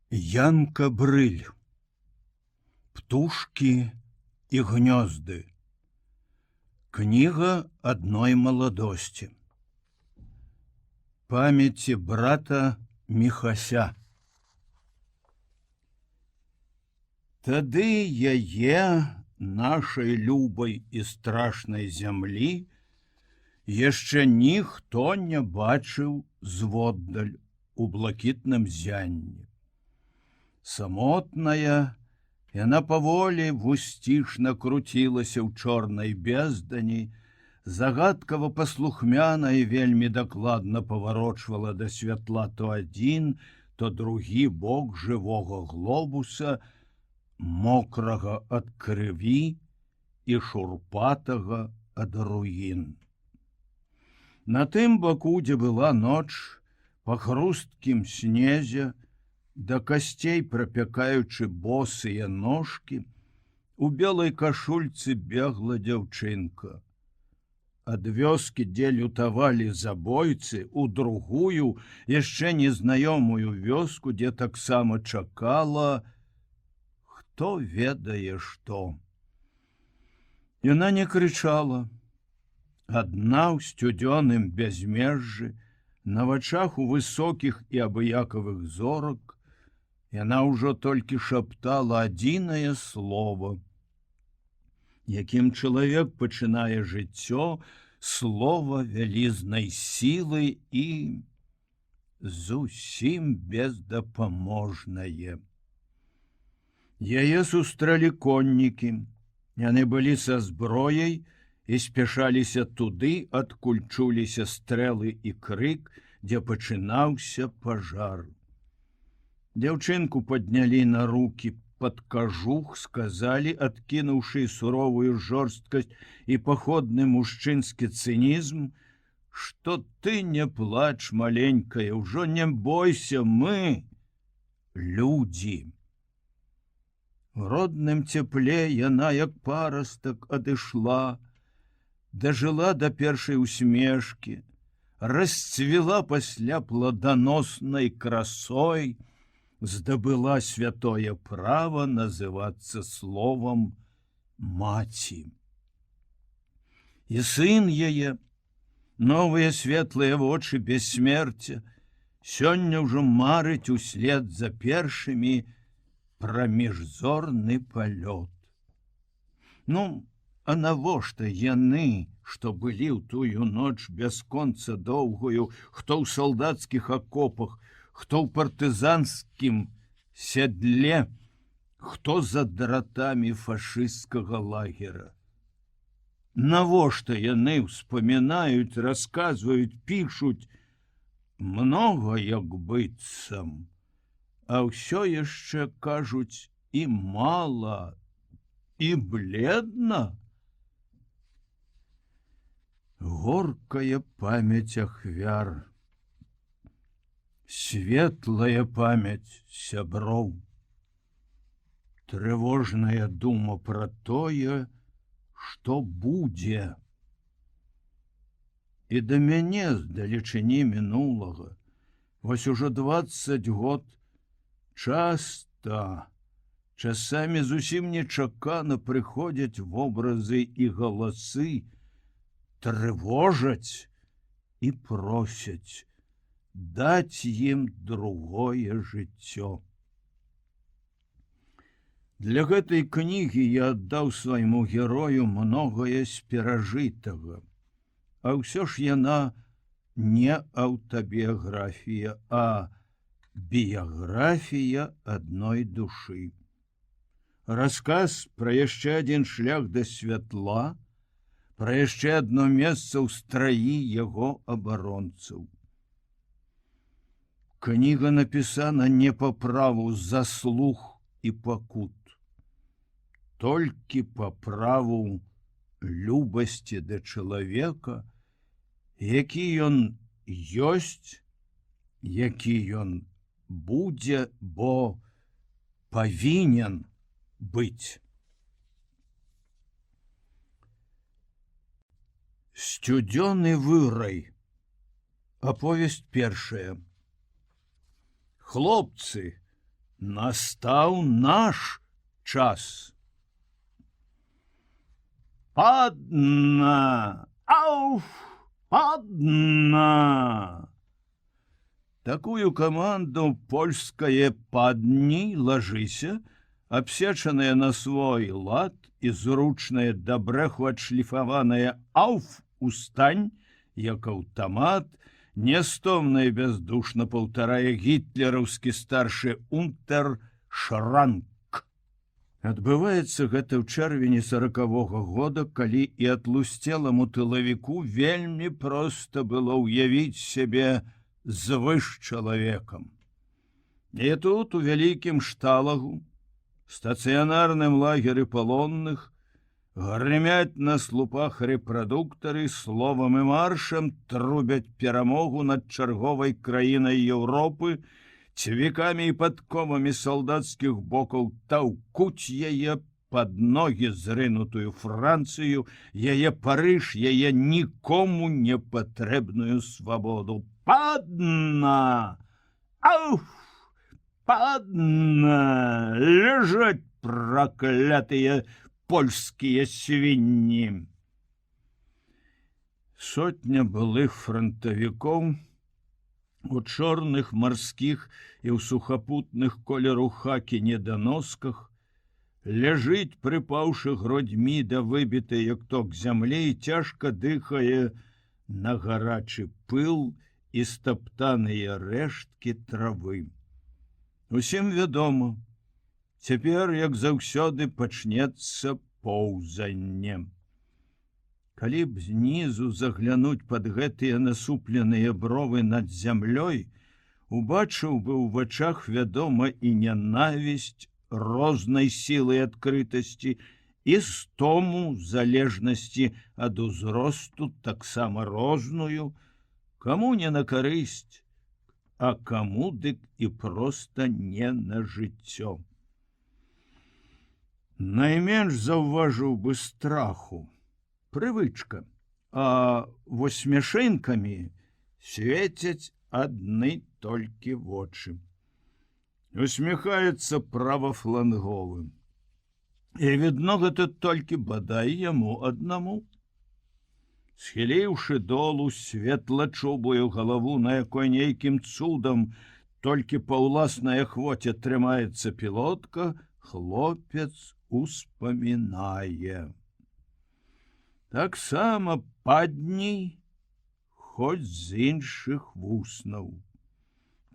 Янка Брыль. Птушки и гнёзды. Книга одной молодости. Памяти брата Михася. Тады яе нашай любай і страшнай зямлі яшчэ ніхто не бачыў зводдаль у блакітным зянні. Самотная, яна паволі вусцішна круцілася ў чорнай бездані, загадкава паслухмяна і вельмі дакладна паварочвала да святла то адзін, то другі бок жывога глобуса, мокрага ад крыві і шурпатага ад руін. На тым баку, дзе была ноч, па хрусткім снезе, да касцей прапякаючы босыя ножкі, у белай кашульцы бегла дзяўчынка. Ад вёскі, дзе лютавалі забойцы, у другую, яшчэ незнаёмую вёску, дзе таксама чакала, хто ведае што. Яна не крычала. Адна ў сцюдзёным бязмежжы, на вачах у высокіх і абыякавых зорак, яна ўжо толькі шаптала адзінае слово, якім чалавек пачынае жыццё, слова вялізнай сілы і зусім бездапаможнае. Яе сустрэлі коннікі, яны былі са зброяй і спяшаліся туды, адкуль чуліся стрэлы і крык, дзе пачынаўся пажар. Дзяўчынку паднялі на рукі пад кажух, сказалі, адкінуўшы суровую жорсткасць і паходны мужчынскі цынізм, што ты не плач, маленькая, ўжо не бойся, мы людзі. У родным цепле яна, як парастак, адышла, дажыла да першай усмешкі, расцвіла пасля пладаноснай красой, здабыла святое право называться словом маці. І сын яе, новыя светлыя вочы бессмерця, сёння ўжо марыць услед за першымі пра міжзорны палёт. Ну, а навошта яны, што былі ў тую ноч бясконца доўгую, хто ў салдацкіх акопах, хто ў партызанскім седле, хто за дратамі фашысцкага лагера. Навошта яны ўспамінаюць, расказваюць, пішуць многа, як быццам, а ўсё яшчэ кажуць і мала, і бледна. Горкая памяць ахвяр, светлая памяць сяброў, трывожная дума пра тое, што будзе. І да мяне здалечыні мінулага, вось ужо 20 год, часта, часамі зусім нечакана прыходзяць вобразы і галасы, трывожаць і просяць даць ім другое жыццё. Для гэтай кнігі я аддаў свайму герою многае з перажытага, а ўсё ж яна не аўтабіяграфія, а біяграфія адной душы. Расказ пра яшчэ адзін шлях да святла, пра яшчэ адно месца ў страі яго абаронцаў. Кніга напісана не па праву заслуг і пакут, толькі па праву любасці да чалавека, які ён ёсць, які ён будзе, бо павінен быць. Сцюдзёны вырай. Аповесць першая. Хлопцы, Настаў наш час. Падна! Ауф! Падна! Такую каманду польскае «падні» лажыся, абсечанае на свой лад і зручнае дабрэху адшліфаванае «ауф» устань, як аўтамат, нястомна і бяздушна паўтарае гітлераўскі старшы унтер Шранк. Адбываецца гэта ў чэрвені 40-го года, калі і атлусцеламу тылавіку вельмі проста было ўявіць сябе звыш чалавекам. І тут у вялікім шталагу, стацыянарным лагеры палонных, грымяць на слупах рэпрадуктары, словам і маршам трубяць перамогу над чарговай краінай Еўропы, цвікамі і падковамі салдацкіх бокаў таўкуць яе пад ногі зрынутую Францыю, яе Парыж, яе нікому не патрэбную свабоду. Падна! Ауф! Падна! Ляжаць праклятыя польскія свінні! Сотня былых франтавікоў у чорных марскіх і ў сухапутных колеру хакі неданосках ляжыць, прыпаўшы грудьмі да выбітай як ток зямлі, і цяжка дыхае на гарачы пыл і стаптаныя рэшткі травы. Усім вядома, цяпер, як заўсёды, пачнецца поўзанне. Калі б знізу заглянуць пад гэтыя насупленыя бровы над зямлёй, убачыў бы ў вачах, вядома, і нянавісць рознай сілы адкрытасці і стому залежнасці ад узросту таксама розную, каму не на карысць, а каму дык і проста не на жыццё. Найменш заўважыў бы страху, прывычка, а восьмішынкамі свецяць адны толькі вочы. Усміхаецца правафланговым. І відно, гэта толькі бадай яму аднаму. Схіліўшы долу светла-чубую галаву, на якой нейкім цудам толькі па ўласнай ахвоце трымаецца пілотка, хлопец успамінае. Таксама падней, хоць з іншых вуснаў.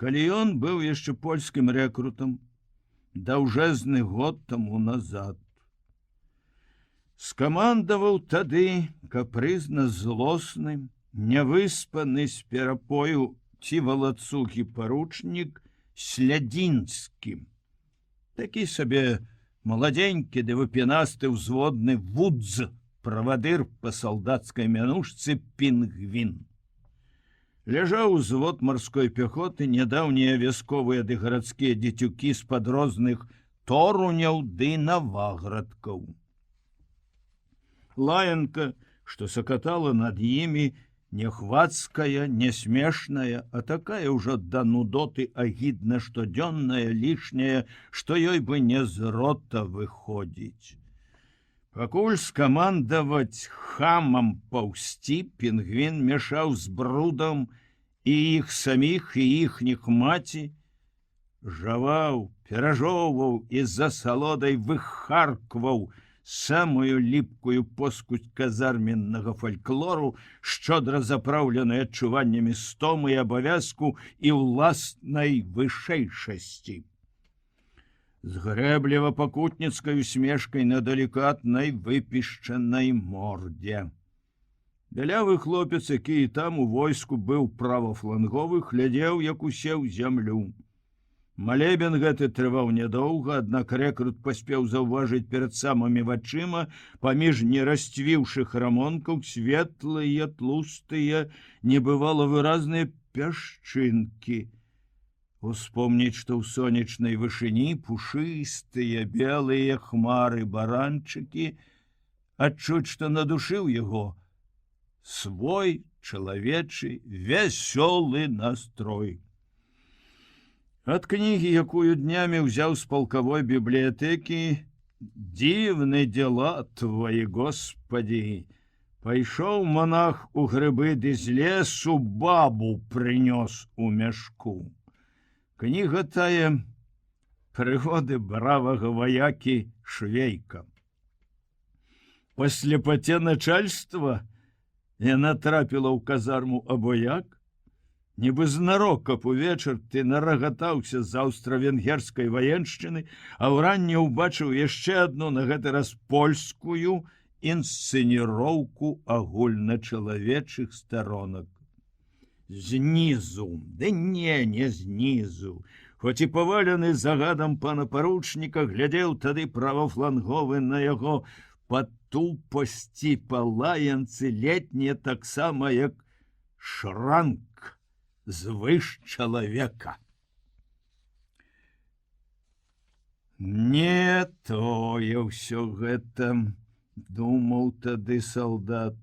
Калі ён быў яшчэ польскім рэкрутам, даўжэзны год таму назад. Скамандаваў тады капрызна злосны, нявыспаны з перапою ці валацугі паручнік Слядзінскі. Такі сабе маладзенькі ды выпінасты ўзводны вудз, правадыр па салдацкай мянушцы Пінгвін. Ляжаў узвод марской пяхоты, нядаўнія вясковыя ды гарадскія дзецюкі з-пад розных торуняў ды наваградкаў. Лаянка, што сакатала над імі, не хвацкая, не смешная, а такая ўжо да нудоты агідна штодзённая, лішняя, што ёй бы не з рота выходзіць. Пакуль скамандаваць хамам паўсці, Пінгвін мяшаў з брудам і іх саміх, і іхніх маці, жаваў, перажоўваў і за салодай выхаркваў самую ліпкую поскуць казарменнага фальклору, шчодра запраўленай адчуваннямі стомы і абавязку і ўласнай вышэйшасці. З грэбліва-пакутніцкай усмешкай на далікатнай выпішчанай мордзе. Бялявы хлопец, які і там у войску быў правафланговы, глядзеў, як усеў зямлю. Малебен гэты трываў нядоўга, аднак рэкрут паспеў заўважыць перад самымі вачыма, паміж нерасцвіўшых рамонкаў, светлыя, тлустыя, небывала выразныя пясчынкі. Успомніць, што ў сонечнай вышыні пушыстыя белыя хмары баранчыкі, адчуць, што надушыў яго свой чалавечы вясёлы настрой. Ад кнігі, якую днямі ўзяў з палкавой бібліятэкі, «Дивны дела твои, Господи! Пайшоў монах у грыбы ды з лесу бабу прынёс у мяшку». Кніга тая «Прыгоды бравага ваякі Швейка». Па слепаце начальства яна трапіла ў казарму абояк. Нібы знарок, каб увечар ты нарагатаўся з аўстра-венгерскай ваеншчыны, а ўранне ўбачыў яшчэ адну, на гэты раз польскую, інсцэніроўку агульначалавечых старонак. Знізу, не знізу. Хоць і павалены загадам пана паручніка, глядзеў тады правафланговы на яго па тупасці палаянцы летнія таксама, як Шранк звыш чалавека. Не тое ўсё гэта, думаў тады салдат.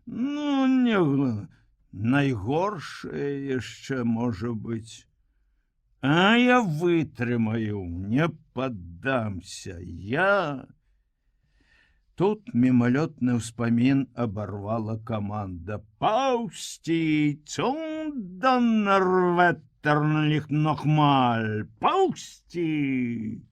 Ну, не найгоршае яшчэ можа быць. А я вытрымаю, не паддамся. Тут мимолетный ўспамін оборвала команда. «Паусти! Цундоннерветтернлих нохмаль! Паусти!»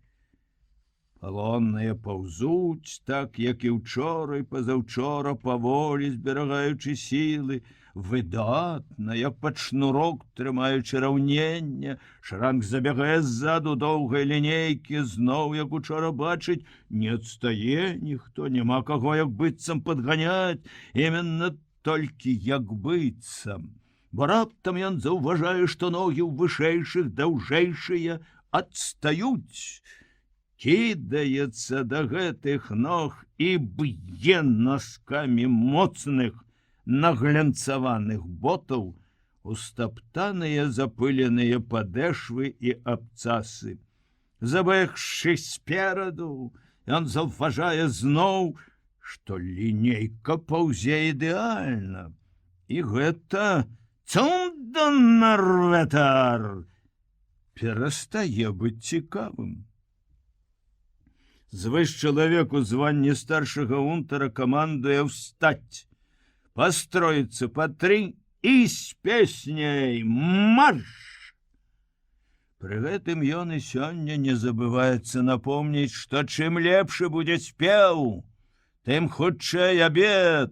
Палонныя паўзуць, так, як і ўчора і пазаўчора, паволі зберагаючы сілы, выдатна, як пад шнурок трымаючы раўнення. Шранк забягае ззаду доўгай лінейкі, зноў, як учора бачыць, не адстае ніхто, няма каго як быццам падганяць, именно толькі як быццам. Бо раптам ён заўважае, што ногі ў вышэйшых даўжэйшыя адстаюць. Кідаецца да гэтых ног і б'е носкамі моцных наглянцаваных ботаў у стаптаныя запыленыя падэшвы і абцасы. Забегшы спераду, ён заўважае зноў, што лінейка паўзе ідэальна. І гэта цундоннерветер перастае быць цікавым. Звыш чалавеку званне старшага унтара камандуе ўстаць, построиться по 3 и с песней марш. При гэтым ён і сёння не забываецца напомніць, што чым лепшы будзе спеў, тым хутчэй абед.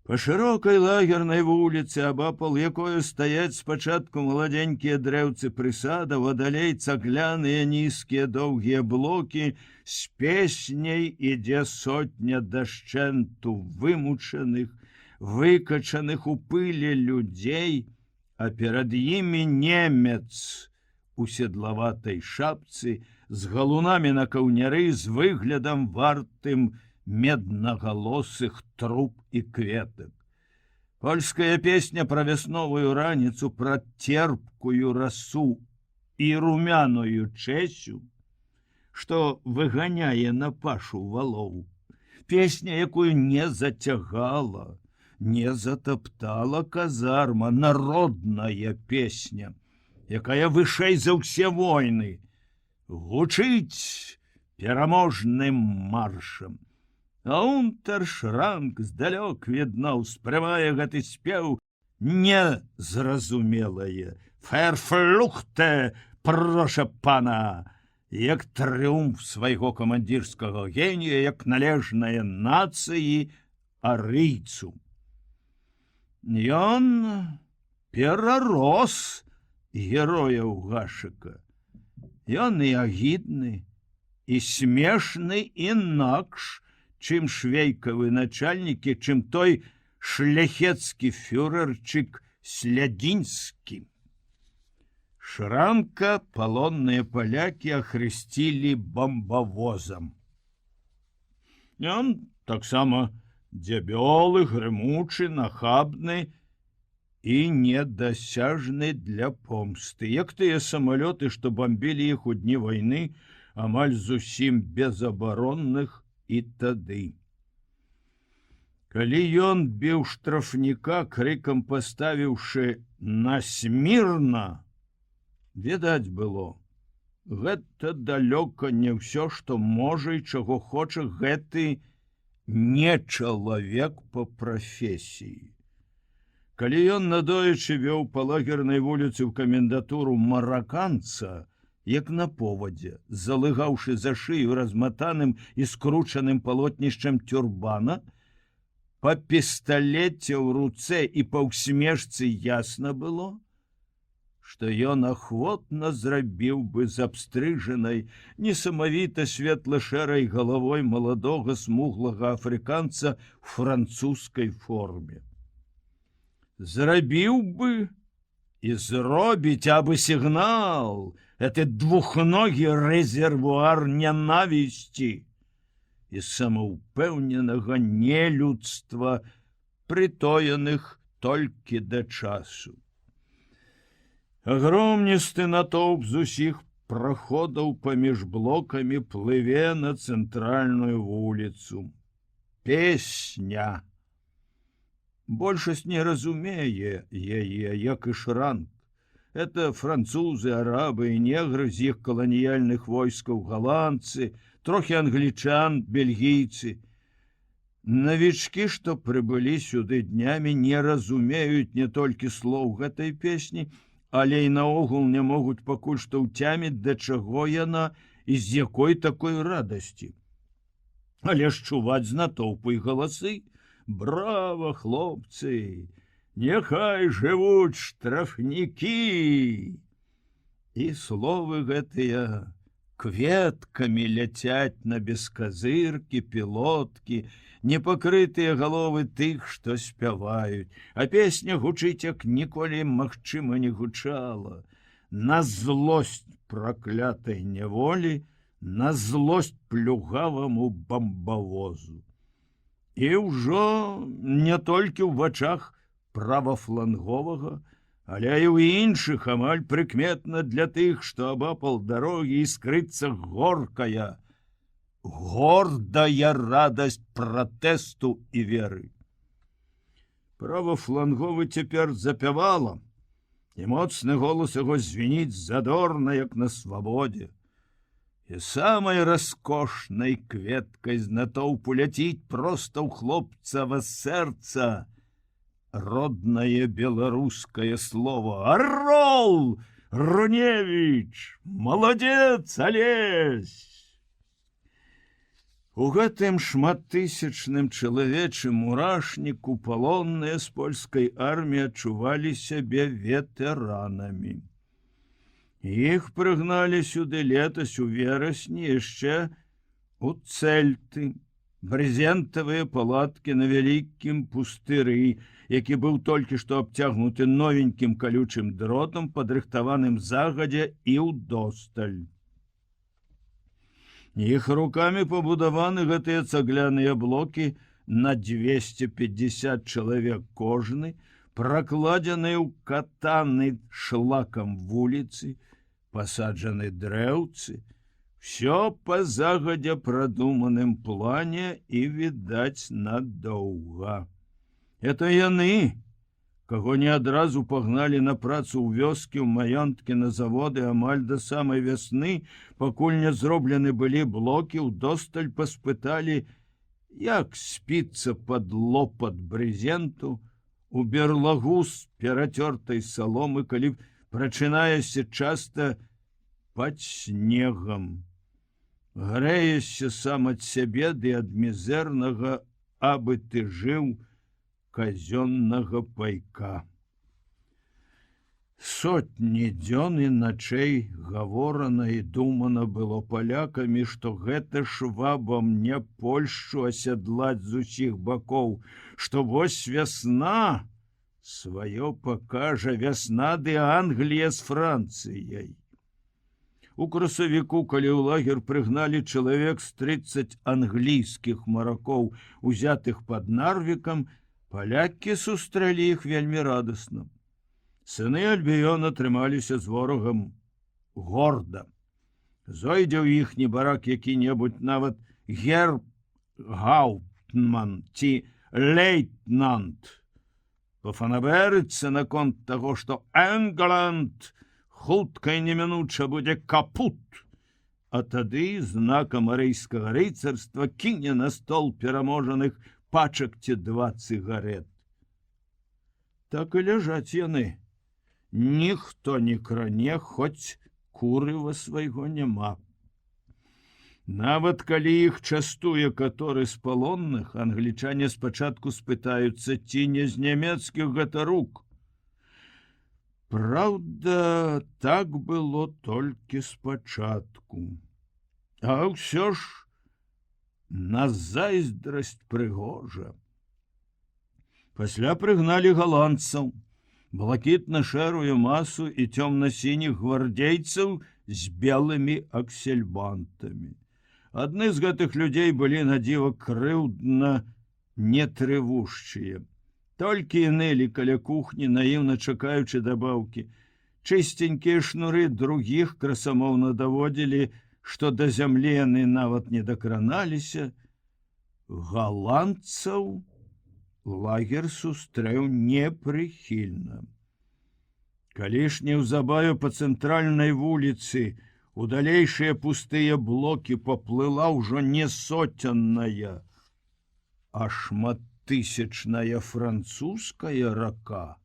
По шырокай лагернай вуліцы, абапал якое стаяць спачатку маладзенькія дрэўцы прысадаў, а далей цагляныя нізкія доўгія блокі, з песняй ідзе сотня дашчэнту вымучаных, выкачаных у пылі людзей, а перад імі немец у седлаватай шапцы з галунамі на каўняры, з выглядам вартым меднагалосых труб і кветак. Польская песня пра вясновую раніцу, пра терпкую расу і румяную чэсю, што выганяе на пашу валоў. Песня, якую не зацягала, не затаптала казарма, народная песня, якая вышэй за ўсе войны, гучыць пераможным маршам. А унтер Шранк здалёк відно ўспрымае гэты спеў незразумелае. Ферфлухте, проша пана, як трыумф свайго камандзірскага генія, як належнае нацыі арыйцу. Ён перарос героя Гашыка. Ён і агідны, і смешны інакш, чым швейкавы начальнікі, чым той шляхецкі фюрерчык Слядзінскі. Шранка палонныя палякі ахрысцілі бомбавозам. Ён таксама дзябёлы, грымучы, нахабны і недасяжны для помсты, як тыя самалёты, што бомбілі іх у дні вайны, амаль зусім безабаронных і тады. Калі ён біў штрафніка, крыкам паставіўшы «Насмірна!», Відаць было, гэта далёка не ўсё, што можа і чаго хоча гэты не чалавек па прафесіі. Калі ён надоечы вёў па лагернай вуліцы ў камендатуру мараканца, як на повадзе, залыгаўшы за шыю разматаным і скручаным палотнішчам тюрбана, па пісталеце ў руцэ і па ўсмешцы ясна было, што ён ахвотна зрабіў бы з абстрыжанай, несамавіта светла-шэрай галавой маладога смуглага афрыканца ў французскай форме. Зрабіў бы і зробіць абы сігнал, гэты двухногі рэзервуар нянавісці і самаўпэўненага нелюдства, прытоеных толькі да часу. Агромністы натоўп з усіх праходаў паміж блокамі плыве на цэнтральную вуліцу. Песня. Большасць не разумее яе, як і шранг. Это французы, арабы і негры з іх каланіяльных войскаў, галандцы, трохі англічан, бельгійцы. Навічкі, што прыбылі сюды днямі, не разумеюць не толькі слоў гэтай песні, але і наогул не могуць пакуль што ўцяміць, да чаго яна і з якой такой радасці. Але ж чуваць з натоўпу і галасы: «Браво, хлопцы! Няхай жывуць штрафнікі!» І словы гэтыя кветкамі ляцяць на бесказыркі, пілоткі, непакрытыя галовы тых, што спяваюць, а песня гучыць, як ніколі магчыма не гучала, на злосць праклятай няволі, на злосць плюгаваму бамбавозу. І ўжо не толькі ў вачах правафланговага, але і ў іншых амаль прыкметна для тых, што абапал дарогі іскрыцца горкая, гордая радасць пратэсту і веры. Правафланговы цяпер запявала, і моцны голас яго звініць задорна, як на свабодзе. І самай раскошнай кветкай з натоўпу ляціць проста ў хлопцава сэрца роднае беларускае слово: «Орол! Руневіч! Маладзец, Алесь!» У гэтым шматтысячным чалавечым мурашніку палонныя з польскай арміі адчувалі сябе ветэранамі. Іх прыгналі сюды летась у верасні яшчэ у цэльты, брезентавыя палаткі на вялікім пустыры, які быў толькі што абцягнуты новенькім калючым дротам, падрыхтаваным загадзя і ўдосталь. Іх рукамі пабудаваны гэтыя цагляныя блокі на 250 чалавек кожны, пракладзены ў катаны шлакам вуліцы, пасаджаны дрэўцы, все па загадзя прадуманым плане і, відаць, надоўга. Это яны, каго не адразу пагналі на працу ў вёскі, ў маёнткі, на заводы амаль да самай вясны, пакуль не зроблены былі блокі, ўдосталь паспыталі, як спіцца пад лопат брезенту, у берлагу з перацёртай саломы, калі прачынаешся часта пад снегам. Грэешся сам ад сябе ды ад мізэрнага, абы ты жыў, казённага пайка. Сотні дзён і начэй гаворана і думана было палякамі, што гэта швабам не Польшчу асядлаць з усіх бакоў, што вось вясна сваё пакажа, вясна ды Англія з Францыяй. У красавіку, калі ў лагер прыгналі чалавек з 30 англійскіх маракоў, узятых пад Нарвікам, палякі сустрэлі іх вельмі радасна. Сыны Альбіёна трымаліся з ворагам горда. Зойдзе ў іхні барак які-небудзь нават герр-гауптман ці лейтнант, пафанабэрыцца наконт таго, што Энгланд хутка і немінуча будзе капут. А тады знакам арыйскага рыцарства кіне на стол пераможаных пачак ці 2 цыгарет. Так і ляжаць яны. Ніхто не кране, хоць курыва свайго няма. Нават калі іх частуе каторы з палонных, англічане спачатку спытаюцца, ці не з нямецкіх гэта рук. Праўда, так было толькі спачатку. А ўсё ж на зайздрасць прыгожа. Пасля прыгналі галандцаў, блакітна-шэрую масу і цёмна-сініх гвардзейцаў з белымі аксельбантамі. Адны з гэтых людзей былі надзіва крыўдна нетрывушчыя. Толькі і нылі каля кухні, наіўна чакаючы дабаўкі. Чыстенькія шнуры другіх красамоўна даводзілі, што да зямлі яны нават не дакраналіся. Галандцаў лагер сустрэў непрыхільна. Калі ж неўзабаве па цэнтральнай вуліцы у далейшыя пустыя блокі паплыла ўжо не соценная, а шматтысячная французская рака,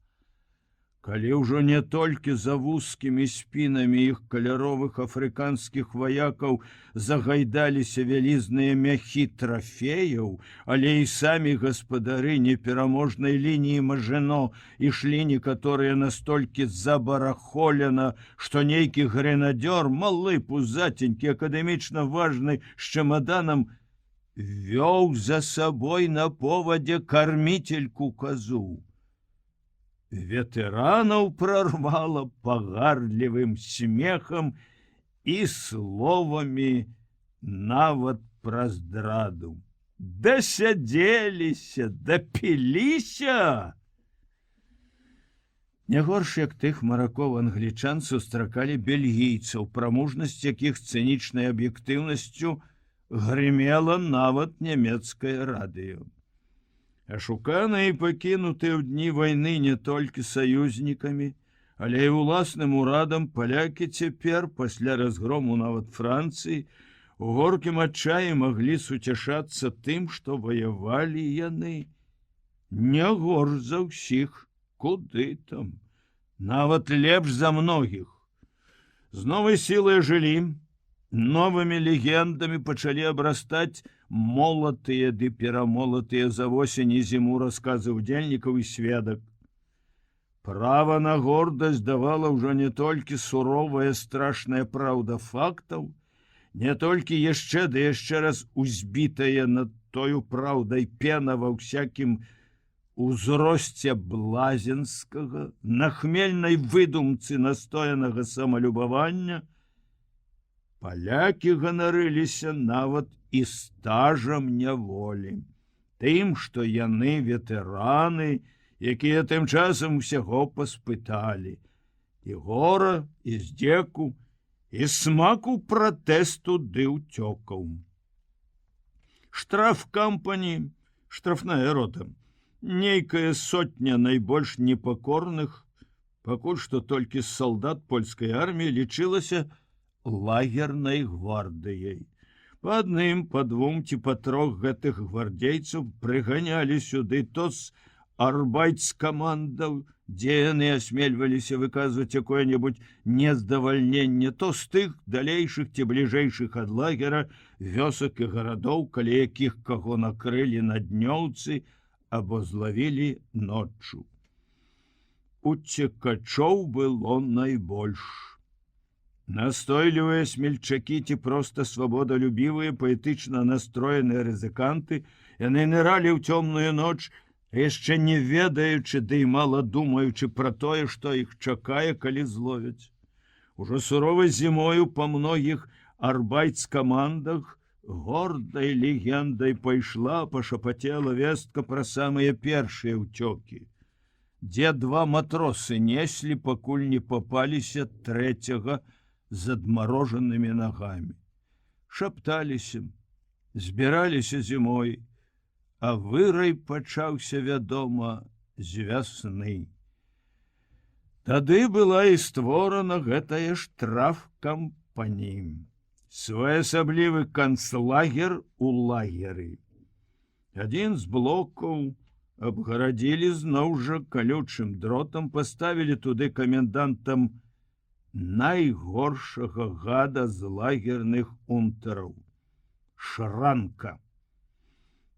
калі ўжо не толькі за вузкімі спінамі іх каляровых афрыканскіх ваякаў загайдаліся вялізныя мяхі трафеяў, але і самі гаспадары непераможнай лініі Мажино ішлі некаторыя настолькі забарахолена, што нейкі гренадёр, малы, пузатенькі, акадэмічна важны, з чамаданам, вёў за сабой на повадзе кармітельку казу. Ветэранаў прорвала пагарлівым смехам і словамі нават пра здраду. Дасядзеліся, дапіліся! Не горш, як тых маракоў англічан сустракалі бельгійцаў, пра мужнасць якіх цынічнай аб'ектыўнасцю грымела нават нямецкае радыё. Ашуканыя і пакінутыя ў дні вайны не толькі саюзнікамі, але і ўласным урадам палякі цяпер, пасля разгрому нават Францыі, у горкім адчаі маглі суцяшацца тым, што ваявалі яны не горш за ўсіх, куды там, нават лепш за многіх. З новай сілай жылі, новымі легендамі пачалі абрастаць молатыя ды перамолатыя за восень і зіму расказы ўдзельнікаў і сведак. Права на гордасць давала ўжо не толькі суровая страшная праўда фактаў, не толькі яшчэ ды яшчэ раз узбітая над тою праўдай пена ва ўсякім узросце блазенскага, на хмельнай выдумцы настоянага самалюбавання, палякі ганарыліся нават і стажам няволі, тым, што яны ветэраны, якія тым часам усяго паспыталі, і гора, і здзеку, і смаку пратэсту ды ўцёкаў. Штрафкампані, штрафная рота, нейкая сотня найбольш непакорных, пакуль што толькі салдат польскай арміі лічылася лагернай гвардыяй. Па адным, па двум ці па трох гэтых гвардзейцаў прыганялі сюды то з арбайцкамандаў, дзе яны асмельваліся выказваць якое-небудзь нездавальненне, то з тых далейшых ці бліжэйшых ад лагера вёсак і гарадоў, каля якіх каго накрылі на днёўцы або злавілі ноччу. Уцекачоў было найбольш. Настойлівыя смельчакі ці проста свабодалюбівыя, паэтычна настроеныя рызыканты, яны ныралі ў цёмную ноч, яшчэ не ведаючы, ды і мала думаючы пра тое, што іх чакае, калі зловяць. Ужо суровай зімою па многіх арбайцкамандах гордай легендай пайшла, пашапацела вестка пра самыя першыя ўцёкі, дзе 2 матросы неслі, пакуль не папаліся трэцяга з адмарожанымі нагамі. Шапталіся, збіраліся зімой, а вырай пачаўся, вядома, з вясны. Тады была і створана гэтая штрафкампанія, своеасаблівы канцлагер у лагеры. Адзін з блокаў абгарадзілі зноў жа калючым дротам, паставілі туды камендантам найгоршага гада з лагерных унтараў — Шранка.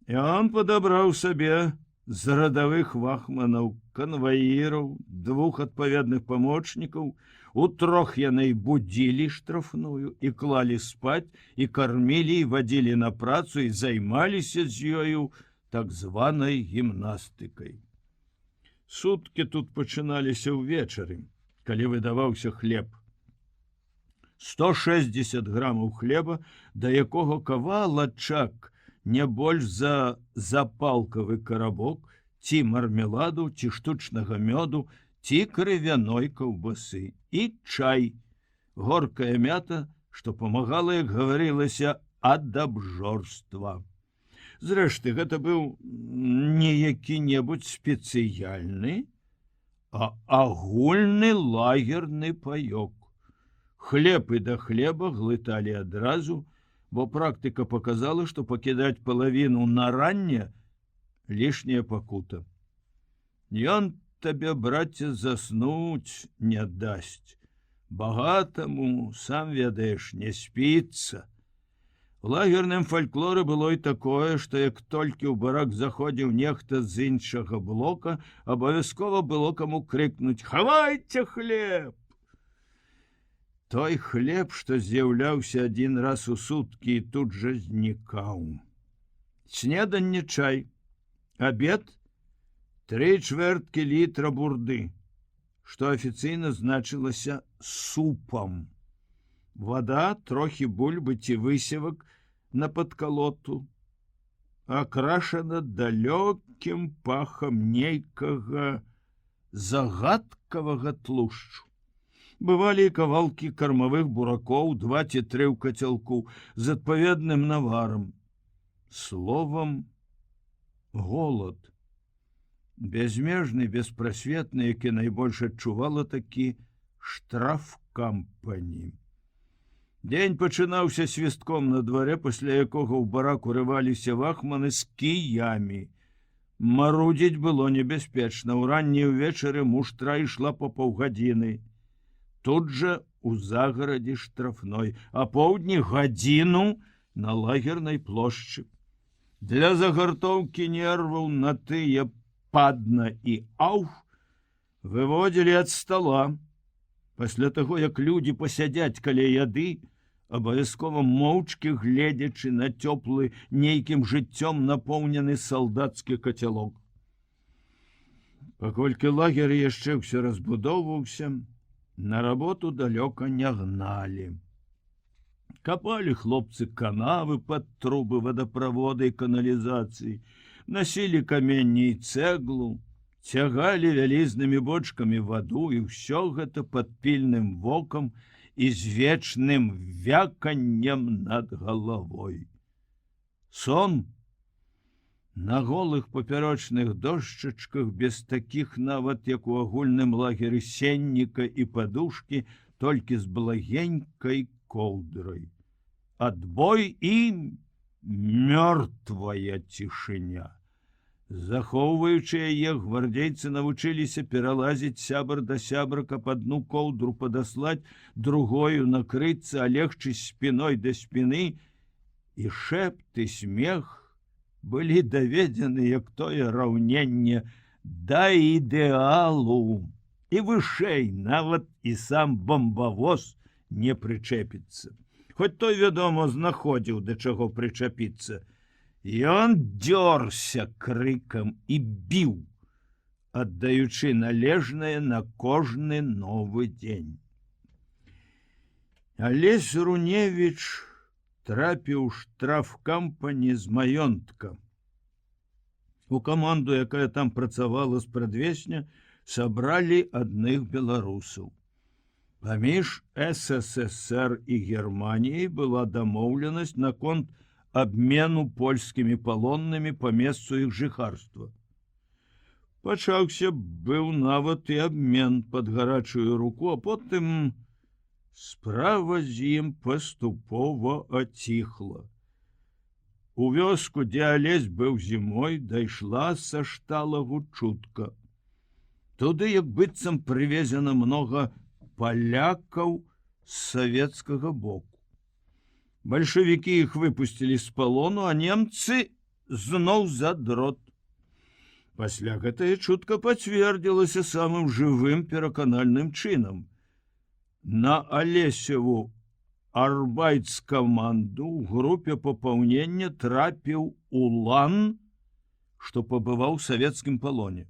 І он падабраў сабе з радавых вахманаў, канваіраў, 2 адпаведных памочнікаў, утрох яны будзілі штрафную і клалі спаць, і кармілі, і вадзілі на працу, і займаліся з ёю так званай гімнастыкай. Суткі тут пачыналіся ўвечары, калі выдаваўся хлеб. 160 грамаў хлеба, да якога кавалачак не больш за запалкавы карабок, ці мармеладу, ці штучнага мёду, ці крывяной каўбасы, і чай, горкая мята, што памагала, як гаварылася, ад абжорства. Зрэшты, гэта быў не які-небудзь спецыяльны, а агульны лагерны паёк. Хлеб і да хлеба глыталі адразу, бо практыка показала, што пакідаць палавіну на ранне лішняя пакута. Ён табе, браце, заснуць не дасць. Багатаму, сам ведаеш, не спіцца. У лагерным фальклоры было і такое, што як толькі ў барак заходзіў нехта з іншага блока, абавязкова было каму крыкнуць: «Хавайце хлеб!» Той хлеб, што з'яўляўся адзін раз у суткі, і тут жа знікаў. Снеданне — чай, абед — 3/4 літра бурды, што афіцыйна значылася супам. Вада, трохі бульбы ці высевак на падкалоту, акрашана далёкім пахам нейкага загадкавага тлушчу. Бывалі і кавалкі кармавых буракоў, 2 ці 3 ў кацялку з адпаведным наварам. Словам, голад. Бязмежны, беспрасветны, які найбольш адчувала такі штрафкампані. Дзень пачынаўся свістком на дварэ, пасля якога ў барак урываліся вахманы з кіямі. Марудзіць было небяспечна. Уранні ўвечары муштра ішла па паўгадзіны. Тут жа у загарадзе штрафной, а поўдні гадзіну на лагернай плошчы. Для загартоўкі нерваў на тыя падна і ауф выводзілі ад стола. Пасля таго, як людзі пасядзяць каля яды, абавязкова моўчкі гледзячы на цёплы нейкім жыццём напоўнены салдацкі кацялок. Паколькі лагер яшчэ ўсё разбудоўваўся, на работу далёка не гналі. Капалі хлопцы канавы пад трубы вадаправода і каналізацыі, насілі каменні і цэглу, цягалі вялізнымі бочкамі ваду, і ўсё гэта пад пільным вокам і з вечным вяканнем над галавой. Сон на голых папярочных дошчачках, без такіх нават, як у агульным лагеры, сенніка і падушкі, толькі з благенькай коўдрай. Адбой і мёртвая цішыня. Захоўваючы яе, гвардзейцы навучыліся пералазіць сябар да сябра, каб адну коўдру падаслаць, другою накрыцца, а легчы спіной да спіны, і шэпты, смех былі даведзены, як тое раўненне, да ідэалу, і вышэй нават і сам бомбавоз не прычэпіцца. Хоць той, вядома, знаходзіў да чаго прычапіцца. Ён дзёрся крыкам і біў, аддаючы належнае на кожны новы дзень. Алесь Руневіч трапіў штрафкампані з маёнтка. У каманду, якая там працавала з прадвесня, сабралі адных беларусаў. Паміж СССР і Германіяй была дамоўленасць наконт абмену польскімі палоннымі па месцу іх жыхарства. Пачаўся быў нават і абмен пад гарачую руку, а потым справа з ім паступова аціхла. У вёску, дзе Алесь быў зімой, дайшла са шталагу чутка. Туды, як быццам прывезена многа палякаў з савецкага боку. Бальшавікі іх выпусцілі з палону, а немцы зноў за дрот. Пасля гэтая чутка пацвердзілася самым жывым пераканальным чынам. На Алесеву арбайцкаманду ў групе папаўнення трапіў улан, што пабываў у савецкім палоне.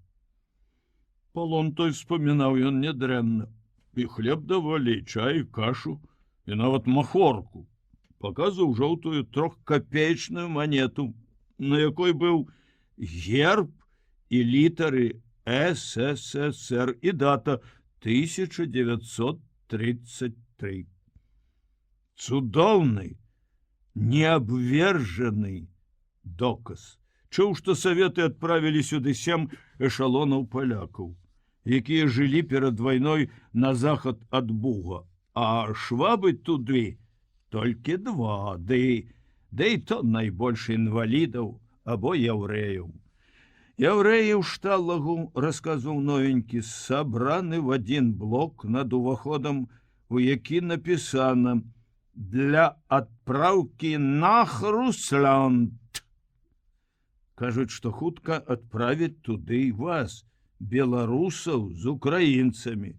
Палон той вспамінаў ён нядрэнна. І хлеб давалі, і чай, і кашу, і нават махорку. Паказваў жоўтую 3-капеечную манету, на якой быў герб і літары СССР і дата 1933. Цудоўны, неабвержаны доказ. Чуў, што саветы адправілі сюды 7 эшалонаў палякаў, якія жылі перад вайной на захад ад Буга, а швабы туды толькі 2, ды і то найбольш інвалідаў або яўрэяў. Яўрэі ў шталагу, расказваў новенькі, сабраны в адзін блок над уваходам, у які напісана «Для адпраўкі на Русланд». Кажуць, што хутка адправяць туды і вас, беларусаў з украінцамі.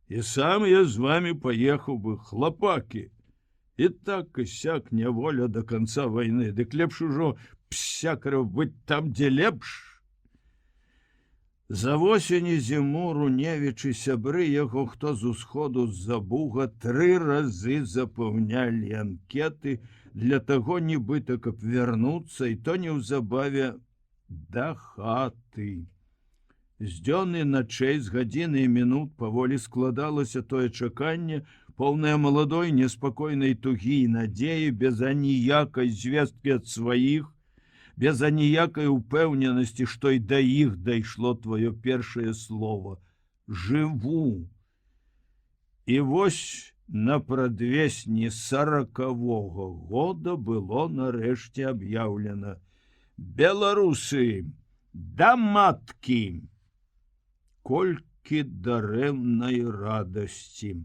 І сам я з вами паехаў бы, хлапакі. І так і сяк няволя до конца вайны, дык лепш ужо псякараў быць там, дзе лепш. За восень і зіму Руневіч і сябры яго, хто з усходу з-за Буга, 3 разы запаўнялі анкеты для таго нібыта, каб вярнуцца, і то неўзабаве да хаты. З дзён і начэй, з гадзіны і мінут паволі складалася тое чаканне, поўнае маладой, неспакойнай тугі і надзеі, без аніякай звесткі ад сваіх, без аніякай упэўненасці, што і да іх дайшло твоё першае слово «жыву». І вось на прадвесні 40-го года было нарэшце аб'яўлена: «Беларусы, да маткі!» Колькі дарэмнай радасці.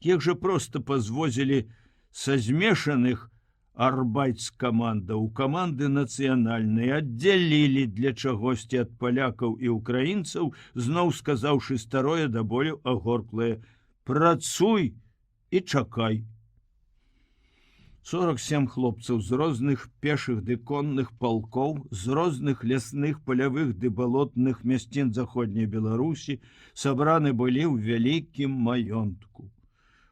Як жа проста пазвозілі са змешаных арбайцкаманда ў каманды нацыянальныя, аддзялілі для чагосьці ад палякаў і украінцаў, зноў сказаўшы старое да болю агорклае: «Працуй і чакай». 47 хлопцаў з розных пешых ды конных палкоў, з розных лясных, палявых ды балотных мясцін заходняй Беларусі сабраны былі ў вялікім маёнтку.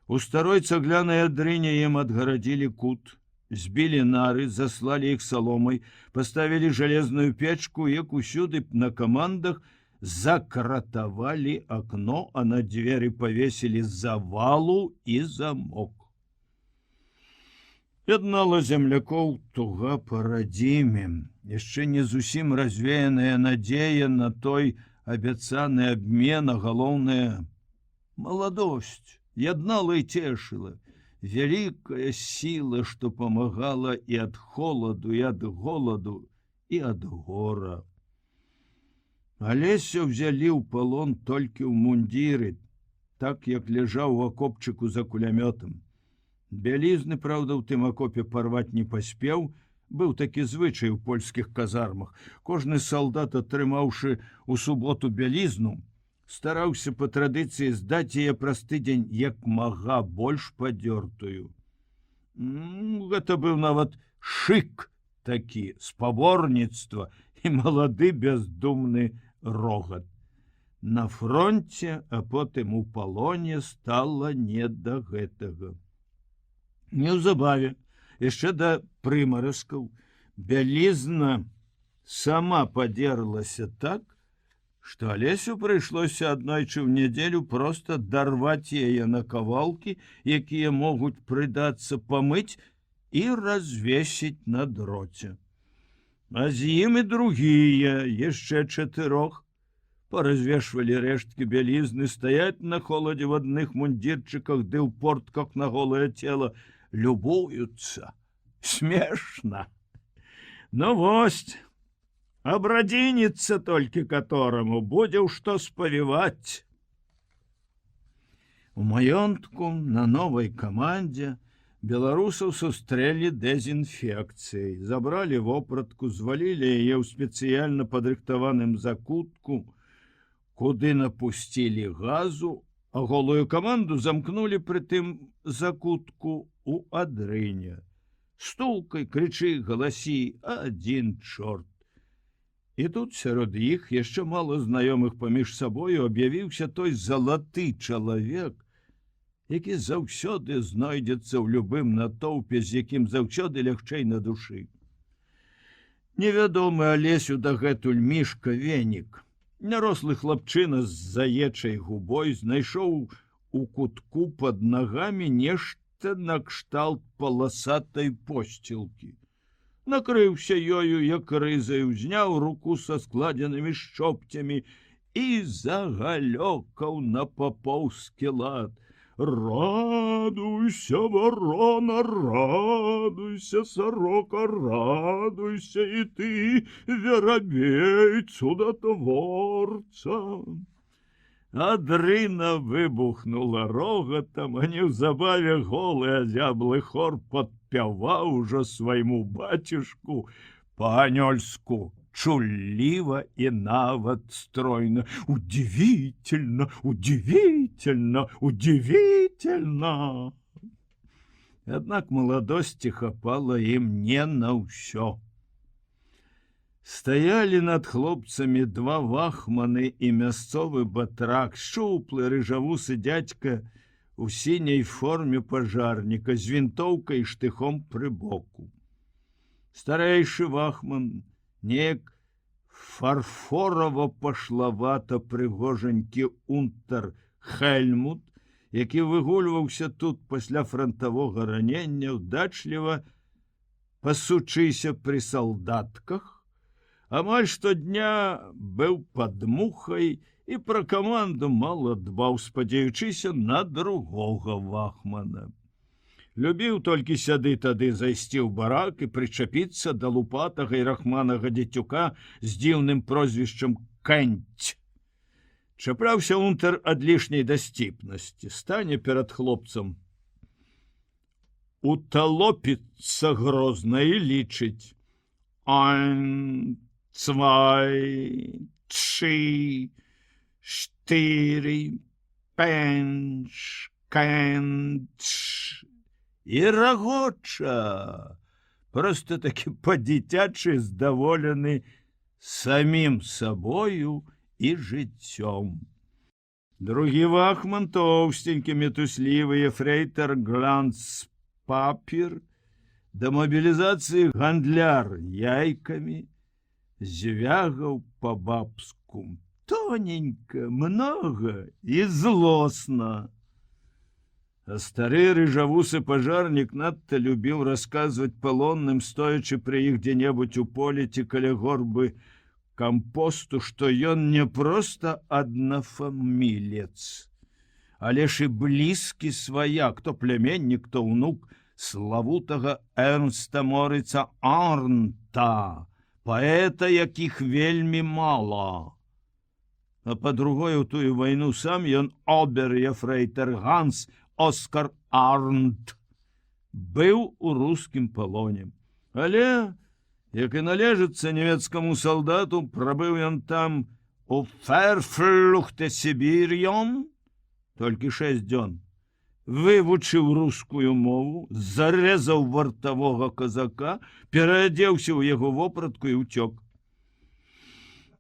У старой цаглянай адрыне ім адгарадзілі кут, збілі нары, заслалі іх саломай, паставілі жалезную печку, як усюды на камандах закратавалі акно, а на дзверы павесілі завалу і замок. Яднала землякоў туга па радзіме, яшчэ не зусім развеяная надзея на той абяцаны абмен, а галоўнае маладосць, яднала і цешыла. Вялікая сіла, што памагала і ад холаду, і ад голаду, і ад гора. Алесю взялі ў палон толькі ў мундзіры, так як ляжаў у акопчыку за кулямётам. Бялізны, праўда, у тым акопе парваць не паспеў, быў такі звычай у польскіх казармах. Кожны салдат, атрымаўшы у суботу бялізну, стараўся па традыцыі здаць яе праз тыдзень як мага больш падёртую. Гэта быў нават шык такі, спаборніцтва і малады бяздумны рогат. На фронте, а потым у палоне стала не да гэтага. Неўзабаве, яшчэ да прымаразкаў, бялізна сама падзерлася так, што Алесю прыйшлося аднойчы ў нядзелю проста дарваць яе на кавалкі, якія могуць прыдацца, памыць і развесіць на дроце. А з ім і другія, яшчэ 4. Паразвешвалі рэшткі бялізны, стаяць на холадзе в адных мундзірчыках ды ў портках на голае цела, любуюцца. Смешна. Ну вось, абрадзініцца толькі катораму будзе ў што спавіваць. У маёнтку на новай камандзе беларусаў сустрэлі дэзінфекцыяй, забралі вопратку, звалілі яе ў спецыяльна падрыхтаваным закутку, куды напусцілі газу, а голую каманду замкнулі пры тым закутку у адрыне. Стулкай, крычы, галасі, адзін чорт. І тут сярод іх яшчэ мала знаёмых паміж сабою аб'явіўся той залаты чалавек, які заўсёды знойдзецца ў любым натоўпе, з якім заўсёды лягчэй на душы. Невядомы Алесю дагэтуль Мішка Венік, нярослы хлапчына з заечай губой, знайшоў у кутку пад нагамі нешта накшталт паласатай посцілкі. Накрыўся ёю, як рызай, узняў руку са складзенымі шчопцямі і загалёкаў на папоўскі лад. Радуйся, ворона, радуйся, сорока, радуйся, и ты, веробей, чудотворца. Адрына выбухнула рогатом, а неўзабаве голы азяблы хор падпяваў ужо свайму бацюшку па-анёльску. Чулливо и нават стройно. Удивительно, удивительно, удивительно. Аднак маладосці хапала ім не на ўсё. Стаялі над хлопцамі 2 вахманы і мясцовы батрак, шчуплы рыжавусы дзядзька у сіняй форме пажарніка з вінтоўкай і штыхом пры боку. Старэйшы вахман, неяк фарфорава-пашлавата прыгожанькі унтер Хельмут, які выгульваўся тут пасля франтавога ранення, удачліва пасучыся пры салдатках, амаль штодня быў пад мухай і пра каманду мала дбаў, спадзяючыся на другога вахмана. Любіў толькі сяды тады зайсці ў барак і прычапіцца да лупатага і рахманага дзецюка з дзіўным прозвішчам Кэнць. Чапляўся унтер ад лішняй дасціпнасці, стане перад хлопцам, уталопіцца грозна і лічыць: 1, 2, 3, 4, 5, Кэнць. І рагоча, просто таки па-дзіцячы здаволены самім сабою і жыццём. Другі вахман, тоўстенькі метуслівы ефрэйтар Гланц Папір, да мобілізацыі гандляр яйкамі, звягаў па-бабску, тоненька, многа і злосна. А стары рыжавусы пажарнік надта любіў расказваць палонным, стоячы пры іх дзе-небудзь у полі ці каля горбы кампосту, што ён не проста аднафамілец, але ж і блізкі сваяк, то племяннік, то ўнук славутага Эрнста Морыца Арнта, паэта, якіх вельмі мала. А па-другое, у тую вайну сам ён обер-ефрэйтар Ганс Оскар Арнт быў у рускім палоне. Але, як і належыцца нямецкаму салдату, прабыў ён там у Ферфлухте Сібір'ён толькі 6 дзён. Вывучыў рускую мову, зарэзаў вартавога казака, пераадзеўся ў яго вопратку і ўцёк.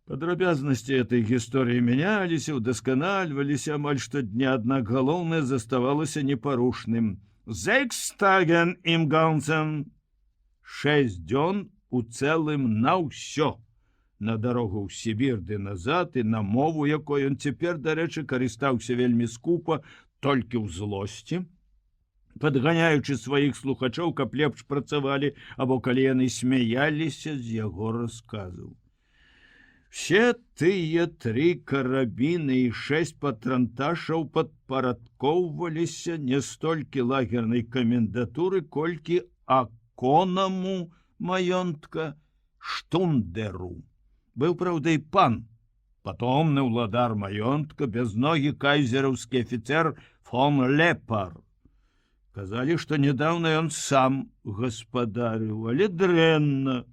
Падрабязнасці этой гісторыі мяняліся, удасканальваліся амаль штодня, аднак галоўнае заставалася непарушным. 6 Tagen im Ganzen. 6 дзён у цэлым на ўсё. На дарогу ў Сібір ды назад і на мову, якой ён цяпер, дарэчы, карыстаўся вельмі скупа, толькі ў злосці. падганяючы сваіх слухачоў, каб лепш працавалі, або калі яны смяяліся з яго расказаў. Все тыя 3 карабіны і 6 патранташаў падпарадкоўваліся не столькі лагернай камендатуры, колькі аконаму маёнтка Штундеру. Быў, праўда, і пан, патомны ўладар маёнтка, бязногі кайзераўскі афіцер фон Лепар. Казалі, што нядаўна ён сам гаспадарыў, але дрэнна,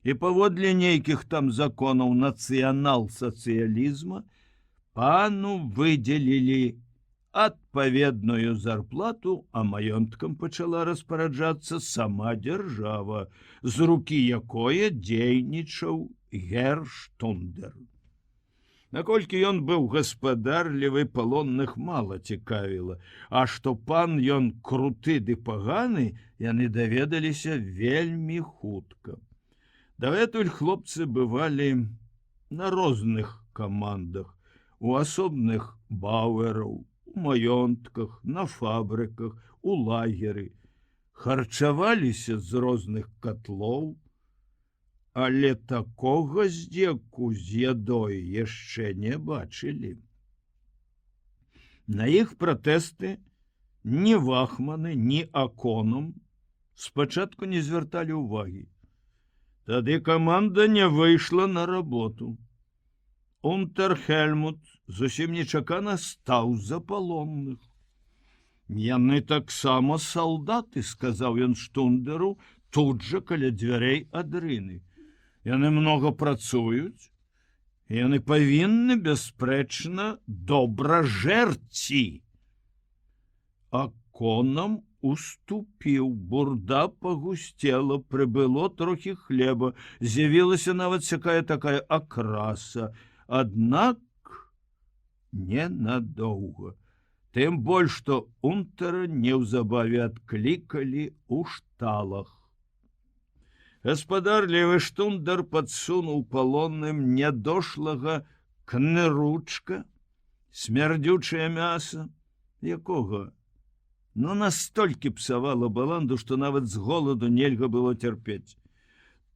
і паводле нейкіх там законаў нацыянал-сацыялізма пану выдзелілі адпаведную зарплату, а маёнткам пачала распараджацца сама дзяржава, з рукі якое дзейнічаў Герштундер. Наколькі ён быў гаспадарлівы, палонных мала цікавіла, а што пан ён круты ды паганы, яны даведаліся вельмі хутка. Дагэтуль хлопцы бывалі на розных камандах, у асобных бауэраў, у маёнтках, на фабрыках, у лагеры, харчаваліся з розных котлоў, але такога здзеку з ядой яшчэ не бачылі. На іх пратэсты ні вахманы, ні аконом спачатку не звярталі ўвагі. Тады каманда не выйшла на работу. Унтер-Хельмут зусім нечакана стаў за палонных. Яны таксама салдаты, сказаў ён Штундеру тут жа каля дзвярэй адрыны. Яны многа працуюць, і яны павінны бясспрэчна добра жэрці. Аконам уступіў, бурда пагусцела, прыбыло трохі хлеба, з'явілася нават такая акраса, аднак ненадоўга. Тым больш, што унтера неўзабаве адклікалі ў шталах. Гаспадарлівы Штундер падсунуў палонным нядошлага кныручка, смярдзючае мяса, якога настолькі псавала баланду, што нават з голаду нельга было цярпець.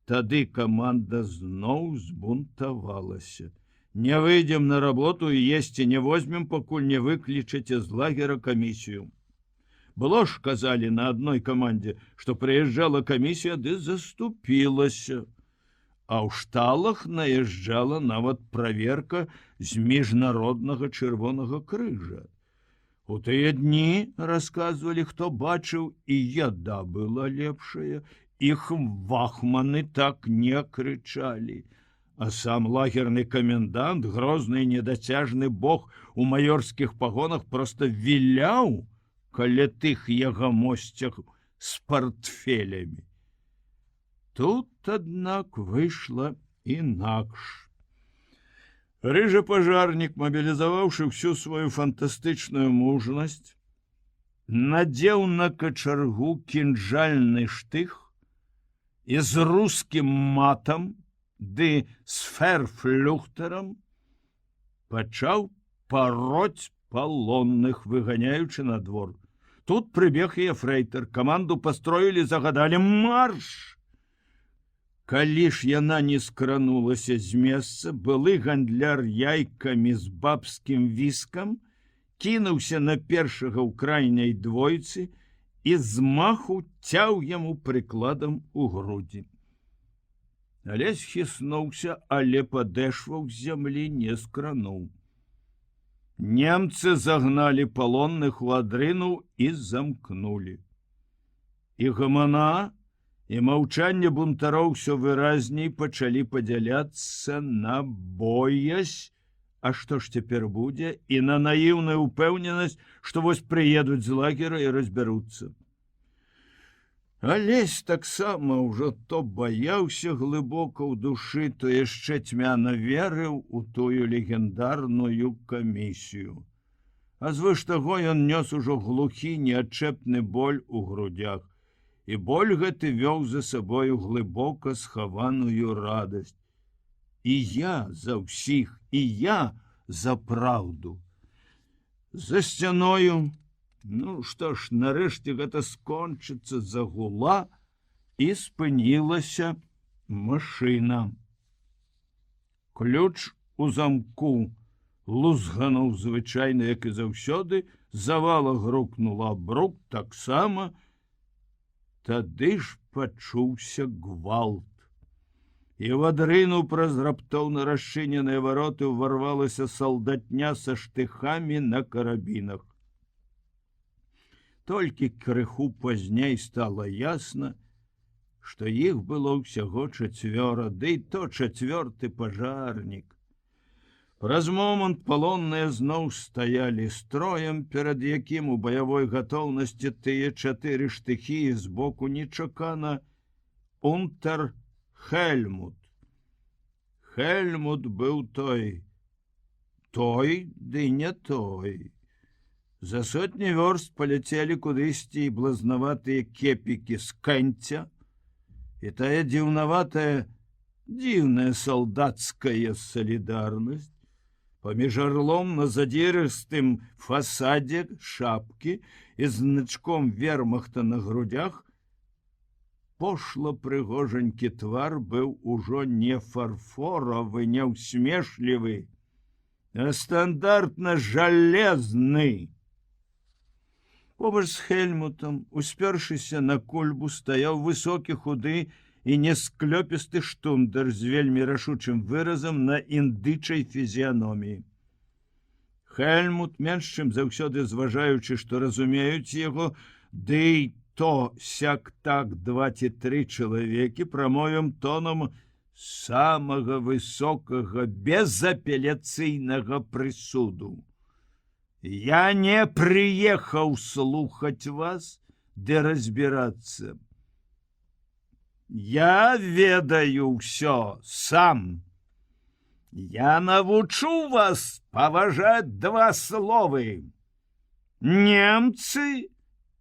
Тады каманда зноў збунтавалася. Не выйдзем на работу і есці не возьмем, пакуль не выклічаце з лагера камісію. Было ж, казалі на адной камандзе, што прыязджала камісія, ды заступілася. А ў шталах наязджала нават праверка з міжнароднага чырвонага крыжа. У тыя дні, расказвалі, хто бачыў, і яда была лепшая, іх вахманы так не крычалі. А сам лагерны камендант, грозны і недацяжны бог у маёрскіх пагонах, проста віляў каля тых ягамосцях з партфелямі. Тут, аднак, выйшла інакш. Рыжы пажарнік, мабілізаваўшы всю сваю фантастычную мужнасць, надзеў на качаргу кінжальны штых і з рускім матам ды з ферфлюхтарам пачаў пароць палонных, выганяючы на двор. Тут прыбег і ефрэйтар, каманду пастроілі, загадалі марш! Калі ж яна не скранулася з месца, былы гандляр яйкамі з бабскім віскам кінуўся на першага ў крайняй двойцы і з маху цяў яму прыкладам у грудзі. Але схіснуўся, але падэшваў з зямлі не скрануў. Немцы загналі палонных у адрыну і замкнулі. І гамана, і маўчанне бунтароў усё выразней пачалі падзяляцца на боязь, а што ж цяпер будзе, і на наіўную ўпэўненасць, што вось прыедуць з лагера і разбяруцца. Алесь таксама ўжо то баяўся глыбока ў душы, то яшчэ цьмяна верыў у тую легендарную камісію. А звыш таго ён нёс ужо глухі неадчэпны боль у грудях. І боль гэты вёў за сабою глыбока схаваную радасць. І я за ўсіх, і я за праўду. За сцяною Ну што ж, нарэшце гэта скончыцца, загула і спынілася машына. Ключ у замку лузгануў звычайна, як і заўсёды, завала грукнула абрук таксама. Тады ж пачуўся гвалт. І в адрыну праз раптоўна расчыненыя вароты ўварвалася салдатня са штыхамі на карабінах. Толькі крыху пазней стала ясна, што іх было ўсяго 4, ды і то 4-ы пажарнік. Праз момант палонныя зноў стаялі строем, перад якім у баявой гатоўнасці тыя 4 штыхі з боку нечакана унтер Хельмут. Хельмут быў той, ды не той. За сотні вёрст паляцелі кудысьці і блазнаватыя кепікі з канця, і тая дзіўная салдацкая салідарнасць. Паміж арлом на задзірыстым фасадзе шапкі і значком вермахта на грудях пошла прыгожанькі твар быў ужо не фарфоравы, не ўсмешлівы, а стандартна жалезны. Побач з Хельмутам, успёршыся на кульбу, стаяў высокі, худы і несклёпісты штундар з вельмі рашучым выразам на індычай фізіяноміі. Хельмут, менш чым заўсёды зважаючы, што разумеюць яго, ды і то сяк так 2 ці 3 чалавекі, прамовім тонам самага высокага безапеляцыйнага прысуду. Я не приехаў слухаць вас ды разбірацца. Я ведаю ўсё сам. Я навучу вас паважаць 2 словы. Немцы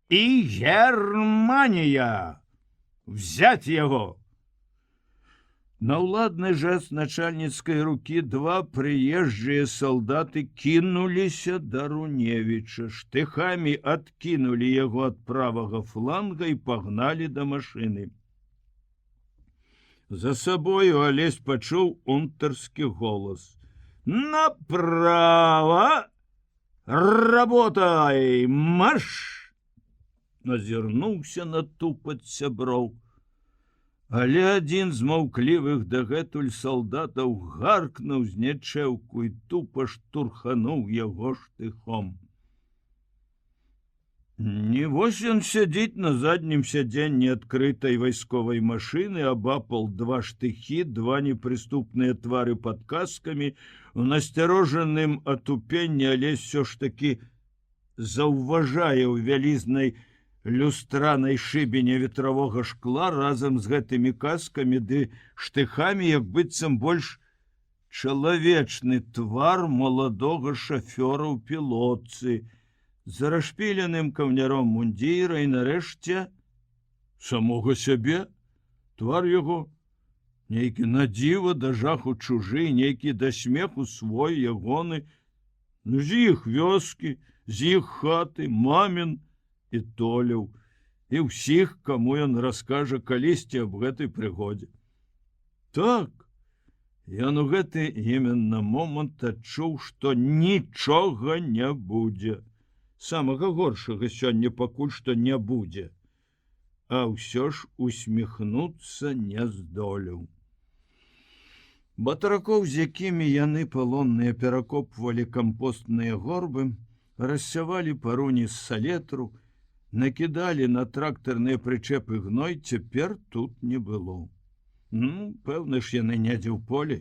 і Германія. Взять яго. На ўладны жэст начальніцкай рукі 2 прыезджыя салдаты кінуліся да Руневіча, штыхамі адкінулі яго ад правага фланга і пагналі да машыны. За сабою Алесь пачуў унтарскі голас. Направо! Работай! Марш! Азірнуўся на тупат сяброў. Але адзін з маўклівых дагэтуль салдатаў гаркнуў з нячэўку і тупа штурхануў яго штыхом. Не вось ён сядзіць на заднім сядзенні адкрытай вайсковай машыны, абапал 2 штыхі, 2 непрыступныя твары пад каскамі, у насцярожаным атупенні Алесь ўсё ж такі заўважае ў вялізнай люстранай шыбене ветравога шкла разам з гэтымі каскамі ды штыхамі, як быццам больш чалавечны твар маладога шафёра ў пілотцы, з расшпіленым каўняром мундзіра і нарэшце самога сябе. Твар яго нейкі надзіва да жаху чужы, нейкі да смеху свой, ягоны, з іх вёскі, з іх хаты, мамін і Толяў, і ўсіх, каму ён раскажа калісьці аб гэтай прыгодзе. Так, ён у гэты іменна момант адчуў, што нічога не будзе. Самага горшага сёння пакуль што не будзе, а ўсё ж усміхнуцца не здолеў. Батракоў, з якімі яны палонныя перакопвалі кампостныя горбы, рассявалі паруні з салетру, накідалі на трактарныя прычэпы гной, цяпер тут не было. Пэўна ж, яны недзе ў полі.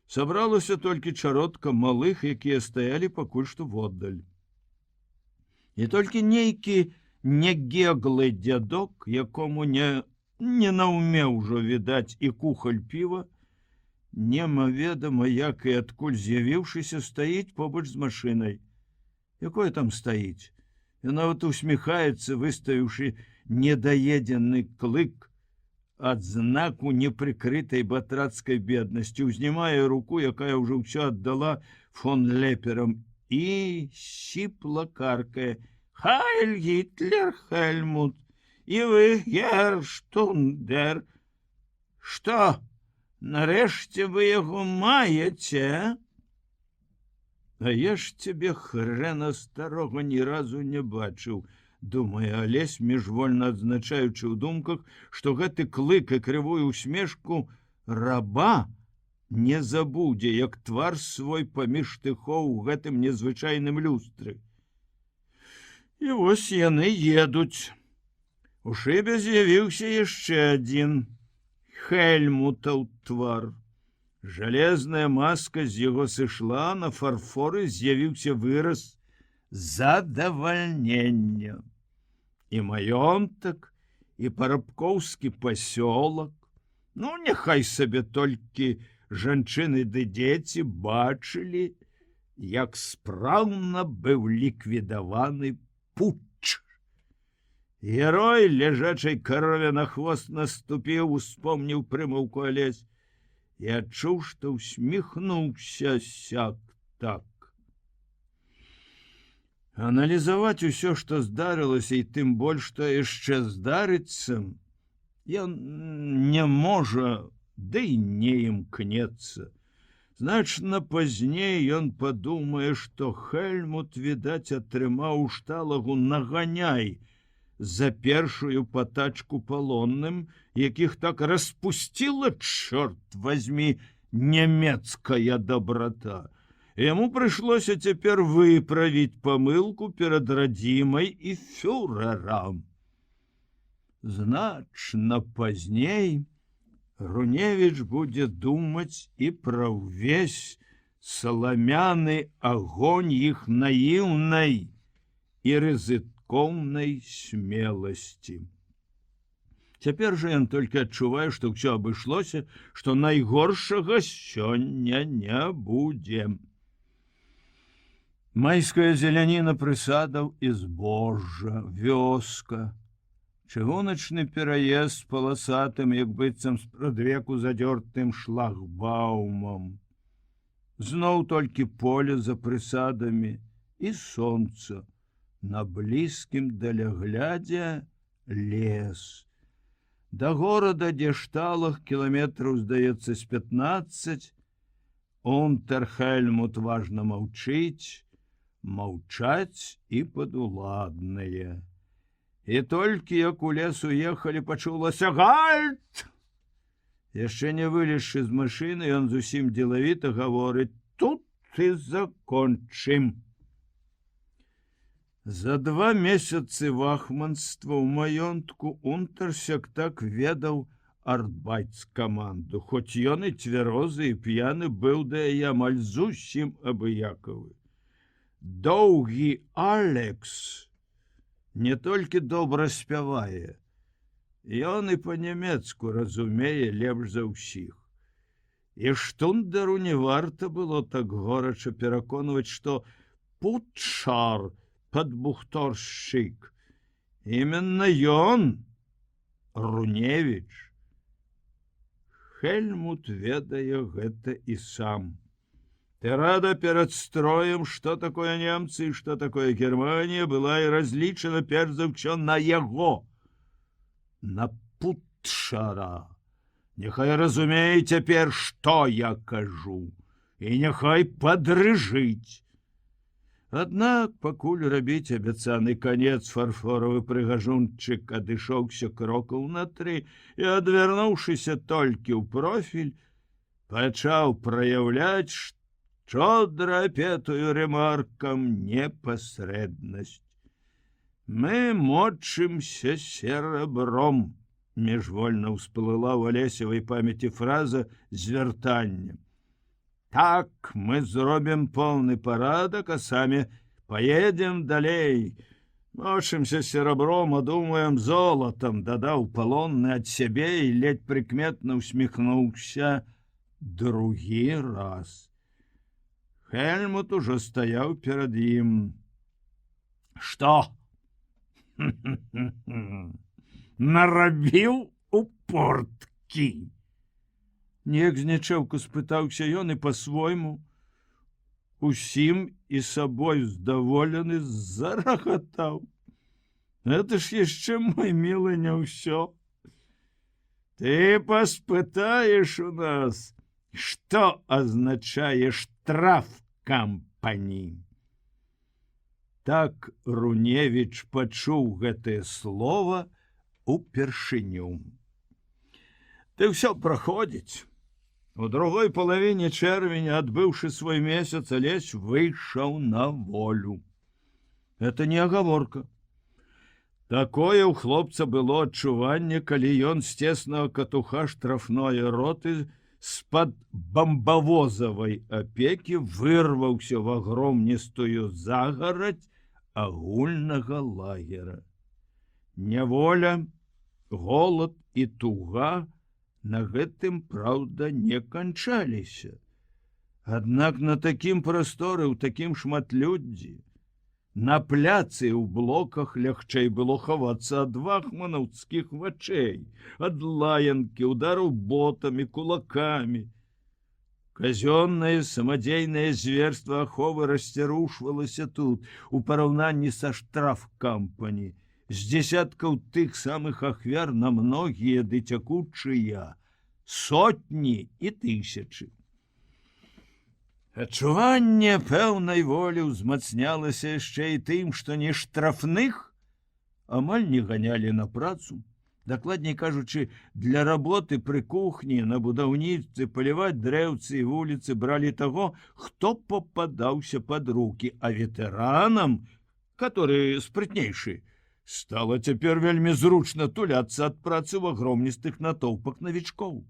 Сабралася толькі чародка малых, якія стаялі пакуль што воддаль. І толькі нейкі негеглы дзядок, якому не на ўме ўжо відаць і кухаль піва, немаведама, як і адкуль з'явіўшыся, стаіць побач з машынай. Якое там стаіць? Ён нават усміхаецца, выставіўшы недаедзены клык ад знаку непрыкрытай батрацкай беднасці, узнімае руку, якая ўжо ўсё аддала фон Леперам, і сіпла каркае: Хайль Гітлер, Хельмут, і ви, Герштундер. Што, нарэшце вы яго маеце? А я ж цябе хрэна старога ні разу не бачыў, думае Алесь, міжвольна адзначаючы ў думках, што гэты клык і крывую усмешку раба не забудзе, як твар свой паміж тыхоў у гэтым незвычайным люстры. І вось яны едуць. У шыбе з'явіўся яшчэ адзін Хельмутаў твар. Жалезная маска з яго сышла, на фарфоры з'явіўся выраз задавальнення. І маёнтак, і парабкоўскі пасёлак, ну, няхай сабе толькі жанчыны ды дзеці бачылі, як спраўна быў ліквідаваны путч. Герой ляжачай карове на хвост наступіў, успомніў прымаўку Алесь і адчуў, што усміхнуўся сяк так. Аналізаваць усё, што здарылася, і тым больш, што яшчэ здарыцца, ён не можа, ды і не імкнецца. Значна пазней ён падумае, што Хельмут, відаць, атрымаў у шталагу наганяй за першую патачку палонным, якіх так распусціла, чорт возьми, нямецкая доброта. Яму прыйшлося цяпер выправіць памылку перад радзімай і фюрэрам. Значна пазней Руневіч будзе думаць і пра ўвесь саламяны агонь іх наіўнай і рызыкоўнай смеласці. Цяпер жа ён толькі адчувае, што ўсё абышлося, што найгоршага сёння не будзе. Майская зеляніна прысадаў і збожжа, вёска, чыгуначны пераезд з паласатым, як быццам спрадвеку задзёртым шлагбаумам. Зноў толькі поле за прысадамі і сонца. На блізкім даляглядзе лес. Да горада, дзе шталах кіламетраў, здаецца, з 15, унтэр Хельмут важна маўчыць, маўчаць і падуладныя. І толькі як у лес уехалі, пачулася гальт! Яшчэ не вылезшы з машыны, ён зусім дзелавіта гаворыць: тут і закончым. За 2 месяцы вахманства ў маёнтку унтэрсяк так ведаў артбайцкаманду, хоць ён і цвярозы і п'яны быў, да яе амаль зусім абыякавы. Доўгі Алекс не толькі добра спявае, ён і па-нямецку разумее лепш за ўсіх. І Штундеру не варта было так горача пераконваць, што Путчар падбухторшчык. Іменна ён, Руневіч. Хельмут ведае гэта і сам. Тырада перад строем, што такое немцы і што такое Германія, была і разлічана перш за ўсё на яго, на Путчара. Няхай разумее цяпер, што я кажу, і няхай падрыжыць. Аднак, пакуль рабіць абяцаны канец, фарфоравы прыгажунчык адышоўся крокаў на 3 і, адвярнуўшыся толькі ў профіль, пачаў праяўляць шчодра апетую рэмаркам непасрэднасць. Мы мочымся серабром, міжвольна ўсплыла ў Алесевай памяці фраза з вяртаннем. Так, мы зробім полный парадак, а самі поедем далей. Мочымся серабром, а думаем золотом, дадаў палонны ад сябе і ледь прыкметна усміхнуўся другі раз. Хельмут ужо стаяў перад ім. Што? Нарабіў у порткі. Неяк знячэўку спытаўся ён і па-свойму. усім і сабой здаволены зарагатаў. Это ж яшчэ, мой мілы, не ўсё. Ты паспытаеш у нас, што азначае штраф кампаніі. Так Руневіч пачуў гэтае слова упершыню. Ты ўсё праходзіць. У другой палавіне чэрвеня, адбыўшы свой месяц, Алесь выйшаў на волю. Это не агаворка. Такое ў хлопца было адчуванне, калі ён з цеснага катуха штрафной роты з-пад бамбавозавай апекі вырваўся в агромністую загарадзь агульнага лагера. Няволя, голад і туга на гэтым, праўда, не канчаліся. Аднак на такім прасторы, у такім шматлюддзі, на пляцы ў блоках лягчэй было хавацца ад вахманаўскіх вачэй, ад лаянкі, удараў ботамі, кулакамі. Казённае самадзейнае зверства аховы расцярушвалася тут у параўнанні са штраф-кампані, з дзесяткаў тых самых ахвяр на многія ды цякучыя сотні і тысячы. Адчуванне пэўнай волі ўзмацнялася яшчэ і тым, што не штрафных амаль не ганялі на працу. Дакладней кажучы, для работы пры кухні, на будаўніцтве, паліваць дрэўцы і вуліцы бралі таго, хто попадаўся пад рукі, а ветэранам, которые спрытнейшы, стала цяпер вельмі зручна туляцца ад працы ў агромністых натоўпах навічкоў.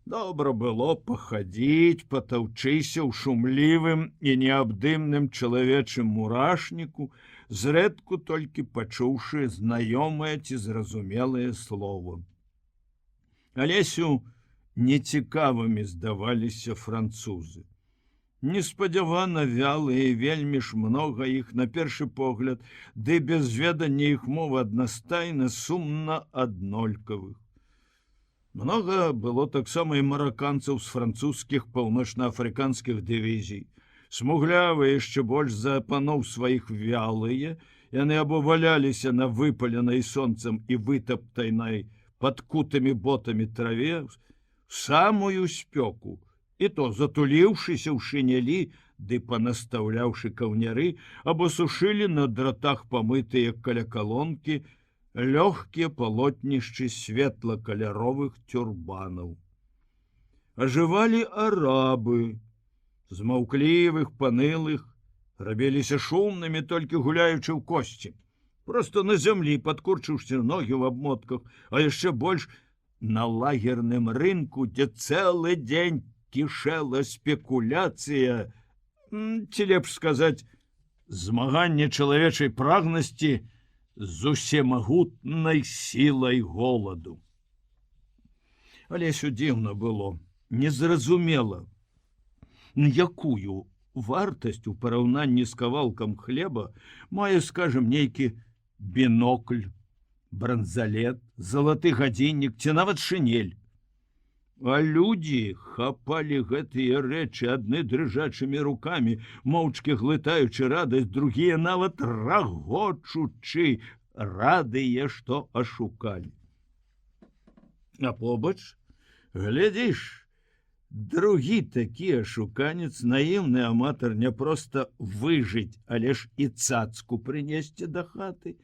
Добра было пахадзіць, патаўчыся ў шумлівым і неабдымным чалавечым мурашніку, зрэдку толькі пачуўшы знаёмае ці зразумелае слова. Алесю нецікавымі здаваліся французы. Неспадзявана вялыя і вельмі ж многа іх на першы погляд, ды без ведання іх мовы аднастайна сумна аднолькавых. Многа было таксама і мараканцаў з французскіх паўночнаафрыканскіх дывізій. Смуглявыя яшчэ больш за паноў сваіх вялыя, яны або валяліся на выпаленай сонцам і вытаптайнай пад кутымі ботамі траве самую спёку, і то затуліўшыся ў шынялі ды панастаўляўшы каўняры, або сушылі на дратах памытыя каля калонкі лёгкія палотнішчы светла-каляровых тюрбанаў. Ажывалі арабы, з маўклівых, панылых, рабіліся шумнымі, толькі гуляючы ў косці. Просто на зямлі, падкурчыўшы ногі ў абмотках, а яшчэ больш на лагерным рынку, дзе цэлы дзень кішэла спекуляцыя, ці лепш сказаць, змаганне чалавечай прагнасці з усемагутнай сілай голаду. Алесю дзіўна было, незразумела, якую вартасць у параўнанні з кавалкам хлеба мае, скажем, нейкі бінокль, бранзалет, залаты гадзіннік ці нават шинель. А людзі хапалі гэтыя рэчы адны дрыжачымі рукамі, моўчкі глытаючы радасць, другія нават рагочучы, радыя, што ашукалі. А побач, глядзіш, другі такі ашуканец, наіўны аматар, не проста выжыць, але ж і цацку прынесці да хаты,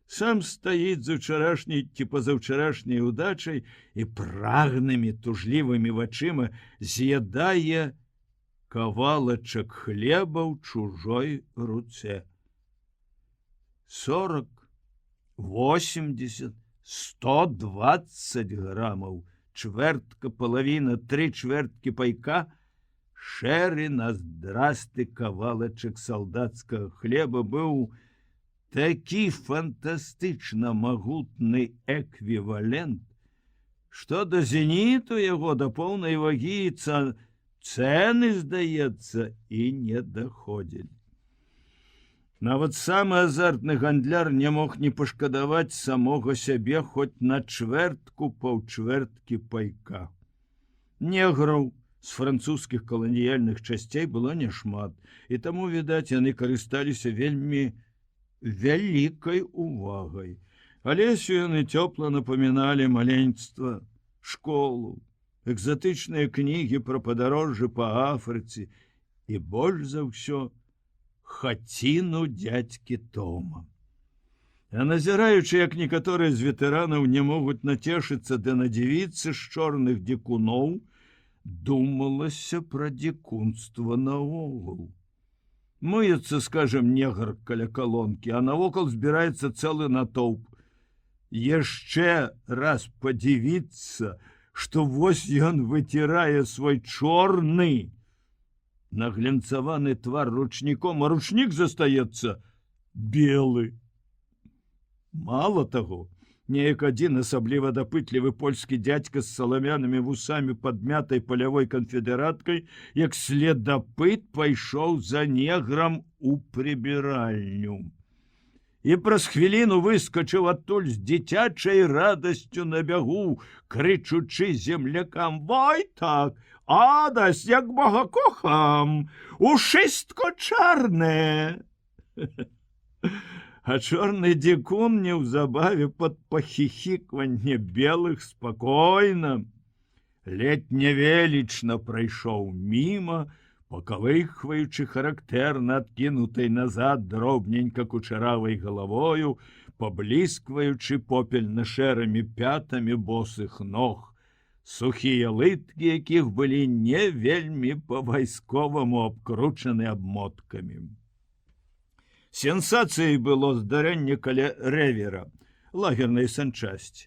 сам стаіць з учарашняй ці пазаўчарашняй удачай і прагнымі тужлівымі вачыма з'ядае кавалачак хлеба ў чужой руцэ. 40, 80, 120 грамаў, чвэртка, палавіна, 3/4 пайка, шэры наздрасты кавалачак салдацкага хлеба быў такі фантастычна магутны эквівалент, што да зеніту яго, да поўнай вагі цэны, здаецца, і не даходзілі. Нават самы азартны гандляр не мог не пашкадаваць самога сябе хоць на чвэртку, паўчвэрткі пайка. Неграў З французскіх каланіяльных часцей было няшмат, і таму, відаць, яны карысталіся вельмі вялікай увагай. Алесю яны цёпла напаміналі маленства, школу, экзатычныя кнігі пра падарожжы па Афрыцы і больш за ўсё хаціну дзядзькі Тома. А назіраючы, як некаторыя з ветэранаў не могуць нацешыцца ды надзівіцца з чорных дзікуноў, думалася пра дзікунства наогул. Мыецца, скажем, негр каля калонкі, а навокал збіраецца цэлы натоўп. Яшчэ раз падзівіцца, што вось ён выцірае свой чорны наглянцаваны твар ручніком, а ручнік застаецца белы. Мало таго, неяк адзін асабліва дапытлівы польскі дзядзька з саламянымі вусамі падмятай палявой канфедэраткай, як следапыт пайшоў за неграм у прыбіральню. І праз хвіліну выскачыў адтуль з дзіцячай радасцю на бягу, крычучы землякам: «Вой так, адась, як бога кохам, ушыстко чарне!» А чорны дзікун неўзабаве пад пахіхікванне белых спакойна, ледь невелічна прайшоў міма, пакавыхваючы характэрна адкінутай назад дробненька кучаравай галавою, пабліскваючы попельна-шэрымі пятамі босых ног, сухія лыткі якіх былі не вельмі па-вайсковаму абкручаны абмоткамі. Сенсацыяй было здарэнне каля рэвера, лагернай санчасці.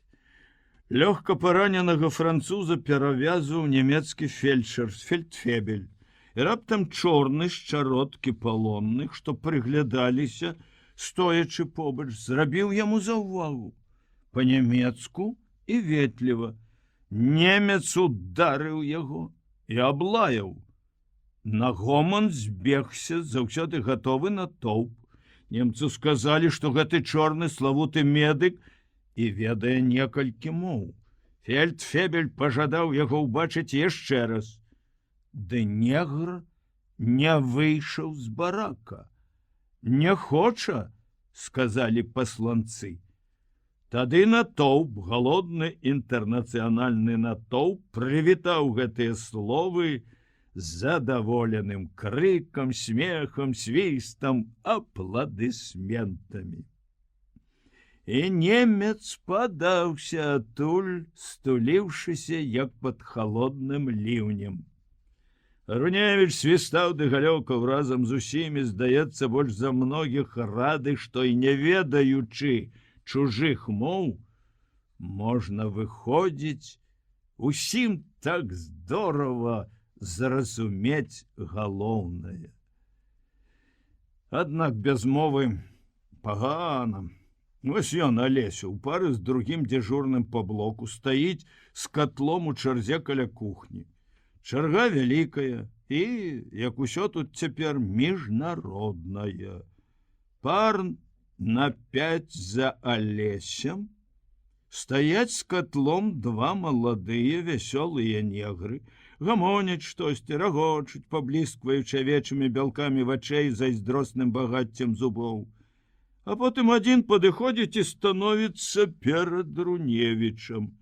Лёгка параненага француза перавязаў нямецкі фельдшер фельдфебель, і раптам чорны з чародкі палонных, што прыглядаліся, стоячы побач, зрабіў яму заўвагу. Па-нямецку і ветліва. Немец ударыў яго і аблаяў. На гоман збегся, заўсёды гатовы натоўп. Немцу сказалі, што гэты чорны славуты медык і ведае некалькі моў. Фельдфебель пажадаў яго ўбачыць яшчэ раз. Ды негр не выйшаў з барака. Не хоча, сказалі пасланцы. Тады натоўп, галодны інтэрнацыянальны натоўп, прывітаў гэтыя словы задаволеным крыкам, смехам, свістам, апладысментамі. І немец падаўся адтуль, стуліўшыся, як пад халодным ліўнем. Руневіч свістаў ды галёкаў разам з усімі, здаецца, больш за многіх рады, што і не ведаючы чужых моў, можна выходзіць усім так здорава зразумець галоўнае. Аднак без мовы пагана. Вось ён, Алесю, у пары з другім дзяжурным па блоку стаіць з катлом у чарзе каля кухні. Чарга вялікая і, як усё тут цяпер, міжнародная. Пар на 5 за Алесем стаяць з катлом два маладыя вясёлыя негры, гамоняць штосьці, рагочуць, пабліскваючы авечымі бялкамі вачэй зайздросным багаццем зубоў. А потым адзін падыходзіць і становіцца перад Руневічам.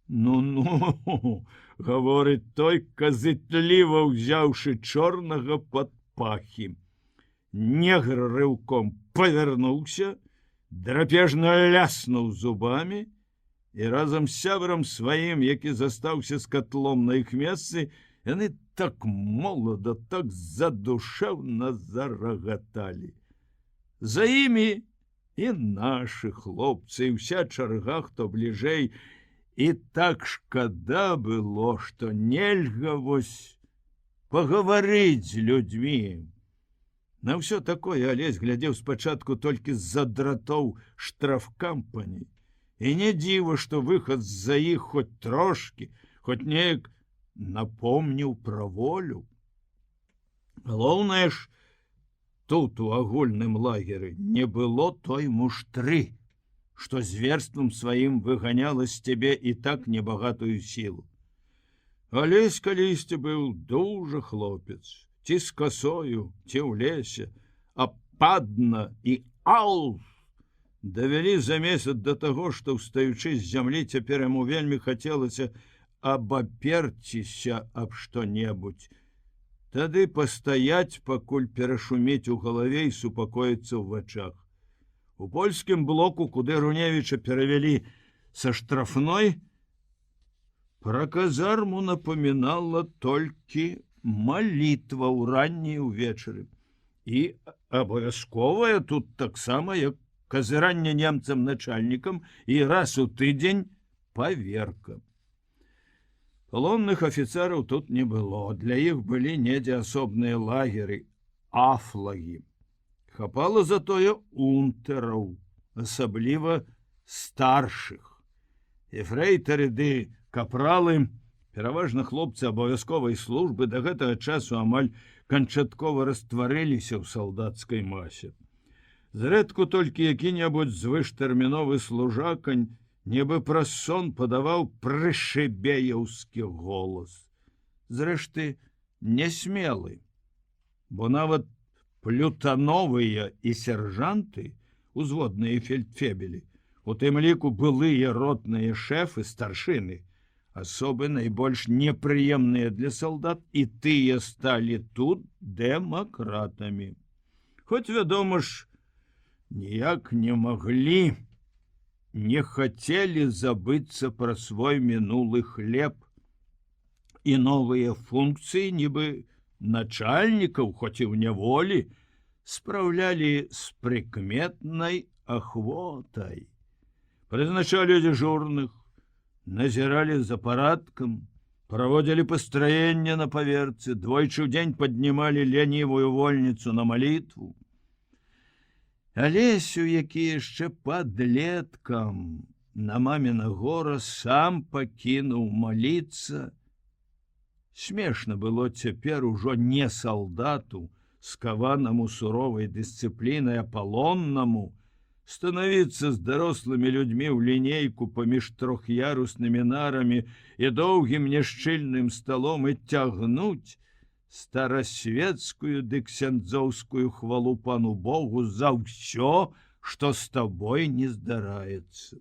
«Ну-ну», — гаворыць той, казытліва ўзяўшы чорнага пад пахі. Негр рыўком павярнуўся, драпежна ляснуў зубамі, і разам з сябрам сваім, які застаўся з катлом на іх месцы, яны так молода, так задушэўна зарагаталі. За імі і нашы хлопцы, і ўся чарга, хто бліжэй, і так шкада было, што нельга вось пагаварыць з людзьмі. На ўсё такое Алесь глядзеў спачатку толькі з-за дратоў штрафкампані. І не дзіва, што выхад з-за іх хоць трошкі, хоць неяк напомніў пра волю. Галоўнае ж, тут у агульным лагеры не было той муштры, што зверствам сваім выганяла з цябе і так небагатую сілу. Алесь калісьці быў дужа хлопец, ці з касою, ці ў лесе, а падна і ау! Давялі за месяц да таго, што, ўстаючы з зямлі, цяпер яму вельмі хацелася абаперціся аб што-небудзь. Тады пастаяць, пакуль перашумець у галаве і супакоіцца ў вачах. У польскім блоку, куды Руневіча перавялі са штрафной, пра казарму напамінала толькі малітва ў ранні ўвечары. І абавязковая тут таксама, як казыранне немцам-начальнікам і раз у тыдзень паверка. Палонных афіцэраў тут не было, для іх былі недзе асобныя лагеры, афлагі. Хапала затое унтэраў, асабліва старшых. Ефрэйтары ды капралы, пераважна хлопцы абавязковай службы, да гэтага часу амаль канчаткова растварыліся ў салдацкай масе. Зрэдку толькі які-небудзь звыштэрміновы служака нібы праз сон падаваў прышыбеяўскі голас. Зрэшты, нясмелы, бо нават плютановыя і сяржанты, узводныя фельдфебелі, у тым ліку былыя ротныя шэфы, старшыны, асобы найбольш непрыемныя для салдат, і тыя сталі тут дэмакратамі. Хоць, вядома ж, ніяк не маглі, не хацелі забыцца пра свой мінулы хлеб і новыя функцыі, нібы начальнікаў, хоць і ў няволі, спраўлялі з прыкметнай ахвотай. Прызначалі дзяжурных, назіралі за парадкам, праводзілі пастраенне на паверцы, двойчы ў дзень паднімалі лянівую вольніцу на малітву. Алесю, які яшчэ падлеткам на маміна гора сам пакінуў маліцца, смешна было цяпер ужо не салдату, скаванаму суровай дысцыплінай, а палоннаму, станавіцца з дарослымі людзьмі ў лінейку паміж трох'яруснымі нарамі і доўгім няшчыльным сталом і цягнуць старасветскую ды ксяндзоўскую хвалу пану Богу за ўсё, што з табой не здараецца.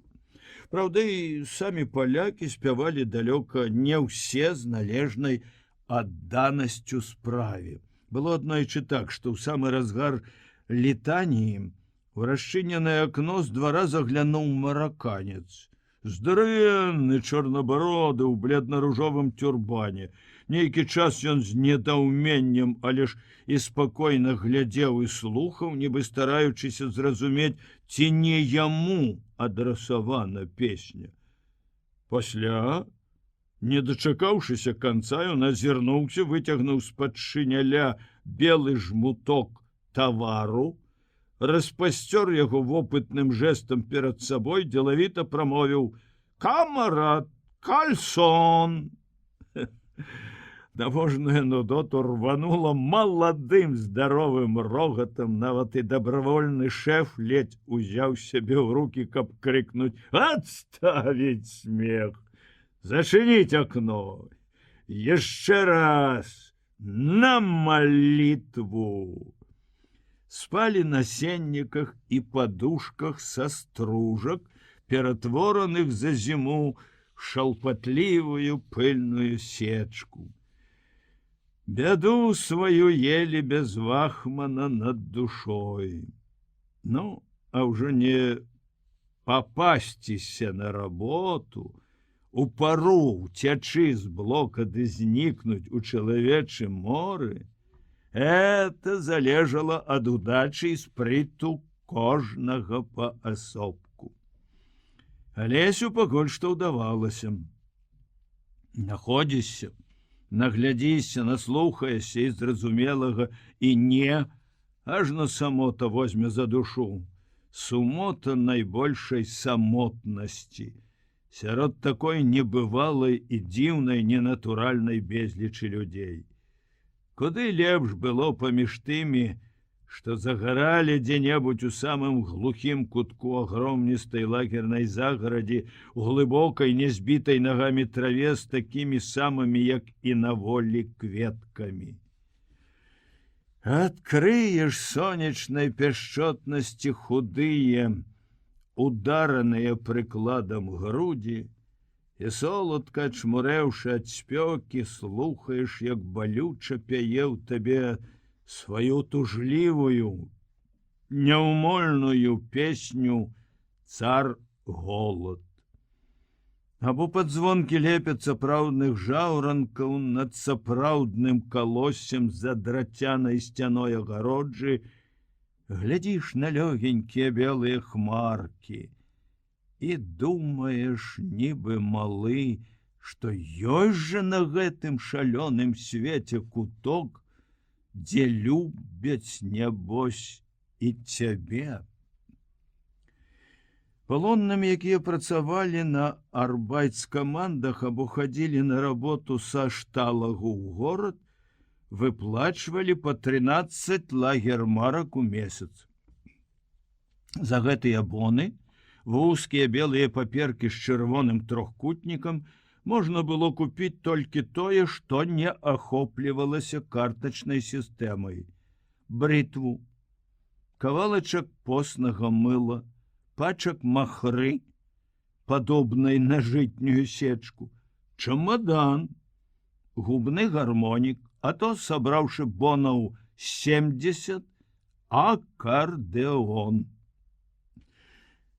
Праўда, і самі палякі спявалі далёка не ўсе з належнай адданасцю справе. Было аднойчы так, што ў самы разгар літаніі у расчыненае акно з двара заглянуў мараканец. Здаравенны, чорнабароды ў бледна-ружовым тюрбане. Нейкі час ён з недаўменнем, але ж і спакойна глядзеў і слухаў, нібы стараючыся зразумець, ці не яму адрасавана песня. Пасля, не дачакаўшыся канца, ён азірнуўся, выцягнуў з-пад шыняля белы жмуток тавару, распасцёр яго вопытным жэстам перад сабой, дзелавіта прамовіў: «Камарад, кальсон!» Навожную нудоту рванула маладым здаровым рогатам, нават і дабравольны шэф ледзь узяў сябе ў рукі, каб крыкнуць: «Адставіць смех! Зачыніць акно! Яшчэ раз! На малітву!» Спалі на сенніках і падушках са стружак, ператвораных за зіму шалпатлівую пыльную сечку. Бяду сваю елі без вахмана над душой. Ну, а ўжо не папасціся на работу, у пару уцячы з блока ды знікнуць у чалавечым моры, это залежало ад удачы і спрыту кожнага паасобку. Алесю пакуль што ўдавалася. Находзішся, наглядзіся, наслухаешся і зразумелага, і не, ажно самота возьме за душу. Сумота найбольшай самотнасці. Сярод такой небывалай і дзіўнай ненатуральнай безлічы людзей. Куды лепш было паміж тымі, што загаралі дзе-небудзь у самым глухім кутку агромністай лагернай загарадзі у глыбокай нязбітай нагамі траве з такімі самымі, як і на волі, кветкамі. Адкрыеш сонечнай пяшчотнасці худыя, удараныя прыкладам грудзі, і соладка, чмурэўшы ад спёкі, слухаеш, як балюча пяе ў табе сваю тужлівую, няўмольную песню «Цар голад». Або пад звонкі лепят сапраўдных жаўранкаў над сапраўдным калоссем за драцянай сцяной агароджы, глядзіш на лёгенькія белыя хмаркі і думаеш, нібы малы, што ёсць жа на гэтым шалёным свеце куток, дзе любяць, нябось, і цябе. Палонным, якія працавалі на арбайцкамандах або хадзілі на работу са шталагу ў горад, выплачвалі па 13 лагермарак у месяц. За гэтыя боны вузкія белыя паперкі з чырвоным трохкутнікам можна было купіць толькі тое, што не ахоплівалася картачнай сістэмай: брытву, кавалачак постнага мыла, пачак махры, падобнай на жытнюю сечку, чамадан, губны гармонік, а то, сабраўшы бонаў 70, акардэон.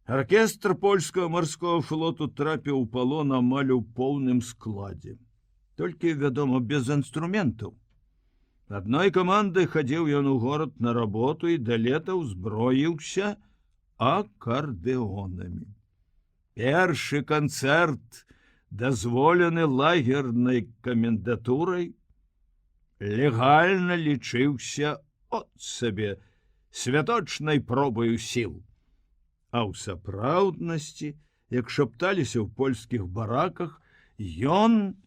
Аркестр польскага марскога флоту трапіў у палон амаль у поўным складзе. Толькі, вядома, без інструментаў. Адной камандай хадзіў ён у горад на работу і да лета ўзброіўся акардэонамі. Першы канцэрт, дазволены лагернай камендатурай, легальна лічыўся от сабе святочнай пробаю сіл. А ў сапраўднасці, як шапталіся ў польскіх бараках, ён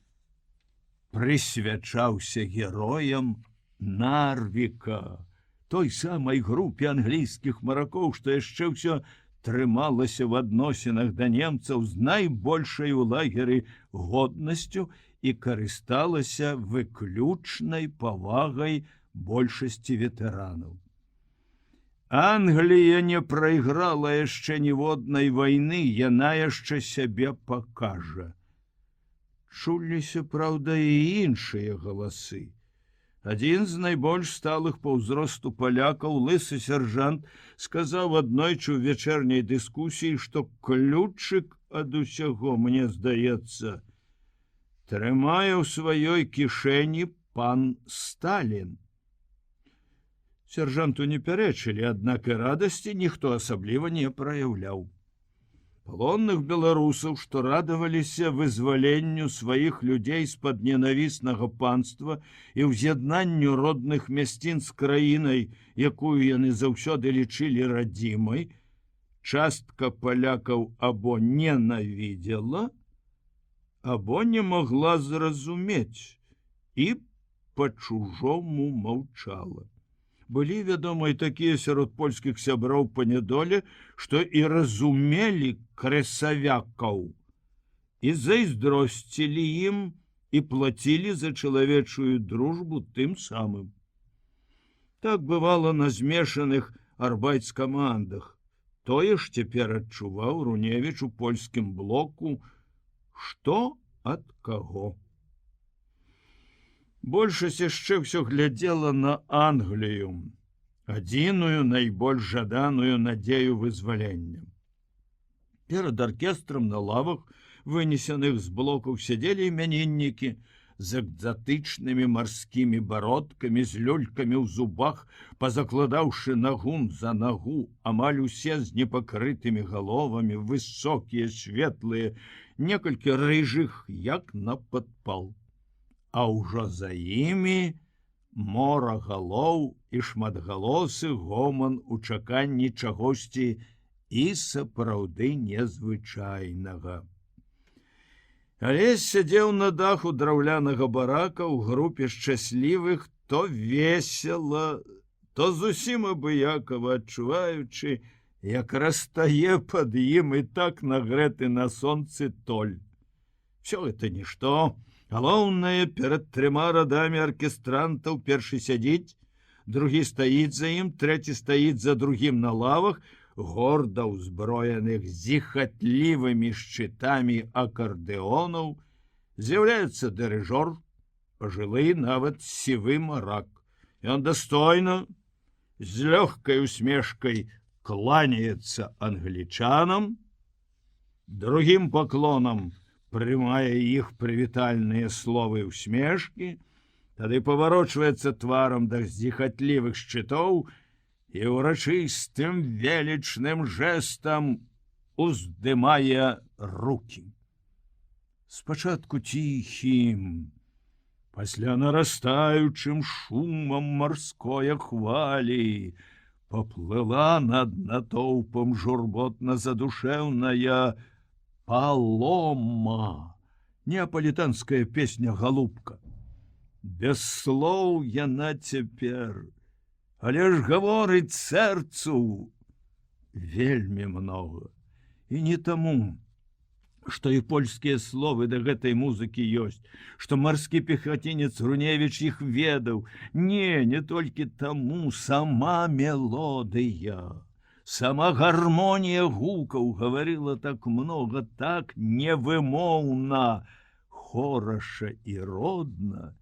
прысвячаўся героям Нарвіка, той самай групе англійскіх маракоў, што яшчэ ўсё трымалася в адносінах да немцаў з найбольшай у лагеры годнасцю і карысталася выключнай павагай большасці ветэранаў. Англія не прайграла яшчэ ніводнай вайны, яна яшчэ сябе пакажа. Чуліся, праўда, і іншыя галасы. Адзін з найбольш сталых па ўзросту палякаў, лысы сяржант, сказаў аднойчы ў вечерняй дыскусіі, што ключык ад усяго, мне здаецца, трымае ў сваёй кішэні пан Сталін. Сяржанту не пярэчылі, аднак і радасці ніхто асабліва не праяўляў. Палонных беларусаў, што радаваліся вызваленню сваіх людзей з-пад ненавіснага панства і ўз'яднанню родных мясцін з краінай, якую яны заўсёды лічылі радзімай, частка палякаў або ненавідзела, або не магла зразумець і па-чужому маўчала. Былі, вядома, і такія сярод польскіх сяброў па нядоле, што і разумелі крэсавякаў, і зайздросцілі ім і плацілі за чалавечую дружбу тым самым. Так бывала на змешаных арбайцкамандах. Тое ж цяпер адчуваў Руневіч у польскім блоку, што ад каго. Большасць яшчэ ўсё глядзела на Англію, адзіную найбольш жаданую надзею вызвалення. Перад аркестрам на лавах, вынесеных з блокаў, сядзелі імяніннікі з экзатычнымі марскімі бародкамі, з люлькамі ў зубах, пазакладаўшы нагу за нагу, амаль усе з непакрытымі галовамі, высокія, светлыя, некалькі рыжых, як на падпал. А ўжо за імі мора галоў і шматгалосы гоман у чаканні чагосьці і сапраўды незвычайнага. Алесь сядзеў на даху драўлянага барака ў групе шчаслівых, то весела, то зусім абыякава адчуваючы, як растае пад ім і так нагрэты на сонцы толь. Все это нішто. Галоўнае, перад 3 радамі аркестрантаў першы сядзіць, другі стаіць за ім, трэці стаіць за другім на лавах, горда ўзброеных зіхатлівымі шчытамі акардэонаў. З'яўляецца дырыжор, пажылы, нават сівы марак. Ён дастойна, з лёгкай усмешкай кланяецца англічанам, другім паклонам прымае іх прывітальныя словы ўсмешкі, тады паварочваецца тварам да зіхатлівых шчытоў і ўрачыстым велічным жэстам уздымае рукі. Спачатку ціхім, пасля нарастаючым шумам марской хвалі поплыла над натоўпам журботна-задушэўная палома, неапалітанская песня «Голубка». Без слоў яна цяпер, але ж гаворыць сэрцу вельмі многа. І не таму, што і польскія словы да гэтай музыкі ёсць, што марскі пехацінец Груневіч іх ведаў. Не толькі таму, сама мелодыя, сама гармонія гукаў гаварыла так многа, так невымоўна, хораша і родна,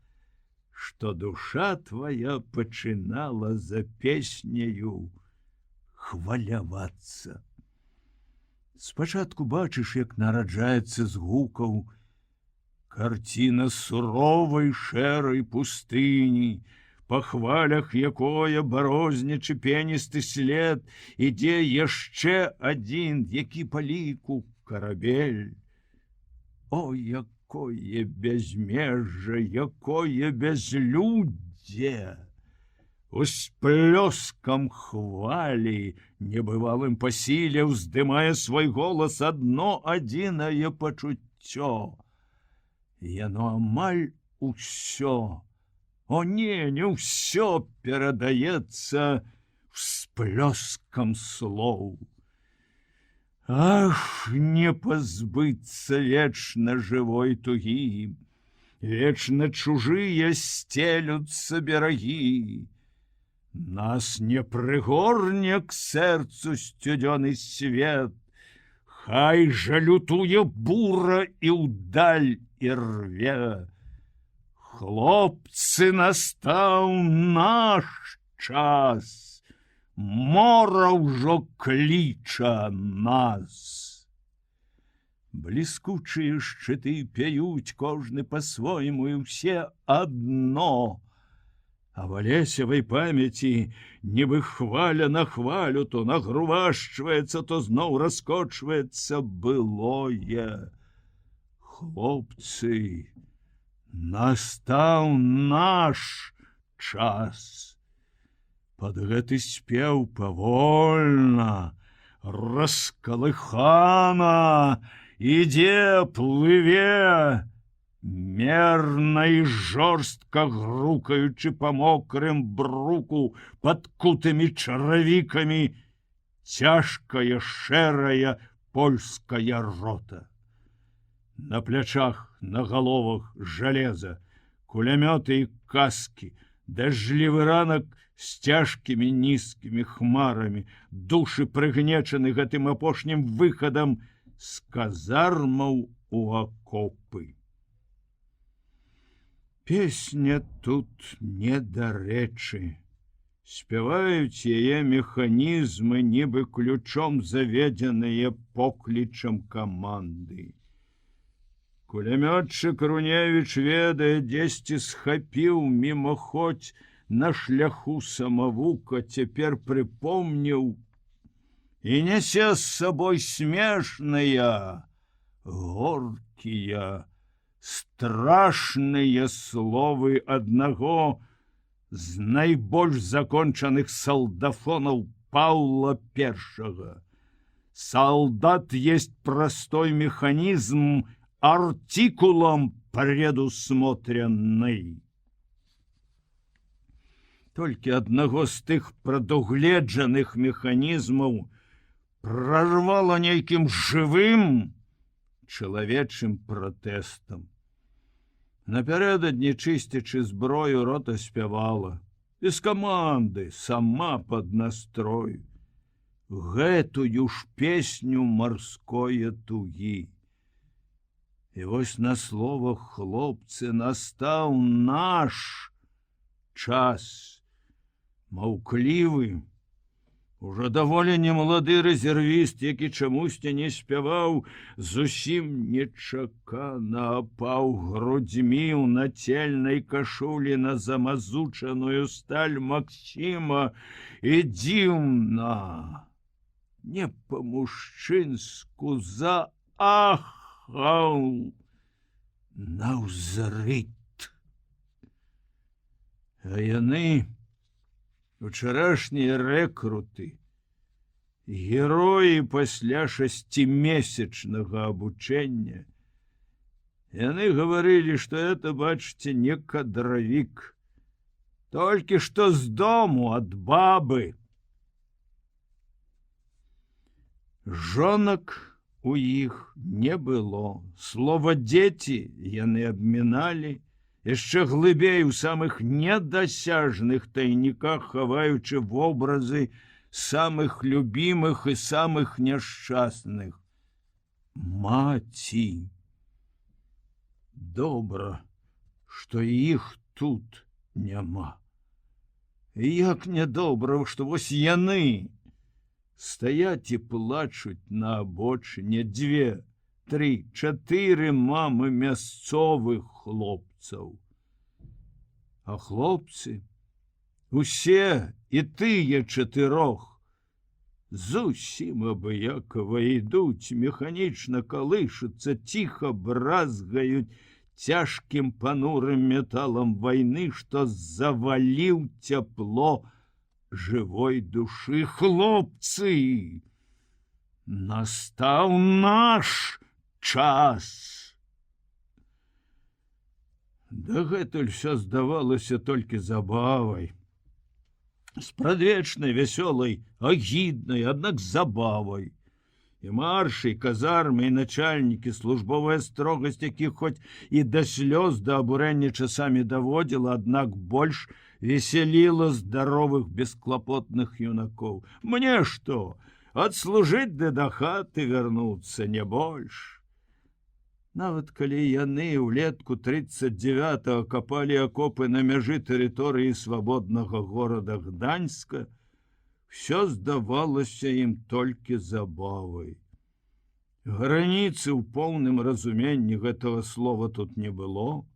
што душа твая пачынала за песняю хвалявацца. Спачатку бачыш, як нараджаецца з гукаў карціна суровай шэрай пустыні, па хвалях якое барознічы пеністы след, ідзе яшчэ адзін, які па ліку карабель. О, якое бязмежжа, якое бязлюддзе! Усплёскам хвалі, небывалым па сіле ўздымае свой голас адно адзінае пачуццё. Яно амаль усё, о не ўсё перадаецца всплёскам слоў. Ах, не пазбыцца вечна жывой тугі, вечна чужыя сцелюцца берагі. Нас не прыгорне к сэрцу сцюдзёны свет, хай жа лютуе бура і ўдаль і рве. Хлопцы, настаў наш час, мора ўжо кліча нас. Бліскучыя шчыты пяюць кожны па-свойму і ўсе адно. А в Алесевай памяці нібы хваля на хвалю то нагрувашчваецца, то зноў раскочваецца былое. Хлопцы, настаў наш час. Пад гэты спеў павольна, раскалыхана, ідзе, плыве, мерна і жорстка грукаючы па мокрым бруку пад кутымі чаравікамі цяжкая шэрая польская рота. На плячах, на галовах жалеза, кулямёты і каскі, дажджлівы ранак з цяжкімі нізкімі хмарамі, душы прыгнечаны гэтым апошнім выхадам з казармаў у акопы. Песня тут недарэчы. Спяваюць яе механізмы, нібы ключом заведзеныя поклічам каманды. Кулямётчык Груневіч ведае, дзесьці схапіў мімаходзь на шляху самавука, цяпер прыпомніў і нясе з сабой смешныя, горкія, страшныя словы аднаго з найбольш закончаных салдафонаў Паўла I. Солдат есть простой механизм, артикулом предусмотренный. Толькі аднаго з тых прадугледжаных механізмаў прорвала нейкім жывым чалавечым пратэстам. Напярэдадні, чысцячы зброю, рота спявала без каманды, сама пад настрой гэтую ж песню марское тугі. І вось на словах хлопцы настаў наш час. Маўклівы, ужо даволі немалады рэзервіст, які чамусьці не спяваў, зусім нечакана апаў грудзьмі ў нацельнай кашулі на замазучаную сталь Максіма і дзіўна, не па-мужчынску заахаў наўзрыт. А яны, учарашнія рэкруты, героі пасля 6-месячнага абучэння, яны гаварылі, што это, бачыце, не кадравік, толькі што з дому ад бабы. Жонак у іх не было. Слова «дзеці» яны абміналі, яшчэ глыбей у самых недасяжных тайніках, хаваючы вобразы самых любімых і самых няшчасных. Маці. Добра, што іх тут няма. І як нядобра, што вось яны стаяць і плачуць на абочыне 2, 3, 4 мамы мясцовых хлопцаў. А хлопцы, усе і тыя 4, зусім абыякава ідуць, механічна калышуцца, ціха бразгаюць цяжкім панурым металам вайны, што заваліў цяпло жывой душы. Хлопцы, настаў наш час. Дагэтуль все здавалася толькі забавай. Спрадвечнай, вясёлай, агіднай, аднак забавай. І маршы, і казармы, і начальнікі, службовая строгасць, якіх хоць і да слёз, да абурэння часамі даводзіла, аднак больш весяліла здаровых бесклапотных юнакоў. Мне што, адслужыць ды да хаты вярнуцца, не больш. Нават калі яны ўлетку 39-го капалі акопы на мяжы тэрыторыі свабоднага горада Гданьска, все здавалася ім толькі забавай. Граніцы ў поўным разуменні гэтага слова тут не было.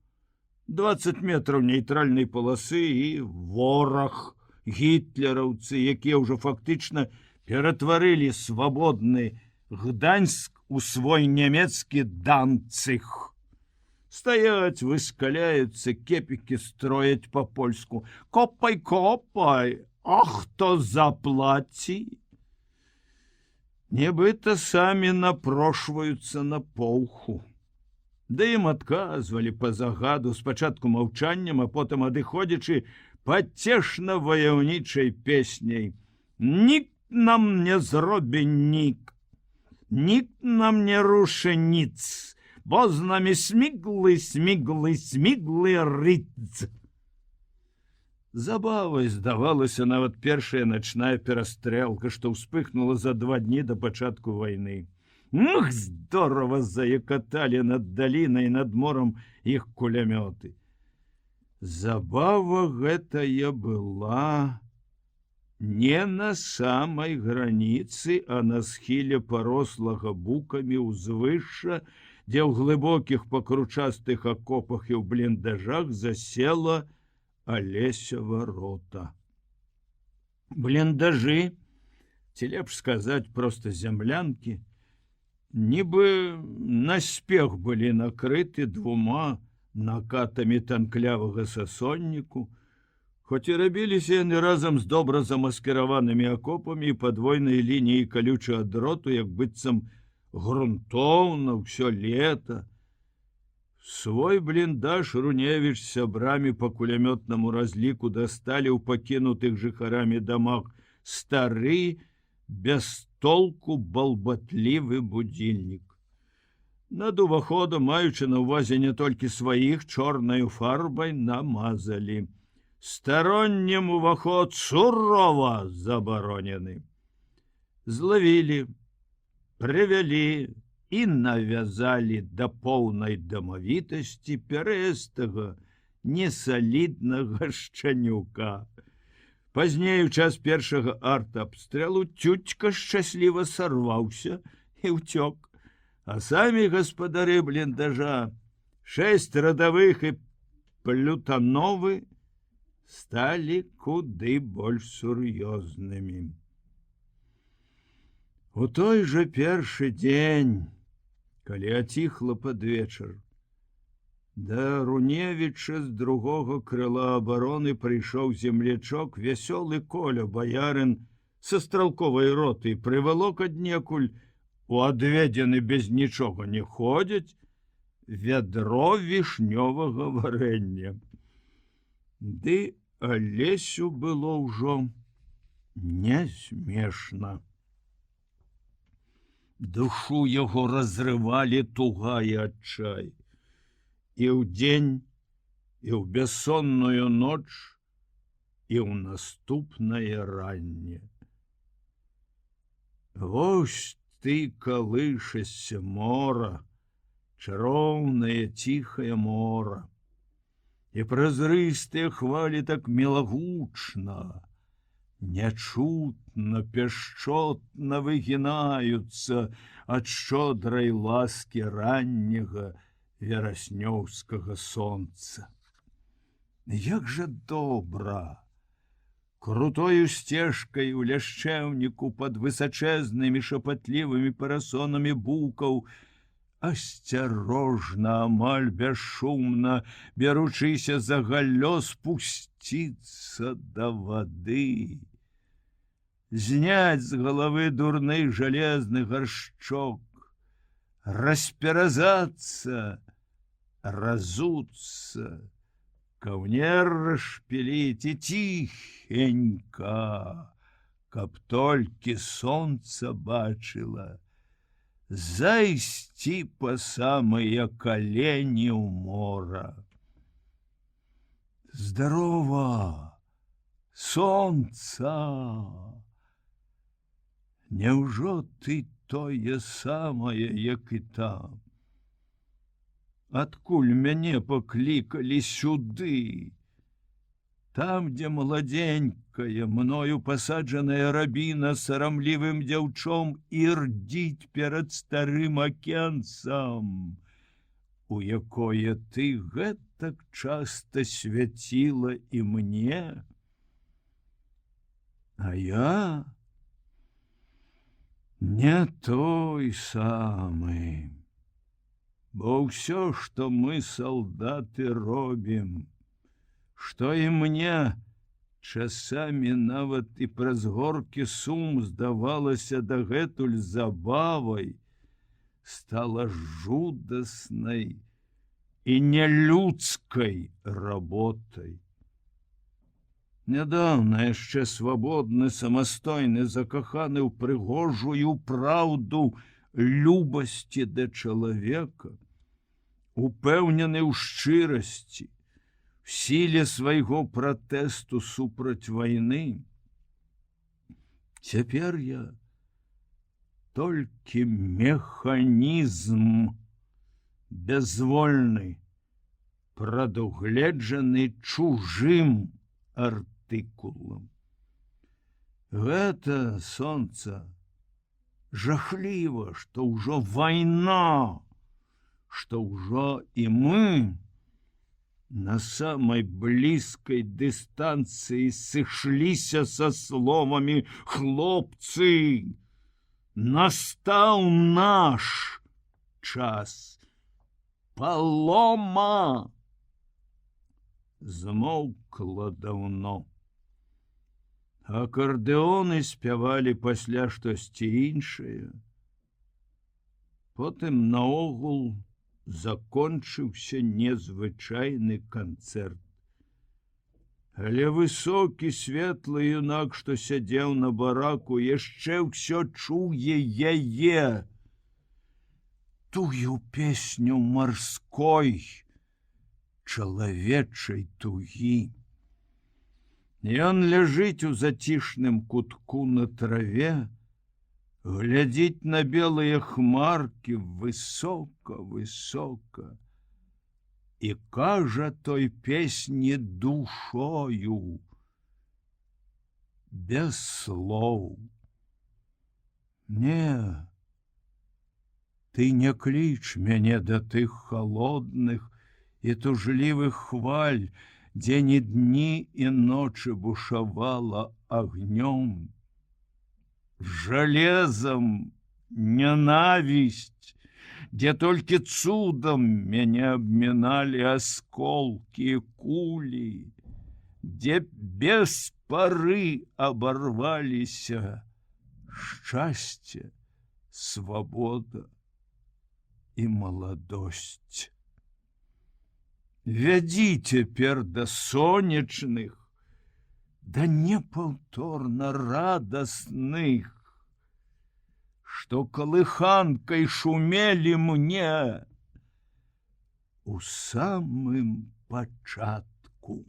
20 метраў нейтральнай паласы і вораг, гітлераўцы, якія ўжо фактычна ператварылі свабодны Гданьск у свой нямецкі Данциг. Стаяць, выскаляюцца, кепікі строяць па-польску. Копай, копай, а хто заплаці? Нібыта самі напрошваюцца на поўху. Да ім адказвалі па загаду, спачатку маўчаннем, а потым адыходзячы пацешна ваяўнічай песняй. Нік нам не зробі нік, нік нам не рушы ніц, бо з намі сміглы, сміглы, сміглы рыдз. Забавай здавалася нават першая начная перастрэлка, што ўспыхнула за 2 дні да пачатку вайны. Мх, здорова заякаталі над далінай, над морам іх кулямёты. Забава гэтая была не на самай граніцы, а на схіле парослага букамі ўзвышша, дзе ў глыбокіх пакручастых акопах і ў бліндажах засела Алесява рота. Бліндажы, ці лепш сказаць, проста зямлянкі, нібы наспех былі накрыты 2 накатамі танклявага сасонніку, хоць і рабіліся яны разам з добра замаскіраванымі акопамі і падвойнай лініяй калючага дроту, як быццам грунтоўна ўсё лета. Свой бліндаж Руневіч з сябрамі па кулямётнаму разліку дасталі ў пакінутых жыхарамі дамах стары, без толку балбатлівы будильнік. Над уваходам, маючы на ўвазе не толькі сваіх, чорнаю фарбай намазалі. Стороннім уваход сурова забаронены. Злавілі, прывялі і навязалі да поўнай дамавітасці пярэстага, несаліднага шчанюка. Пазней, у час першага артабстрэлу, цюцька шчасліва сарваўся і ўцёк, а самі гаспадары бліндажа, 6 радавых і плютановы, сталі куды больш сур'ёзнымі. У той жа першы дзень, калі аціхла пад вечар, да Руневіча з другога крыла абароны прыйшоў землячок, вясёлы Коля, баярын са стралковай роты, прывалок аднекуль, у адведзены без нічога не ходзяць, вядро вішнёвага варэння. Ды Алесю было ўжо не смешна. Душу яго разрывалі туга і адчай. І ўдзень, і ў бяссонную ноч, і ў наступнае ранне. Вось ты калышашся, мора, чароўнае ціхае мора, і празрыстыя хвалі так мілагучна, нячутна, пяшчотна выгінаюцца ад шчодрай ласкі ранняга вераснёўскага сонца. Як жа добра! Крутою сцежкай у ляшчэўніку пад высачэзнымі шапатлівымі парасонамі букаў, асцярожна, амаль бесшумна, бяручыся за галлё, спусціцца да вады, зняць з галавы дурны жалезны гаршчок, распяразацца, разуцца, каўнер расшпіліць і ціхенька, каб толькі сонца бачыла, зайсці па самыя калені ў мора. Здарова, сонца! Няўжо ты тое самае, як і там? Адкуль мяне паклікалі сюды? Там, дзе маладзенькая, мною пасаджаная рабіна сарамлівым дзяўчом ірдзіць перад старым акенцам, у якое ты гэтак часта свяціла і мне. А я не той самы, бо ўсё, што мы, салдаты, робім, што і мне часамі нават і праз горкі сум здавалася дагэтуль забавай, стала жудаснай і нелюдскай работай. Нядаўна яшчэ свабодны, самастойны, закаханы ў прыгожую праўду любасці да чалавека, упэўнены ў шчырасці, сіле свайго пратэсту супраць вайны. Цяпер я толькі механізм, бязвольны, прадугледжаны чужым артыкулам. Гэта, сонца, жахліва, што ўжо вайна, што ўжо і мы на самай блізкай дыстанцыі сышліся са словамі: хлопцы, настаў наш час. Палома змоўкла даўно. Акардэоны спявалі пасля штосьці іншае. Потым наогул закончыўся незвычайны канцэрт. Але высокі светлы юнак, што сядзеў на бараку, яшчэ ўсё чуе яе. Тую песню марской, чалавечай тугі. Ён ляжыць у зацішным кутку на траве, глядзіць на белыя хмаркі высока-высока і кажа той песні душою, без слоў. Не, ты не кліч мяне да тых холодных і тужлівых хваль, дзе ні дні і ночы бушавала агнём, жалезам ненавісць, дзе толькі цудам мяне абміналі асколкі і кулі, дзе без пары абарваліся шчасце, свабода і маладосць. Вядзі цяпер да сонечных, да непаўторна радасных, што калыханкай шумелі мне у самым пачатку.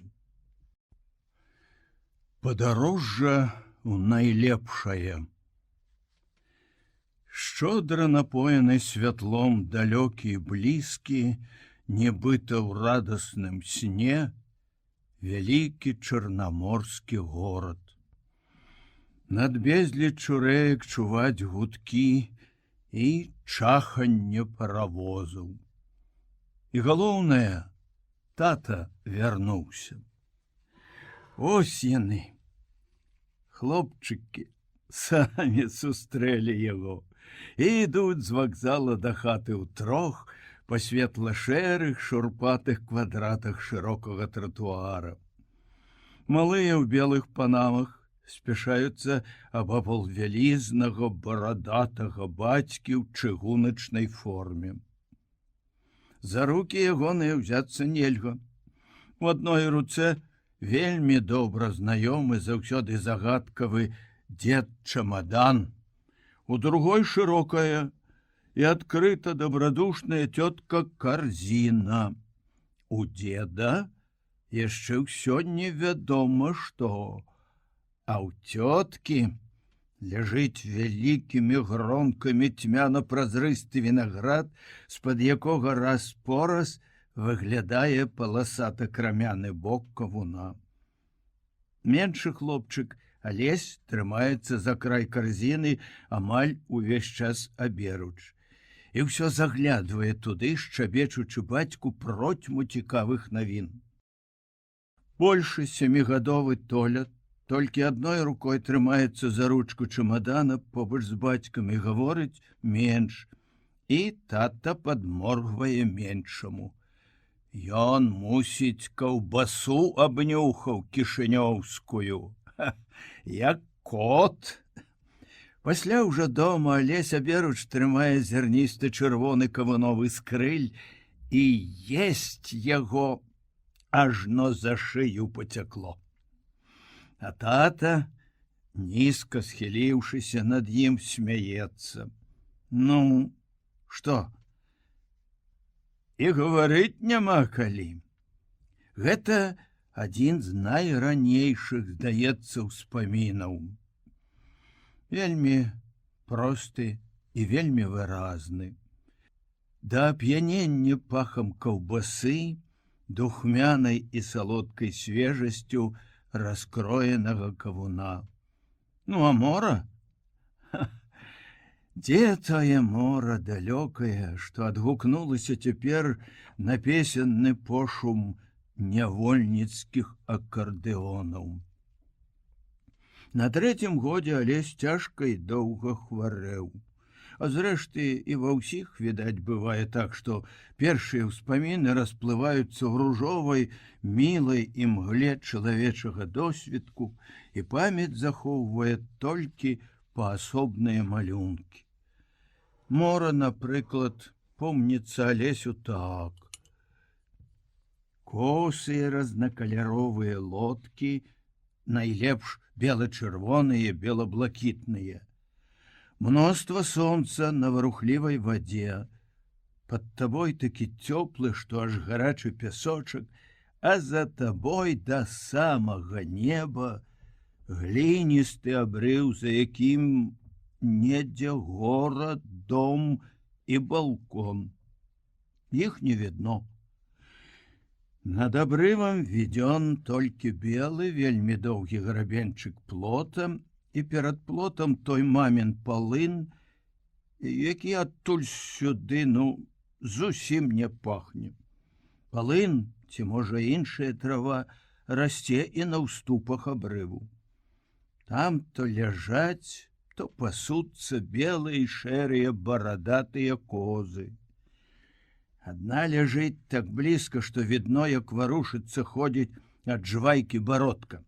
Падарожжа ў найлепшае. Шчодра напоены святлом далёкі і блізкі, нібыта ў радасным сне, вялікі чарнаморскі горад. Над безліччу рэек чуваць гудкі і чаханне паравозаў. І галоўнае, тата вярнуўся. Ось яны, хлопчыкі, самі сустрэлі яго і ідуць з вакзала да хаты ўтрох па светла-шэрых шурпатых квадратах шырокага тратуара. Малыя ў белых панамах спяшаюцца абапал вялізнага барадатага бацькі ў чыгуначнай форме. За рукі ягоныя ўзяцца нельга. У адной руцэ вельмі добра знаёмы, заўсёды загадкавы дзед-чамадан, у другой шырокая і адкрыта добрадушная цётка карзіна. У дзеда яшчэ ўсё невядома што, а ў цёткі ляжыць вялікімі гронкамі цьмяна-празрысты вінаград, з-пад якога раз-пораз выглядае паласата-крамяны бок кавуна. Меншы хлопчык Алесь трымаецца за край карзіны амаль увесь час аберуч. І ўсё заглядвае туды, шчабечучы бацьку процьму цікавых навін. Большы сямігадовы Толя толькі адной рукой трымаецца за ручку чамадана побач з бацькам і гаворыць менш, і тата падморгвае меншаму. Ён, мусіць, каўбасу абнюхаў кішынёўскую, як кот. Пасля ўжо дома Алесь аберуч трымае зярністы чырвоны кавуновы скрыль і есць яго ажно за шыю пацякло. А тата, нізка схіліўшыся над ім, смяецца. Ну, што? І гаварыць няма калі. Гэта адзін з найранейшых, здаецца, успамінаў. Вельмі просты і вельмі выразны. Да ап'янення пахам каўбасы, духмянай і салодкай свежасцю раскроенага кавуна. Ну, а мора? Дзе тое мора далёкае, што адгукнулася цяпер на песенны пошум нявольніцкіх акардэонаў. На 3-м годзе Алесь цяжка і доўга хварэў. А зрэшты, і ва ўсіх, відаць, бывае так, што першыя ўспаміны расплываюцца ў ружовай, мілай імгле чалавечага досведку, і памяць захоўвае толькі паасобныя малюнкі. Мора, напрыклад, помніцца Алесю так. Косыя разнакаляровыя лодкі, найлепш бела-чырвоныя, бела-блакітныя. Мноства сонца на варухлівай вадзе. Пад табой такі цёплы, што аж гарачы пясочак, а за табой да самага неба гліністы абрыў, за якім недзе горад, дом і балкон. Іх не відно. Над абрывам відзён толькі белы, вельмі доўгі грабенчык плота, і перад плотам той мамін палын, які адтуль сюды, зусім не пахне. Палын, ці, можа, іншая трава, расце і на ўступах абрыву. Там то ляжаць, то пасуцца белыя і шэрыя барадатыя козы. Адна ляжыць так блізка, што відно, як варушыцца, ходзіць ад жвайкі бародка.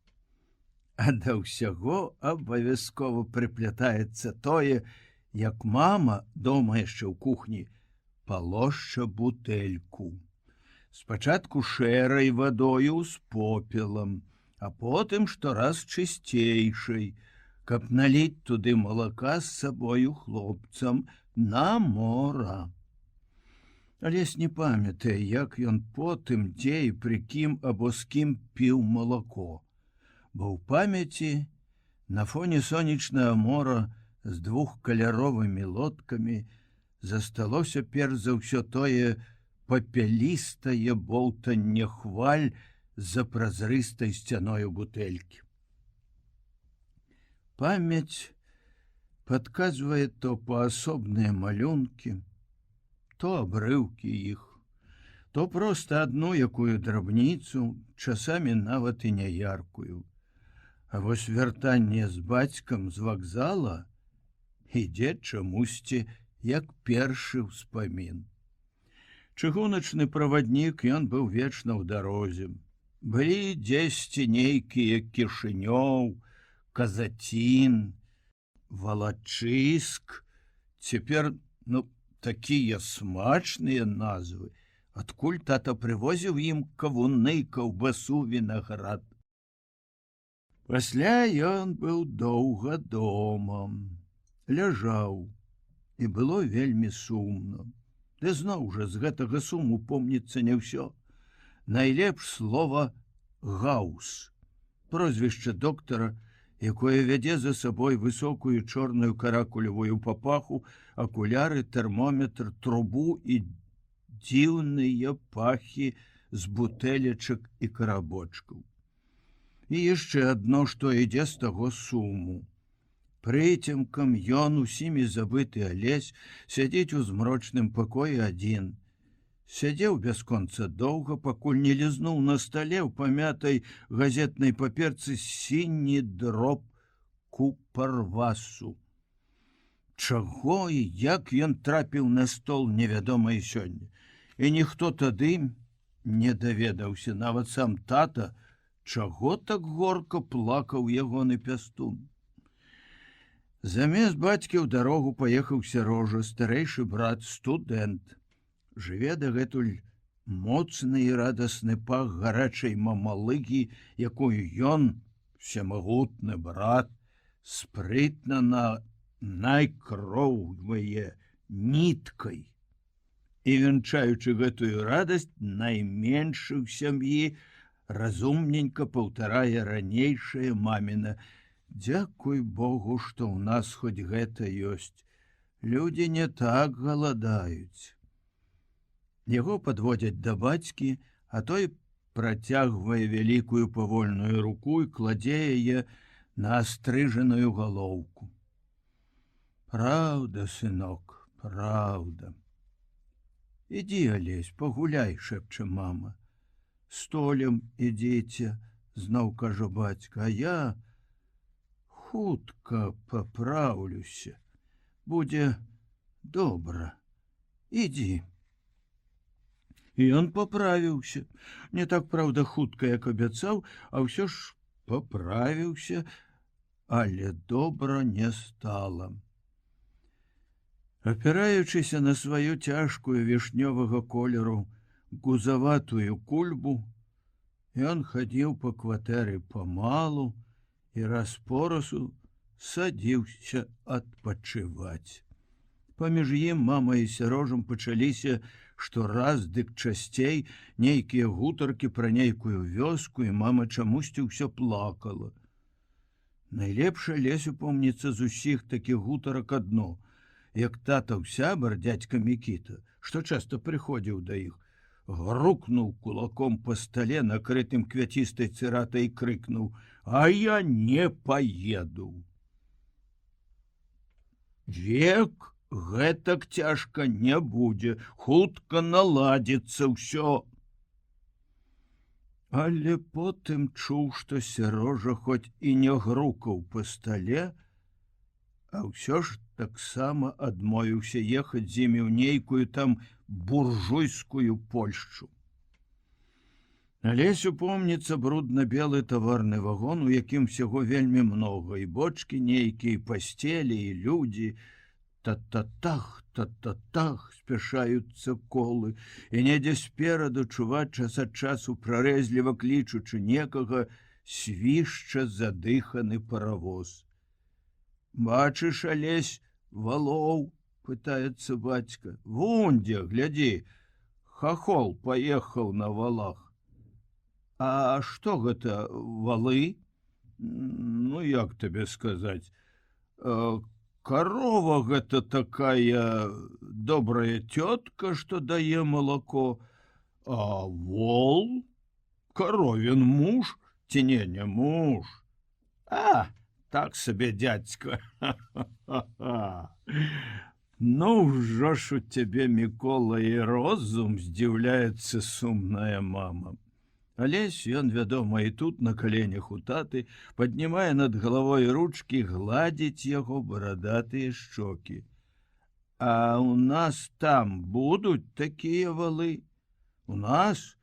А да ўсяго абавязкова прыплятаецца тое, як мама, дома яшчэ ў кухні, палошча бутэльку. Спачатку шэрай вадою з попелам, а потым штораз чысцейшай, каб наліць туды малака з сабою хлопцам на мора. Алесь не памятае, як ён потым, дзе і пры кім або з кім піў малако, бо ў памяці на фоне сонечнага мора з двухкаляровымі лодкамі засталося перш за ўсё тое папялістае болтанне хваль з-за празрыстай сцяною бутэлькі. Памяць падказвае то паасобныя малюнкі, то абрыўкі іх, то проста адну якую драбніцу, часамі нават і няяркую. А вось вяртанне з бацькам з вакзала ідзе чамусьці як першы ўспамін. Чыгуначны праваднік, ён быў вечна ў дарозе. Былі дзесьці нейкія Кішынёў, Казацін, Валачыск, цяпер, такія смачныя назвы, адкуль тата прывозіў ім кавуны, каўбасу, вінаград. Пасля ён быў доўга дома, ляжаў, і было вельмі сумна. Ды зноў жа з гэтага суму помніцца не ўсё. Найлепш слова «гаус», прозвішча доктара, якое вядзе за сабой высокую чорную каракулевую папаху, акуляры, тэрмометр, трубу і дзіўныя пахі з бутэлечак і карабочкаў. І яшчэ адно, што ідзе з таго суму. Прыцемкам ён, усімі забыты Алесь, сядзіць у змрочным пакоі адзін. Сядзеў бясконца доўга, пакуль не лізнуў на стале ў памятай газетнай паперцы сіні дроб купарвасу. Чаго і як ён трапіў на стол, невядома і сёння. І ніхто тады не даведаўся, нават сам тата, чаго так горка плакаў ягоны пястун. Замест бацькі ў дарогу паехаў Сярожа, старэйшы брат, студэнт. Жыве дагэтуль моцны і радасны пах гарачай мамалыгі, якую ён, всемагутны брат, спрытна найкроўвае ніткай. І вянчаючы гэтую радасць, найменшы ў сям'і разумненька паўтарае ранейшае маміна: «Дзякуй Богу, што ў нас хоць гэта ёсць. Людзі не так галадаюць». Яго падводзяць да бацькі, а той працягвае вялікую павольную руку і кладзе яе на астрыжаную галоўку. «Праўда, сынок, праўда. Ідзі, Алесь, пагуляй», — шэпча мама. «Столем ідзіце», — зноў кажа бацька, «а я хутка папраўлюся. Будзе добра. Ідзі». І ён паправіўся. Не так, праўда, хутка, як абяцаў, а ўсё ж паправіўся, але добра не стала. Апіраючыся на сваю цяжкую вішнёвага колеру гузаватую кульбу, ён хадзіў па кватэры памалу і раз-порасу садзіўся адпачываць. Паміж ім мама і Сярожам пачаліся штораз дык часцей нейкія гутаркі пра нейкую вёску, і мама чамусьці ўсё плакала. Найлепшая Лесю помніцца з усіх такіх гутарак адно, як татаў сябар дядька Мікіта, што часта прыходзіў да іх, грукнуў кулаком па стале, накрытым квяцістай цыратай, і крыкнуў: «А я не паеду! Век гэтак цяжка не будзе, хутка наладзіцца ўсё». Але потым чуў, што Сярожа хоць і не грукаў па стале, а ўсё ж таксама адмовіўся ехаць з імі ў нейкую там буржуйскую Польшчу. На Лесю помніцца брудна-белы таварны вагон, у якім всяго вельмі многа, і бочкі нейкія, і пасцелі, і людзі. Та-та-тах, та-та-тах спяшаюцца колы, і недзе спераду чуваць час ад часу, прарэзліва клічучы некага, свішча задыханы паравоз. «Бачыш, Алесь, валоў?» — пытаецца бацька. «Вундзе, глядзі, хахол паехаў на валах». «А што гэта, валы?» «Ну, як табе сказаць? Корова гэта такая добрая тётка, што дае малако, а вол коровін муж ці не муж. А, так сабе, дядька. Ну ўжо ж у цябе, Мікола, і розум, здзіўляецца сумная мама. Алесь, ён, вядома, і тут на каленях у таты, паднімае над галавой ручкі, гладзіць яго барадатыя шчокі. А у нас там будуць такія валы? У нас?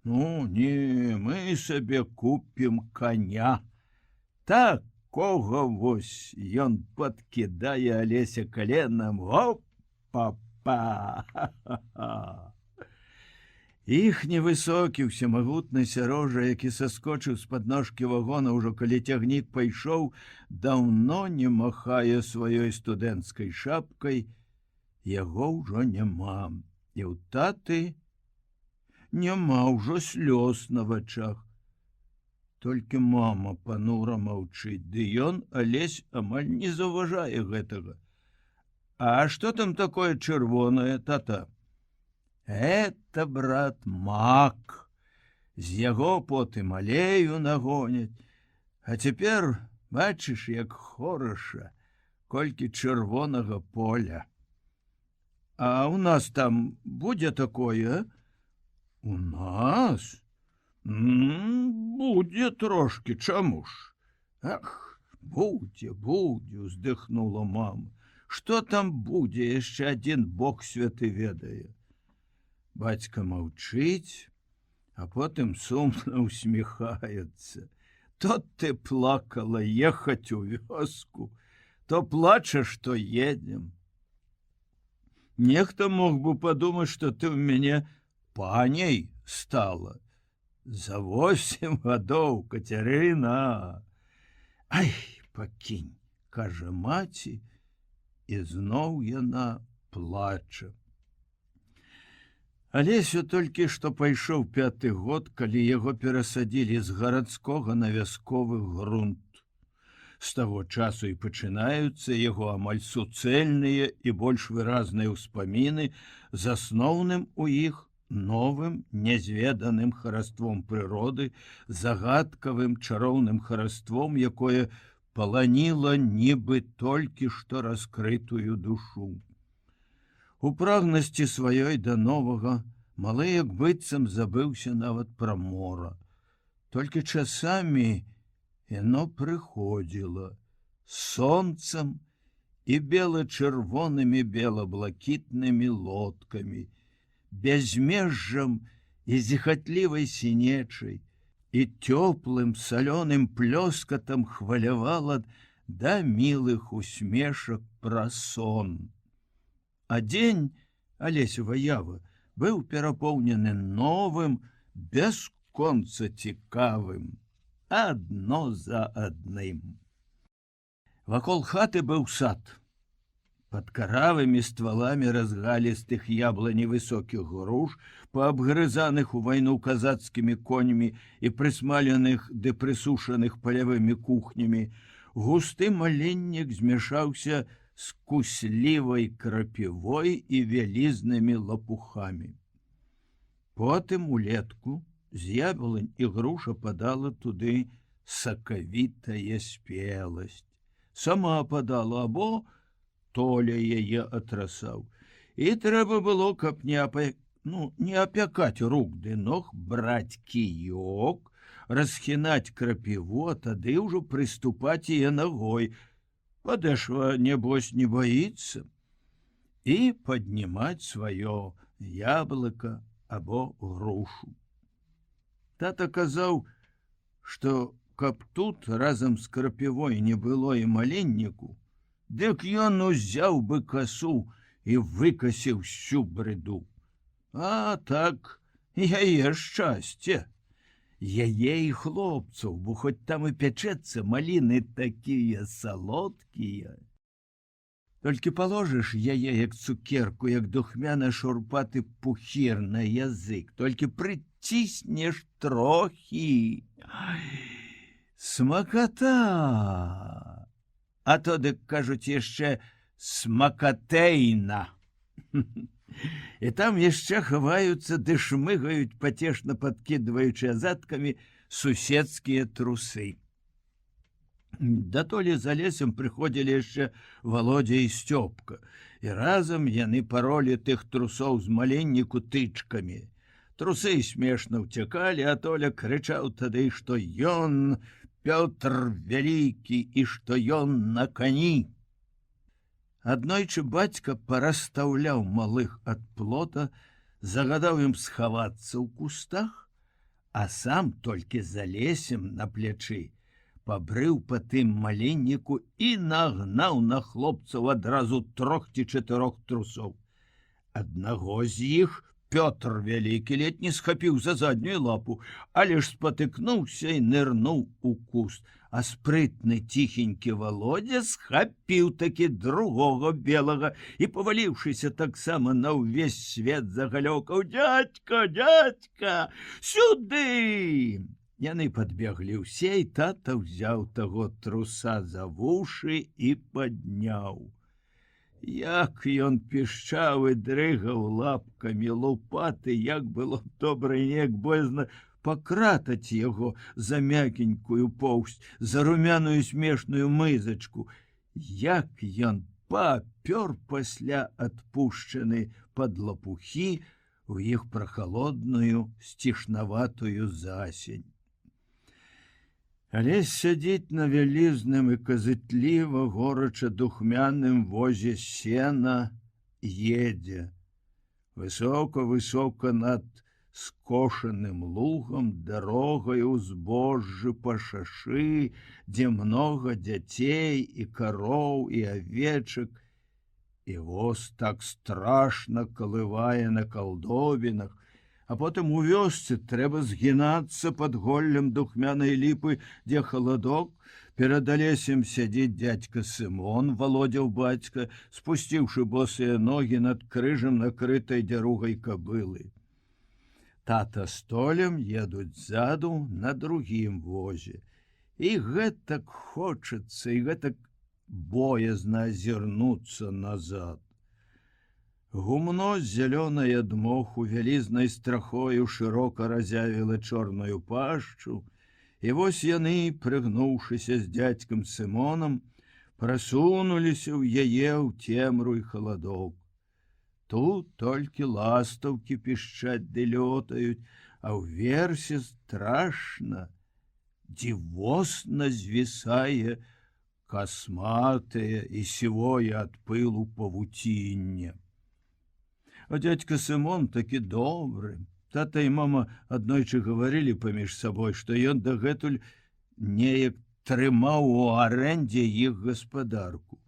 Ну, не, мы сабе купім коня. Такога вось, ён падкідае Алеся каленам. Оп-па-па! Ха-ха-ха! Іхні высокі, усемагутны Сярожа, які саскочыў з-пад ножкі вагона, ўжо калі цягнік пайшоў, даўно не махае сваёй студэнцкай шапкай. Яго ўжо няма. І ў таты няма ўжо слёз на вачах. Толькі мама панура маўчыць, ды ён, Алесь, амаль не заўважае гэтага. А што там такое чырвонае, тата? Это, брат, мак. З яго потым алею нагоняць. А цяпер, бачыш, як хораша, колькі чырвонага поля. А у нас там будзе такое? У нас? Будзе трошки, чаму ж? Ах, будзе, уздыхнула мама. Што там будзе, яшчэ адзін Бог святы ведае. Бацька маўчыць, а потым сумна усміхаецца. То ты плакала ехаць у вёску, то плача, што едзем. Нехта мог бы падумаць, што ты ў мяне паняй стала. За 8 гадоў, Кацярына. Ай, пакінь, кажа маці, і зноў яна плача. Алесю толькі што пайшоў 5-й год, калі яго перасадзілі з гарадскога на вясковы грунт. З таго часу і пачынаюцца яго амаль суцэльныя і больш выразныя ўспаміны з асноўным у іх новым нязведаным хараством прыроды, загадкавым чароўным хараством, якое паланіла нібы толькі што раскрытую душу. У прагнасці сваёй да новага малы як быццам забыўся нават пра мора. Толькі часамі яно прыходзіла сонцам і бела-чырвонымі бела-блакітнымі лодкамі, бязмежжам і зіхатлівай сінечай, і цёплым салёным плёскатам хвалявала да мілых усмешак пра сон. А дзень Алесева ява быў перапоўнены новым, бясконца цікавым, адно за адным. Вакол хаты быў сад. Пад каравымі стваламі разгалістых яблані высокіх груш, паабгрызаных у вайну казацкімі коньмі і прысмаленых ды прысушаных палявымі кухнямі, густы маленнік змяшаўся з куслівай крапівой і вялізнымі лапухамі. Потым улетку з яблынь і груша падала туды сакавітая спеласць. Сама падала, або Толя яе атрасаў. І трэба было, каб не апякаць рук ды ног, браць кіёк, расхінаць крапіву, а тады ўжо прыступаць яе ногой. Падэшва, небось, не баіцца. І паднімаць сваё яблыка або грушу. Тата казаў, што каб тут разам з крапівой не было і маленніку, дык ён узяў бы касу і выкасіў всю брыду. А так, яе шчасце, яе і хлопцаў, бо хоць там і пячэцца, маліны такія салодкія. Толькі паложыш яе, як цукерку, як духмяны шурпаты пухір на язык, толькі прыціснеш трохі. Смаката! А то, дык кажуць, яшчэ смакатэйна. І там яшчэ хаваюцца ды шмыгаюць, пацешна падкідваючы азадкамі суседскія трусы. Да толі за лесам прыходзілі яшчэ Володя і Стёпка, і разам яны паролі тых трусоў з маленніку тычкамі. Трусы смешна ўцякалі, а Толя крычаў тады, што ён Пётр вялікі і што ён на кані. Аднойчы бацька парастаўляў малых ад плота, загадаў ім схавацца ў кустах, а сам толькі за лесем на плячы пабрыў па тым маленніку і нагнаў на хлопцаў адразу 3 ці 4 трусоў. Аднаго з іх Пётр вялікі ледь не схапіў за заднюю лапу, але ж спатыкнуўся і нырнуў у куст, а спрытны ціхенькі Володя схапіў такі другога белага і, паваліўшыся таксама на ўвесь свет, загалёкаў: «Дядька, дядька, сюды!» Яны падбеглі ўсе, і тата ўзяў таго труса за вушы і падняў. Як ён пішчаў і дрыгаў лапкамі лупаты, як было добра і неяк боязна пакратаць яго за мякенькую поўсць, за румяную смешную мызачку. Як ён папёр пасля адпушчаны пад лапухі у іх прахалодную сцішнаватую засень. Але сядзіць на вялізным і казытліва горача духмяным возе сена едзе. Высока-высока над скошаным лугам дарогай узбожжы па шашы, дзе многа дзяцей і кароў і авечак, і воз так страшна калывае на калдобінах. А потым у вёсцы трэба згінацца пад голлем духмянай ліпы, дзе халадок. Перад алесем сядзіць дядька Сымон, Володяў бацька, спусціўшы босыя ногі над крыжам накрытай дзяругай кабылы. Тата з Толем едуць ззаду на другім возе. І гэтак хочацца, і гэтак боязна азірнуцца назад. Гумно зялёнае ад моху вялізнай страхою шырока разявіла чорную пашчу, і вось яны, прыгнуўшыся з дзядзькам Сымонам, прасунуліся ў яе ў цемру і халадок. Тут толькі ластаўкі пішчаць ды лётаюць, а ўверсе страшна, дзівосна звісае касматае і сівое ад пылу павуцінне. А дядька Сымон такі добры. Тата і мама аднойчы гаварылі паміж сабой, што ён дагэтуль неяк трымаў у арэндзе іх гаспадарку.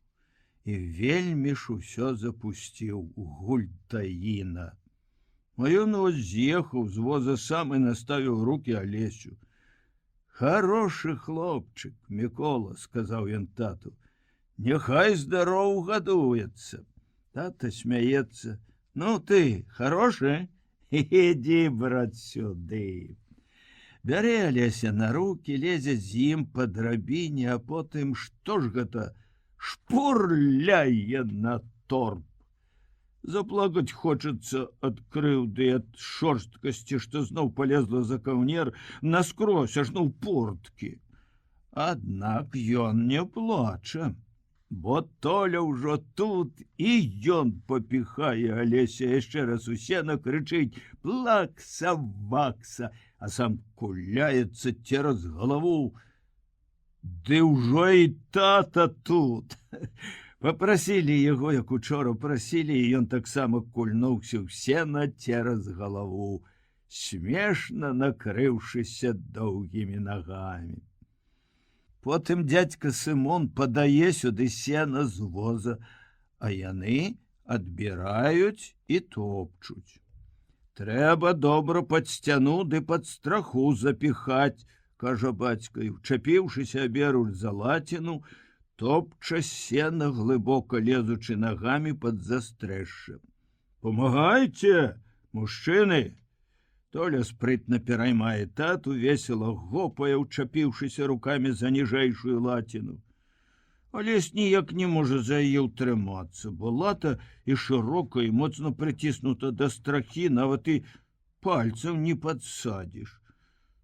і вельмі ж усё запусціў гультаіна. Ён з'ехаў з воза сам і наставіў руки Алесю. «Хорошы хлопчык, Мікола», — сказаў ён тату, — «няхай здароў гадуецца». Тата смяецца. «Ну ты, хорошы? Ідзі, брат, сюды». Бярэ Алеся на руки, лезе з ім па драбіне, а потым што ж гэта? Шпурляе на торб. Заплакаць хочацца ад крыўды, ад шорсткасці, што зноў палезла за каўнер наскрозь, аж на ў порткі. Аднак ён не плача, бо Толя ўжо тут, і ён папіхае Алеся яшчэ раз у сена, крычыць «Плакса-вакса», а сам куляецца цераз галаву. Ды ўжо і тата тут. Папрасілі яго, як учора прасілі, і ён таксама кульнуўся ў сена цераз галаву, смешна накрыўшыся доўгімі нагамі. Потым дзядзька Сымон падае сюды сена з воза, а яны адбіраюць і топчуць. «Трэба добра пад сцяну ды пад страху запіхаць», — кажа бацька, і, вчапіўшыся аберуч за лаціну, топча сена, глыбока лезучы нагамі пад застрэшша. «Помагайце, мужчыны!» Толя спрытна пераймае тату, весела гопае, учапіўшыся рукамі за ніжэйшую лаціну. Алесь ніяк не можа за яе ўтрымацца, бо лата і шырока, і моцна прыціснута да страхі, нават і пальцаў не падсадзіш.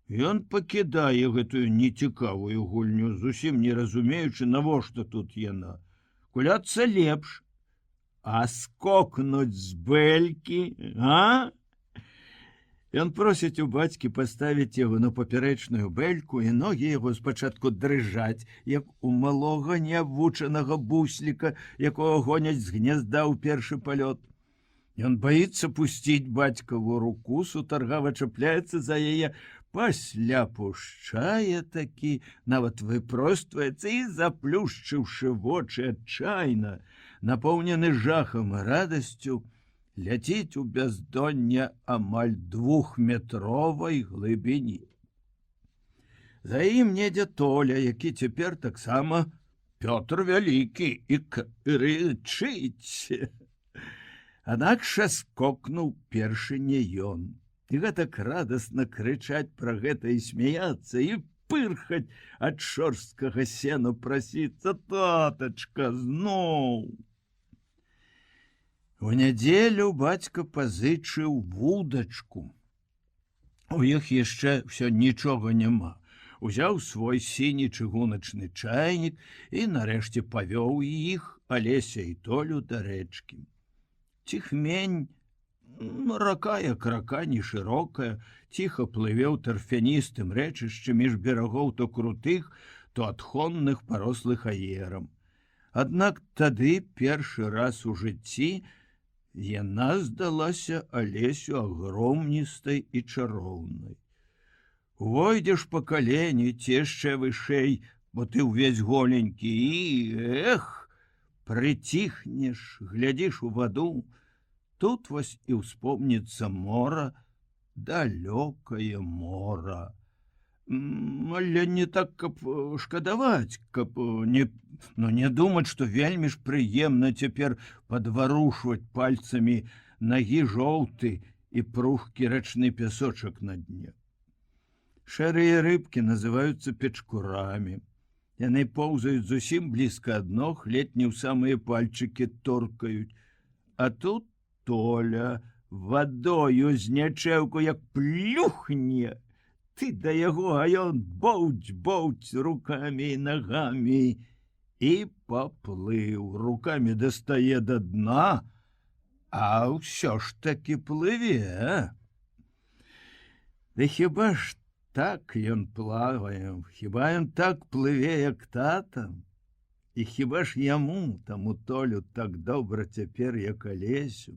Ён пакідае гэтую нецікавую гульню, зусім не разумеючы, навошта тут яна. Куляцца лепш, а скокнуць з бэлькі, а? Ён просіць у бацькі паставіць яго на папярэчную бэльку, і ногі яго спачатку дрыжаць, як у малога неабвучанага бусліка, якога гоняць з гнязда ў першы палёт. Ён баіцца пусціць бацькаву руку, сутаргава чапляецца за яе, пасля пушчае такі, нават выпростваецца і, заплюшчыўшы вочы адчайна, напоўнены жахам і радасцю, ляціць у бяздонне амаль 2-метровай глыбіні. За ім недзе Толя, які цяпер таксама Пётр Вялікі, і крычыць. Аднак жа скокнуў першы не ён. І гэтак радасна крычаць пра гэта і смяяцца, і пырхаць ад шорсткага сена, прасіцца: «Татачка, зноў!» У нядзелю бацька пазычыў вудачку. У іх яшчэ ўсё нічога няма. Узяў свой сіні чыгуначны чайнік і нарэшце павёў іх, Алеся і Толю, да рэчкі. Ціхмень, рака як рака, не шырокая, ціха плыве ў тарфяністым рэчышчы між берагоў то крутых, то адхонных, парослых аерам. Аднак тады першы раз у жыцці яна здалася Алесю агромністай і чароўнай. Увойдзеш па калені, ці яшчэ вышэй, бо ты ўвесь голенькі, і, прыціхнеш, глядзіш у ваду. Тут вось і ўспомніцца мора, далёкае мора. Але не так, каб шкадаваць, каб не думаць, што вельмі ж прыемна цяпер падварушваць пальцамі нагі жоўты і прухкі рачны пясочак на дне. Шэрыя рыбкі называюцца печкурамі. Яны поўзаюць зусім блізка ад ног, ледзь не ў самыя пальчыкі торкаюць. А тут Толя вадою з нячэўку як плюхне. Ты да яго, а ён боўць рукамі і нагамі і паплыў, рукамі дастае да дна, а ўсё ж такі плыве. Ды хіба ж так ён плавае, хіба ён так плыве, як тата? І хіба ж яму, таму Толю, так добра цяпер, як Алесю?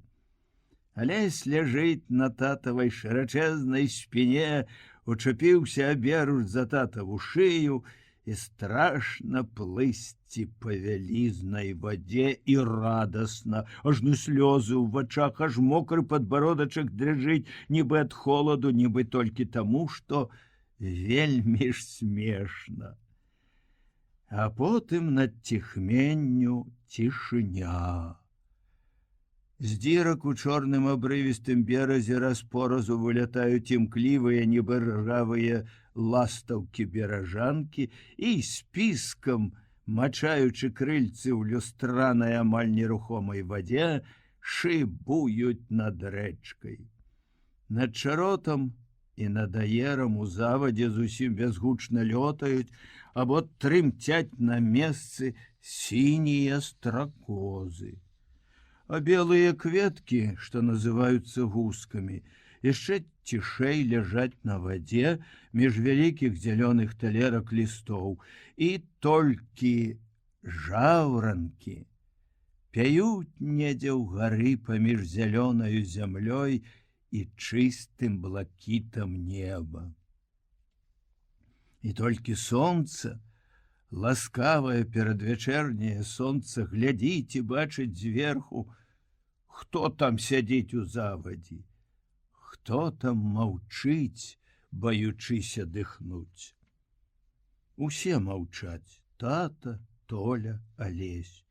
Алесь ляжыць на татавай шырачэзнай спіне, учапіўся аберуч за татаву шыю і страшна плысці па вялізнай вадзе і радасна, ажно слёзы ў вачах, аж мокры падбародачак дрыжыць, нібы ад холаду, нібы толькі таму, што вельмі ж смешна. А потым над ціхменню цішыня. З дзірак у чорным абрывістым беразе раз-поразу вылятаюць імклівыя, нібы ржавыя ластаўкі беражанкі і спіскам, мачаючы крыльцы ў люстранай амаль нерухомай вадзе, шыбуюць над рэчкай. Над чаротам і над аерам у завадзе зусім бязгучна лётаюць або трымцяць на месцы сінія стракозы. А белыя кветкі, што называюцца гускамі, яшчэ цішэй ляжаць на вадзе між вялікіх зялёных талерак лістоў, і толькі жаўранкі пяюць недзе ўгары паміж зялёнаю зямлёй і чыстым блакітам неба. І толькі сонца, ласкавае перадвячэрняе сонца, глядзіць і бачыць зверху, хто там сядзіць у завадзі, хто там маўчыць, баючыся дыхнуць. Усе маўчаць: тата, Толя, Алесь.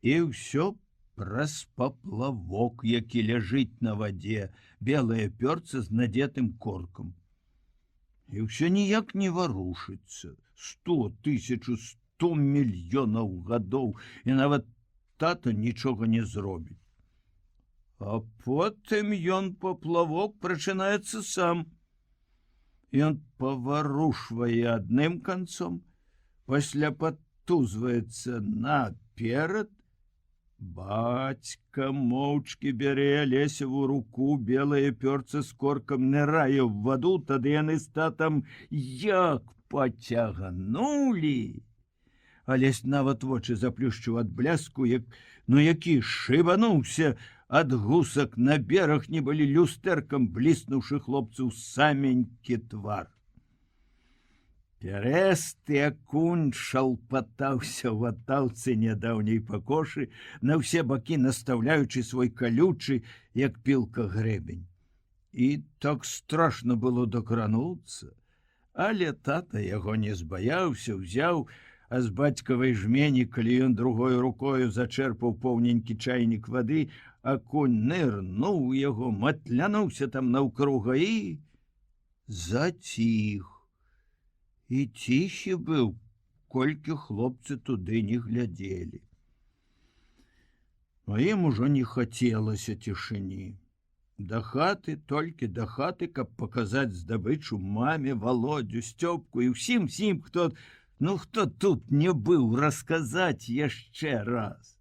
І ўсё праз паплавок, які ляжыць на вадзе, белае пёрца з надетым коркам. І ўсё ніяк не варушыцца. 100, 1000, 100 мільёнаў гадоў, і нават тата нічога не зробіць. А потым ён паплавок прачынаецца сам. Ён паварушвае адным канцом, пасля падтузваецца наперад. Бацька моўчкі бярэ Алесеву руку, белае пёрца з коркам нырае ў ваду, тады яны з татам як пацяганулі. Алесь нават вочы заплюшчыў ад бляску, які шыбануўся ад гусак на бераг, не былі люстэркам бліснуўшы хлопцу саменькі твар. Пярэсты акунь шалпатаўся ў атаўцы нядаўняй пакошы, на ўсе бакі настаўляючы свой калючы, як пілка, грэбень. І так страшна было дакрануцца, але тата яго не збаяўся, узяў, а з бацькавай жмені, калі ён другой рукою зачэрпаў поўненькі чайнік вады, акунь нырнуў яго, матлянуўся там наўкруга і заціх. І ціхі быў, колькі хлопцы туды не глядзелі. А ім ужо не хацелася цішыні. Да хаты, толькі да хаты, каб паказаць здабычу маме, Володю, Сцёпку і ўсім, хто тут не быў, расказаць яшчэ раз.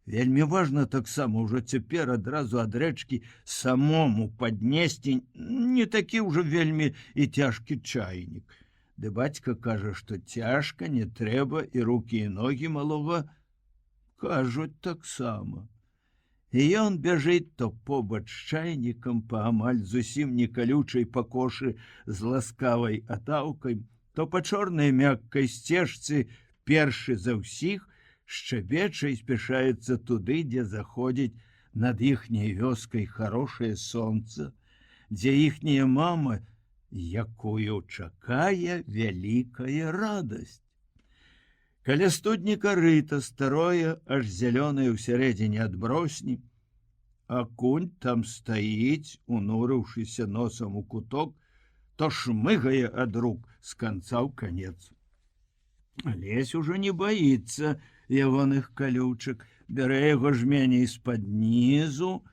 Вельмі важна таксама ўжо цяпер адразу ад рэчкі самому паднесці не такі ўжо вельмі і цяжкі чайнік. Ды бацька кажа, што цяжка, не трэба, і рукі і ногі малога кажуць таксама. І ён бяжыць то побач з чайнікам па амаль зусім не калючай пакошы з ласкавай атаўкай, то па чорнай мяккай сцежцы першы за ўсіх шчабеча і спяшаецца туды, дзе заходзіць над іхняй вёскай харошае сонца, дзе іхняя мама, якую чакае вялікая радасць. Каля студні карыта старое, аж зялёнае ўсярэдзіне ад бросні, акунь там стаіць, унурыўшыся носам у куток, то шмыгае ад рук з канца ў канец. Алесь ужо не баіцца ягоных калючак, бярэ яго жмені з-пад нізу,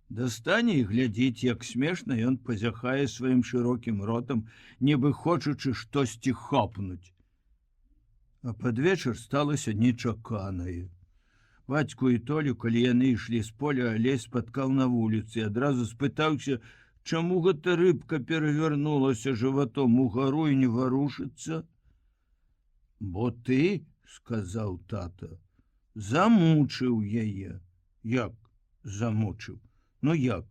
дастане і глядзіць, як смешна ён пазяхае сваім шырокім ротам, нібы хочучы штосьці хапнуць. А пад вечар сталася нечаканае. Бацьку і Толю, калі яны ішлі з поля, Алесь спаткаў на вуліцы і адразу спытаўся, чаму гэта рыбка перавярнулася жыватом угару і не варушыцца. Бо ты, сказаў тата, замучыў яе. Як замучыў? Ну як?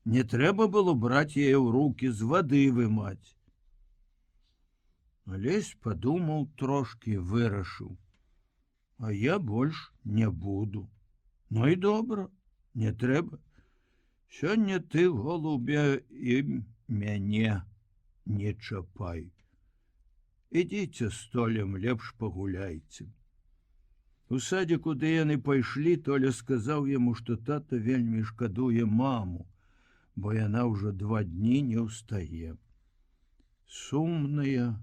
Не трэба было браць яе ў рукі, з вады вымаць. Алесь падумаў трошкі, вырашыў: а я больш не буду. Ну і добра, не трэба. Сёння ты, голубе, і мяне не чапай. Ідзіце з Толем, лепш пагуляйце. У садзе, куды яны пайшлі, Толя сказаў яму, што тата вельмі шкадуе маму, бо яна ўжо 2 дні не ўстае. Сумныя,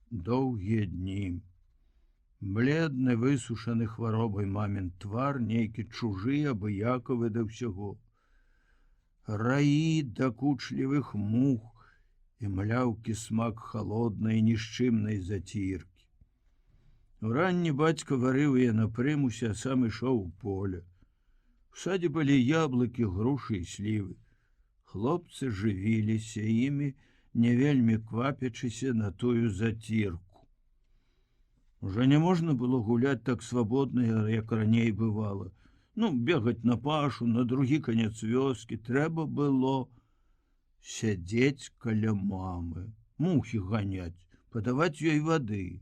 доўгія дні. Бледны, высушаны хваробай мамін твар, нейкі чужы, абыякавы да ўсяго. Раі дакучлівых мух і мляўкі смак халоднай, нішчымнай заціркі. Уранні бацька варыў яе на прымусе, а сам ішоў у поле. У садзе былі яблыкі, грушы і слівы. Хлопцы жывіліся імі, не вельмі квапячыся на тую зацірку. Уже не можна было гуляць так свабодна, як раней бывала. Бегаць на пашу, на другі канец вёскі. Трэба было сядзець каля мамы, мухі ганяць, падаваць ёй вады.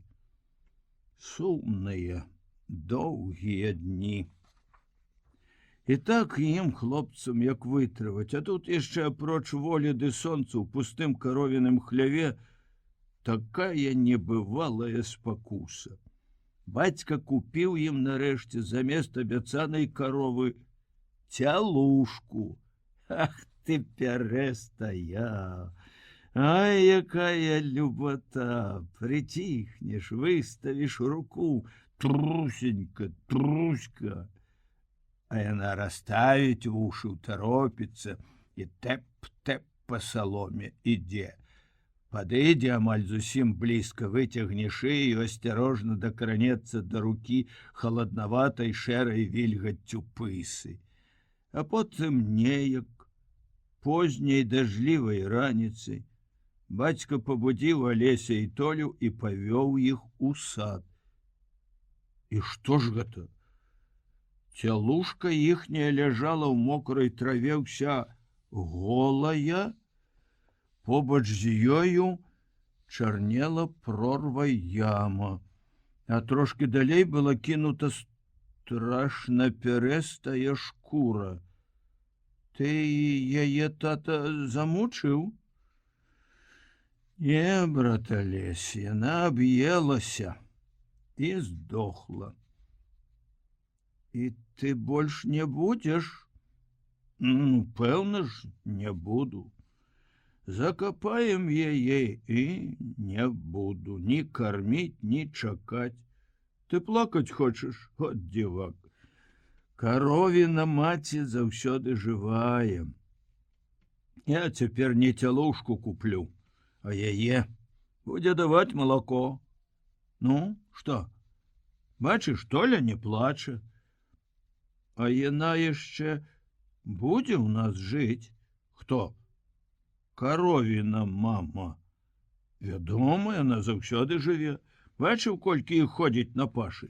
Сумныя, доўгія дні. І так ім, хлопцам, як вытрываць, а тут яшчэ апроч волі ды сонца ў пустым каровіным хляве такая небывалая спакуса. Бацька купіў ім нарэшце замест абяцанай каровы цялушку. Ах ты, пярэстая! Ай, якая любата! Притихнешь, выставишь руку, трусенька, труська. А яна расставіць вушы, утаропіцца і тэп-тэп па саломе ідзе. Падыдзе амаль зусім блізка, выцягне шыю, асцярожна дакранецца да рукі халаднаватай шэрай вільгаццю пысы. А потым неяк, позняй дажджлівай раніцай, бацька пабудзіў Алеся і Толю і павёў іх у сад. І што ж гэта? Цялушка іхняя ляжала ў мокрай траве ўся голая, побач з ёю чарнела прорвай яма, а трошки далей была кінута страшна пярэстая шкура. Ты яе, тата, замучыў? Не, брат Алесь, яна аб'елася і здохла. І ты больш не будзеш? Пэўна ж, не буду. Закапаем яе і не буду ні карміць, ні чакаць. Ты плакаць хочаш? От дзівак. Каровіна маці заўсёды жывая. Я цяпер не цялушку куплю, а яе будзе даваць малако. Ну, што? Бачыш, Толя не плача. А яна яшчэ будзе ў нас жыць? Хто? Каровіна мама. Вядома, яна заўсёды жыве. Бачыў, колькі іх ходзіць на пашы.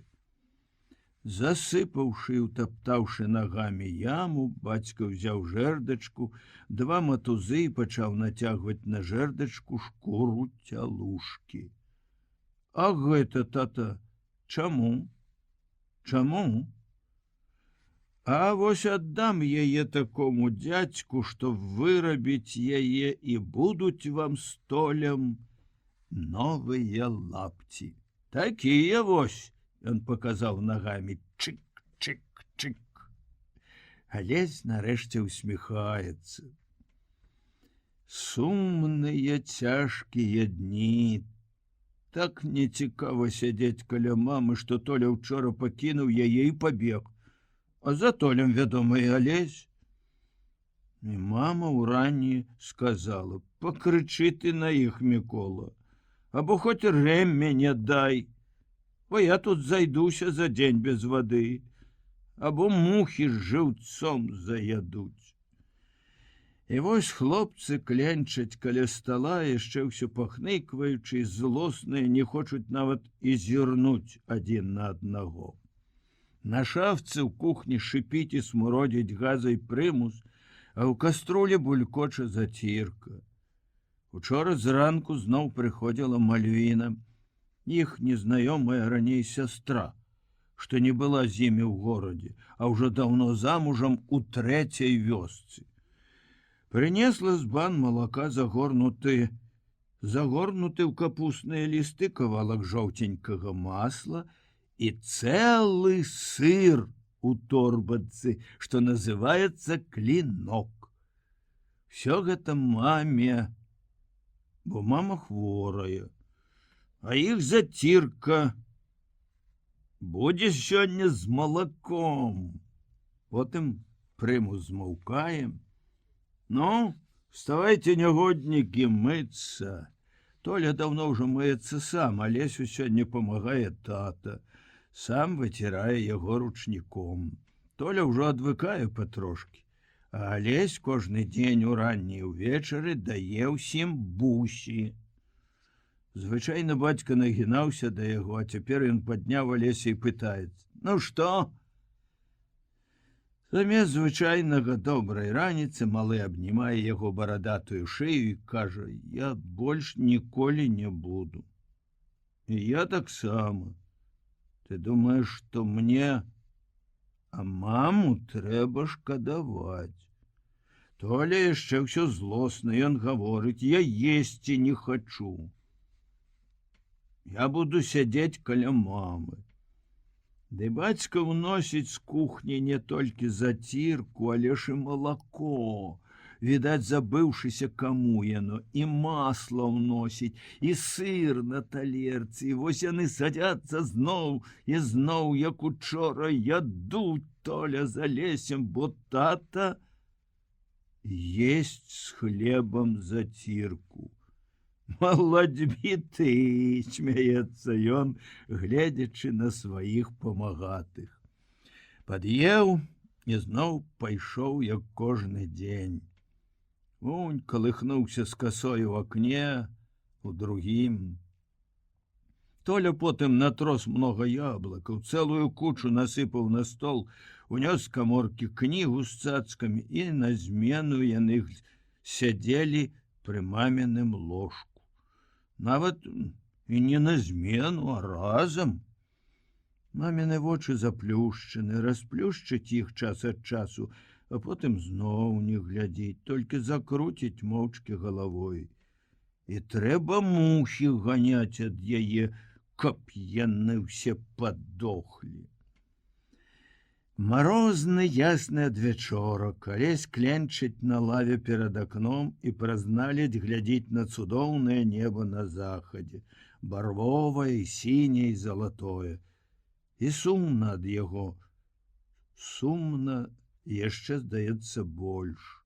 Засыпаўшы і утаптаўшы нагамі яму, бацька ўзяў жэрдачку, 2 матузы і пачаў нацягваць на жэрдачку шкуру цялушкі. А гэта, тата, чаму? Чаму? А вось аддам яе такому дзядзьку, што вырабіць яе, і будуць вам з Толем новыя лапці. Такія вось, ён паказаў нагамі, чык-чык-чык. Алесь нарэшце усміхаецца. Сумныя, цяжкія дні. Так нецікава сядзець каля мамы, што Толя ўчора пакінуў яе і пабег. А за Толем, вядома, і Алесь. І мама ўранні сказала: пакрычы ты на іх, Мікола, або хоць рэмме не дай, бо я тут зайдуся за дзень без вады, або мухі з жыўцом заядуць. І вось хлопцы кленчаць каля стала, яшчэ ўсё пахныкваючы, злосныя, не хочуць нават і зірнуць адзін на аднаго. На шафцы ў кухні шыпіць і смуродзіць газай прымус, а ў каструлі булькоча зацірка. Учора зранку зноў прыходзіла Мальвіна, Іх незнаёмая раней сястра, што не была з імі ў горадзе, а ўжо даўно замужам у трэцяй вёсцы. Прынесла з бан малака загорнуты ў капусныя лісты кавалак жоўценькага масла і цэлы сыр у торбацы, што называецца клінок. Всё гэта маме, бо мама хворая, а іх зацірка будзе сёння з малаком. Потым прыму змаўкаем. Ну, вставайте, нягоднікі, мыцца. Толя даўно ўжо мыецца сам, а Лесю сёння памагае тата. Сам выцірае яго ручніком. Толя ўжо адвыкае патрошкі. А Лесь кожны дзень уранні ўвечары дае ўсім бусі. Звычайна бацька нагінаўся да яго, а цяпер ён падняў Алеся і пытаецца: ну што? Замест звычайнага добрай раніцы малы абнімае яго барадатую шыю і кажа: я больш ніколі не буду. І я таксама. Ты думаеш, што мне, а маму трэба шкадаваць. Толя яшчэ ўсё злосна, ён гаворыць: я есці не хачу. Я буду сядзець каля мамы. Ды бацька ўносіць з кухні не толькі зацірку, але ж і малако. Відаць, забыўшыся, каму яно, і масла ўносіць, і сыр на талерцы. І вось яны садзяцца зноў і зноў, як учора, ядуць Толя за Лесем, бо тата есць з хлебам зацірку. Маладзьбі ты, смяецца ён, гледзячы на сваіх памагатых. Пад'еў і зноў пайшоў, як кожны дзень. Унь калыхнуўся з касой у акне, у другім. Толя потым натрос многа яблыкаў, цэлую кучу насыпаў на стол, унёс з каморкі кнігу з цацкамі, і на змену яны сядзелі пры маміным ложку. Нават і не на змену, а разам. Маміны вочы заплюшчаны, расплюшчыць іх час ад часу, а потым зноў не глядзіць, толькі закруціць моўчкі галавой. І трэба мухі ганяць ад яе, каб яны ўсе падохлі. Марозны ясны адвячорак, Алесь кленчыць на лаве перад акном і праз наледь глядзіць на цудоўнае неба на захадзе, барвовае, сіняе і залатое. І сумна ад яго, сумна яшчэ, здаецца, больш.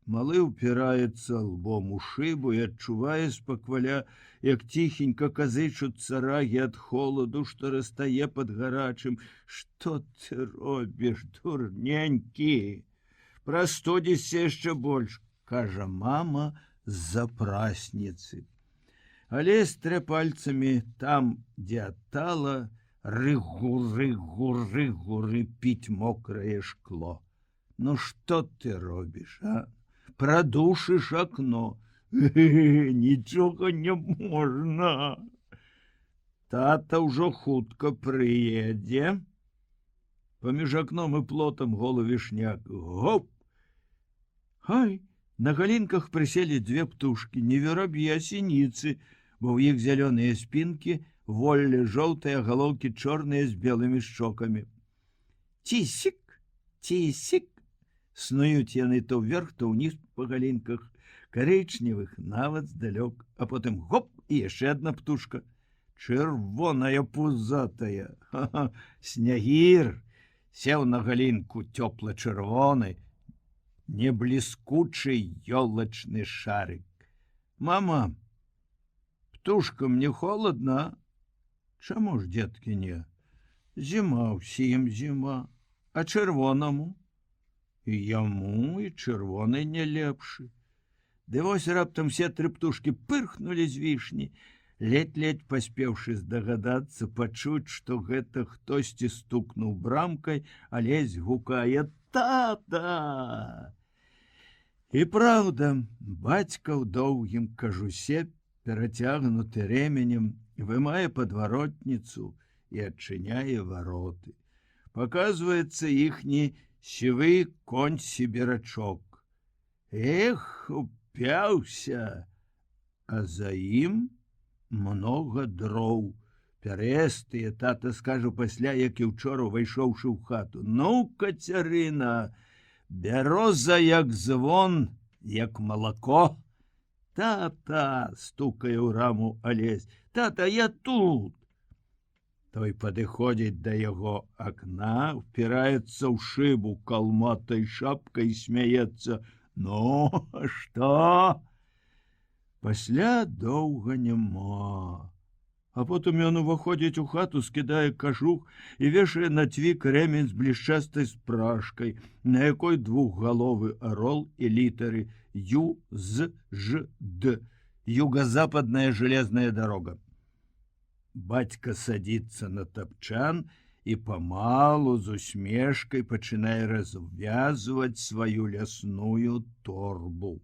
Малы ўпіраецца лбом у шыбу і адчувае спакваля, як ціхенька казычуцца рагі ад холаду, што растае пад гарачым. Што ты робіш, дурненькі? Прастудзішся яшчэ больш, кажа мама з-за прасніцы. Алесь трэ пальцамі там, дзе адтала, рыгу-рыгу-рыгу рыпіць мокрае шкло. Ну што ты робіш, а? Прадушыш акно. Нічога не можна. Тата ўжо хутка прыедзе. Паміж акном і плотам голы вішняк. Гоп! Хай, на галінках прыселі дзве птушкі, не вераб'і, а сініцы, бо ў іх зялёныя спінкі, воллі жоўтыя, галоўкі чорныя з белымі шчокамі. Цісік, цісік. Снуюць яны то вверх, то ўніз па галінках, карычневых, нават здалёк, а потым гоп, і яшчэ адна птушка. Чырвоная, пузатая. Ха-ха, снягір сеў на галінку цёпла-чырвоны, небліскучы ёлачны шарык. Мама, птушкам не холодна? Чаму ж, дзеткі, не? Зіма, ўсім зіма, а чырвонаму? І яму, і чырвоны не лепшы. Ды вось раптам все тры птушкі пырхнулі з вішні, ледь-ледь паспеўшы здагадацца, пачуць, што гэта хтосьці стукнуў брамкай, Алесь гукае: «Тата!» І праўда, бацька ў доўгім кажусе, перацягнуты рэменем, вымае падваротніцу і адчыняе вароты. Паказваецца іхні сівы конь-сіберачок. Эх, упяўся, а за ім много дроў. Пярэстыя, тата скажу пасля, як і ўчора увайшоўшы ў хату. Ну, Кацярына, бяроза як звон, як малако. Тата, стукае ў раму Алесь. Тата, я тут. Той падыходзіць да яго акна, упіраецца ў шыбу калматай шапкай і смяецца. Ну, што? Пасля доўга няма. А потым ён уваходзіць у хату, скідае кажух і вешае на цвік рэмень з блішчастай спражкай, на якой двухгаловы арол і літары Ю, З, Ж, Д. Юго-западная железная дорога. Бацька садится на тапчан і памалу з усмешкай пачынае развязваць сваю лясную торбу.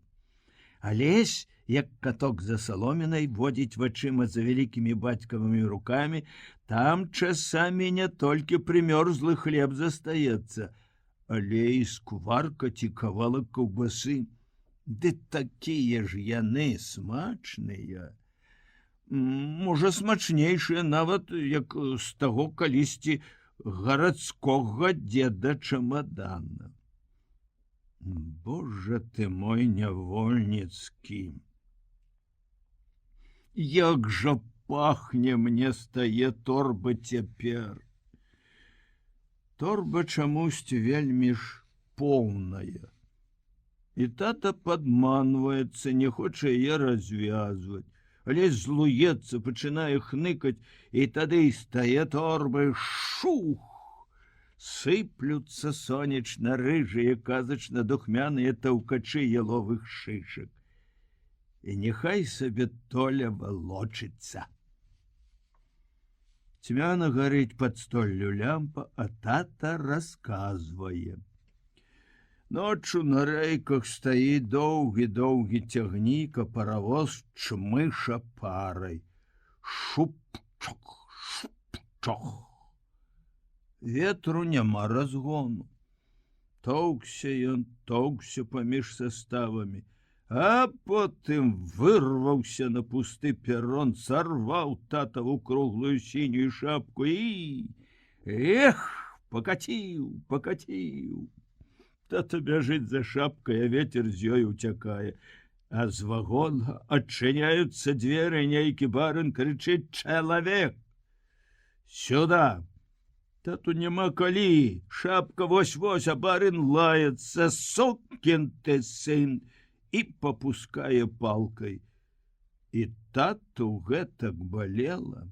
Алесь, як каток за саломінай, водзіць вачыма за вялікімі бацькавымі рукамі, там часамі не толькі прымёрзлы хлеб застаецца, але і скварка ці кавалак каўбасы. Ды такія ж яны смачныя. Можа, смачнейшыя нават, як з таго калісьці гарадскога дзеда чамадана. Боже ты мой нявольніцкі! Як жа пахне мне стае торба цяпер. Торба чамусьці вельмі ж поўная. І тата падманваецца, не хоча яе развязваць, але злуецца, пачынае хныкаць, і тады стае торбай шух. Сыплюцца сонечна-рыжыя, казачна-духмяныя таўкачы яловых шышак. І няхай сабе Толя валочыцца. Цьмяна гарыць пад столлю лямпа, а тата расказвае. Ноччу на рэйках стаіць доўгі-доўгі цягніка, паравоз чмыша парай. Шуп-чох, шуп-чох. Ветру няма разгону. Тоўкся ён, тоўкся паміж составамі, а потым вырваўся на пусты перрон, сарваў татаву круглую сінюю шапку і... Эх, пакаціў, пакаціў. Тата бяжыць за шапкай, а ветер з ёй уцякае. А з вагона адчыняюцца дзверы, нейкі барын крычыць: «Чалавек! Сюда!» Тату няма калі, шапка вось-вось, а барин лаецца: «Сукін ты сын!» і попускае палкай. І тату гэтак балела.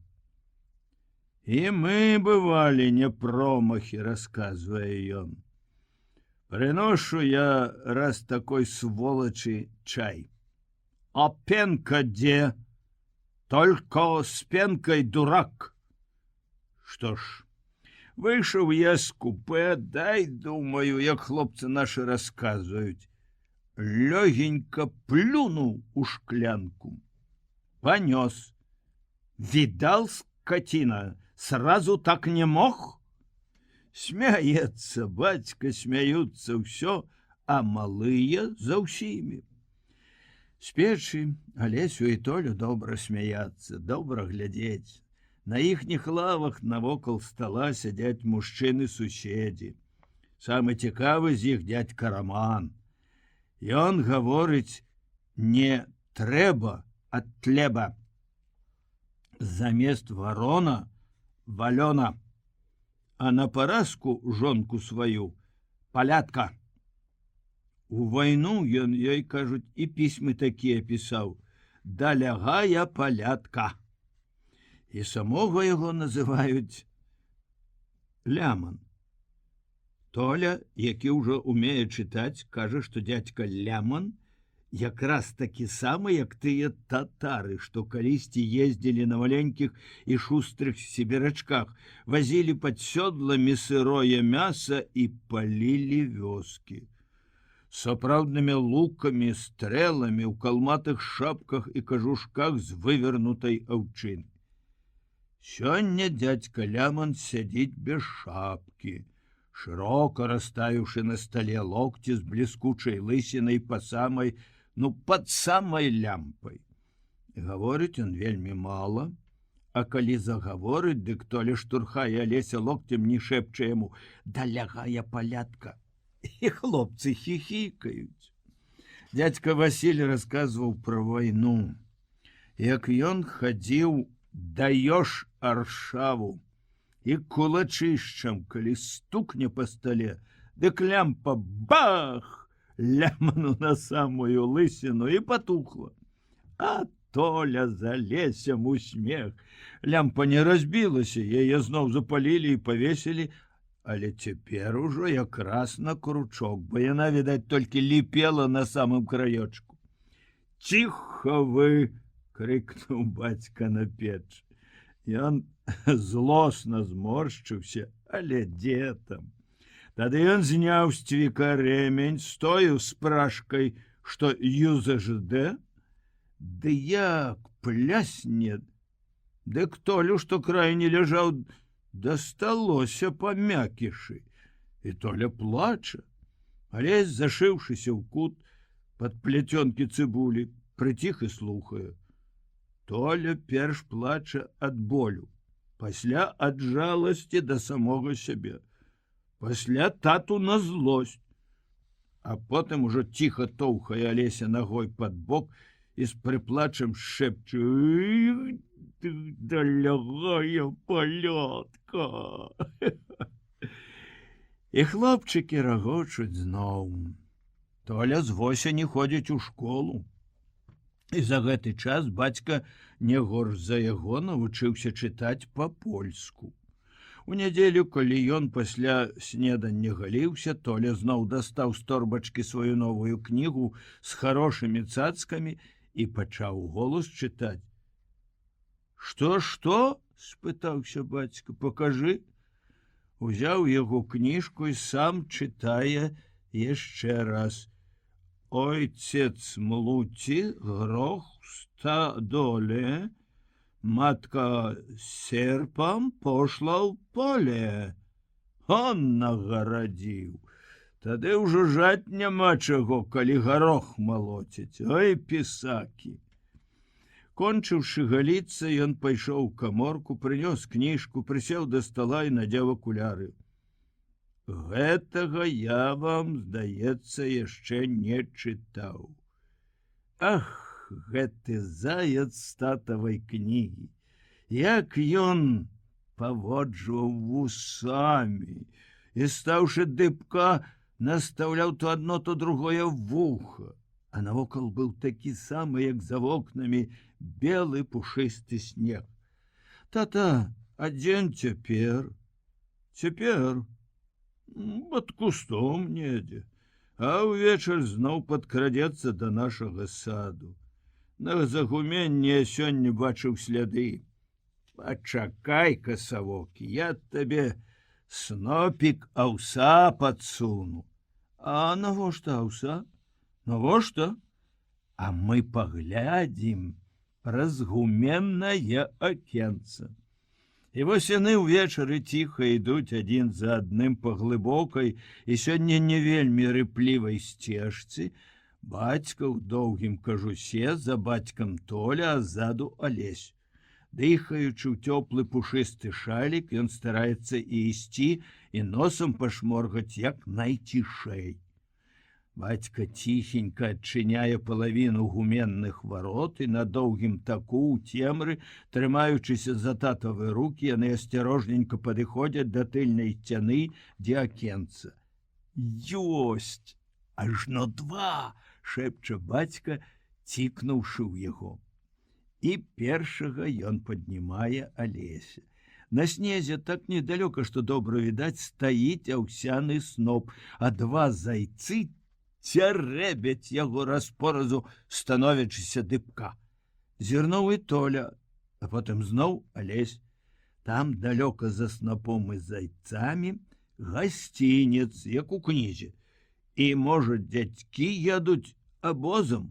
І мы бывалі не промахі, расказвае ён. Приношу я раз такой сволочи чай. А пенка где? Только с пенкой дурак. Что ж, вышел я с купе, дай, думаю, як хлопцы наши рассказывают. Легенько плюнул у шклянку. Понес. Видал, скотина, сразу так не мог? Смяецца бацька, смяюцца ўсё, а малыя за ўсімі. З печы Алесю і Толю добра смяяцца, добра глядзець. На іхніх лавах навокал стола сядзяць мужчыны-суседзі. Самы цікавы з іх дядька Роман. Ён гаворыць: не трэба, а тлеба. Замест ворона валёна. А на паразку жонку сваю палятка. У вайну ён ёй, кажуць, і пісьмы такія пісаў: далягая палятка. І самога яго называюць Ляман. Толя, які ўжо умее чытаць, кажа, што дядька Ляман якраз такі самы, як тыя татары, што калісьці ездзілі на маленькіх і шустрых сіберачках, вазілі пад сёдламі сырое мяса і палілі вёскі. Сапраўднымі лукамі, стрэламі, у калматых шапках і кажушках з вывернутай аўчыны. Сёння дядька Ляман сядзіць без шапкі, шырока расставіўшы на стале локці з бліскучай лысінай пад самай лямпай. Гаворыць ён вельмі мала, а калі загаворыць, дык Толя штурхае Алеся локцем, не шэпча яму: «Далягая палятка». І хлопцы хіхікаюць. Дядька Васіль расказваў пра вайну, як ён хадзіў даёш аршаву і кулачышчам, калі стукне па стале, дык лямпа бах Ляману на самую лысіну і патухла. А Толя за Алесем у смех. Лямпа не разбілася, яе зноў запалілі і павесілі, але цяпер ужо якраз на кручок, бо яна, відаць, толькі ліпела на самым краёчку. «Ціха вы!» — крыкнуў бацька на печ. Ён злосна зморшчыўся, але дзе там? Тады ён зняў з цвіка рэмень, стою з прашкай, што ЮЗЖД, ды як плясне, дык Толю, што крайне ляжаў, дасталося па мякішы. І Толя плача. Алесь, зашыўшыся ў кут пад пляцёнкі цыбулі, прыціх і слухае. Толя перш плача ад болю, пасля ад жаласці да самога сябе, пасля тату на злосць, а потым ужо ціха тоўхае Алеся нагой пад бок і з прыплачам шэпча: «Ты далягая палятка!» І хлопчыкі рагочуць зноў. Толя з восені ходзіць у школу. І за гэты час бацька не горш за яго навучыўся чытаць па-польску. У нядзелю, калі ён пасля снедання галіўся, Толя зноў дастаў з торбачкі сваю новую кнігу з харошымі цацкамі і пачаў голас чытаць. «Што?» — спытаўся бацька. «Пакажы». Узяў яго кніжку і сам чытае яшчэ раз. «Ojciec mluci, groch w stadole, matka серпом пошла в поле». Он нагарадзіў. Тады ўжо жаць няма чаго, калі гарох малоціць. Ой, пісакі! Кончыўшы галіцца, ён пайшоў у каморку, прынёс кніжку, прысеў да стала і надзеў акуляры. «Гэтага я вам, здаецца, яшчэ не чытаў. Ах, гэты заяц з татавай кнігі! Як ён паводжваў вусамі і, стаўшы дыбка, настаўляў то адно, то другое вуха, а навокал быў такі самы, як за вокнамі, белы пушысты снег. Тата, а дзень цяпер? Цяпер пад кустом недзе, а ўвечар зноў падкрадзецца да нашага саду. На загуменне сёння бачыў сляды. Пачакай, касавок, я табе снопік аўса падсуну». «А навошта аўса? Навошта?» «А мы паглядзім праз гуменнае акенца». І вось яны ўвечары ціха ідуць адзін за адным па глыбокай і сёння не вельмі рыплівай сцежцы. Бацька ў доўгім кажусе, за бацькам Толя, а ззаду Алесь. Дыхаючы ў цёплы пушысты шалік, ён стараецца і ісці, і носам пашморгаць як найцішэй. Бацька ціхенька адчыняе палавіну гуменных варот, і на доўгім таку ў цемры, трымаючыся за татавы рукі, яны асцярожненька падыходзяць да тыльнай сцяны, дзе акенца. «Ёсць! Ажно два!» — шэпча бацька, цікнуўшы ў яго. І першага ён паднімае Алеся. На снезе так недалёка, што добра відаць, стаіць аўсяны сноп, а два зайцы цярэбяць яго раз-поразу, становячыся дыбка. Зірнуў і Толя, а потым зноў Алесь. Там далёка за снапом і зайцамі гасцінец, як у кнізе. І, можа, дзядзькі едуць абозам,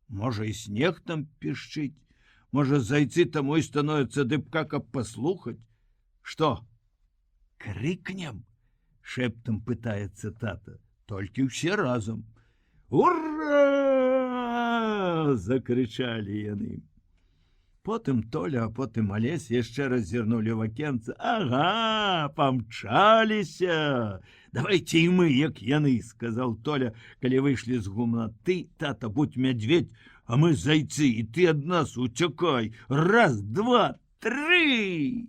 можа, і снег там пішчыць, Можа, зайцы таму і становятся дыбка, каб паслухаць. Што? Крыкнем? Шэптам пытаецца тата. Толькі ўсе разам. Ура! Закрычалі яны. Потым Толя, а потым Алесь яшчэ раз зірнулі ў акенца. Ага, памчаліся. Давайте і мы, як яны, сказаў Толя, калі выйшлі з гумна. Ты, тата, будь мядзведь, а мы зайцы, і ты ад нас уцякай. Раз, два, тры!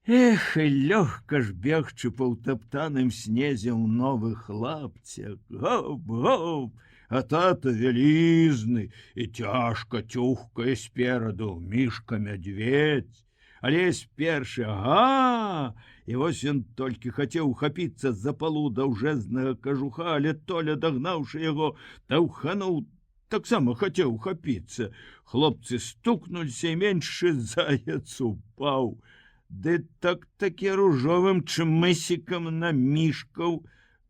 Эх, і лёгка ж бегчы па ўтаптаным снезе ў новых лапцях. Гоп-гоп! А тата вялізны і цяжка цюхкае спераду, мішка-мядзведь. Алесь першы, ага! І вось ён толькі хацеў ухапіцца з-за палу даўжэзнага кажуха, але Толя, дагнаўшы яго, таўхануў, таксама хацеў ухапіцца. Хлопцы стукнуліся, і меншы заяц упаў. Ды так-такі ружовым чмысікам на мішкаў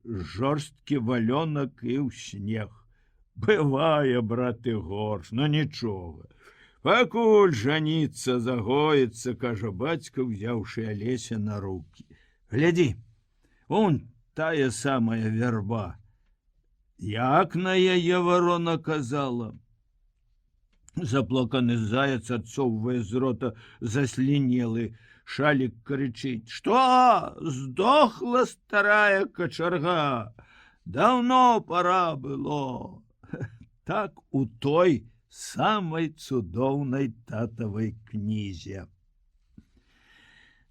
жорсткі валёнак і ў снег. Бывае, браты, горш, но нічога. Пакуль жаніцца загоіцца, кажа бацька, узяўшы Алеся на рукі. Глядзі, он тая самая вярба. Як на яе варона казала? Заплаканы заяц адсоўвае з рота заслінелы шалік, крычыць: «Што? Здохла старая качарга! Даўно пора было!» Так у той самай цудоўнай татавай кнізе.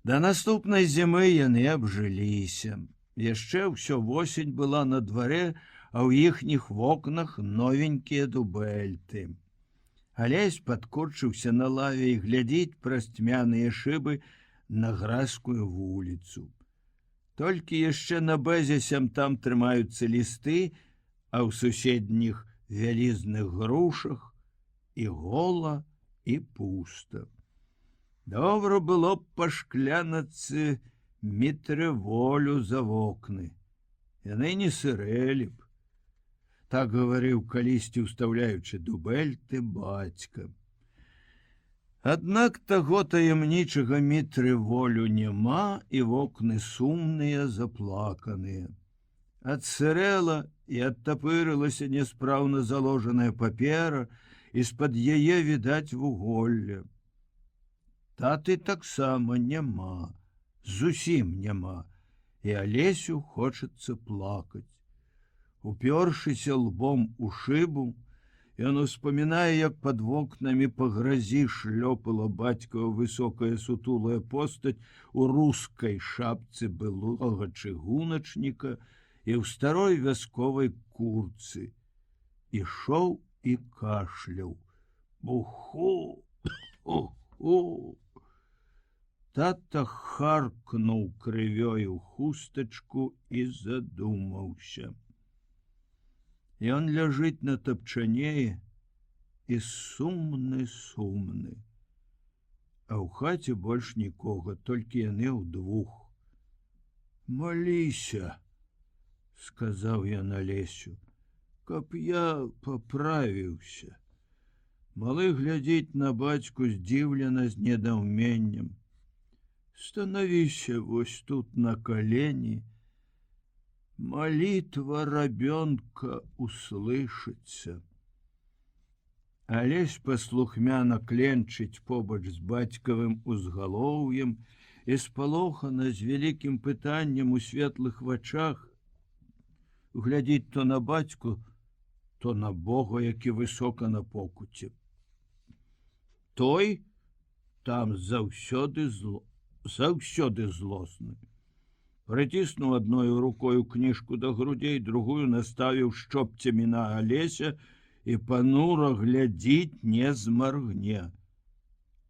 Да наступнай зімы яны абжыліся. Яшчэ ўсё восень была на дварэ, а ў іхніх вокнах новенькія дубэльты. Алесь падкорчыўся на лаве і глядзіць праз цьмяныя шыбы на гразкую вуліцу. Толькі яшчэ на бэзе сям-там трымаюцца лісты, а ў суседніх вялізных грушах і гола, і пуста. Добра было б па шклянацы мітрыволю за вокны. Яны не сырэлі б. Так гаварыў калісьці, устаўляючы дубэльты, бацька. Аднак таго таямнічага мітрыволю няма, і вокны сумныя, заплаканыя. Адсырэла і адтапырылася няспраўна заложаная папера, і з-пад яе відаць вуголля. Таты таксама няма, зусім няма, і Алесю хочацца плакаць. Упёршыся лбом у шыбу, ён успамінае, як пад вокнамі па гразі шлёпала бацькава высокая сутулая постаць у рускай шапцы былога чыгуначніка і ў старой вясковай курцы. Ішоў і кашляў. Буху! Уху! Тата харкнуў крывёю хустачку і задумаўся. Ён ляжыць на тапчане і сумны. А ў хаце больш нікога, толькі яны ўдвух. «Маліся», — сказаў я Алесю, — «каб я паправіўся». Малы глядзіць на бацьку здзіўлена з недаўменнем. «Становіся вось тут на колени. Молитва ребенка услышится». Алесь паслухмяна кленчыць побач з бацькавым узгалоўем і спалохана з вялікім пытаннем у светлых вачах глядзіць то на бацьку, то на Бога, які высока на покуце. Той там заўсёды злосны. Прыціснуў адною рукою кніжку да грудзей, другую наставіў шчопцямі на Алеся і панура глядзіць не змаргне.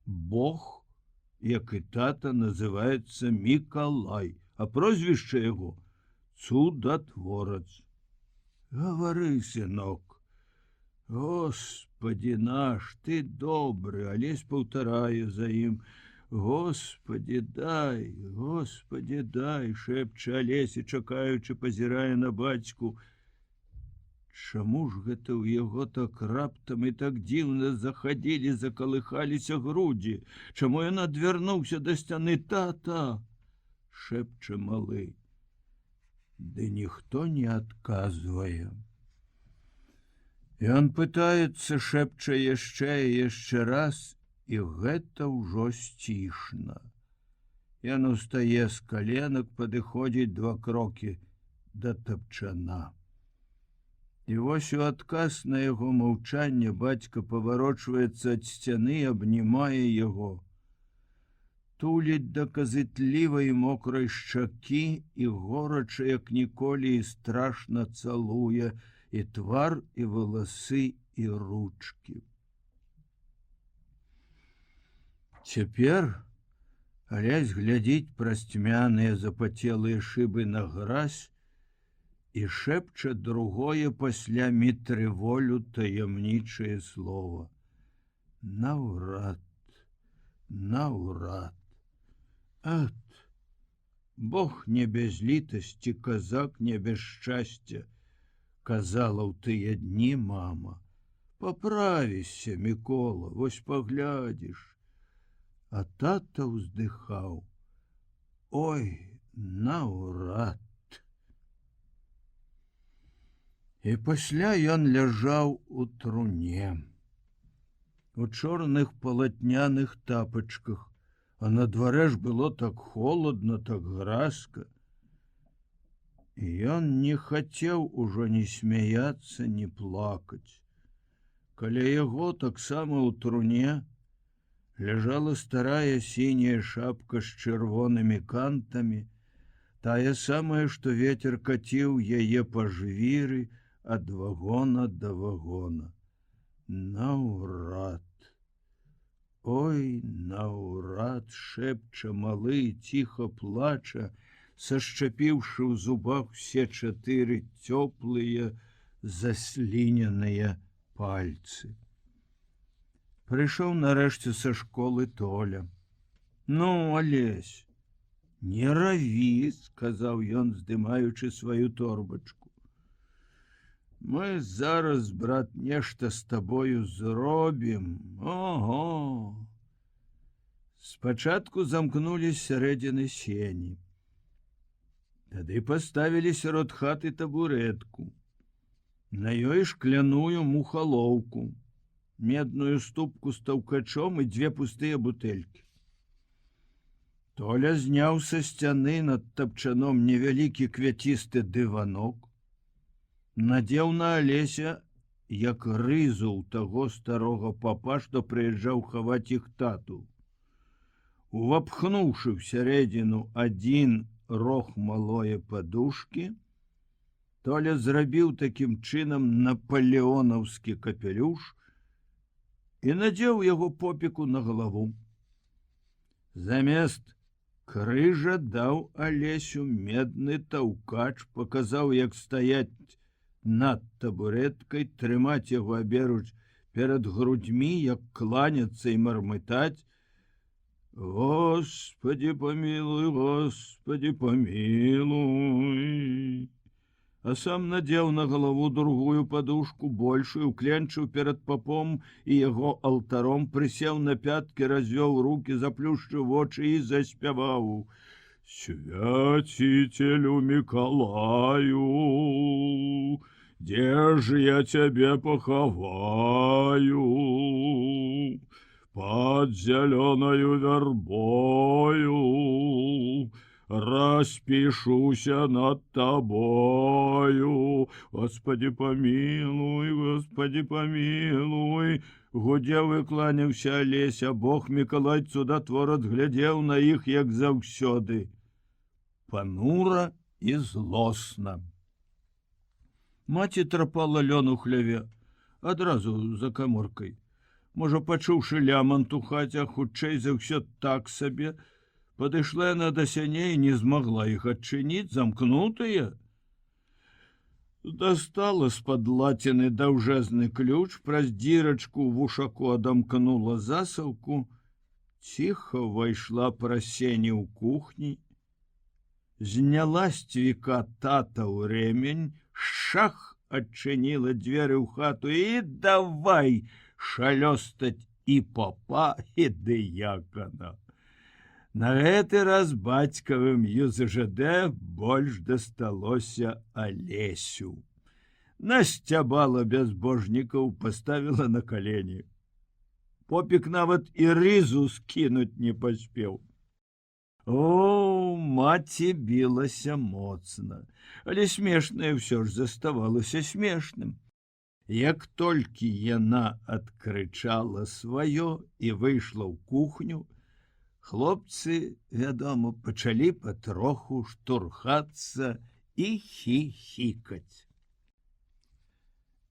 Бог, як і тата, называецца Мікалай, а прозвішча яго Цудатворац. Гавары, сынок. Господи наш, ты добры, Алесь паўтарае за ім. Господи дай, шэпча Алесь, чакаючы, пазірае на бацьку. Чаму ж гэта ў яго так раптам і так дзіўна захадзілі, закалыхаліся грудзі? Чаму ён адвярнуўся да сцяны? Тата, шэпча малы. Ды ніхто не адказвае. Ён пытаецца, шэпча яшчэ і яшчэ раз, і гэта ўжо сцішна. Ён устае з каленак, падыходзіць 2 крокі да тапчана. І вось у адказ на яго маўчанне бацька паварочваецца ад сцяны, абнімае яго, туліць да казытлівай мокрай шчакі і горача, як ніколі, і страшна цалуе і твар, і валасы, і ручкі. Цяпер Алясь глядзіць праз цьмяныя запацелыя шыбы на гразь і шэпча другое пасля мітрыволю таямнічае слова. Наўрад, наўрад. Ат, Бог не без літасці, казак не без шчасця, казала ў тыя дні мама. Паправішся, Мікола, вось паглядзіш. А тата ўздыхаў. Ой, наўрад. І пасля ён ляжаў у труне, у чорных палатняных тапачках, а на дварэ ж было так холодна, так гразка. І ён не хацеў ужо ні смяяцца, ні плакаць. Каля яго таксама ў труне ляжала старая сіняя шапка з чырвонымі кантамі, тая самая, што вецер каціў яе па жвіры ад вагона да вагона. Наўрад. Ой, наўрад, шэпча малы, ціха плача, сашчапіўшы ў зубах все 4 цёплыя, засліненыя пальцы. Прыйшоў нарэшце са школы Толя. Ну, Алесь, не раві, сказаў ён, здымаючы сваю торбачку. Мы зараз, брат, нешта з табою зробім. Ого! Спачатку замкнулі сярэдзіны сені. Тады паставілі сярод хаты табурэтку. На ёй шкляную мухалоўку, медную ступку з таўкачом і 2 пустыя бутэлькі. Толя зняў са сцяны над тапчаном невялікі квяцісты дыванок, надзеў на Алеся, як рызу ў таго старога папа, што прыязджаў хаваць іх тату. Увапхнуўшы ў сярэдзіну 1 рог малое падушкі, Толя зрабіў такім чынам напалеонаўскі капелюш і надзеў яго попіку на галаву. Замест крыжа даў Алесю медны таўкач, паказаў, як стаяць над табурэткай, трымаць яго аберуч перад грудзьмі, як кланяцца і мармытаць: Господи, помилуй, Господи, помилуй. А сам надзеў на галаву другую падушку, большую, кленчыў перад папом і яго алтаром, прысеў на пяткі, развёў руки, заплюшчыў вочы і заспяваў: Святителю Миколаю, где ж я тебе поховаю? Под зеленою вербою распишуся над тобою. Господи, помилуй, Господи, помилуй. Гудзеў і кланяўся Алеся, Бог Мікалай цудатвор адглядзеў на іх, як заўсёды, панура і злосна. Маці трапала лён у хляве, адразу за каморкай. Можа, пачуўшы лямант у хаце, хутчэй за ўсё так сабе, падышла яна да сяней, не змагла іх адчыніць, замкнутыя. Дастала з-пад лаціны даўжэзны ключ, праз дзірачку ў вушаку адамкнула засаўку, ціха ўвайшла праз сені ў кухні, зняла з цвіка тата ў рэмень, шах адчыніла дзверы ў хату і давай шалёстаць і папа, і дыякана. На гэты раз бацькавым ЮЗЖД больш дасталося Алесю. Насцябала бязбожнікаў, паставіла на калені. Попік нават і рызу скінуць не паспеў. О, маці білася моцна, але смешнае ўсё ж заставалася смешным. Як толькі яна адкрычала сваё і выйшла ў кухню, хлопцы, вядома, пачалі патроху штурхацца і хіхікаць.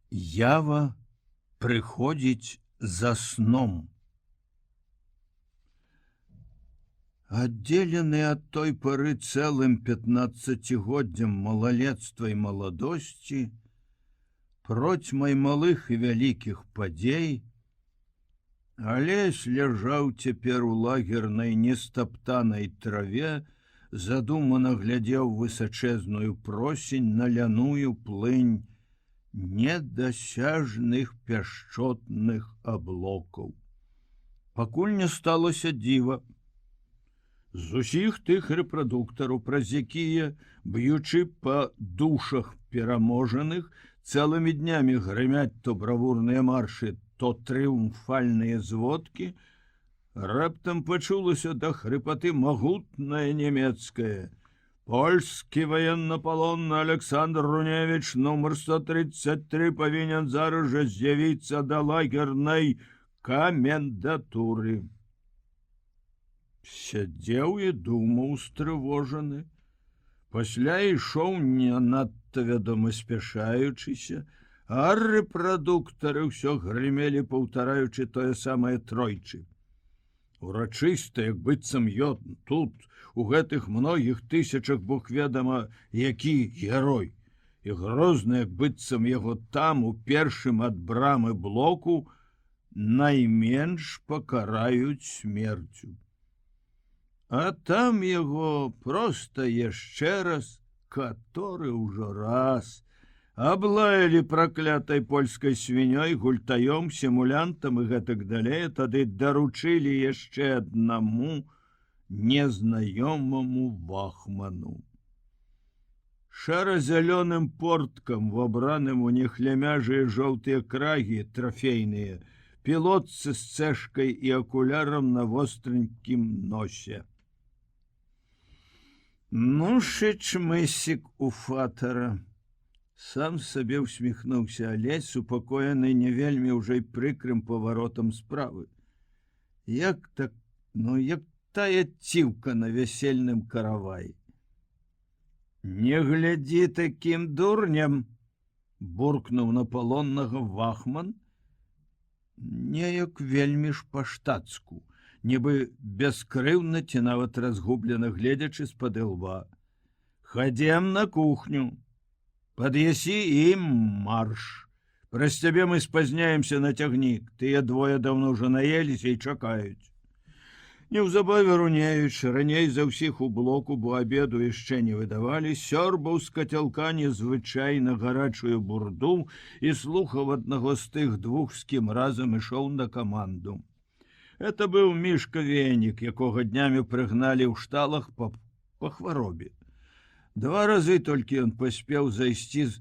Ява прыходзіць за сном. Аддзелены ад той пары цэлым 15годдзям малалецтва і маладосці, процьмай малых і вялікіх падзей, Алесь ляжаў цяпер у лагернай нестаптанай траве, задумана глядзеў высачэзную просень на ляную плынь недасяжных пяшчотных аблокаў. Пакуль не сталося дзіва. З усіх тых рэпрадуктараў, праз якія, б'ючы па душах пераможаных, цэлымі днямі грымяць то бравурныя маршы, то трыумфальныя зводкі, раптам пачулася да хрыпаты магутнае нямецкае: «Польскі военнополонны Александр Руневич, нумар 133, павінен зараз жа з'явіцца да лагернай камендатуры». Сядзеў і думаў устрывожаны. Пасля ішоў не надта, вядома, спяшаючыся, а рэпрадуктары ўсё грымелі, паўтараючы тое самае тройчы. Урачыста, як быццам ён тут, у гэтых многіх тысячах, Бог ведама, які герой, і грозны, як быццам яго там, у першым ад брамы блоку, найменш пакараюць смерцю. А там яго проста яшчэ раз, каторы ўжо раз, аблаялі праклятай польскай свінёй, гультаём, сімулянтам і гэтак далей, тады даручылі яшчэ аднаму незнаёмаму вахману. Шара-зялёным порткам, вабраным у нехлямяжыя жоўтыя крагі трафейныя, пілотцы з цэшкай і акулярам на востренькім носе. Ну, шычмысік у фатара. Сам сабе усміхнуўся Алесь, супакоены не вельмі ўжо і прыкрым паваротам справы. Як так, як тая цівка на вясельным караваі. Не глядзі такім дурням, буркнуў на палоннага вахман, неяк вельмі ж па-штацку, нібы бяскрыўна ці нават разгублена гледзячы з-пад лба. Хадзем на кухню, пад'ясі і марш. Праз цябе мы спазняемся на цягнік, тыя двое даўно ўжо наеліся і чакаюць. Неўзабаве Руневіч, раней за ўсіх у блоку, бо абеду яшчэ не выдавалі, сёрбаў з кацялка незвычайна гарачую бурду і слухаў аднаго з тых двух, з кім разам ішоў на каманду. Это быў Мішка Венік, якога днямі прыгналі ў шталах па хваробе. 2 разы толькі ён паспеў зайсці з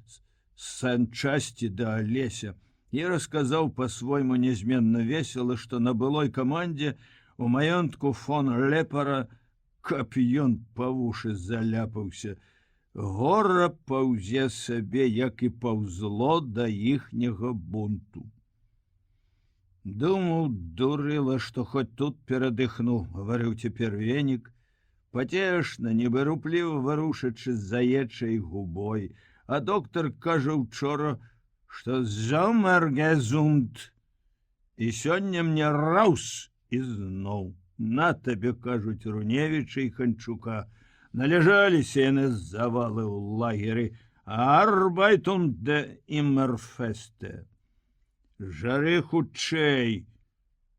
санчасці да Алеся і расказаў па-свойму нязменна весела, што на былой камандзе у маёнтку фон Лепара, каб ён па вушы заляпаўся, гора паўзе сабе, як і паўзло да іхняга бунту. Думаў, дурыла, што хоць тут перадыхну, гаварыў цяпер Венік, пацешна, нібы рупліва варушачы з заечай губой, а доктар кажа учора, што зомергезунд, і сёння мне раус і зноў. На табе, кажуць Руневіча і Ханчука, належаліся яны з завалы ў лагеры, арбайтун де иммерфесте. Жары хутчэй,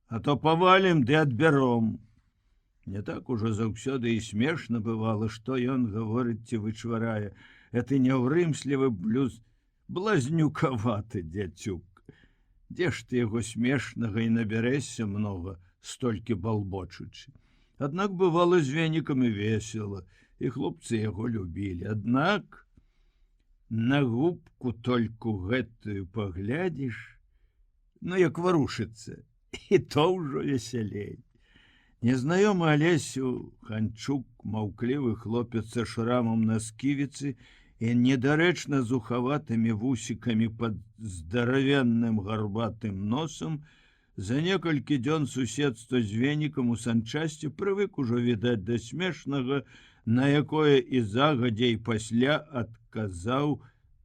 а то павалім ды адбяром. Не так ужо заўсёды і смешна бывала, што ён гаворыць ці вычварае. Гэты няўрымслівы Блазнюкаваты дзяцюк. Дзе ж ты яго смешнага і набярэшся многа, столькі балбочучы. Аднак бывала з венікам і весела, і хлопцы яго любілі. Аднак на губку тольку гэтую паглядзіш, ну як варушыцца, і то ўжо весялей. Незнаёмы Алесю Ханчук, маўклівы хлопец са шрамам на сківіцы і недарэчна зухаватымі вусікамі пад здаравенным гарбатым носам, за некалькі дзён суседства з венікам у санчасці прывык ужо відаць да смешнага, на якое і загадзя і пасля адказаў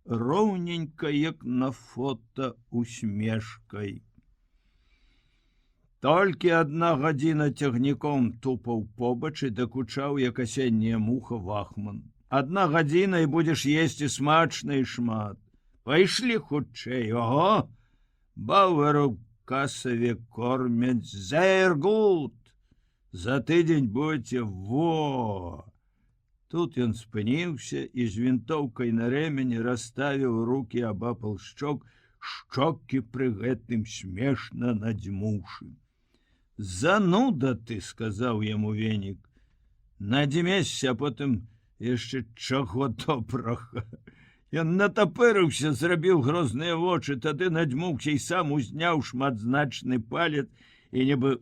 роўненька, як на фота, усмешкай. Толькі 1 гадзіна цягніком тупаў побач і дакучаў, як асенняя муха, вахман. 1 гадзіна, і будзеш есці смачна і шмат. Пайшлі хутчэй, ого! Бауэру касаве кормяць зайргут. За тыдзень будзе во! Тут ён спыніўся і з вінтоўкай на рэмені расставіў рукі абапал шчок, шчокі пры гэтым смешна надзьмуўшы. Зануда ты, сказаў яму венік. Надзьмешся, а потым яшчэ чаго добрага. Ён натапырыўся, зрабіў грозныя вочы, тады надзьмуўся і сам узняў шматзначны палец і нібы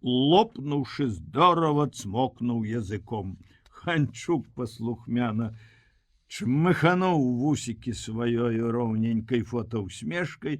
лопнуўшы здорава цмокнуў языком. Ханчук паслухмяна чмыхануў вусікі сваёю роўненькай фотаўсмешкай,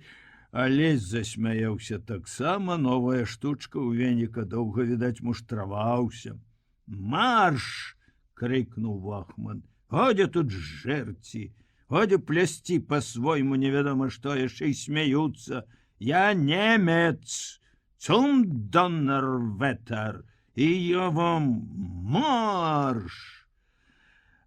Алесь засмяяўся таксама, новая штучка ў веніка доўга, відаць, муштраваўся. Марш! Крыкнуў вахман. Годзе тут жэрці, годзе плясці па-свойму невядома што, яшчэ і смяюцца. Я немец, zum Donnerwetter, і я вам марш!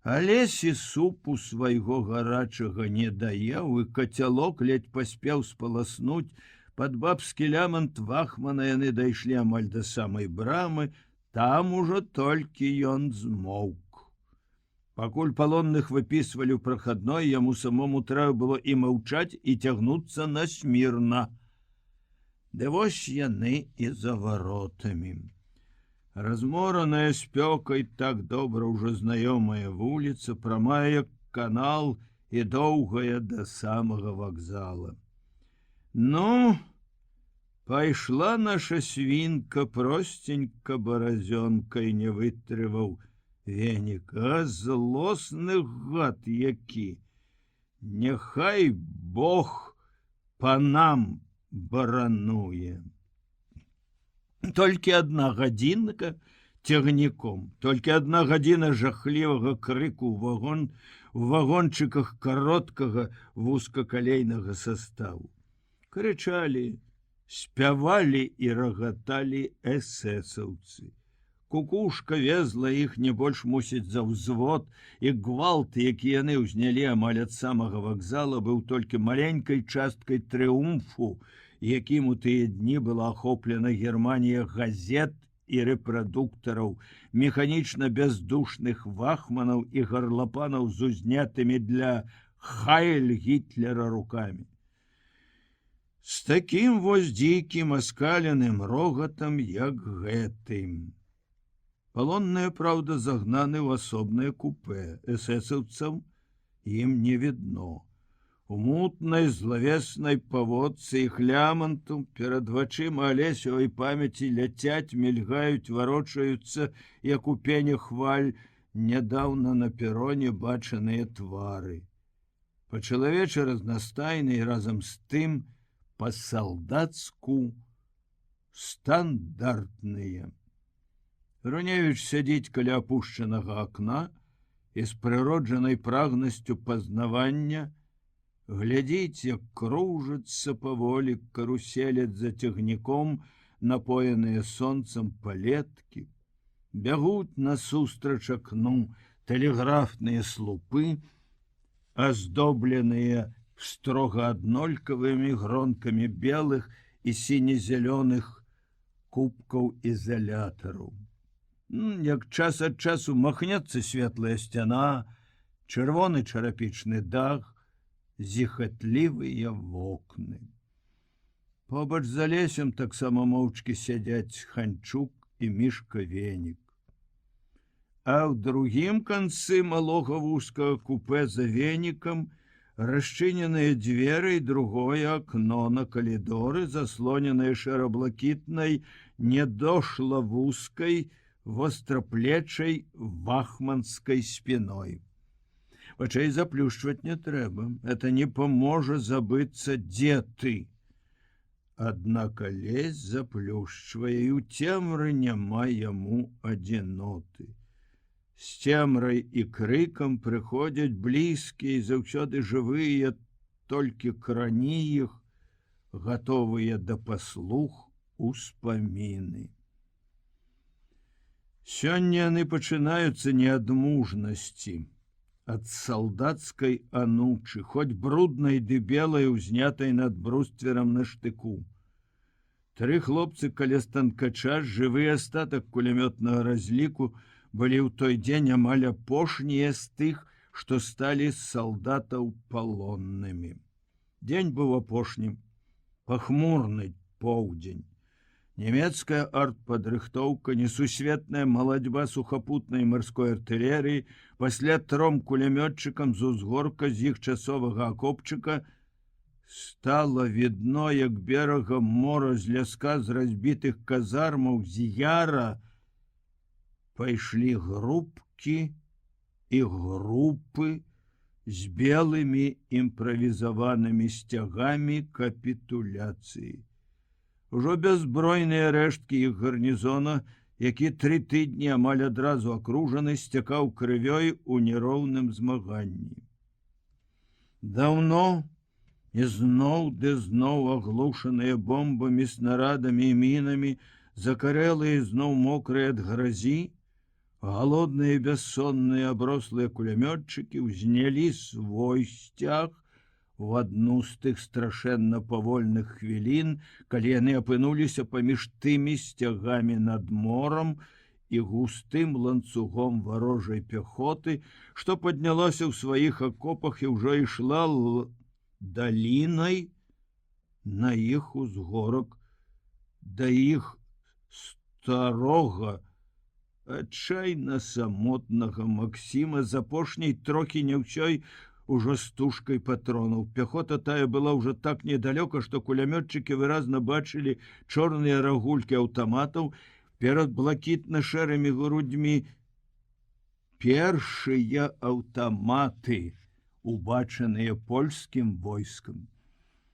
Алесі супу свайго гарачага не даяў, і кацялок ледь паспеў спаласнуць. Пад бабскі лямант вахмана яны дайшлі амаль да самай брамы, там ужо толькі ён змоўк. Пакуль палонных выпісвалі ў прахадной, яму самому трэба было і маўчаць, і цягнуцца на смірна. Ды вось яны і за варотамі. Размораная спёкай, так добра ўжо знаёмая вуліца, прамая як канал і доўгая да самага вакзала. Ну, пайшла наша свінка, простенька баразёнкай, не вытрываў венік. А злосны гад які! Няхай Бог па нам барануе. Толькі 1 гадзінка цягніком, толькі 1 гадзіна жахлівага крыку ў вагончыках кароткага вузкакалейнага составу. Крычалі, спявалі і рагаталі эсэсаўцы. Кукушка везла іх не больш мусіць за ўзвод, і гвалт, які яны ўзнялі амаль ад самага вакзала, быў толькі маленькай часткай трыумфу, якім у тыя дні была ахоплена Германія газет і рэпрадуктараў, механічна бяздушных вахманаў і гарлапанаў з узнятымі для Хайль Гітлера рукамі. З такім вось дзікім аскаленым рогатам, як гэтым. Палонныя, праўда, загнаны ў асобнае купе. Эсэсаўцаў ім не відно. У мутнай злавеснай паводцы іх ляманту перад вачыма Алесевай памяці ляцяць, мільгаюць, варочаюцца, як у пене хваль, нядаўна на пероне бачаныя твары. Па-чалавечы разнастайны і разам з тым па-салдацку стандартныя. Руневіч сядзіць каля апушчанага акна і з прыроджанай прагнасцю пазнавання глядзіць, як кружацца паволі, каруселяць за цягніком напоеныя сонцам палеткі, бягуць насустрач акну тэлеграфныя слупы, аздобленыя строга аднолькавымі гронкамі белых і сіне-зялёных кубкаў ізалятараў. Як час ад часу махнецца светлая сцяна, чырвоны чарапічны дах, зіхатлівыя вокны. Побач за лесем таксама моўчкі сядзяць Ханчук і Мішка Венік. А ў другім канцы малога вузкага купе за Венікам расчыненыя дзверы і другое акно на калідоры, заслоненае шэра-блакітнай, недошла вузкай, востраплечай вахманскай спиной. Вачэй заплюшчваць не трэба, это не паможа забыцца, дзе ты. Аднак лезь заплюшчвае, і ў цемры няма яму адзіноты. З цемрай і крыкам прыходзяць блізкія і заўсёды жывыя, толькі крані іх, гатовыя да паслух успаміны. Сёння яны пачынаюцца не ад мужнасці, ад салдацкай анучы, хоць бруднай ды белай, узнятай над брустверам на штыку. 3 хлопцы каля станкача, жывы астатак кулямётнага разліку, былі ў той дзень амаль апошнія з тых, што сталі з салдатаў палоннымі. Дзень быў апошнім, пахмурны поўдзень. Нямецкая артпадрыхтоўка, несусветная малацьба сухапутнай марской артылерыі, пасля 3 кулямётчыкам з узгорка з іх часовага акопчыка стала відно, як берагам мора з ляска з разбітых казармаў з яра пайшлі групкі і групы з белымі імправізаванымі сцягамі капітуляцыі. Ужо бяззбройныя рэшткі іх гарнізона, які 3 тыдні амаль адразу акружаны, сцякаў крывёй у нероўным змаганні. Даўно і зноў ды зноў аглушаныя бомбамі, снарадамі і мінамі, закарэлыя зноў мокрыя ад гразі, галодныя і бяссонныя аброслыя кулямётчыкі ўзнялі свой сцяг у адну з тых страшэнна павольных хвілін, калі яны апынуліся паміж тымі сцягамі над морам і густым ланцугом варожай пяхоты, што паднялася ў сваіх акопах і ўжо ішла далінай на іх узгорак, да іх старога, адчайна самотнага Максіма, з апошняй трохі не ўсёй ужо стужкай патронаў. Пяхота тая была ўжо так недалёка, што кулямётчыкі выразна бачылі чорныя рагулькі аўтаматаў перад блакітна-шэрымі грудзьмі. Першыя аўтаматы, убачаныя польскім войскам.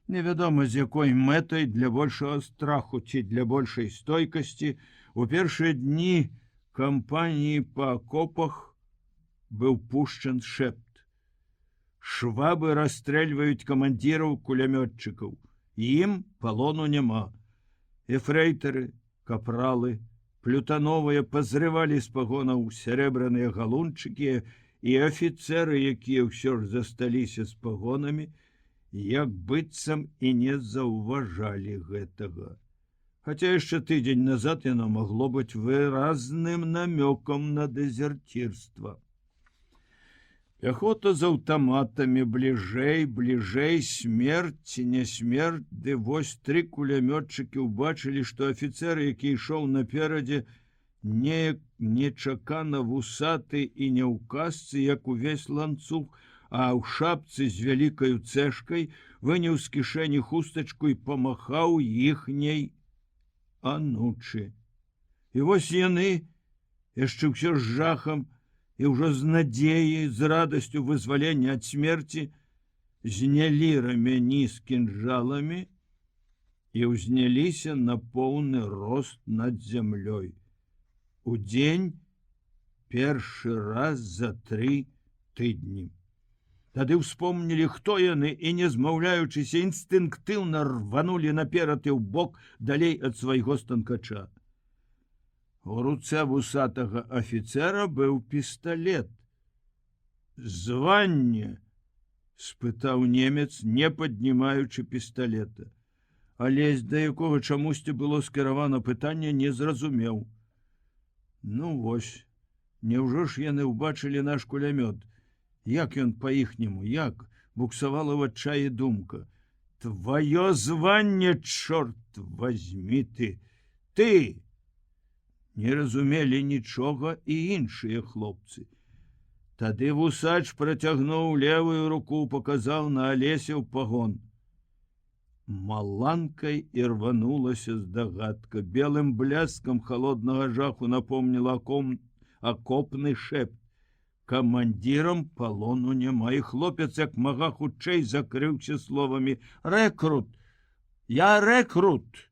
Невядома, з якой мэтай, для большага страху ці для большай стойкасці, у першыя дні кампаніі па акопах быў пушчан шэпт. Швабы расстрэльваюць камандзіраў кулямётчыкаў. Ім палону няма. Эфрэйтары, капралы, плютановыя пазрывалі з пагонаў сярэбраныя галунчыкі, і афіцэры, якія ўсё ж засталіся з пагонамі, як быццам і не заўважалі гэтага. Хаця яшчэ тыдзень назад яно магло быць выразным намёкам на дэзерцірства. Пяхота з аўтаматамі бліжэй, смерць, не смерць, ды вось 3 кулямётчыкі ўбачылі, што афіцэр, які ішоў наперадзе, неяк нечакана вусаты і не ў касцы, як увесь ланцуг, а ў шапцы з вялікаю цэшкай, выняў з кішэні хустачку і памахаў іхняй анучы. І вось яны, яшчэ ўсё з жахам і ўжо з надзеяй, з радасцю вызвалення ад смерці, знялі рамяні з кінжаламі і ўзняліся на поўны рост над зямлёй. Удзень першы раз за 3 тыдні. Тады ўспомнілі, хто яны, і, не змаўляючыся, інстынктыўна рванулі наперад і ўбок далей ад свайго станкача. У руцэ вусатага афіцэра быў пісталет. «Званне?» – спытаў немец, не паднімаючы пісталета. Але да якога чамусьці было скіравана пытанне, не зразумеў. Ну вось, няўжо ж яны ўбачылі наш кулямёт? Як ён па-іхняму, як? буксавала в адчаі думка: твоё званне, чорт возьми ты! Не разумелі нічога і іншыя хлопцы. Тады вусач працягнуў левую руку, паказаў на Алесяў пагон. Маланкай ірванулася здагадка. Белым бляскам холоднага жаху напомніла акопны шэпт. Камандзірам палону няма, і хлопец як мага хутчэй закрыўся словамі: «Рэкрут! Я рэкрут!»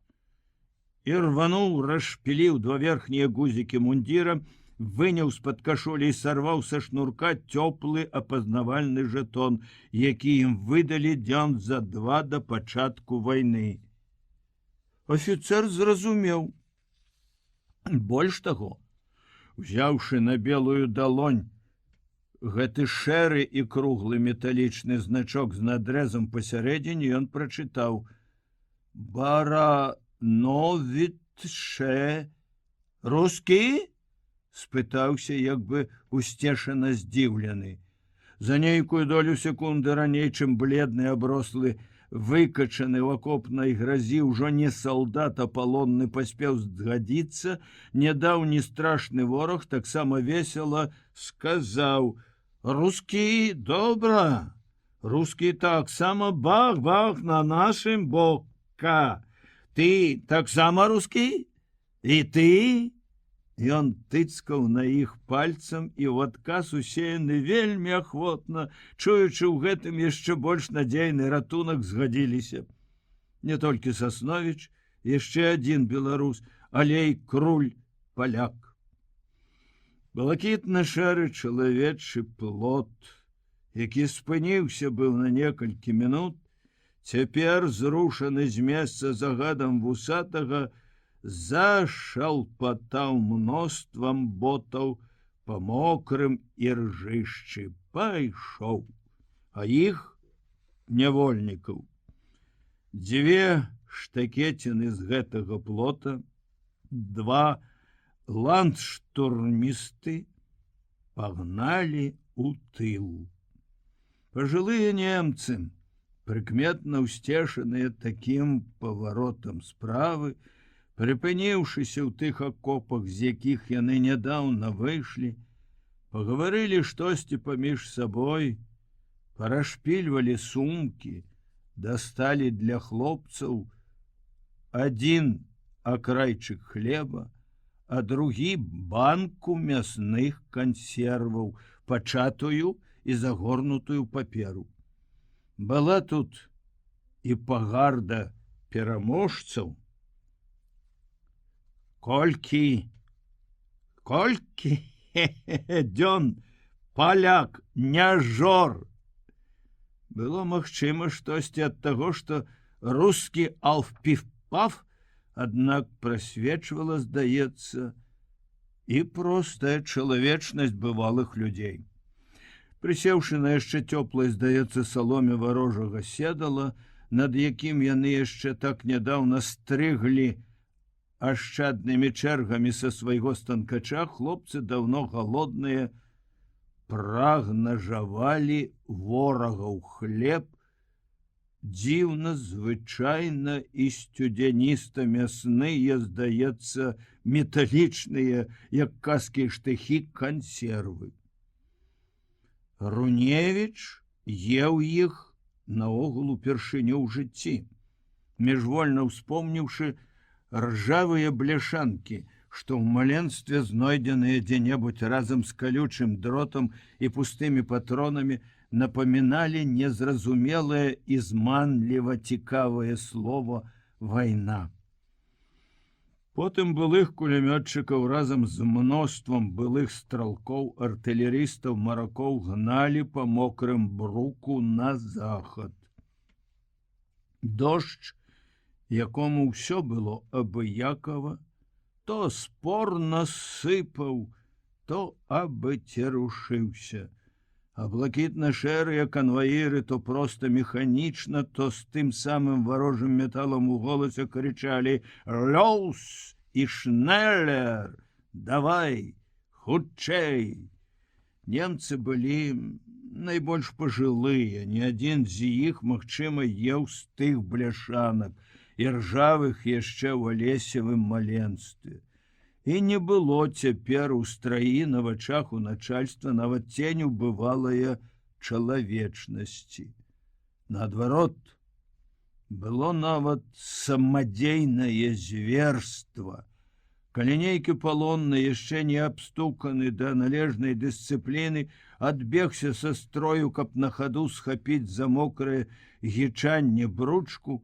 І рвануў, расшпіліў два верхнія гузікі мундзіра, выняў з-пад кашулі і сарваў са шнурка цёплы апазнавальны жэтон, які ім выдалі дзён за 2 да пачатку вайны. Афіцэр зразумеў. Больш таго, узяўшы на белую далонь гэты шэры і круглы металічны значок з надрэзам пасярэдзіне, ён прачытаў: «Барановітше рускі?» спытаўся, як бы усцешана здзіўлены. За нейкую долю секунды раней, чым бледны, аброслы, выкачаны ў акопнай гразі ўжо не салдат, а палонны паспеў згадзіцца, нядаўні страшны вораг таксама весела сказаў: «Рускі, добра! Рускі таксама бах-бах на нашым бока! Ты таксама рускі? І ты?» Ён тыцкаў на іх пальцам, і ў адказ усеяны вельмі ахвотна, чуючы ў гэтым яшчэ больш надзейны ратунак, згадзіліся. Не толькі Сасновіч, яшчэ адзін беларус, Алей Круль, паляк. Блакітна-шэры чалавечы плот, які спыніўся быў на некалькі мінут, цяпер, зрушаны з месца загадам вусатага, зашалпатаў мноствам ботаў па мокрым іржышчы. Пайшоў. А іх, нявольнікаў, 2 штакеціны з гэтага плота, 2 ландштурмісты пагналі ў тыл. Пажылыя немцы, прыкметна ўсцешаныя такім паваротам справы, прыпыніўшыся ў тых акопах, з якіх яны нядаўна выйшлі, пагаварылі штосьці паміж сабой, парашпільвалі сумкі, дасталі для хлопцаў адзін акрайчык хлеба, а другі банку мясных кансерваў, пачатую і загорнутую паперу. Была тут і пагарда пераможцаў. Колькі дзён паляк не жор. Было магчыма штосьці ад таго, што рускі алф-піф-паф, аднак прасвечвала, здаецца, і простая чалавечнасць бывалых людзей. Прысеўшы на яшчэ цёплай, здаецца, саломе варожага седала, над якім яны яшчэ так нядаўна стрыглі ашчаднымі чэргамі са свайго станкача, хлопцы, даўно галодныя, прагна жавалі ворагаў хлеб, дзіўна, звычайна і сцюдзяніста мясныя, здаецца, металічныя, як каскія штыхі, кансервы. Руневіч еў іх наогул упершыню ў жыцці, міжвольна ўспомніўшы ржавыя бляшанкі, што ў маленстве знойдзеныя дзе-небудзь разам з калючым дротам і пустымі патронамі, напаміналі незразумелае і зманліва цікавае слово «вайна». Потым былых кулямётчыкаў разам з мноствам былых стралкоў, артылерыстаў, маракоў гналі па мокрым бруку на захад. Дождж, якому ўсё было абыякава, то спорна сыпаў, то абы церушыўся. А блакітна-шэрыя канваіры то проста механічна, то з тым самым варожым металам у голасе крычалі «Лёс і Шнеллер! Давай, хутчэй!» Немцы былі найбольш пажылыя, ні адзін з іх, магчыма, еў з тых бляшанак і ржавых яшчэ ў алесевым маленстве. І не было цяпер у страі на вачах у начальства нават ценю бывалае чалавечнасці. Наадварот, было нават самадзейнае зверства. Калі нейкі палонны, яшчэ не абстуканы да належнай дысцыпліны, адбегся са строю, каб на хаду схапіць за мокрае гічанне бручку,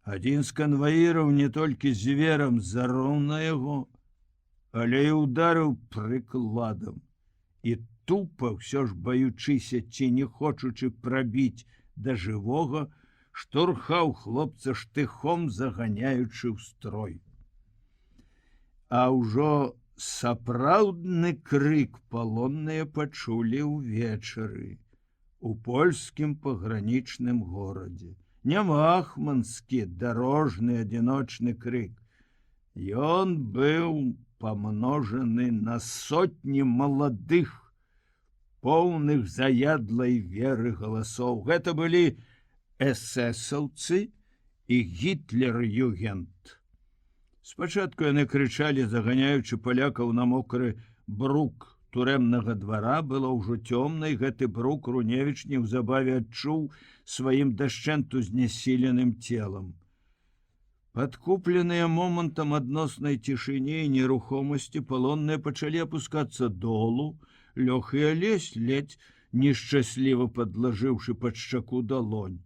адзін з канваіраў не толькі зверам зароў на яго, але і ударыў прыкладам. І тупа, ўсё ж баючыся ці не хочучы прабіць да жывога, штурхаў хлопца штыхом, заганяючы ў строй. А ўжо сапраўдны крык палонныя пачулі ўвечары у польскім пагранічным горадзе. Не махманскі дарожны адзіночны крык. Ён быў памножаны на сотні маладых, поўных заядлай веры галасоў. Гэта былі эсэсаўцы і гітлер-югент. Спачатку яны крычалі, заганяючы палякаў на мокры брук турэмнага двара. Было ўжо цёмна, і гэты брук Руневіч неўзабаве адчуў сваім дашчэнту знясіленым целам. Падкупленыя момантам адноснай цішыні і нерухомасці, палонныя пачалі апускацца долу, лёг і алесь, ледзь нешчасліва падлажыўшы пад шчаку далонь.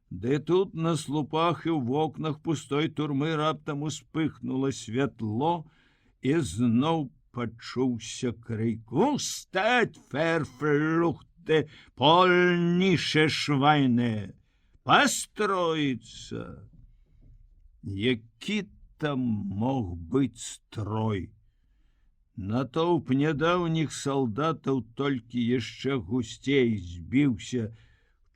Ды тут на слупах і ў вокнах пустой турмы раптам успыхнула святло, і зноў пачуўся крык: «Устать, ферфлухте, польніше швайне! Пастроіцца!» Які там мог быць строй? Натоўп нядаўніх салдатаў толькі яшчэ гусцей збіўся в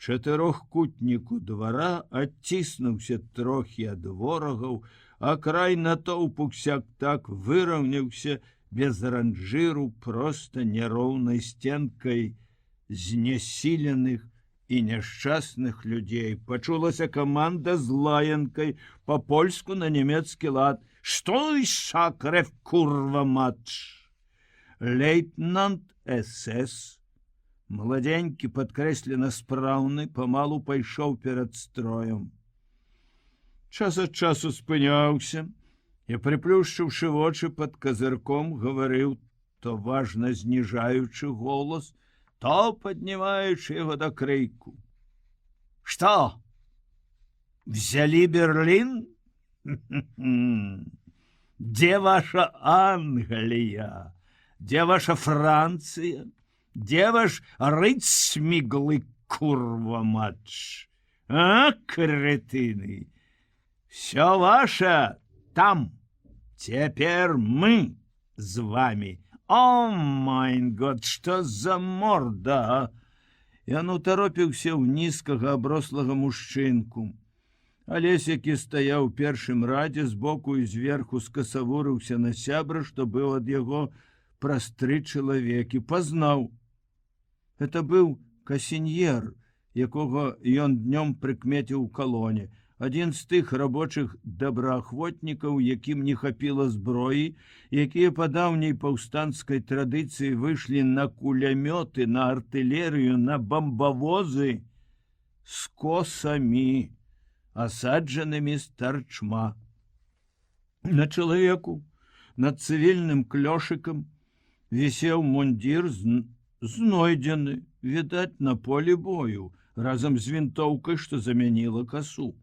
чатырохкутніку двара, адціснуўся трохі ад ворагаў, а край натоўпу сяк-так выраўняўся без ранжыру проста няроўнай сценкай знясіленых і няшчасных людзей. Пачулася каманда з лаянкай па-польску на нямецкі лад: «Што шакрэв, курва матч!» Лейтенант СС, маладзенькі, падкрэслена спраўны, памалу пайшоў перад строем. Час ад часу спыняўся і, прыплюшчыўшы вочы пад казырком, гаварыў, то важна зніжаючы голас, то поднимаючи его до крыку: «Что? Взяли Берлин? Где ваша Англия? Где ваша Франция? Где ваш рыцмиглы, курва матч? А, кретины! Все ваше там. Теперь мы с вами. О, майн год, што за морда! Ён утаропіўся ў нізкага аброслага мужчынку. Алесь, які стаяў у першым радзе, збоку і зверху скасавурыўся на сябра, што быў ад яго праз 3 чалавекі. Пазнаў. Это быў касіньер, якога ён днём прыкмеціў у калоне. Адзін з тых рабочых добраахвотнікаў, якім не хапіла зброі, якія па даўняй паўстанцкай традыцыі выйшлі на кулямёты, на артылерыю, на бамбавозы з косамі, асаджанымі з тарчма. На чалавеку над цывільным клёшыкам вісеў мундзір, знойдзены, відаць, на полі бою, разам з вінтоўкай, што замяніла касу.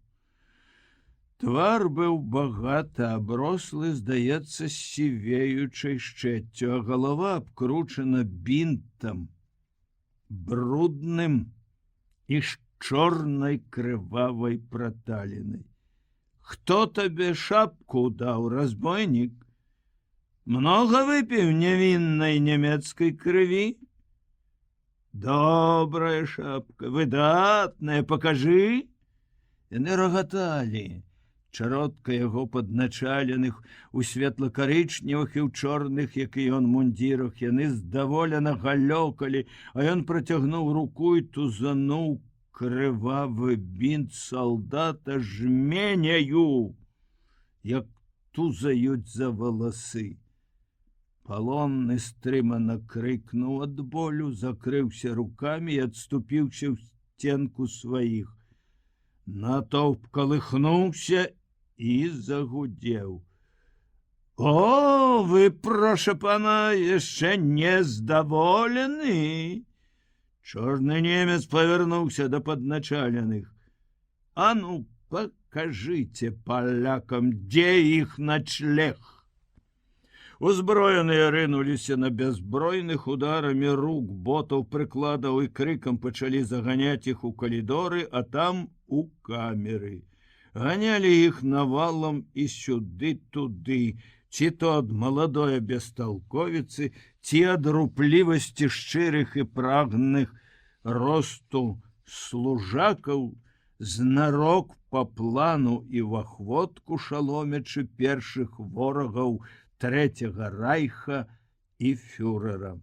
Твар быў багата аброслы, здаецца, сівеючай шчэццю, а галава абкручана бінтам, брудным і з чорнай крывавай праталінай. «Хто табе шапку даў, разбойнік? Много выпіў невіннай нямецкай крыві? Добрая шапка, выдатная, пакажы!» Яны рагаталі. Чародка яго падначаленых у светла-карычневых і ў чорных, як і ён мундзірах, яны здаволена галёкалі, а ён працягнуў руку і тузануў крывавы бінт салдата жменяю, як тузаюць за валасы. Палонны стрымана крыкнуў ад болю, закрыўся рукамі і адступіўся ў сценку сваіх. Натоўп калыхнуўся і загудзеў. О, вы, проша пана, яшчэ не здаволены. Чорны немец павярнуўся да падначаленых. А ну, пакажыце палякам, дзе іх начлег. Узброеныя рынуліся на бязбройных ударамі рук, ботаў, прыкладаў і крыкам пачалі заганяць іх у калідоры, а там у камеры. Ганялі іх навалам і сюды-туды, ці то ад маладое бесталковіцы, ці ад руплівасці шчырых і прагных росту служакаў, знарок па плану і в ахвотку шаломячы першых ворагаў Трэцяга райха і фюрэра.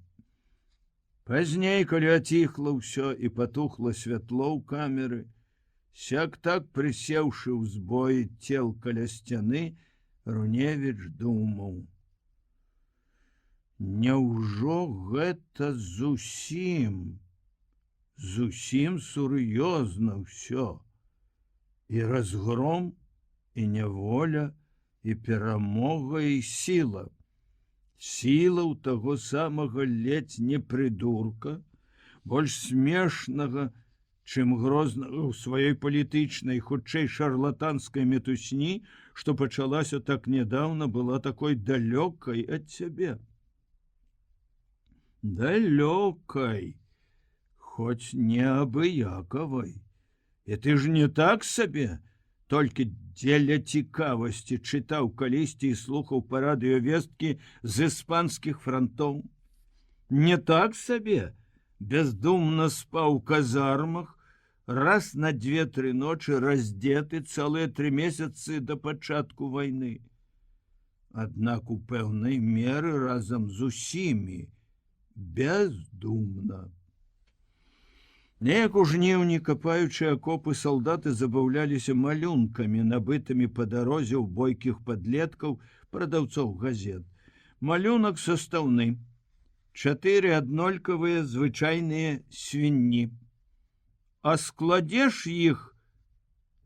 Пазней, калі аціхла ўсё і патухла святло ў камеры, сяк-так прысеўшы ў збоі цел каля сцяны, Руневіч думаў: няўжо гэта зусім сур'ёзна ўсё? І разгром, і няволя, і перамога, і сіла. Сіла ў таго самага ледзь не прыдурка, больш смешнага, чым грознага ў сваёй палітычнай, хутчэй шарлатанскай мітусні, што пачалася так нядаўна, была такой далёкай ад цябе. Далёкай, хоць не абыякавай. І ты ж не так сабе, толькі дзеля цікавасці чытаў калісьці і слухаў па радыёвесткі з іспанскіх франтоў. Не так сабе, бездумна спаў у казармах, раз на 2-3 ночы раздзеты цэлыя 3 месяцы да пачатку вайны. Аднак у пэўнай меры разам з усімі бездумна. Неяк у жніўні, капаючы акопы, салдаты забаўляліся малюнкамі, набытымі па дарозе ў бойкіх падлеткаў, прадаўцоў газет. Малюнак састаўны. 4 аднолькавыя звычайныя свінні. А складзеш іх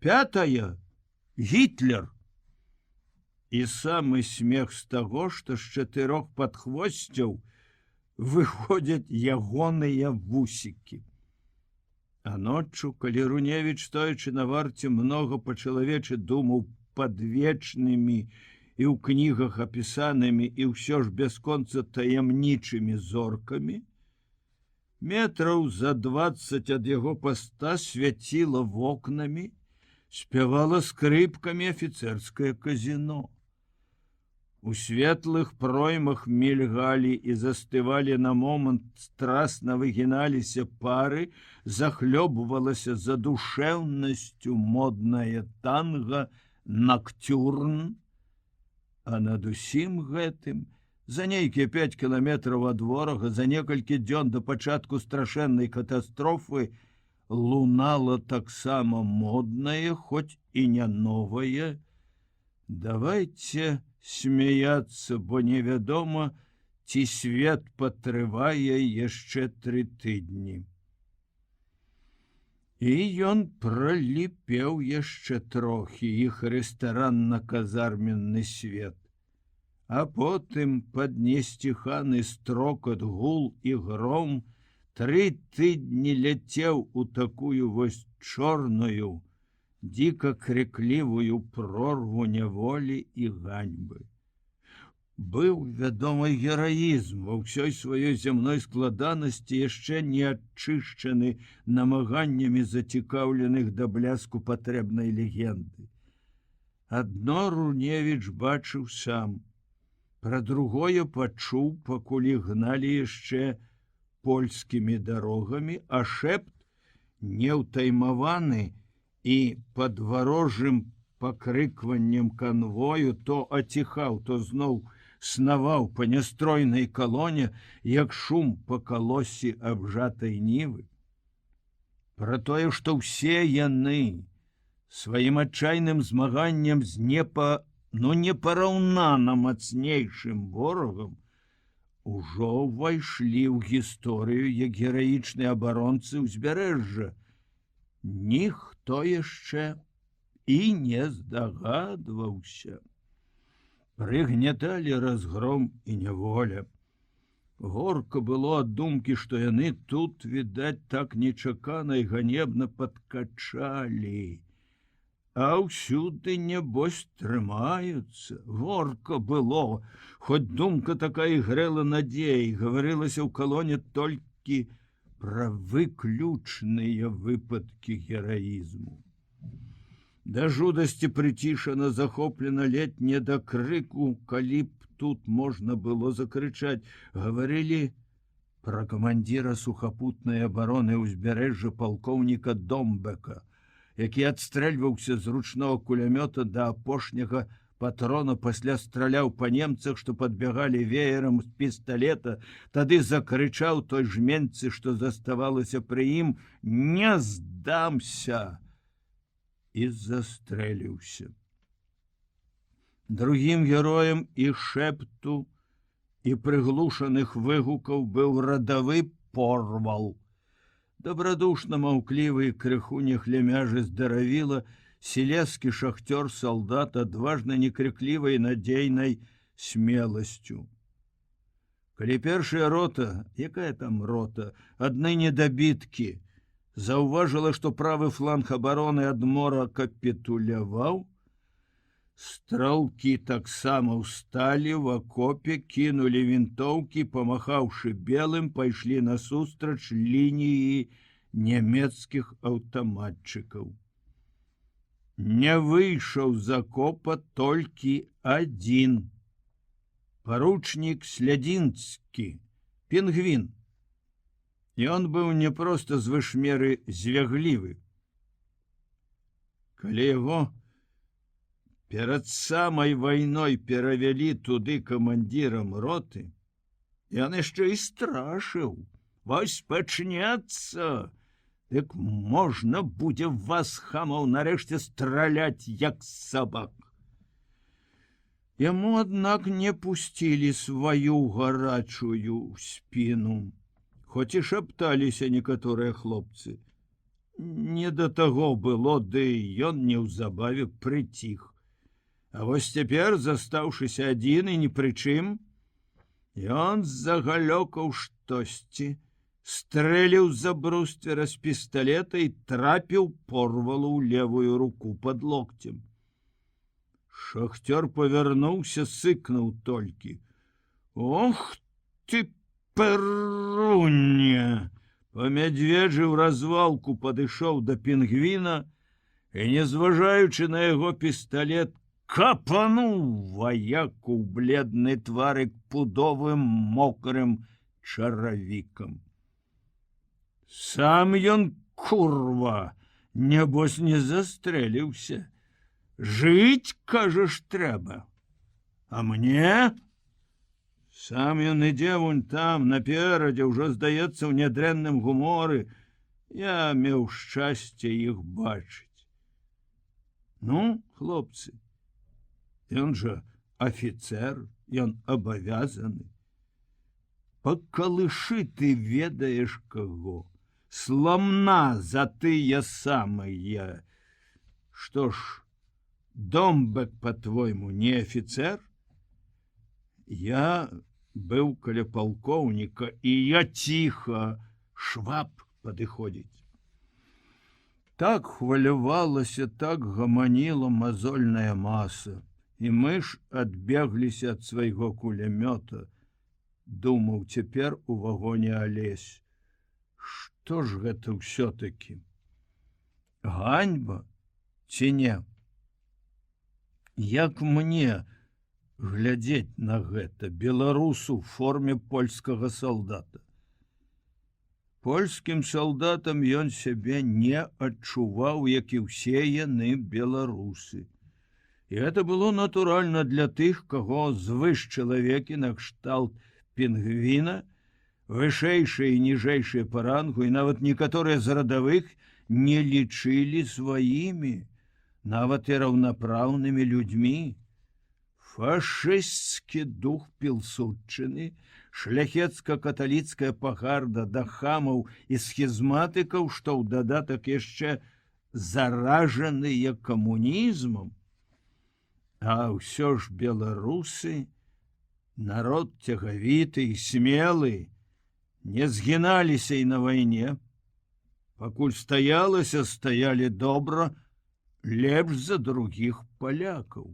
5-я Гітлер. І самы смех з таго, што з 4 падхвосцяў выходзяць ягоныя вусікі. А ноччу, калі Руневіч, стоячы на варце, многа па-чалавечы думаў пад вечнымі і ў кнігах апісанымі і ўсё ж бясконца таямнічымі зоркамі, метраў за 20 ад яго паста свяціла вокнамі, спявала скрыпкамі афіцэрскае казино. У светлых проймах мільгалі і застывалі на момант, страсна выгіналіся пары, захлёбвалася задушэўнасцю модная танга «Ноктюрн». А над усім гэтым, за нейкія 5 кіламетраў ад ворага, за некалькі дзён да пачатку страшэннай катастрофы, лунала таксама моднае, хоць і не новае: давайте смяяцца, бо невядома, ці свет патрывае яшчэ 3 тыдні. І ён праліпеў яшчэ трохі іх рэстаранна-казарменны свет. А потым пад несціханы строкат, гул і гром 3 тыдні ляцеў у такую вось чорную, дико крыклівую прорву няволі і ганьбы. Быў вядомы гераізм ва ўсёй сваёй зямной складанасці, яшчэ не ачышчаны намаганнямі зацікаўленых да бляску патрэбнай легенды. Адно Руневіч бачыў сам, пра другое пачуў, пакуль гналі яшчэ польскімі дарогамі, а шэпт неўтаймаваны і пад варожым пакрыкваннем канвою, то аціхаў, то зноў снаваў па нястройнай калоне, як шум па калосе абжатай нівы. Пра тое, што ўсе яны сваім адчайным змаганнем з непараўнана мацнейшым ворагам ужо ўвайшлі ў гісторыю як гераічныя абаронцы ўзбярэжжа. Ніхто яшчэ і не здагадваўся. Прыгняталі разгром і няволя. Горка было ад думкі, што яны тут, відаць, так нечакана і ганебна падкачалі. А ўсюды, небось, трымаюцца. Горка было, хоць думка такая грэла надзей, гаварылася ў калоне толькі пра выключныя выпадкі гераізму. Да жудасці прыцішана, захоплена ледь не да крыку, калі б тут можна было закрычаць, гаварылі пра камандзіра сухапутнай абароны ўзбярэжжа палкоўніка Домбека, які адстрэльваўся з ручного кулямёта да апошняга патрона, пасля страляў па немцах, што падбягалі веерам з пісталета, тады закрычаў той жменцы, што заставалася пры ім: «Не здамся!» і застрэліўся. Другім героем і шэпту, і прыглушаных выгукаў быў радавы Порвал. Добрадушна маўклівы, крыху нехлемяжы здаравіла, сілезскі шахтёр, салдат, адважна некрыклівай надзейнай смеласцю. Калі першая рота, якая там рота, адны недабіткі, заўважыла, што правы фланг абароны ад мора капітуляваў, стралкі таксама ўсталі ў акопе, кінулі вінтоўкі, памахаўшы белым, пайшлі насустрач лініі нямецкіх аўтаматчыкаў. Не выйшаў з акопа толькі адзін. Паручнік Слядзінскі, Пінгвін. Ён быў не проста звышмеры звяглівы. Калі яго перад самай вайной перавялі туды камандзірам роты, ён яшчэ і страшыў: «Вось пачнецца, дык можна будзе вас, хамаў, нарэшце страляць, як сабак». Яму, аднак, не пусцілі сваю гарачую спіну, хоць і шапталіся некаторыя хлопцы. Не да таго было, ды ён неўзабаве прыціх. А вось цяпер, застаўшыся адзін і ні пры чым, ён загалёкаў штосьці, стрэліў за бруствера з пісталета і трапіў Порвалу ў левую руку пад локцем. Шахтёр павярнуўся, сыкнуў толькі: «Ох ты, пэруня!» Па мядзведжы ў развалку падышоў да Пінгвіна і, не зважаючы на яго пісталет, капануў ваяку ў бледны тварык пудовым мокрым чаравікам. Сам ён, курва, небось не застрэліўся. Жыць, кажаш, трэба. А мне? Сам ён ідзе вунь там, наперадзе, ўжо, здаецца, ў нядрэнным гуморы. Я меў шчасце іх бачыць. Ну, хлопцы, ён жа афіцэр, ён абавязаны. Пакалышы ты ведаеш каго, сламна за тыя самыя. Што ж, Домбек, по-твойму, не афіцэр? Я быў каля палкоўніка, і я ціха, Шваб падыходзіць. Так хвалявалася, так гаманіла мазольная маса, і мы ж адбегліся ад свайго кулямёта. Думаў цяпер у вагоне Алесь. Што ж гэта ўсё-такі? Ганьба ці не? Як мне глядзець на гэта, беларусу ў форме польскага салдата? Польскім салдатам ён сябе не адчуваў, як і ўсе яны беларусы. І гэта было натуральна для тых, каго звыш чалавекі накшталт пінгвіна, вышэйшыя і ніжэйшыя па рангу, і нават некаторыя з радавых не лічылі сваімі, нават і раўнапраўнымі людзьмі. Фашысцкі дух пілсудчыны, шляхецка-каталіцкая пагарда да хамаў і схізматыкаў, што ў дадатак яшчэ заражаныя камунізмам. А ўсё ж беларусы, народ цягавіты і смелы, не згіналіся і на вайне. Пакуль стаялася, стаялі добра, лепш за другіх палякаў.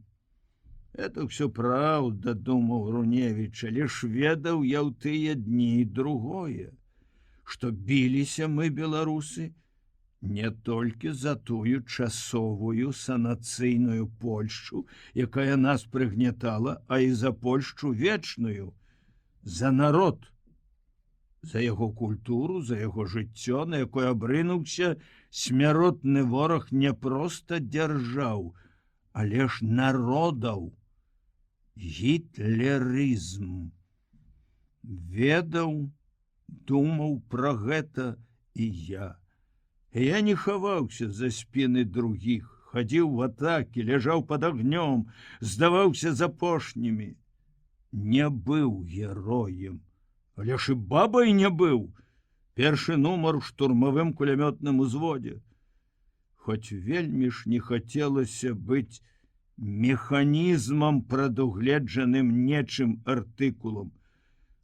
Это ўсё праўда, думаў Руневіч, але ж ведаў я ў тыя дні другое, што біліся мы, беларусы, не толькі за тую часовую санацыйную Польшчу, якая нас прыгнятала, а і за Польшчу вечную, за народ, за яго культуру, за яго жыццё, на якое абрынуўся смяротны вораг не проста дзяржаў, але ж народаў. Гітлерызм. Ведаў, думаў пра гэта і я. Я не хаваўся за спіны другіх, хадзіў в атакі, ляжаў пад агнём, здаваўся з апошнімі. Не быў героем, але ж і бабай не быў. Першы нумар у штурмавым кулямётным узводзе. Хоць вельмі ж не хацелася быць механізмам, прадугледжаным нечым артыкулам.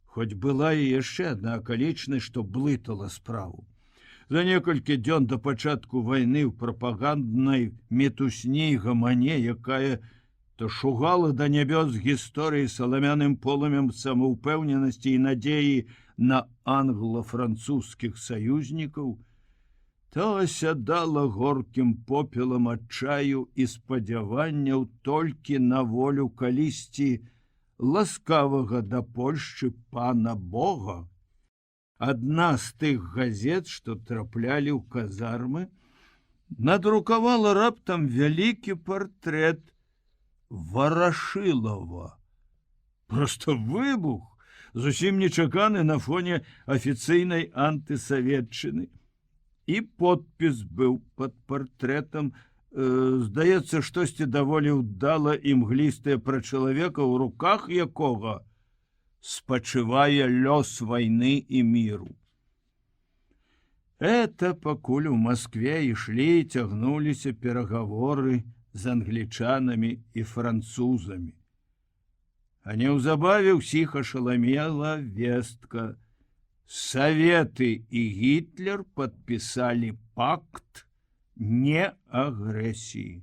Хоць была і яшчэ адна акалічнасць, што блытала справу. За некалькі дзён да пачатку вайны ў прапаганднай мітусні і гамане, якая то шугала да нябёс гісторыі саламяным полымем самаўпэўненасці і надзеі на англо-французскіх саюзнікаў, то асядала горкім попелам адчаю і спадзяванняў толькі на волю калісьці ласкавага да Польшчы пана Бога. Адна з тых газет, што траплялі ў казармы, надрукавала раптам вялікі партрэт Варашылава. Просто выбух, зусім нечаканы на фоне афіцыйнай антысаветчыны. І подпіс быў пад партрэтам, здаецца, штосьці даволі ўдала імглістае пра чалавека, у руках якога спачывае лёс вайны і міру. Это пакуль у Маскве ішлі і цягнуліся перагаворы з англічанамі і французамі. А неўзабаве ўсіх ашаламела вестка. Саветы і Гітлер падпісалі пакт неагрэсіі.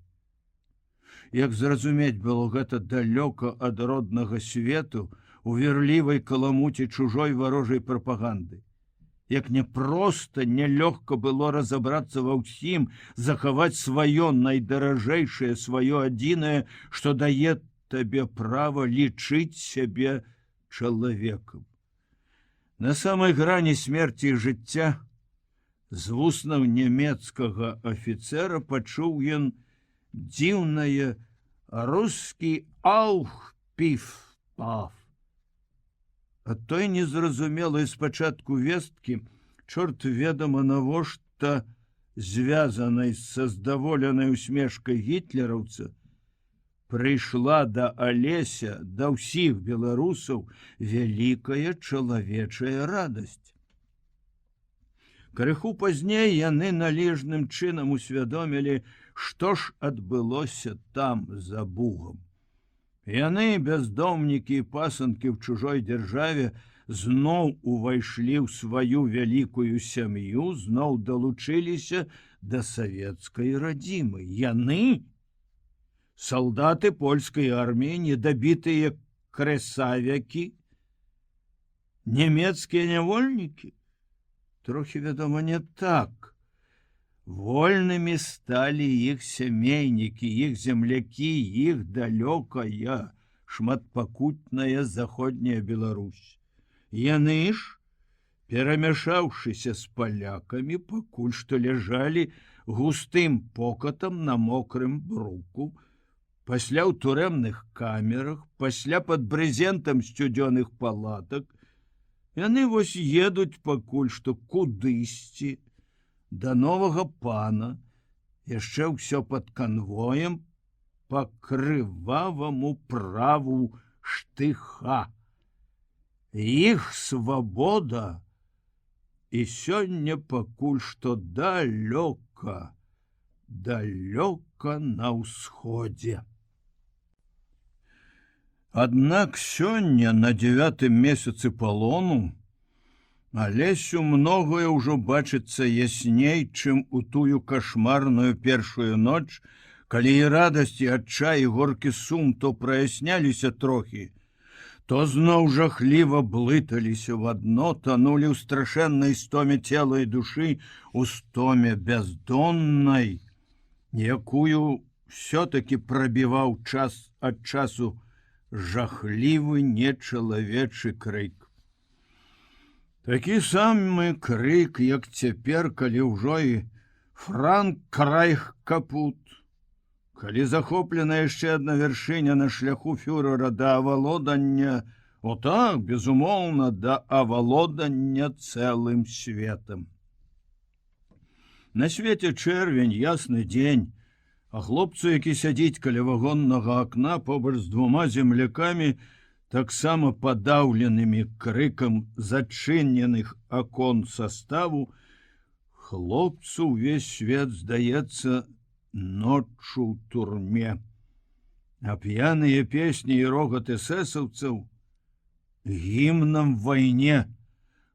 Як зразумець было гэта далёка ад роднага свету, у верлівай каламуці чужой варожай прапаганды. Як непроста, нелёгка было разабрацца ва ўсім, захаваць сваё найдаражэйшае, сваё адзінае, што дае табе права лічыць сябе чалавекам. На самай грані смерці і жыцця з вуснаў нямецкага афіцера пачуў ён дзіўнае рускі аух піф паф. Ад той незразумелай спачатку весткі, чорт ведама навошта звязанай са здаволенай усмешкай гітлераўца, прыйшла да Алеся, да ўсіх беларусаў вялікая чалавечая радасць. Крыху пазней яны належным чынам усвядомілі, што ж адбылося там за Бугам. Яны, бяздомнікі і пасанкі ў чужой дзяржаве, зноў увайшлі ў сваю вялікую сям'ю, зноў далучыліся да савецкай радзімы. Яны, салдаты польскай арміі, недабітыя крэсавякі, нямецкія нявольнікі? Трохі, вядома, не так. Вольнымі сталі іх сямейнікі, іх землякі, іх далёкая, шматпакутная заходняя Беларусь. Яны ж, перамяшаўшыся з палякамі, пакуль што ляжалі густым покатам на мокрым бруку, пасля ў турэмных камерах, пасля пад брызентам сцюдзёных палатак, яны вось едуць пакуль што кудысьці да новага пана, яшчэ ўсё пад канвоем па крываваму праву штыха. Іх свабода і сёння пакуль што далёка, далёка на ўсходзе. Аднак сёння на 9-м месяцы палону Алесю многое ўжо бачыцца ясней, чым у тую кашмарную першую ноч, калі і радасць, і адчай, і горкі сум то праясняліся трохі, то зноў жахліва блыталіся в адно, танулі ў страшэннай стоме цела і душы, у стоме бяздоннай, якую все-таки прабіваў час ад часу жахлівы нечалавечы крык. Такі самы крык, як цяпер, калі ўжо і Франк-Райх капут, калі захоплена яшчэ адна вяршыня на шляху фюрера да авалодання, так, безумоўна, да авалодання цэлым светам. На свеце чэрвень, ясны дзень, а хлопцу, які сядзіць каля вагоннага акна побач з двума землякамі, таксама падаўленымі крыкам зачыненых акон составу, хлопцу ўвесь свет здаецца ноччу ў турме. А п'яныя песні і рогат эсэсаўцаў гімнам вайне,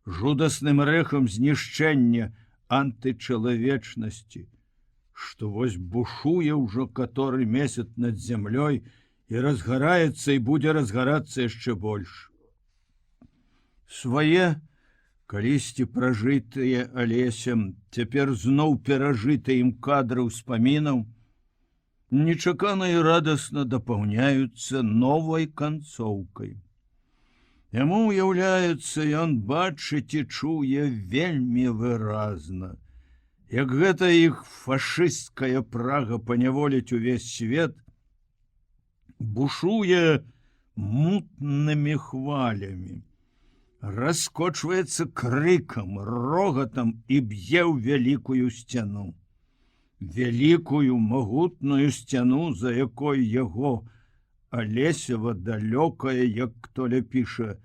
жудасным рэхам знішчэння антычалавечнасці, што вось бушуе ўжо каторы месяц над зямлёй і разгараецца і будзе разгарацца яшчэ больш. Свае, калісьці пражытыя Алесем, цяпер зноў перажыты ім кадры ўспамінаў, нечакана і радасна дапаўняюцца новай канцоўкай. Яму ўяўляецца, ён бачыць і чуе вельмі выразна, як гэта іх фашысцкая прага паняволіць увесь свет бушуе мутнымі хвалямі, раскочваецца крыкам, рогатам і б'е ў вялікую сцяну. Вялікую магутную сцяну, за якой яго Алесева далёкая, як хто-ля піша,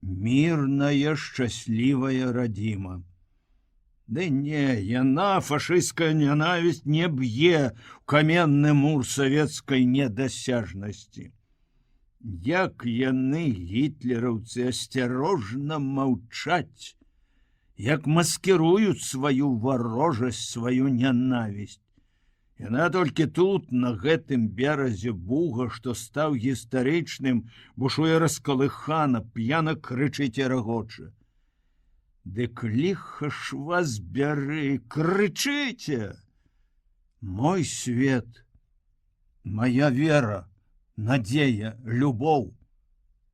мірная, шчаслівая радзіма. Ды не, яна, фашысцкая нянавісць, не б'е ў каменны мур савецкай недасяжнасці. Як яны, гітлераўцы, асцярожна маўчаць, як маскіруюць сваю варожасць, сваю нянавісць. Яна толькі тут, на гэтым беразе Буга, што стаў гістарычным, бушуе раскалыхана, п'яна крычыць і рагоча. Дык ліха ж вас бяры, крычыце! Мой свет, моя вера, надзея, любоў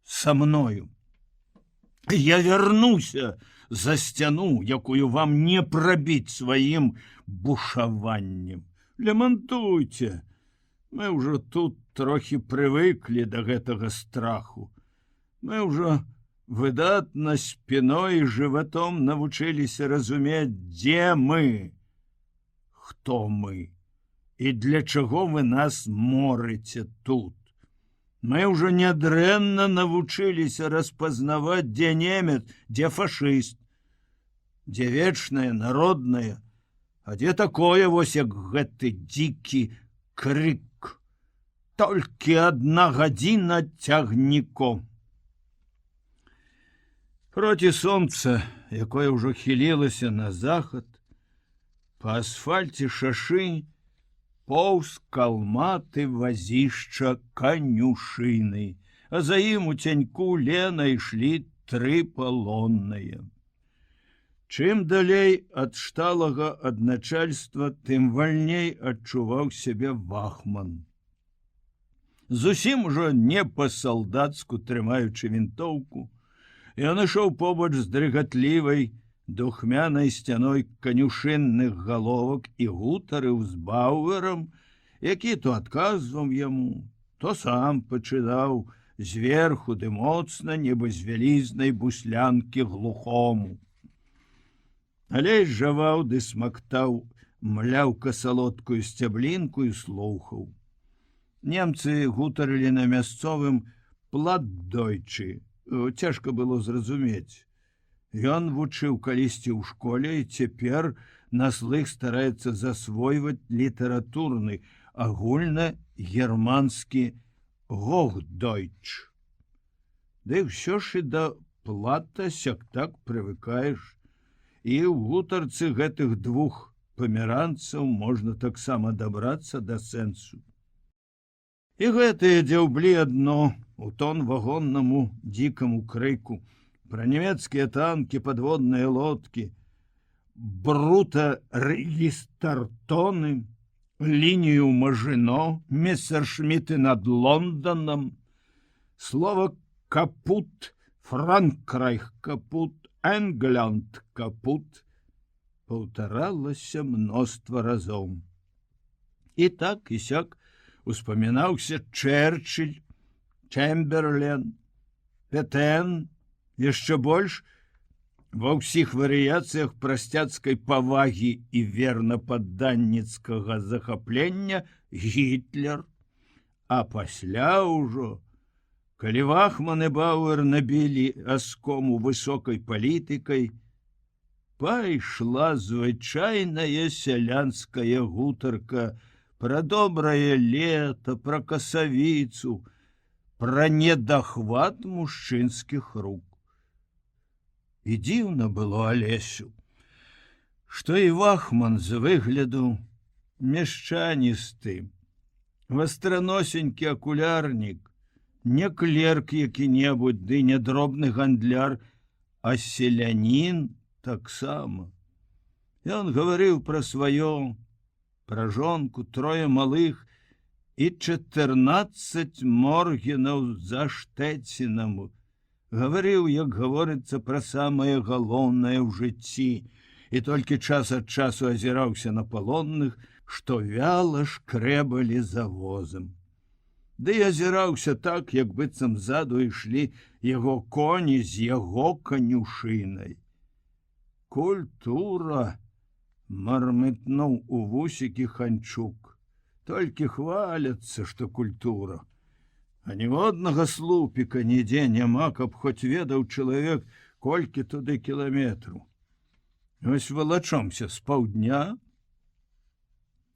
са мною. Я вернуся за сцяну, якую вам не прабіць сваім бушаваннем. Лямантуйце, мы ўжо тут трохі прывыклі да гэтага страху. Мы ўжо выдатна спіной і жыватом навучыліся разумець, дзе мы, хто мы і для чаго вы нас морыце тут. Мы ўжо нядрэнна навучыліся распазнаваць, дзе немец, дзе фашыст, дзе вечнае, народнае, а дзе такое вось, як гэты дзікі крык. Толькі 1 гадзіна цягніком. Проці сонца, якое ўжо хілілася на захад, па асфальце шашы поўз калматы вазішча канюшыны, а за ім у цяньку лена ішлі 3 палонныя. Чым далей ад шталага адначальства, тым вальней адчуваў сябе вахман. Зусім ужо не па-салдацку трымаючы вінтоўку, ён ішоў побач з дрыгатлівай, духмянай сцяной канюшынных галовак і гутарыў з бауэрам, які то адказваў яму, то сам пачынаў зверху ды моцна, нібы з вялізнай буслянкі глухому. Алесь жаваў ды смактаў мляўка салодкую сцяблінку і слухаў. Немцы гутарылі на мясцовым платдойчы. Цяжка было зразумець. Ён вучыў калісьці ў школе і цяпер на слых стараецца засвойваць літаратурны, агульна-германскі Гохдойч. Ды ўсё ж і да плата сяк-так прывыкаеш. І ў гутарцы гэтых двух памеранцаў можна таксама дабрацца да сэнсу. І гэтыя дзяўблі адно у тон вагоннаму дзікаму крыку пра нямецкія танкі, падводныя лодкі, брутарегістартоны, лінію Мажино, мессершміты над Лондонам, слова капут, Франкрайх капут, Энглянд капут паўтаралася мноства разоў. І так і сяк успамінаўся Чэрчыль, Чэмберлен, Петэн, яшчэ больш ва ўсіх варыяцыях прасцяцкай павагі і вернападданніцкага захаплення Гітлер, а пасля ўжо, калі Вахман і Бауэр набілі аскому высокай палітыкай, пайшла звычайная сялянская гутарка пра добрае лета, пра касавіцу, пра недахват мужчынскіх рук. І дзіўна было Алесю, што і Вахман з выгляду мешчаністы, вастраносенькі акулярнік, не клерк які-небудзь, ды не дробны гандляр, а селянін таксама. Ён гаварыў пра сваё, пра жонку, трое малых і 14 моргенаў за Штэцінам. Гаварыў, як гаворыцца, пра самае галоўнае ў жыцці, і толькі час ад часу азіраўся на палонных, што вяла шкрэбалі за возам. Ды азіраўся так, як быццам ззаду ішлі яго коні з яго канюшынай. Культура, мармытнуў у вусікі Ханчук. Толькі хваляцца, што культура. А ніводнага слупіка нідзе няма, каб хоць ведаў чалавек, колькі туды кіламетраў. Ось валачомся з паўдня.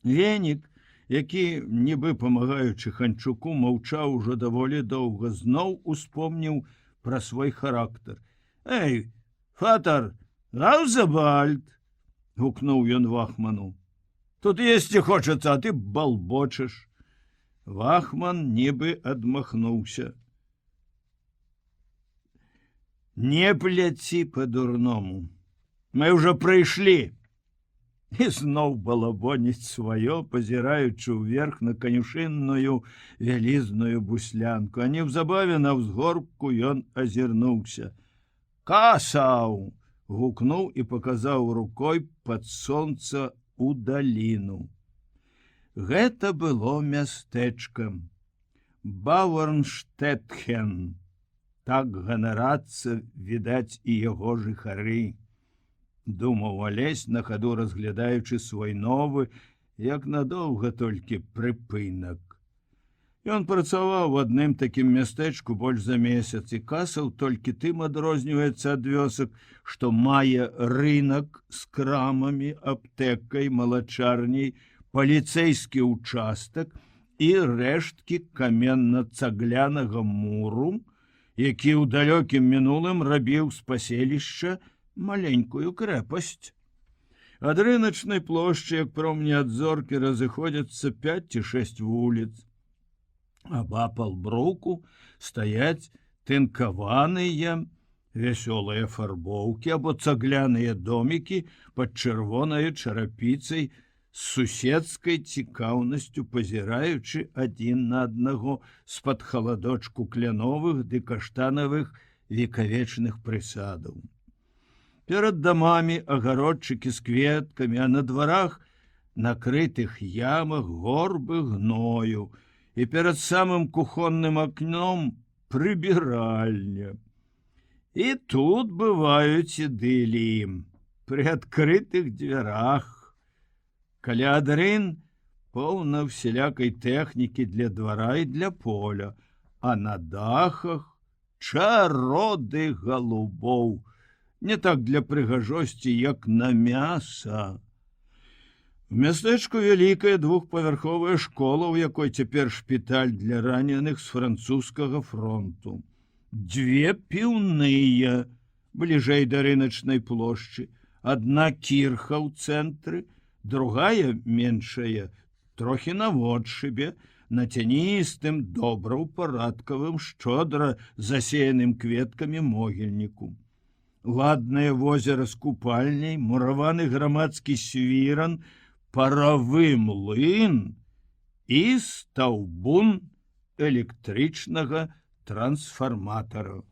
Венік, які, нібы памагаючы Ханчуку, маўчаў ужо даволі доўга, зноў успомніў пра свой характар. «Эй, фатар, Раузабальд!» — гукнуў ён Вахману. «Тут есці хочацца, а ты балбочаш». Вахман нібы адмахнуўся. «Не пляці па-дурному. Мы ўжо прыйшлі». І зноў балабоніць сваё, пазіраючы ўверх на канюшынную вялізную буслянку, а неўзабаве на ўзгорку ён азірнуўся. «Касаў!» — гукнуў і паказаў рукой пад сонца у даліну. Гэта было мястэчка Бауэрнштэтхен. Так ганарацца, відаць, і яго жыхары. Думаў Алесь, на хаду разглядаючы свой новы, як надоўга толькі прыпынак. Ён працаваў у адным такім мястэчку больш за месяц, і Касаў толькі тым адрозніваецца ад вёсак, што мае рынак з крамамі, аптэкай, малачарняй, паліцэйскі ўчастак і рэшткі каменна-цаглянага муру, які ў далёкім мінулым рабіў з паселішча маленькую крэпасць. Ад рыначнай плошчы, як промні ад зоркі, разыходзяцца 5 ці 6 вуліц. Абапал бруку стаяць тынкаваныя, вясёлыя фарбоўкі або цагляныя домікі пад чырвонай чарапіцай, з суседскай цікаўнасцю пазіраючы адзін на аднаго з-пад халадочку кляновых ды каштанавых векавечных прысадаў. Перад дамамі агародчыкі з кветкамі, а на дварах накрытых ямах горбы гною, і перад самым кухонным акном прыбіральня. І тут бываюць ідыліі, пры адкрытых дзвярах. Каля адрын поўна всялякай тэхнікі для двара і для поля, а на дахах чароды голубоў, не так для прыгажосці, як на мяса. В мястэчку вялікая двухпавярховая школа, у якой цяпер шпіталь для раненых з французскага фронту. 2 піўныя бліжэй да рыначнай плошчы, адна кірха ў цэнтры, другая меншая, трохі наводшыбе, на цяністым, добраўпарадкавым, шчодра засеяным кветкамі могільніку. Ладнае возера з купальняй, мураваны грамадскі свіран, паравы млын і стаўбун электрычнага трансфарматара.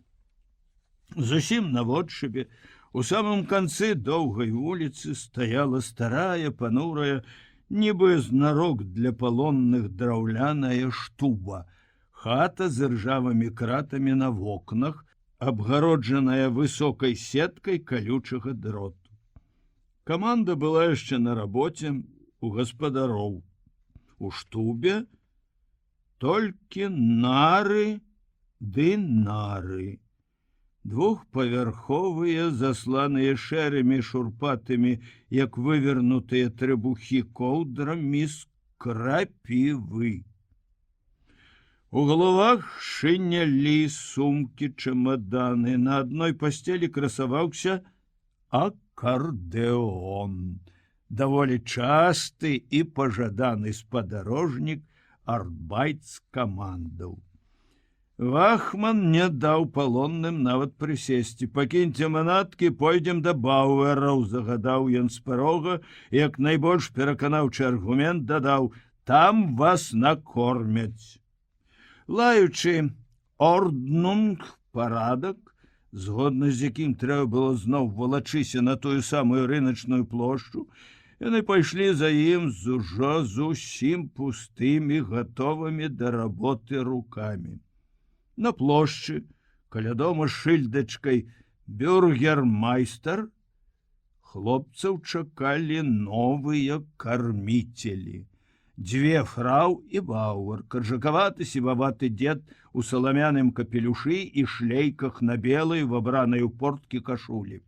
Зусім наводшыбе, у самым канцы доўгай вуліцы стаяла старая, панурая, нібы знарок для палонных драўляная штуба, хата з ржавымі кратамі на вокнах, абгароджаная высокай сеткай калючага дроту. Каманда была яшчэ на рабоце у гаспадароў. У штубе толькі нары ды нары. Двухпавярховыя, засланыя шэрымі шурпатымі, як вывернутыя трыбухі коўдрамі з крапівы. У галавах шынялі, сумкі, чамаданы. На адной пасцелі красаваўся акардэон. Даволі часты і пажаданы спадарожнік артбайт-камандаў. Вахман не даў палонным нават прысесці. Пакіньце манаткі, пойдзем да Бауэраў, загадаў ён з парога, як найбольш пераканаўчы аргумент дадаў: там вас накормяць. Лаючы орднунг, парадак, згодна з якім трэба было зноў валачыся на тую самую рыначную плошчу, яны пайшлі за ім з ужо зусім пустымі, гатовымі да работы рукамі. На плошчы, каля дома шыльдачкай «Бюргермайстер» хлопцаў чакалі новыя карміцелі. 2 фрау і Бауэр, каржакаваты сіваваты дзед у саламяным капелюшы і шлейках на белай, вабранай у порткі кашулі.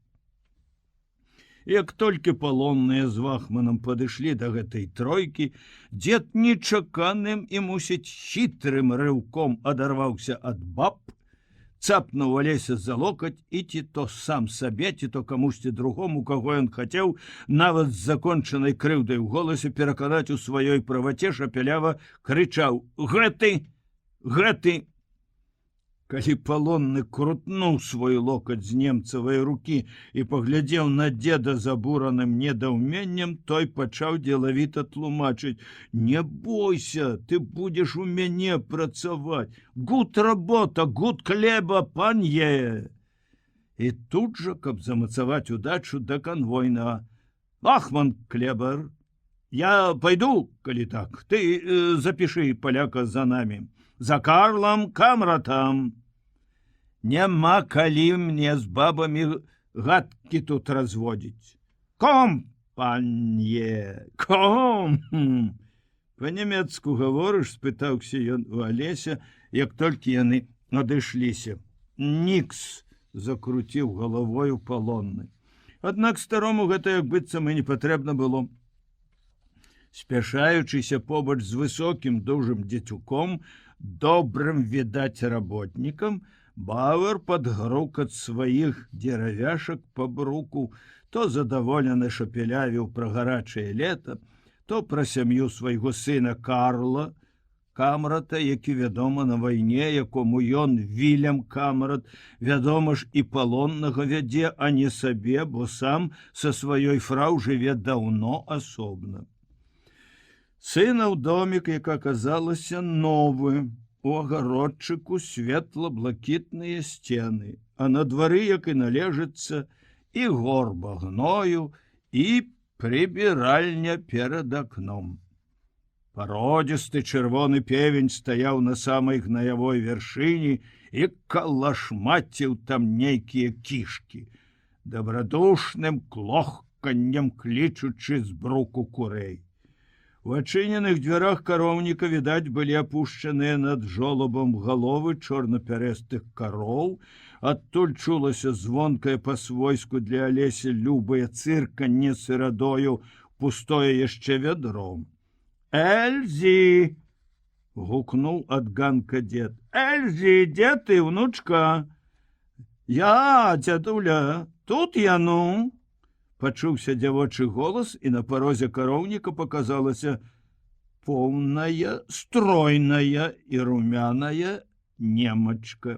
Як толькі палонныя з Вахманам падышлі да гэтай тройкі, дзед нечаканым і, мусіць, хітрым рыўком адарваўся ад баб, цапнуў Алеся за локаць і ці то сам сабе, ці то камусьці другому, каго ён хацеў, нават з закончанай крыўдай у голасе пераканаць у сваёй праваце, шапялява крычаў: «Гэты! Гэты!» Калі палонны крутнуў свой локаць з немцавай рукі і паглядзеў на дзеда забураным недаўменнем, той пачаў дзелавіта тлумачыць: «Не бойся, ты будзеш у мяне працаваць. Гуд работа, гуд хлеба, панье!» І тут жа, каб замацаваць удачу да канвойнага: «Вахман, Клебар, я пойду, калі так, ты запішы паляка за намі. За Карлам Камратам. Няма калі мне з бабамі гадкі тут разводзіць. Ком, панье, ком!» «Па-нямецку гаворыш?» — спытаўся ён у Алеся, як толькі яны адышліся. «Нікс!» — закруціў галавою палонны. Аднак старому гэта як быццам і не патрэбна было. Спяшаючыся побач з высокім дужым дзецюком, добрым, відаць, работнікам, Бауэр пад грукат сваіх дзеравяшак па бруку то задаволены шапелявіў пра гарачае лета, то пра сям'ю свайго сына Карла Камрата, які, вядома, на вайне, якому ён, Вільям Камрат, вядома ж, і палоннага вядзе, а не сабе, бо сам са сваёй фрау жыве даўно асобна. Сына ў домік, як аказалася, новы, у агародчыку светла-блакітныя сцены, а на двары, як і належыцца, і горба гною, і Прыбіральня перад акном. Пародзісты чырвоны певень стаяў на самай гнаявой вяршыні і калашмаціў там нейкія кішкі, добрадушным клохканнем клічучы з бруку курэй. У адчыненых дзвярах кароўніка, відаць, былі апушчаныя над жолабам галовы чорнапярэстых кароў, адтуль чулася звонкае па-свойску для Алесі любае цырканне сырадою, пустое яшчэ вядром. «Эльзі!» — гукнуў ад ганка дзед. «Эльзі, дзе ты, внучка?» «Я, дзядуля, тут я, ну!» Пачуўся дзявочы голас, і на парозе кароўніка паказалася поўная, стройная і румяная немачка.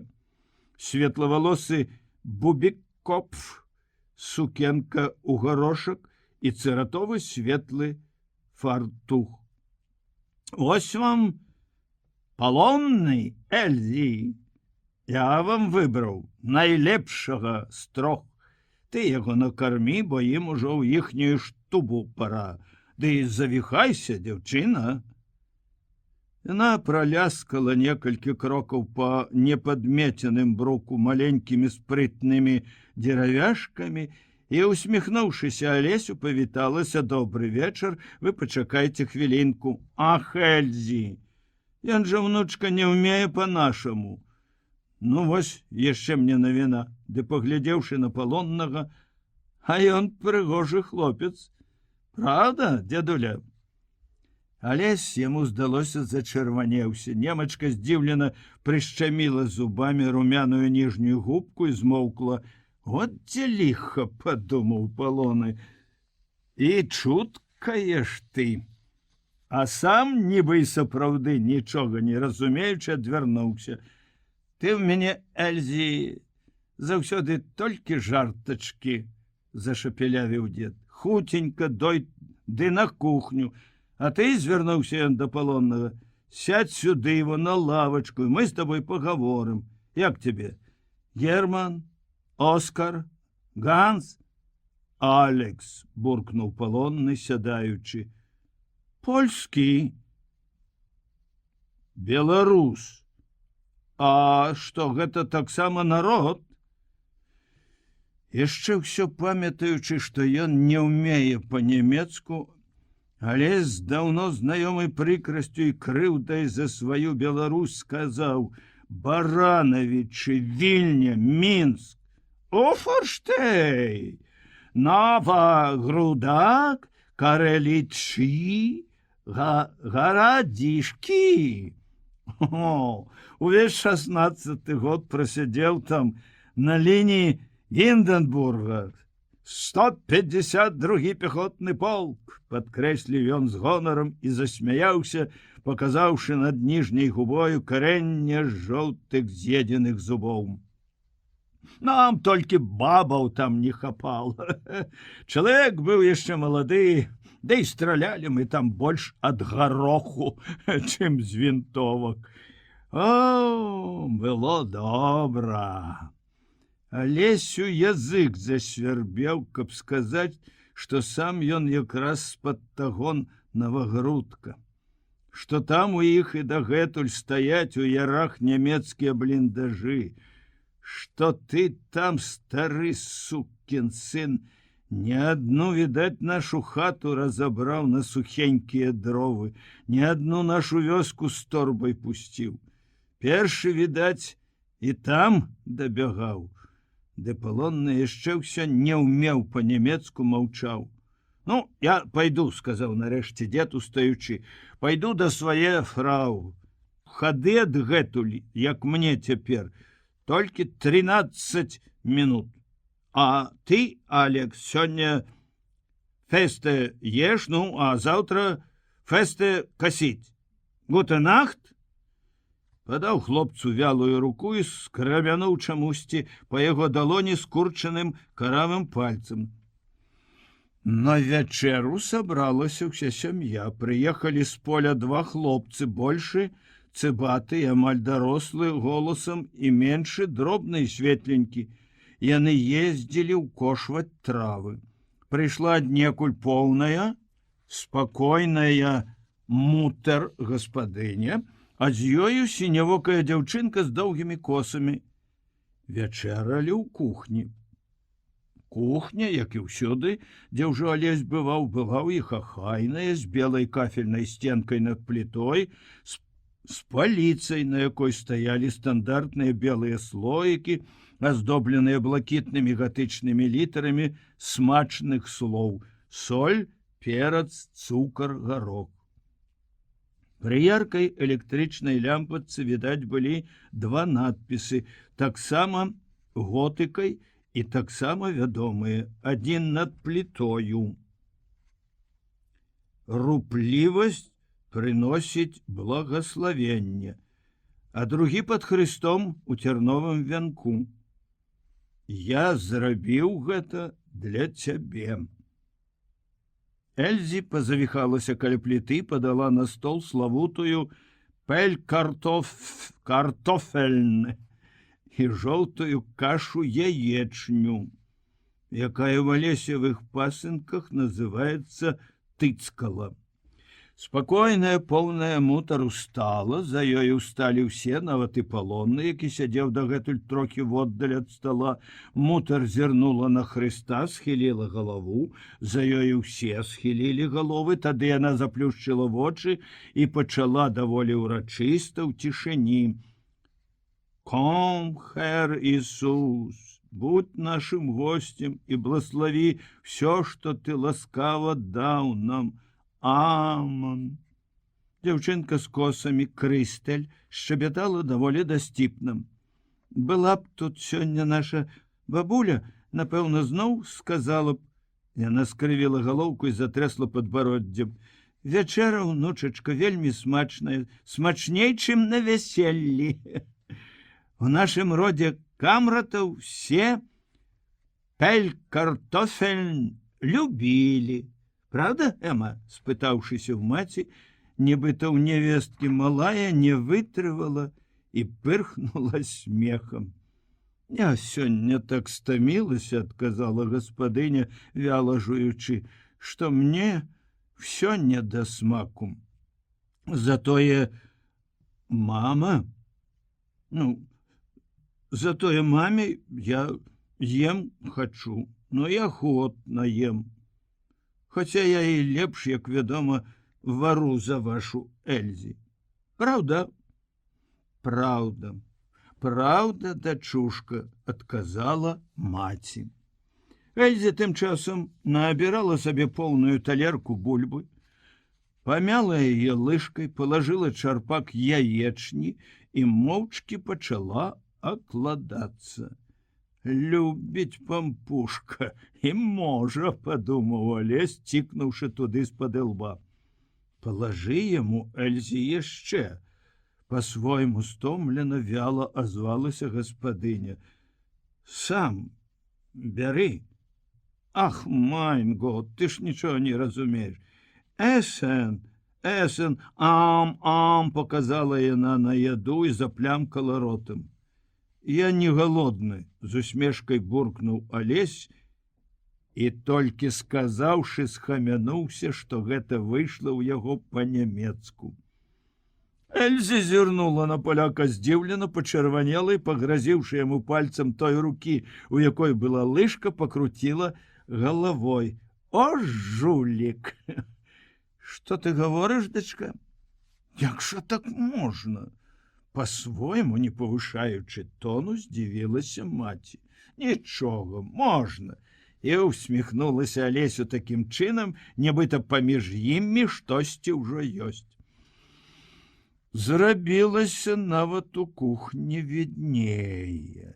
Светлавалосы бубік-копф, сукенка ў горошак і цыратовы светлы фартух. «Ось вам палонны, Эльзі! Я вам выбраў найлепшага з трох. Ты яго накармі, бо ім ужо ў іхнюю штубу пара. Ды завіхайся, дзяўчына!» Яна праляскала некалькі крокаў па непадмеценым бруку маленькімі спрытнымі дзеравяшкамі і, усміхнуўшыся Алесю, павіталася: «Добры вечар, вы пачакайце хвілінку». «Ах, Эльзі, ён жа, внучка, не ўмее па-нашаму». «Ну, вось, яшчэ мне навіна». Ды, паглядзеўшы на палоннага: «А ён прыгожы хлопец. Правда, дзядуля?» Алесь яму здалося зачырванеўся. Немачка здзіўлена прышчаміла зубамі румяную ніжнюю губку і змоўкла. «От дзе ліха», — падумаў палоны. «І чуткае ж ты!» А сам, нібы і сапраўды нічога не разумеючы, адвярнуўся. «Ты ў мяне, Эльзі, заўсёды толькі жартачкі», — зашапелявіў дзед. «Хуценька дой ды на кухню. А ты», — звярнуўся ён да палоннага, — «сядь сюды его на лавачку, і мы з табой пагаворым. Як тебе? Герман? Оскар? Ганс?» «Алекс», — буркнуў палонны, сядаючы. «Польскі». «Беларус. А што, гэта таксама народ?» Яшчэ ўсё памятаючы, што ён не ўмее па-нямецку, але з даўно знаёмай прыкрасцю і крыўдай за сваю Беларусь сказаў: «Баранавічы, Вільня, Мінск, Уфорштей, Нова-Грудак, Карэлічы, гарадзішкі». Увесь 16-й год прасядзеў там на лініі Гінденбурга. 152-й пехотны полк, падкрэсліў ён з гонарам і засмяяўся, паказаўшы над ніжняй губою карэнне жоўтых з'едзеных зубоў. «Нам толькі бабаў там не хапала. Чалавек быў яшчэ малады, да і стралялі мы там больш ад гароху, чым з вінтовак. О, было добра!» Алесю язык засвярбеў, каб сказаць, што сам ён якраз з-пад таго новагрудка, што там у іх і дагэтуль стаяць у ярах нямецкія бліндажы, што ты там, стары сукін сын, не адну, відаць, нашу хату разабраў на сухенькія дровы, не адну нашу вёску з торбай пусціў. Першы, відаць, і там дабягаў. Ды палонны яшчэ ўсё не ўмеў па-нямецку, маўчаў. «Ну, я пайду», — сказаў нарэшце дзед, устаючы. «Пайду да свае фрау. Хады адгэтуль, як мне цяпер, толькі 13 минут. А ты, Алекс, сёння фесте еш, ну, а заўтра фесте касіць. Гутэнахт?» Падаў хлопцу вялую руку і скрамянуў чамусьці па яго далоні скурчаным каравым пальцам. На вячэру сабралася ўся сям'я. Прыехалі з поля два хлопцы, большы, цыбаты і амаль дарослы голасам, і меншы, дробны і светленькі. Яны ездзілі ўкошваць травы. Прыйшла аднекуль поўная, спакойная мутар гаспадыня, а з ёю сінявокая дзяўчынка з доўгімі косамі. Вячэралі ў кухні. Кухня, як і ўсюды, дзе ўжо Алесь бываў, была ў іх ахайная, з белай кафельнай сценкай над плітой, з паліцай, на якой стаялі стандартныя белыя слоікі, аздобленыя блакітнымі гатычнымі літарамі смачных слоў: соль, перац, цукар, гарох. Пры яркай электрычнай лямпачцы відаць былі два надпісы, таксама готыкай і таксама вядомыя. Адзін над плітою: руплівасць прыносіць благаславенне, а другі пад Хрыстом у цярновым вянку: я зрабіў гэта для цябе. Эльзі пазавіхалася каля пліты, падала на стол славутую картофельн і жоўтую кашу яечню, якая ў алесевых пасынках называецца тыцкала. Спакойная, поўная мутар устала, за ёй усталі ўсе, нават і палонны, які сядзеў дагэтуль трохі воддаль ад стола. Мутар зірнула на Хрыста, схіліла галаву, за ёй усе схілілі галовы, тады яна заплюшчыла вочы і пачала даволі ўрачыста ў цішыні: «Ком, Хэр Ісус, будь нашим гостем і благослови все, што ты ласкава даў нам. Амон». Дзяўчынка з косамі Крыстэль шчабятала даволі дасціпна. «Была б тут сёння наша бабуля, напэўна, зноў сказала б». Яна скрывіла галоўку і затрясла падбароддзем. «Вячэра, унучачка, вельмі смачная, смачней, чым на вяселлі. У нашым родзе камратаў все картофель любілі. Правда, Эма?» Спытаўшыся ў маці, нібыта ў невесткі малая не вытрывала і пырхнула смехам. «Я сёння так стамілася», — адказала гаспадыня, вяла жуючы, «што мне всё не да смаку. Затое мама... затое маме я ем хачу, но я ахвотна ем. Хаця я і лепш, як вядома, вару за вашу Эльзі. Праўда?» «Праўда, праўда, дачушка», — адказала маці. Эльзі тым часам наабірала сабе поўную талерку бульбы, памяла яе лыжкай, палажыла чарпак яечні і моўчкі пачала акладацца. «Любіць пампушка і можа», — падумаў Алесь, цікнуўшы туды з-пад лба. «Палажы яму, Эльзі, яшчэ», — па-свойму стомлена вяла азвалася гаспадыня. «Сам бяры». «Ах, майн год, ты ж нічога не разумееш». «Эсен, ам», — показала яна на яду і заплямкала ротам. «Я не голодны», — з усмешкай буркнуў Алесь і толькі сказаўшы, схамянуўся, што гэта выйшла ў яго па-нямецку. Эльзі зірнула на паляка здзіўлена, пачырванела і, пагразіўшы яму пальцам той рукі, у якой была лыжка, пакруціла галавой. «О, жулік! Што ты гаворыш, дачка? Як жа так можна?» По-свойму, не павышаючы тону, здзівілася маці. «Нічога, можна!» І усміхнулася Алесю такім чынам, нібыта паміж імі штосьці ўжо ёсць. Зрабілася нават у кухні віднее.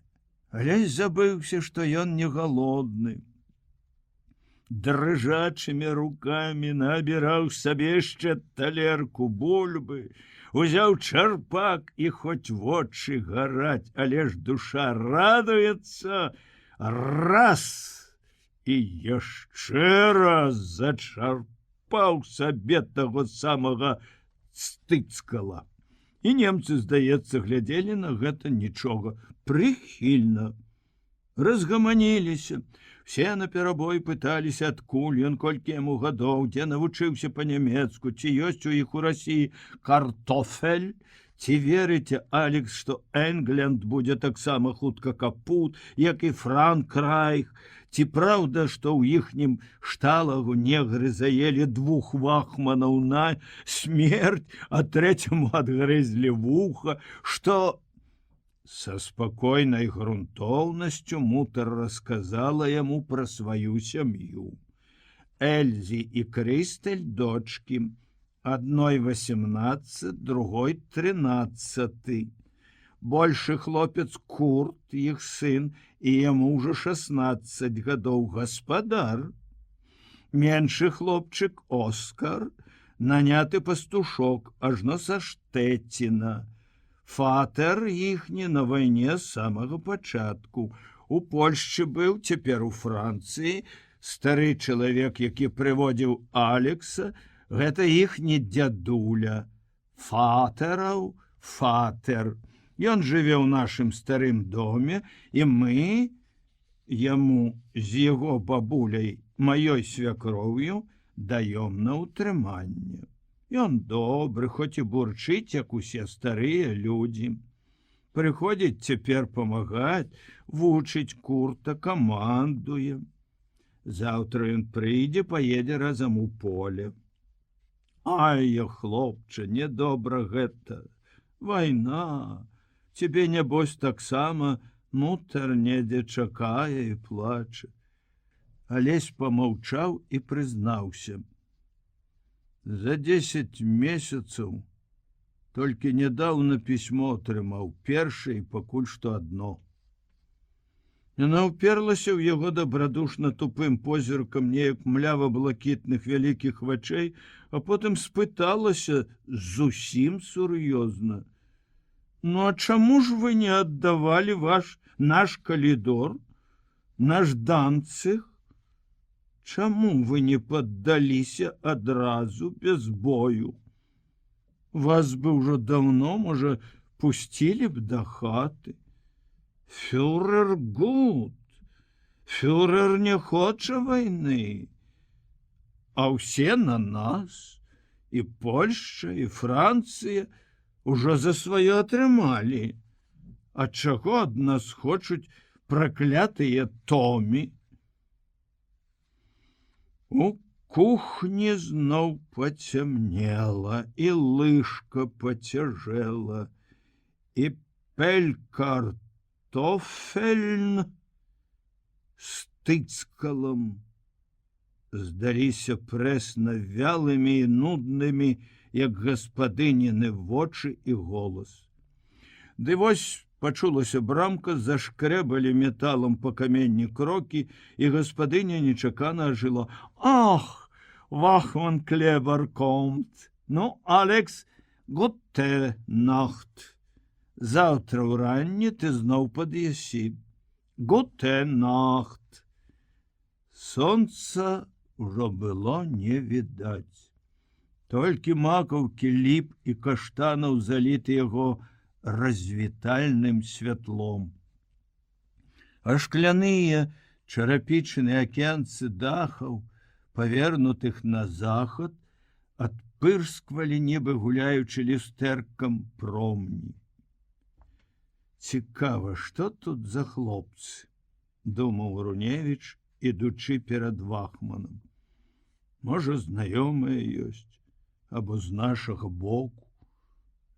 Алесь забыўся, што ён не галодны. Дрыжачымі рукамі набіраў сабе яшчэ талерку бульбы, узяў чарпак і хоць вочы гараць, але ж душа радуецца, раз і яшчэ раз зачарпаў сабе таго самага стыцкала. І немцы, здаецца, глядзелі на гэта нічога прыхільна. Разгаманіліся. Все наперабой пыталіся, адкуль ён, колькі яму гадоў, дзе навучыўся па-нямецку, ці ёсць у іх у Расіі картофель. Ці верыце, Алекс, што Энгленд будзе таксама хутка капут, як і Франкрайх? Ці праўда, што ў іхнім шталагу негры заелі 2 вахманаў на смерць, а 3-му адгрызлі вуха, што... Са спакойнай грунтоўнасцю мутар расказала яму пра сваю сям'ю. Эльзі і Крыстэль дочкі, адной 18, другой 13. Большы хлопец Курт, іх сын, і яму ўжо 16 гадоў, гаспадар. Меншы хлопчык Оскар, наняты пастушок, ажно са Штэціна. Фатер іхні на вайне з самага пачатку. У Польшчы быў, цяпер у Францыі. Стары чалавек, які прыводзіў Алекса, гэта іхні дзядуля. Фатэраў, фатер. Ён жыве ў нашым старым доме, і мы яму з яго бабуляй, маёй свякроўю, даём на ўтрыманне. Ён добры, хоць і бурчыць, як усе старыя людзі. Прыходзіць цяпер памагаць, вучыць Курта, камандуе. Заўтра ён прыйдзе, паедзе разам у поле. Ай, хлопча, нядобра гэта. Вайна. Цябе, нябось, таксама мутар недзе чакае і плача. Алесь памаўчаў і прызнаўся. За 10 месяцаў толькі нядаўна пісьмо атрымаў, першае і пакуль што адно. Яна ўперлася ў яго дабрадушна тупым позіркам неяк млява-блакітных вялікіх вачэй, а потым спыталася зусім сур'ёзна. Ну, а чаму ж вы не аддавалі наш калідор, наш Данцыг? Чаму вы не паддаліся адразу без бою? Вас бы ўжо даўно, можа, пусцілі б да хаты. Фюрер гуд. Фюрер не хоча вайны. А ўсе на нас. І Польшча, і Францыя ўжо за сваё атрымалі. А чаго ад нас хочуць праклятыя Томі? У кухні зноў пацямнела, і лыжка пацяжэла, і пель-картофельн з тыцкалам здаліся прэсна вялымі і нуднымі, як гаспадыніны вочы і голас. Ды вось пачулася брамка, зашкрэбалі металам па каменні крокі, і гаспадыня нечакана ажыла. Ах, вахман Клебар комт. Ну, Алекс, гутэ нахт. Заўтра ўранні ты зноў пад'ясі. Гутэ нахт. Сонца ўжо было не відаць. Толькі макаўкі ліп і каштанаў заліты яго развітальным святлом. А шкляныя чарапічныя акенцы дахаў, павернутых на захад, адпырсквалі, нібы гуляючы люстэркам промні. Цікава, што тут за хлопцы, думаў Руневіч, ідучы перад вахманам. Можа, знаёмыя ёсць, або з нашага боку.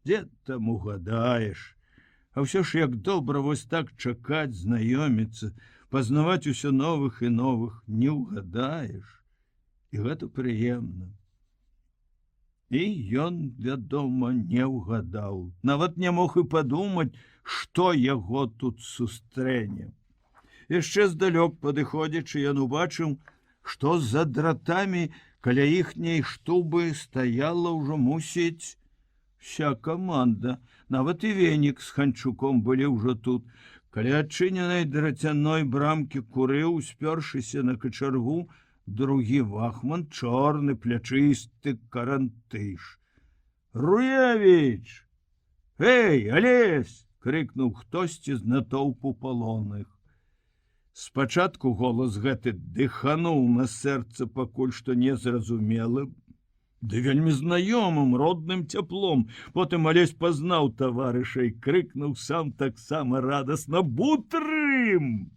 Дзе там угадаеш? А ўсё ж як добра вось так чакаць, знаёміцца, пазнаваць усё новых і новых, не ўгадаеш. І гэта прыемна. І ён, вядома, не ўгадаў. Нават не мог і падумаць, што яго тут сустрэне. Яшчэ здалёк падыходзячы, ён убачыў, што за дратамі каля іхняй штубы стаяла ўжо, мусіць, вся каманда, нават і венік з Ханчуком былі ўжо тут. Каля адчыненай драцяной брамкі курыў, спёршыся на качаргу, другі вахман, чорны, плячысты карантыш. Руевіч! Эй, Алесь! — крыкнуў хтосьці з натоўпу палонных. Спачатку голас гэты дыхануў на сэрца пакуль што незразумелым, ды вельмі знаёмым родным цяплом. Потым Алесь пазнаў таварыша і крыкнуў сам таксама радасна: «Бутрым!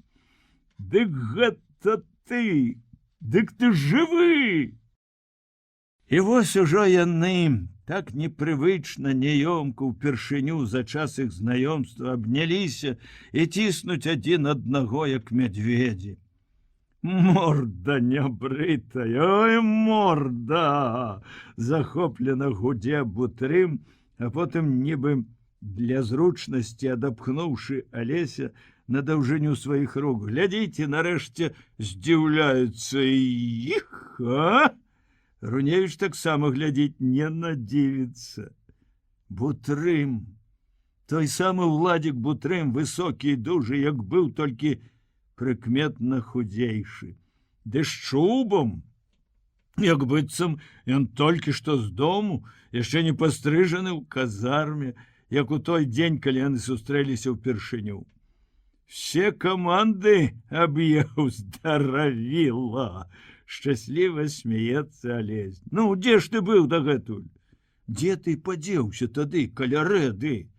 Дык гэта ты! Дык ты жывы!» І вось ужо яны так непрывычна, няёмка ўпершыню за час іх знаёмства абняліся і ціснуць адзін аднаго, як мядзведзі. «Морда нябрытая, ой, морда!» захоплена гудзе Бутрым, а потым, нібы для зручнасці адапхнуўшы Алеся на даўжыню сваіх рук: «Глядзіце, нарэшце здзіўляюцца іх, а?» Руневіч таксама глядзіць не надзівіцца. Бутрым, той самы Уладзік Бутрым, высокі і дужы, як быў, толькі прыкметна худзейшы, ды з чубам, як быццам ён толькі што з дому, яшчэ не пастрыжаны ў казарме, як у той дзень, калі яны сустрэліся ўпершыню. Все каманды аб'еў, здаравіла. Шчасліва смеецца Алесь. «Ну, дзе ж ты быў дагэтуль? Дзе ты падзеўся тады, каля рэды?»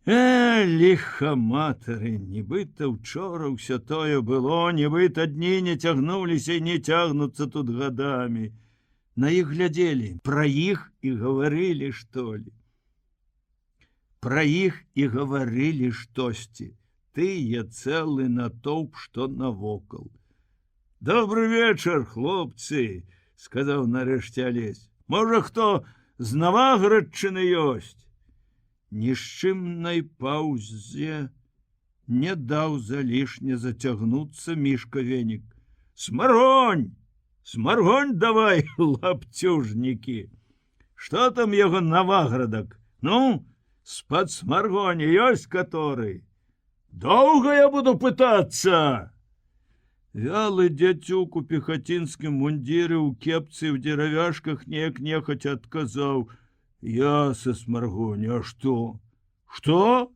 Ліхаматары, нібыта учора ўсё тое было, нібыта дні не цягнуліся і не цягнуцца тут гадамі. На іх глядзелі, пра іх і гаварылі, што ли. Пра іх і гаварылі штосьці, тыя цэлы натоўп, што навокал. «Добрый вечар, хлопцы!» — сказаў нарэшце Алесь. «Можа, хто з Наваградчыны ёсць?» Ні з чымнай паўзе не даў залішне зацягнуцца Мішка Венік. «Смаргонь! Смаргонь давай, лапцюжнікі! Што там яго Наваградак? Ну, з-пад Смаргоні ёсць каторы? Доўга я буду пытацца!» Вялы дзяцюк у пехацінскім мундзіры, у кепцы, у дзеравяшках неяк нехаця адказаў: «Я са Смаргоні, а што?» «Што?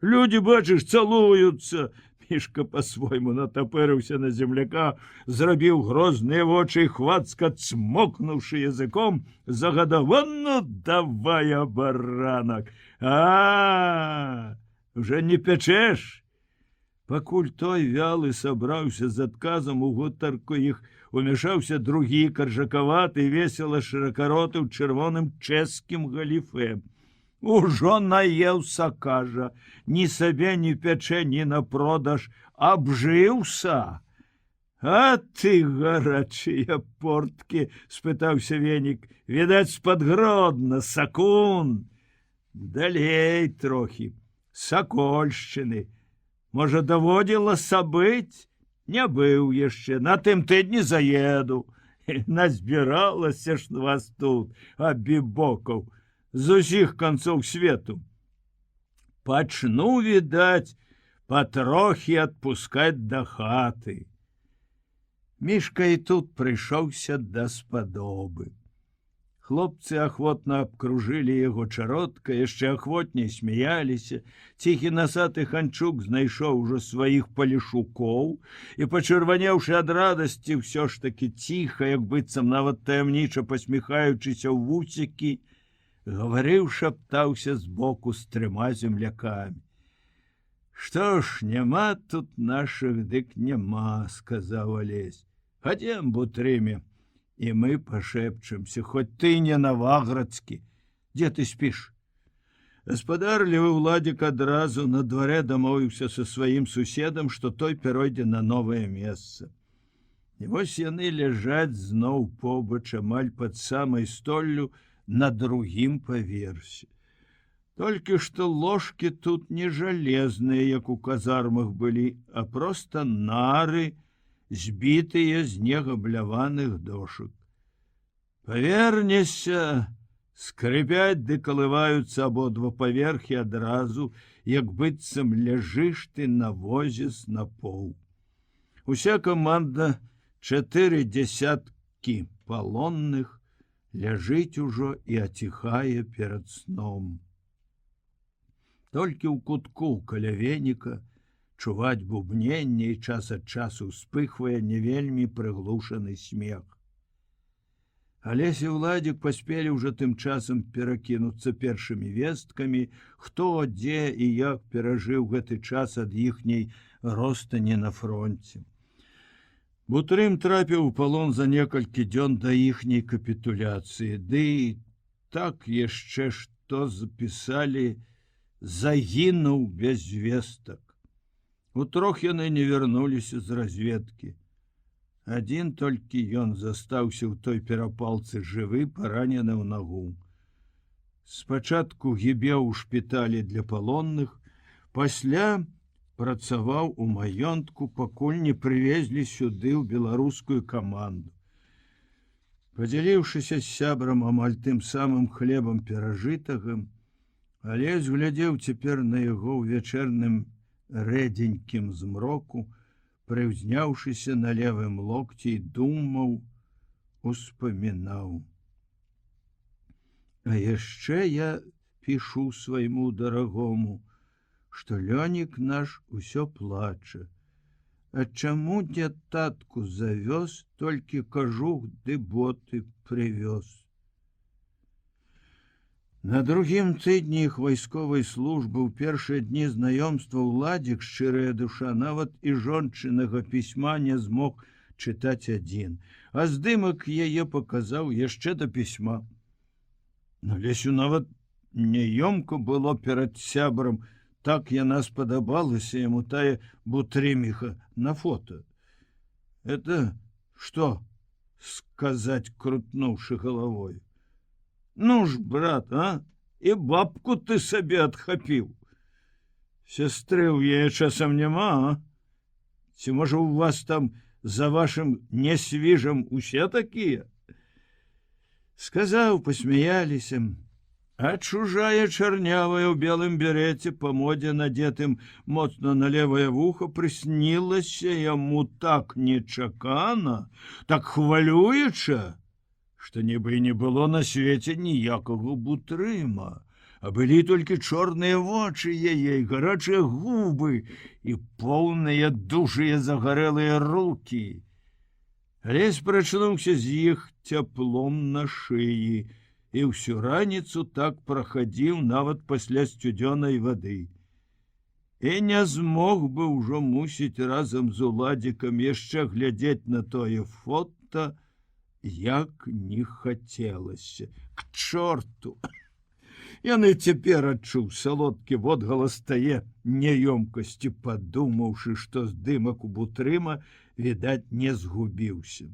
Людзі, бачыш, цалуюцца!» Мішка па-свойму натапэрыўся на земляка, зрабіў грозныя вочы і хвацка цмокнуўшы языком, загадаў: «Ну, давай, абаранак! Уже не пячэш?» Пакуль той вялы сабраўся з адказам, у гутарку іх умяшаўся другі, каржакаваты, весела шыракароты ў чырвоным чэшскім галіфэ. «Ужо наеўся, кажа, ні сабе не пячэ, ні на продаж, абжыўся!» «А ты гарачыя порткі!» — спытаўся Венік. «Відаць, з-пад Гродна, Сакун!» «Далей трохі, Сакольшчыны. Можа, даводзілася быць? Не быў яшчэ, на тым тыдні заеду. Назбіралася ж вас тут, абібокаў, з усіх канцоў свету. Пачну, відаць, патрохі адпускаць да хаты». Мішка і тут прыйшоўся даспадобы. Хлопцы ахвотна абкружылі яго чародка, яшчэ ахвотней смяяліся. Ціхі насаты ханчук знайшоў ужо сваіх палішукоў і, пачырванеўшы ад радасці, ўсё ж такі ціха, як быццам нават таямніча пасміхаючыся ў вусікі, гаварыў, шаптаўся збоку з 3 землякамі. «Што ж, няма тут нашых, дык няма», — сказаў Алесь. «Хадзем, Бутрыме, і мы пашэпчамся, хоць ты не наваградскі. Дзе ты спіш?» Гаспадарлівы Уладзік адразу на дварэ дамовіўся са сваім суседам, што той перайдзе на новае месца. І вось яны ляжаць зноў побач, амаль пад самай столлю на другім паверсе. Толькі што ложкі тут не жалезныя, як у казармах былі, а проста нары, збітыя з негабляваных дошак. Павернешся, скрыпяць ды калываюцца абодва паверхі адразу, як быццам ляжыш ты на возе снапоў. Уся каманда, 4 дзясяткі палонных, ляжыць ужо і аціхае перад сном. Толькі ў кутку каля Веніка чуваць бубненне, і час ад часу ўспыхвае не вельмі прыглушаны смех. Алесь і Уладзік паспелі ўжо тым часам перакінуцца першымі весткамі, хто, дзе і як перажыў гэты час ад іхняй ростані на фронце. Бутрым трапіў у палон за некалькі дзён да іхняй капітуляцыі, ды і так яшчэ што запісалі, загінуў без вестак. Утрох яны не вярнуліся з разведкі. Адзін толькі ён застаўся ў той перапалцы жывы, паранены ў нагу. Спачатку гібеў у шпіталі для палонных, пасля працаваў у маёнтку, пакуль не прывезлі сюды ў беларускую каманду. Падзяліўшыся з сябрам амаль тым самым хлебам перажытага, Алесь глядзеў цяпер на яго ў вечерным рэдзенькім змроку, прыўзняўшыся на левым локці, думаў, успамінаў. А яшчэ я пішу свайму дарагому, што Лёнік наш усё плача. А чаму дзед татку завёз, толькі кажух ды боты прывёз. На другім тыдні іх вайсковай службы ў першыя дні знаёмства Уладзік, шчырая душа, нават і жончынага пісьма не змог чытаць адзін, а здымак яе паказаў яшчэ да пісьма. На Лесю нават няёмка было перад сябрам, так яна спадабалася яму тая бутрыміха на фото. Это што сказаць, крутнуўшы галавой? Ну ж, брат, а? І бабку ты сабе адхапіў. Сястры ў яе часам няма, а? Ці можа у вас там за вашым несвіжам усе такія? Сказаў, пасмяяліся, а чужая чарнявая ў белым береце, па модзе надетым моцна на левае вуха, прыснілася яму так нечакана, так хвалююча, што нібы і не было на свеце ніякага Бутрыма, а былі толькі чорныя вочы яе, гарачыя губы і поўныя дужыя загарэлыя рукі. Алесь прачнуўся з іх цяплом на шыі і ўсю раніцу так прахадзіў нават пасля сцюдзёнай вады. І не змог бы ўжо мусіць разам з Уладзікам яшчэ глядзець на тое фота, як не хацелася. К чорту! Яны цяпер адчуў салодкі водгалас тае няёмкасці, падумаўшы, што здымак у Бутрыма, відаць, не згубіўся.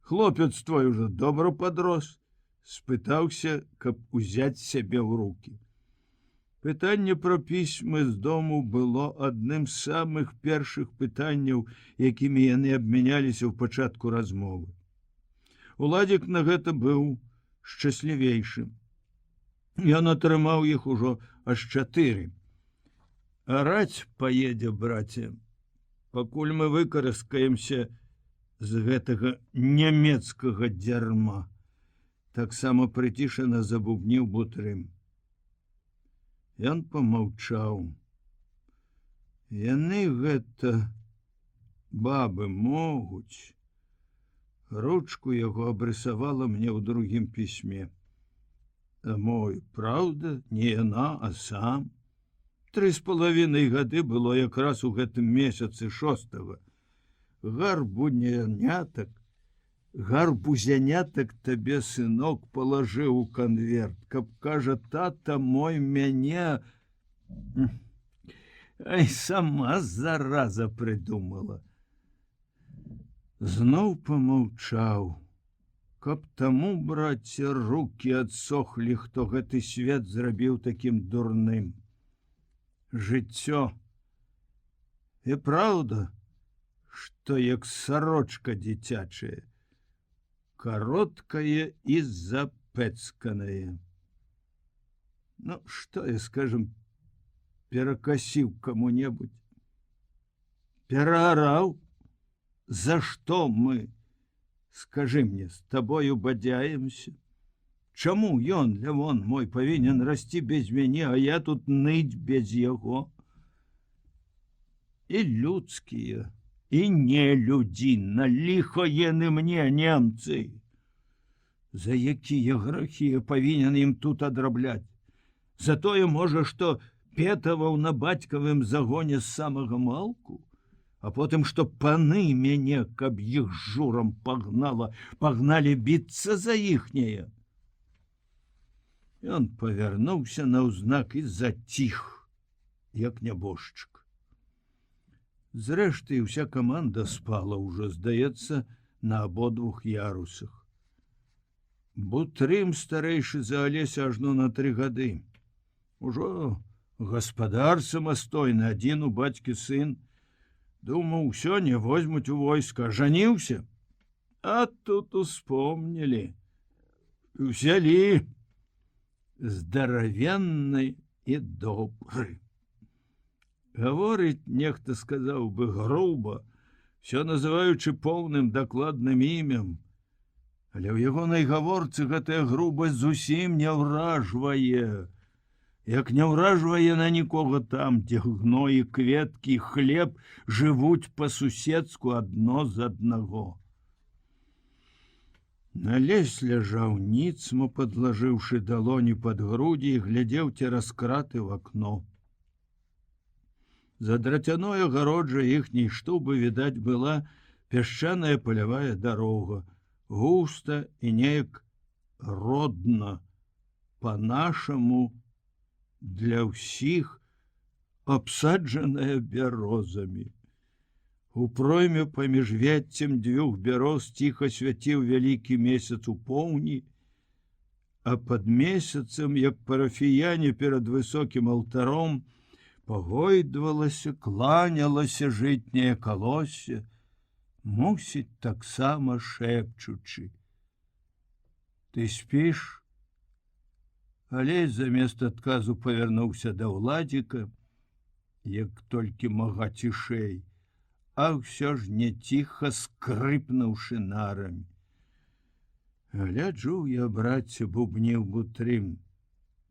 Хлопец твой ужо добра падрос, спытаўся, каб узяць сябе ў рукі. Пытанне пра пісьмы з дому было адным з самых першых пытанняў, якімі яны абмяняліся ў пачатку размовы. Уладзік на гэта быў шчаслівейшы. Ён атрымаў іх ужо аж 4. Араць паедзе, браце, пакуль мы выкараскаемся з гэтага нямецкага дзярма. Таксама прыцішана забубніў Бутрым. Ён памаўчаў. Яны гэта бабы могуць. Ручку яго абрысавала мне ў другім пісьме. А мой, праўда, не яна, а сам. 3,5 гады было якраз у гэтым месяцы 6-го. Гарбузянятак табе, сынок, палажыў у канверт, каб, кажа, тата мой мяне... Ай, сама зараза прыдумала. Зноў памаўчаў, каб таму, браце, рукі адсохлі, хто гэты свет зрабіў такім дурным. Жыццё. І праўда, што як сарочка дзіцячая, кароткае і запэцканае. Ну, што я, скажем, перакасіў каму-небудзь? Пераараў? За што мы, скажы мне, з табою бадзяемся? Чаму ён, Лявон мой, павінен расці без мяне, а я тут ныць без яго? і людскія, і не людзі, на ліха яны мне, немцы. За якія грахі я павінен ім тут адрабляць? За тое, можа, што петаваў на бацькавым загоне з самага малку, а потым, што паны мяне, каб іх журам пагналі біцца за іхняе. Ён павярнуўся наўзнак і заціх, як нябожчык. Зрэшты, уся каманда спала ўжо, здаецца, на абодвух ярусах. Бутрым старэйшы за Алеся ажно на 3 гады. Ужо гаспадар самастойны, адзін у бацькі сын. Думаў, усё не возьмуць у войска, жаніўся. А тут успомнілі. Узялі. Здаравенны і добры. Гаворыць, нехта сказаў бы груба, все называючы поўным дакладным імем, але ў ягонай гаворцы гэтая грубасць зусім не ўражвае, як не ўражвае на нікога там, дзе гной, кветкі, хлеб жывуць па-суседску адно з аднаго. Алесь ляжаў ніцма, падлажыўшы далоні пад грудзі, і глядзеў цераз краты ў акно. За драцяной агароджай іхняй штубы, відаць, была пясчаная палявая дарога, густа і неяк родна, па-нашаму, для ўсіх абсаджаная бярозамі. У пройме паміж веццем 2 бяроз ціха свяціў вялікі месяц у поўні, а пад месяцам, як парафіяне перад высокім алтаром, пагойдвалася, кланялася жытняе калоссе, мусіць, таксама шэпчучы. Ты спіш? Алесь замест адказу павярнуўся да ўладзіка, як толькі мага цішэй, а ўсё ж не ціха скрыпнуўшы нарамі. Гляджу я, браце, бубніў Бутрым,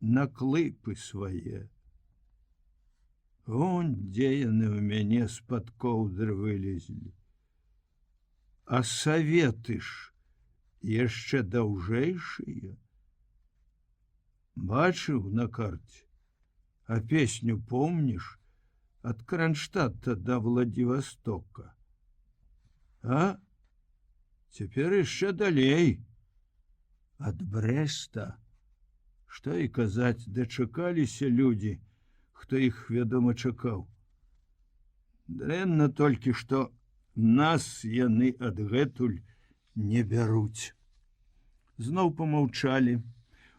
на клыпы свае. Вон, дзе яны ў мяне з-пад коўдры вылезлі. А саветы ж яшчэ даўжэйшыя. Бачыў на карце, а песню помніш? Ад Кронштадта да Владивостока. А? Цяпер яшчэ далей. Ад Брэста. Што і казаць, дачакаліся людзі, хто іх, вядома, чакаў. Дрэнна толькі, што нас яны адгэтуль не бяруць. Зноў помаўчалі.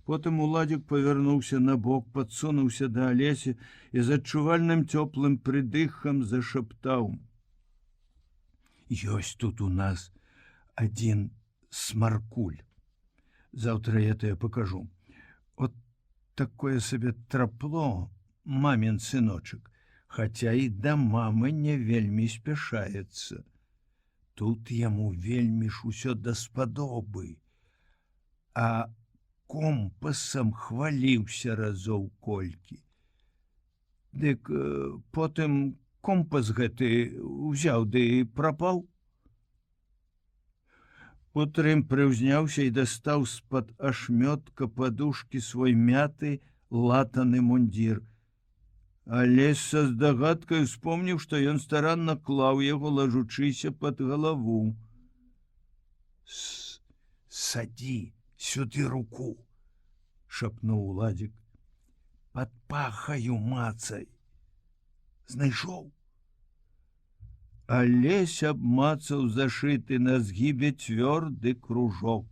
Потым уладзік павярнуўся на бок, падсунуўся да Алесі і з адчувальным цёплым прыдыхам зашаптаў: ёсць тут у нас адзін смаркуль. Заўтра я тебе покажу. От такое сабе трапло, мамин сыночек, хаця і да мамы не вельмі спяшаецца. Тут яму вельмі ж усё даспадобы. А компасам хваліўся разоў колькі. Дык потым компас гэты узяў ды прапаў. Бутрым прыўзняўся і дастаў з-пад ашмётка падушкі свой мяты латаны мундзір. Алесь са здагадкай успомніў, што ён старанна клаў яго, лажучыся пад галаву. Садзі сюды руку, шапнуў уладзік. Пад пахаю мацай. Знайшоў. Алесь абмацаў зашыты на згібе цвёрды кружок.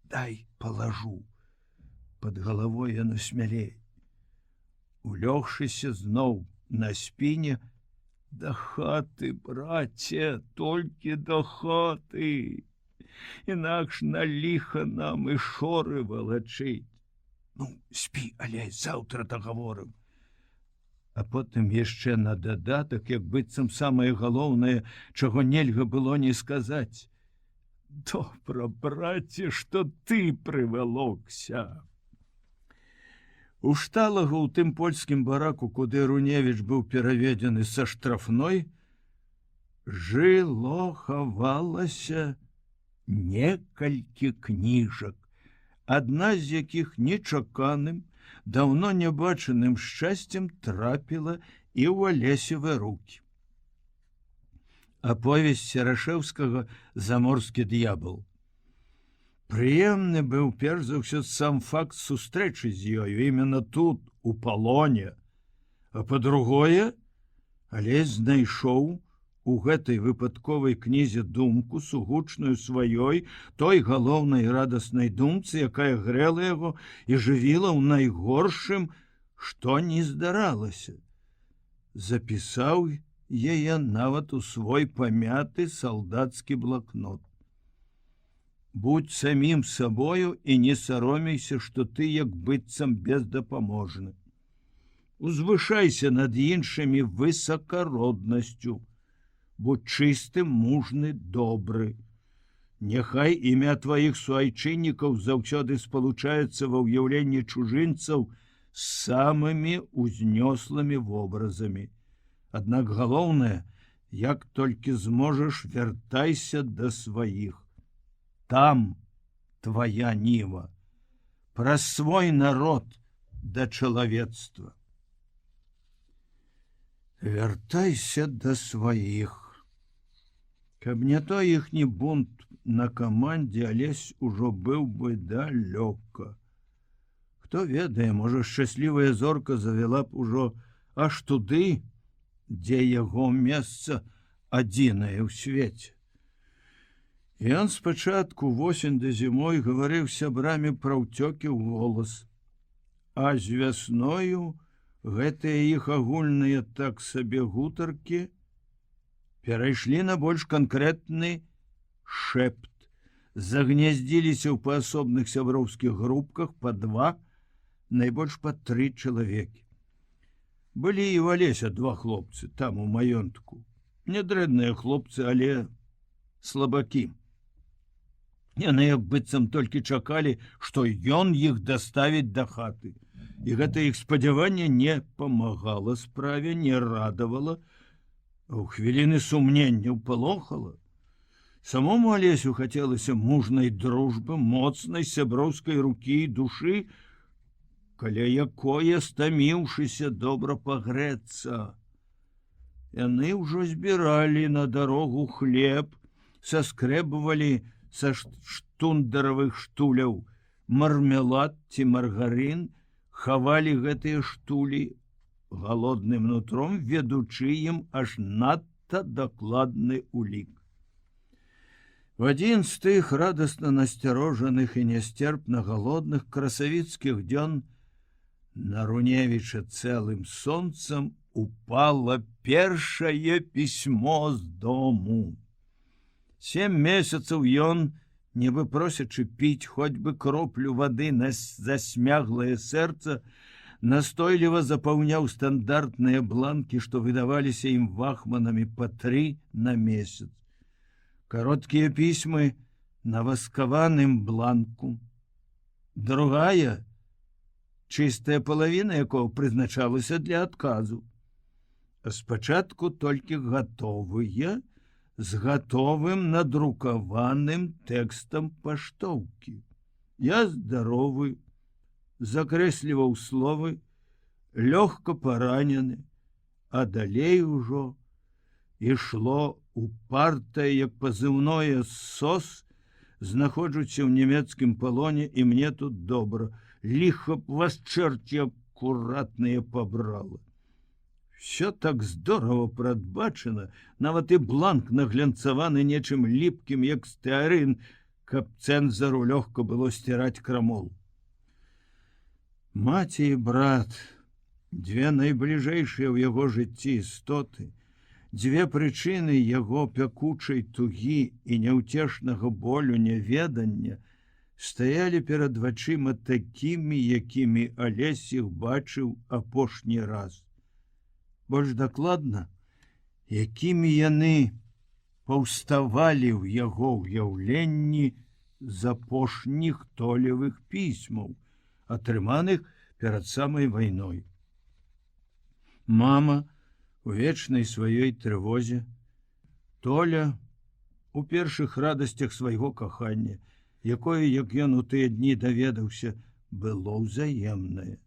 Дай палажу. Пад галавой яно смялей. Улёгшыся зноў на спіне: да хаты, браце, толькі да хаты. Інакш на ліха нам і шоры валачыць. Ну, спі, Алесь, заўтра дагаворым. А потым яшчэ на дадатак, як быццам самае галоўнае, чаго нельга было не сказаць: добра, браце, што ты прывалокся. У Шталага ў тым польскім бараку, куды Руневіч быў пераведзены са штрафной, жыло хавалася некалькі кніжак, адна з якіх нечаканым, даўно нябачаным шчасцем трапіла і ў Алесевы рукі. Аповесць Серашэўскага «Заморскі д'ябал». Прыемны быў перш за ўсё сам факт сустрэчы з ёю именно тут, у палоне. А па-другое, Алесь знайшоў у гэтай выпадковай кнізе думку, сугучную сваёй, той галоўнай радаснай думцы, якая грэла яго і жывіла ў найгоршым, што не здаралася. Запісаў яе нават у свой памяты салдацкі блакнот. Будь самім сабою і не саромейся, што ты як быццам бездапаможны. Узвышайся над іншымі высакароднасцю, будь чыстым, мужны, добры. Няхай імя тваіх суайчыннікаў заўсёды спалучаецца ва ўяўленні чужынцаў з самымі узнёслымі вобразамі. Аднак галоўнае, як толькі зможаш, вяртайся да сваіх. Там твоя ніва, праз свой народ да чалавецтва. Вяртайся да сваіх. Каб не то іхні бунт на камандзе, Алесь ужо быў бы далёка. Хто ведае, можа, шчаслівая зорка завяла б ужо аж туды, дзе яго месца адзінае ў свеце. Ён спачатку восень да зімой гаварыў сябрамі пра ўцёкі ў голас, а з вясною гэтыя іх агульныя так сабе гутаркі перайшлі на больш канкрэтны шэпт, загняздзіліся ў паасобных сяброўскіх групках па 2, найбольш па 3 чалавекі. Былі і ў Алеся 2 хлопцы там у маёнтку. Нядрэнныя хлопцы, але слабакі. Яны як быццам толькі чакалі, што ён іх даставіць да хаты. І гэта іх спадзяванне не памагала справе, не радавала, а ў хвіліны сумнення палохала. Самому Алесю хацелася мужнай дружбы, моцнай сяброўскай рукі і душы, каля якое, стаміўшыся, добра пагрэцца. Яны ўжо збіралі на дарогу хлеб, саскрэбвалі са штундаравых штуляў мармелад ці маргарин, хавалі гэтыя штулі галодным нутром, ведучы ім аж надта дакладны улік. В адзін з тых радасна насцярожаных і нясцерпна галодных красавіцкіх дзён на Руневіча цэлым сонцам упала першае пісьмо з дому. 7 месяцаў ён, нібы просячы піць хоць бы кроплю вады на засмяглае сэрца, настойліва запаўняў стандартныя бланкі, што выдаваліся ім вахманамі па 3 на месяц. Кароткія пісьмы на васкаваным бланку. Другая, чыстая палавіна якого прызначалася для адказу. А спачатку толькі гатовыя, з гатовым надрукаваным тэкстам паштоўкі. Я здаровы, закрэсліваў словы, лёгка паранены, а далей ужо ішло упартае, як пазыўное СОС, знаходжуся ў нямецкім палоне, і мне тут добра. Ліха б вас чэрці акуратныя пабрала. Все так здорово прадбачана, нават і бланк наглянцаваны нечым ліпкім, як стэарын, каб цэнзару лёгка было сціраць крамол. Маці і брат, 2 найбліжэйшыя ў яго жыцці істоты, 2 прычыны яго пякучай тугі і няўцешнага болю няведання, стаялі перад вачыма такімі, якімі Алесь іх бачыў апошні раз. Больш дакладна, якімі яны паўставалі ў яго ўяўленні з апошніх толевых пісьмаў, атрыманых перад самай вайной. Мама у вечнай сваёй трывозе, Толя у першых радасцях свайго кахання, якое, як ён у тыя дні даведаўся, было ўзаемнае.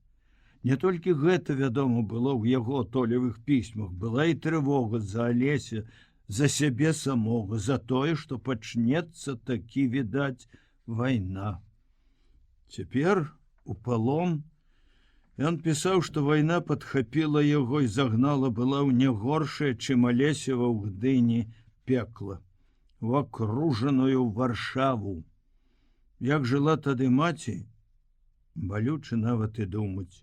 Не толькі гэта, вядома, было ў яго толевых пісьмах, была і трывога за Алеся, за сябе самога, за тое, што пачнецца такі, відаць, вайна. Цяпер у палон ён пісаў, што вайна падхапіла яго і загнала была ў не горшае, чым Алесева ў Гдыні пекла, у акружаную Варшаву. Як жыла тады маці, балюча нават і думаць.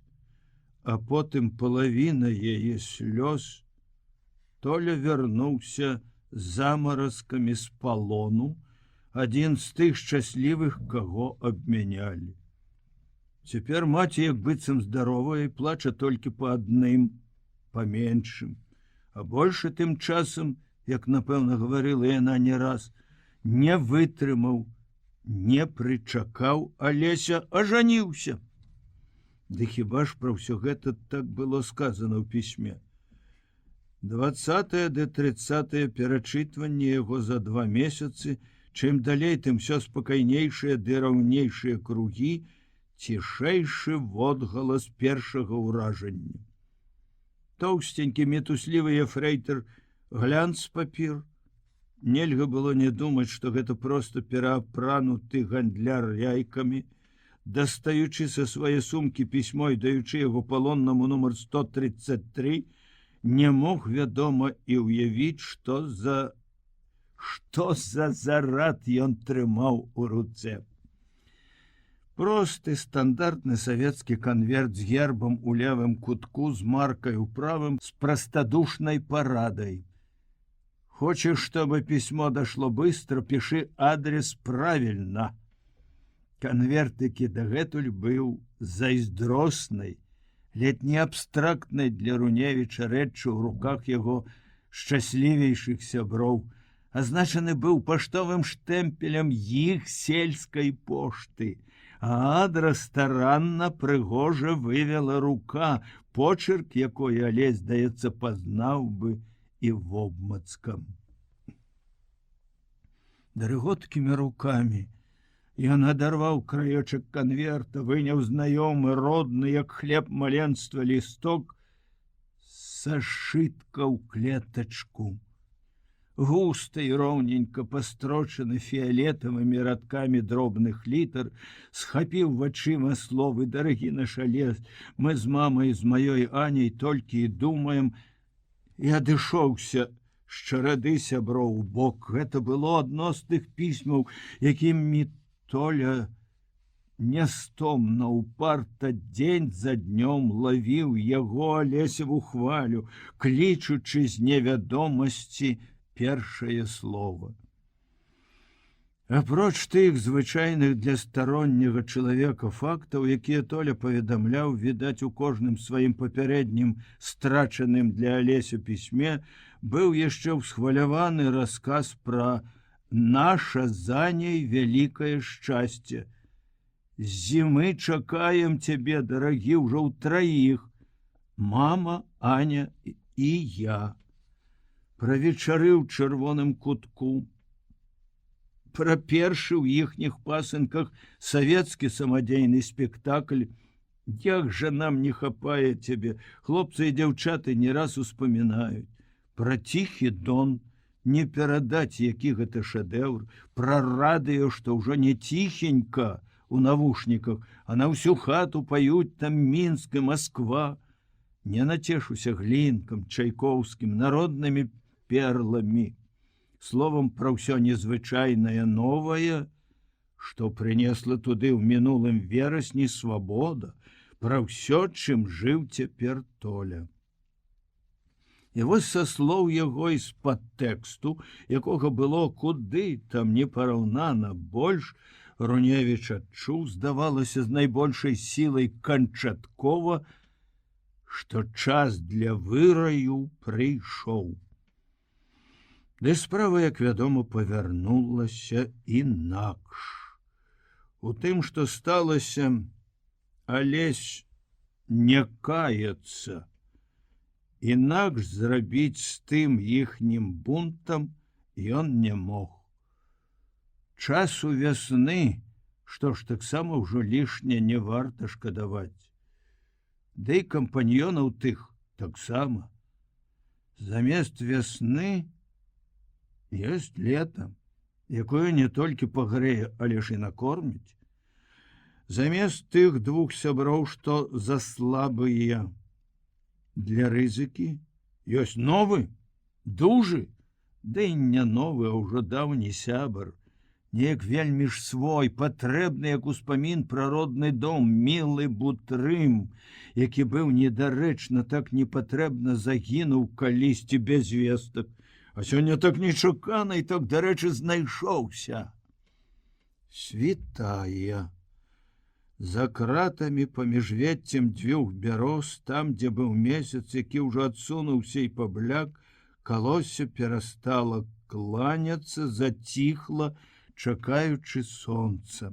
А потым палавіна яе слёз. Толя вярнуўся з замаразкамі з палону, адзін з тых шчаслівых, каго абмянялі. Цяпер маці як быццам здаровая і плача толькі па адным, па меншым. А больше тым часам, як, напэўна, гаварыла яна не раз, не вытрымаў, не прычакаў Алеся, ажаніўся. Ды хіба ж пра ўсё гэта так было сказано ў пісьме. 20 да 30 перачытванне яго за 2 месяцы, чым далей, тым все спакайнейшыя ды раўнейшыя кругі, цішэйшы водгалас першага ўражання. Тоўсценькі мітуслівы ефрэйтар глянц папір. Нельга было не думаць, што гэта проста пераапрануты гандляр яйкамі. Дастаючы са свае сумкі пісьмо і даючы яго палоннаму нумар 133, не мог, вядома, і ўявіць, што за зарад ён трымаў у руцэ. Просты стандартны савецкі канверт з гербам у левым кутку, з маркай у правым, з простодушнай парадай. Хочешь, чтобы письмо дошло быстро, пиши адрес правильно. Конвертыкі дагэтуль быў зайздроснай, ледь не абстрактнай для Руневіча рэччу ў руках яго шчаслівейшых сяброў, азначаны быў паштовым штэмпелем іх сельскай пошты, а адрес старанна прыгожа вывела рука, почерк якой Алесь, здаецца, пазнаў бы і вобмацкам. Дрыготкімі рукамі ён адарваў краёчак канверта, выняў знаёмы, родны, як хлеб маленства, лісток, сашытка ў клетачку. Густа і роўненька пастрочаны фіялетавымі радкамі дробных літар, схапіў вачыма словы: «Дарагі наш Алесь, мы з мамай, з маёй Аняй толькі і думаем», і адышоўся з чарады сяброў у бок. Гэта было адно з тых пісьмаў, якімі Толя нястомна упарта дзень за днём лавіў яго Алесеву хвалю, клічучы з невядомасці першае слово. Апроч тых звычайных для старонняга чалавека фактаў, якія Толя паведамляў, відаць, у кожным сваім папярэднім страчаным для Алеся пісьме, быў яшчэ ўсхваляваны расказ пра «Наша за ней вялікае шчасце. З зімы чакаем цябе, дарагі, ўжо ўтраіх. Мама, Аня і я. Пра вечары ў чырвоным кутку, пра першы ў іхніх пасынках савецкі самадзейны спектакль. Як жа нам не хапае цябе, хлопцы і дзяўчаты не раз успамінаюць. Пра ціхі дон, не перадаць, які гэта шэдэўр, пра радыё, што ўжо не ціхенька у навушніках, а на ўсю хату паюць там Мінск і Масква. Не нацешуся Глінкам, Чайкоўскім, народнымі перламі. Словом, пра ўсё незвычайнае новае, што прынесла туды ў мінулым верасні свабода, пра ўсё, чым жыў цяпер Толя. І вось са слоў яго і з-пад тэксту, якога было куды там непараўнана больш, Руневіч адчуў, здавалася, з найбольшай сілай канчаткова, што час для выраю прыйшоў. Ды справа, як вядома, павярнулася інакш. У тым, што сталася, Алесь не каяцца. Інакш зрабіць з тым іхнім бунтам ён не мог. Часу вясны, што ж таксама ўжо лішне не варта шкадаваць. Ды і кампаньёнаў тых таксама. Замест вясны ёсць лета, якое не толькі пагрэе, але ж і накорміць. Замест тых двух сяброў, што заслабыя для рызыкі, ёсць новы, дужы, ды і не новы, а ўжо даўні сябар, неяк вельмі ж свой, патрэбны, як успамін пра родны дом, мілы Бутрым, які быў недарэчна, так непатрэбна загінуў калісьці без вестак, а сёння так нечакана і так, дарэчы, знайшоўся. Світае. За кратамі паміж веццем дзвюх бяроз, там, дзе быў месяц, які ўжо адсунуўся і пабляк, калосся перастала кланяцца, заціхла, чакаючы сонца.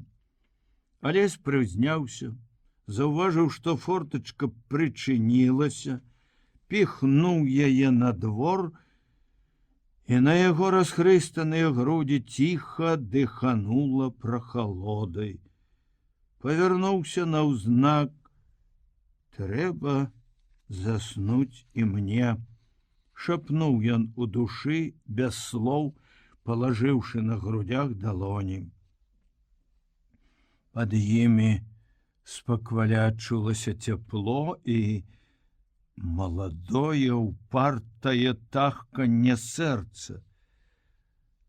Алесь прызняўся, заўважыў, што фортачка прычынілася, піхнуў яе на двор, і на яго расхрыстаныя грудзі ціха дыханула прахалодай. Павярнуўся наўзнак. Трэба заснуць і мне, шапнуў ён у душы без слоў, палажыўшы на грудях далоні. Пад імі спакваля адчулася цяпло і маладое упартае тахканне сэрца.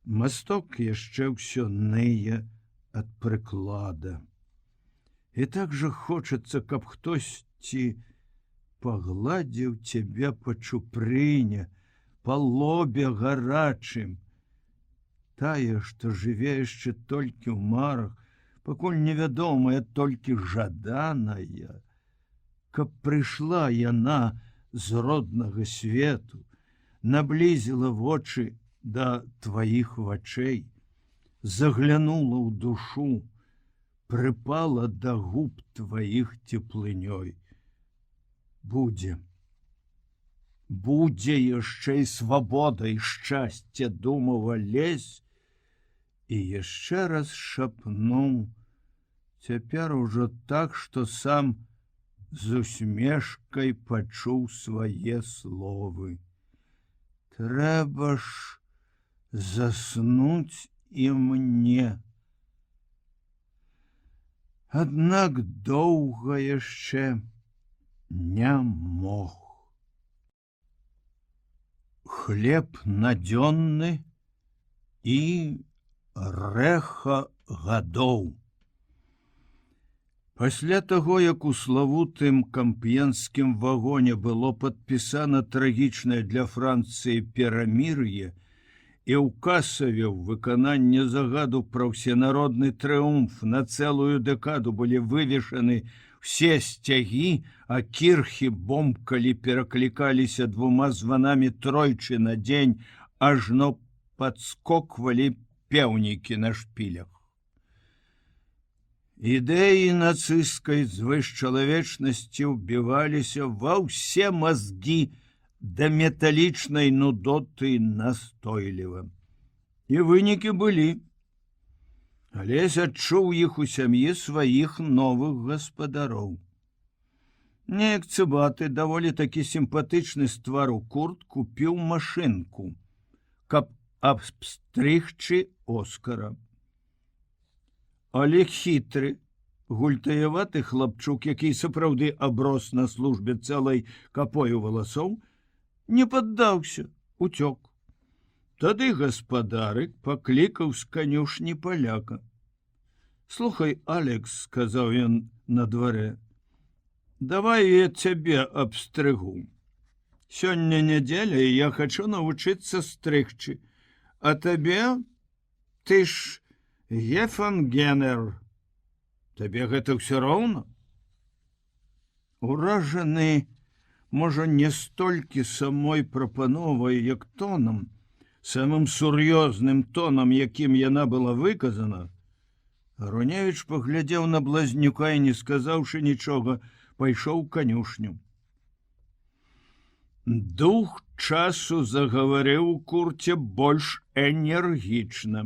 Масток яшчэ ўсё ные ад прыклада. І так жа хочацца, каб хтосьці пагладзіў цябе па чупрыне, па лобе гарачым. Тая, што жыве яшчэ толькі ў марах, пакуль невядомая, толькі жаданая, каб прыйшла яна з роднага свету, наблізіла вочы да тваіх вачэй, заглянула ў душу, прыпала да губ тваіх цеплынёй. Будзе. Будзе яшчэ і свабода, і шчасце, думаў Алесь, і яшчэ раз шапнуў, цяпер ужо так, што сам з усмешкай пачуў свае словы. Трэба ж заснуць і мне. Аднак доўга яшчэ не мог. Хлеб надзённы і рэха гадоў. Пасля таго, як у славутым камп'енскім вагоне было падпісана трагічнае для Францыі перамір'е, і ў Касаве ў выкананне загаду пра ўсенародны трыумф на цэлую дэкаду былі вывешаны все сцягі, а кірхі бомкалі пераклікаліся двума званамі тройчы на дзень, ажно падскоквалі пеўнікі на шпілях. Ідэі нацысцкай звышчалавечнасці ўбіваліся ва ўсе мазгі да металічнай нудоты настойліва. І вынікі былі. Алесь адчуў іх у сям'і сваіх новых гаспадароў. Неяк цыбаты, даволі такі сімпатычны з твару курт, купіў машынку, каб абстрыгчы Оскара. Але хітры, гультаяваты хлапчук, які сапраўды аброс на службе цэлай капою валасоў, не паддаўся, уцёк. Тады гаспадарык паклікаў з канюшні паляка. «Слухай, Алекс, — сказаў ён на дварэ, — давай я цябе абстрыгу. Сёння нядзеля, і я хачу навучыцца стрыгчы. А табе, ты ж Гефангенер. Табе гэта ўсё роўна?» Уражаны, можа, не столькі самой прапановай, як тонам, самым сур'ёзным тонам, якім яна была выказана, Груневіч паглядзеў на блазнюка і, не сказаўшы нічога, пайшоў у канюшню. Дух часу загаварыў у Курце больш энергічна.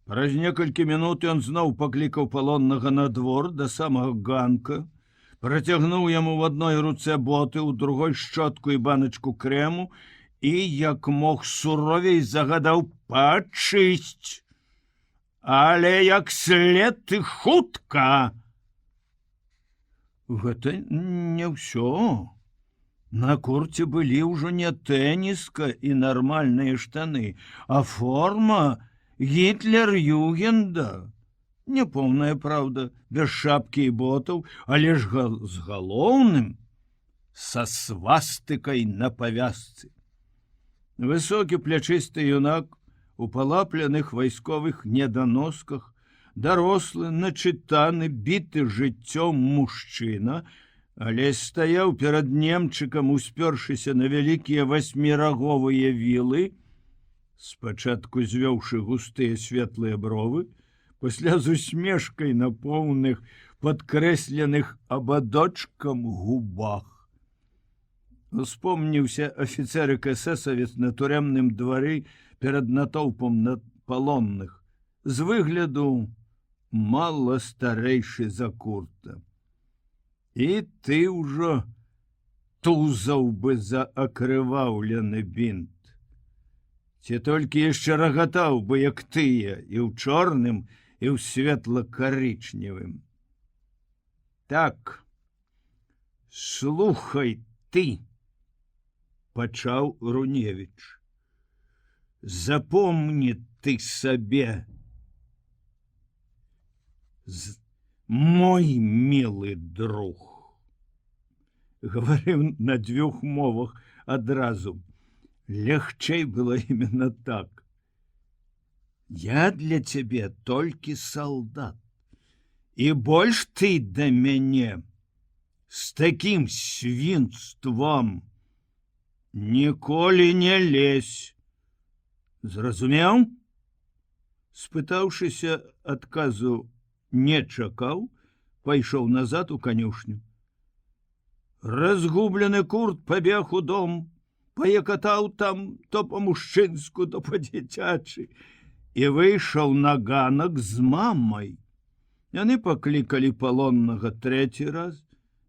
Праз некалькі мінут ён зноў паклікаў палоннага на двор да самага ганка, працягнуў яму в адной руцэ боты, у другой шчотку і баначку крэму і, як мог суровей, загадаў: пачысць, але як след і хутка. Гэта не ўсё. На Курце былі ўжо не тэніска і нармальныя штаны, а форма Гітлер-югенда. Няпоўная, праўда, без шапкі і ботаў, але ж з галоўным, са свастыкай на павязцы. Высокі плячысты юнак у палапляных вайсковых неданосках, дарослы, начытаны, біты жыццём мужчына, але стаяў перад немчыкам, успёршыся на вялікія васьміраговыя вілы, спачатку звёўшы густыя светлыя бровы, пасля з усмешкай на поўных, падкрэсленых абадочкам губах. Успомніўся афіцэр эсэсавец на турэмным двары перад натоўпам палонных, з выгляду мала старэйшы за Курта. І ты ўжо тузаў бы за акрываўлены бінт. Ці толькі яшчэ рагатаў бы, як тыя, і ў чорным, і ў светла-карычневым. Так, слухай ты, пачаў Руневіч. Запомні ты сабе, мой милы друг. Гаварыў на дзвюх мовах адразу. Лягчэй было именно так. Я для цябе толькі салдат. І больш ты да мяне з такім свінствам ніколі не лезь. Зразумеў? Спытаўшыся, адказу не чакаў, пайшоў назад у канюшню. Разгублены Курт пабег у дом, паякатаў там то па-мужчынску, то па-дзіцячы, і выйшаў на ганак з мамай. Яны паклікалі палоннага трэці раз,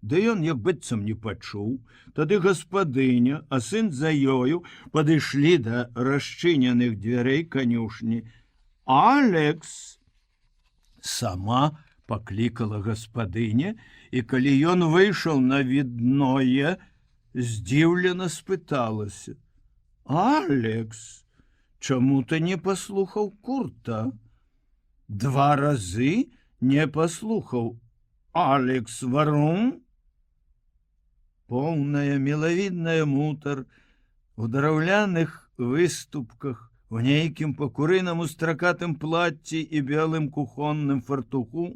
ды ён як быццам не пачуў. Тады гаспадыня, а сын за ёю падышлі да расчыненых дзвярэй канюшні. Алекс! Сама паклікала гаспадыня, і калі ён выйшаў на відное, здзіўлена спыталася: Алекс, чаму ты не паслухаў Курта? 2 разы не паслухаў Алекс Варун? Поўная мілавідная мутар у драўляных выступках, у нейкім па-курынаму стракатым плацці і белым кухонным фартуху.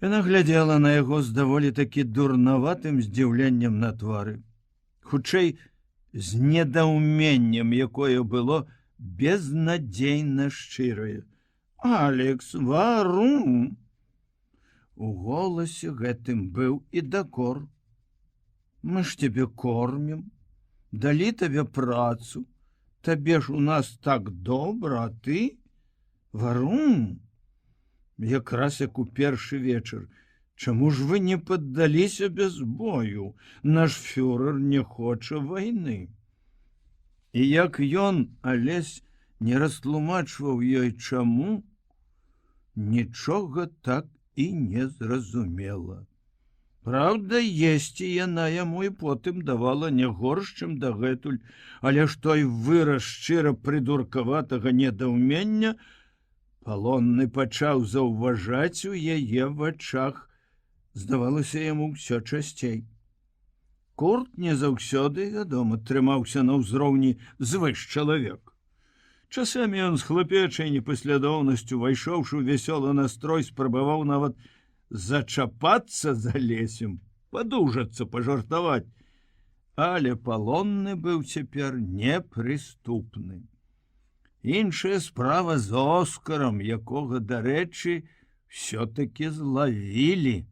Яна глядзела на яго з даволі такі дурнаватым здзіўленнем на твары. Хутчэй, з недаўменнем, якое было безнадзейна шчырае. Алекс Варун! У голасе гэтым быў і дакор. Мы ж цябе кормім, далі табе працу, табе ж у нас так добра, а ты, Варун, якраз як у першы вечар. Чаму ж вы не паддаліся без бою? Наш фюрер не хоча вайны. І як ён, Алесь, не растлумачваў ёй чаму, нічога так і не зразумела. Праўда, есці яна яму і потым давала не горш, чым дагэтуль, але ж той выраз шчыра прыдуркаватага недаўмення палонны пачаў заўважаць у яе вачах, здавалася яму ўсё часцей. Курт не заўсёды, вядома, трымаўся на ўзроўні звыш чалавек. Часамі ён з хлапечай непаслядоўнасцю, увайшоўшы ў вясёлы настрой, спрабаваў нават зачапацца за Лесем, падужацца, пажартаваць. Але палонны быў цяпер непрыступны. Іншая справа з Оскарам, якога, дарэчы, все-таки злавілі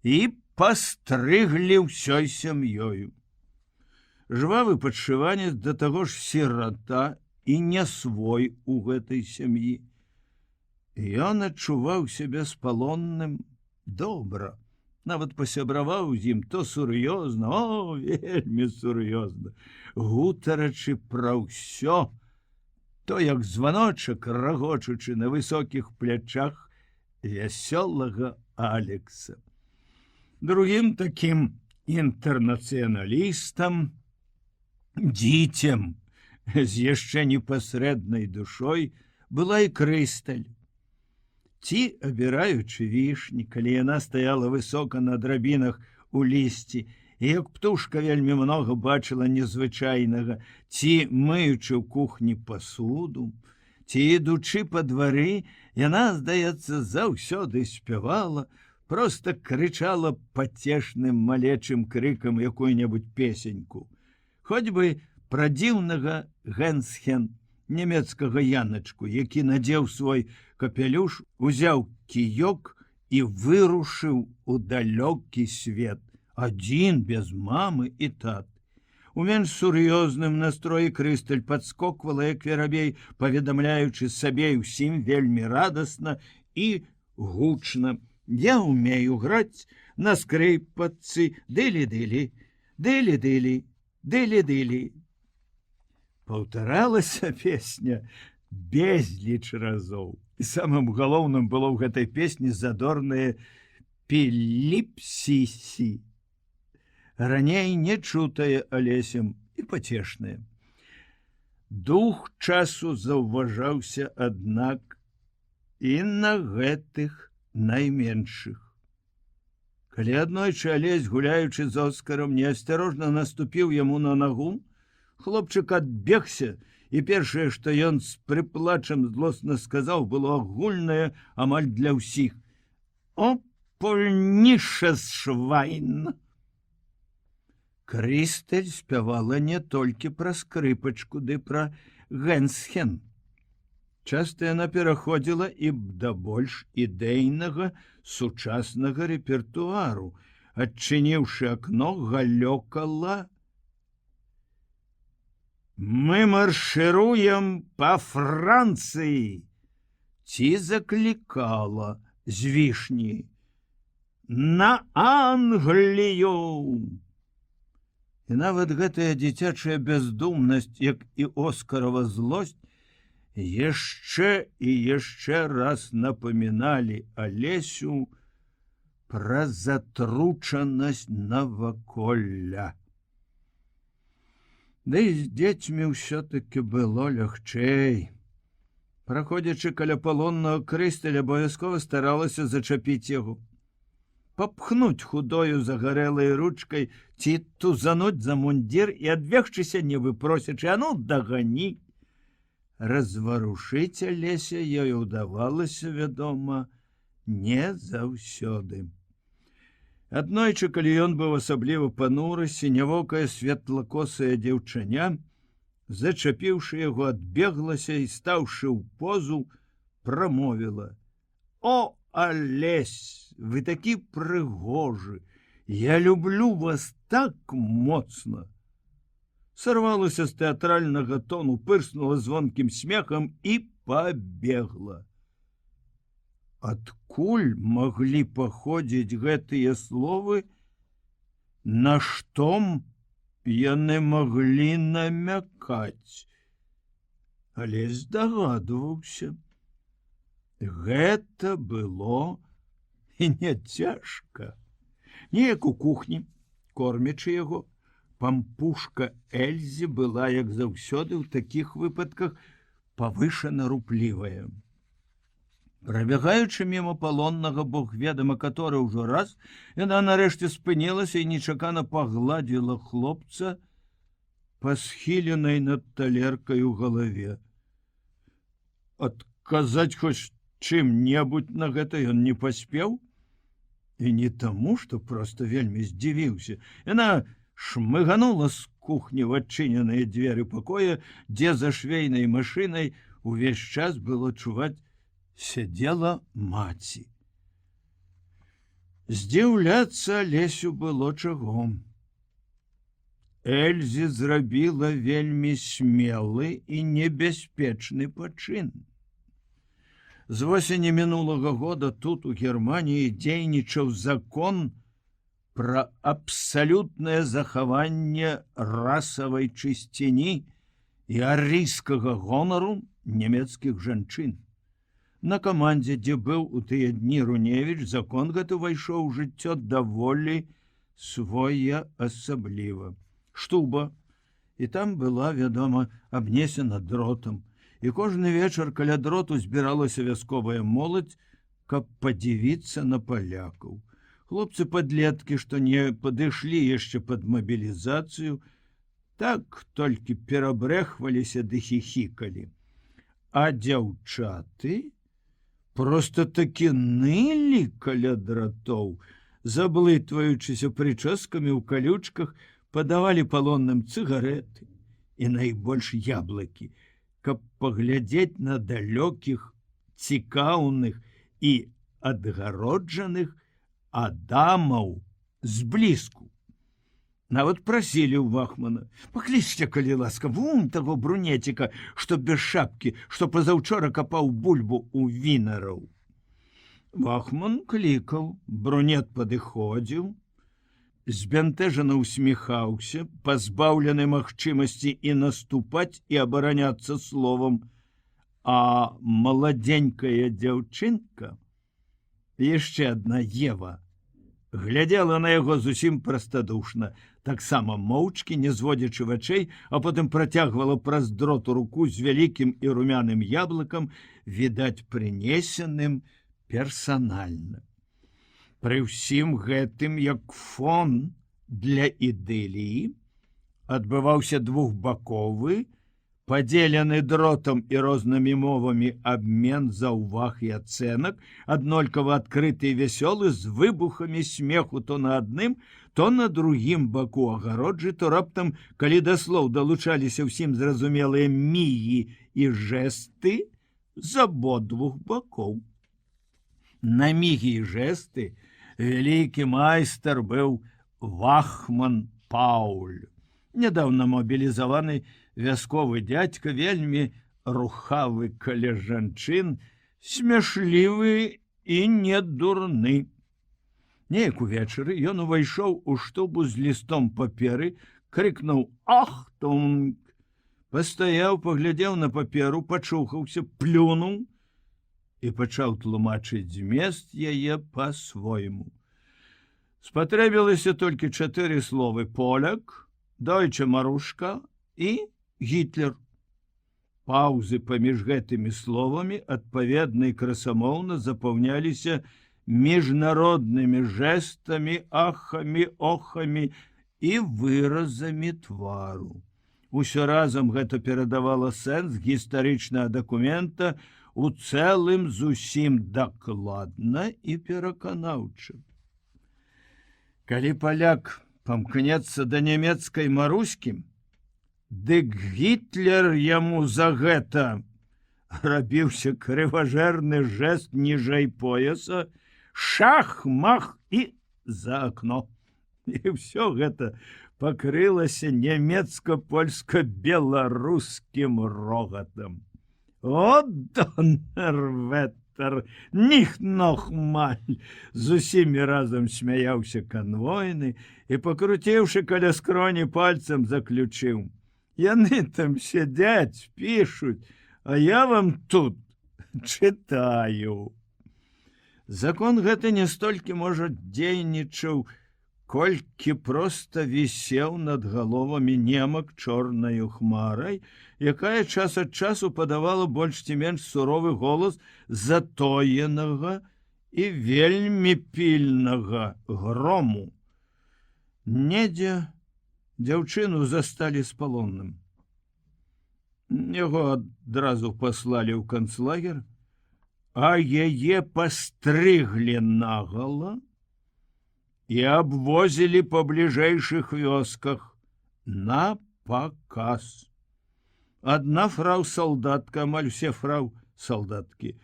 і пастрыглі ўсёй сям'ёю. Жвавы падшыванец да таго ж сірата і не свой у гэтай сям'і. Ён адчуваў сябе спалонным добра, нават пасябраваў з ім то сур'ёзна, вельмі сур'ёзна, гутарачы пра ўсё, то як званочак, рагочучы на высокіх плячах вясёлага Алекса. Другім такім інтэрнацыяналістам, дзіцем з яшчэ непасрэднай душой была і Крысталь. Ці, абіраючы вішні, калі яна стаяла высока на драбінах у лісці, і як птушка вельмі многа бачыла незвычайнага, ці, мыючы ў кухні пасуду, ці, ідучы па двары, яна, здаецца, заўсёды спявала, проста крычала пацешным малечым крыкам якую-небудзь песеньку. Хоць бы пра дзіўнага Гэнсхен, нямецкага яначку, які надзеў свой капелюш, узяў кіёк і вырушыў у далёкі свет, адзін без мамы і тат. У менш сур'ёзным настроі Крысталь падскоквала, як верабей, паведамляючы сабе ўсім вельмі радасна і гучна: «Я умею граць на скрыпачцы, дылі-дылі, дылі-дылі, дылі-дылі». Паўтаралася песня безліч разоў. І самым галоўным было ў гэтай песні задорнае піліпсісі. Раней не чутае Алесем і пацешнае. Дух часу заўважаўся, аднак, і на гэтых найменшых. Калі аднойчы Алесь, гуляючы з Оскарам, неасцярожна наступіў яму на нагу, хлопчык адбегся, і першае, што ён з прыплачам злосна сказаў, было агульнае амаль для ўсіх: «О, польніша швайн!» Крысталь спявала не толькі пра скрыпачку, ды пра Гэнсхен. Часта яна пераходзіла і да больш ідэйнага сучаснага рэпертуару, адчыніўшы акно, галёкала: «Мы маршируем по Францыі!» ці заклікала з вішні: «На Англію!» І нават гэтая дзіцячая бяздумнасць, як і Оскарова злосць, яшчэ і яшчэ раз напаміналі Алесю пра затручанасць наваколля. Да і з дзецьмі ўсё-таки было лягчэй. Праходзячы каля палоннага, Крысталь абавязкова старалася зачапіць яго, папхнуць худою загарэлай ручкай ці тузануць за мундзір і, адбегчыся не выпросячы: «А ну, дагані!» Разварушыць Алеся ёй удавалася, вядома, не заўсёды. Аднойчы, калі ён быў асабліва пануры, сінявокае светлакосае дзяўчаня, зачапіўшы яго, адбеглася і, стаўшы ў позу, прамовіла: «О, Алесь, вы такі прыгожы! Я люблю вас так моцна!» Сарвалася з тэатральнага тону, пырснула звонкім смехам і пабегла. Адкуль маглі паходзіць гэтыя словы, на што яны маглі намякаць? Алесь здагадваўся. Гэта было і не цяжка. Неяк у кухні, кормячы яго, пампушка Эльзі была, як заўсёды ў такіх выпадках, павышана руплівая. Прабягаючы мімо палоннага, бог ведама каторы ўжо раз, яна нарэшце спынілася і нечакана пагладзіла хлопца па схіленай над талеркаю галаве. Адказаць хоць чым-небудзь на гэта ён не паспеў, і не таму, што проста вельмі здзівіўся. Яна шмыганула з кухні ў адчыненыя дзверы пакоя, дзе за швейнай машынай увесь час было чуваць сядзела маці. Здзіўляцца Алесю было чаго. Эльзі зрабіла вельмі смелы і небяспечны пачын. З восені мінулага года тут у Германіі дзейнічаў закон пра абсалютнае захаванне расавай чысціні і арыйскага гонару нямецкіх жанчын. На камандзе, дзе быў у тыя дні Руневіч, закон гэты ўвайшоў у жыццё даволі своеасабліва. Штуба, і там была, вядома, абнесена дротам, і кожны вечар каля дроту збіралася вясковая моладзь, каб падзівіцца на палякаў. Хлопцы-падлеткі, што не падышлі яшчэ пад мабілізацыю, так толькі перабрэхваліся ды хіхікалі. А дзяўчаты проста такі нылі каля дратоў, заблытваючыся прычоскамі ў калючках, падавалі палонным цыгареты і найбольш яблыкі, каб паглядзець на далёкіх, цікаўных і адгароджаных адамаў зблізку. Нават прасілі ў Вахмана: «Паклічце, калі ласка, вунь таго брунеціка, што без шапкі, што пазаўчора капаў бульбу ў вінараў». Вахман клікаў, брунет падыходзіў, збянтэжана усміхаўся, пазбаўлены магчымасці і наступаць, і абараняцца словам, а маладзенькая дзяўчынка, яшчэ адна Ева, глядзела на яго зусім прастадушна, таксама моўчкі, не зводзячы вачэй, а потым працягвала праз дроту руку з вялікім і румяным яблыкам, відаць, прынесеным персанальна. Пры ўсім гэтым, як фон для ідыліі, адбываўся двухбаковы, падзелены дротам і рознымі мовамі абмен заўваг і ацэнак, аднолькава адкрыты і вясёлы, з выбухамі смеху то на адным, то на другім баку агароджы, то раптам, калі да слоў далучаліся ўсім зразумелыя мігі і жэсты з абодвух бакоў. На мігі і жэсты вялікі майстар быў Вахман Пауль, нядаўна мобілізаваны вясковы дзядзька, вельмі рухавы каля жанчын, смяшлівы і недурны. Неяк увечары ён увайшоў у штубу з лістом паперы, крыкнуў «Ахтунг!», пастаяў, паглядзеў на паперу, пачухаўся, плюнуў і пачаў тлумачыць змест яе па-свойму. Спатрэбілася толькі 4 словы: поляк, дойче марушка і Гітлер. Паўзы паміж гэтымі словамі адпаведна і красамоўна запаўняліся міжнароднымі жэстамі, ахамі, охамі і выразамі твару. Усё разам гэта перадавала сэнс гістарычнага дакумента у цэлым зусім дакладна і пераканаўча. Калі паляк памкнецца да нямецкай маруські, дык Гітлер яму за гэта рабіўся крыважэрны жэст ніжэй пояса, шах-мах і за акно. І ўсё гэта пакрылася нямецка-польска-беларускім рогатам. «О, Доннерветтер, ніх нохмаль!» З усімі разам смяяўся канвойны і, пакруціўшы каля скроні пальцам, заключыў: «Яны там сядзяць, пішуць, а я вам тут чытаю». Закон гэты не столькі, можа, дзейнічаў, колькі проста вісеў над галовамі немак чорнаю хмарай, якая час ад часу падавала больш ці менш суровы голас затоенага і вельмі пільнага грому. Недзе дзяўчыну засталі з палонным. Яго адразу паслалі ў канцлагер, а яе пастрыглі нагала і абвозілі па бліжэйшых вёсках на паказ. Адна фрау-салдатка, амаль усе фрау-салдаткі,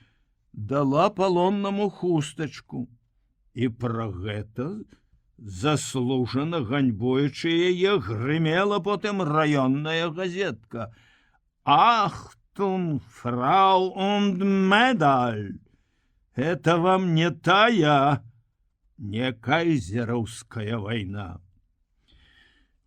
дала палоннаму хустачку І пра гэта заслужана ганьбуючы яе грымела потым раённая газетка. «Ахтун, фрау und медаль! Это вам не тая, не кайзераўская вайна».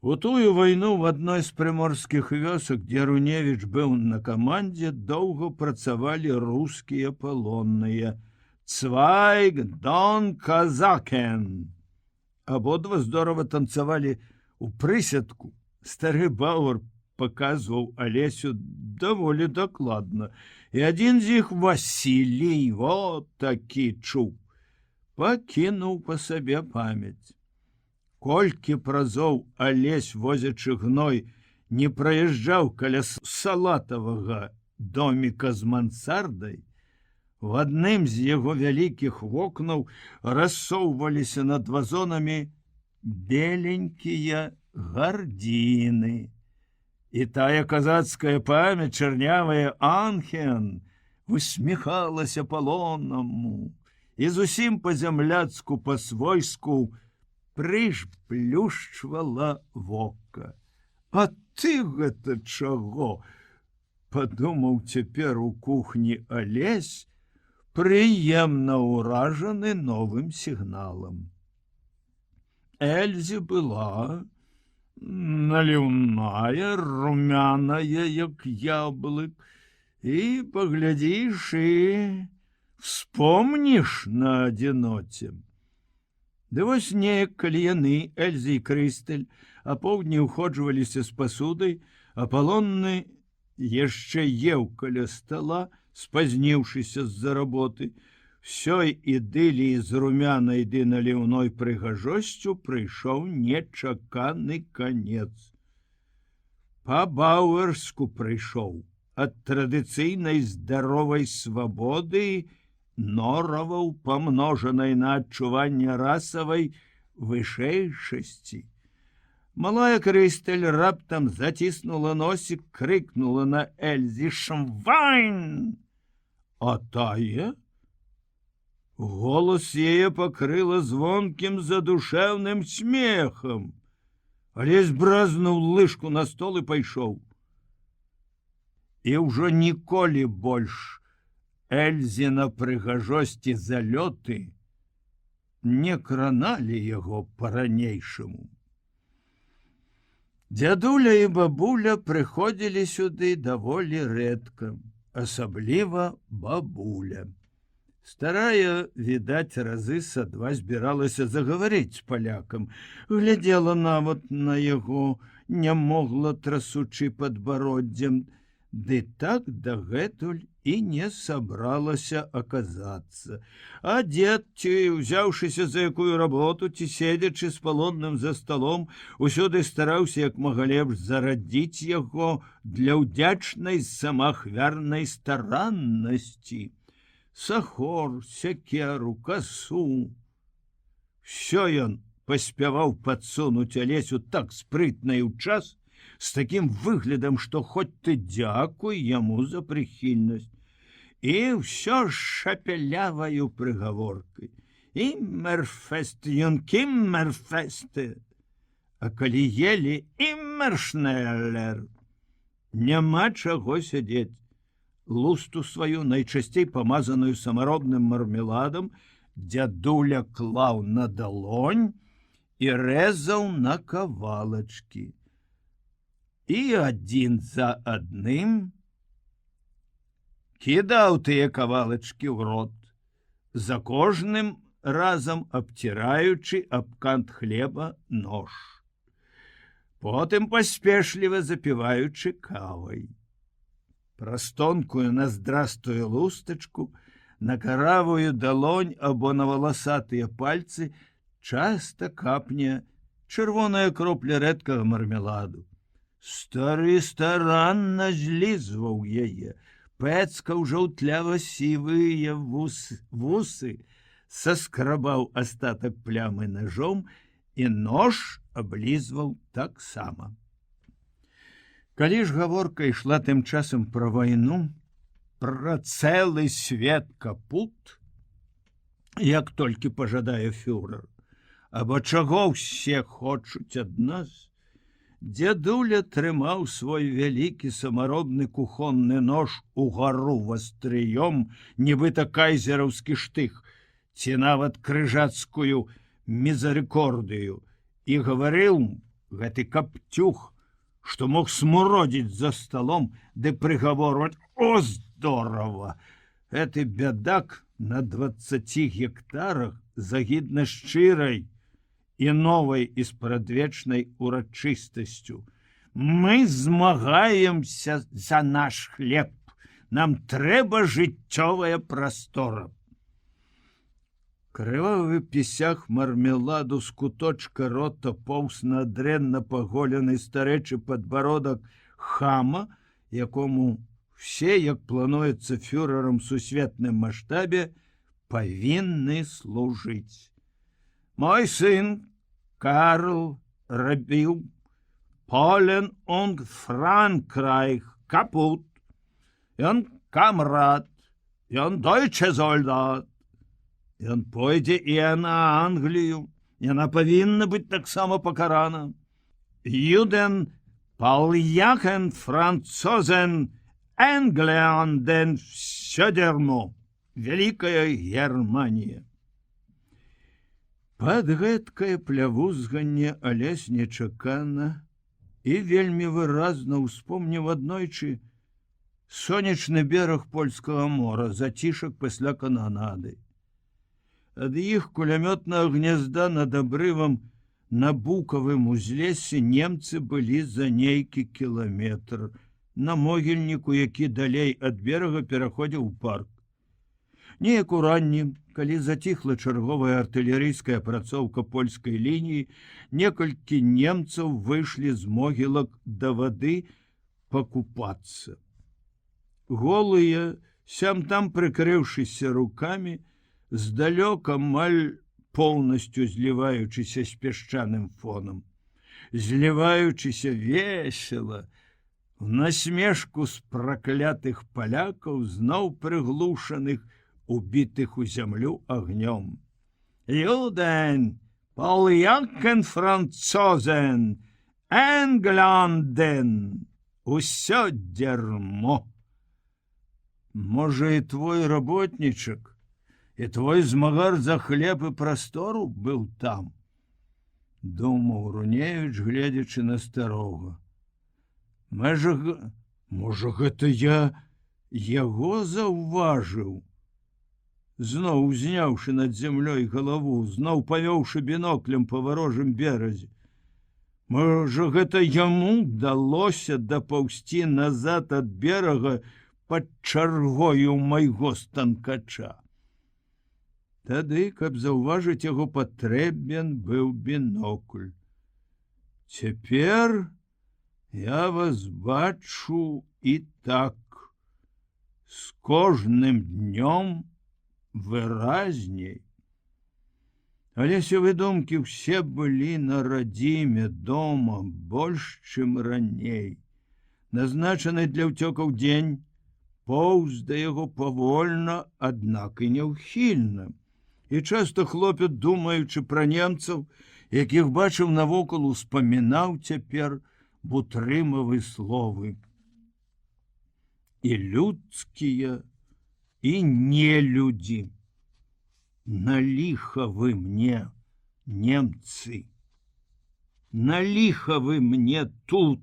У тую вайну в адной з прыморскіх вёсак, дзе Руневіч быў на камандзе, доўга працавалі рускія палонныя. «Цвайг дон казакен». Абодва здорава танцавалі ў прысядку. Стары Бауэр паказваў Алесю даволі дакладна. І адзін з іх, Васілій, вот такі чуў, пакінуў па сабе памяць. Колькі празоў Алесь, возячы гной, не праязджаў каля салатавага доміка з мансардай, в адным з яго вялікіх вокнаў рассоўваліся над вазонамі беленькія гардзіны. І тая казацкая памяць, чарнявая Анхен, усміхалася палоннаму і зусім па-зямляцку, па-свойску прыжплюшчвала вока. «А ты гэта чаго?» — падумаў цяпер у кухні Алесь, прыемна ўражаны новым сігналам. Эльзе была наліўная, румяная, як яблык, і паглядзіш і вспомніш на адзіноце. Ды вось неяк, калі яны, Эльза і Крысталь, апоўдні ўходжваліся з пасудай, а палонны яшчэ еў каля стала, спазніўшыся з-за работы, всёй ідыліі з румянай ды наліўной прыгажосцю прыйшоў нечаканы канец. Па-бауэрску прыйшоў ад традыцыйнай здаровай свабоды нораваў, памножанай на адчуванне расавай вышэйшасці. Малая Крысталь раптам заціснула носік, крыкнула на Эльзі «Швайн!» А тая голас яе пакрыла звонкім задушэўным смехам. Алесь бразнуў лыжку на стол і пайшоў. І ўжо ніколі больш Эльзіна прыгажосці залёты не краналі яго па-ранейшаму. Дзядуля і бабуля прыходзілі сюды даволі рэдка, асабліва бабуля. Старая, відаць, разы са два збіралася загаварыць з палякам, глядзела нават на яго, не могла трасучы падбароддзем, ды так дагэтуль і не сабралася аказацца. А дзед, ці ўзяўшыся за якую работу, ці седзячы з палонным за сталом, усюды стараўся як мага лепш зарадзіць яго для ўдзячнай самаахвярнай стараннасці. Сахор, сякеру, касу. Всё ён паспяваў падсунуць Алесю так спрытна і ў час, з такім выглядам, што хоць ты дзякуй яму за прыхільнасць. І ўсё ж шапяляваю прыгаворкай. «Іммерфест, юнкіммерфесты!» А калі елі «Іммершнеллер!» Няма чаго сядзець. Лусту сваю, найчасцей памазаную самаробным мармеладам, дзядуля клаў на далонь і рэзаў на кавалачкі. І адзін за адным кідаў тыя кавалачкі ў рот, за кожным разам абціраючы аб кант хлеба нож. Потым паспешліва запіваючы кавай. Праз тонкую наздрастую лустачку, на каравую далонь або на валасатыя пальцы часта капне чырвоная кропля рэдкага мармеладу. Стары старанна злізваў яе, пэцкаў жаўтлява-сівыя вусы, саскрабаў астатак плямы ножом і нож аблізваў таксама. Калі ж гаворка ішла тым часам пра вайну, пра цэлы свет капут, як толькі пажадае фюрер. Або чаго ўсе хочуць ад нас? Дзядуля трымаў свой вялікі самаробны кухонны нож угару вастрыём, нібыта кайзераўскі штых, ці нават крыжацкую мізерыкордыю, і гаварыў гэты каптюх, што мог смуродзіць за сталом ды прыгаворваць: «О, здорава! Гэты бядак на 20 гектарах загідна шчырай і новай і спрадвечнай урачыстасцю. Мы змагаемся за наш хлеб. Нам трэба жыццёвая прастора». Крывавы пісях мармеладу з куточка рота поўз на дрэнна паголены старэчы падбародак хама, якому все, як плануецца фюрерам сусветным маштабе, павінны служыць. Мой сын Карл рабіў Полен und Frankreich капут. Ён камрад, ён дойче солдат. Ён пойдзе і на Англію. Яна павінна быць таксама пакарана. Юден пал'яхен францозен Энглианден всёдермо. Вялікая Германія. Пад гэткае плявузганне Алесь нечакана і вельмі выразна ўспомніў аднойчы сонечны бераг польскага мора, зацішак пасля кананады. Ад іх кулямётнага гнязда над абрывам на букавым узлесе немцы былі за нейкі кіламетр, на могільніку, які далей ад берага пераходзіў у парк. Неяк уранні, калі заціхла чарговая артылерыйская апрацоўка польскай лініі, некалькі немцаў выйшлі з могілак да вады пакупацца. Голыя, сям-там прыкрыўшыся рукамі, здалёк амаль поўнасцю зліваючыся з пясчаным фонам, зліваючыся весела, в насмешку з праклятых палякаў, зноў прыглушаных, убітых у зямлю агнём. Юден, пал'якен францозен, Энгланден, усё дерьмо. Можа, і твой работнічак, і твой змагар за хлеб і прастору быў там, думаў Руневіч, гледзячы на старога. Можа, гэта я яго заўважыў. Зноў узняўшы над зямлёй галаву, зноў павёўшы біноклем па варожым беразе. Можа, гэта яму далося дапаўзці назад ад берага пад чаргою майго станкача. Тады, каб заўважыць яго, патрэбен быў бінокль. Цяпер я вас бачу і так, з кожным днём выразней. Алесевы думкі ўсе былі на радзіме дома больш, чым раней. Назначаны для ўцёкаў дзень поўз да яго павольна, аднак і няўхільна. І часта хлопец, думаючы пра немцаў, якіх бачыў навокал, успамінаў цяпер бутрымавы словы. І людскія, і нелюдзі. На ліха вы мне, немцы, на ліха вы мне тут.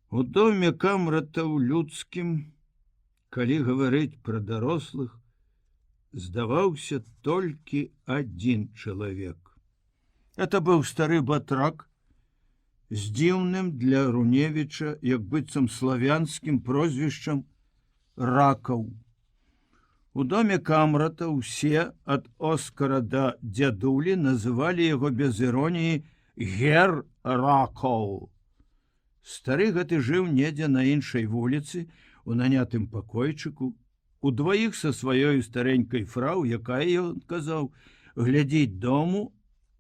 У доме камратаў людскім, калі гаварыць пра дарослых, здаваўся толькі адзін чалавек. Это быў стары батрак з дзіўным для Руневіча, як быццам славянскім прозвішчам Ракаў. У доме камрата ўсе ад Оскара да дзядулі называлі яго без іроніі Гер Ракоў. Стары гэты жыў недзе на іншай вуліцы, у нанятым пакойчыку, удваіх са сваёй старенькай фрау, якая, ён казаў, глядзіць дому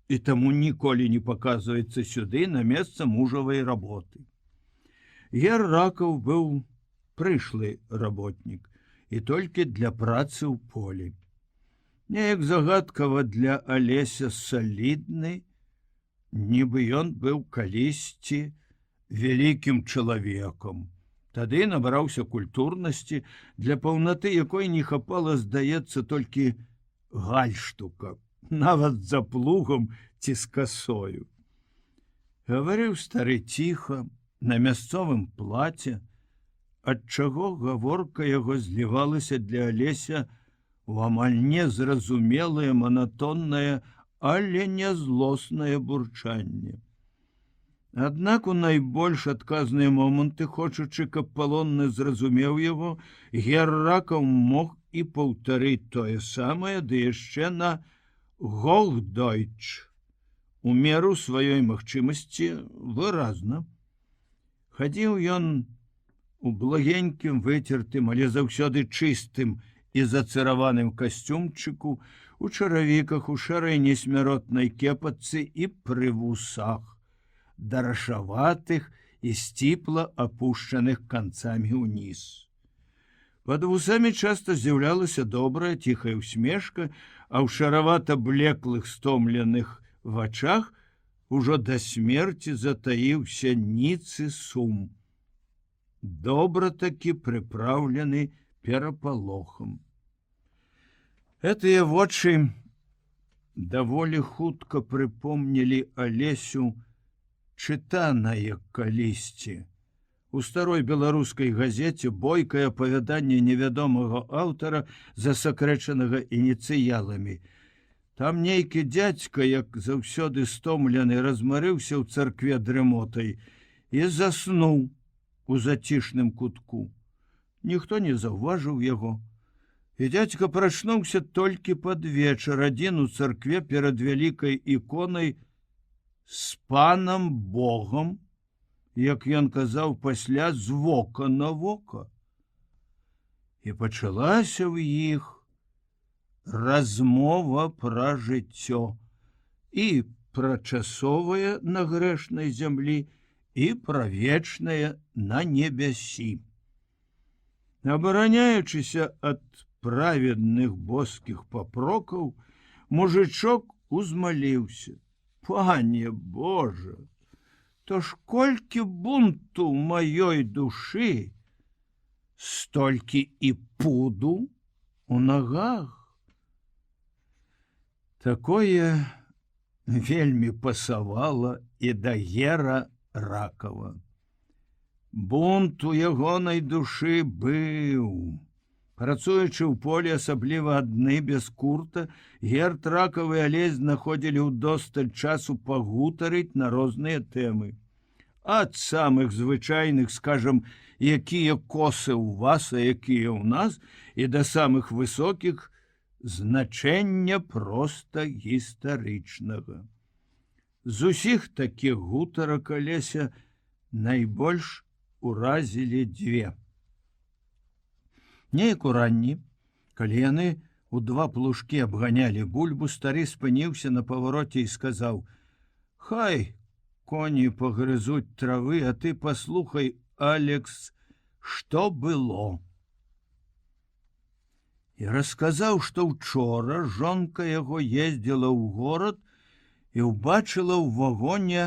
і таму ніколі не паказваецца сюды на месца мужавай работы. Гер Ракаў быў прышлы работнік і толькі для працы ў полі. Неяк загадкава для Алеся салідны, нібы ён быў калісьці вялікім чалавекам. Тады набраўся культурнасці, для паўнаты якой не хапала, здаецца, толькі гальштука, нават за плугам ці з касою. Гаварыў стары ціха, на мясцовым плаце, ад чаго гаворка яго злівалася для Алеся у амаль незразумелае, манатоннае, але не злоснае бурчанне. Аднак у найбольш адказныя моманты, хочучы, каб палонны зразумеў яго, Герракаў мог і паўтарыць тое самае, ды яшчэ на Гохдойч, у меру сваёй магчымасці выразна. Хадзіў ён у благенькім выцертым, але заўсёды чыстым і зацыраваным касцюмчыку, у чаравіках, у шэрай несмяротнай кепатцы і пры вусах, дарашаватых і сціпла апушчаных канцамі ўніз. Пад вусамі часта з'яўлялася добрая ціхая усмешка, а ў шаравата-блеклых стомленых вачах ужо да смерці затаіўся ніцы сум, добра такі прыпраўлены перапалохам. Гэтыя вочы даволі хутка прыпомнілі Алесю чытанае калісьці. У старой беларускай газеце бойкае апавяданне невядомага аўтара, засакрэчанага ініцыяламі. Там нейкі дзядзька, як заўсёды стомлены, размарыўся ў царкве дрымотай і заснуў у зацішным кутку. Ніхто не заўважыў яго. І дзядзька прачнуўся толькі пад вечар, адзін у царкве перад вялікай іконай з панам Богом, як ён казаў пасля, з вока на вока. І пачалася ў іх размова пра жыццё, і пра часовае на грэшнай зямлі, і пра вечнае на небясі. Абараняючыся ад праведных боскіх папрокаў, мужычок узмаліўся: «Пане Божа, то ж колькі бунту ў маёй душы, столькі і пуду у нагах». Такое вельмі пасавала і да Герракава. Бунт у ягонай душы быў. Працуючы ў полі, асабліва адны без курта, Герракаў і Алесь знаходзілі ўдосталь часу пагутарыць на розныя тэмы. Ад самых звычайных, скажам, якія косы ў вас, а якія ў нас, і да самых высокіх, значэння проста гістарычнага. З усіх такіх гутарак Алеся найбольш уразілі дзве. Неяк уранні, калі яны у два плужкі абганялі бульбу, стары спыніўся на павароце і сказаў: «Хай коні пагрызуць травы, а ты паслухай, Алекс, што было». І расказаў, што учора жонка яго ездзіла ў горад і ўбачыла ў вагоне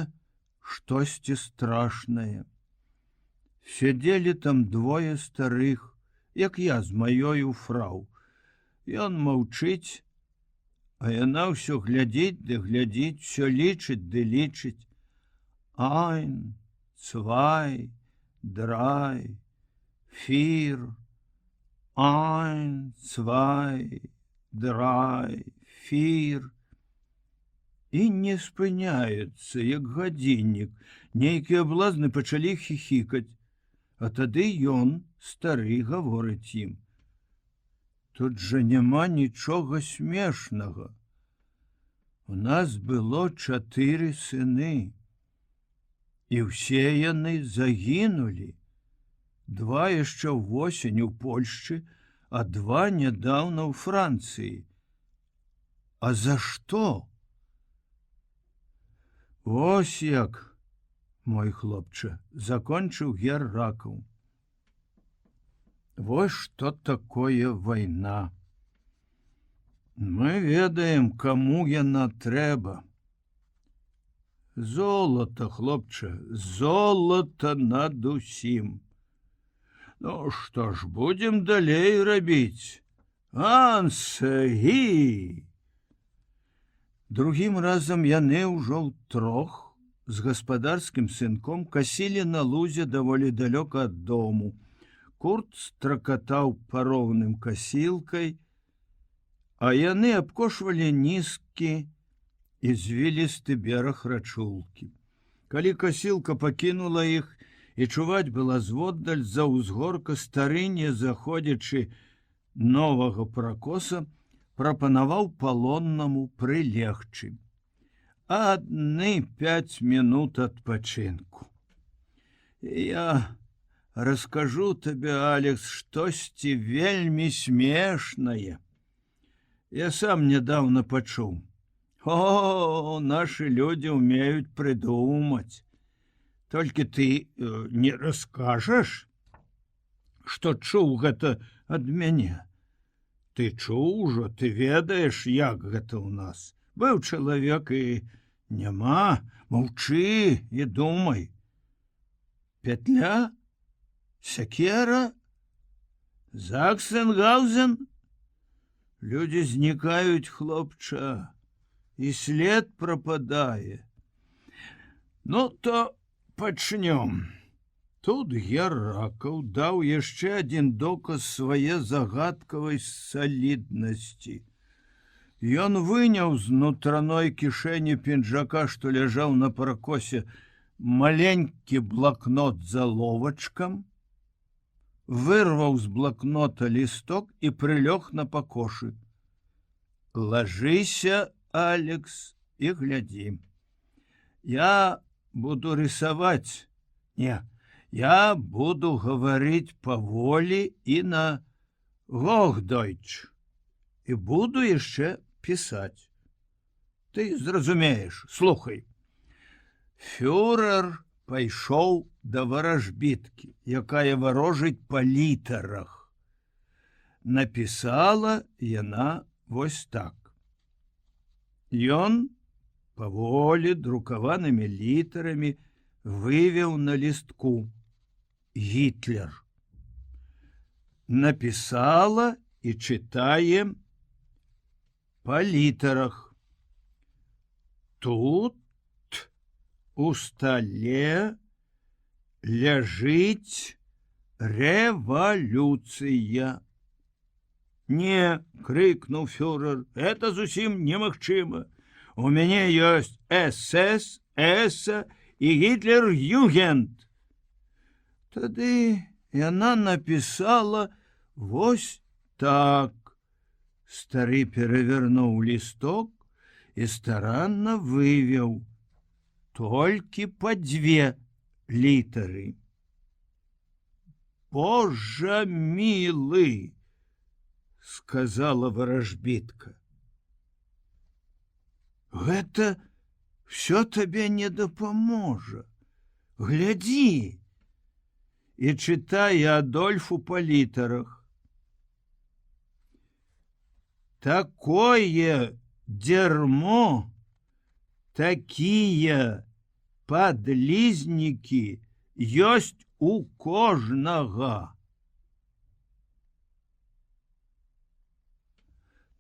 штосьці страшнае. Сядзелі там двое старых, як я з маёю фрау. Ён маўчыць, а яна ўсё глядзіць ды глядзіць, усё лічыць ды лічыць. Ein, zwei, drei, vier. Ein, zwei, drei, vier. І не спыняецца, як гадзіннік. Нейкія блазны пачалі хіхікаць. А тады ён, стары, гаворыць ім: «Тут жа няма нічога смешнага. У нас было 4 сыны, і ўсе яны загінулі. 2 яшчэ ўвосень у Польшчы, а 2 нядаўна ў Францыі. А за што?» «Ось як, мой хлопча», — закончыў Герракаў. Вось что такое вайна. Мы ведаем, каму яна трэба. Золото, хлопча, золото над усім. Ну што ж, будем далей рабіць. Ансагі! Другім разам яны ўжо ўтрох з гаспадарскім сынком касілі на лузе даволі далёка ад дому. Курт стракатаў пароўным касілкай, а яны абкошвалі нізкі і звілісты бераг рачулкі. Калі касілка пакінула іх, і чуваць была зводдаль за ўзгорка стары, не заходзячы новага пракоса, прапанаваў палоннаму прылегчы. Адны 5 мінут адпачынку. Я раскажу табе, Алекс, штосьці вельмі смешнае. Я сам нядаўна пачуў. О, нашы людзі ўмеюць прыдумаць. Толькі ты не раскажаш, што чуў гэта ад мяне. Ты чуў ужо, ты ведаеш, як гэта ў нас. Быў чалавек і няма, маўчы і думай. Петля? Сякера? Заксенгаузен? Людзі знікаюць, хлопча, і след прападае. Ну, то пачнём. Тут Геракл даў яшчэ адзін доказ свае загадкавай саліднасці. Ён выняў з нутраной кішэні пінжака, што ляжаў на пракосе, маленькі блакнот з заловачкам, вырваў з блакнота лісток і прылёг на пакошы. Лажыся, Алекс, і глядзі. Я буду рисаваць. Не, я буду гаварыць паволі і на Гохдойч. І буду яшчэ пісаць. Ты зразумееш, слухай. Фюрер пайшоў да варажбіткі, якая варожыць па літарах. Напісала яна вось так. Ён паволі друкаванымі літарамі вывеў на лістку Гітлер. Напісала і чытае па літарах. Тут у стале ляжыць рэвалюцыя. Не, крикнул фюрер, это зусім немагчыма. У мяне ёсць СС, ЭСА і Гітлер-Югент. Тады яна напісала вось так. Стары перавярнуў лісток і старанна вывеў толькі па 2 літары. Божа мілы! Сказала варажбітка. Гэта всё табе не дапаможа. Глядзі і чытай Адольфу па літарах. Такое дерьмо, такія падлізнікі ёсць у кожнага.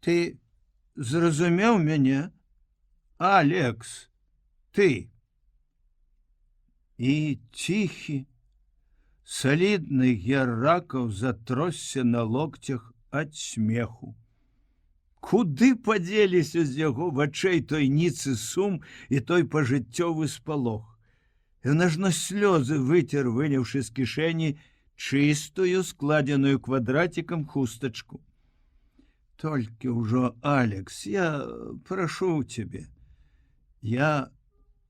Ты зразумеў мяне, Алекс, ты. І ціхі, салідны Геракл затросся на локцях ад смеху. Куды падзеліся з яго вачэй той ніцы сум і той пажыццёвы спалох. Ён аж на слёзы выцер, выняўшы з кішэні чыстую, складзеную квадратикам хустачку. Толькі ўжо, Алекс, я прашу цябе. Я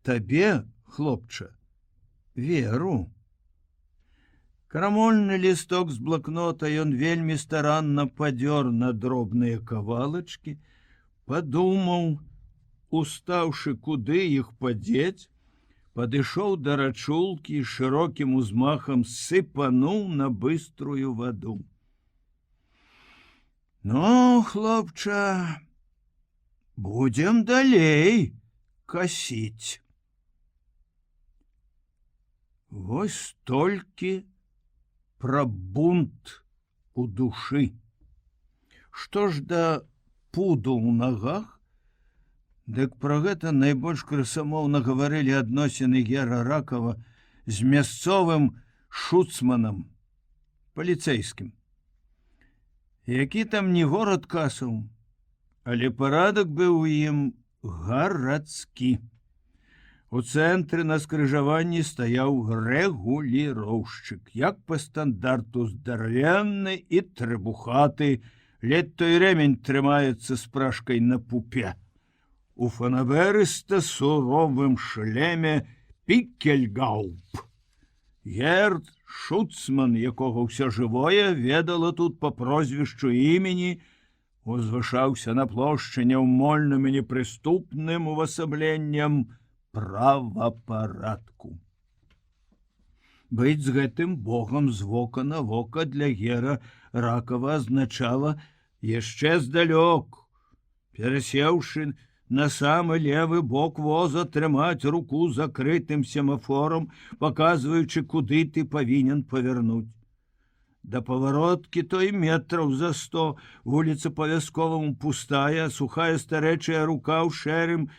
табе, хлопча, веру. Крамольны лісток з блакнота ён вельмі старанна падзёр на дробныя кавалачкі, падумаў, устаўшы, куды іх падзець, падышоў да рачулкі і шырокім узмахам сыпануў на быструю ваду. Ну, хлопча, будем далей косіць. Вось толькі пра бунт у душы. Што ж да пуду ў нагах, дык пра гэта найбольш красамоўна гаварылі адносіны Гера Ракава з мясцовым шуцманам, паліцэйскім. Які там не горад Касаў, але парадак быў у ім гарадскі. У цэнтры на скрыжаванні стаяў рэгуліроўшчык, як па стандарту здарвенны і трыбухаты, ледь той ремень трымаецца з прашкай на пупе. У фанаберыста суровым шлеме пікельгауп. Герд Шуцман, якога ўсё жывое ведала тут па прозвішчу імені, узвышаўся на плошчы няўмольным і непрыступным увасабленнем правапарадку. Быць з гэтым богам з вока на вока для Гера Ракава азначала яшчэ здалёк, перасеўшы на самы левы бок воза, трымаць руку закрытым семафором, паказваючы, куды ты павінен павярнуць. Да павароткі той метраў за 100, вуліца па-вясковаму пустая, сухая старэчая рука ў шэрым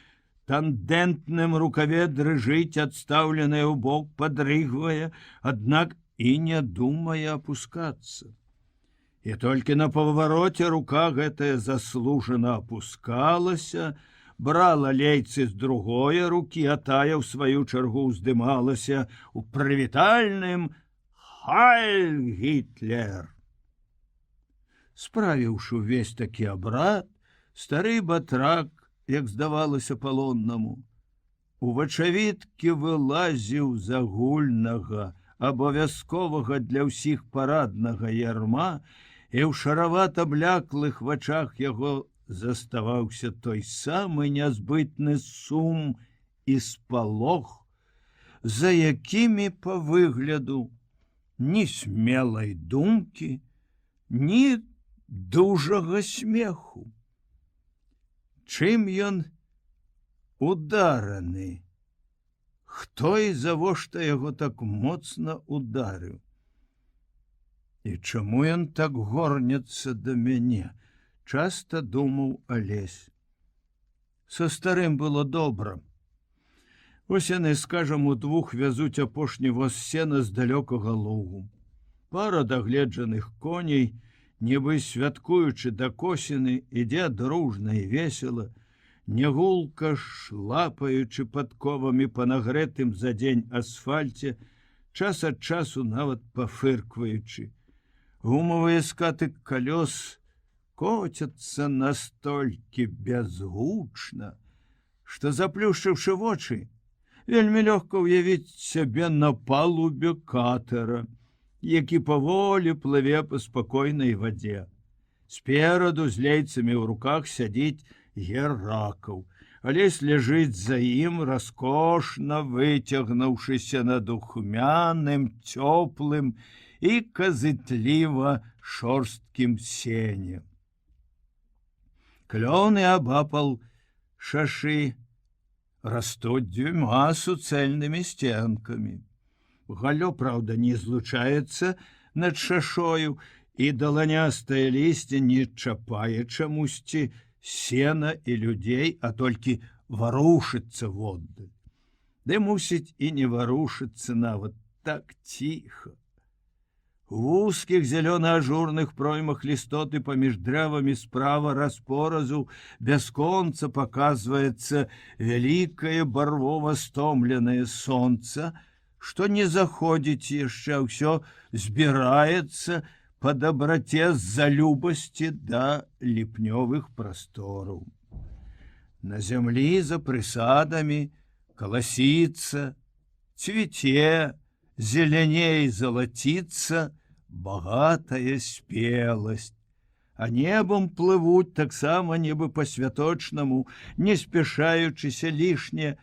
тандэнтным рукаве дрыжыць, адстаўленая ў бок, падрыгвае, аднак і не думае апускацца. І толькі на павароце рука гэтая заслужана апускалася, брала лейцы з другой рукі, а тая ў сваю чаргу ўздымалася ў прывітальным «Хайль Гітлер!». Справіўшы ўвесь такі абрад, стары батрак, як здавалася палоннаму, у вачавіткі вылазіў з агульнага, абавязковага для ўсіх параднага ярма, і ў шаравата-бляклых вачах яго заставаўся той самы нязбытны сум і спалох, за якімі па выгляду ні смелай думкі, ні дужага смеху. Чым ён удараны? Хто і завошта яго так моцна ударыў? І чаму ён так горнецца да мяне? Часта думаў Алесь. Са старым было добра. Вось яны, скажам, удвух вязуць апошні воз сена з далёкага лугу. Пара дагледжаных коней, нібы святкуючы да косіны, ідзе дружна і весела, нягулка шлапаючы падковамі па нагрэтым за дзень асфальце, час ад часу нават пафыркваючы. Гумавыя скаты калёс коцяцца настолькі бязгучна, што, заплюшчыўшы вочы, вельмі лёгка ўявіць сябе на палубе катера, які паволі плыве па спакойнай вадзе. Спераду з лейцамі ў руках сядзіць Гер Ракаў. Алесь ляжыць за ім, раскошна выцягнуўшыся на духмяным, цёплым і казытліва шорсткім сене. Клёны абапал шашы растуць дзвюма суцэльнымі сценкамі. Галлё, праўда, не злучаецца над шашою, і даланястае лісце не чапае чамусьці сена і людзей, а толькі варушыцца воддаль. Ды, мусіць, і не варушыцца нават, так ціха. У вузкіх зялёна-ажурных проймах лістоты паміж дрэвамі справа распоразу бясконца паказваецца вялікае барвова-стомленае сонца, што не заходзіць яшчэ, ўсё збіраецца па дабраце з-за любасці да ліпнёвых прастораў. На зямлі за прысадамі каласіцца, цвіце, зеляней залаціцца багатая спеласць, а небам плывуць таксама нібы па-святочнаму, не спяшаючыся лішне,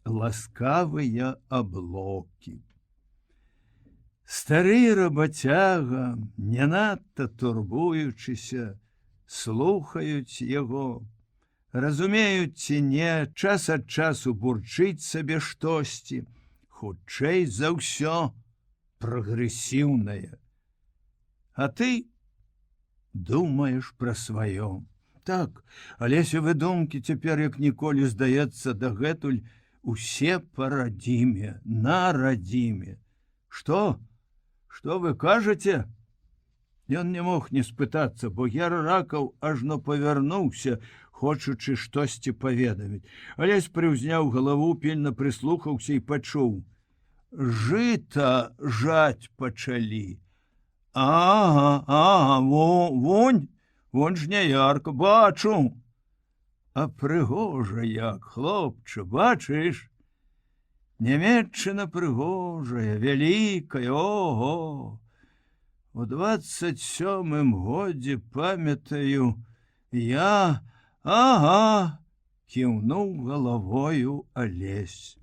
ласкавыя аблокі. Стары рабацяга, не надта турбуючыся, слухаюць яго, разумеюць ці не, час ад часу бурчыць сабе штосьці, хутчэй за ўсё прагрэсіўнае. А ты думаеш пра сваё. Так, Алесевы думкі цяпер як ніколі, здаецца, дагэтуль усе па радзіме, на радзіме. Што? Што вы кажаце? Ён не мог не спытацца, бо яр Ракаў ажно павярнуўся, хочучы штосьці паведаміць. Алесь прыўзняў галаву, пільна прыслухаўся і пачуў: жыта жаць пачалі. Ага, вунь ж не ярка, бачу. А прыгожа як, хлопча, бачыш? Нямецчына прыгожая, вялікая, ого! У 27-м годзе, памятаю, я, ага, кіўнуў галавою Алесь.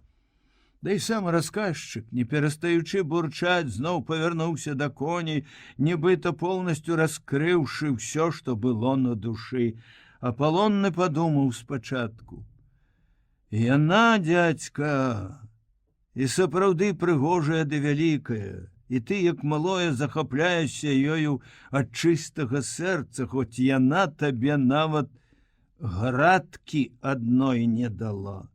Да і сам расказчык, не перастаючы бурчаць, зноў павярнуўся да коней, нібыта поўнасцю раскрыўшы ўсё, што было на душы. Апалонны падумаў спачатку: яна, дзядзька, і сапраўды прыгожая ды вялікая, і ты, як малое, захапляешся ёю ад чыстага сэрца, хоць яна табе нават градкі адной не дала.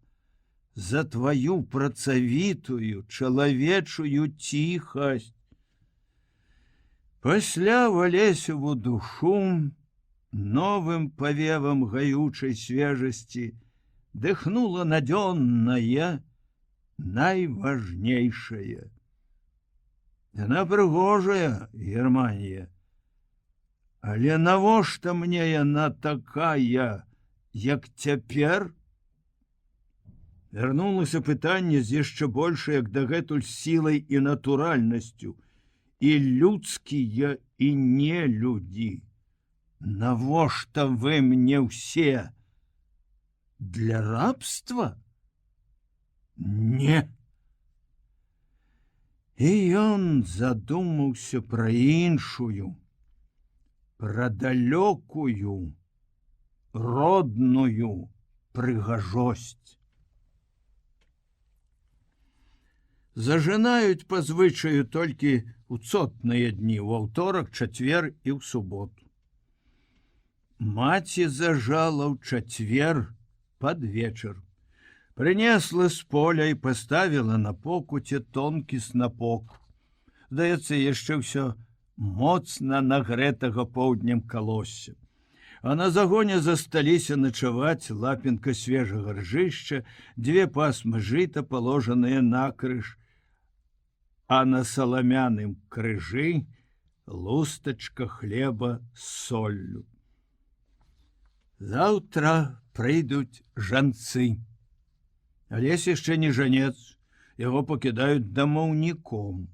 За твою працавітую чалавечую ціхасць. Пасля в Алесеву душу новым павевам гаючай свежасці дыхнула надзённае, найважнейшае. Яна прыгожая, Германія, але навошта мне яна такая, як цяпер? Вярнулася пытанне з яшчэ большай, як дагэтуль, сілай і натуральнасцю. І людскія, і не людзі. Навошта вы мне ўсе? Для рабства? Не. І ён задумаўся пра іншую, пра далёкую, родную прыгажосць. Зажынаюць па звычаю толькі ў цотныя дні, у аўторак, чацвер і ў суботу. Маці зажала ў чацвер пад вечар. Прынесла з поля і паставіла на покуце тонкі снапок. Здаецца, яшчэ ўсё моцна нагрэтага поўднем калосся. А на загоне засталіся начаваць лапінка свежага ржышча, 2 пасмы жыта, паложаныя накрыж, а на саламяным крыжы лустачка хлеба з соллю. Заўтра прыйдуць жанцы. Алесь яшчэ не жанец, яго пакідаюць дамоўніком.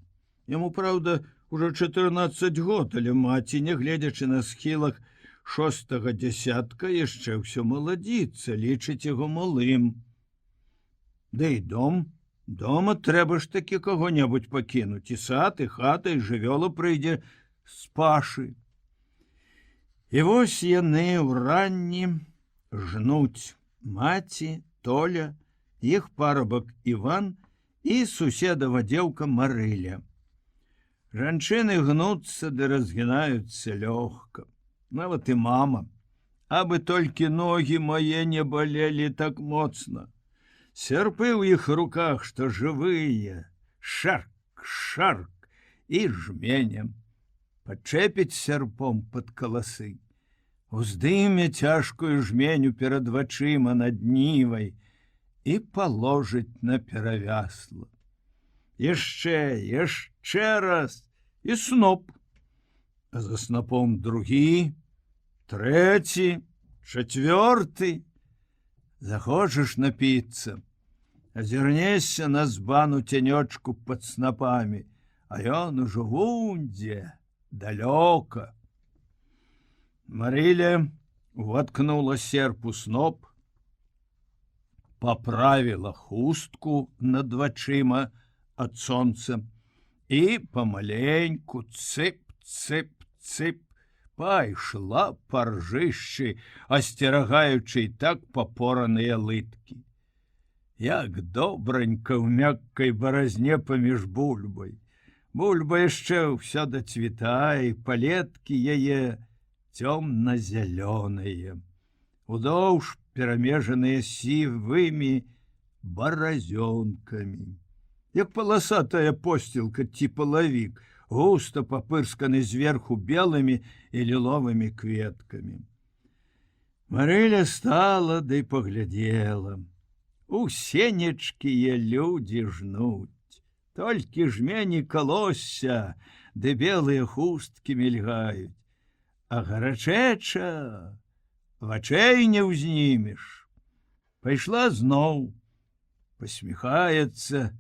Яму, праўда, ужо 14 год, але маці, нягледзячы на схілах 6-го дзясятка, яшчэ ўсё маладзіцца, лічыць яго малым. Ды і дома трэба ж такі каго-небудзь пакінуць, і сад, і хата, і жывёла прыйдзе з пашы. І вось яны ўранні жнуць: маці, Толя, іх парабак Іван і суседава дзеўка Марыля. Жанчыны гнуцца ды разгінаюцца лёгка. Нават і мама. Абы толькі ногі мае не балелі так моцна. Сярпы ў іх руках, што жывыя, шарк, і жменем. Пачэпіць сярпом пад каласы. Уздыме цяжкую жменю перад вачыма над нівай і паложыць на перавясла. Яшчэ раз, і сноп. А за снопом другі, 3, 4. Захочаш напіцца, азірнешся на збану цянёчку пад снапамі, а ён ужо вундзе, далёка. Марыля воткнула серп у сноп, поправила хустку над вачыма ад сонца і памаленьку, цып-цып-цып, пайшла па ржышчы, асцерагаючы і так папораныя лыткі. Як добранька ў мяккай баразне паміж бульбай. Бульба яшчэ ўсё дацвітае, палеткі яе цёмна-зялёныя. Удоўж перамежаныя сівымі баразёнкамі. Як паласатая посцілка ці палавік, густа папырсканы зверху белымі і ліловымі кветкамі. Марыля стала ды паглядзела. У сенечкія людзі жнуць, толькі жмені калосся, ды белыя хусткі мільгаюць, а гарачэча вачэй не ўзнімеш. Пайшла зноў, пасміхаецца,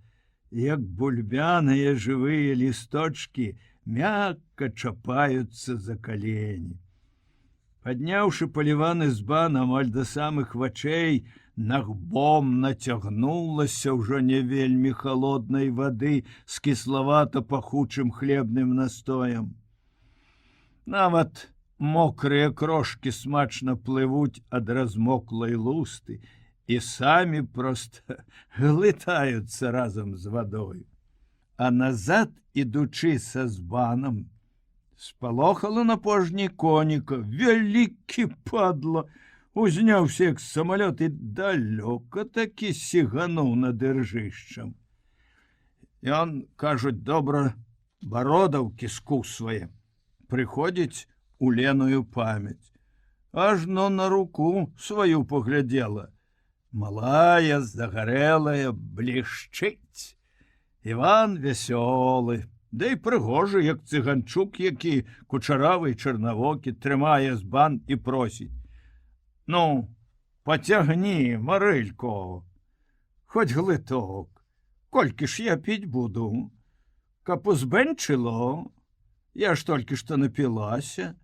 як бульбяныя жывыя лісточкі мякка чапаюцца за калені. Падняўшы паліваны збан амаль да самых вачэй, нагбом нацягнулася ўжо не вельмі халоднай вады з кіславата-пахучым хлебным настоем. Нават мокрыя крошкі смачна плывуць ад размоклай лусты і самі проста глытаюцца разам з вадой. А назад, ідучы са збанам, спалохала на пожні коніка. Вялікі падла! Узняўся як самалёт і далёка такі сігануў над іржышчам. Ён, кажуць, добра бародаўкі скусвае. Прыходзіць у леную памяць. Ажно на руку сваю поглядела. Малая, загарэлая, блішчыць. Іван вясёлы, да і прыгожы, як цыганчук, які кучаравы і чарнавокі трымае збан і просіць: «Ну, пацягні, Марылько, хоць глыток, колькі ж я піць буду? Каб узбэнчыло, я ж толькі што напілася,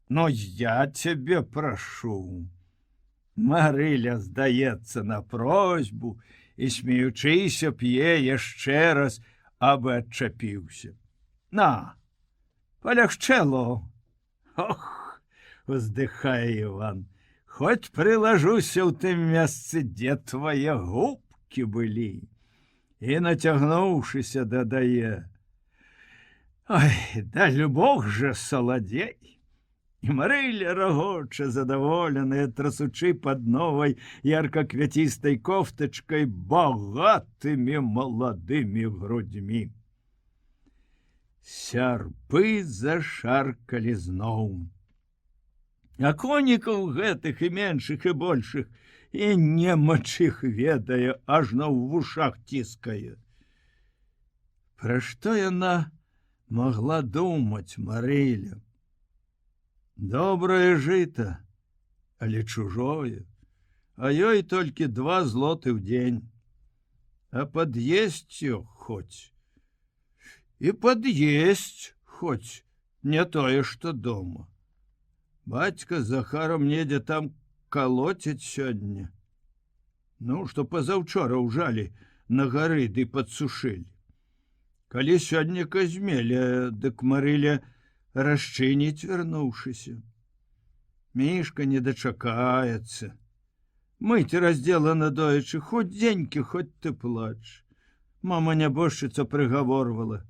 но я цябе прашу». Марыля здаецца на просьбу і, смеючыся, п'е яшчэ раз, абы адчапіўся. «На, палягчэло». «Ох!» — уздыхае Іван. «Хоть прылажуся ў тым месцы, дзе твае губкі былі». І, нацягнуўшыся, дадае: «Ой, да любок жа саладзей». І Марыля рагоча, задаволеная, трасучы пад новай ярка-квяцістай кофтачкай багатымі маладымі грудзьмі. Сярпы зашаркалі зноў. А конікаў гэтых і меншых і большых і немач іх ведае, ажно ў вушах ціскае. Пра што яна магла думаць, Марыля? Добрае жыта, але чужое, а ёй толькі 2 злоты ў дзень. А пад'есць хоць. І пад'есць хоць, не тое, што дома. Бацька з Захаром недзе там калоцяць сёння. Ну, што пазаўчора ўжалі на гары ды падсушылі. Калі сёння казмелі, дык Марыля расчыніць, вярнуўшыся. Мішка не дачакаецца. Мыць раздзела надоечы, хоць дзенькі, хоць ты плач. Мама нябожчыца прыгаворвала: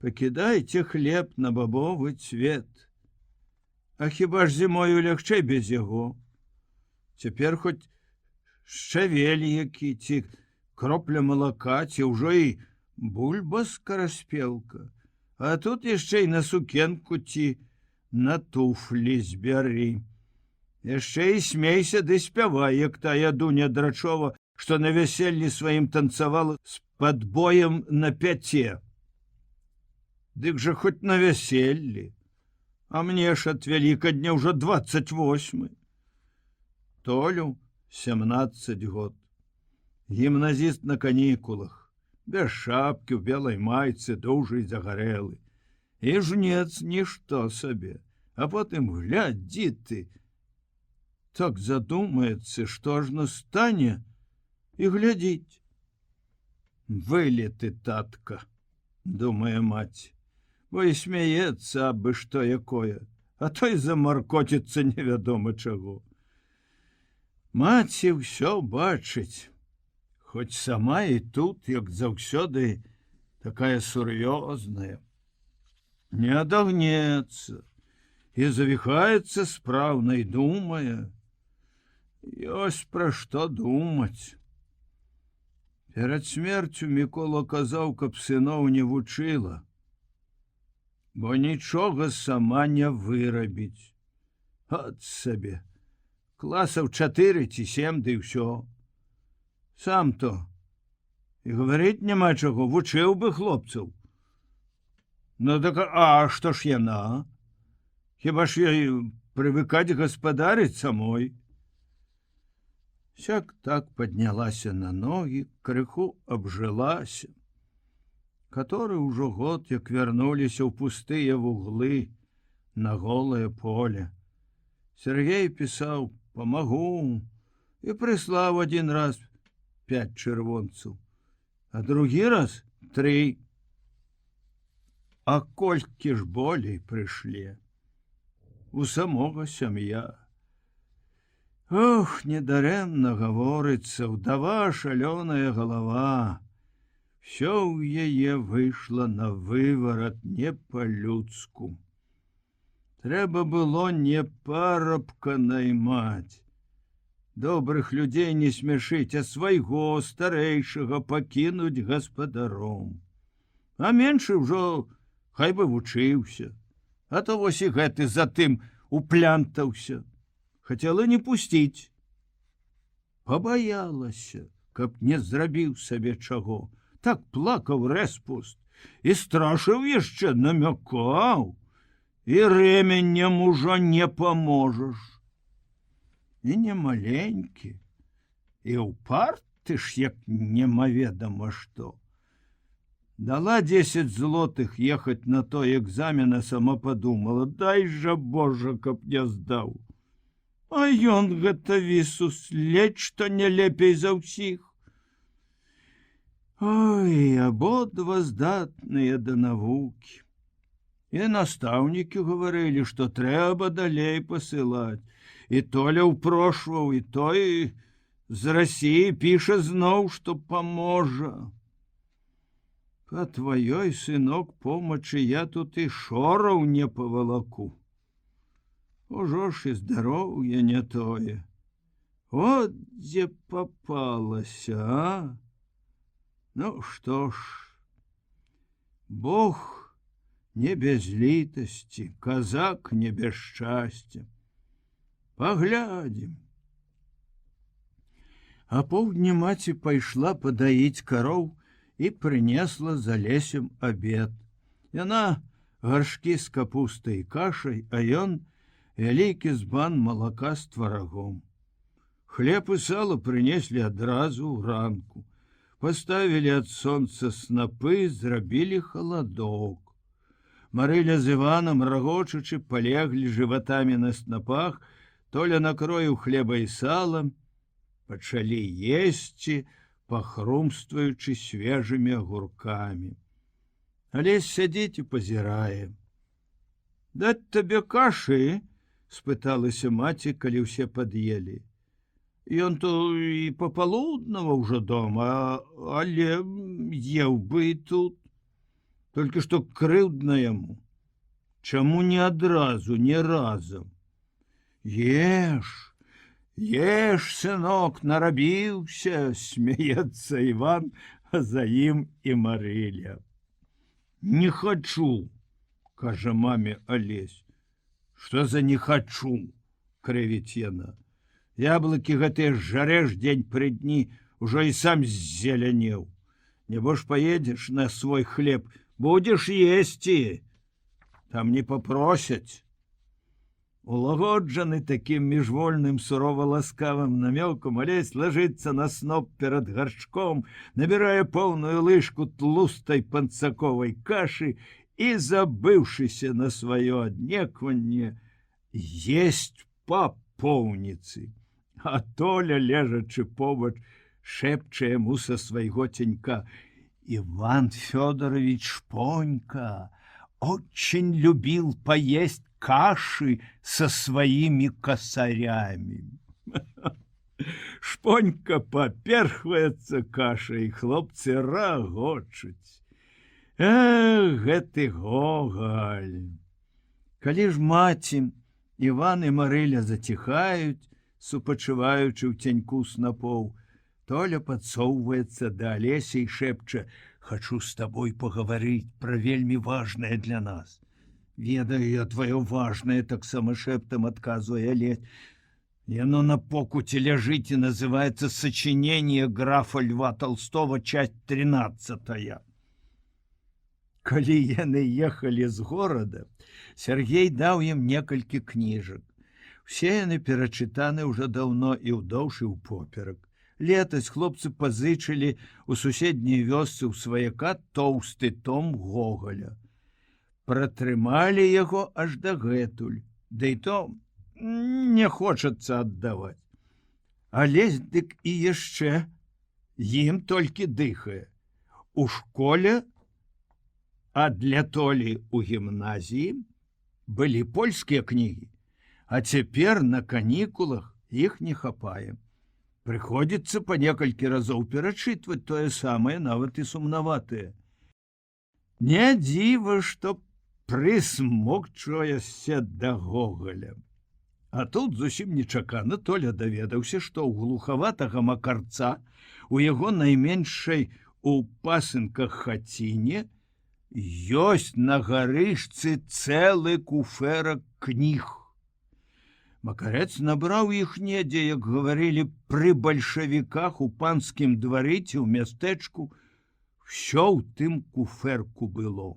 «Пакідайце хлеб на бабовы цвет». А хіба ж зімою лягчэй без яго? Цяпер хоць шчавель які, ці кропля малака, ці ўжо і бульба скараспелка. А тут яшчэ і на сукенку ці на туфлі збяры. Яшчэ і смейся ды спявай, як тая Дуня Драчова, што на вяселлі сваім танцавала з падбоем на 5. Дык жа хоць на вяселлі. А мне ж ад Вялікадня ўжо 28. Толю 17 год. Гімназіст на канікулах, без шапкі, ў белай майцы, дужы і загарэлы. І жнец нішто сабе. А потым глядзі ты. Так задумаецца, што ж настане, і глядзіць. Вылеты, татка, думае маці, бо і смяецца абы што якое. а то і замаркоціцца невядома чаго. Маці ўсё бачыць, хоць сама і тут, як заўсёды, такая сур'ёзная, не адагнецца і завіхаецца спраўна і думае. Ёсць пра што думаць. Перад смерцю Мікола казаў, каб сыноў не вучыла, бо нічога сама не вырабіць. От сабе, класаў 4 ці 7, ды ўсё. Сам то і гаварыць няма чаго, вучыў бы хлопцаў. Ну так, а што ж яна? Хіба ж ёй прывыкаць гаспадарыць самой? Сяк так паднялася на ногі, крыху абжылася. Каторы ўжо год, як вярнуліся ў пустыя вуглы на голае поле. Сергей пісаў: «Памагу», і прыслаў адзін раз 5 чырвонцаў, а другі раз 3. А колькі ж болей прыйшлі. У самога сям'я. Ох, недарэмна гаворыцца, ўдава шалёная галава. Всё ў яе выйшла на выварат не па-людску. Трэба было не парабка наймаць. Добрых людзей не смяшыць, а свайго старэйшага пакінуць гаспадаром. А меншы ўжо хай бы вучыўся. А то вось і гэты затым уплянтаўся. Хацела не пусціць. Пабаялася, каб не зрабіў сабе чаго. Так плакаў рэспуст і страшыў яшчэ, намякаў. І рэменем ужо не паможаш. І не маленькі, і ўпарты ж, як немаведама што. Дала 10 злотых ехаць на той экзамен, а сама падумала: дай жа Божа, каб не здаў. А ён гэта Вісус, ледзь што не лепей за ўсіх. Ой, абодва здатныя да навукі. І настаўнікі гаварылі, што трэба далей пасылаць. І Толя ўпрошваў, і той з Расіі піша зноў, што паможа. Па тваёй, сынок, помачы я тут і шораў не павалаку. Ужо ж і здароўе не тое. От дзе папалася, а? Ну што ж, Бог не без літасці, казак не без шчасця. Паглядзім. А поўдні маці пайшла падаіць кароў і прынесла за Лесем абед. Яна гаршкі з капустай і кашай, а ён вялікі збан малака з тварагом. Хлеб і сало прынеслі адразу ранку. Паставілі ад сонца снапы, зрабілі халадок. Марыля з Іванам, рагочучы, палеглі жыватамі на снапах. Толя накроіў хлеба і салам, пачалі есці, пахрумстваючы свежымі агуркамі. Алесь сядзіць і пазірае. Даць табе кашы? — спыталася маці, калі ўсе пад'елі. Ён то і папалуднава ўжо дома, але еў бы і тут. Толькі што крыўдна яму. Чаму не адразу, не разам? Еш, еш, сынок, нарабіўся, смяецца Іван, а за ім і Марыля. Не хачу, кажа маме Алесь. Што за не хачу, крывіць яна. Яблыкі гэтыя жарэш дзень пры дні, ужо і сам ззелянеў. Небось паедзеш на свой хлеб, будзеш есці, там не папросяць. Улагоджаны такім міжвольным сурова-ласкавым намёкам, Алесь ложыцца на сноп перад гаршком, набірае поўную лыжку тлустай панцаковай кашы і, забыўшыся на сваё аднекванне, есць па поўніцы. А Толя, лежачы побач, шэпча яму са свайго ценька: Иван Федорович Шпонька очень любил поесть кашы со сваімі касарямі. Шпонька паперхваецца кашай, хлопцы рагочуць. Гэты Гогаль! Калі ж маці, Іван і Марыля заціхаюць, супачываючы ў цяньку снапоў, Толя падсоўваецца да Алеся і шэпча: «Хачу з табой пагаварыць пра вельмі важнае для нас». «Ведаю я тваё важнае», таксама шэптам адказвае Алесь. Яно на покуце ляжыць і называецца «Сочинение графа Льва Толстого, часть 13». Калі яны ехалі з горада, Сергей даў ім некалькі кніжак. Усе яны перачытаны ўжо даўно і ўдоўж і ўпоперак. Летась хлопцы пазычылі ў суседняй вёсцы ў сваяка тоўсты том Гогаля. Пратрымалі яго аж дагэтуль, да і то не хочацца аддаваць. Алесь дык і яшчэ ім толькі дыхае. У школе, а для Толі ў гімназіі былі польскія кнігі, а цяпер на канікулах іх не хапае. Прыходзіцца па некалькі разоў перачытваць тое самае, нават і сумнаватае. Не дзіва, што прысмокчваешся да Гогаля. А тут зусім нечакана Толя даведаўся, што ў глухаватага макарца у яго найменшай у пасынках хаціне ёсць на гарышцы цэлы куфэрак кніг. Макарец набраў іх недзе, як гаварылі пры бальшавіках у панскім двары ці ў мястэчку. Всё ў тым куфэрку было.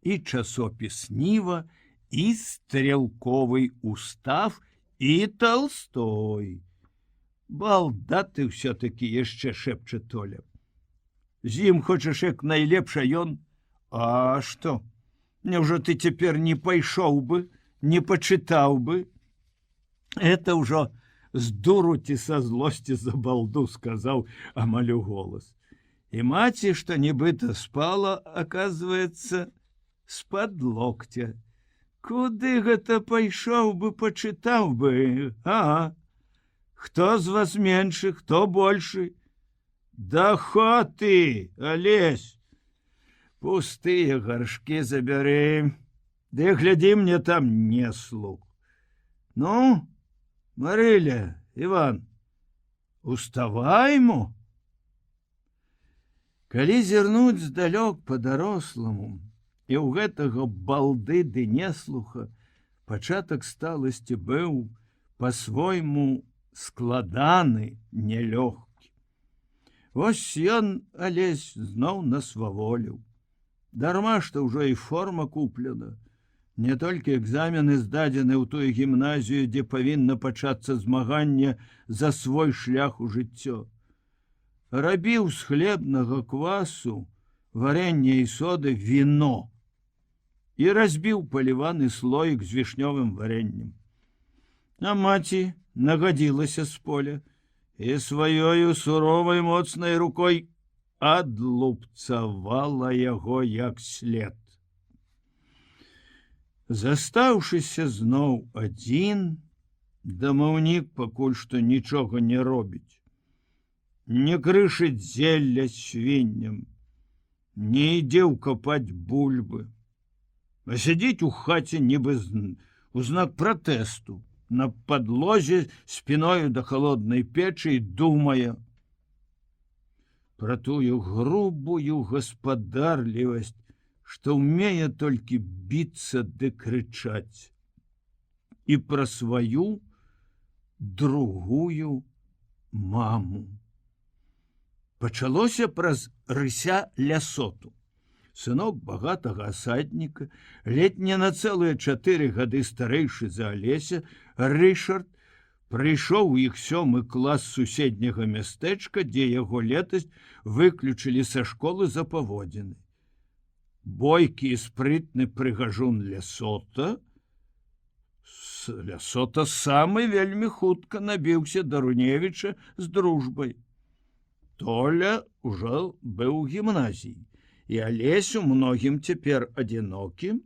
І часопіс Ніва, і стрелковый устав, і Толстой. Балдаты ўсё-такі яшчэ, шэпча Толя. З ім хочаш як найлепш, а ён? А што? Няўжо ты цяпер не пайшоў бы, не пачытаў бы? Это ўжо з дуру ці са злосці за балду, сказаў амаль у голас. І маці, што нібыта спала, аказваецца, з-пад локця. Куды гэта пайшоў бы, пачытаў бы? Ага. Хто з вас меншы, хто большы? Да хоты, Алесь! Пустыя гаршкі забяры, ды глядзі мне там не слух. Ну, Марыля, Іван, уставаймо. Калі зірнуць здалёк па-даросламу, і ў гэтага балды ды неслуха пачатак сталасці быў па-свойму складаны, нялёгкі. Вось ён, Алесь, зноў насваволіў. Дарма, што ўжо і форма куплена. Не толькі экзамены здадзены ў тую гімназію, дзе павінна пачацца змаганне за свой шлях у жыццё. Рабіў з хлебнага квасу, варэння і соды віно і разбіў паліваны слоік з вішнёвым варэннем. А маці нагадзілася з поля і сваёю суровай моцнай рукой адлупцавала яго як след. Застаўшыся зноў адзін, дамаўнік пакуль што нічога не робіць. Не крышыць зелля свінням, не ідзе ўкапаць бульбы, а сядзіць у хаце нібы у знак пратэсту, на падлозе спіною да халоднай печы і думае пра тую грубую гаспадарлівасць, што ўмее толькі біцца ды крычаць, і пра сваю другую маму. Пачалося праз Рыся Лясоту. Сынок багатага асадніка, летне на цэлыя 4 гады старэйшы за Алеся, Рышард прыйшоў у іх 7 клас суседняга мястэчка, дзе яго летась выключылі са школы за паводзіны. Бойкі і спрытны прыгажун Лясота самы вельмі хутка набіўся да Руневіча з дружбай. Толя ўжо быў у гімназіі, і Алесь у многім цяпер адзінокі,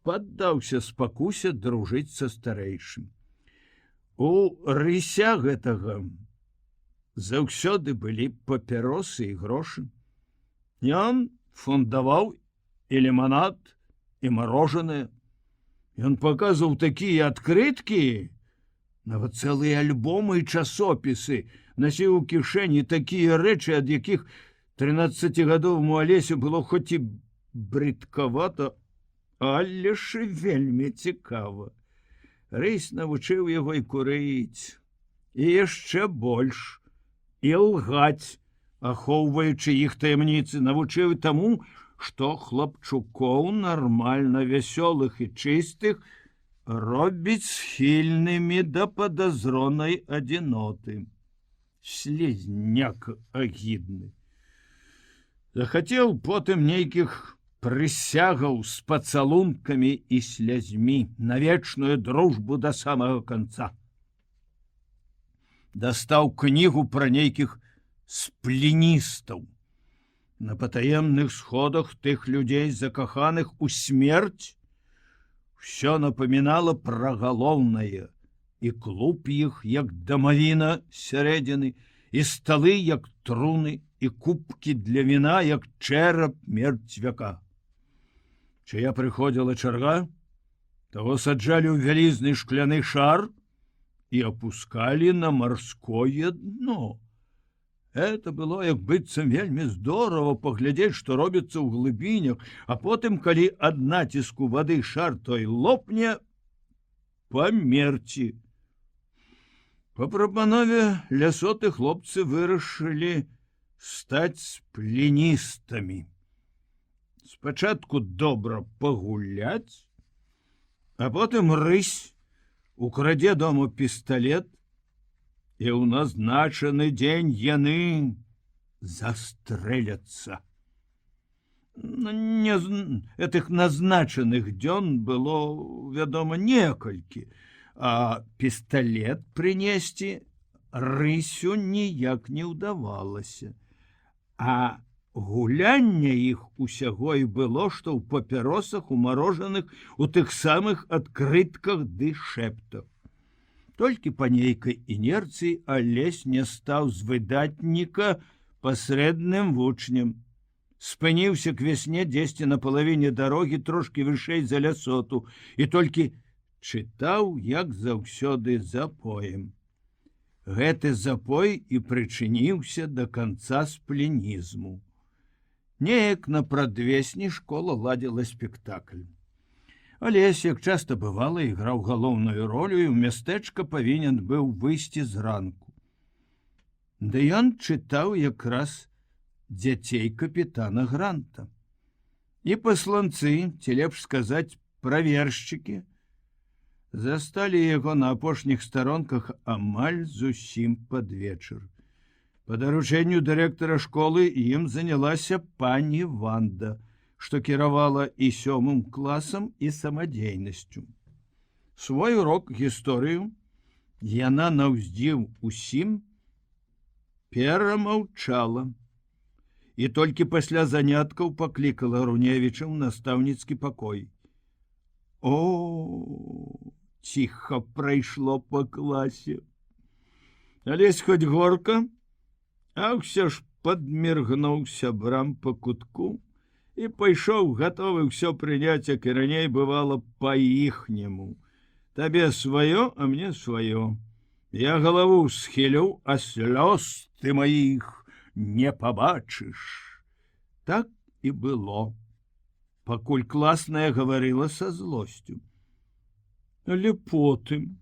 паддаўся спакусе дружыць са старэйшым. У рыся гэтага заўсёды былі папяросы і грошы. Ён фундаваў і ліманад, і марожанае. Ён паказваў такія адкрыткі, нават цэлыя альбомы і часопісы, насіў у кішэні такія рэчы, ад якіх 13гадоваму Алесю было хоць і брыдкавата, але ж вельмі цікава. Рысь навучыў яго і курыць, і яшчэ больш, і лгаць, ахоўваючы іх таямніцы, навучыў таму, што хлапчукоў нармальна вясёлых і чыстых робіць схільнымі да падазронай адзіноты. Слізняк агідны. Захацеў потым нейкіх прысягаў з пацалункамі і слязьмі на вечную дружбу да самага канца. Дастаў кнігу пра нейкіх спліністаў. На патаемных сходах тых людзей, закаханых у смерць, усё напамінала пра галоўнае, і клуб іх, як дамавіна сярэдзіны, і сталы, як труны, і кубкі для віна, як чэрап мерцвяка. Чыя прыходзіла чарга, таго саджалі ў вялізны шкляны шар і апускалі на марское дно. Это было, як быццам, вельмі здорава паглядзець, што робіцца ў глыбінях, а потым, калі ад націску вады шар той лопне, памерці. Па прапанове лясоты хлопцы вырашылі стаць спліністамі. Спачатку добра пагуляць, а потым рысь украдзе дому пісталет, і ў назначаны дзень яны застрэляцца. Этых назначаных дзён было, вядома, некалькі, а пісталет прынесці рысю ніяк не ўдавалася. А гулянне іх усяго і было, што ў папяросах умарожаных у тых самых адкрытках ды шэптах. Толькі па нейкай інерцыі Алесь не стаў з выдатніка пасрэдным вучнем. Спыніўся к вясне дзесьці на палавіне дарогі, трошкі вышэй за лясоту, і толькі чытаў, як заўсёды, запоем. Гэты запой і прычыніўся да канца сплінізму. Неяк на прадвесні школа ладзіла спектакль. Алесь, як часта бывала, іграў галоўную ролю, і ў мястэчка павінен быў выйсці зранку. Ды ён чытаў якраз дзяцей капітана Гранта. І пасланцы, ці лепш сказаць, правершчыкі, засталі яго на апошніх старонках амаль зусім пад вечар. Па даручэнню дырэктара школы ім занялася пані Ванда, што кіравала і 7 класам, і самадзейнасцю. Свой урок гісторыю яна наўздзіў усім перамаўчала. І толькі пасля заняткаў паклікала Руневіча ў настаўніцкі пакой. О, ціха прайшло па класе. Алесь хоць горка, а ўсё ж падміргнуў сябрам па кутку і пайшоў, гатовы ўсё прыняць, як і раней бывала, па-іхняму. Табе сваё, а мне сваё. Я галаву схілю, а слёз ты маіх не пабачыш. Так і было, пакуль класная гаварыла са злосцю. Але потым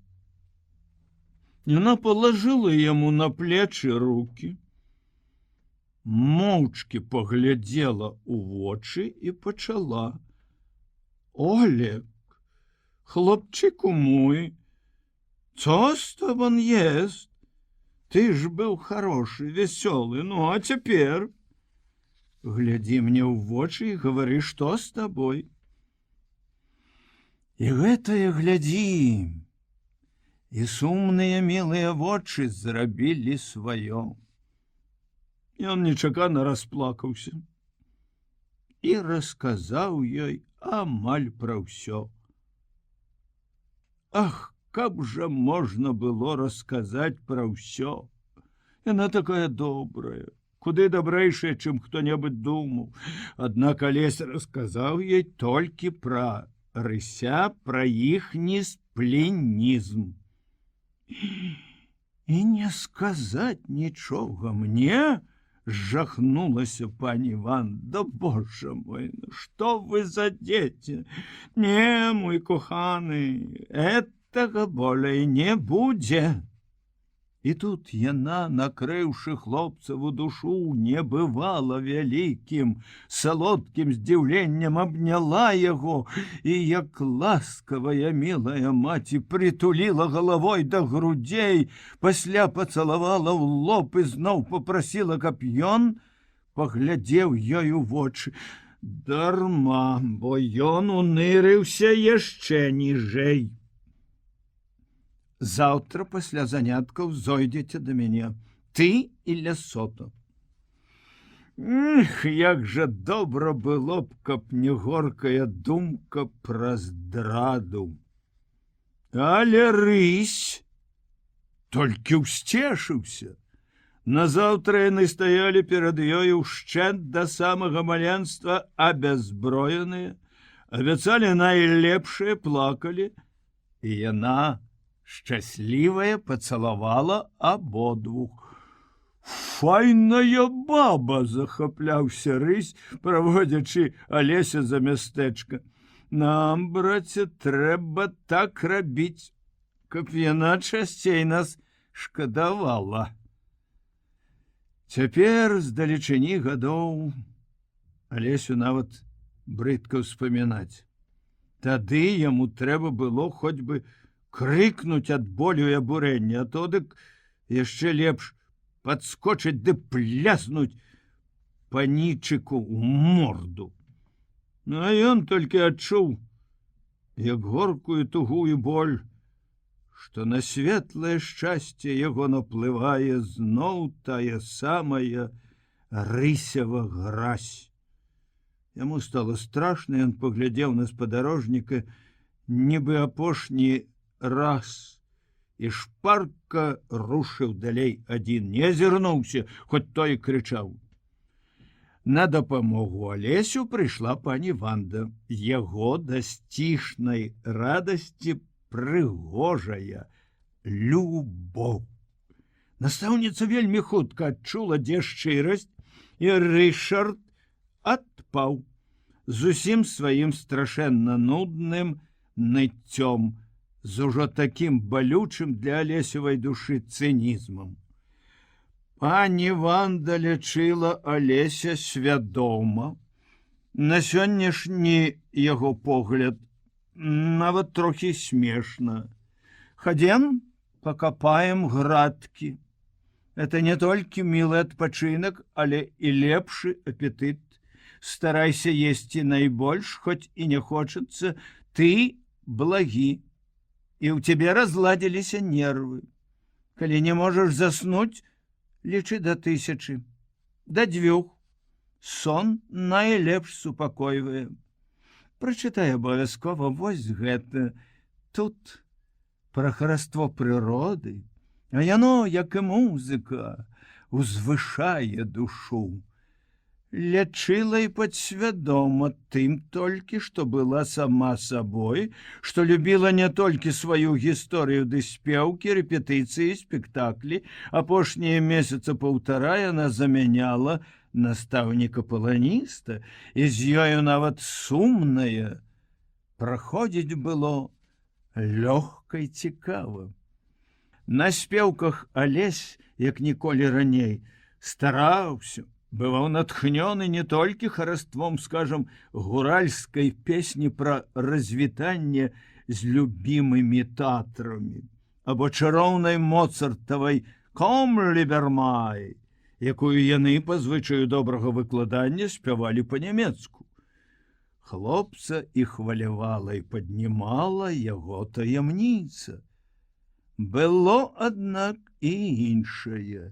яна палажыла яму на плечы рукі, моўчкі паглядзела ў вочы і пачала: Олег, хлопчыку мой, co z tobą jest? Ты ж быў хорошы, вясёлы, ну а цяпер глядзі мне ў вочы і гавары, што з табой. І гэтае глядзі, і сумныя мілыя вочы зрабілі сваё. Ён нечакана расплакаўся і расказаў ёй амаль пра ўсё. Ах, каб жа можна было расказаць пра ўсё. Яна такая добрая, куды дабрэйшая, чым хто-небудзь думаў. Аднак Алесь расказаў ёй толькі пра рыся, пра іхні сплінізм. І не сказаць нічога мне, жахнулася пані Ванда. Боже мой, што вы за дзеці? Не, мой коханы, гэтага болей не будзе. І тут яна, накрыўшы хлопцаву душу небывала вялікім, салодкім здзіўленнем, абняла яго і, як ласкавая мілая маці, притуліла галавой да грудзей, пасля пацалавала ў лоб і зноў попрасіла, каб ён паглядзеў ёй у вочы. Дарма, бо ён унырыўся яшчэ ніжэй. Заўтра пасля заняткаў зойдзеце да мяне, ты і Лясота. Як жа добра было б, каб не горкая думка пра здраду. Але рысь толькі ўсцешыўся. Назаўтра яны стаялі перад ёй ушчэнт да самага маленства, абязброеныя, абяцалі найлепшае, плакалі, і яна шчаслівая пацалавала абодвух. Файная баба, захапляўся рысь, праводзячы Алеся за мястэчка. Нам, браце, трэба так рабіць, каб яна часцей нас шкадавала. Цяпер здалечыні гадоў Алесю нават брыдка ўспамінаць. Тады яму трэба было хоць бы крыкнуць ад болю і абурэння, а то дык яшчэ лепш падскочыць ды пляснуць панічыку ў морду. А ён толькі адчуў, як горкую тугую боль, што на светлае шчасце яго наплывае зноў тая самая рысява гразь. Яму стало страшна, ён паглядзеў на спадарожніка, нібы апошні раз, і шпарка рушыў далей адзін, не азірнуўся, хоць той крычаў. На дапамогу Алесю прыйшла пані Ванда. Яго да сцішнай радасці прыгожая любоў. Настаўніца вельмі хутка адчула, дзе шчырасць, і Рышард адпаў зусім сваім страшэнна нудным ныццём, з ужо такім балючым для Алесевай душы цынізмам. Пані Ванда лячыла Алеся свядома. На сённяшні яго погляд нават трохі смешна. Хадзем, пакапаем градкі. Это не толькі мілы адпачынак, але і лепшы апетыт. Старайся есці найбольш, хоць і не хочацца, ты благі. І ў цябе разладзіліся нервы. Калі не можаш заснуць, лічы да 1000, да 2. Сон найлепш супакойвае. Прачытай абавязкова вось гэта. Тут пра хараство прыроды, а яно, як і музыка, узвышае душу. Лячыла і падсвядома тым толькі, што была сама сабой, што любіла не толькі сваю гісторыю ды спеўкі, рэпетыцыі, спектаклі. Апошнія месяца паўтара яна замяняла настаўніка-паланіста, і з ёю нават сумная. Праходзіць было лёгка і цікава. На спеўках Алесь, як ніколі раней, стараўся, бываў натхнёны не толькі хараством, скажам, гуральскай песні пра развітанне з любімымі татрамі, або чароўнай моцартавай «Ком лібермай», якую яны па звычаю добрага выкладання спявалі па-нямецку. Хлопца і хвалявала і паднімала яго таямніца. Было, аднак, і іншае.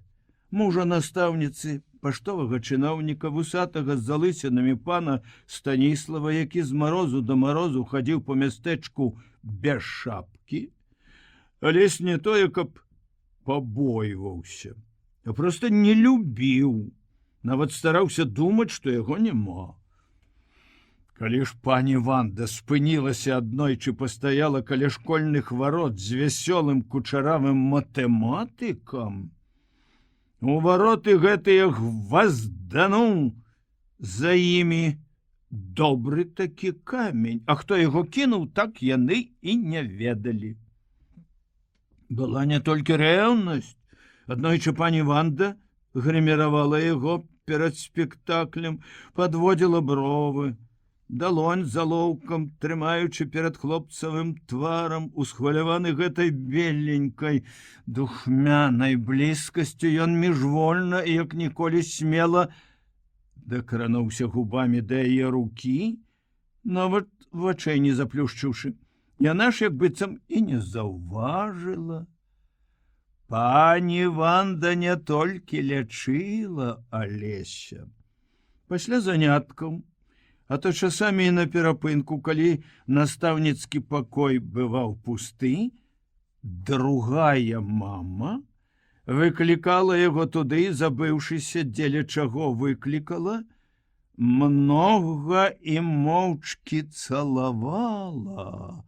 Мужа настаўніцы паштовага чыноўніка, вусатага з залысінамі пана Станіслава, які з марозу да марозу хадзіў па мястэчку без шапкі, алесь не тое, каб пабойваўся, а проста не любіў, нават стараўся думаць, што яго няма. Калі ж пані Ванда спынілася аднойчы, пастаяла каля школьных варот з вясёлым кучаравым матэматыкам, у вароты гэтыя гваздануў за імі добры такі камень, а хто яго кінуў, так яны і не ведалі. Была не толькі рэўнасць. Аднойчы пані Ванда грыміравала яго перад спектаклем, падводзіла бровы, далонь залоўкам, трымаючы перад хлопцавым тварам, усхваляваны гэтай беленькай духмянай блізкасцю, ён міжвольна і як ніколі смела дакрануўся губамі да яе рукі, нават вачэй не заплюшчыўшы. Яна ж як быццам і не заўважыла. Пані Ванда не толькі лячыла Алеся. Пасля заняткаў, а то часамі і на перапынку, калі настаўніцкі пакой бываў пусты, другая мама выклікала яго туды, забыўшыся, дзеля чаго выклікала, многа і моўчкі цалавала.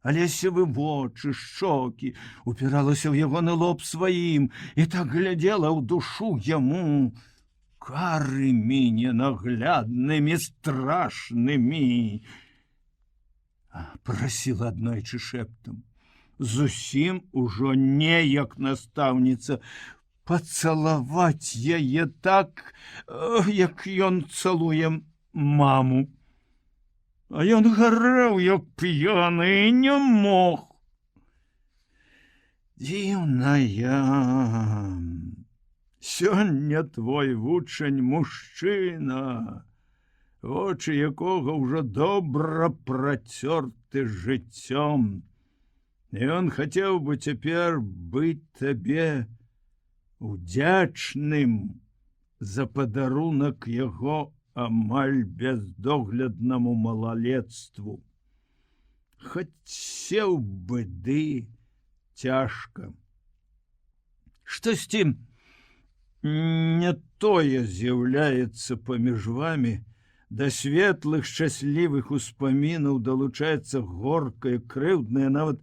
Алесевы вочы, шчокі, упіралася ў ягоны лоб сваім і так глядзела ў душу яму карымі ненагляднымі, страшнымі. Прасіла аднойчы шэптам, зусім ужо не як настаўніца, пацалаваць яе так, як ён цалуе маму. А ён гарэў, як п'яны, і не мог. Дзіўная. Сёння твой вучань мужчына, вочы якога ўжо добра працёрты жыццём. І ён хацеў бы цяпер быць табе удзячным за падарунак яго амаль бездогляднаму малалецтву. Хацеў бы ды цяжка. Штосьці не тое з'яўляецца паміж вамі, да светлых шчаслівых успамінаў далучаецца горкае, крыўднае, нават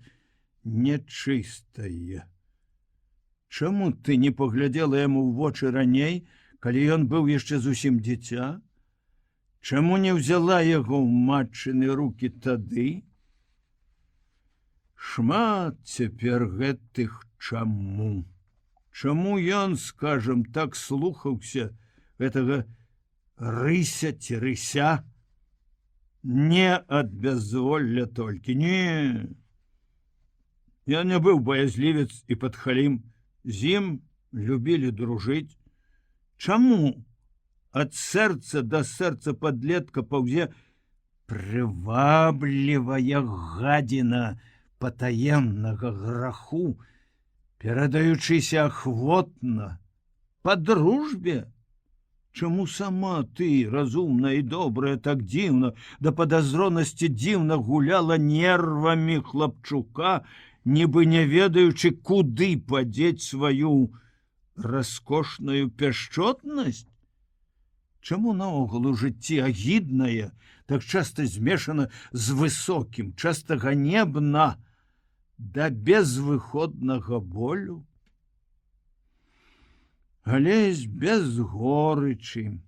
нячыстае. Чаму ты не паглядзела яму ў вочы раней, калі ён быў яшчэ зусім дзіця? Чаму не ўзяла яго ў матчыны рукі тады? Шмат цяпер гэтых чаму. Чаму ён, скажам, так слухаўся гэтага рыся ці рыся? Не ад бязволля толькі, не. Я не быў баязлівец і падхалім, з ім любілі дружыць. Чаму ад сэрца да сэрца падлетка паўзе прываблівая гадзіна патаемнага граху, перадаючыся ахвотна, па дружбе? Чаму сама ты, разумная і добрая, так дзіўна, да падазронасці дзіўна гуляла нервамі хлапчука, нібы не ведаючы, куды падзець сваю раскошную пяшчотнасць? Чаму наогул у жыцці агіднае так часта змешана з высокім, часта ганебна, да безвыходнага болю? Алесь без горычы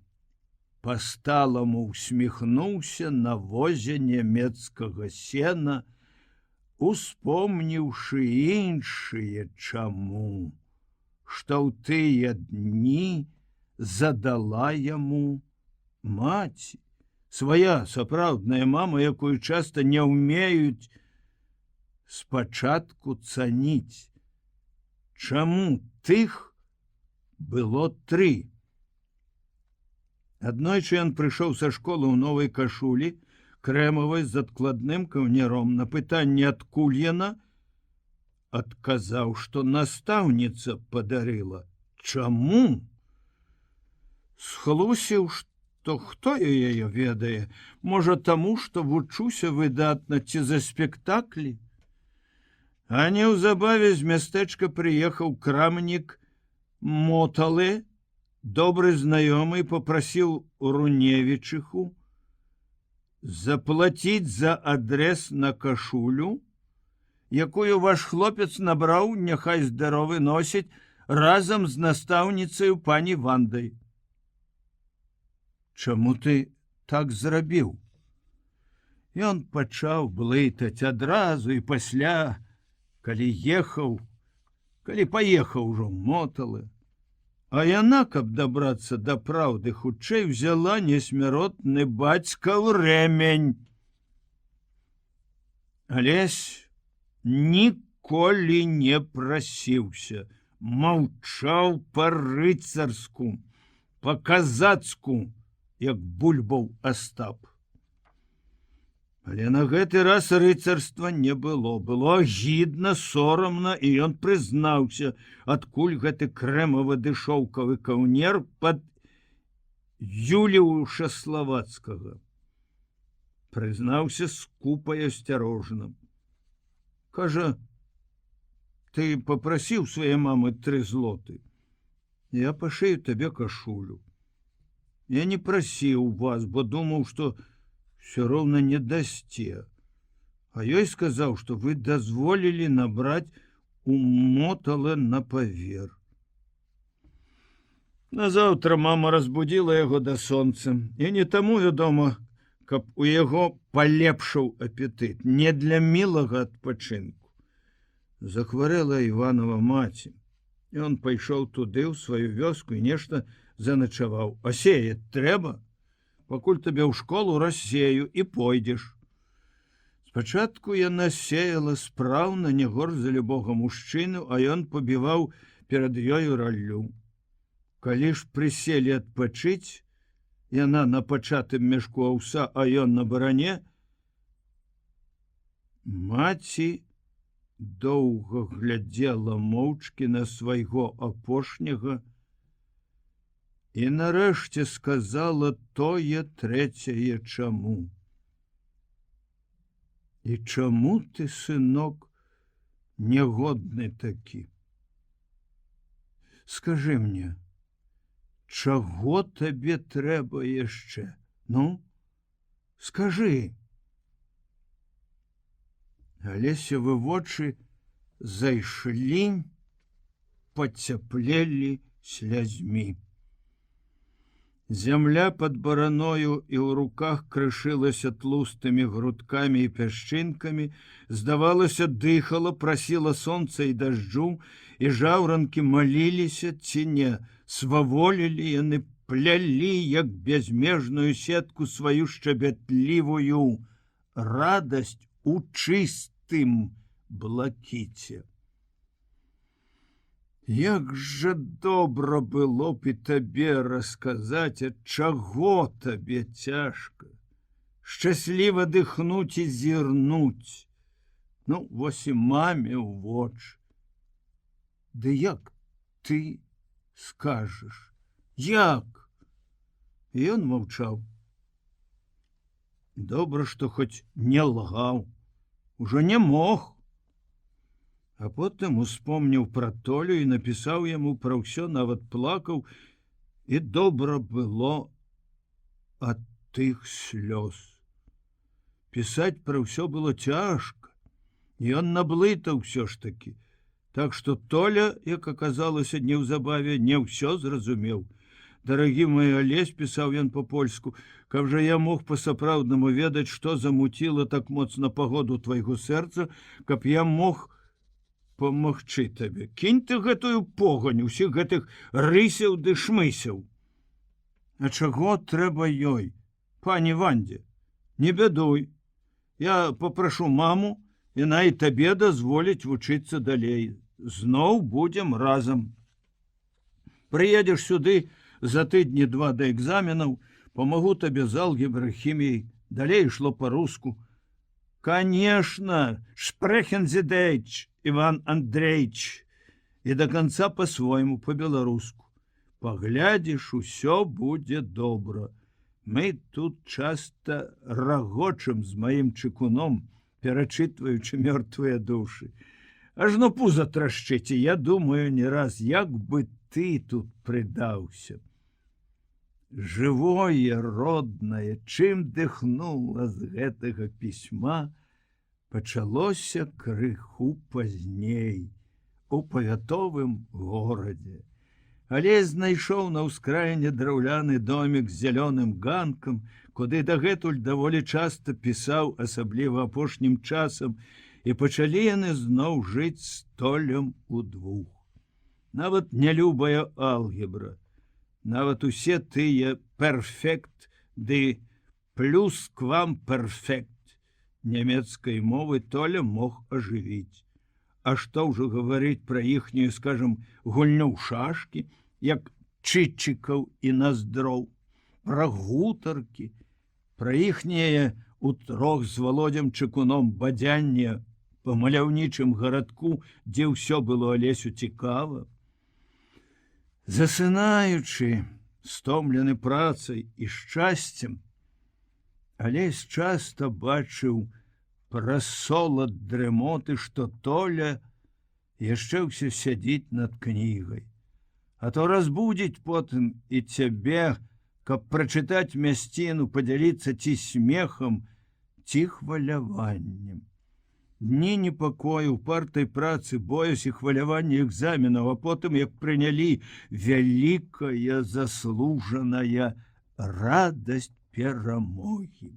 па-сталаму усміхнуўся на возе нямецкага сена, успомніўшы іншыя чаму, што ў тыя дні задала яму маці, свая сапраўдная мама, якую часта не ўмеюць спачатку цаніць. Чаму тых было 3? Аднойчы ён прыйшоў са школы ў новай кашулі, крэмавай з адкладным каўняром. На пытанне, адкуль яна, адказаў, што настаўніца падарыла. Чаму? схлусіў, што хто яе ведае, можа таму, што вучуся выдатна ці за спектаклі. А неўзабаве з мястэчка прыехаў крамнік Моталы, добры знаёмы, попрасіў Руневічыху заплаціць за адрес на кашулю, якую ваш хлопец набраў, няхай здаровы носіць, разам з настаўніцаю пані Вандай. Чаму ты так зрабіў? Ён пачаў блытаць адразу і пасля, калі паехаў ужо Моталы. А яна, каб дабрацца да праўды, хутчэй взяла несмяротны бацькаў рэмень. Алесь ніколі не прасіўся, маўчаў па-рыцарску, па-казацку, як бульбаў Астап. Але на гэты раз рыцарства не было. Было агідна, сорамна, і ён прызнаўся, адкуль гэты крэмавы шоўкавы каўнер пад Юліуша Славацкага. Прызнаўся скупа і асцярожна. Кажа, ты попрасіў свае мамы 3 злоты. Я пашыю табе кашулю. Я не прасіў вас, бо думаў, што все роўна не дасце. А ёй сказаў, што вы дазволілі набраць у Моталы на павер. Назаўтра мама разбудзіла яго да сонца. І не таму, вядома, каб у яго палепшаў апетыт, не для мілага адпачынку. Захварэла Іванова маці. Ён пайшоў туды, ў сваю вёску, і нешта заначаваў. А сеяць трэба? Пакуль табе ў школу рассею і пойдзеш. Спачатку яна сеяла спраўна, не горш за любога мужчыну, а ён пабіваў перад ёю раллю. Калі ж прыселі адпачыць, яна на пачатым мяшку аўса, а ён на баране, маці доўга глядзела моўчкі на свайго апошняга і нарэшце сказала тое трэцяе чаму. І чаму ты, сынок, негодны такі? Скажы мне, чаго табе трэба яшчэ? Ну, скажы. Алесевы вочы зайшлі, пацяплелі слязьмі. Зямля под бараною і ў руках крышылася тлустымі грудкамі і пясчынкамі, здавалася, дыхала, прасіла сонца і дажджу, і жаўранкі маліліся ці не, сваволілі, яны плялі, як бязмежную сетку, сваю шчабятлівую радасць у чыстым блакіце. Як жа добра было б і табе расказаць, ад чаго табе цяжка, шчасліва дыхнуць і зірнуць. Ну, вось і маме ў вочы. Ды як ты скажаш? Як? І ён маўчаў. Добра, што хоць не лгаў, ужо не мог. А потым успомніў пра Толю і напісаў яму пра ўсё, нават плакаў, і добра было ад тых слёз. Пісаць пра ўсё было цяжка, ён наблытаў усё ж такі. Так што Толя, як аказалася неўзабаве, не ўсё зразумеў. Дарагі мой Алесь, пісаў ён па-польску, каб жа я мог па-сапраўднаму ведаць, што замуціла так моцна пагоду твайго сэрца, каб я мог памагчы табе. Кінь ты гэтую погань, усіх гэтых рысяў ды шмысяў. А чаго трэба ёй? Пані Вандзе, не бядуй. Я попрашу маму, яна і табе дазволіць вучыцца далей. Зноў будзем разам. Прыедзеш сюды за тыдні 2 да экзаменаў, памагу табе з алгебры, хіміяй, далей ішло па-руску. Конечно, sprechen Sie Deutsch, Иван Андреевич, і до конца по-свойму, по-беларуску. Паглядзіш, усё будзе добра. Мы тут часта рагочам з маім чыкуном, перачытваючы мёртвыя душы. Ажно пуза трашчыць, і я думаю не раз, як бы ты тут прыдаўся. Жывое, роднае, чым дыхнула з гэтага пісьма, пачалося крыху пазней у павятовым горадзе. Але знайшоў на ўскраіне драўляны домік з зялёным ганкам, куды дагэтуль даволі часта пісаў, асабліва апошнім часам, і пачалі яны зноў жыць з Толем удвух. Нават нялюбая алгебра, нават усе тыя перфект ды плюсквамперфект нямецкай мовы Толя мог ажывіць. А што ўжо гаварыць пра іхнюю, скажам, гульню ў шашкі, як чытчыкаў і наздроў, пра гутаркі, пра іхняе утрох з Володзем Чыкуном бадзянне па маляўнічым гарадку, дзе ўсё было Алесю цікава. Засынаючы, стомлены працай і шчасцем, Алесь часта бачыў праз солад дрымоты, што Толя яшчэ ўсё сядзіць над кнігай. А то разбудзіць потым і цябе, каб прачытаць мясціну, падзяліцца ці смехам, ці хваляваннем. Дні непакою, упартай працы, боязь і хваляванне экзаменаў, а потым, як прынялі, вялікая заслужаная радасць перамогі.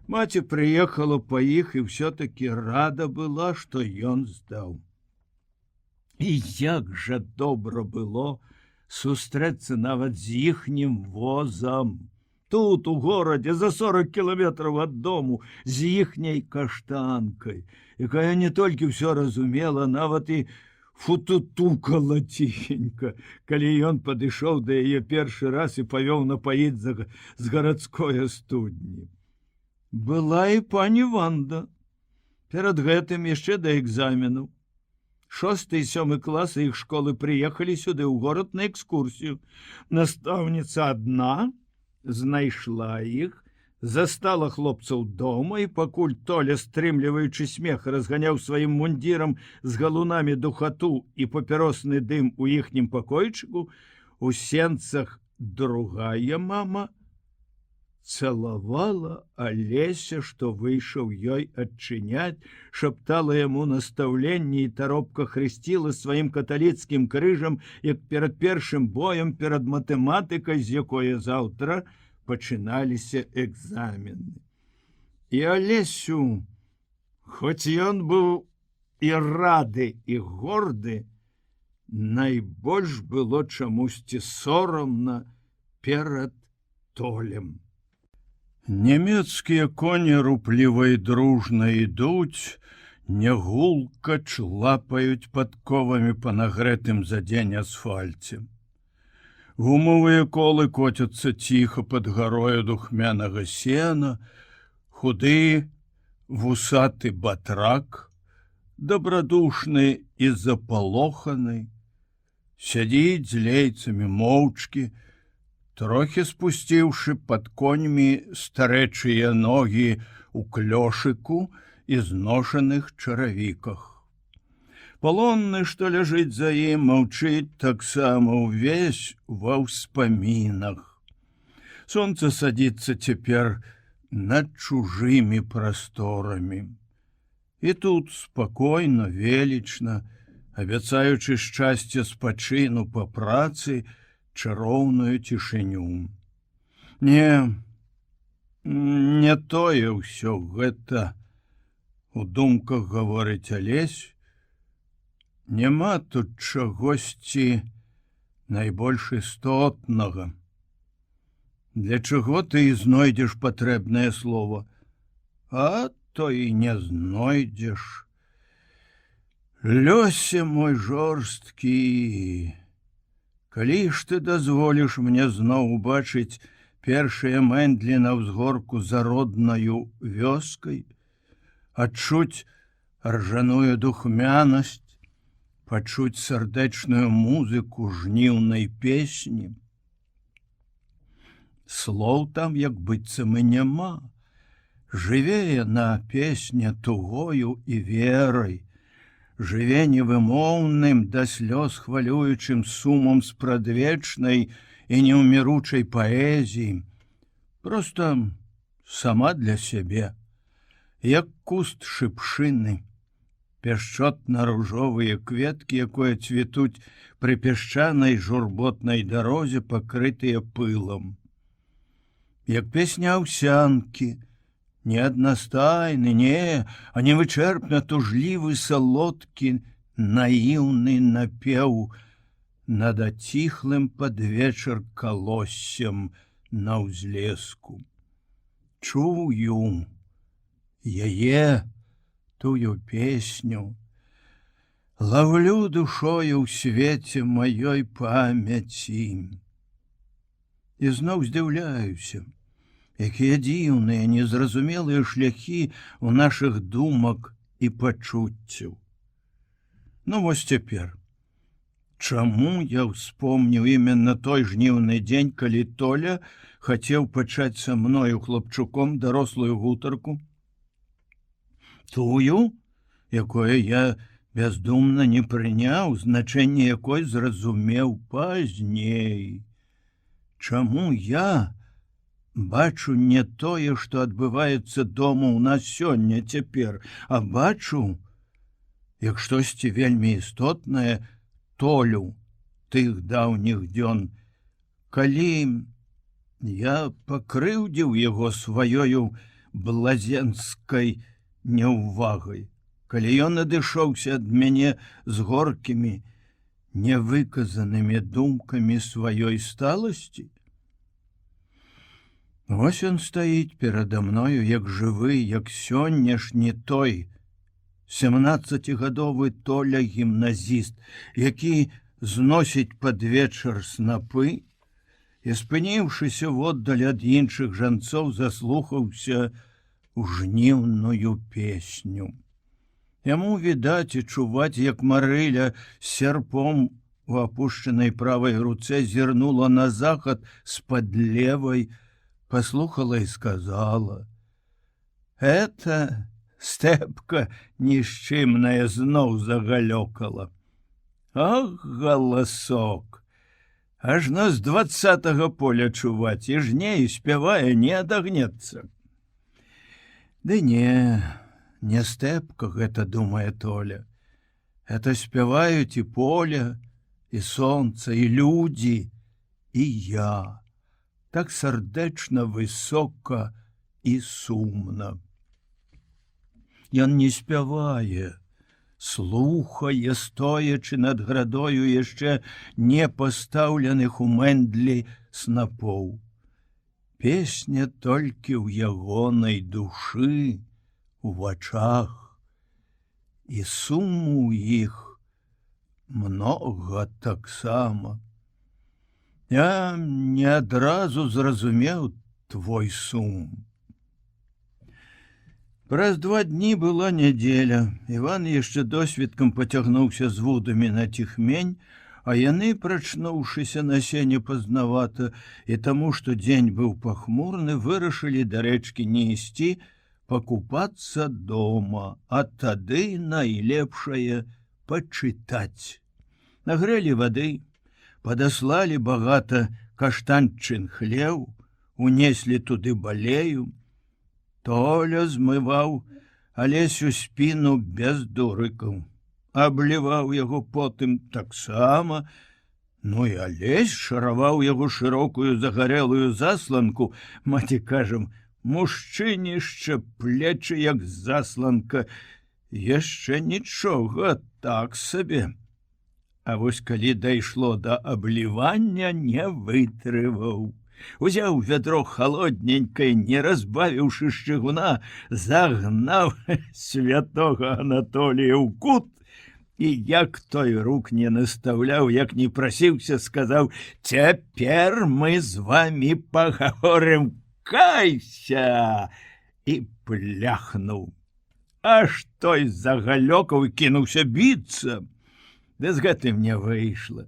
Маці прыехала па іх і ўсё-такі рада была, што ён здаў. І як жа добра было сустрэцца нават з іхнім возам. Тут, у горадзе, за 40 кіламетраў ад дому, з іхняй каштанкай, якая не толькі ўсё разумела, нават і футутукала ціхенька, калі ён падышоў да яе першы раз і павёў напаіць з гарадской студні. Была і пані Ванда. Перад гэтым яшчэ да экзаменаў. 6 і 7 класы іх школы прыехалі сюды ў горад на экскурсію. Настаўніца адна знайшла іх, застала хлопцаў дома, і пакуль Толя, стрымліваючы смех, разганяў сваім мундзірам з галунамі духату і папяросны дым у іхнім пакойчыку, у сенцах другая мама цалавала Алеся, што выйшаў ёй адчыняць, шаптала яму настаўленні і таропка хрысціла сваім каталіцкім крыжам, як перад першым боем перад матэматыкай, з якое заўтра пачыналіся экзамены. І Алесю, хоць ён быў і рады, і горды, найбольш было чамусьці сорамна перад Толем. Нямецкія коні рупліва і дружна ідуць, нягулка члапаюць падковамі па нагрэтым за дзень асфальце. Гумовыя колы коцяцца ціха пад гарою духмянага сена, худы, вусаты батрак, добрадушны і запалоханы, сядзіць з лейцамі моўчкі, трохі спусціўшы пад коньмі старэчыя ногі у клёшыку і зношаных чаравіках. Палонны, што ляжыць за ім, маўчыць таксама ўвесь ва ўспамінах. Сонца садзіцца цяпер над чужымі прасторамі. І тут спакойна, велічна, абяцаючы шчасце спачыну па працы, чароўную цішыню. Не тое ўсё гэта, у думках гаворыць Алесь, няма тут чагосьці найбольш істотнага. Для чаго ты і знойдзеш патрэбнае слово, а то і не знойдзеш. Лёсе мой жорсткі, калі ж ты дазволіш мне зноў убачыць першыя мэндлі на ўзгорку за роднаю вёскай, адчуць ржаную духмянасць, пачуць сардэчную музыку жніўнай песні. Слоў там як быццам і няма. Жыве яна песня тугою і верай, жыве невымоўным да слёз хвалюючым сумам спрадвечнай і неўміручай паэзіі, проста сама для сябе, як куст шыпшыны, пяшчотна-ружовыя кветкі, якое цвітуць пры пясчанай журботнай дарозе, пакрытыя пылам. Як песня аўсянкі, не аднастайны, не, а невычэрпна тужлівы, салодкі, наіўны напеў над аціхлым пад вечар калоссем на ўзлеску. Чую яе, тую песню, лаўлю душою ў свеце маёй памяці. І зноў здзіўляюся, якія дзіўныя, незразумелыя шляхі ў нашых думак і пачуццяў. Ну вось цяпер, чаму я ўспомніў именно той жніўны дзень, калі Толя хацеў пачаць са мною хлапчуком дарослую гутарку? Тую, якое я бяздумна не прыняў, значэнне якой зразумеў пазней. Чаму я бачу не тое, што адбываецца дома ў нас сёння цяпер, а бачу, як штосьці вельмі істотнае, Толю тых даўніх дзён, калі я пакрыўдзіў яго сваёю блазенскай няўвагай, калі ён адышоўся ад мяне з горкімі, невыказанымі думкамі сваёй сталасці. Вось ён стаіць перада мною, як жывы, як сённяшні той 17гадовы Толя-гімназіст, які зносіць пад вечар снапы і, спыніўшыся воддаль ад іншых жанцоў, заслухаўся у жніўную песню. Яму відаць і чуваць, як Марыля з сярпом у апушчанай правай руцэ зірнула на захад з-пад левай, послухала і сказала: «Это стэпка нішчымная зноў загалёкала. Ах, галасок! Ажно з 20-го поля чуваць, і жне, і спявае, не адагнецца». Ды не стэпка гэта, думае Толя. Это спяваюць і поле, і сонца, і людзі, і я. Так сардэчна, высока і сумна. Ён не спявае, слухае, стоячы над градою яшчэ не пастаўленых у мэндлі снапоў. Песня толькі ў ягонай душы, у вачах, і суму ў іх многа таксама. Я не адразу зразумеў твой сум. Праз 2 дні была нядзеля. Іван яшчэ досвіткам пацягнуўся з вудамі на Тихмень, а яны, прачнуўшыся на сене пазнавата, і таму, што дзень быў пахмурны, вырашылі да рэчкі не ісці, пакупацца дома, а тады найлепшае пачытаць. Нагрэлі вады, падаслалі багата каштанчын хлеў, унеслі туды балею. Толя змываў Алесю спіну без дурыкаў, абліваў яго потым таксама. Ну і Алесь шараваў яго шырокую загарэлую засланку, маці, кажам, мужчынішча, плечы як засланка, яшчэ нічога, так сабе. А вось калі дайшло да аблівання, не вытрываў. Узяў вядро халодненькай, не разбавіўшы шчыгуна, загнаў святога Анатолія ў кут і, як той рук не настаўляў, як не прасіўся, сказаў: «Цяпер мы з вамі пагаворым, кайся!» і пляхнуў. Аж той загалёкаў і кінуўся біцца. Ды з гэтым не выйшла.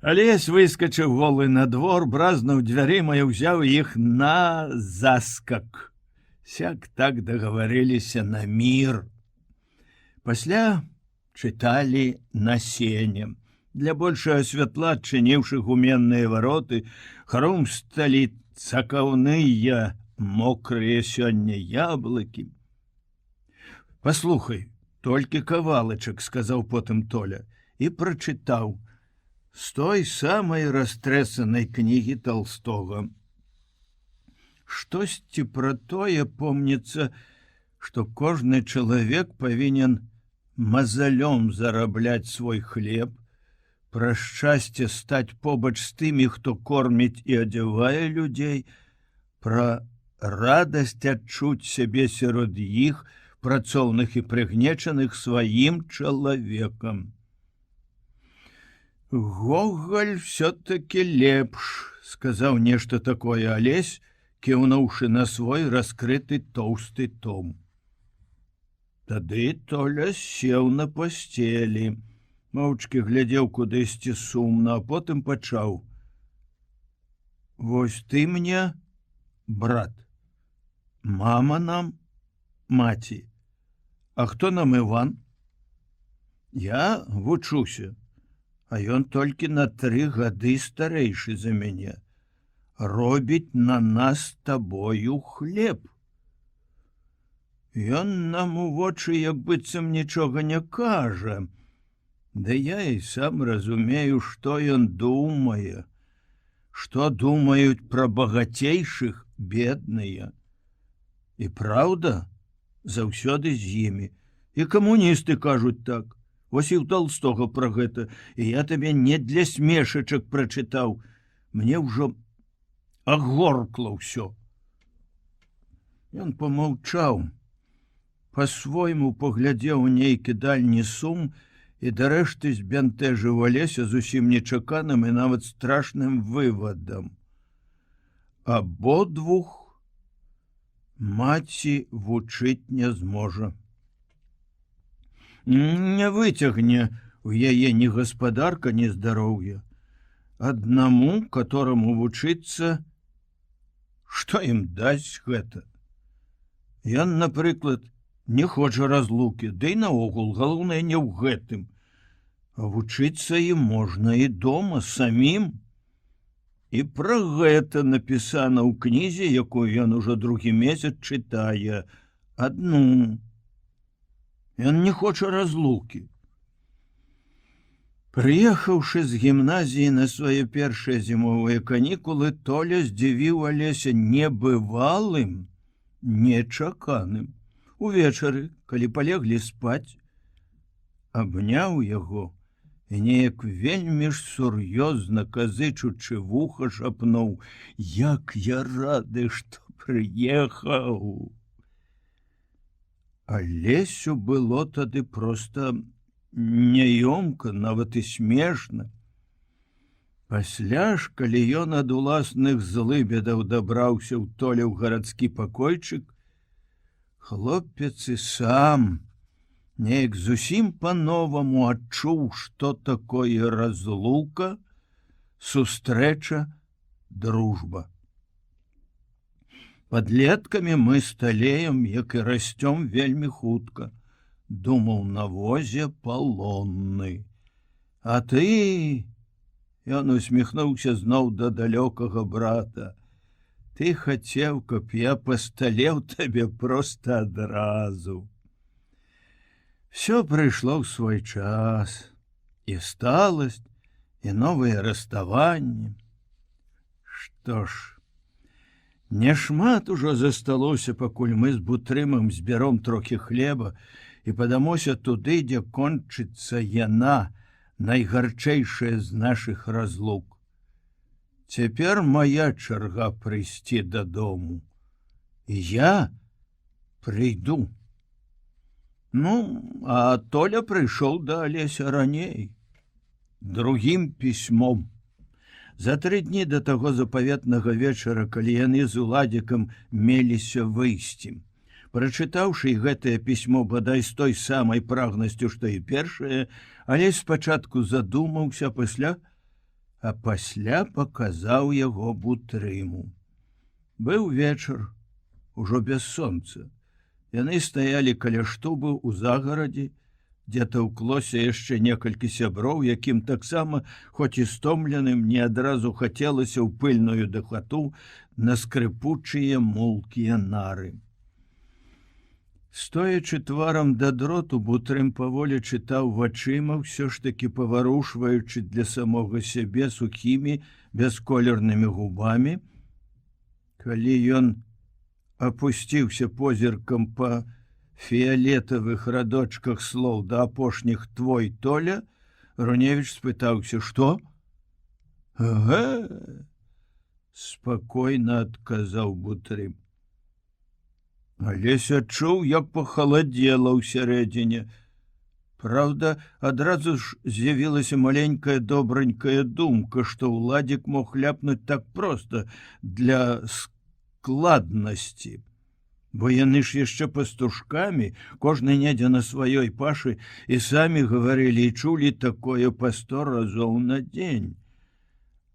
Алесь выскачыў голы на двор, бразнуў дзвярыма і ўзяў іх на заскак. Сяк так дагаварыліся на мір. Пасля чыталі на сене. Для большага святла, адчыніўшы гуменныя вароты, хрумсталі цакаўныя мокрыя сёння яблыкі. Паслухай, толькі кавалачак, сказаў потым Толя, і прачытаў з той самай растрэсанай кнігі Толстога. Штосьці пра тое помніцца, што кожны чалавек павінен мазалём зарабляць свой хлеб, пра шчасце стаць побач з тымі, хто корміць і адзявае людзей, пра радасць адчуць сябе сярод іх, працоўных і прыгнечаных сваім чалавекам. Гоголь все-таки лепш, сказаў нешта такое Алесь, кіўнуўшы на свой раскрыты тоўсты том. Тады Толя сеў на пасцелі, моўчкі глядзеў кудысьці сумна, а потым пачаў: Вось ты мне, брат, мама нам, маці, а хто нам Іван? Я вучуся, а ён толькі на 3 гады старэйшы за мяне. Робіць на нас з табою хлеб. Ён нам у вочы як быццам нічога не кажа. Да я і сам разумею, што ён думае, што думаюць пра багацейшых бедныя. І праўда, заўсёды з імі. І камуністы кажуць так. Вось і ў Толстога пра гэта, і я табе не для смешачак прачытаў. Мне ўжо агоркла ўсё. Ён помаўчаў, па-свойму паглядзеў нейкі дальні сум і дарэшты збянтэжыў Алеся зусім нечаканым і нават страшным вывадам. Абодвух маці вучыць не зможа. Не выцягне у яе ні гаспадарка, ні здароўя. Аднаму, которому вучыцца, што ім дасць гэта? Ён, напрыклад, не хоча разлукі, ды і наогул, галоўнае не ў гэтым. А вучыцца ім можна і дома, самім. І пра гэта напісана ў кнізе, якую ён ужо другі месяц чытае, адну. Ён не хоча разлукі. Прыехаўшы з гімназіі на свае першыя зімовыя канікулы, Толя здзівіў Алеся небывалым, нечаканым. Увечары, калі палеглі спаць, абняў яго і неяк вельмі ж сур'ёзна, казычучы вуха, шапнуў: «Як я рады, што прыехаў!» Алесю было тады проста няёмка, нават і смешна. Пасля ж, калі ён ад уласных злыбедаў дабраўся ў Толю ў гарадскі пакойчык, хлопец і сам неяк зусім па-новаму адчуў, што такое разлука, сустрэча, дружба. Падлеткамі мы сталеем, як і расцём вельмі хутка, думаў на возе палонны. А ты, ён усміхнуўся зноў да далёкага брата, ты хацеў, каб я пасталеў табе проста адразу. Всё прыйшло ў свой час, і сталасць, і новыя раставанні. Што ж, няшмат ужо засталося, пакуль мы з Бутрымам збяром трохі хлеба і падамося туды, дзе кончыцца яна, найгарчэйшая з нашых разлук. Цяпер моя чарга прыйсці дадому. І я прыйду. Ну, а Толя прыйшоў да Алеся раней, другім пісьмом. За 3 дні да таго запаветнага вечара, калі яны з Уладзікам меліся выйсці. Прачытаўшы гэтае пісьмо бадай з той самай прагнасцю, што і першае, Алесь спачатку задумаўся, пасля паказаў яго Бутрыму. Быў вечар, ужо без сонца. Яны стаялі каля штубы ў загарадзе, дзе таўклося яшчэ некалькі сяброў, якім таксама, хоць і стомленым, не адразу хацелася ў пыльную дахату на скрыпучыя мулкія нары. Стоячы тварам да дроту, Бутрым паволі чытаў вачыма, ўсё ж такі паварушваючы для самога сябе сухімі, бясколернымі губамі. Калі ён апусціўся позіркам па фіялетавых радочках слоў да апошніх «твой Толя», Руневіч спытаўся: «Што?» «Гэ!» — спакойна адказаў Бутрым. Алесь адчуў, як пахаладзела ўсярэдзіне. Праўда, адразу ж з'явілася маленькая добранькая думка, што ўладзік мог ляпнуць так проста для складнасці. Бо яны ж яшчэ пастушкамі, кожны недзе на сваёй пашы, і самі гаварылі і чулі такое па 100 разоў на дзень.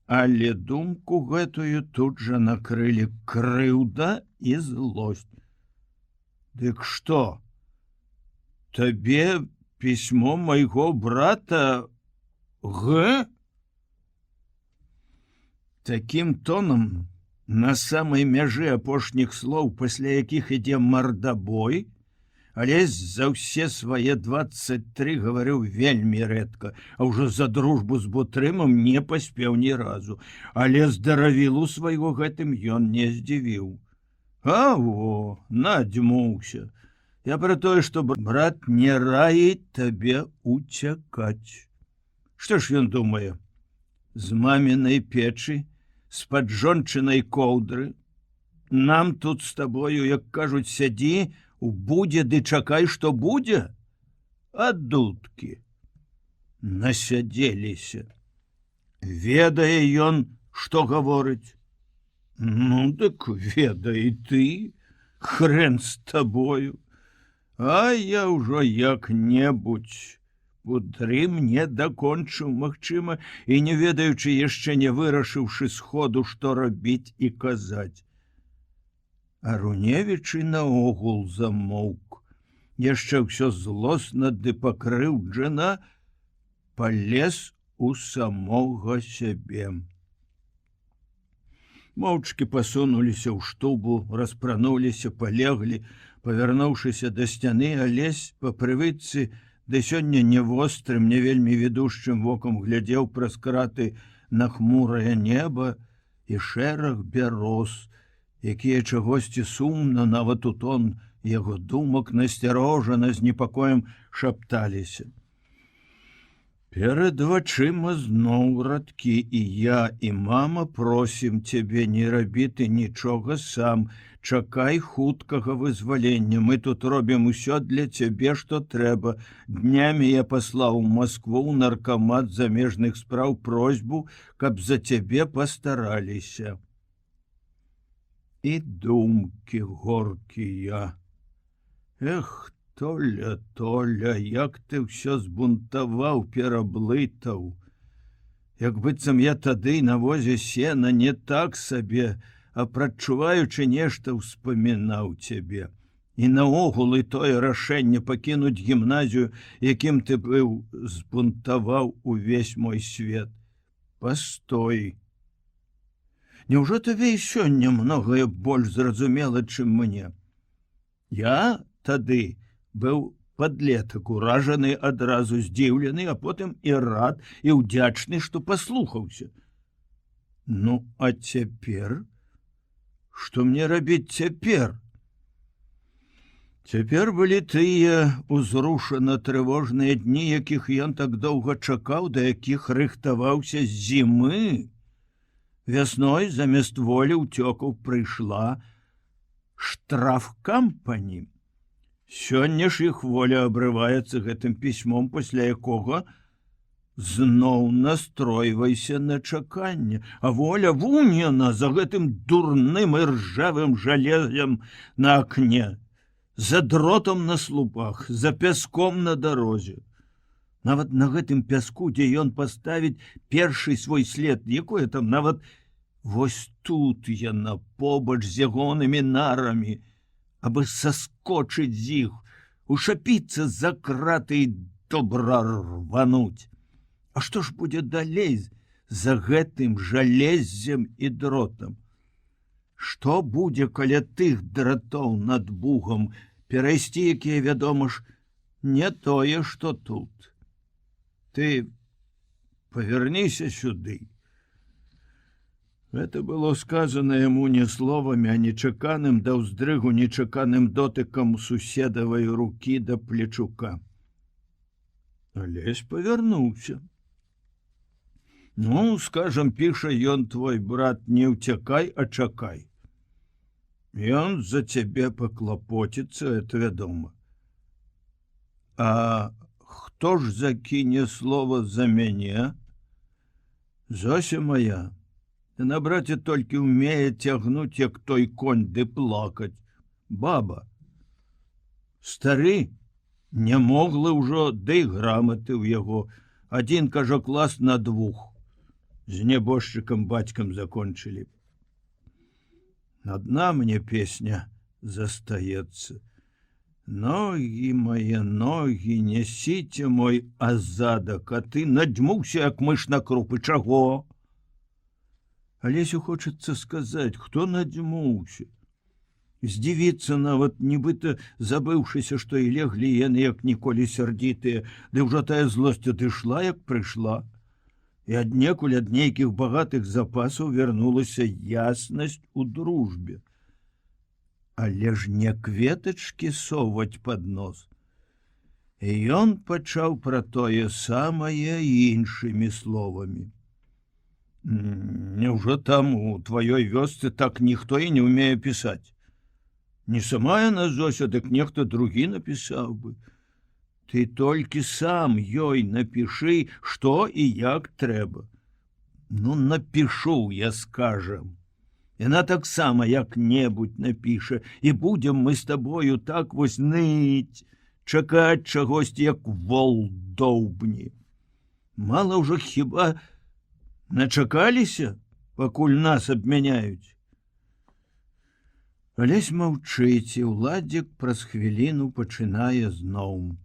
Але думку гэтую тут жа накрылі крыўда і злосць. Дык што? Табе пісьмо майго брата Г? Такім тонам, на самай мяжы апошніх слоў, пасля якіх ідзе мардабой, Алесь за ўсе свае 23 гаварыў вельмі рэдка, а ўжо за дружбу з Бутрымам не паспеў ні разу, але здаравілу свайго гэтым ён не здзівіў. «Аво, надзьмуўся. Я пра тое, што брат не раіць табе уцякаць». Што ж ён думае? З мамінай печы, з-пад жончынай коўдры? Нам тут з табою, як кажуць, сядзі, будзе ды чакай, што будзе? Адуткі. Насядзеліся. Ведае ён, што гаворыць? Ну, дык ведай ты, хрен з табою. А я ўжо як-небудзь. Бутрым не дакончыў, магчыма, і не ведаючы, яшчэ не вырашыўшы сходу, што рабіць і казаць. А Руневіч і наогул замоўк. Яшчэ ўсё злосна ды пакрыўджана палез у самога сябе. Моўчкі пасунуліся ў штубу, распрануліся, палеглі, павярнуўшыся да сцяны, Алесь па прывычцы, да сёння не вострым, не вельмі ведушчым вокам глядзеў праз краты на хмурае неба і шэраг бяроз, якія чагосьці сумна, нават у тон яго думак, насцярожана, з непакоем шапталіся. Перад вачыма зноў радкі: «І я, і мама просім цябе, не рабі ты нічога сам, чакай хуткага вызвалення, мы тут робім усё для цябе, што трэба. Днямі я паслаў у Маскву ў наркамат замежных спраў просьбу, каб за цябе пастараліся». І думкі горкія. Эх, Толя, Толя, як ты ўсё збунтаваў, пераблытаў. Як быццам я тады на возе сена не так сабе, а прадчуваючы нешта ўспамінаў цябе. І наогул і тое рашэнне пакінуць гімназію, якім ты быў, збунтаваў увесь мой свет. Пастой. Няўжо табе і сёння многае больш зразумела, чым мне? Я тады быў падлетак, уражаны, адразу здзіўлены, а потым і рад, і ўдзячны, што паслухаўся. Ну, а цяпер? Што мне рабіць цяпер? Цяпер былі тыя узрушана трывожныя дні, якіх ён так доўга чакаў, да якіх рыхтаваўся з зімы. Вясной замест волі ўцёкаў прыйшла штрафкампані. Сёння ж іх воля абрываецца гэтым пісьмом, пасля якога зноў настройвайся на чаканне, а воля вунь яна за гэтым дурным і ржавым жалезем на акне. за дротам на слупах, за пяском на дарозе. Нават на гэтым пяску, дзе ён паставіць першы свой след, якое там нават вось тут яна побач з ягонымі нарамі, абы саскочыць з іх, ушапіцца за краты і добра рвануць. А што ж будзе далей за гэтым жалеззем і дротам? Што будзе каля тых дратоў над бугам, перайсці якія, вядома ж, не тое, што тут. Ты паверніся сюды. Это было сказано яму не словамі, а нечаканым да ўздрыгу нечаканым дотыкам суседавай рукі да плечука. Алесь павярнуўся. Ну, скажам, піша ён, твой брат, не ўцякай, а чакай. Ён за цябе паклапоціцца, это вядома. А хто ж закіне слова за мяне? Зося моя. На браце толькі ўмее цягнуць, як той конь, ды плакаць. Баба. Стары, не моглы ўжо, ды і граматы ў яго. Адзін, кажа, клас на 2. З небожчыкам бацькам закончылі. Адна мне песня застаецца. Ногі мае, ногі, нясіце мой азадак, а ты надзьмуўся, як мыш на крупы. Чаго? Алесю хочацца сказаць, хто надзьмуўся. Здзівіцца нават, нібыта забыўшыся, што і леглі яны, як ніколі сярдзітыя, ды ўжо тая злосць адышла, як прыйшла. І аднекуль ад нейкіх багатых запасаў вярнулася яснасць у дружбе. Але ж не кветачкі соваць пад нос. І ён пачаў пра тое самае іншымі словамі. Няўжо там у тваёй вёсцы так ніхто і не ўмее пісаць? Не сама яна, Зося, дык нехта другі напісаў бы. Ты толькі сам ёй напішы, што і як трэба. Ну, напішу, я скажам. Яна таксама як-небудзь напіша, і будзем мы з табою так вось ныць, чакаць чагосьці, як вол доўбні. Мала ўжо хіба начакаліся, пакуль нас абмяняюць. Алесь маўчыць, і Уладзік праз хвіліну пачынае зноў.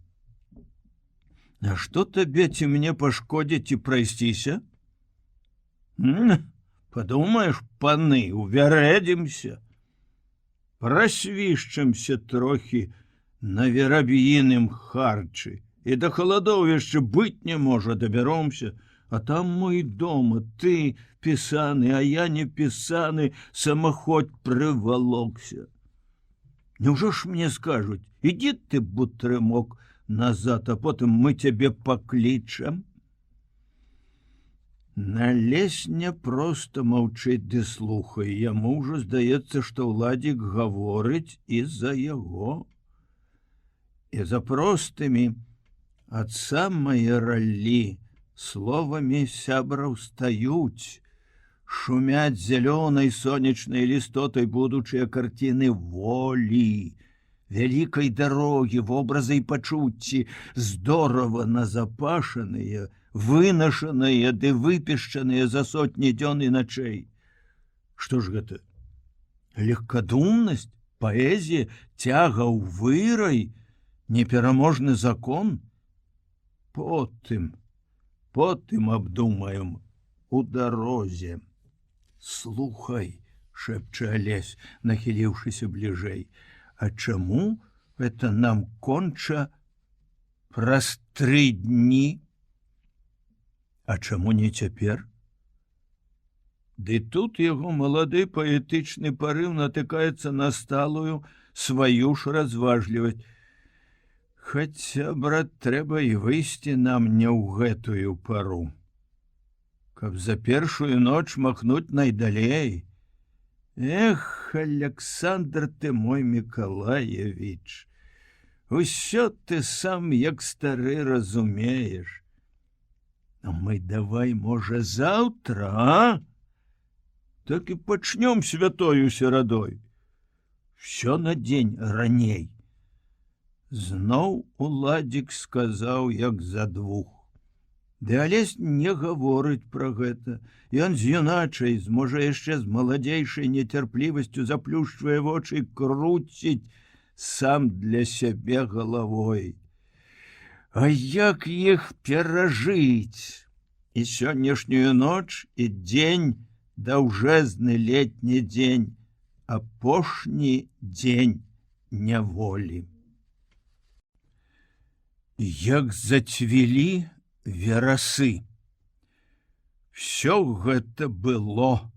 А што табе ці мне пашкодзіць і прайсціся? Падумаеш, паны, увярэдзімся. Прасвішчымся трохі на вераб'іным харчы. І да халадоў яшчэ быць не можа, дабяромся. А там мой дома, ты пісаны, а я не пісаны, самаходь прывалокся. Няўжо ж мне скажуць, ідзі ты, бутрымок, назад, а потым мы цябе паклічам. Алесь не проста маўчыць ды слухай, яму ўжо здаецца, што Уладзік гаворыць і за яго. І за простымі ад самай раллі словамі сябраў стаюць, шумяць зялёнай сонечнай лістотай будучыя карціны волі, вялікай дарогі, вобразы і пачуцці, здорава назапашаныя, вынашаныя ды выпішчаныя за сотні дзён і начэй. Што ж гэта? Легкадумнасць, паэзія, цяга ў вырай, непераможны закон? Потым абдумаем у дарозе. Слухай, шэпча Алесь, нахіліўшыся бліжэй, а чаму это нам конча праз 3 дні? А чаму не цяпер? Ды тут яго малады паэтычны парыў натыкаецца на сталую сваю ж разважлівасць. Хаця, брат, трэба і выйсці нам не ў гэтую пару. Каб за першую ноч махнуць найдалей. Эх, Александр ты мой Миколаевич, усё ты сам, як стары, разумееш. А мы давай, можа, заўтра, а? Так і пачнём святою серадой. Всё на дзень раней. Зноў уладзік сказаў, як за двух. Ды Алесь не гаворыць пра гэта. Ён з юначай, можа яшчэ з маладзейшай нецярплівасцю заплюшчвае вочы і круціць сам для сябе галавой. А як іх перажыць? І сённяшнюю ноч, і дзень, даўжэзны летні дзень, апошні дзень няволі. Як зацвілі верасы. Всё гэта было,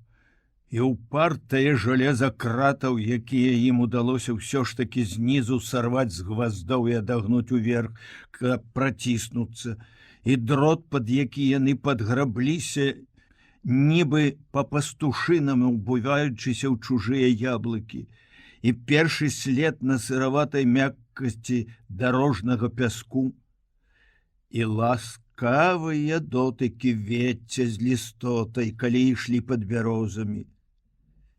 і ўпартае жалеза кратаў, якія ім удалося ўсё ж такі знізу сарваць з гваздоў і адагнуць уверх, каб праціснуцца, і дрот, пад які яны падграбліся, нібы па-пастушынаму ўбываючыся ў чужыя яблыкі, і першы след на сыраватай мяккасці дарожнага пяску, і ласкавыя дотыкі вецця з лістотай, калі ішлі пад бярозамі,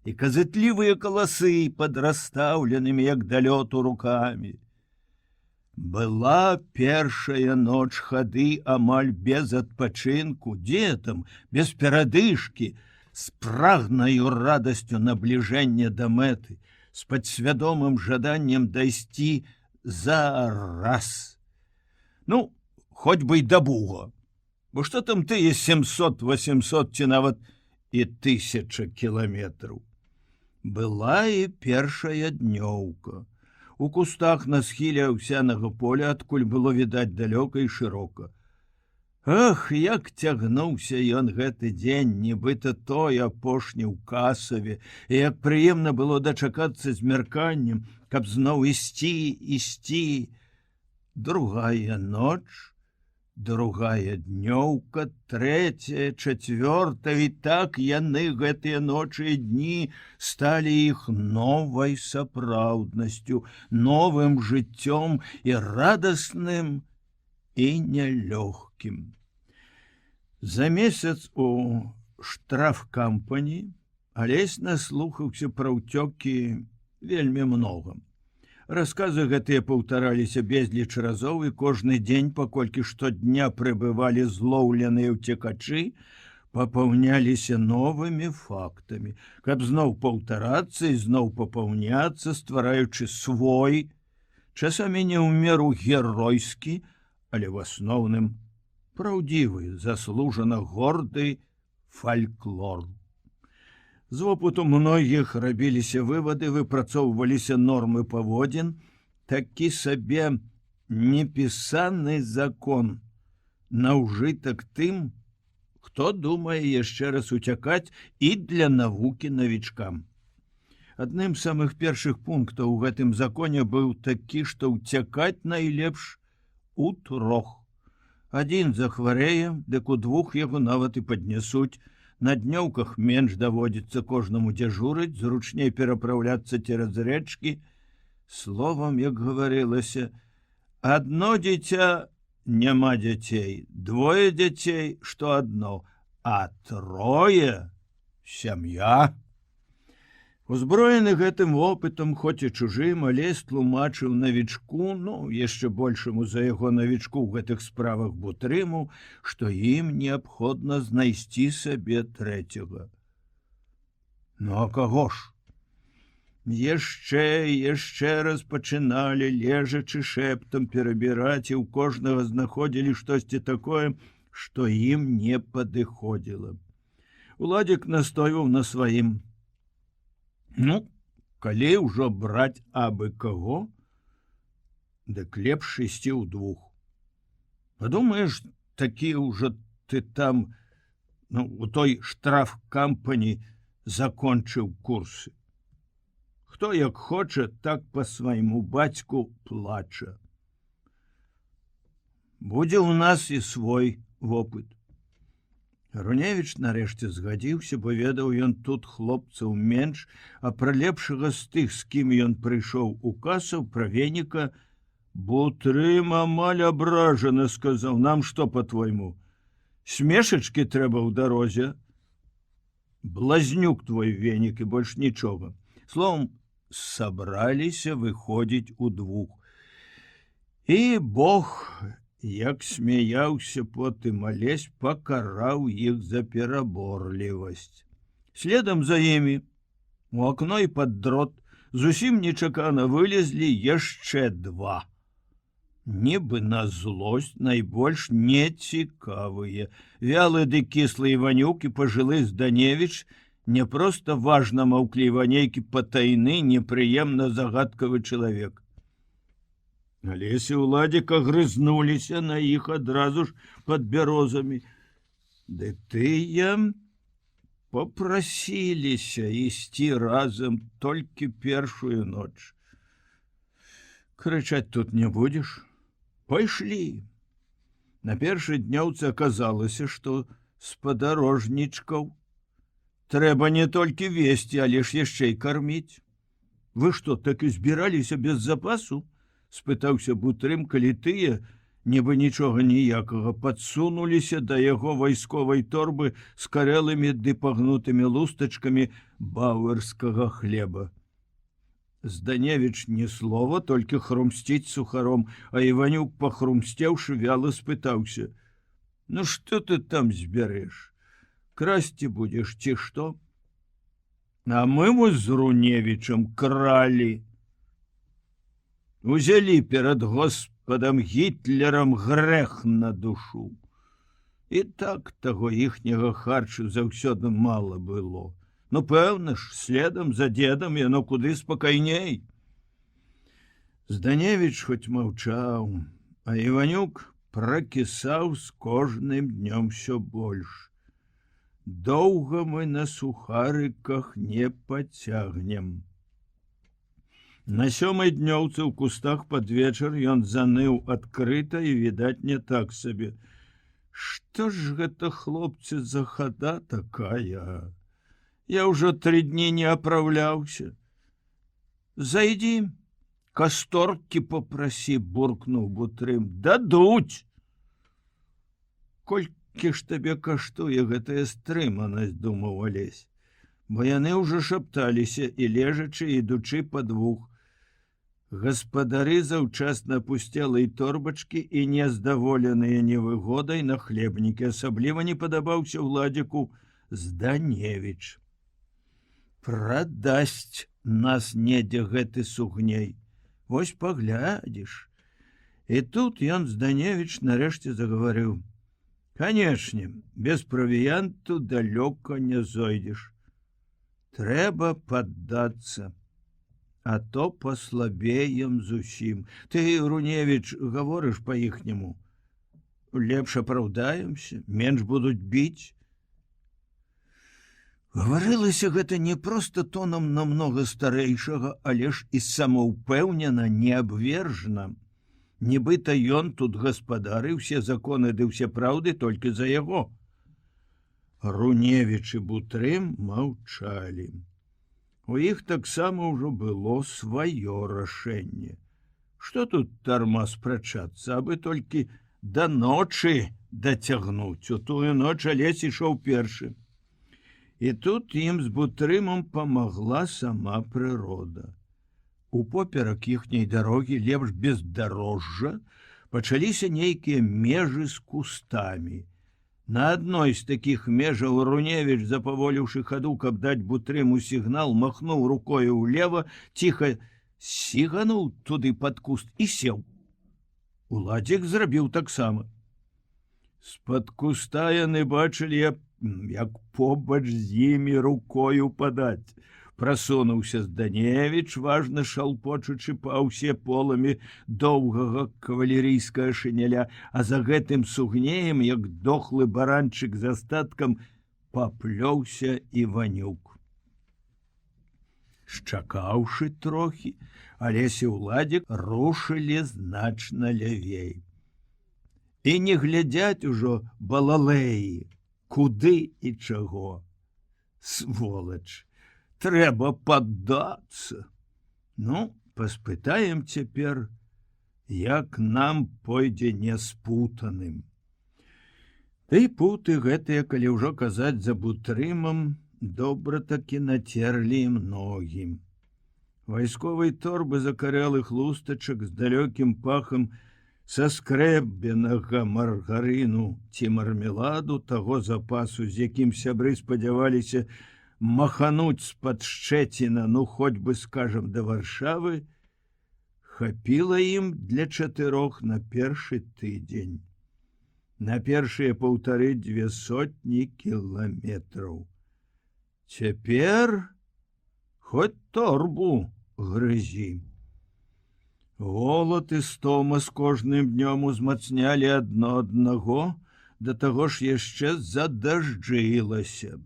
і казытлівыя каласы пад расстаўленымі, як да лёту, рукамі. Была першая ноч хады амаль без адпачынку, дзе там, без перадышкі, з прагнаю радасцю набліжэння да мэты, з падсвядомым жаданнем дайсці зараз. Ну, хоць бы і да Буга, бо што там тыя 700-800 ці нават і 1000 кіламетраў. Была і першая днёўка. У кустах на схіле аўсянага поля, адкуль было відаць далёка і шырока. Ах, як цягнуўся ён гэты дзень, нібыта той апошні ў Касаве, і як прыемна было дачакацца змярканнем, каб зноў ісці. Другая ноч, другая днёўка, трэцяя, чацвёртая, і так яны гэтыя ночы і дні сталі іх новай сапраўднасцю, новым жыццём і радасным і нялёгкім. За месяц у штрафкампані Алесь наслухаўся пра ўцёкі вельмі многа. Расказы гэтыя паўтараліся безліч разоў, і кожны дзень, паколькі штодня прыбывалі злоўленыя ўцекачы, папаўняліся новымі фактамі, каб зноў паўтарацца і зноў папаўняцца, ствараючы свой, часамі не ў меру геройскі, але в асноўным праўдзівы, заслужана горды фальклор. З вопыту многіх рабіліся вывады, выпрацоўваліся нормы паводзін, такі сабе непісаны закон на ўжытак тым, хто думае яшчэ раз уцякаць, і для навукі навічкам. Адным з самых першых пунктаў у гэтым законе быў такі, што ўцякаць найлепш утрох. Адзін захварэе, дык удвух яго нават і паднясуць. На днёўках менш даводзіцца кожнаму дзяжурыць, зручней перапраўляцца цераз рэчкі. Словам, як гаварылася, адно дзіця няма дзяцей, двое дзяцей, што адно, а трое сям'я. Узброены гэтым вопытам, хоць і чужым, Алесь тлумачыў навічку, яшчэ большаму за яго навічку ў гэтых справах Бутрыму, што ім неабходна знайсці сабе трэцяга. А каго ж? Яшчэ раз пачыналі, лежачы шэптам перабіраць, і ў кожнага знаходзілі штосьці такое, што ім не падыходзіла. Уладзік настойваў на сваім. Калі ўжо браць абы каго, дык лепш ісці ўдвух. Падумаеш, такі ўжо ты там, у той штрафкампані закончыў курсы. Хто як хоча, так па свайму бацьку плача. Будзе ў нас і свой вопыт. Руневіч нарэшце згадзіўся, бо ведаў ён тут хлопцаў менш, а пра лепшага з тых, з кім ён прыйшоў у Касаў, пра Веніка, Бутрым амаль абражана сказаў: нам што, па-твойму, смешачкі трэба ў дарозе? Блазнюк твой Венік, і больш нічога. Словом, сабраліся выходзіць удвух. І Бог, як смяяўся потым Алесь, пакараў іх за пераборлівасць. Следам за імі у акно і пад дрот зусім нечакана вылезлі яшчэ два. Нібы на злосць найбольш нецікавыя. Вялы ды кіслы Іванюк і пажылы Зданевіч не проста важна маўкліва, нейкі патайны, непрыемна загадкавы чалавек. Алесь і Уладзік агрызнуліся на іх адразу ж пад бярозамі. Ды тыя попрасіліся ісці разам толькі першую ноч. Крычаць тут не будзеш? Пайшлі. На першы дняўцы аказалася, што спадарожнічкаў трэба не толькі весці, але ж яшчэ і карміць. Вы што, так і збіраліся без запасу? Спытаўся Бутрым, калі тыя, нібы нічога ніякага, падсунуліся да яго вайсковай торбы з карэлымі ды пагнутымі лустачкамі бауэрскага хлеба. Зданевіч ні слова, толькі хрумсціць сухаром, а Іванюк, пахрумсцеўшы, вяла спытаўся: «Ну што ты там збярэш? Красці будзеш ці што? А мы вось з Руневічам кралі. Узялі перад Господам Гітлерам грэх на душу. І так таго іхняга харчу заўсёды мала было. Ну, пэўна ж, следам за дзедам яно куды спакайней». Зданевіч хоць маўчаў, а Іванюк пракісаў з кожным днём усё больш. Доўга мы на сухарыках не пацягнем. На сёмай днёўцы ў кустах пад вечар ён заныў адкрыта і, відаць, не так сабе. Што ж гэта, хлопцы, за хада такая? Я ўжо 3 дні не апраўляўся. Зайдзі, касторкі попрасі, буркнуў Бутрым. Дадуць. Колькі ж табе каштуе гэтая стрыманасць, думаў Алесь, бо яны ўжо шапталіся і лежачы, ідучы па двух. Гаспадары заўчасна апусцелай торбачкі і нездаволеныя невыгодай на хлебнікі. Асабліва не падабаўся Уладзіку Зданевіч. Прадасць нас недзе гэты сугней. Вось паглядзіш. І тут ён, Зданевіч, нарэшце загаварыў: «Канечне, без правіянту далёка не зойдзеш. Трэба паддацца, а то паслабеем зусім. Ты, Руневіч, гаворыш па-іхняму. Лепш апраўдаемся, менш будуць біць». Гаварылася гэта не проста тонам намнога старэйшага, але ж і самаўпэўнена, неабвержна. Нібыта ён тут гаспадар, і ўсе законы ды ўсе праўды толькі за яго. Руневіч і Бутрым маўчалі. У іх таксама ўжо было сваё рашэнне. Што тут дарма спрачацца, абы толькі да ночы дацягнуць. У тую ноч Алесь ішоў першы. І тут ім з Бутрымам памагла сама прырода. Упоперак іхняй дарогі, лепш бездарожжа, пачаліся нейкія межы з кустамі. На адной з такіх межаў Руневіч, запаволіўшы хаду, каб даць Бутрыму сігнал, махнуў рукою ўлева, ціха сігануў туды пад куст і сеў. Уладзік зрабіў таксама. З-пад куста яны бачылі, як побач з імі рукою падаць. Прасунуўся Зданевіч, важна шалпочучы па ўсе поламі доўгага кавалерыйскага шыняля, а за гэтым сугнеем, як дохлы баранчык з астаткам, паплёўся Іванюк. Шчакаўшы трохі, Алесь і Уладзік рушылі значна лявей. І не глядзяць ужо балалеі, куды і чаго. Сволач, трэба паддацца. Ну, паспытаем цяпер, як нам пойдзе няспутаным. Ды путы гэтыя, калі ўжо казаць за Бутрымам, добра такі нацерлі ім ногі. Вайсковай торбы закарэлых лустачак з далёкім пахам са скрэббенага маргарыну ці мармеладу, таго запасу, з якім сябры спадзяваліся махануць з-пад Шчэціна, ну хоць бы, скажам, да Варшавы, хапіла ім для 4 на першы тыдзень. На першыя 1,5–2 кіламетраў. Цяпер хоць торбу грызі. Голад і стома з кожным днём узмацнялі адно аднаго, да таго ж яшчэ задажджылася.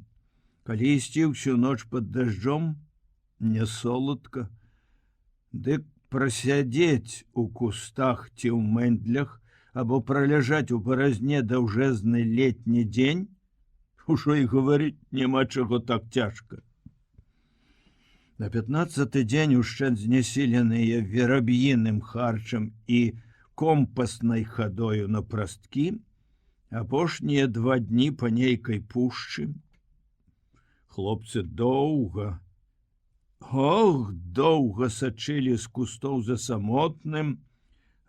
Калі ісці ўсю ноч пад дажджом, не соладка, дык прасядзець у кустах ці ў мэндлях або праляжаць у баразне даўжэзны летні дзень, ужо і гаварыць няма чаго так цяжка. На 15-й дзень ушчэнт знесіленыя вераб'іным харчам і компаснай хадою на прасткі, апошнія 2 дні па нейкай пушчы. Хлопцы доўга сачылі з кустоў за самотным,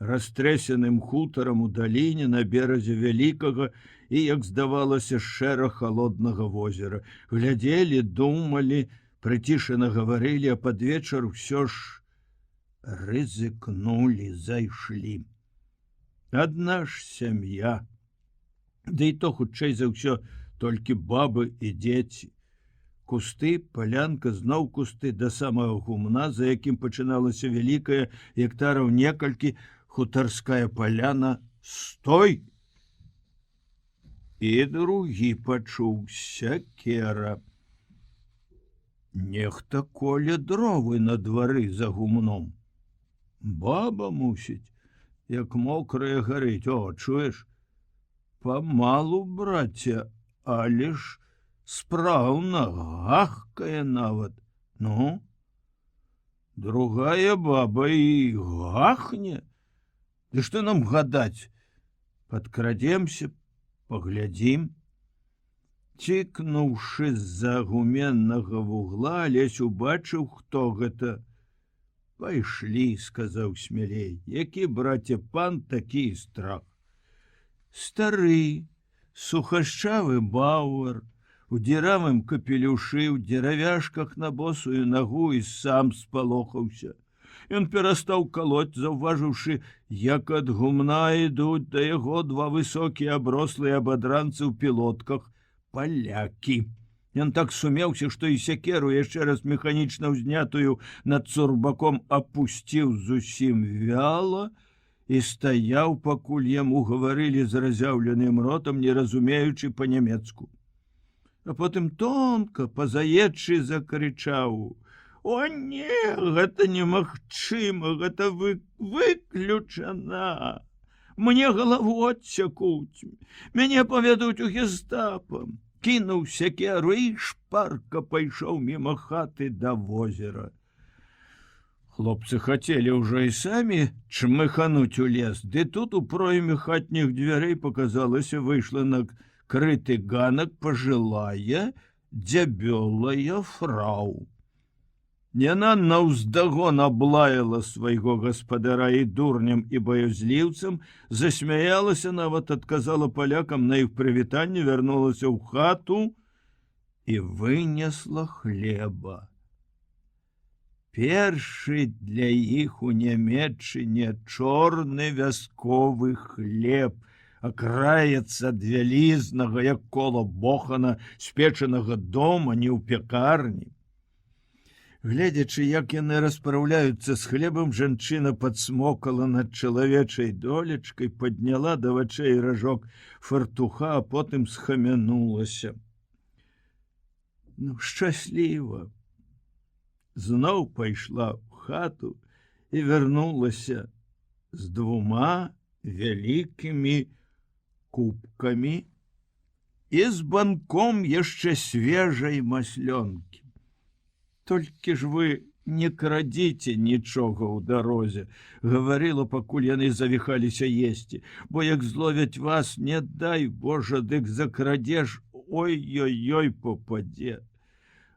растрэсеным хутарам у даліне на беразе вялікага і, як здавалася, шэра халоднага возера. Глядзелі, думалі, прыцішана гаварылі, а пад вечар усё ж рызыкнулі, зайшлі. Адна ж сям'я, ды і то хутчэй за ўсё толькі бабы і дзеці. Кусты, палянка, зноў кусты да самага гумна, за якім пачыналася вялікая, гектараў некалькі, хутарская паляна. Стой! І другі пачуў сякера. Нехта коле дровы на двары за гумном. Баба, мусіць, як мокрая гарыць. О, чуеш? Памалу, браце, але ж спраўна, гахкае нават. Ну, другая баба і гахне. Ды што нам гадаць? Падкрадземся, паглядзім. Цікнуўшы з-за гуменнага вугла, Алесь убачыў, хто гэта. Пайшлі, сказаў смялей. Які, браце, пан, такі страх. Стары, сухашчавы бауэр, у дзіравым капелюшы, у дзеравяшках на босую нагу і сам спалохаўся. Ён перастаў калоць, заўважыўшы, як ад гумна ідуць да яго 2 высокія аброслыя абадранцы ў пілотках, палякі. Ён так сумеўся, што і сякеру яшчэ раз механічна ўзнятую над цурбаком апусціў зусім вяла і стаяў, пакуль яму гаварылі з разяўленым ротам, не разумеючы па-нямецку. А потым тонка, па-заечы закрычаў: «О, не, гэта немагчыма, гэта выключана! Мне галаву адсякуць, мяне паведуць у гестапа!» Кінуў сякеру і шпарка пайшоў міма хаты да возера. Хлопцы хацелі ўжо і самі чмыхануць у лес, ды тут у пройме хатніх дзвярэй паказалася, выйшла на крыты ганак пажылая, дзябёлая фрау. Яна наўздагон аблаяла свайго гаспадара і дурням і баязліўцам, засмяялася, нават адказала палякам на іх прывітанне, вярнулася ў хату і вынесла хлеба. Першы для іх у Нямецчыне чорны вясковы хлеб, акраецца ад вялізнага, як кола бохана, спечанага дома, не ў пякарні. Гледзячы, як яны распраўляюцца з хлебам, жанчына падсмокала над чалавечай долечкай, падняла да вачэй ражок фартуха, а потым схамянулася. Ну, шчасліва. Зноў пайшла ў хату і вярнулася з 2 вялікімі кубкамі і з банком яшчэ свежай маслёнкі. Толькі ж вы не крадзіце нічога ў дарозе, гаварыла, пакуль яны завіхаліся есці, бо як зловяць вас, не дай Божа, дык закрадзеш, ой-ой-ой, попадзе.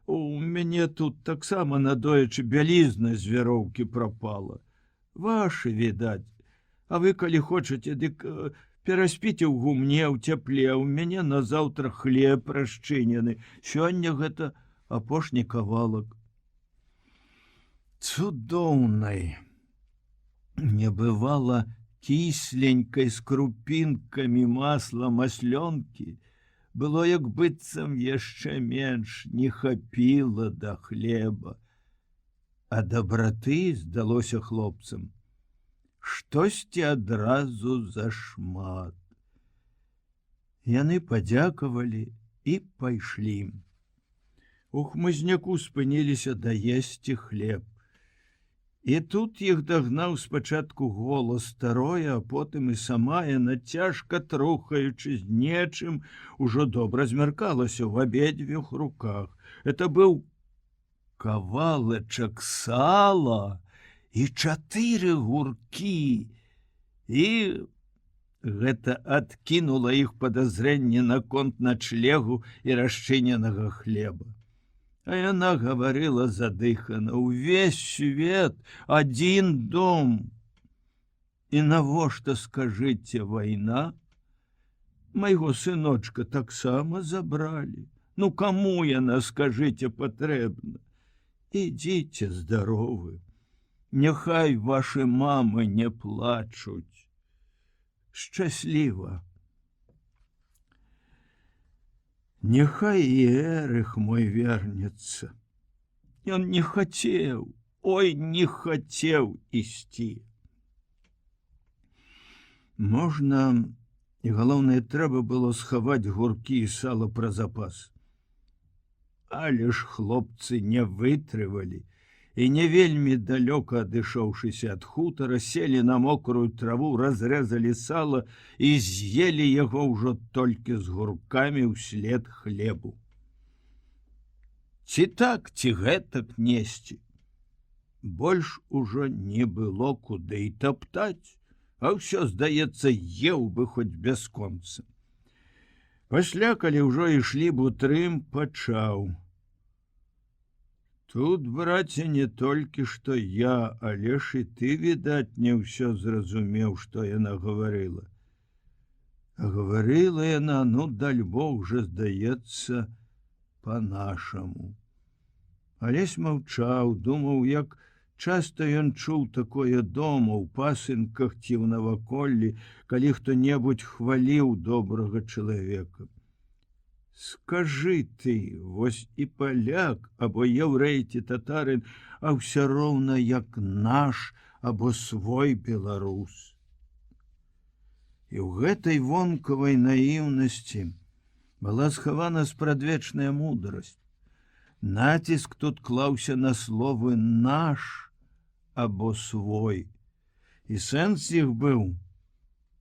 У мяне тут таксама надоечы бялізна з вяроўкі прапала. Вашы, відаць, А вы, калі хочаце, дык пераспіце ў гумне, ў цяпле, у мяне назаўтра хлеб расчынены. Сёння гэта апошні кавалак. Цудоўнай не бывала кісленькай з крупінкамі масла маслёнкі. Было як быццам яшчэ менш, не хапіла да хлеба. А дабраты здалося хлопцам штосьці адразу зашмат. Яны падзякавалі і пайшлі. У хмызняку спыніліся даесці хлеб. І тут іх дагнаў спачатку голас старое, а потым і сама яна, цяжка трухаючы з нечым, ужо добра змяркалася ў абедзвюх руках. Это быў кавалачак сала і 4 гуркі. І гэта адкінула іх падазрэнне наконт начлегу і расчыненага хлеба. А яна гаварыла задыхана: увесь свет, адзін дом. І навошта, скажыце, вайна? Майго сыночка таксама забралі. Ну, каму яна, скажыце, патрэбна? Ідзіце здаровы. Няхай вашы мамы не плачуць. Шчасліва. Няхай і Эрых мой вернецца. Ён не хацеў, ой, не хацеў ісці. Можна, і галоўнае, трэба было схаваць гуркі і сала пра запас. Але ж хлопцы не вытрывалі і не вельмі далёка адышоўшыся ад хутара, селі на мокрую траву, разрэзалі сала і з'елі яго ўжо толькі з гуркамі ўслед хлебу. Ці так, ці гэтак несці. Больш ужо не было куды і таптаць, а ўсё, здаецца, еў бы хоць бясконца. Пасля, калі ўжо ішлі бутрым, пачаў: тут, браце, не толькі што я, але ж і ты, відаць, не ўсё зразумеў, што яна гаварыла. А гаварыла яна, ну, даль Бог жа, здаецца, па-нашаму. Алесь маўчаў, думаў, як часта ён чуў такое дома, ў пасынках ці ў наваколлі, калі хто-небудзь хваліў добрага чалавека. Скажы ты, вось і паляк, або яўрэй ці татарын, а ўсё роўна як наш, або свой беларус. І ў гэтай вонкавай наіўнасці была схавана спрадвечная мудрасць. Націск тут клаўся на словы «наш» або «свой». І сэнс іх быў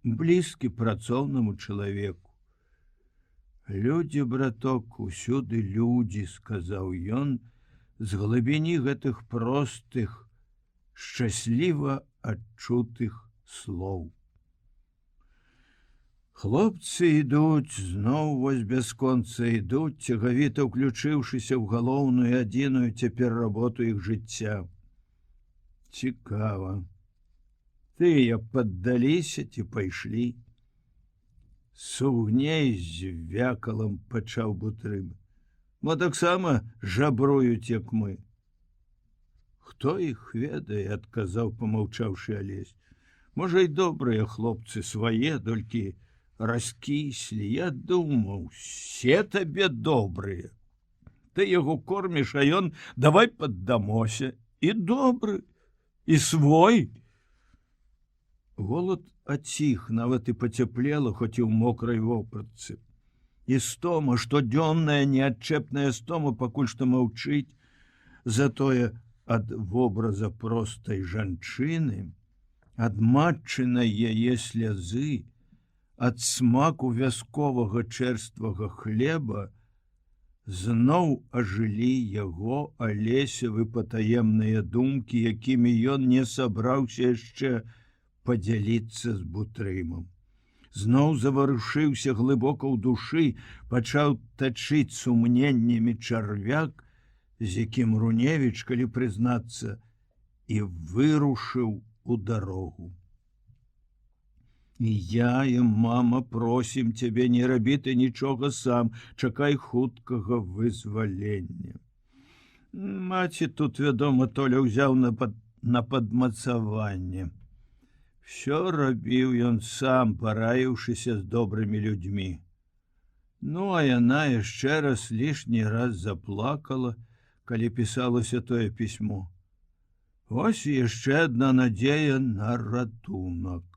блізкі працоўнаму чалавеку. «Людзі, браток, усюды людзі», — сказаў ён з глыбіні гэтых простых, шчасліва адчутых слоў. Хлопцы ідуць, зноў вось бясконца ідуць, цягавіта ўключыўшыся ў галоўную адзіную цяпер работу іх жыцця. Цікава. Тыя паддаліся ці пайшлі? Сугней з вякалам пачаў бутрым. Мо таксама жабруюць, як мы. Хто іх ведае, адказаў, памаўчаўшы Алесь. Можа, і добрыя хлопцы свае, толькі раскіслі. Я думаў, все табе добрыя. Ты яго корміш, а ён давай паддамося. І добры, і свой. Голад аціх, нават і пацяплела, хоць і ў мокрай вопратцы. І стома, штодзённая неадчэпная стома пакуль што маўчыць, затое ад вобраза простай жанчыны, ад матчынай яе слязы, ад смаку вясковага чэрствага хлеба, зноў ажылі яго Алесевы патаемныя думкі, якімі ён не сабраўся яшчэ падзяліцца з бутрымам. Зноў заварушыўся глыбока ў душы, пачаў тачыць сумненнямі чарвяк, з якім Руневіч, калі прызнацца, і вырушыў у дарогу. І я і мама просім цябе, не рабі ты нічога сам, чакай хуткага вызвалення. Маці тут, вядома, Толя ўзяў на падмацаванне. Всё рабіў ён сам, параіўшыся з добрымі людзьмі. Ну, а яна яшчэ раз лішні раз заплакала, калі пісалася тое пісьмо. Вось яшчэ адна надзея на ратунак.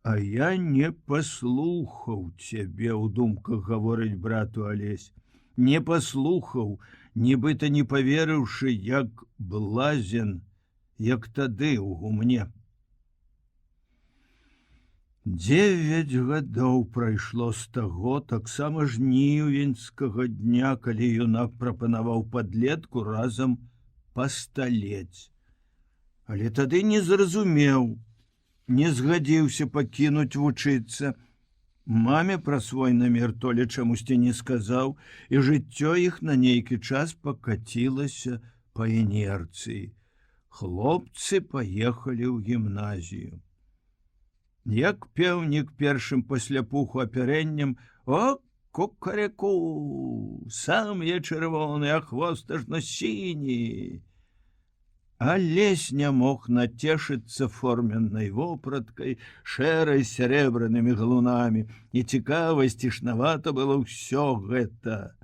А я не паслухаў цябе, у думках гаворыць брату Алесь. Не паслухаў, нібыта не паверыўшы, як блазен, як тады ў гумне. 9 гадоў прайшло з таго, таксама жнівеньскага дня, калі юнак прапанаваў падлетку разам пасталець. Але тады не зразумеў, не згадзіўся пакінуць вучыцца. Маме пра свой намер Толя чамусьці не сказаў, і жыццё іх на нейкі час пакацілася па інерцыі. Хлопцы паехалі ў гімназію. Як пеўнік першым пасля пуху апярэннем: «О, кукареку, сам я чырвоны, а хвост ажно сіні!» Алесь не мог нацешыцца форменнай вопраткай, шэрай сярэбранымі галунамі, і цікава, цішнавата было ўсё гэта.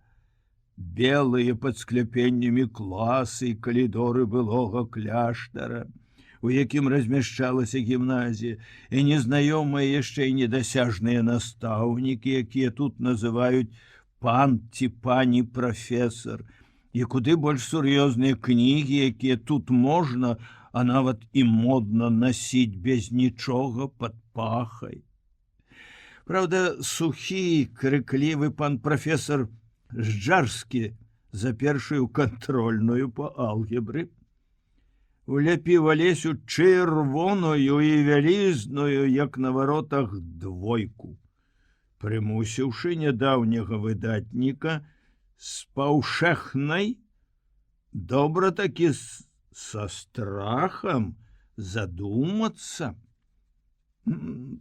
Белыя пад скляпеннямі класы і калідоры былога кляштара, у якім размяшчалася гімназія, і незнаёмыя яшчэ і недасяжныя настаўнікі, якія тут называюць пан ці пані прафесар, і куды больш сур'ёзныя кнігі, якія тут можна, а нават і модна насіць без нічога пад пахай. Праўда, сухі, крыклівы пан прафесар Жджарскі за першую кантрольную па алгебры уляпіў Алесю чырвоную і вялізную, як на варотах, 2, прымусіўшы нядаўняга выдатніка з паўшэхнай, добра такі са страхам задумацца.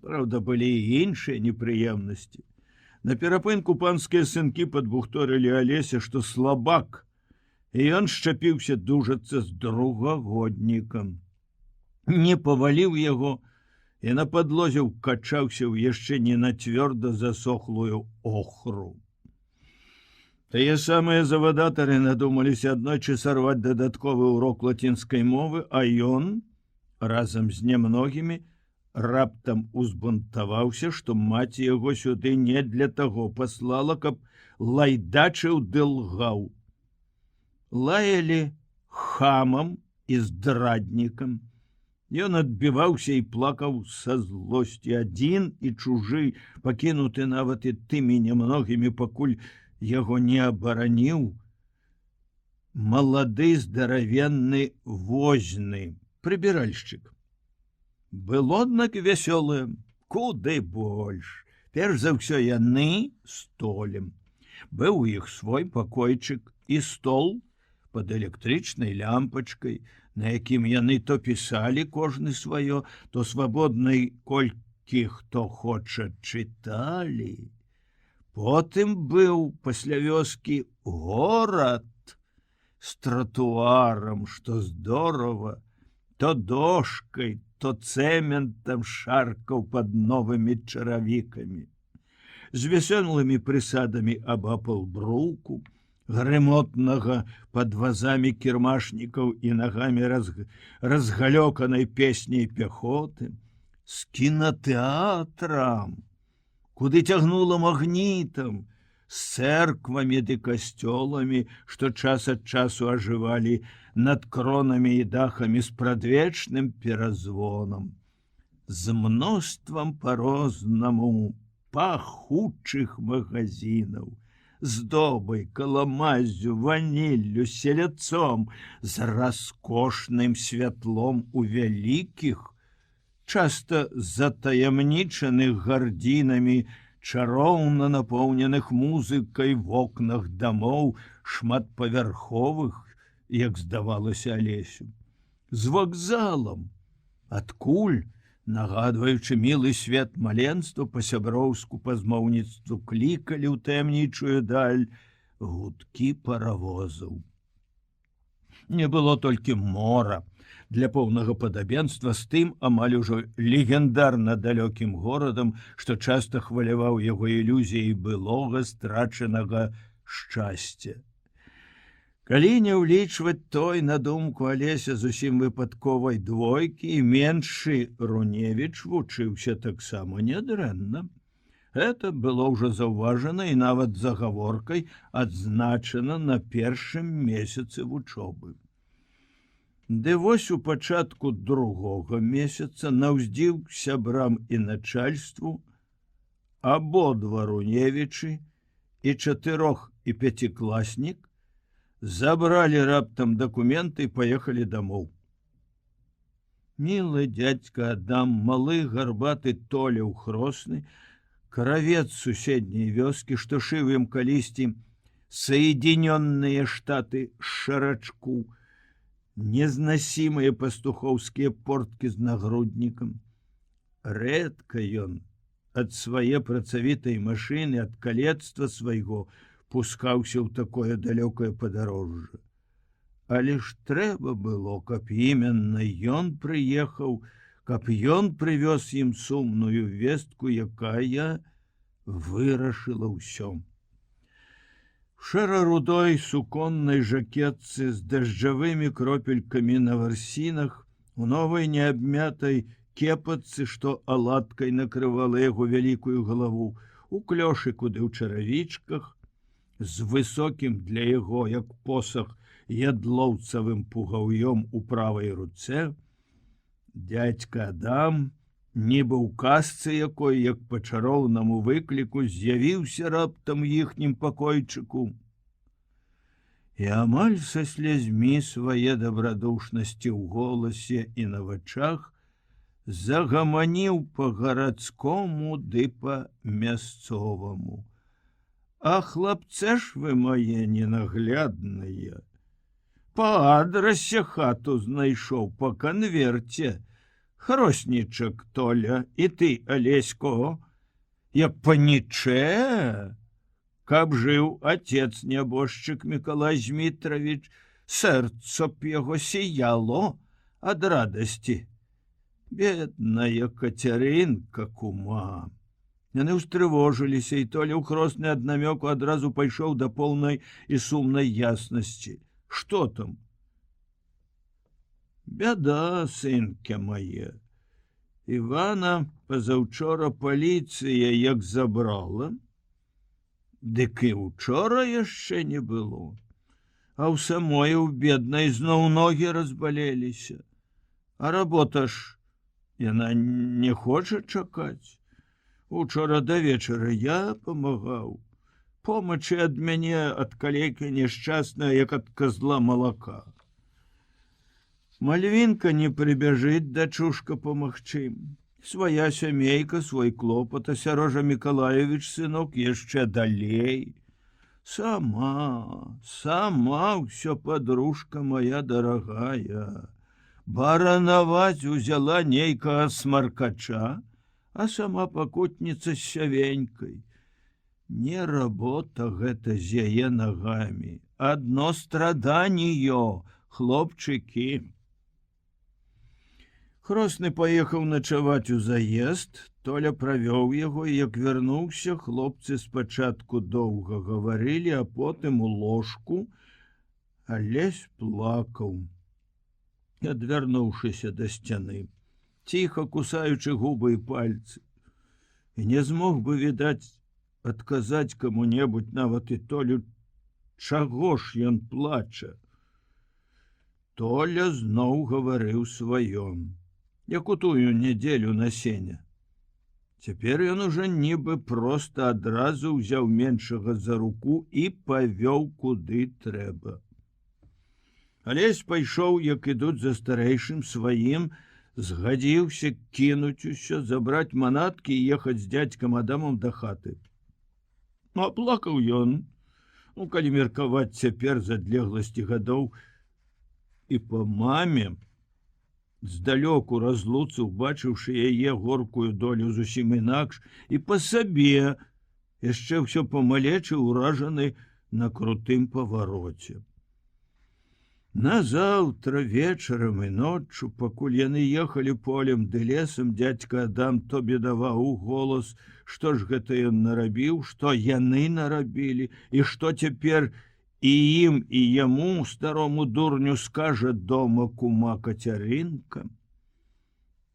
Праўда, былі і іншыя непрыемнасці. На перапынку панскія сынкі падбухторылі Алеся, што слабак, і ён шчапіўся дужацца з другагоднікам. Не паваліў яго, і на падлозе ўкачаўся ў яшчэ не на цвёрда засохлую охру. Тыя самыя завадатары надумаліся аднойчы сарваць дадатковы урок лацінскай мовы, а ён, разам з нямногімі, раптам узбунтаваўся, што маці яго сюды не для таго паслала, каб лайдачыў ды лгаў. Лаялі хамам і здраднікам. Ён адбіваўся і плакаў са злосці, адзін і чужы, пакінуты нават і тымі нямногімі, пакуль яго не абараніў малады здаравенны возьны, прыбіральшчык. Было, аднак, вясёлае, куды больш. Перш за ўсё яны столем. Быў у іх свой пакойчык і стол пад электрычнай лямпачкай, на якім яны то пісалі кожны сваё, то свабоднай колькі хто хоча чыталі. Потым быў пасля вёскі горад з тратуарам, што здорава, то дошкай, то цэментам шаркаў пад новымі чаравікамі, з вясёлымі прысадамі абапал бруку, грымотнага пад вазамі кірмашнікаў і нагамі разгалёканай песняй пяхоты, з кінатэатрам, куды цягнула магнітам, з цэрквамі ды касцёламі, што час ад часу ажывалі над кронамі і дахамі з прадвечным перазвонам, з мноствам па-рознаму пахучых магазинаў, з добай, каламаззю, ваніллю, селядцом, з раскошным святлом у вялікіх, часта затаямнічаных гардзінамі, чароўна напоўненых музыкай вокнах дамоў шматпавярховых, як здавалася Алесю, з вакзалам, адкуль Нагадваючы мілы свет маленства, па-сяброўску па змоўніцтву клікалі ў таямнічую даль гудкі паравозаў. Не было толькі мора для поўнага падабенства з тым амаль ужо легендарна далёкім горадам, што часта хваляваў яго ілюзіяй былога страчанага шчасця. Калі не ўлічваць той, на думку Алеся, зусім выпадковай двойкі, і меншы Руневіч вучыўся таксама нядрэнна. Гэта было ўжо заўважана і нават загаворкай адзначана на першым месяцы вучобы. Ды вось у пачатку другога месяца на ўздзіў сябрам і начальству абодва Руневічы і 4- і 5-класнік забралі раптам дакументы і паехалі дамоў. Мілы дядька Адам, малы гарбаты Толя Хросны, каравец суседняй вёскі, што шыў ім калісьці Соединенные Штаты шарачку, незносимыя пастухоўскія порткі з нагруднікам. Рэдка ён ад свае працавітай машыны, ад калецтва свайго пускаўся ў такое далёкае падарожжа. Але ж трэба было, каб іменна ён прыехаў, каб ён прывёз ім сумную вестку, якая вырашыла ўсё. Шэра-рудой суконнай жакетцы з дажджавымі кропелькамі на варсінах, у новай неабмятай кепатцы, што аладкай накрывала яго вялікую галаву, у клёшыку ды ў чаравічках, з высокім для яго, як посах, ядлоўцавым пугаўём у правай руцэ, дядька Адам, нібы ў казцы якой, як па чароўнаму выкліку, з'явіўся раптам іхнім пакойчыку. І амаль са слязьмі свае дабрадушнасці ў голасе і на вачах загаманіў па гарадскому ды па мясцоваму. А хлапцы ж вы мае ненаглядныя. Па адрасе хату знайшоў, па канверце. Хроснічак Толя, і ты, Алесько, як панічэ, каб жыў отец нябожчык Миколай Змітрович, сэрца б яго сіяло ад радасці. Бедная Кацярынка, кума. Яны ўстрывожыліся, і Толя Хросны ад намёку адразу пайшоў да поўнай і сумнай яснасці. Што там? Бяда, сынке мае. Івана пазаўчора паліцыя як забрала, дык і учора яшчэ не было. А ў самой у беднай зноў ногі разбалеліся. А работа ж яна не хоча чакаць. Учора да вечара я памагаў. Помачы ад мяне ад калейкі няшчасная, як ад козла малака. Мальвінка не прыбяжыць, дачушка, памагчы. Свая сямейка, свой клопат, а Сярожа Миколаевич, сынок, яшчэ далей. Сама ўсё, подружка моя дарагая. Баранаваць узяла нейкага смаркача, а сама пакутніца з сявенькай. Не работа гэта з яе нагамі, адно страданьё, хлопчыкі. Хросны паехаў начаваць у заезд, Толя правёў яго, і як вярнуўся, хлопцы спачатку доўга гаварылі, а потым у ложку Алесь плакаў, адвярнуўшыся да сцяны, ціха кусаючы губы і пальцы, і не змог бы, відаць, адказаць каму-небудзь, нават і Толю, чаго ж ён плача. Толя зноў гаварыў сваё, як у тую нядзелю на сене. Цяпер ён уже нібы проста адразу ўзяў меншага за руку і павёў куды трэба. Алесь пайшоў, як ідуць за старэйшым сваім, згадзіўся кінуць усё, забраць манаткі і ехаць з дядзькам Адамом да хаты. А плакаў ён, калі меркаваць цяпер з адлегласці гадоў, і па маме, Здалёку разлуцы, убачыўшы яе горкую долю зусім інакш, і па сабе яшчэ ўсё памалечы ўражаны на крутым павароце. Назаўтра вечарам і ноччу, пакуль яны ехалі полем ды лесам, дзядзька Адам то бедаваў у голас, што ж гэта ён нарабіў, што яны нарабілі, і што цяпер і ім, і яму, старому дурню, скажа дома кума Кацярынка.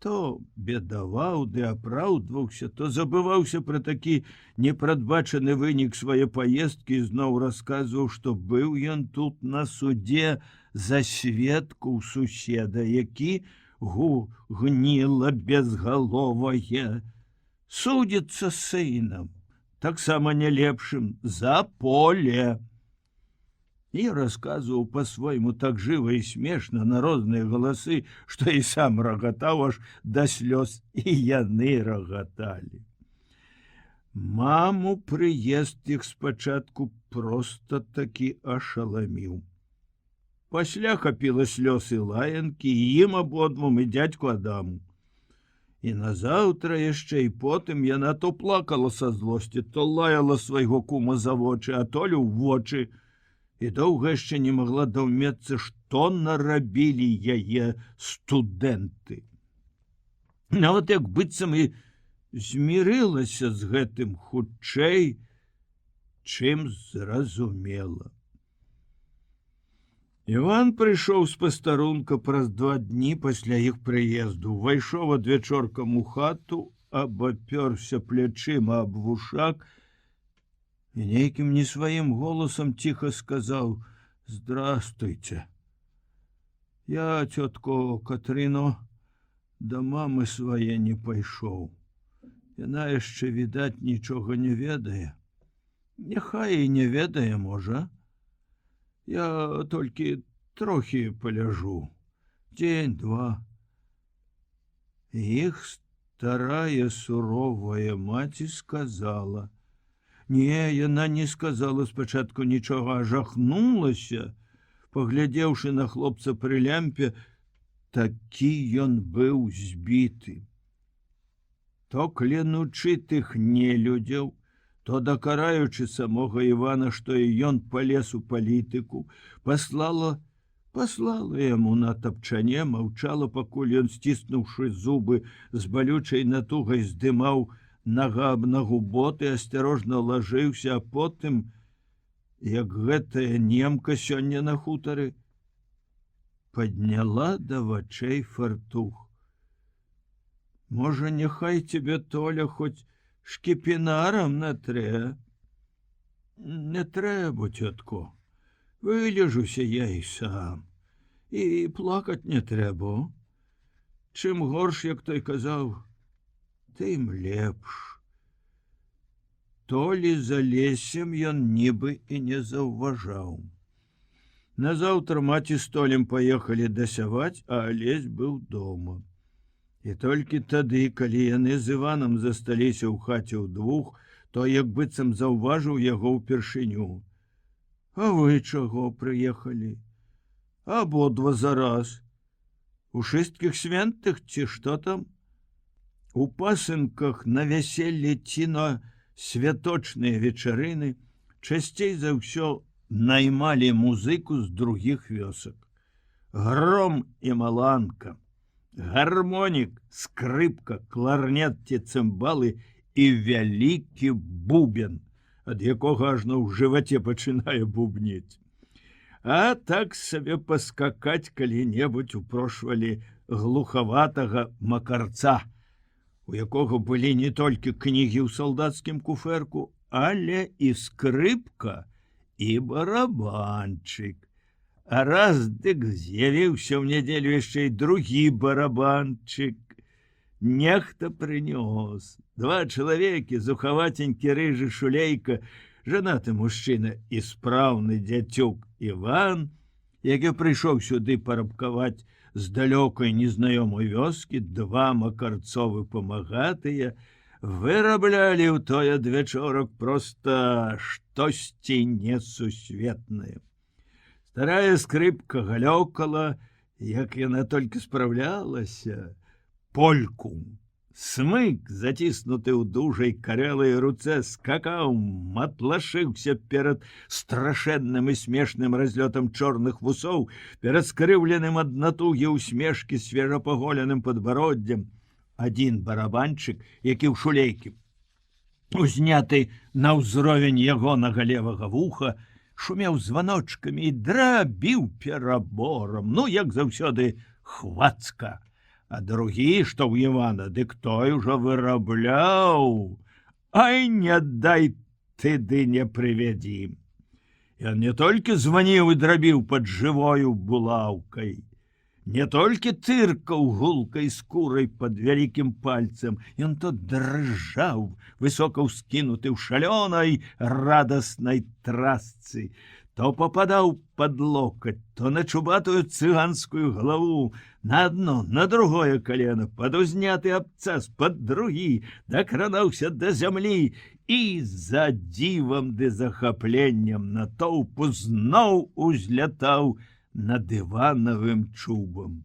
То бедаваў ды апраўдваўся, то забываўся пра такі непрадбачаны вынік свае паездкі і зноў расказваў, што быў ён тут на судзе за сведку ў суседа, які гніла безгаловае, судзіцца з сынам, таксама не лепшым, за поле. І расказваў па-свойму так жыва і смешна на розныя галасы, што і сам рагатаў аж да слёз, і яны рагаталі. Маму прыезд іх спачатку проста такі ашаламіў. Пасля хапіла слёз і лаянкі і ім абодвум, і дзядзьку Адаму. І назаўтра яшчэ і потым яна то плакала са злосці, то лаяла свайго кума за вочы, а то ў вочы, і доўга яшчэ не магла даўмецца, што нарабілі яе студэнты. Нават як быццам і змірылася з гэтым хутчэй, чым зразумела. Іван прыйшоў з пастарунка праз 2 дні пасля іх прыезду, увайшоў адвячоркам у хату, абапёрся плячыма аб вушак і нейкім не сваім голасам ціха сказаў: «Здравствуйте. Я, цётко Катрыно, да мамы свае не пайшоў. Яна яшчэ, відаць, нічога не ведае. Няхай і не ведае, можа. Я толькі трохі паляжу. Дзень-два». Іх старая суровая маці сказала: «Не, яна не сказала спачатку нічога, а жахнулася, паглядзеўшы на хлопца пры лямпе, такі ён быў збіты. То клянучы тых нелюдзяў, то дакараючы самога Івана, што і ён палез у палітыку, паслала яму на тапчане, маўчала, пакуль ён, сціснуўшы зубы, з балючай натугай здымаў нага аб нагу боты, асцярожна лажыўся, а потым, як гэтая немка сёння на хутары, падняла да вачэй фартух. «Можа, няхай тебе, Толя, хоць шкіпінарам натрэ?» «Не трэба, цётко, вылежуся я і сам, і плакаць не трэба. Чым горш, як той казаў, тым лепш». Толі за лесем ён нібы і не заўважаў. Назаўтра маці з Толем паехалі дасяваць, а Алесь быў дома. І толькі тады, калі яны з Іванам засталіся ў хаце ўдвух, то як быццам заўважыў яго ўпершыню. «А вы чаго прыехалі? Абодва зараз. У шысткіх святых ці што там? У пасынках на вяселле ці на святочныя вечарыны часцей за ўсё наймалі музыку з другіх вёсак. Гром і маланка, гармонік, скрыпка, кларнет ці цымбалы і вялікі бубен, ад якога ажно ў жываце пачынае бубніць. А так сабе паскакаць калі-небудзь упрошвалі глухаватага макарца, у якога былі не толькі кнігі ў салдацкім куфэрку, але і скрыпка, і барабанчык. А раз дык з'явіўся ў нядзелю яшчэ і другі барабанчык. Нехта прынёс. 2 чалавекі, зухаватенькі рыжы шулейка, жанаты мужчына і спраўны дзяцюк Іван, які прыйшоў сюды парабкаваць з далёкай незнаёмай вёскі, 2 макарцовы памагатыя, выраблялі ў той адвячорак проста штосьці несусветнае. Старая скрыпка галёкала, Як яна толькі спраўлялася, польку. Смык, заціснуты ў дужай карэлай руцэ, скакаў, матлашыўся перад страшэнным і смешным разлётам чорных вусоў, перад скрыўленым ад натугі усмешкі свежапаголеным падбароддзям. Адзін барабанчык, які ў шулейкі, узняты на ўзровень ягонага левага вуха, шумеў званочкамі і драбіў пераборам, ну, як заўсёды, хвацка. А другі, што ў Івана, дык той ужо вырабляў. Ай, не дай ты ды не прывядзі. Ён не толькі званіў і драбіў пад жывою булаўкай, не толькі тыркаў гулкай скурай пад вялікім пальцам, ён то дрыжаў, высока ўскінуты ў шалёнай радаснай трасцы, то попадаў пад локаць, то на чубатую цыганскую галаву, на адно, на другое калена, пад узняты абцас, пад другі, дакранаўся да зямлі і за дзівам ды захапленнем натоўпу зноў узлятаў над Іванавым чубам.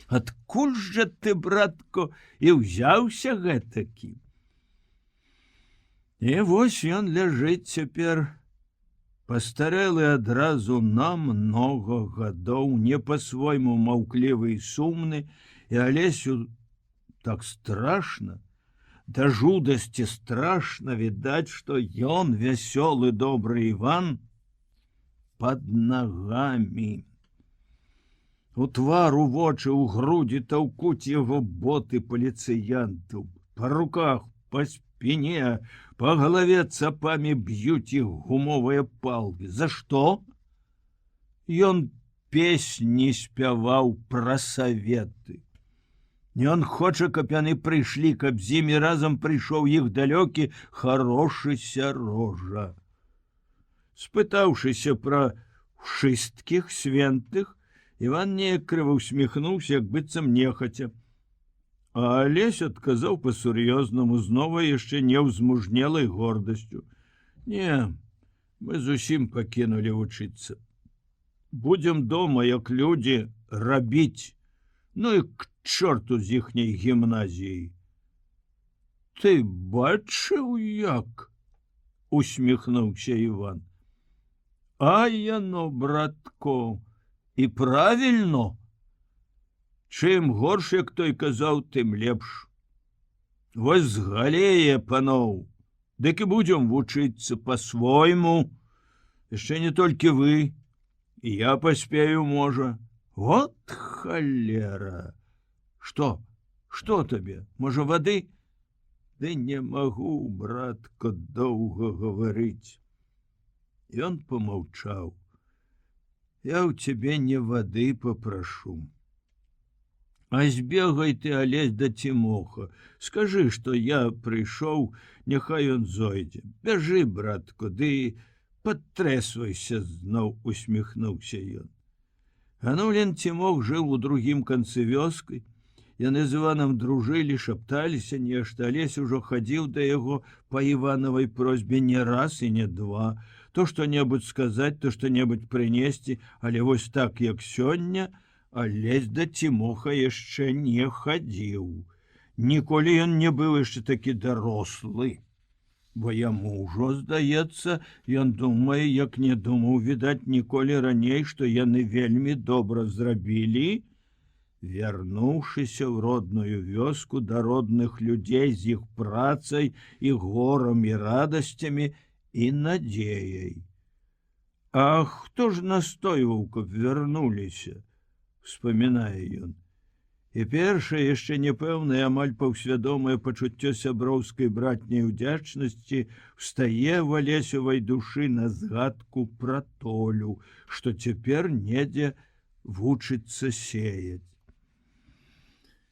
Адкуль жа ты, братко, і ўзяўся гэтакі? І вось ён ляжыць цяпер, пастарэлы адразу на многа гадоў, не па-свойму маўклівы і сумны, і Алесю так страшна, да жудасці страшна відаць, што ён, вясёлы добры Іван, пад нагамі. У твар, у вочы, у грудзі таўкуць яго боты паліцыянтаў, па руках, па спіне, па галаве цапамі б'юць іх гумовыя палкі. За што? Ён песні спяваў пра саветы. Ён хоча, каб яны прыйшлі, каб з імі разам прыйшоў іх далёкі харошы сярожа. Спытаўшыся пра шысткіх свентых, Іван неяк крыва усміхнуўся, як быццам нехаця. А Алесь адказаў па-сур'ёзнаму, знова яшчэ неўзмужнелай гордасцю. Не, мы зусім пакінулі вучыцца. Будзем дома, як людзі, рабіць. Ну і к чорту з іхняй гімназіяй. Ты бачыў, як? Усміхнуўся Іван. А яно, братко, і правільно. Чым горш, як той казаў, тым лепш. Вось згалее, паноў, дык і будзем вучыцца па-свойму. Яшчэ не толькі вы, і я паспею, можа. Вот халера. Што? Што табе? Можа, вады? Ды не магу, братко, доўга гаварыць. Ён помаўчаў. Я ў цябе не вады папрашу. А збегай ты, Алесь, да Тимоха. Скажы, што я прыйшоў, няхай ён зойдзе. Бяжы, братко, ды падтрэсвайся, зноў усміхнуўся ён. Ганулін Тимох жыў у другім канцы вёскай. Яны з Іванам дружылі, шапталіся нешта. Алесь ужо хадзіў да яго па Іванавай просьбе не раз і не два. То што-небудзь сказаць, то што-небудзь прынесці, але вось так, як сёння, Алесь да Тимоха яшчэ не хадзіў. Ніколі ён не быў яшчэ такі дарослы. Бо яму ўжо, здаецца, ён думае, як не думаў, відаць, ніколі раней, што яны вельмі добра зрабілі, вярнуўшыся ў родную вёску да родных людзей з іх працай і горам і радасцямі і надзеяй. А хто ж настойваў, каб вярнуліся? Вспамінае ён. І першае яшчэ непэўнае, амаль паўсвядомае пачуццё сяброўскай братняй удзячнасці встае в Алесевай душы на згадку пра Толю, што цяпер недзе вучыцца сеяць.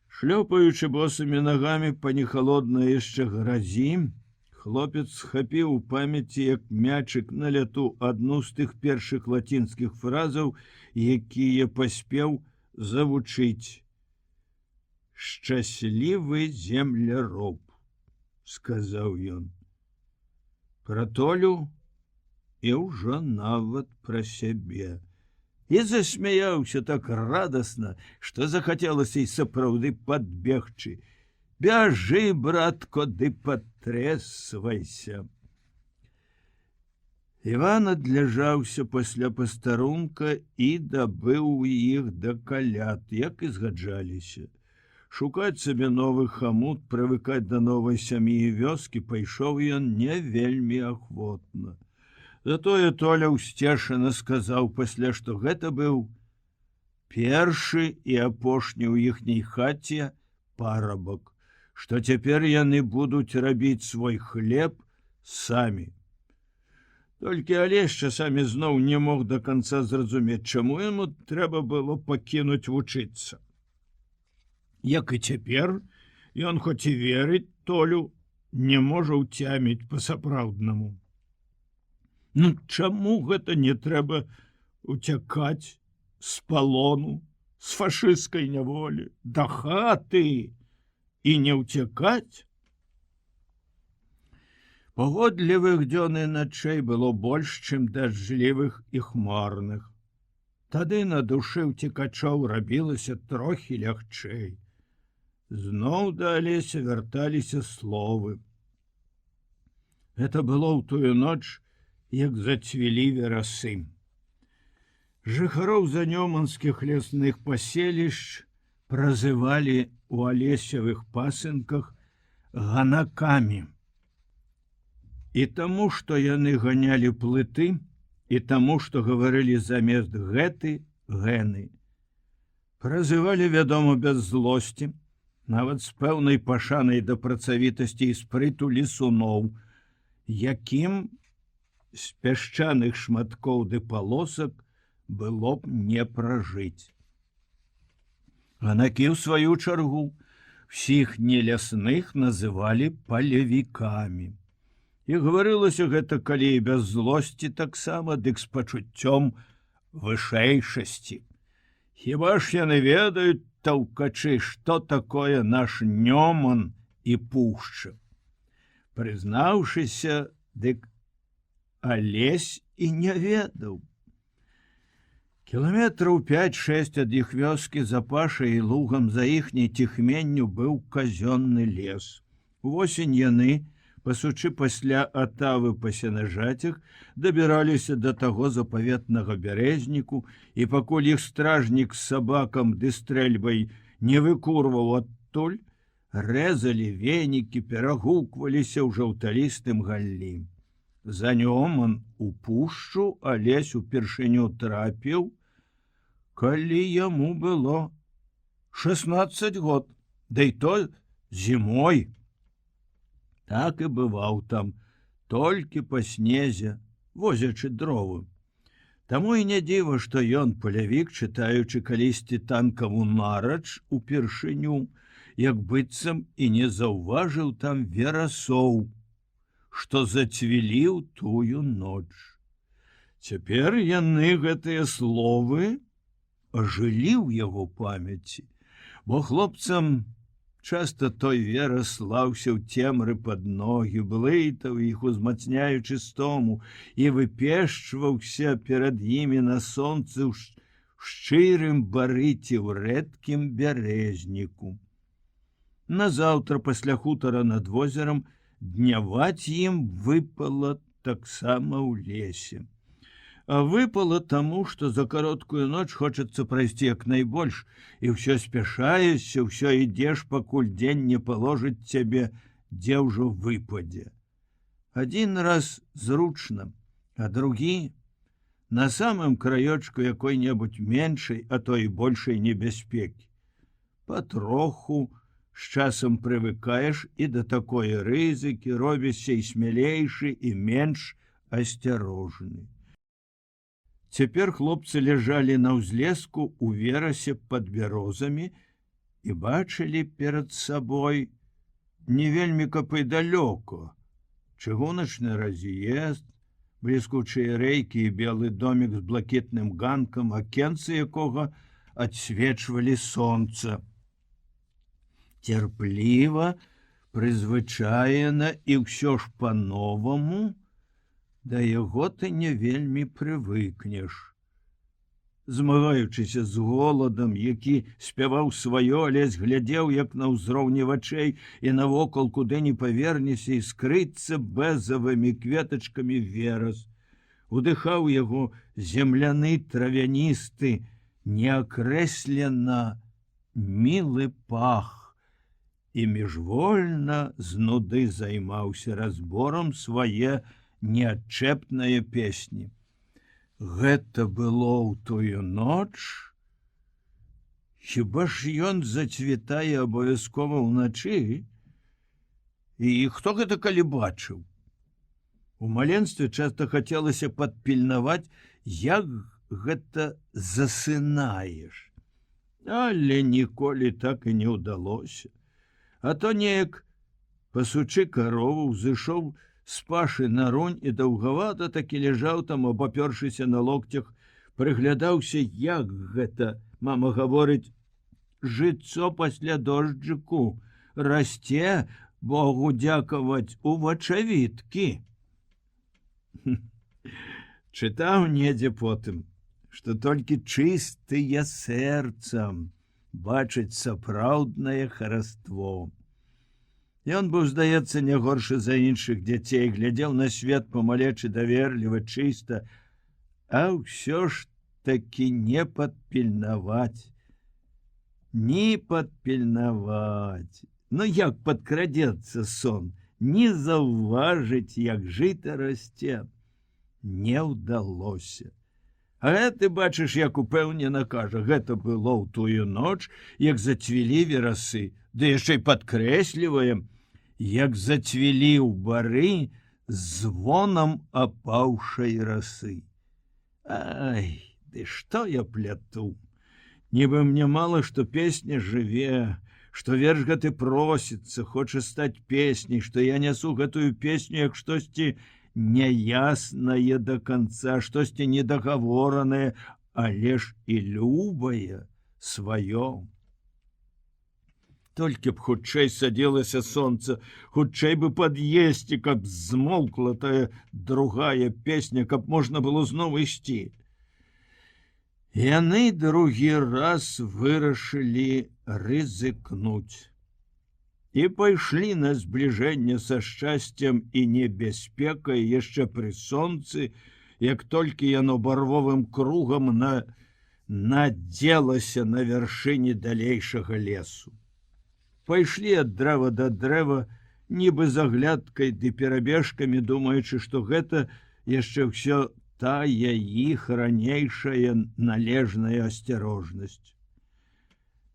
Шлёпаючы босымі нагамі па нехалоднай яшчэ гразі, хлопец схапіў у памяці, як мячык на ляту, адну з тых першых лацінскіх фразаў, якія паспеў завучыць. «Шчаслівы земляроб», сказаў ён. Пра Толю і ўжо нават пра сябе. і засмяяўся так радасна, што захацелася і сапраўды падбегчы. Бяжы, братко, ды патрэсвайся. Іван адляжаўся пасля пастарунка і дабыў іх да каляд, як і згаджаліся. Шукаць сабе новы хамут, прывыкаць да новай сям'і і вёскі пайшоў ён не вельмі ахвотна. Затое Толя ўсцешана сказаў пасля, што гэта быў першы і апошні ў іхняй хаце парабак, што цяпер яны будуць рабіць свой хлеб самі. Толькі Алесь часамі зноў не мог да канца зразумець, чаму яму трэба было пакінуць вучыцца. Як і цяпер, ён хоць і верыць Толю, не можа ўцяміць па-сапраўднаму. Ну, чаму гэта не трэба уцякаць з палону, з фашысцкай няволі, да хаты і не ўцякаць? Пагодлівых дзён і начэй было больш, чым дажджлівых і хмарных. Тады на душы ўцекачоў рабілася трохі лягчэй. Зноў да Алеся вярталіся словы. Гэта было ў тую ноч, як зацвілі верасы. Жыхароў занёманскіх лясных паселішч празывалі у алесевых пасынках ганакамі. І таму, што яны ганялі плыты, і таму, што гаварылі замест гэты гэны. Празывалі, вядома, без злосці, нават з пэўнай пашанай да працавітасці і спрыту лесуноў, якім з пясчаных шматкоў ды палосак было б не пражыць. Ганакі, ў сваю чаргу, всіх нелясных называлі палявікамі. І гаварылася гэта, калі і без злосці таксама, дык з пачуццём вышэйшасці. Хіба ж яны ведаюць, таўкачы, што такое наш Нёман і пушча. Прызнаўшыся, дык Алесь і не ведаў. Кіламетраў 5-6 ад іх вёскі за пашай і лугам за іхняй ціхменню быў казённы лес. Увосень яны, пасучы пасля атавы па сенажацях, дабіраліся да таго запаветнага бярэзніку, і пакуль іх стражнік з сабакам ды стрэльбай не выкурваў адтуль, рэзалі венікі, перагукваліся ў жаўталістым галлі. За Нёман у пушчу Алесь упершыню трапіў, калі яму было 16 год, да і то зімой. Так і бываў там, толькі па снезе, возячы дровы. Таму і не дзіва, што ён, палявік, чытаючы калісьці танкаву нарач упершыню, як быццам і не заўважыў там верасоў, што зацвілі ў тую ноч. Цяпер яны, гэтыя словы, ажылі ў яго памяці, бо хлопцам часта той верас слаўся ў цемры пад ногі, блытаў іх, узмацняючы стому, і выпешчваўся перад імі на сонцы ў шчырым барыце ў рэдкім бярэзніку. Назаўтра пасля хутара над возерам дняваць ім выпала таксама ў лесе. А выпала таму, што за кароткую ноч хочацца прайсці як найбольш, і ўсё спяшаешся, ўсё ідзеш, пакуль дзень не паложыць цябе, дзе ўжо выпадзе. Адзін раз зручна, а другі на самым краёчку якой-небудзь меншай, а то і большай небяспекі. Патроху з часам прывыкаеш і да такой рызыкі, робішся і смялейшы, і менш асцярожны. Цяпер хлопцы ляжалі на ўзлеску ў верасе пад бярозамі і бачылі перад сабой не вельмі каб і далёка чыгуначны раз'езд, бліскучыя рэйкі і белы домік з блакітным ганкам, акенцы якога адсвечвалі сонца. Цярпліва, прызвычаена і ўсё ж па-новаму, да яго ты не вельмі прывыкнеш. змагаючыся з голадам, які спяваў сваё, ледзь глядзеў, як на ўзроўні вачэй і навокал куды не павернешся і скрыцца бэзавымі кветачкамі верас. Удыхаў яго земляны травяністы, неакрэслена мілы пах, і міжвольна з нуды займаўся разборам свае неадчэпныя песні. Гэта было ў тую ноч. Хіба ж ён зацвітае абавязкова ўначы? І хто гэта калі бачыў? У маленстве часта хацелася падпільнаваць, як гэта засынаеш. Але ніколі так і не ўдалося. А то неяк, пасучы карову, узышоў з пашы на рунь і даўгавата такі ляжаў там, абапёршыся на локцях, прыглядаўся, як гэта, мама гаворыць, жыццё пасля дожджыку расце, Богу дзякаваць, у вачавіткі. Чытаў недзе потым, што толькі чыстыя сэрцам бачыць сапраўднае хараство. Ён быў, здаецца, не горшы за іншых дзяцей, глядзеў на свет памалечы, даверліва, чыста, а ўсё ж такі не падпільнаваць. Не падпільнаваць. Ну як падкрадзецца сон, не заўважыць, як жыта расце. Не ўдалося. А ты бачыш, як упэўнена кажа, гэта было ў тую ноч, як зацвілі верасы, ды яшчэ й падкрэсліваем, як зацвілі ў бары звонам апаўшай расы. Ай, ды што я пляту? Нібы мне мала, што песня жыве, што верш гэты просіцца, хоча стаць песняй, што я нясу гэтую песню як штосьці няяснае да канца, штосьці недагаворанае, але ж і любае сваё. Толькі б хутчэй садзілася сонца, хутчэй бы пад'есці, каб змоўкла тая другая песня, каб можна было зноў ісці. Яны другі раз вырашылі рызыкнуць. І пайшлі на збліжэнне са шчасцем і небяспекай яшчэ пры сонцы, як толькі яно барвовым кругам надзелася на вяршыні далейшага лесу. Пайшлі ад дрэва да дрэва, нібы з аглядкай ды перабежкамі, думаючы, што гэта яшчэ ўсё тая іх ранейшая належная асцярожнасць.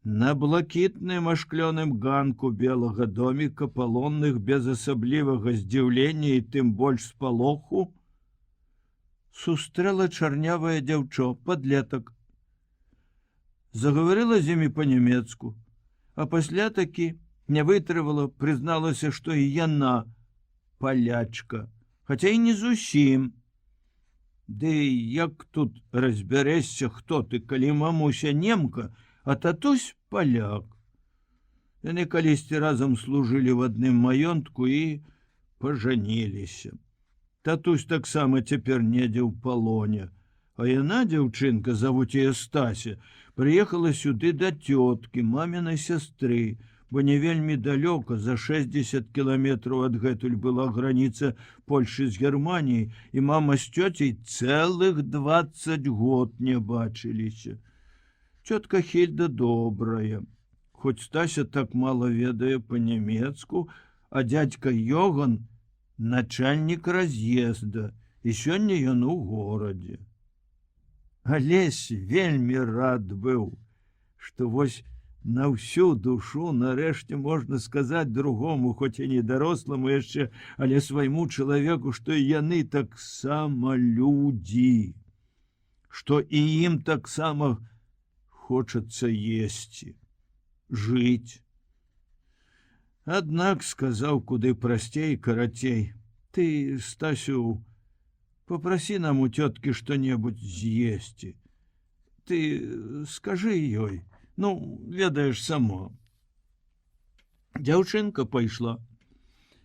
На блакітным ашклёным ганку белага доміка, палонных без асаблівага здзіўлення і тым больш спалоху, сустрэла чарнявае дзяўчо, падлетак. Загаварыла з імі па-нямецку, а пасля такі не вытрывала, прызналася, што і яна палячка, хаця і не зусім. Ды як тут разбярэшся, хто ты, калі мамуся немка, а татусь паляк. Яны калісьці разам служылі в адным маёнтку і пажаніліся. Татусь таксама цяпер недзе ў палоне, а яна, дзяўчынка, завуць яе Стася, прыехала сюды да цёткі, мамінай сястры, бо не вельмі далёка, за 60 кіламетраў адгэтуль была граніца Польшы з Германіяй, і мама з цёцей цэлых 20 год не бачыліся. Цётка Хільда добрая, хоць Стася так мала ведае па-нямецку, а дядька Йоган начальнік раз'езда, і сёння ён у горадзе. Алесь вельмі рад быў, што вось на ўсю душу нарэшце можна сказаць другому, хоць і не даросламу яшчэ, але свайму чалавеку, што і яны таксама людзі, што і ім таксама хочацца есці, жыць. Аднак сказаў куды прасцей, карацей: ты, Стасю, папрасі нам у цёткі што-небудзь з'есці. Ты скажы ёй, ну, ведаеш сама. Дзяўчынка пайшла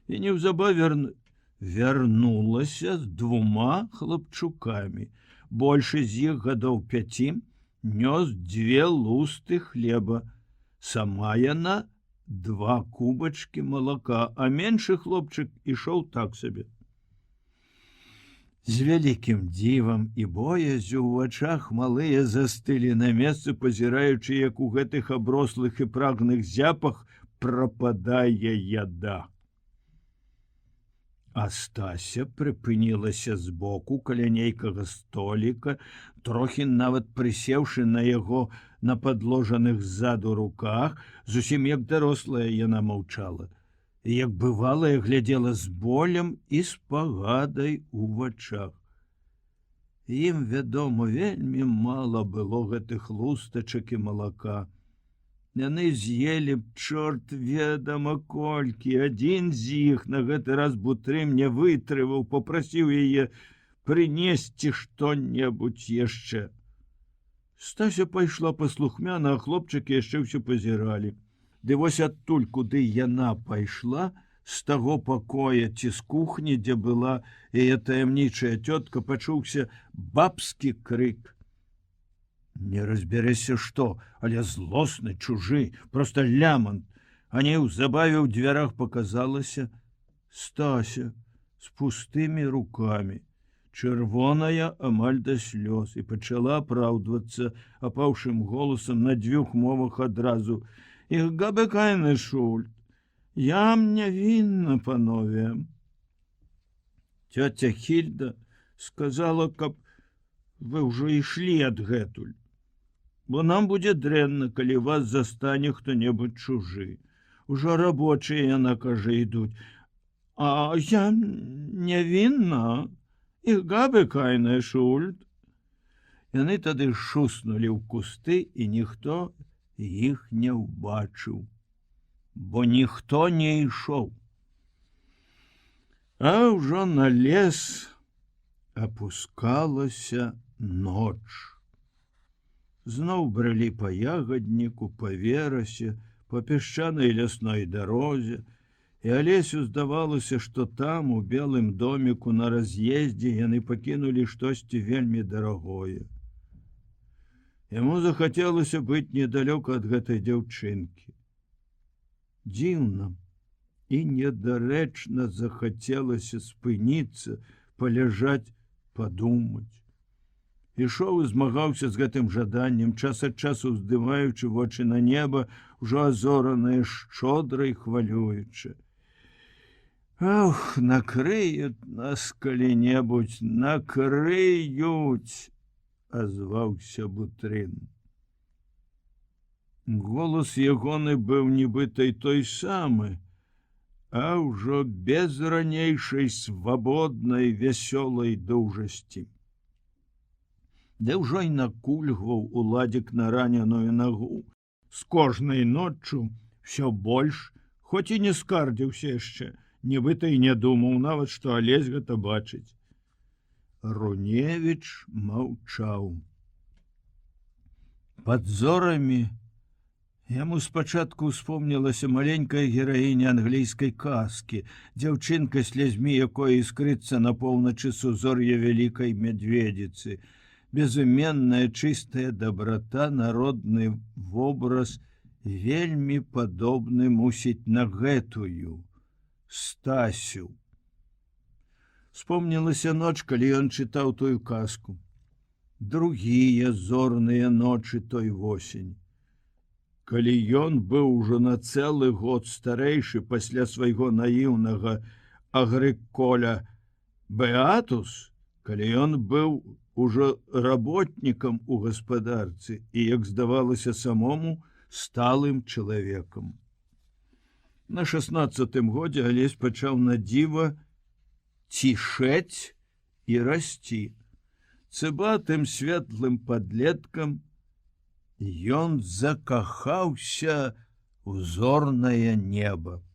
і неўзабаве вярнулася з 2 хлапчукамі. Большы з іх гадоў 5, нёс 2 лусты хлеба. Сама яна 2 кубачкі малака, а меншы хлопчык ішоў так сабе. З вялікім дзівам і боязю ў вачах малыя застылі на месцы, пазіраючы, як у гэтых аброслых і прагных зяпах прападае яда. А Стася прыпынілася збоку каля нейкага століка, трохі нават прысеўшы на яго на падложаных ззаду руках, зусім як дарослая яна маўчала. Як бывалая глядзела з болем і з пагадай у вачах. Ім, вядома, вельмі мала было гэтых лустачак і малака. Яны з'елі б чорт ведама колькі. Адзін з іх на гэты раз Бутрым не вытрываў, попрасіў яе прынесці што-небудзь яшчэ. Стася пайшла паслухмяна, а хлопчыкі яшчэ ўсё пазіралі. Ды вось адтуль, куды яна пайшла, з таго пакоя ці з кухні, дзе была яе таямнічая цётка, пачуўся бабскі крык. Не разбярэся што, але злосны, чужы, проста лямант. А неўзабаве ў дзвярах паказалася Стася з пустымі рукамі, чырвоная амаль да слёз, і пачала апраўдвацца апаўшым голасам на 2 мовах адразу. Ich habe keine Schuld. Я мне вінна, панове. Тётя Хільда сказала, каб вы ўжо ішлі адгэтуль, бо нам будзе дрэнна, калі вас застане хто-небудзь чужы. Ужо рабочыя, яна кажа, ідуць. А я не вінна. Ich habe keine Schuld. Яны тады шуснулі ў кусты, і ніхто іх не ўбачыў, бо ніхто не ішоў. А ўжо на лес апускалася ноч. Зноў бралі па ягадніку, па верасе, па пясчанай лясной дарозе, і Алесю здавалася, што там, у белым доміку на раз'ездзе, яны пакінулі штосьці вельмі дарагое. Яму захацелася быць недалёка ад гэтай дзяўчынкі. Дзіўна і недарэчна захацелася спыніцца, паляжаць, падумаць. Ішоў і змагаўся з гэтым жаданнем, час ад часу ўздымаючы вочы на неба, ужо азоранае шчодра і хвалюючы. Ох, накрыюць нас калі-небудзь, накрыюць! Азваўся Бутрын. Голас ягоны быў нібыта і той самы, а ўжо без ранейшай свабоднай вясёлай дужасці. Ды ўжо й накульгваў уладзік на раненую нагу. З кожнай ноччу ўсё больш, хоць і не скардзіўся яшчэ, нібыта і не думаў нават, што Алесь гэта бачыць. Руневіч маўчаў. Пад зорамі яму спачатку успомнілася маленькая гераіня англійскай казкі, дзяўчынка, слязьмі якой іскрыцца на поўначы сузор'я вялікай мядзведзіцы, безыменная чыстая дабрата, народны вобраз, вельмі падобны, мусіць, на гэтую Стасю. Вспомнілася ноч, калі ён чытаў тую казку. Другія зорныя ночы той восень. Калі ён быў ужо на цэлы год старэйшы пасля свайго наіўнага агрыколя Беатус, калі ён быў ужо работнікам у гаспадарцы і, як здавалася самому, сталым чалавекам. На 16-тым годзе Алесь пачаў на дзіва цішэць і расці. Цыбатым светлым падлеткам ён закахаўся ў зорнае неба.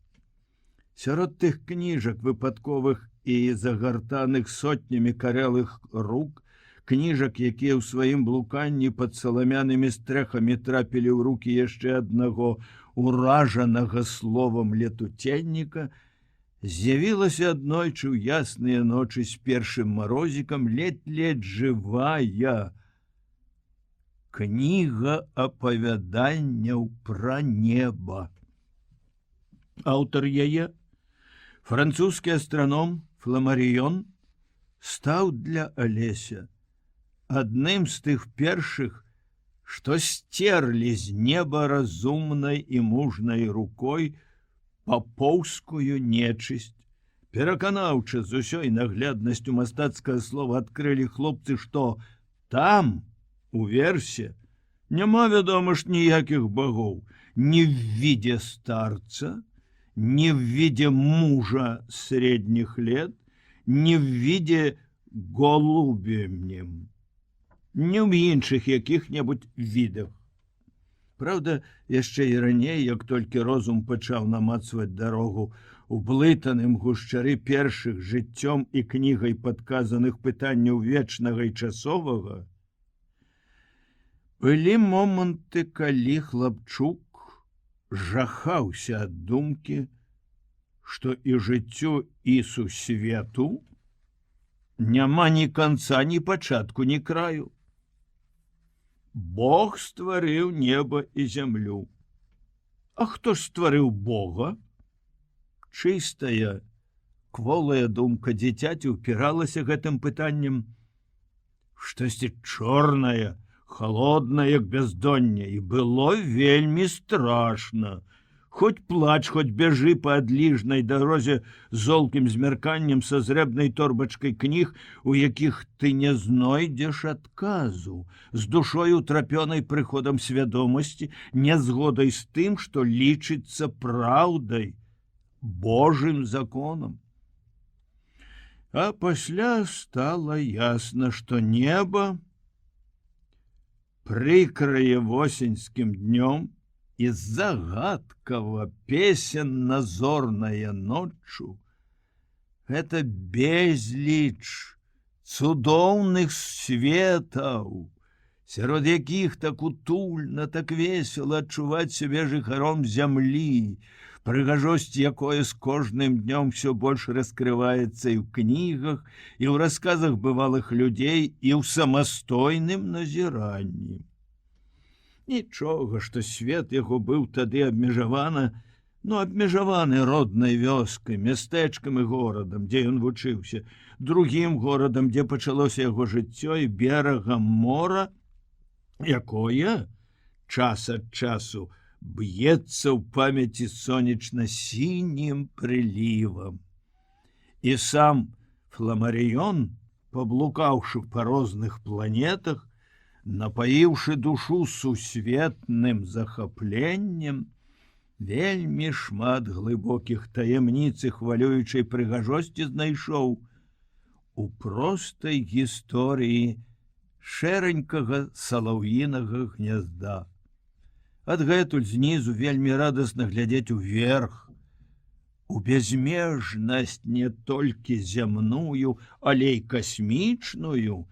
Сярод тых кніжак, выпадковых і загартаных сотнямі карэлых рук, кніжак, якія ў сваім блуканні пад саламянымі стрэхамі трапілі ў рукі яшчэ аднаго уражанага словам летуценніка, з'явілася аднойчы ў ясныя ночы з першым марозікам ледзь-ледзь жывая кніга апавяданняў пра неба. Аўтар яе, французскі астраном Фламарыён, стаў для Алеся адным з тых першых, што сцерлі з неба разумнай і мужнай рукой папоўскую нечысць. Пераканаўча з усёй нагляднасцю мастацкае слова адкрылі хлопцы, што там, у версе, няма, вядома ж, ніякіх богоў, ні в виде старца, ні в виде мужа средних лет, ні в виде голубемнем, ні ў іншых якіх-небудзь відах. Праўда, яшчэ і раней, як толькі розум пачаў намацваць дарогу у блытаным гушчары першых жыццём і кнігай падказаных пытанняў вечнага і часовага, былі моманты, калі хлапчук жахаўся ад думкі, што і жыццю, і сусвету няма ні канца, ні пачатку, ні краю. Бог стварыў неба і зямлю. А хто ж стварыў Бога? Чыстая, кволая думка дзіцяці ўпіралася гэтым пытаннем. Штосьці чорнае, холоднае, як бяздонне, і было вельмі страшна. Хоць плач, хоць бяжы па адліжнай дарозе золкім змярканнем са зрэбнай торбачкай кніг, у якіх ты не знойдзеш адказу, з душой утрапёнай прыходам свядомасці, нязгодай з тым, што лічыцца праўдай, Божым законам. А пасля стала ясна, што неба прыкрае восеньскім днём і загадкава песенна-зорная ноччу — гэта безліч цудоўных светаў, сярод якіх так утульна, так весела адчуваць сябе жыхаром зямлі, прыгажосць якое з кожным днём все больш раскрываецца і ў кнігах, і ў расказах бывалых людзей, і ў самастойным назіранні. Нічога, што свет яго быў тады абмежаваны роднай вёскай, мястэчкам і горадам, дзе ён вучыўся, другім горадам, дзе пачалося яго жыццё, і берагам мора, якое час ад часу б'ецца ў памяці сонечна-сінім прылівам. І сам Фламарыён, паблукаўшы па розных планетах, напаіўшы душу сусветным захапленнем, вельмі шмат глыбокіх таямніц і хвалюючай прыгажосці знайшоў у простай гісторыі шэранькага салаўінага гнязда. Адгэтуль знізу вельмі радасна глядзець уверх, у бязмежнасць не толькі зямную, але і касмічную,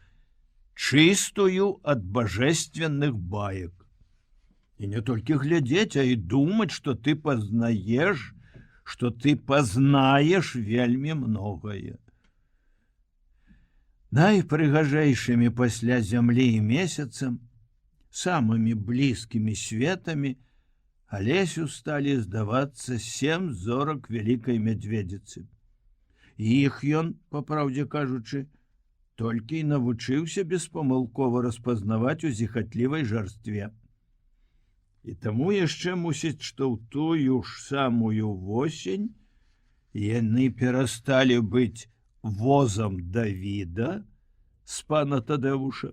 чыстую ад божественных баек. І не толькі глядзець, а і думаць, што ты пазнаеш, што ты пазнаеш вельмі многае. Найпрыгажэйшымі пасля зямлі і месяцам, самымі блізкімі светамі, Алесю сталі здавацца 7 зорак вялікай мядзведзіцы. Іх ён, па праўдзе кажучы, толькі і навучыўся беспамылкова распазнаваць у зіхатлівай жарстве. І таму яшчэ мусіць, што ў тую ж самую восень яны перасталі быць возам Давіда з пана Тадэвуша,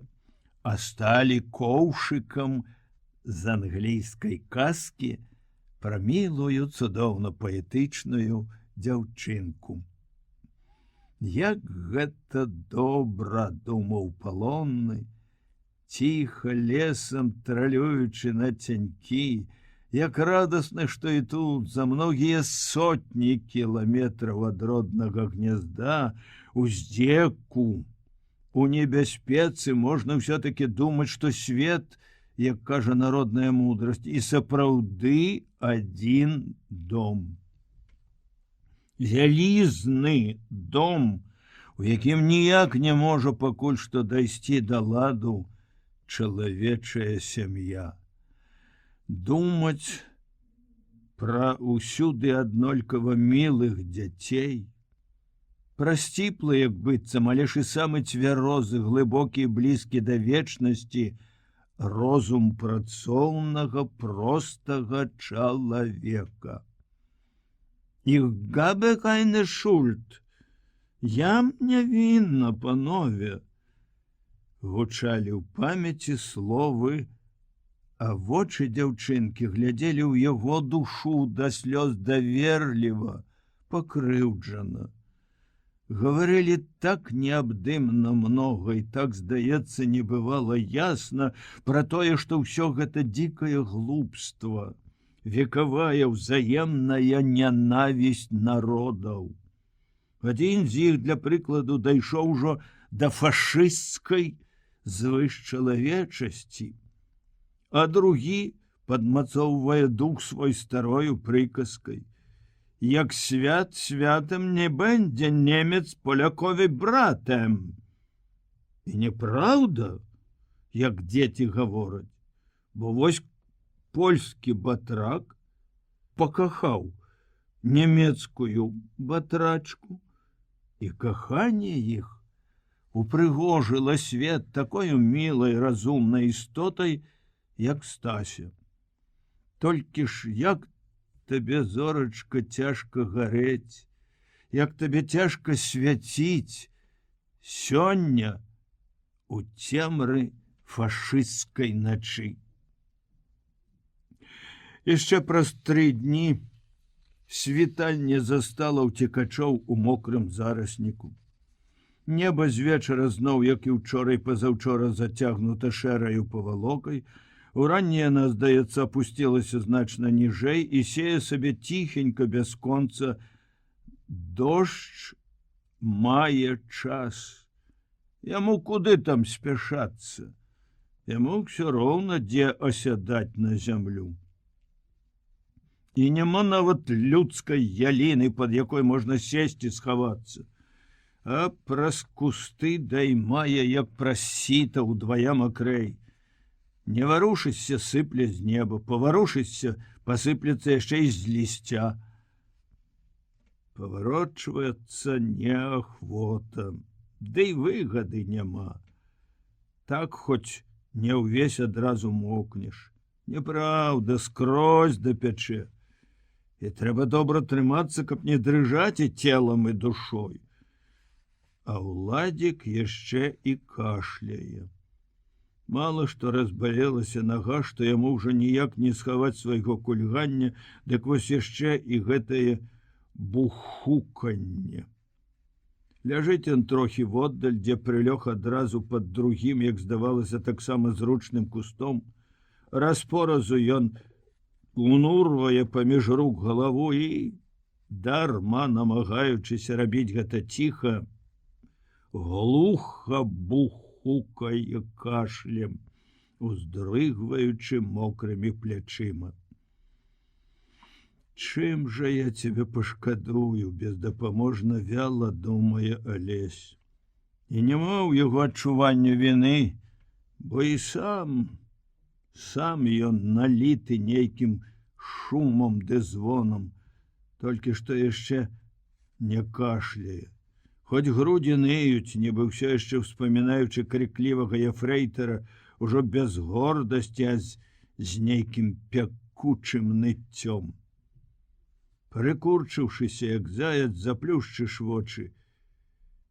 а сталі коўшыкам з англійскай казкі пра мілую, цудоўна паэтычную дзяўчынку. Як гэта добра, думаў палонны, ціха лесам тралюючы на цянькі, як радасна, што і тут за многія сотні кіламетраў ад роднага гнязда, у здзеку, у небяспецы можна ўсё-таки думаць, што свет, як кажа народная мудрасць, і сапраўды адзін дом. Вялізны дом, у якім ніяк не можа пакуль што дайсці да ладу чалавечая сям'я. Думаць пра ўсюды аднолькава мілых дзяцей, пра сціплы, як быццам, але ж і самы цвярозы, глыбокі і блізкі да вечнасці розум працоўнага простага чалавека. Ich habe keine Schuld. Я нявінна, панове. Гучалі ў памяці словы, а вочы дзяўчынкі глядзелі ў яго душу да слёз даверліва, пакрыўджана. Гаварылі так неабдымна многа і так, здаецца, не бывала ясна пра тое, што ўсё гэта дзікае глупства, векавая ўзаемная нянавісць народаў. Адзін з іх, для прыкладу, дайшоў ужо да фашысцкай звышчалавечасці, а другі падмацоўвае дух свой старою прыказкай. Як свят святам не бэндзе немец полякові братам. І неправда, як дзеці гавораць, бо вось польскі батрак пакахаў нямецкую батрачку, і каханне іх упрыгожыла свет такою мілай разумнай істотай, як Стася. Толькі ж як табе, зорачка, цяжка гарэць, як табе цяжка свяціць сёння у цемры фашысцкай начы. Яшчэ праз 3 дні світанне застала ўцекачоў у мокрым зарасніку. Неба з вечара зноў, як і ўчора і пазаўчора, зацягнута шэраю павалокай. Уранне яна, здаецца, апусцілася значна ніжэй і сее сабе ціхенька бясконца. Дождж мае час. Яму куды там спяшацца? Яму ўсё роўна, дзе асядаць на зямлю. І няма нават людскай яліны, пад якой можна сесці, схавацца. А праз кусты даймае, як праз сіта, удвая макрэй. Не варушыся, сыпле з неба, паварушыся, пасыплецца яшчэ і з лісця. Паварочваецца неахвота, ды і выгады няма. Так хоць не ўвесь адразу мокнеш. Неправда, скрозь дапячэ. І трэба добра трымацца, каб не дрыжаць і целам, і душой. А ўладзік яшчэ і кашляе. Мало што разбалелася нага, што яму ўжо ніяк не схаваць свайго кульгання, дык вось яшчэ і гэтае бухуканне. Ляжыць ён трохі воддаль, дзе прылёг адразу пад другім, як здавалася, таксама зручным кустом. Раз-поразу ён унурвае паміж рук галаву і, дарма намагаючыся рабіць гэта ціха, глуха бухукае кашлем, уздрыгваючы мокрымі плячыма. Чым жа я цябе пашкадую, бездапаможна вяла думае Алесь. І няма ў яго адчування віны, бо і сам ён наліты нейкім шумам ды звонам, толькі што яшчэ не кашляе. Хоць грудзі ныюць, нібы ўсё яшчэ ўспамінаючы крыклівага ефрэйтара, ужо без гордасці, а з нейкім пякучым ныццём. Прыкурчыўшыся, як заяц, заплюшчыш вочы,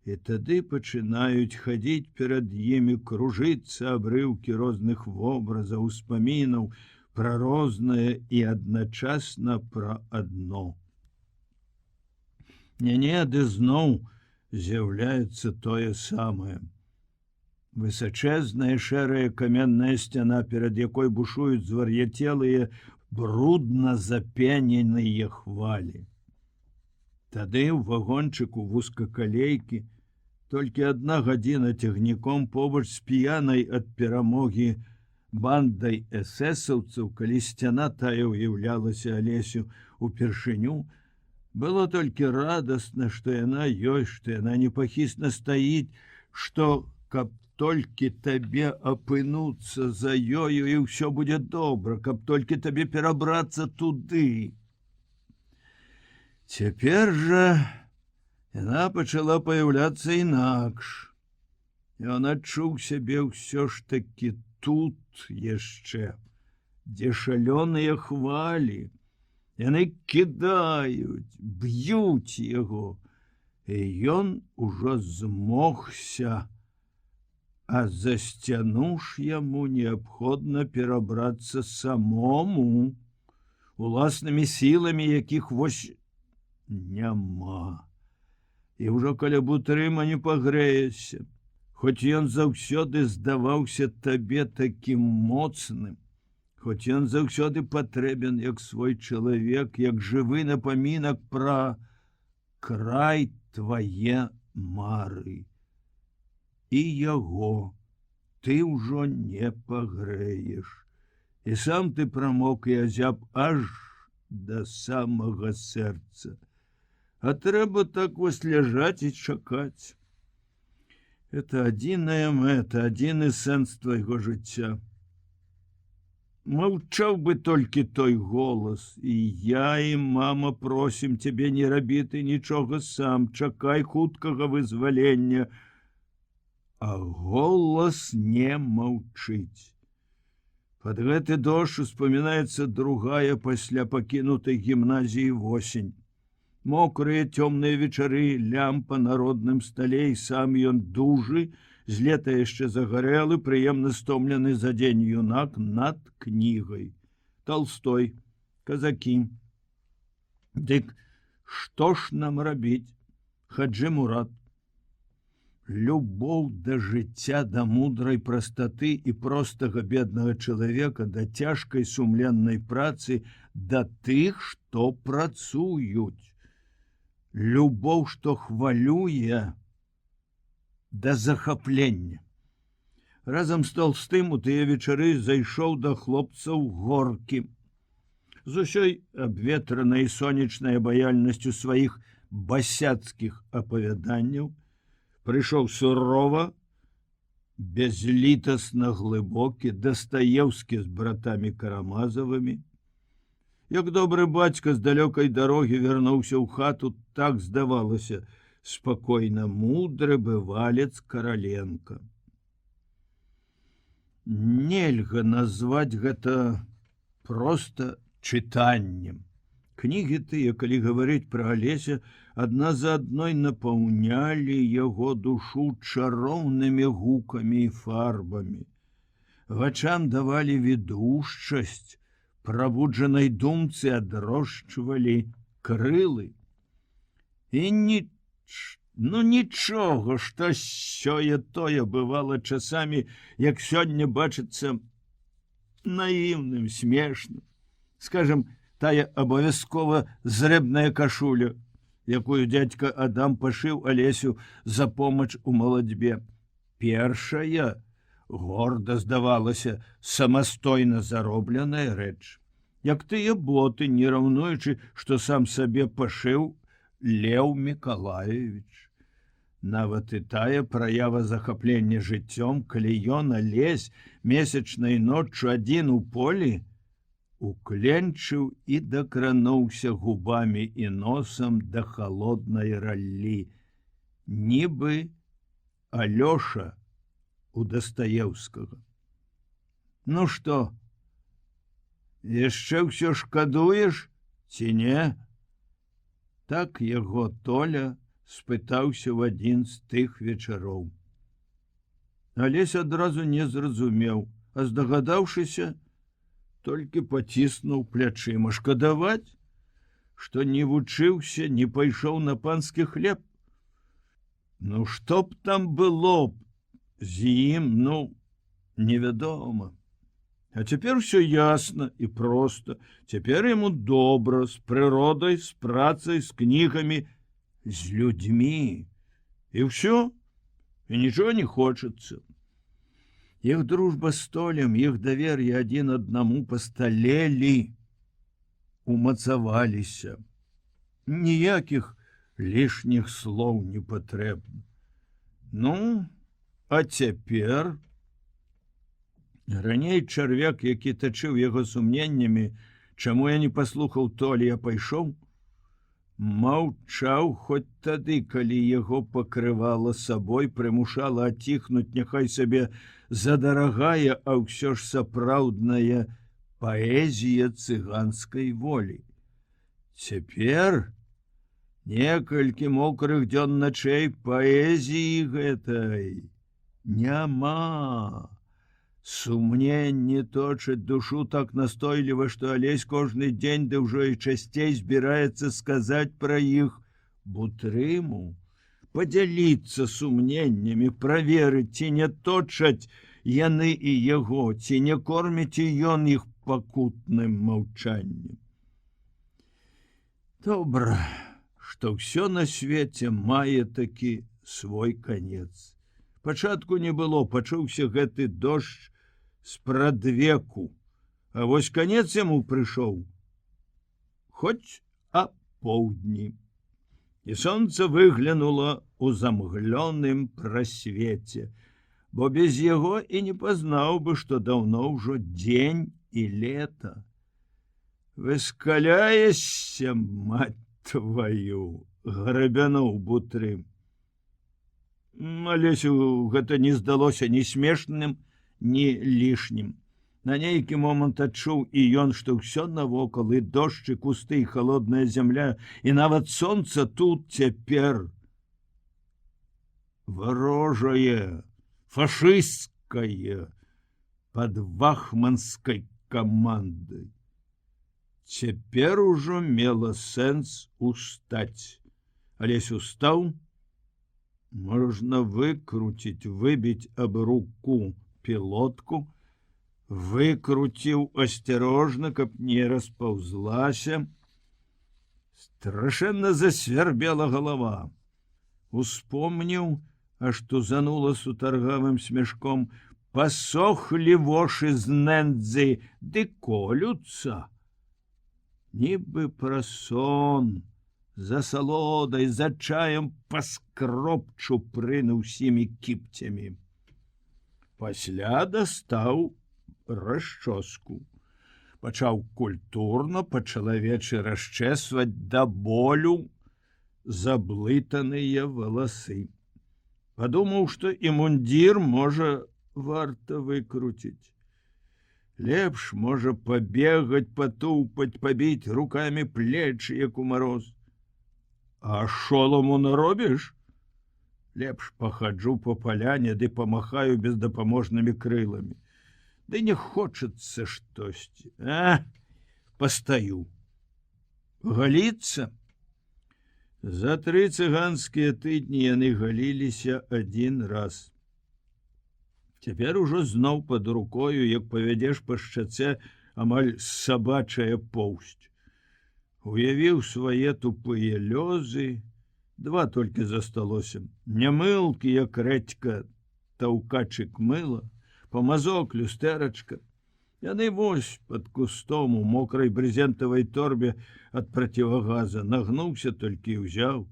і тады пачынаюць хадзіць перад імі, кружыцца абрыўкі розных вобразаў, успамінаў пра рознае і адначасна пра адно. Не-не, ды зноў з'яўляецца тое самае. Высачэзная шэрая каменная сцяна, перад якой бушуюць звар'яцелыя, брудна запененыя хвалі. Тады ў вагончыку вузкакалейкі толькі 1 гадзіна цягніком побач з п'янай ад перамогі бандай эсэсаўцаў, калі сцяна тая ўяўлялася Алесю упершыню, было толькі радасна, што яна ёсць, што яна непахісна стаіць, што каб толькі табе апынуцца за ёю, і ўсё будзе добра, каб толькі табе перабрацца туды. Цяпер жа яна пачала паяўляцца інакш. Ён адчуў сябе ўсё ж такі тут яшчэ, дзе шалёныя хвалі. Яны кідаюць, б'юць яго, і ён ужо змогся, а за сцяну ж яму неабходна перабрацца самому, уласнымі сіламі, якіх вось няма. І ўжо каля бутрыма не пагрэешся, хоць ён заўсёды здаваўся табе такім моцным, хоць ён заўсёды патрэбен як свой чалавек, як жывы напамінак пра край твае мары. І яго ты ўжо не пагрэеш. І сам ты прамок і азяб аж да самага сэрца. А трэба так вось ляжаць і чакаць. Это адзіная мэта, адзіны сэнс твайго жыцця. Маўчаў бы толькі той голас, і я, і мама просім цябе, не рабі ты нічога сам, чакай хуткага вызвалення. А голас не маўчыць. Пад гэты дождж успамінаецца другая пасля пакінутай гімназіі восень. Мокрыя цёмныя вечары, лямпа на родным стале, і сам ён дужы, з лета яшчэ загарэлы, прыемна стомлены за дзень юнак над кнігай. Толстой, казакі. Дык што ж нам рабіць? Хаджы Мурат. Любоў да жыцця, да мудрай прастаты і простага беднага чалавека, да цяжкай сумленнай працы, да тых, што працуюць. Любоў, што хвалюе, да захаплення. Разам з Толстым у тыя вечары зайшоў да хлопцаў Горкі. З усёй абветранай сонечнай абаяльнасцю сваіх басяцкіх апавяданняў прыйшоў сурова, безлітасна глыбокі, Дастаеўскі з братамі Карамазавымі. Як добры бацька з далёкай дарогі вярнуўся ў хату, так здавалася, спакойна мудры бывалец Караленко. Нельга назваць гэта проста чытаннем. Кнігі тыя, калі гаварыць пра Алеся, адна за адной напаўнялі яго душу чароўнымі гукамі і фарбамі. Вачам давалі відушчасць, прабуджанай думцы адрошчвалі крылы. І нічога, што сёе-тое бывала часамі, як сёння бачыцца наіўным, смешным. Скажам, тая абавязкова зрэбная кашуля, якую дядька Адам пашыў Алесю за помач у маладзьбе. Першая, горда здавалася, самастойна заробленая рэч. Як тыя боты, не раўнуючы, што сам сабе пашыў Леў Мікалаевіч. Нават і тая праява захаплення жыццём, калі ён, Алесь, месячнай ноччу адзін у полі, укленчыў і дакрануўся губамі і носам да халоднай раллі, нібы Алёша у Дастаеўскага. Ну што, яшчэ ўсё шкадуеш, ці не? Так яго Толя спытаўся ў адзін з тых вечароў. Алесь адразу не зразумеў, а здагадаўшыся, толькі паціснуў плячыма. Шкадаваць, што не вучыўся, не пайшоў на панскі хлеб. Ну, што б там было б з ім, невядома. А цяпер усё ясна і проста. Цяпер яму добра, з прыродай, з працай, з кнігамі, з людзьмі. І ўсё, і нічого не хочацца. Іх дружба з Толем, іх давер'е адзін аднаму пасталелі, умацаваліся. Ніякіх лішніх слоў не патрэбна. Ну, А цяпер раней чарвяк, які тачыў яго сумненнямі, чаму я не паслухаў толі, я пайшоў, маўчаў хоць тады, калі яго пакрывала сабой, прымушала аціхнуць, няхай сабе задарагая, а ўсё ж сапраўдная паэзія цыганскай волі. Цяпер некалькі мокрых дзён начэй паэзіі гэтай няма. Сумненне точыць душу так настойліва, што Алесь кожны дзень, ды ўжо і часцей збіраецца сказаць пра іх Бутрыму, падзяліцца сумненнямі, праверыць, ці не точаць яны і яго, ці не корміць і ён іх пакутным маўчаннем. Добра, што ўсё на свеце мае такі свой канец. Пачатку не было, пачуўся гэты дождж спрадвеку, а вось канец яму прыйшоў хоць апоўдні, і сонца выглянула ў замглёным прасвеце, бо без яго і не пазнаў бы, што даўно ўжо дзень і лета. Выскаляешся, мать твою, грабянуў Бутрым. Алесю гэта не здалося ні смешным, ні лішнім. На нейкі момант адчуў і ён, што ўсё навокал, і дождж, і кусты, і халодная зямля, і нават сонца тут цяпер варожае, фашысцкае, пад вахманскай камандай. Цяпер ужо мела сэнс устаць. Алесь устаў, можна выкруціць, выбіць аб руку пілотку, выкруціў асцярожна, каб не распаўзлася. Страшэнна засвярбела галава. Успомніў, аж тузанула сутаргавым смешком, пасохлі вошы з нэндзы, ды колюцца. Нібы пра сон, за салодай, за чаем паскропчу прыну ўсімі кіпцямі. Пасля дастаў расчоску. Пачаў культурна па-чалавечы расчэсваць да болю заблытаныя валасы. Падумаў, што і мундзір можа варта выкруціць. Лепш можа пабегаць, патупаць, пабіць рукамі плечы, як у мароз. А шоламу наробіш? Лепш пахаджу по паляне, ды памахаю бездапаможнымі крыламі. Ды не хочацца штосьці. Пастаю. Галіцца? За 3 цыганскія тыдні яны галіліся адзін раз. Цяпер ужо зноў пад рукою, як павядзеш па шчацэ, амаль сабачая поўсць. Уявіў свае тупыя лёзы, 2 толькі засталося. Нямылкі, як рэдзька, таўкачык мыла, памазок, люстэрачка. Яны вось пад кустом у мокрай брезентавай торбе ад процівагаза, нагнуўся толькі і ўзяў.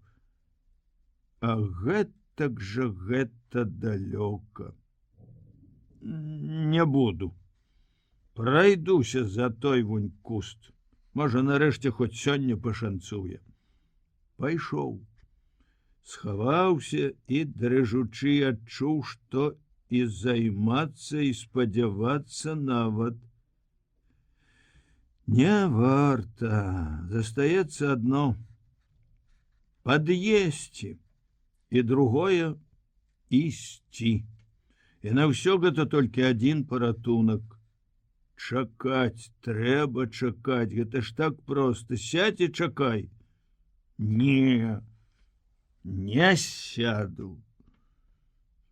А гэтак жа гэта далёка. Не буду. Прайдуся за той вунь куст. Можа, нарэшце хоць сёння пашанцуе. Пайшоў. Схаваўся і, дрыжучы, адчуў, што і займацца, і спадзявацца нават не варта. Застаецца адно — пад'есці, і другое — ісці. І на ўсё гэта толькі адзін паратунак. Чакаць, трэба чакаць, гэта ж так проста. Сядь і чакай. Не сяду.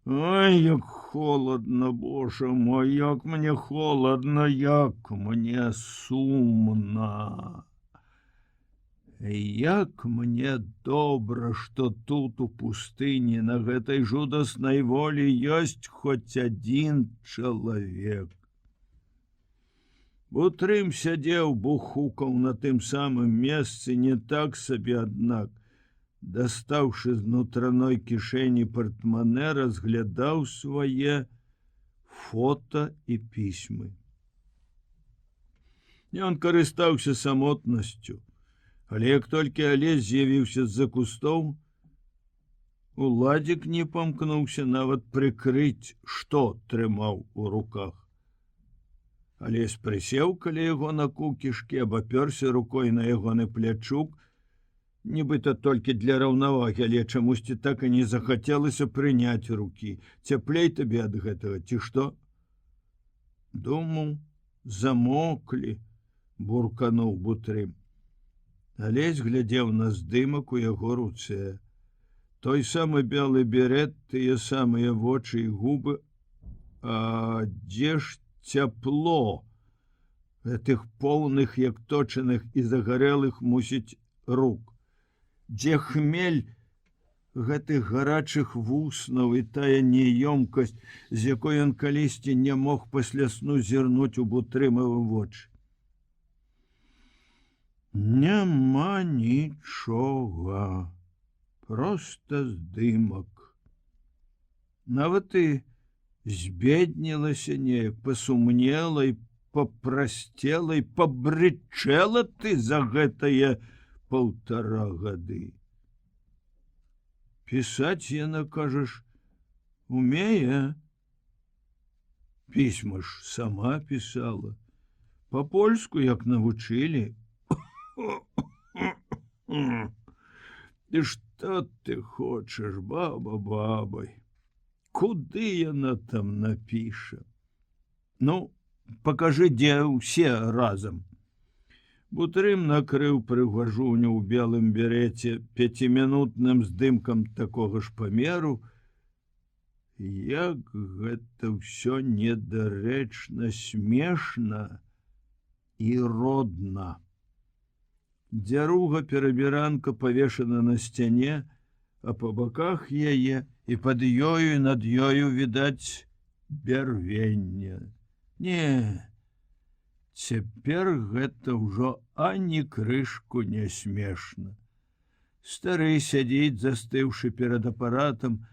Ой, як холодно, Боже мой, як мне холодно, як мне сумна. Як мне добра, што тут у пустыні на гэтай жудаснай волі ёсць хоць адзін чалавек. Бутрым сядзеў, бухукаў на тым самым месцы, не так сабе, аднак. дастаўшы з нутраной кішэні партманэ, разглядаў свае фота і пісьмы. Ён карыстаўся самотнасцю, але як толькі Алесь з'явіўся з-за кустоў, Уладзік не памкнуўся нават прыкрыць, што трымаў у руках. Алесь прысеў каля яго на кукішкі, абапёрся рукой на ягоны плячук, нібыта толькі для раўнавагі, але чамусьці так і не захацелася прыняць рукі. Цяплей табе ад гэтага, ці што? Думаў, замоклі, буркануў Бутрым. Алесь глядзеў на здымак у яго руцэ. Той самы белы берет, тыя самыя вочы і губы, а дзе ж цяпло гэтых поўных, як точаных і загарэлых, мусіць, рук? Дзе хмель гэтых гарачых вуснаў і тая неёмкасць, з якой ён калісьці не мог пасля сну зірнуць у Бутрымавы вочы? Няма нічога. Проста здымак. Нават і збеднілася неяк, пасумнела і папрасцела і пабрычэла ты за гэтае 1,5 гады. Пісаць яна, кажаш, умее? Пісьма ж сама пісала. Па-польску, як навучылі. Ты што ты хочаш, баба бабай? Куды яна там напіша? Ну, пакажы, дзе ўсе разам. Бутрым накрыў прыгажуню ў белым береце 5-мінутным здымкам такога ж памеру. Як гэта ўсё недарэчна, смешна і родна. Дзяруга перабіранка павешана на сцяне, а па баках яе і пад ёю і над ёю відаць бярвенне. Не, цяпер гэта ўжо ані крышку не смешна. Стары сядзіць, застыўшы перад апаратам,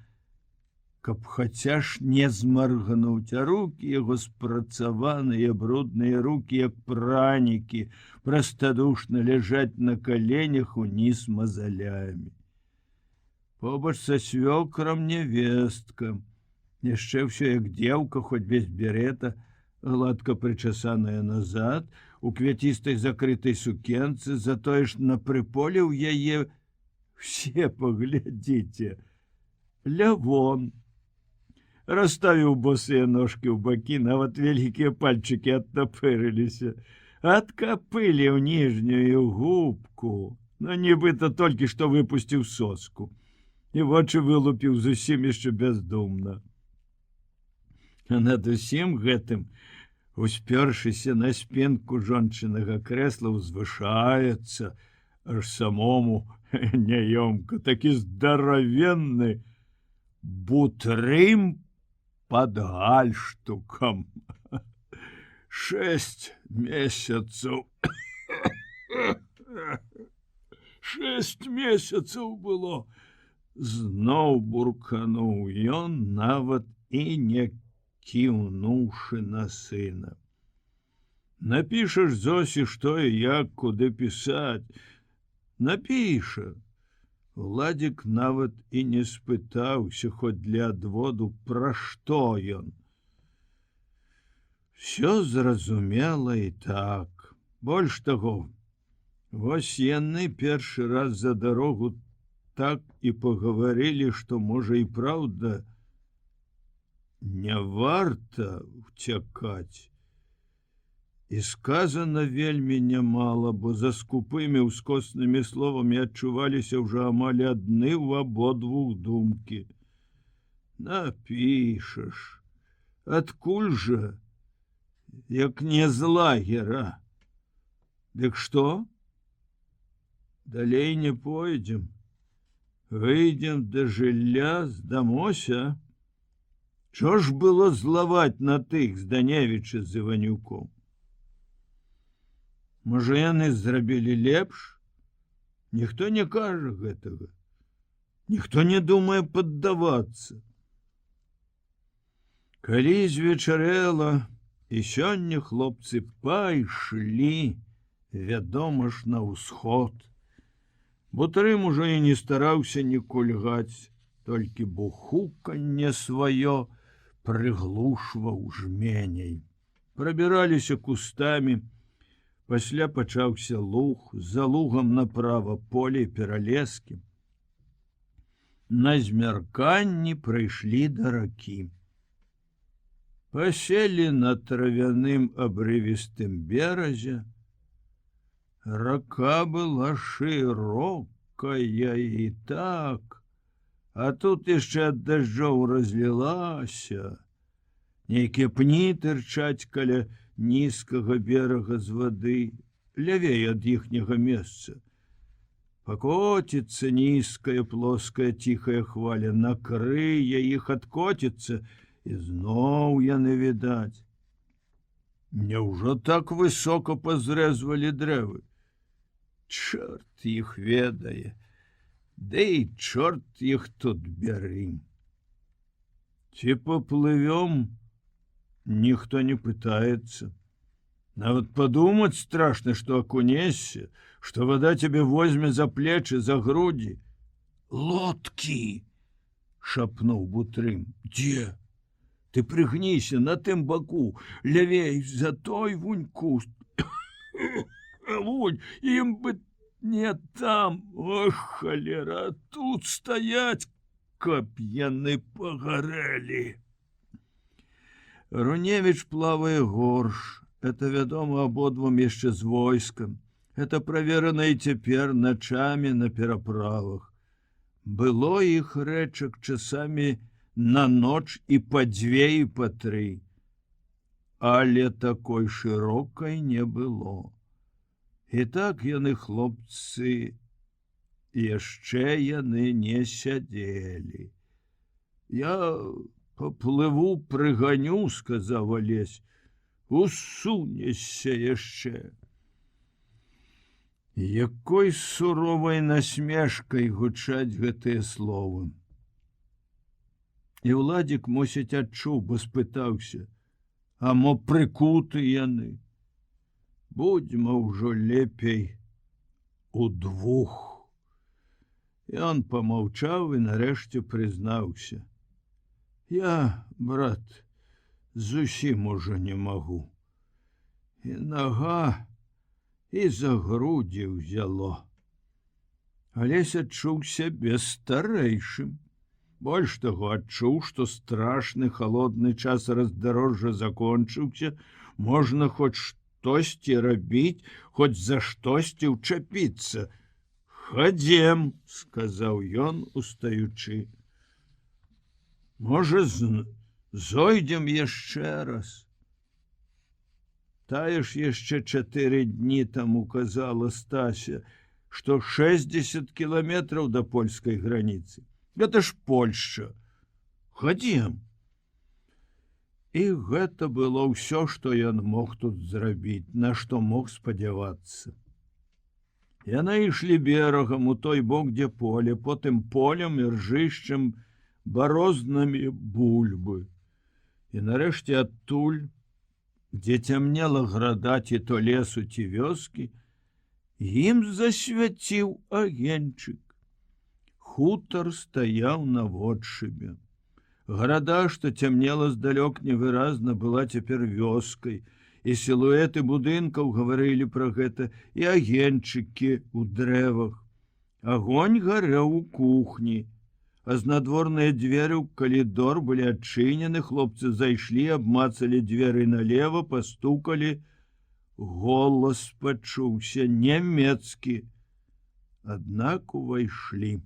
каб хаця ж не змаргнуць, а рукі яго спрацаваныя, брудныя рукі, як пранікі, прастадушна ляжаць на каленях уніз мазалямі. Побач са свёкрам невестка, яшчэ ўсё як дзеўка, хоць без берета, гладка прычасаная назад, у квяцістай закрытай сукенцы, затое ж на прыполе ў яе все паглядзіце. Лявон. Расставіў босыя ножкі ў бакі, нават вялікія пальчыкі адтапырыліся, адкапылі ў ніжнюю губку, но нібыта толькі што выпусціў соску, і вочы вылупіў зусім яшчэ бяздумна. А над усім гэтым, успёршыся на спінку жончынага крэсла, узвышаецца, аж самому няёмка, такі здаравенны Бутрым под гальштукам. 6 месяцаў. 6 месяцаў было. Зноў буркануў ён, нават і не кіўнуўшы на сына. Напішаш Зосі, што і як, куды пісаць. Напіша. Уладзік нават і не спытаўся, хоць для адводу, пра што ён. Всё зразумела і так. Больш таго, вось яны першы раз за дарогу так і пагаварылі, што, можа, і праўда, не варта уцякаць. І сказана вельмі нямала, бо за скупымі ўскоснымі словамі адчуваліся ўжо амаль адны ў абодвух думкі. Напішаш. Адкуль жа? Як не з лагера. Дык што? Далей не пойдзем. Выйдзем да жылля, здамося. Чо ж было злаваць на тых Зданевіча з Іванюком? Можа, яны зрабілі лепш? Ніхто не кажа гэтага. ніхто не думае паддавацца. Калі звечарэла, і сёння хлопцы пайшлі, вядома ж, на ўсход. Бутрым ужо і не стараўся не кульгаць, толькі бухуканне сваё прыглушваў жменяй. Прабіраліся кустамі, пасля пачаўся луг, за лугам направа поле і пералескі. На змярканні прыйшлі да ракі. Паселі на травяным абрывістым беразе. Рака была шырокая і так, а тут яшчэ ад дажджоў разлілася. Нейкія пні тырчаць каля нізкага берага з вады, лявей ад іхняга месца. Пакоціцца нізкая плоская ціхая хваля, накрые іх, адкоціцца, і зноў яны відаць. Няўжо так высока пазрэзвалі дрэвы? Чорт іх ведае, ды і чорт іх тут бяры. Ці поплывём, ніхто не пытаецца. Нават падумаць страшна, што акунешся, што вода тебе возьме за плечы, за грудзі. Лодкі! Шапнуў Бутрым. Дзе? Ты прыгніся на тым баку, лявей за той вунь куст. Вунь, ім бы не там, ох, халера, тут стаять, каб яны пагарэлі. Руневіч плавае горш. Это вядома абодвум яшчэ з войскам. Это праверана і цяпер начамі на пераправах. Было іх рэчак часамі на ноч і па 2 і па 3. Але такой шырокай не было. І так яны, хлопцы, яшчэ яны не сядзелі. Я поплыву, прыганю, сказаў Алесь. Усунешся яшчэ. Якой суровай насмешкай гучаць гэтыя словы. І Владзік, мусіць, адчуў, бо спытаўся: а мо прыкуты яны? Будзьма ўжо лепей удвух. Ён помаўчаў і нарэшце прызнаўся: я, брат, зусім ужо не магу. І нага, і за грудзі ўзяло. Алесь адчуў сябе старэйшым. Больш таго, адчуў, што страшны халодны час раздарожжа закончыўся, можна хоць штосьці рабіць, хоць за штосьці ўчапіцца. Хадзем, сказаў ён, устаючы. Можа, зойдзем яшчэ раз. Тая ж яшчэ 4 дні таму казала Стася, што 60 кіламетраў да польскай граніцы. Гэта ж Польшча. Хадзем. І гэта было ўсё, што ён мог тут зрабіць, на што мог спадзявацца. Яны ішлі берагам у той бок, дзе поле, потым полем і ржышчам, барознамі бульбы. І нарэшце адтуль, дзе цямнела града, ці то лесу, ці вёскі, ім засвяціў агеньчык. Хутар стаяў на водшыбе. Града, што цямнела здалёк невыразна, была цяпер вёскай, і сілуэты будынкаў гаварылі пра гэта, і агеньчыкі ў дрэвах. Агонь гарэў у кухні, а знадворныя дзверы ў калідор былі адчынены, хлопцы зайшлі, абмацалі дзверы налева, пастукалі. Голас пачуўся нямецкі. Аднак увайшлі.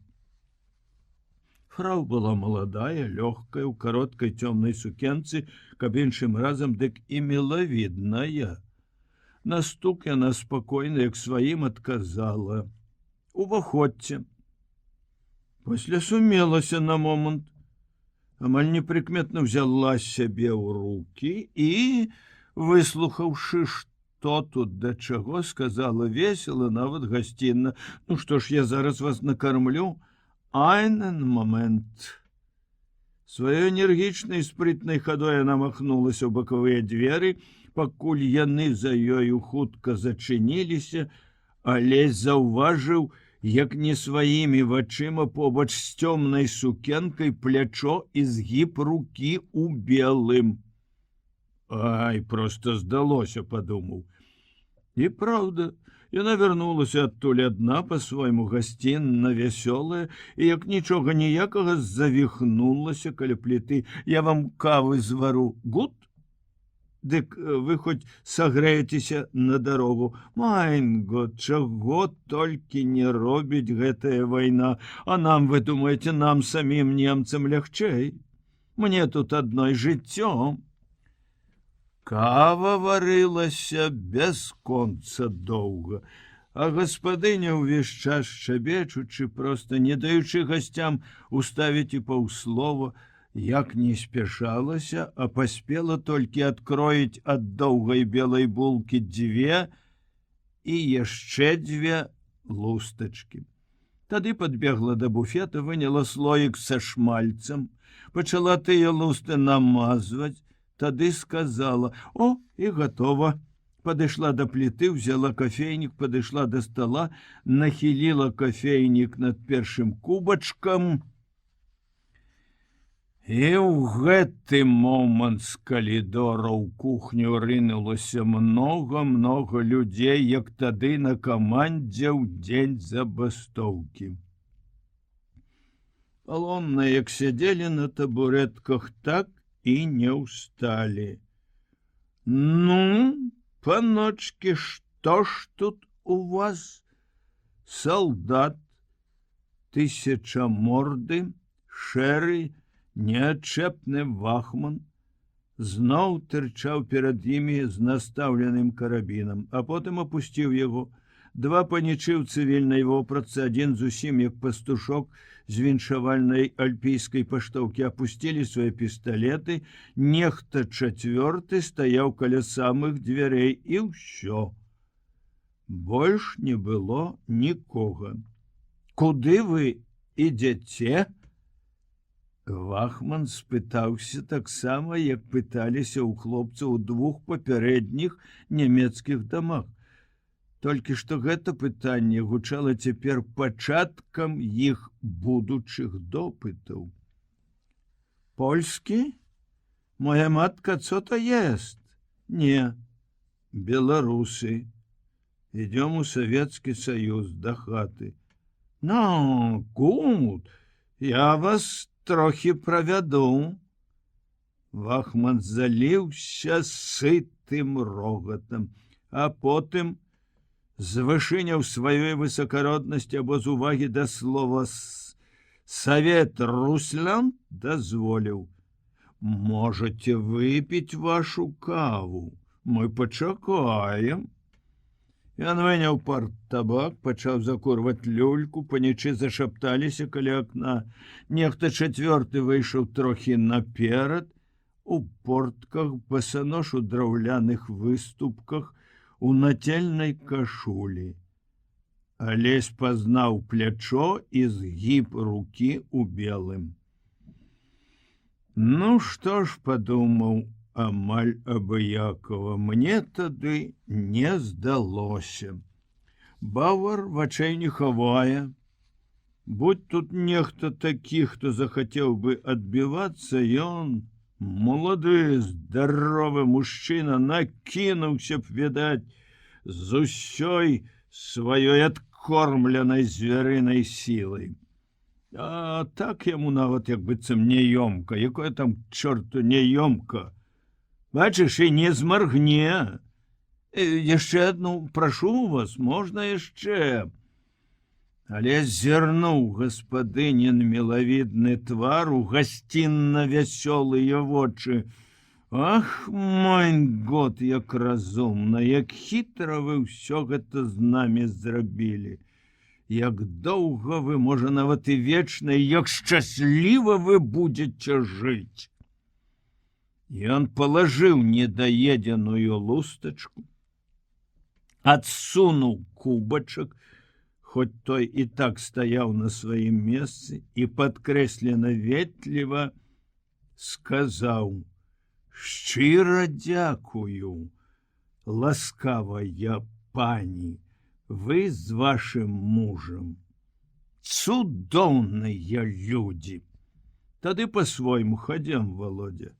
Фрау была маладая, лёгкая, у кароткай цёмнай сукенцы, каб іншым разам дык і мілавідная. На стук яна спакойна, як сваім, адказала: уваходзьце. Пасля сумелася на момант, амаль непрыкметна взяла сябе ў рукі і, выслухаўшы, што тут да чаго, сказала весела, нават гасцінна: ну што ж, я зараз вас накармлю, einen момент. Сваёй энергічнай спрытнай хадой яна махнулася ў бакавыя дзверы, пакуль яны за ёю хутка зачыніліся, але заўважыў, як не сваімі вачыма побач з цёмнай сукенкай плячо і згіб рукі ў белым. Ай, проста здалося, падумаў. І праўда, яна вярнулася адтуль адна па-свойму гасцінна, вясёлая, і як нічога ніякага завіхнулася каля пліты. Я вам кавы звару, гуд? Дык вы хоць сагрэецеся на дарогу. Майн год, чаго толькі не робіць гэтая вайна, а нам, вы думаеце, нам самім немцам лягчэй? Мне тут адной жыццё. Кава варылася бясконца доўга, а гаспадыня ўвесь час шчабечучы, проста не даючы гасцям уставіць і паўслова, як не спяшалася, а паспела толькі адкроіць ад доўгай белай булкі 2 і яшчэ 2 лустачкі. Тады падбегла да буфета, выняла слоік са шмальцам, пачала тыя лусты намазваць, тады сказала: «О, і гатова». Падышла да пліты, взяла кофейнік, падышла да стола, нахіліла кофейнік над першым кубачкам. І ў гэты момант з калідора ў кухню рынулася многа людзей, як тады на камандзе ў дзень забастоўкі. Палонныя, як сядзелі на табуретках, так і не ўсталі. Ну, паночкі, што ж тут у вас? Салдат, тысячаморды, шэры, неадчэпны вахман зноў тырчаў перад імі з настаўленым карабінам, а потым апусціў яго. 2 панічы ў цывільнай вопратцы, адзін зусім як пастушок з віншавальнай альпійскай паштоўкі, апусцілі свае пісталеты, нехта 4 стаяў каля самых дзвярэй, і ўсё. Больш не было нікога. Куды вы ідзяце? Вахман спытаўся таксама, як пыталіся ў хлопцаў у 2 папярэдніх нямецкіх дамах. Толькі што гэта пытанне гучала цяпер пачаткам іх будучых допытаў. Польскі? Моя матка co-то ест? Не, беларусы. Идем у Советский Союз до хаты. Ну, гуд, я вас трохі правяду. Вахман заліўся сытым рогатам, а потым звышыняў сваёй высакароднасці або з увагі да слова «Совет Руслан» дазволіў: «Можете выпіць вашу каву, мы пачакаем». Ён выняў парттабак, пачаў закурваць люльку, панічы зашапталіся каля акна. Нехта 4 выйшаў трохі наперад, у портках, басанож у драўляных выступках, у нацельнай кашулі. Алесь пазнаў плячо і згіб рукі ў белым. Ну што ж, падумаў, амаль абыякова, мне тады не здалося. Бавар вачэй не хавае. Будь тут нехта такі, хто захацеў бы адбівацца, ён, малады, здаровы мужчына, накінуўся б, відаць, з усёй сваёй адкормленай звярынай сілай. А так яму нават як быццам няёмка, якое там чорту няёмка. Бачыш, і не змаргне. Яшчэ адну, прашу вас, можна яшчэ. Але зірнуў гаспадынін мілавідны твар, у гасцінна вясёлыя вочы. Ах, мой год, як разумна, як хітра вы ўсё гэта з намі зрабілі. Як доўга вы, можа, нават і вечна, як шчасліва вы будзеце жыць. Ён палажыў недаедзеную лустачку, адсунуў кубачак, хоць той і так стаяў на сваім месцы, і падкрэслена ветліва сказаў: «Шчыра дзякую, ласкавая пані, вы з вашым мужам цудоўныя людзі». Тады по-свойму: «Хадзем, Володя».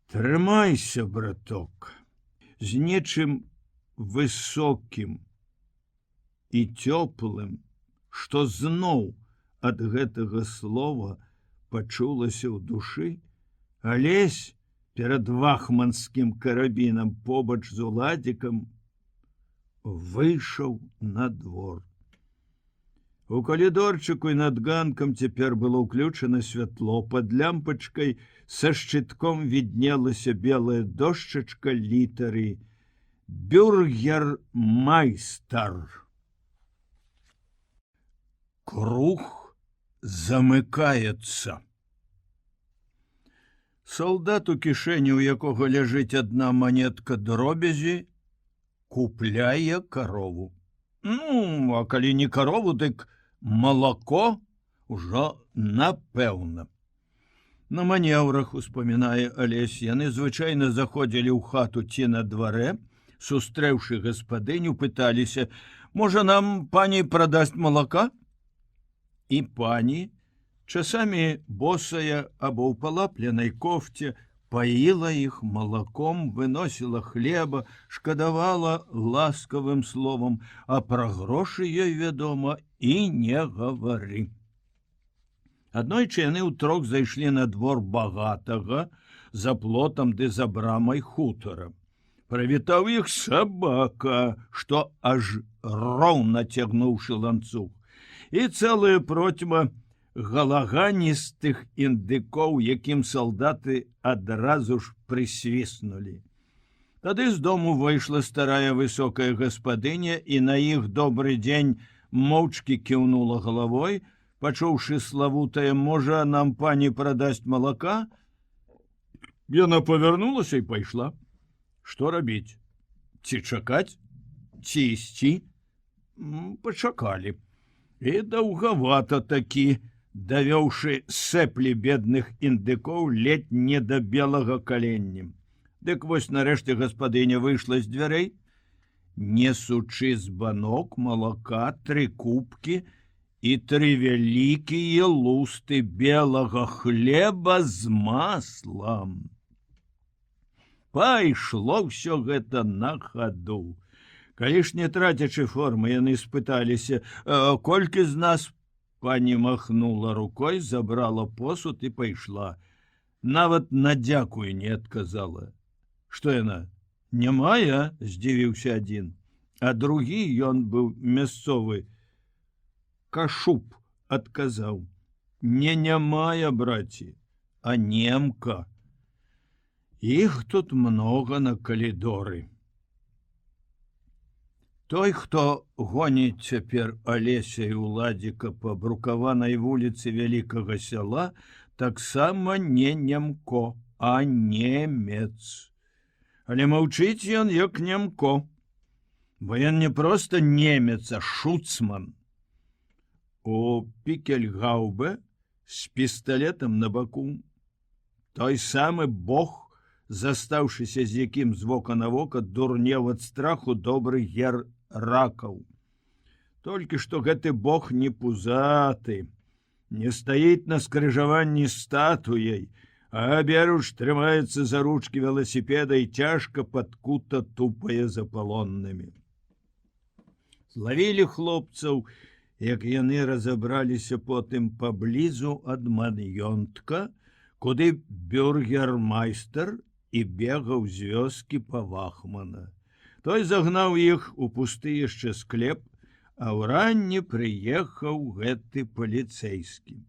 Трымайся, браток. З нечым высокім і цёплым, што зноў ад гэтага слова пачулася ў душы, Алесь перад вахманскім карабінам побач з Уладзікам выйшаў на двор. У калідорчыку і над ганкам цяпер было ўключана святло. Пад лямпачкай са шчытком віднелася белая дошчачка літары «Бюргермайстар». Круг замыкаецца. Салдат, у кішэні, у якога ляжыць адна манетка дробязі, купляе карову. Ну, а калі не карову, дык малако ўжо напэўна. На манеўрах, успамінае Алесь, яны звычайна заходзілі ў хату ці на дварэ, сустрэўшы гаспадыню, пыталіся: «Можа, нам пані прадасць малака?» І пані, часамі босая або ў палапленай кофце, паіла іх малаком, выносіла хлеба, шкадавала ласкавым словам, а пра грошы ёй, вядома, і не гавары. Аднойчы яны ўтрох зайшлі на двор багатага за плотам ды за брамай хутара. Прывітаў іх сабака, што аж роўна цягнуўшы ланцуг, і цэлая процьма галаганістых індыкоў, якім салдаты адразу ж прысвіснулі. Тады з дому выйшла старая высокая гаспадыня і на іх добры дзень моўчкі кіўнула галавой, пачуўшы славутае: «Можа, нам пані прадасць малака?» Яна павярнулася і пайшла. Што рабіць? Ці чакаць? Ці ісці? Пачакалі. І даўгавата такі, давёўшы сэплі бедных індыкоў ледь не да белага каленнем. Дык вось нарэшце гаспадыня выйшла з дзвярэй, несучы збанок малака, 3 кубкі і 3 вялікія лусты белага хлеба з маслам. Пайшло ўсё гэта на хаду. Калі ж не трацячы формы, яны спыталіся: «Колькі з нас?» Пані махнула рукой, забрала посуд і пайшла. Нават на дзякуй не адказала. Што яна? Не мае? Здзівіўся адзін. А другі, ён быў мясцовы, Кашуб, адказаў: не мае, браці, а немка. Іх тут много на калідоры. Той, хто гоніць цяпер Алеся і Уладзіка па брукаванай вуліцы вялікага сяла, таксама не немко, а немец. Але маўчыць ён як немко, бо ён не проста немец, а шуцман. У Пікельгаубе з пісталетам на баку той самы бог, застаўшыся з якім з вока на вока дурнеў ад страху добры гер Ракаў. Толькі што гэты бог не пузаты, не стаіць на скрыжаванні статуяй, а аберуч трымаецца за ручкі веласіпеда і цяжка падкута тупае за палоннымі. Злавілі хлопцаў, як яны разабраліся потым паблізу ад маёнтка, куды бюргермайстар і бегаў з вёскі па вахмана. Той загнаў іх у пусты яшчэ склеп, а ўранні прыехаў гэты паліцэйскі.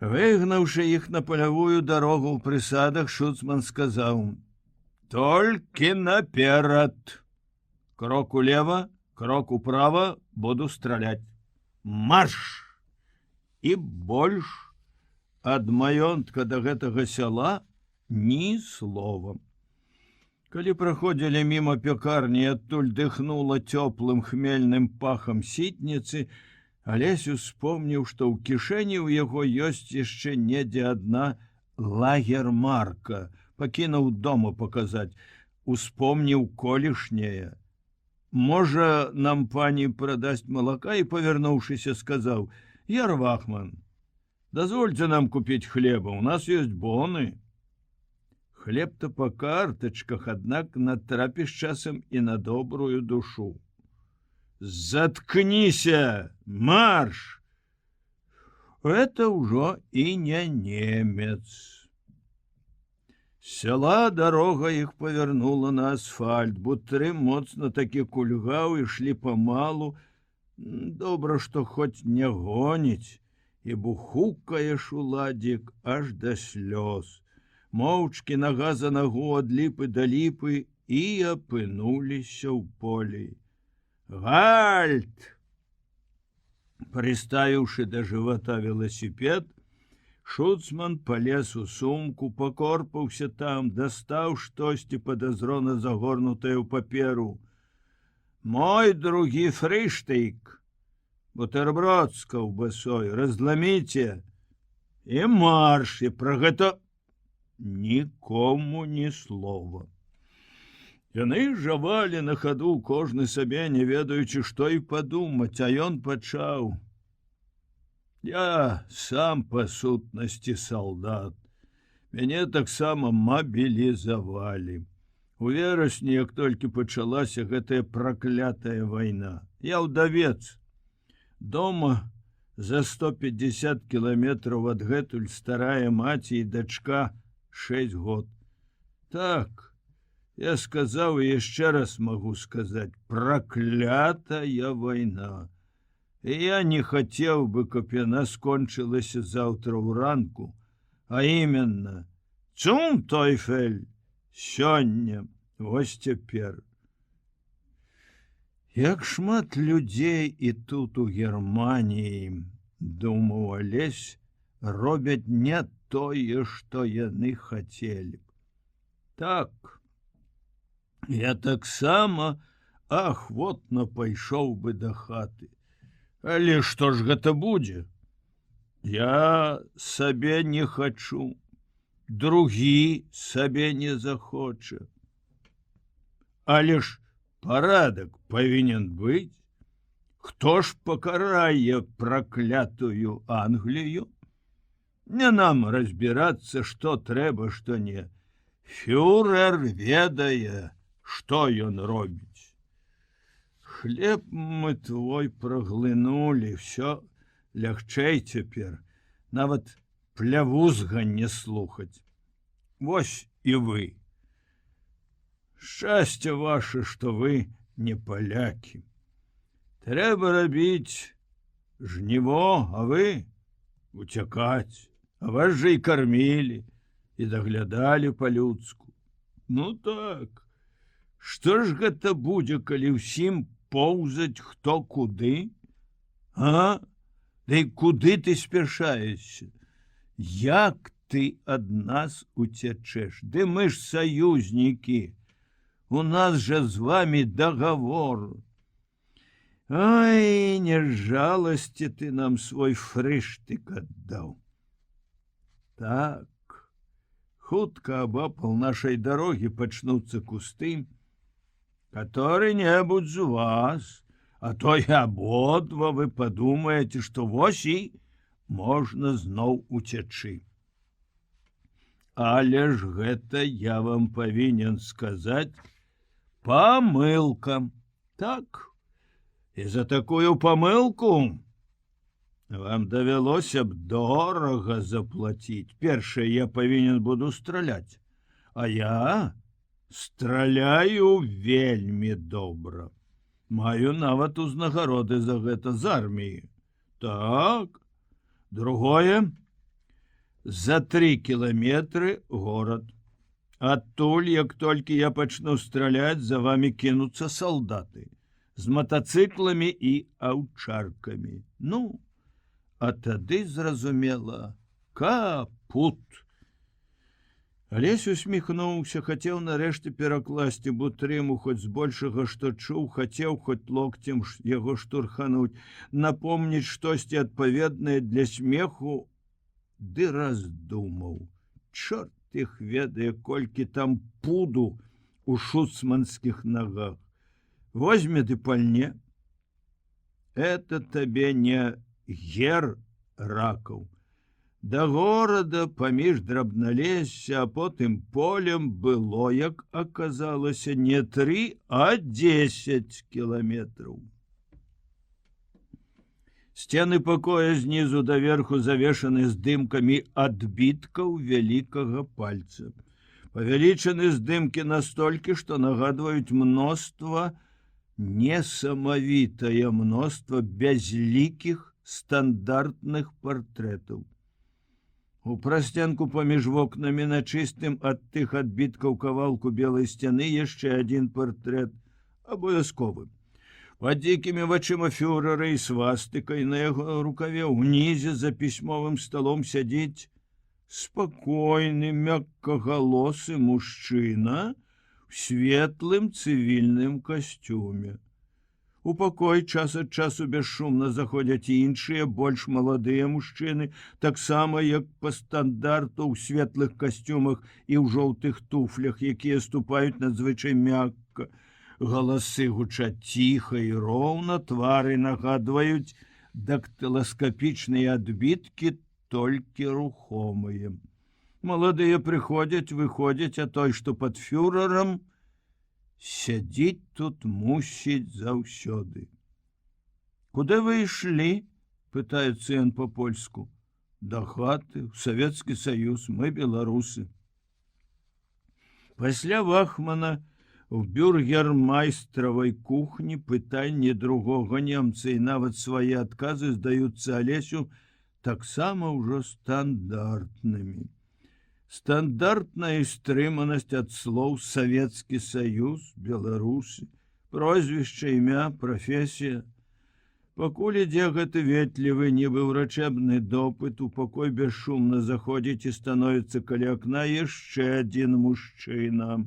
Выгнаўшы іх на палявую дарогу ў прысадах, шуцман сказаў: «Толькі наперад! Крок улева, крок управа, буду страляць. Марш!» І больш ад маёнтка да гэтага сяла ні словам. Калі праходзілі міма пякарні, адтуль дыхнула цёплым хмельным пахам сітніцы, Алесь успомніў, што ў кішэні ў яго ёсць яшчэ недзе адна лагермарка, пакінуў дома паказаць, успомніў колішняе. Можа, нам пані прадасць малака, і, павярнуўшыся, сказаў: «Ярвахман, дазвольце нам купіць хлеба, у нас ёсць боны». Хлеб-то па картачках, аднак натрапіш часам і на добрую душу. «Заткніся, марш!» Это ўжо і не немец. З сяла дарога іх павярнула на асфальт, бутры моцна такі кульгаў, ішлі памалу. Добра, што хоць не гоніць, і бухукаеш уладзік аж да слёз. Моўчкі нага за нагу ад ліпы да ліпы і апынуліся ў полі. «Гальт!» Прыставіўшы да жывата веласіпед, шуцман палез у сумку, пакорпаўся там, дастаў штосьці падазрона загорнутае ў паперу. «Мой другі фрыштейк, бутерброд з каўбасой, разламіце і марш, і пра гэта нікому ні слова». Яны жавалі на хаду, кожны сабе, не ведаючы, што і падумаць, а ён пачаў: «Я сам па сутнасці салдат. Мяне таксама мабілізавалі. У верасні, як толькі пачалася гэтая праклятая вайна, я ўдавец. Дома за 150 кіламетраў адгэтуль старая маці і дачка 6 год. Так, я сказаў і яшчэ раз магу сказаць: праклятая вайна. І я не хацеў бы, каб яна скончылася заўтра ўранку, а именно «Zum Teufel» сёння, вось цяпер. Як шмат людзей і тут у Германіі, думаў Алесь, робяць не тое, што яны хацелі б. Так, я таксама ахвотна пайшоў бы да хаты. Але што ж гэта будзе? Я сабе не хачу, другі сабе не захоча. Але ж парадак павінен быць. Хто ж пакарае праклятую Англію? Не нам разбірацца, што трэба, што не. Фюрер ведае, што ён робіць. Хлеб мы твой праглынулі, всё лягчэй цяпер, нават плявузга не слухаць. Вось і вы. Шчасце ваше, што вы не палякі. Трэба рабіць жніво, а вы уцякаць, а вас жа і кармілі, і даглядалі па-людску. Ну так, што ж гэта будзе, калі ўсім поўзаць хто куды? А? Ды куды ты спяшаешся? Як ты ад нас уцячэш? Ды мы ж саюзнікі. У нас жа з вамі дагавор. Ай, не жаласці ты нам свой фрыштык аддаў. Так, хутка абапал нашай дарогі пачнуцца кусты, который-небудзь з вас, а то і абодва вы падумаеце, што вось і можна зноў уцячы. Але ж гэта я вам павінен сказаць памылка. Так, і за такую памылку вам давялося б дорага заплаціць. Першае, я павінен буду страляць, а я страляю вельмі добра. Маю нават узнагароды за гэта з арміі. Так, другое, за 3 кіламетры горад. Адтуль, як толькі я пачну страляць, за вами кінуцца салдаты з матацыкламі і аўчаркамі. Ну, а тады, зразумела, капут. Алесь усміхнуўся, хацеў нарэшце перакласці бутрыму, хоць збольшага, што чуў, хацеў хоць локцем яго штурхануць, напомніць штосьці адпаведнае для смеху, ды раздумаў. Чорт іх ведае, колькі там пуду у шуцманскіх нагах. Возьме ды пальне. Это табе не гер ракаў. Да горада паміж драбналесся, а потым полем было, як аказалася, не 3, а 10 кіламетраў. Сцены пакоя знізу даверху завешаны здымкамі адбіткаў вялікага пальца. Павялічаны здымкі настолькі, што нагадваюць мноства, несамавітае мноства бязлікіх стандартных партрэтаў. У прасценку паміж вокнамі на чыстым ад тых адбіткаў кавалку белай сцяны яшчэ адзін партрэт, абавязковы. Пад дзікімі вачыма фюрэра і свастыкай на яго рукаве ўнізе за пісьмовым сталом сядзіць спакойны, мяккагалосы мужчына в светлым цывільным касцюме. У пакой час ад часу бесшумна заходзяць іншыя, больш маладыя мужчыны, таксама як па стандарту ў светлых касцюмах і ў жоўтых туфлях, якія ступаюць надзвычай мякка. Галасы гучаць ціха і роўна, твары нагадваюць дактыласкапічныя адбіткі, толькі рухомыя. Маладыя прыходзяць, выходзяць, а той, што пад фюрэрам, сядзіць тут мусіць заўсёды. Куды вы ішлі? Пытаецца ён па-польску. Да хаты, в Савецкі Саюз, мы беларусы. Пасля вахмана в бюргермайстравай кухні пытанні другога немца і нават свае адказы здаюцца Алесю таксама ўжо стандартнымі. Стандартная стрыманасць ад слоў Савецкі Саюз, беларусы, прозвішча, імя, прафесія. Пакуль ідзе гэты ветлівы, нібы ўрачэбны допыт, у пакой бесшумна заходзіць і становіцца каля акна яшчэ адзін мужчына.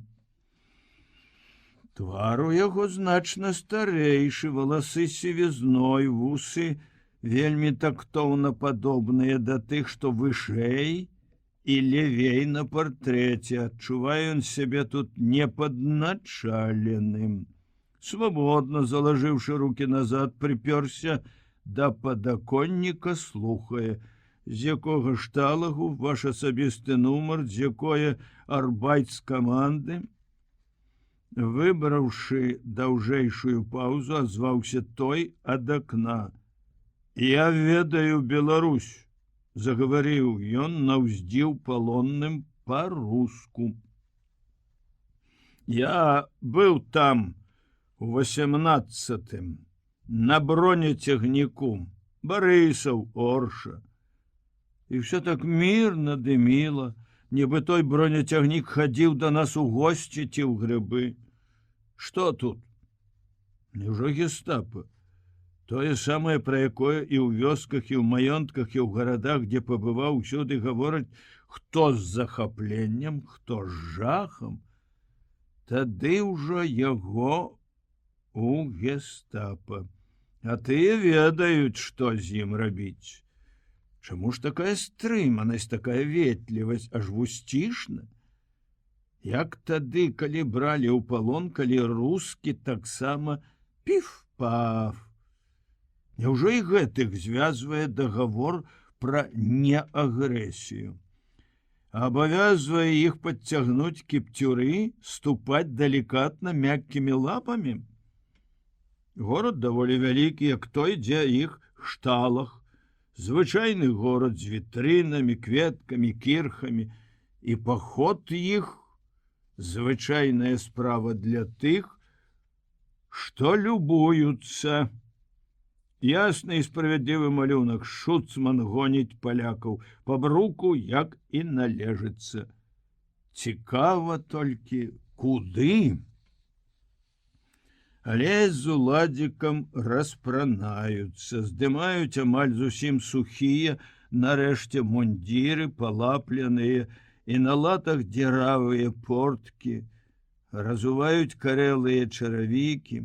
Твар у яго значна старэйшы, валасы сівізной, вусы вельмі тактоўна падобныя да тых, што вышэй і левей на партрэце. Адчувае ён сябе тут непадначаленым. Свабодна, залажыўшы руки назад, прыпёрся да падаконніка, слухае, з якога шталагу ваш асабісты нумар, з якое арбайт з каманды. Выбраўшы даўжэйшую паузу, азваўся той ад акна. Я ведаю Беларусь. Загаварыў ён наўздзіў палонным па-руску. Я быў там у 18-м, на бронецягніку, Барысаў, Орша. І все так мірна дыміла, нібы той бронецягнік хадзіў да нас у госці ці ў грыбы. Што тут? Няўжо гестапа? Тое самае, пра якое і ў вёсках, і ў маёнтках, і ў гарадах, дзе пабываў, усюды гавораць, хто з захапленнем, хто з жахам. Тады ўжо яго у гестапа. А тыя ведаюць, што з ім рабіць. Чаму ж такая стрыманасць, такая ветлівасць, аж вусцішна? Як тады, калі бралі ў палон, калі рускі таксама піф-паф. Няўжо і гэтых звязвае дагавор пра неагрэсію? Абавязвае іх падцягнуць кіпцюры, ступаць далікатна мяккімі лапамі? Горад даволі вялікі, як той, дзе іх шталах. Звычайны горад з вітрынамі, кветкамі, кірхамі. І паход іх звычайная справа для тых, што любуюцца. Ясны і справядлівы малюнак. Шуцман гоніць палякаў па бруку, як і належыцца. Цікава толькі, куды? Але з уладзікам распранаюцца, здымаюць амаль зусім сухія, нарэшце мундзіры, палапленыя і на латах дзіравыя порткі, разуваюць карэлыя чаравікі.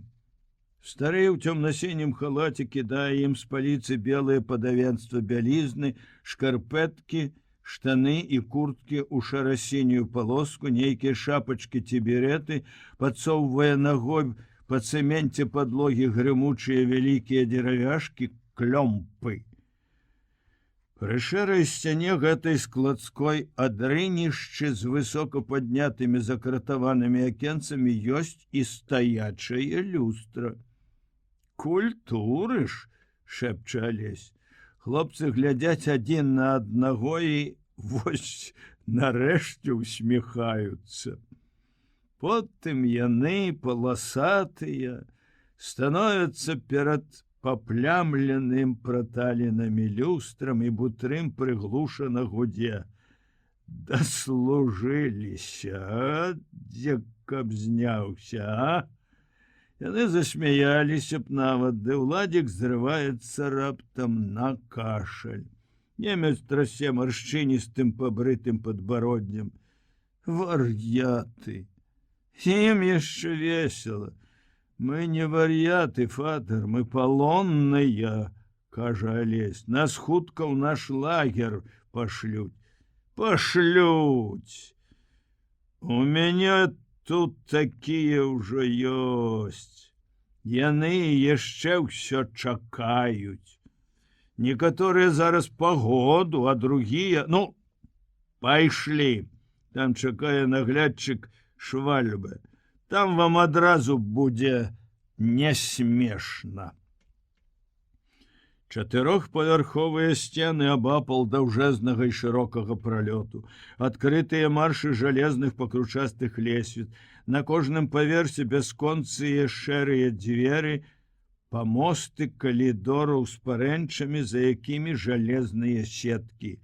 Стары ў цёмна-сінім халаце кідае ім з паліцы белае падавенства бялізны, шкарпэткі, штаны і курткі ў шара-сінюю палоску, нейкія шапачкі ці береты, падсоўвае ногой па цэменце падлогі грымучыя вялікія дзеравяшкі, клёмпы. Пры шэрай сцяне гэтай складской адрынішчы з высока паднятымі закратаванымі акенцамі ёсць і стаячая люстра. «Культуры ж!» — шэпча Алесь. Хлопцы глядзяць адзін на аднаго і вось нарэшце усміхаюцца. Потым яны, паласатыя, становяцца перад паплямленым праталенымі люстрам і бутрым прыглушана гудзе. Даслужыліся, дзе каб зняўся, а? Яны засмяяліся б нават, ды ўладзік зрываецца раптам на кашаль. Немец трасе маршчыністым пабрытым падбароддзям. Вар'яты! Ім яшчэ весела. Мы не вар'яты, фатер, мы палонныя, кажа Алесь. Нас хутка ў наш лагер пашлюць. Пашлюць! У мяне тут такія ўжо ёсць. Яны яшчэ ўсё чакаюць. Некаторыя зараз пагоду, а другія... Ну, пайшлі. Там чакае наглядчык Швальбе. Там вам адразу будзе не смешна. Чатырохпавярховыя сцены абапал даўжэзнага і шырокага пралёту, адкрытыя маршы жалезных пакручастых лесвіц, на кожным паверсе бясконцыя шэрыя дзверы, памосты калідораў з парэнчамі, за якімі жалезныя сеткі.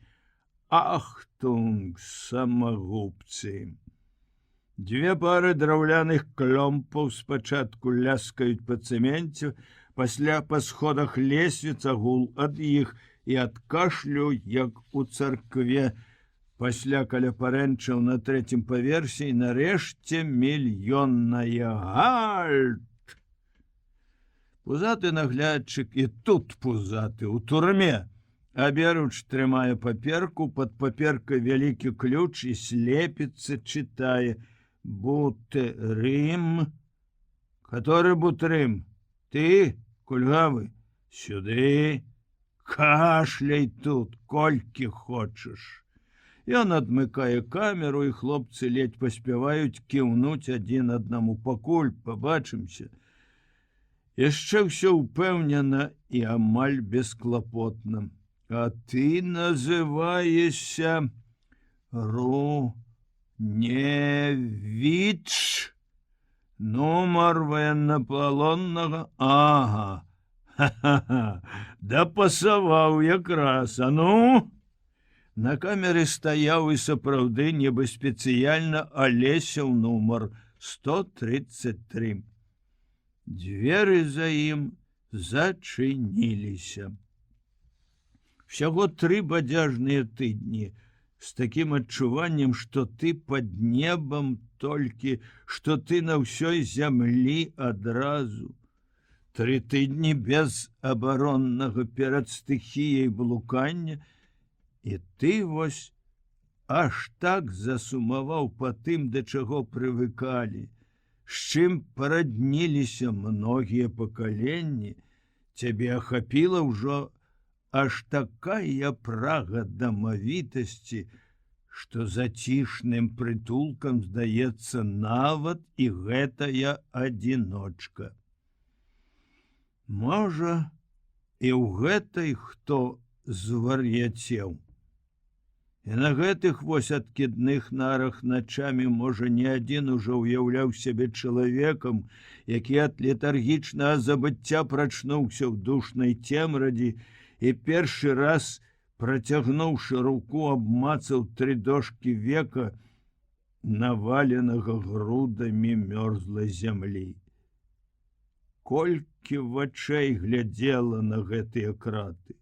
Ахтунг, самагубцы! Дзве пары драўляных клёмпаў спачатку ляскаюць па цэменце, пасля па сходах лесвіц гул ад іх і ад кашлю, як у царкве, пасля каля парэнчаў на трэцім паверсе і нарэшце мільённая гальт. Пузаты наглядчык і тут пузаты, у турме. Аберуч трымае паперку, пад паперкай вялікі ключ і слепіцца, чытае «Бутрым». Который бутрым? Ты, кульгавы? Сюды. Кашляй тут, колькі хочаш. Ён адмыкае камеру, і хлопцы ледзь паспяваюць кіўнуць адзін аднаму. Пакуль пабачымся. Яшчэ ўсё ўпэўнена і амаль бесклапотна. А ты называешься Руневіч? Нумар военнапалоннага? Ага, ха-ха-ха, да пасаваў якраз, а ну? На камеры стаяў і сапраўды нібы спецыяльна Алесяў нумар 133. Дзверы за ім зачыніліся. Всяго 3 бадзяжныя тыдні, з такім адчуваннем, што ты пад небам толькі, што ты на ўсёй зямлі адразу. 3 тыдні без абароннага перад стыхіяй блукання, і ты вось аж так засумаваў па тым, да чаго прывыкалі, з чым парадніліся многія пакаленні, цябе ахапіла ўжо аж такая прага дамавітасці, што зацішным прытулкам здаецца нават і гэтая адзіночка. Можа, і ў гэтай хто звар'яцеў. І на гэтых вось адкідных нарах начамі, можа, не адзін ужо ўяўляў сябе чалавекам, які ад летаргічнага забыцця прачнуўся ў душнай цемрадзі і першы раз, працягнуўшы руку, абмацаў 3 дошкі века, наваленага грудамі мёрзлай зямлі. Колькі вачэй глядзела на гэтыя краты.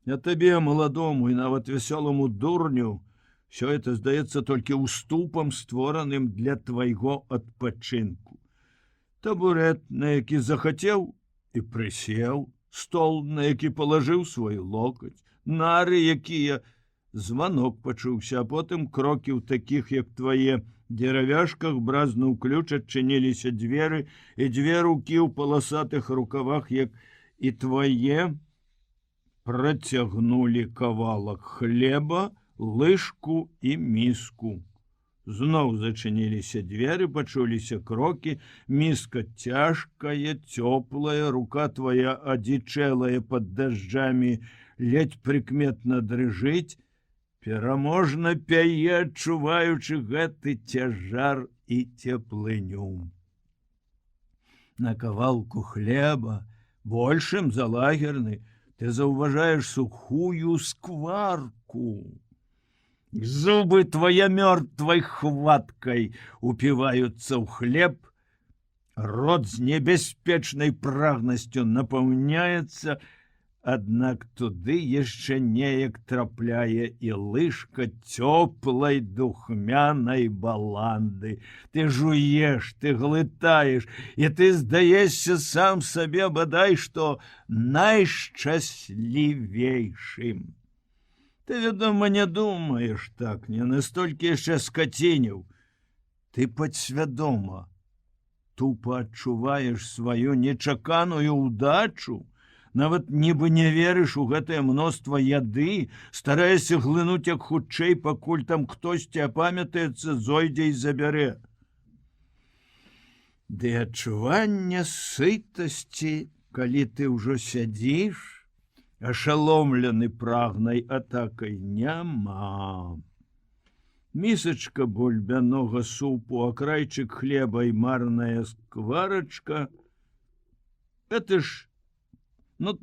А табе, маладому і нават вясёламу дурню, Все это здаецца толькі уступам, створаным для твайго адпачынку. Табурет, на які захацеў і прысеў, стол, на які палажыў свой локаць, нары, якія званок пачуўся, а потым крокі ў такіх, як твае, дзеравяшках бразнуў ключ, адчыніліся дзверы, і дзве рукі ў паласатых рукавах, як і твае, працягнулі кавалак хлеба, лыжку і міску. Зноў зачыніліся дзверы, пачуліся крокі, міска цяжкая, цёплая, рука твая адзічэлая пад дажджамі, ледзь прыкметна дрыжыць, пераможна пяе, адчуваючы гэты цяжар і цеплыню. На кавалку хлеба, большым за лагерны, ты заўважаеш сухую скварку. Зубы твоя мёртвой хваткой упиваются ў хлеб, рот з небяспечнай прагнасцю напаўняецца, аднак туды яшчэ неяк трапляе і лыжка цёплай духмянай баланды. Ты жуеш, ты глытаеш, і ты здаешся сам сабе бадай што найшчаслівейшым. Ты, вядома, не думаеш так, не настолькі яшчэ скацініў. Ты падсвядома, тупа адчуваеш сваю нечаканую ўдачу, нават нібы не верыш у гэтае мноства яды, стараешся глынуць як хутчэй, пакуль там хтосьці апамятаецца, зойдзе і забярэ. Ды адчування сытасці, калі ты ўжо сядзіш, ашаломлены прагнай атакай, няма. Місачка бульбянога супу, акрайчык хлеба і марная скварачка — это ж,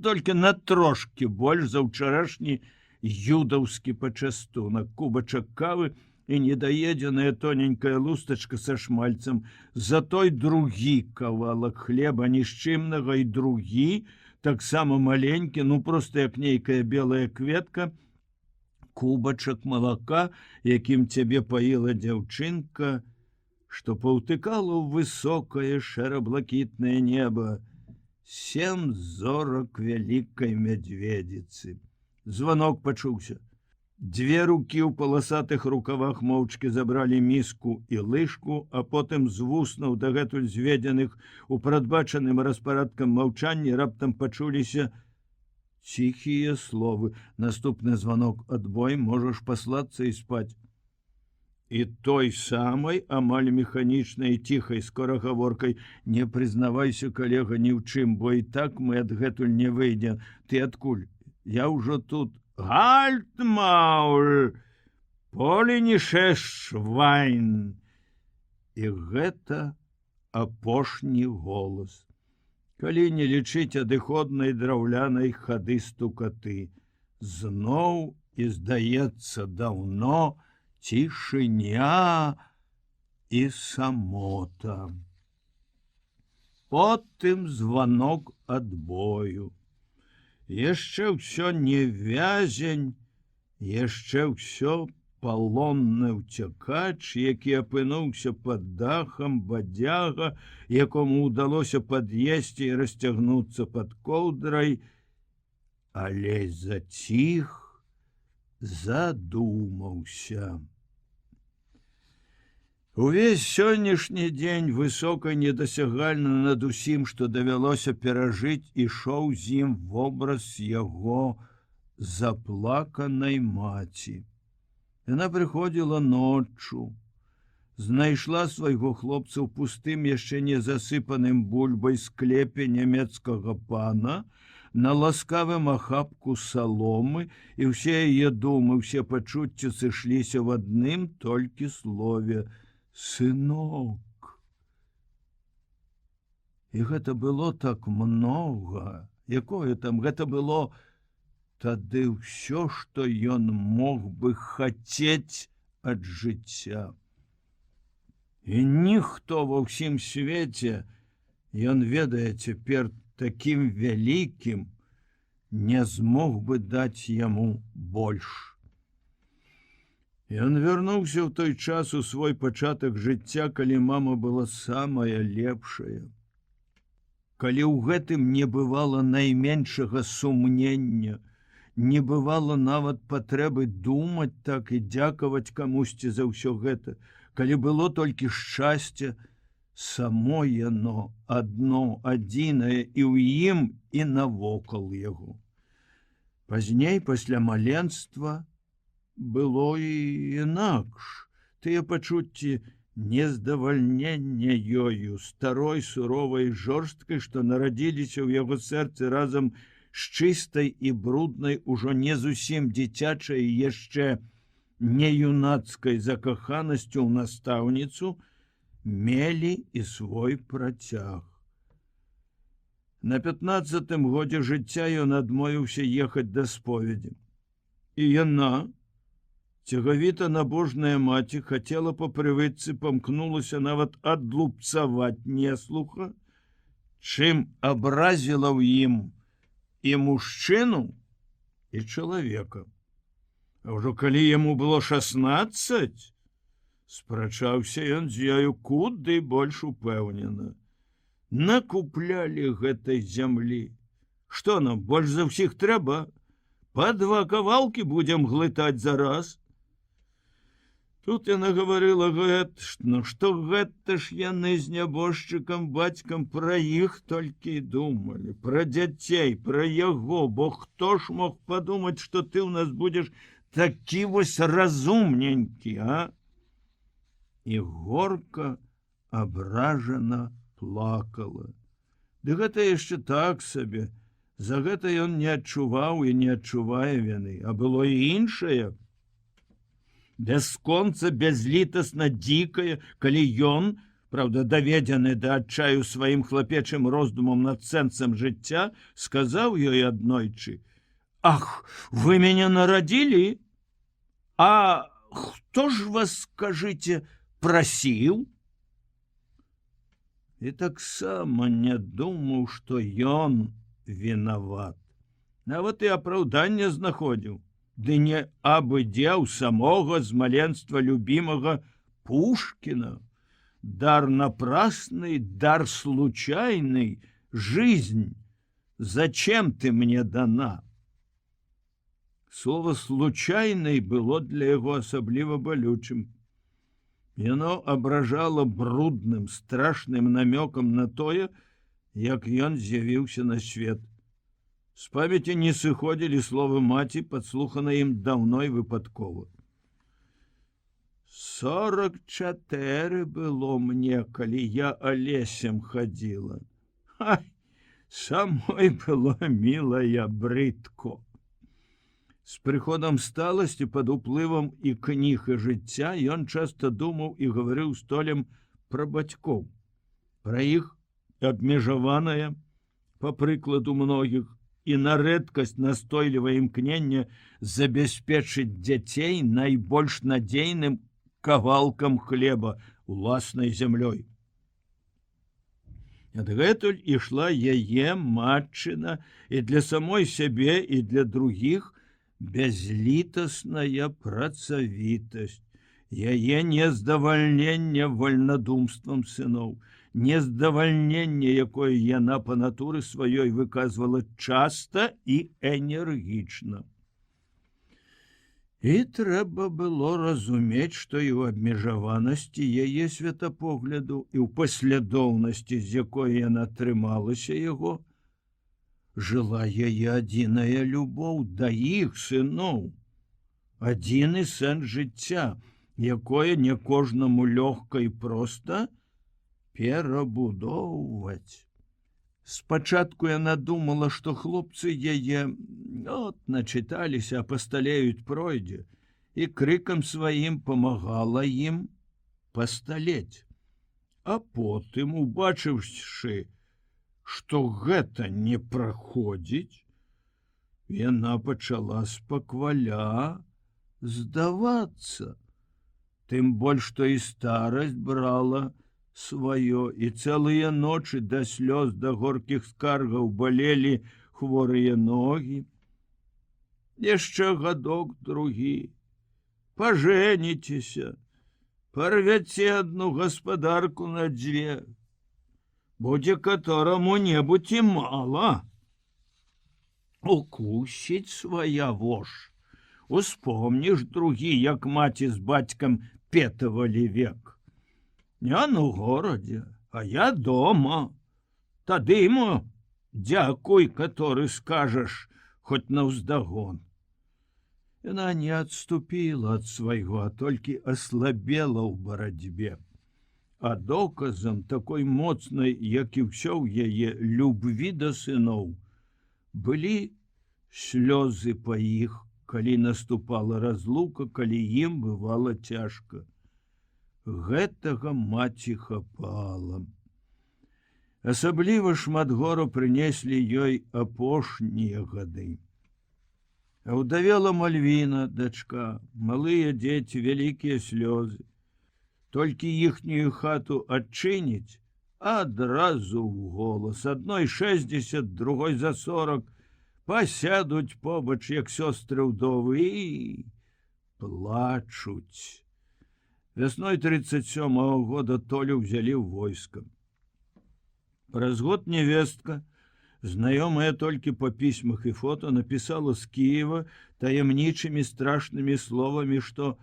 толькі на трошкі больш за ўчарашні юдаўскі пачастунак, кубачак кавы і недаедзеная тоненькая лустачка са шмальцам, за той другі кавалак хлеба нішчымнага і другі, таксама маленькі, проста як нейкая белая кветка, кубачак малака, якім цябе паіла дзяўчынка, што паўтыкала ў высокае шэра-блакітнае неба 7 зорак вялікай мядзведзіцы. Званок пачуўся. Дзве рукі ў паласатых рукавах моўчкі забралі міску і лыжку, а потым з вуснаў, дагэтуль зведзеных у прадбачаным распарадкам маўчанні, раптам пачуліся ціхія словы. Наступны званок: адбой, можаш паслацца і спаць. І той самай, амаль механічнай ціхай скорагаворкай: не прызнавайся, калега, ні ў чым, бо і так мы адгэтуль не выйдзем. Ты адкуль? Я ўжо тут. Гальт, Мауль, полініше швайн. І гэта апошні голас. Калі не лічыць адыходнай драўлянай хады стукаты, зноў і, здаецца, даўно цішыня і самота. Потым званок адбою. Яшчэ ўсё не вязень, яшчэ ўсё палонны ўцякач, які апынуўся пад дахам, бадзяга, якому ўдалося пад'есці і расцягнуцца пад коўдрай, але заціх, задумаўся. Увесь сённяшні дзень высока недасягальна над усім, што давялося перажыць, ішоў з ім вобраз яго заплаканай маці. Яна прыходзіла ноччу, знайшла свайго хлопца ў пустым, яшчэ не засыпаным бульбай склепе нямецкага пана, на ласкавым ахапку саломы, і ўсе яе думы, усе пачуцці сышліся в адным толькі слове: сынок. І гэта было так многа. Якое там гэта было тады ўсё, што ён мог бы хацець ад жыцця. І ніхто ва ўсім свеце, ён ведае цяпер такім вялікім, не змог бы даць яму больш. Ён вярнуўся ў той час у свой пачатак жыцця, калі мама была самая лепшая. Калі ў гэтым не бывала найменшага сумнення, не бывала нават патрэбы думаць так і дзякаваць камусьці за ўсё гэта, калі было толькі шчасце, само яно адно адзінае і ў ім і навокал яго. Пазней пасля маленства было і інакш. Тыя пачуцці нездавальнення ёю, старой суровай жорсткай, што нарадзіліся ў яго сэрцы разам з чыстай і бруднай, ужо не зусім дзіцячай, яшчэ не юнацкай закаханасцю ў настаўніцу, мелі і свой працяг. На 15-тым годзе жыцця ён адмовіўся ехаць да споведзі. І яна, цягавіта набожная маці, хацела па прывычцы, памкнулася нават адлупцаваць неслуха, чым абразіла ў ім і мужчыну, і чалавека. А ўжо калі яму было 16, спрачаўся ён з ёю куды больш упэўнена. Накуплялі гэтай зямлі. Што нам больш за ўсіх трэба? Па 2 кавалкі будзем глытаць за раз. Тут яна гаварыла што гэта ж яны з нябожчыкам бацькам пра іх толькі і думалі, пра дзяцей, пра яго, бо хто ж мог падумаць, што ты ў нас будзеш такі вось разумненькі, а? І горка абражана плакала. Ды гэта яшчэ так сабе. За гэта ён не адчуваў і не адчувае віны, а было і іншае. Бясконца, бязлітасна дзікае, калі ён, правда, даведзены да адчаю сваім хлапечым роздумам над сэнсам жыцця, сказаў ёй аднойчы: «Ах, вы мяне нарадзілі? А хто ж вас, скажыце, прасіў?» І таксама не думаў, што ён вінават. Нават і апраўданне знаходзіў. Ды не абыдзеў самога з маленства любімага Пушкіна. Дар напрасный, дар случайный, жизнь. Зачем ты мне дана? Слово «случайный» было для яго асабліва балючым. Яно абражала брудным, страшным намёкам на тое, як ён з'явіўся на свет. З памяці не сыходзілі словы маці, падслуханыя ім даўно і выпадкова. 44 было мне, калі я алесем хадзіла. Ай, самой было мілая брыдко. З прыходам сталасці, пад уплывам і кніг і жыцця, ён часта думаў і гаварыў з Толем пра бацькоў, пра іх абмежаванае, па прыкладу многіх, і на рэдкасць настойлівае імкненне забяспечыць дзяцей найбольш надзейным кавалкам хлеба, уласнай зямлёй. Адгэтуль ішла яе матчына і для самой сябе, і для другіх бязлітасная працавітасць, яе нездавальненне вольнадумствам сыноў, нездавальненне, якое яна па натуры сваёй выказвала часта і энергічна. І трэба было разумець, што і ў абмежаванасці яе светапогляду і ў паслядоўнасці, з якой яна трымалася яго, жыла яе адзіная любоў да іх сыноў, адзіны сэнс жыцця, якое не кожнаму лёгка і проста перабудоўваць. Спачатку яна думала, што хлопцы яе начыталіся, пасталеюць пройдзе, і крыкам сваім памагала ім пасталець. А потым, убачыўшы, што гэта не праходзіць, яна пачала спакваля здавацца. Тым больш, што і старасць брала сваё, і цэлыя ночы да слёз, да горкіх скаргаў балелі хворыя ногі. Яшчэ гадок другі, пажэніцеся, парвяце адну гаспадарку на дзве, будзе катораму-небудзь і мала. Укусіць свая вож. Успомніш другі, як маці з бацькам петавалі век. Я на горадзе, а я дома. Тады мо дзякуй, каторы скажаш, хоць наўздагон. Яна не адступіла ад свайго, а толькі аслабела ў барацьбе. А доказам такой моцнай, як і ўсё ў яе любві да сыноў, былі слёзы па іх, калі наступала разлука, калі ім бывала цяжка. Гэтага маці хапала. Асабліва шмат гору прынеслі ёй апошнія гады. Аўдавела Мальвіна, дачка, малыя дзеці, вялікія слёзы. Толькі іхнюю хату адчыніць, адразу ў голас. Адной 60, другой за 40, пасядуць побач, як сёстры ўдовы, і плачуць. Вясной 37-го года Толю ўзялі ў войска. Праз год невестка, знаёмая толькі па пісьмах і фото, напісала з Кіева таямнічымі страшнымі словамі, што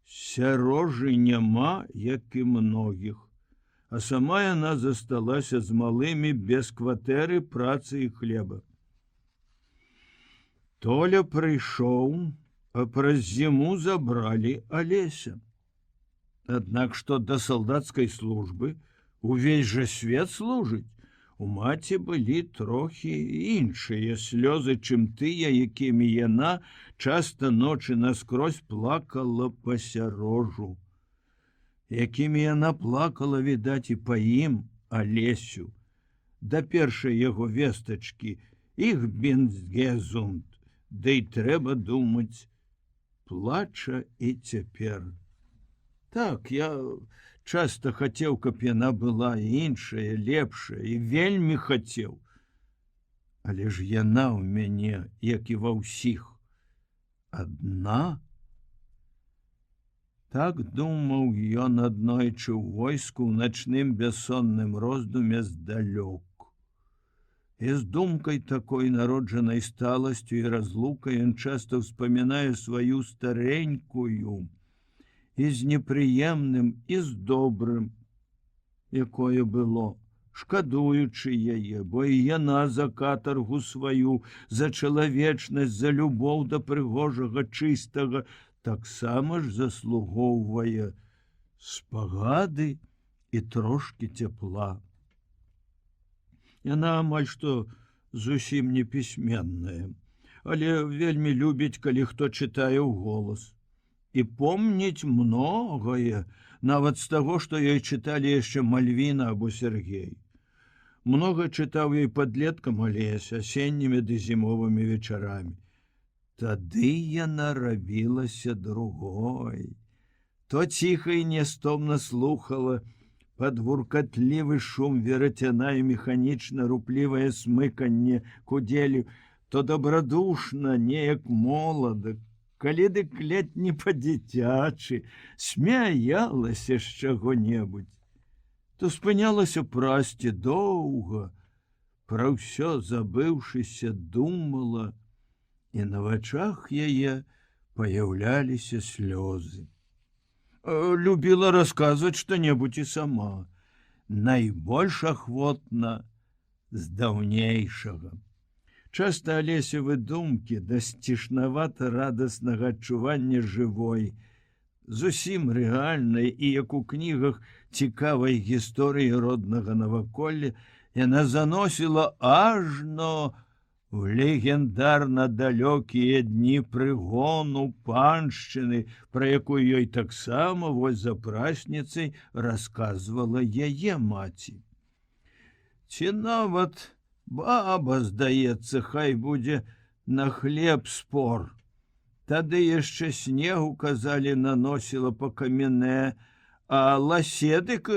сярожы няма, як і многіх, а сама яна засталася з малымі без кватэры, працы і хлеба. Толя прыйшоў, а праз зіму забралі Алеся. Аднак што да салдацкай службы, увесь жа свет служыць. У маці былі трохі іншыя слёзы, чым тыя, якімі яна часта ночы наскрозь плакала па сярожу. Якімі яна плакала, відаць, і па ім, Алесю. Да першай яго вестачкі, «Ich bin gesund», да і трэба думаць, плача і цяпер. Так, я часта хацеў, каб яна была іншая, лепшая, і вельмі хацеў. Але ж яна ў мяне, як і ва ўсіх, адна. Так думаў ён аднойчы ў войску ў начным бяссонным роздуме здалёк. І з думкай такой народжанай сталасцю і разлукай ён часта ўспамінае сваю старенькую, і з непрыемным, і з добрым, якое было, шкадуючы яе, бо і яна за катаргу сваю, за чалавечнасць, за любоў да прыгожага, чыстага, таксама ж заслугоўвае спагады і трошкі цяпла. Яна амаль што зусім не пісьменная, але вельмі любіць, калі хто чытае ў голас. І помніць многае, нават з таго, што ёй чыталі яшчэ Мальвіна або Сергей. Многа чытаў ёй падлеткам Алесь асеннімі ды зімовымі вечарамі. Тады яна рабілася другой. То ціха і нястомна слухала падвуркатлівы шум верацяна і механічна руплівае смыканне кудзелю, то добрадушна, неяк моладак, калі дык ледзь не па-дзіцячы, смяялася з чаго-небудзь, то спынялася прасці доўга, пра ўсё забыўшыся, думала, і на вачах яе паяўляліся слёзы. Любіла расказваць што-небудзь і сама, найбольш ахвотна з даўнейшага. Часта Алесевы думкі да сцішнавата радаснага адчування жывой, зусім рэальнай і, як у кнігах, цікавай гісторыі роднага наваколля, яна заносіла ажно в легендарна далёкія дні прыгону паншчыны, пра якую ёй таксама вось за прасніцай расказвала яе маці. Ці нават баба, здаецца, хай будзе на хлеб спор. Тады яшчэ снегу, казалі, наносіла па каменне, а ласедык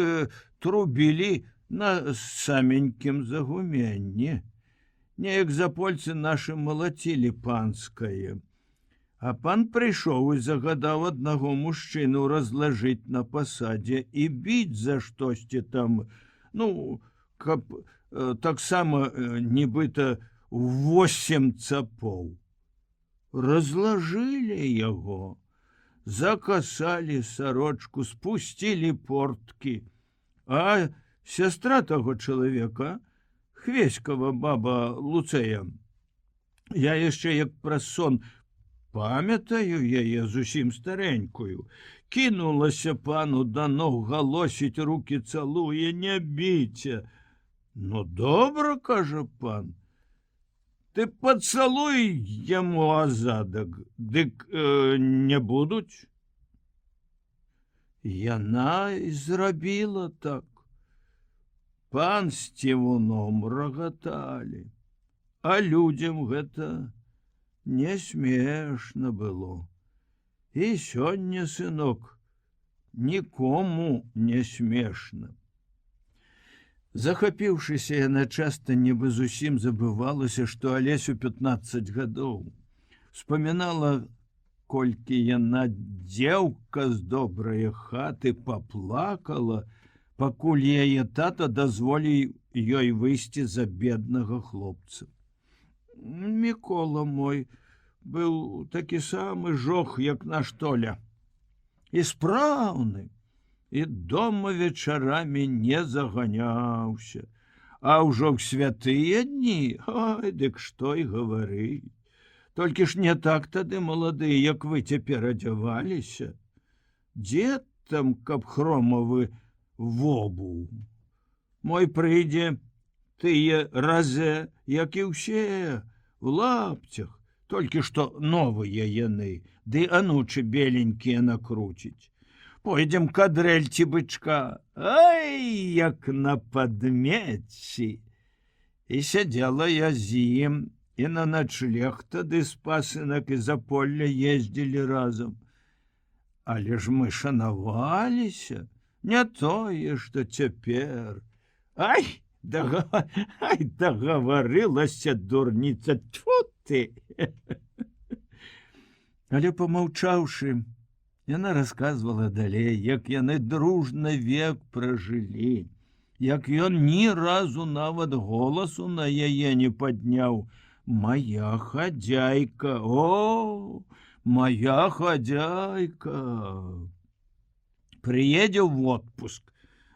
трубілі на саменькім загуменні. Неяк запольцы нашы малацілі панскае. А пан прыйшоў і загадаў аднаго мужчыну разлажыць на пасадзе і біць за штосьці там, каб таксама нібыта 8 цапоў. Разлажылі яго, закасалі сарочку, спусцілі порткі, а сястра таго чалавека, Хвеськава баба Луцэя, я яшчэ як праз сон памятаю яе зусім старэнькую, кінулася пану да ног, галосіць, руки цалуе, не біце. Ну, добра, кажа пан, ты пацалуй яму азадак, дык не будуць. Яна і зрабіла так. Пан з цівуном рагаталі, а людзям гэта не смешна было. І сёння, сынок, нікому не смешна. Захапіўшыся, яна часта нібы зусім забывалася, што Алесю 15 гадоў. Вспамінала, колькі яна дзеўка з добрае хаты паплакала, пакуль яе тата дазволіў ёй выйсці за беднага хлопца. Мікола мой быў такі самы жох, як наш Толя, і спраўны, і дома вечарамі не заганяўся, а ўжо ў святыя дні, ой, дык што і гаварыць. Толькі ж не так тады маладыя, як вы цяпер адзяваліся. Дзе там, каб хромавы вобуў. Мой прыйдзе тыя разы, як і ўсе, в лапцях, толькі што новыя яны, ды анучы беленькія накруціць. Пойдзем кадрэль ці бычка, ай, як на падмеці. І сядзела я з ім, і на начлег тады з пасынак і за полля ездзілі разам. Але ж мы шанаваліся, не тое, што цяпер. Ай, дагаварылася дурніца, тьфу ты! Але помаўчаўшы, яна расказвала далей, як яны дружна век пражылі, як ён ні разу нават голасу на яе не падняў. Моя хадзяйка, о, моя хадзяйка. Приедзе в отпуск,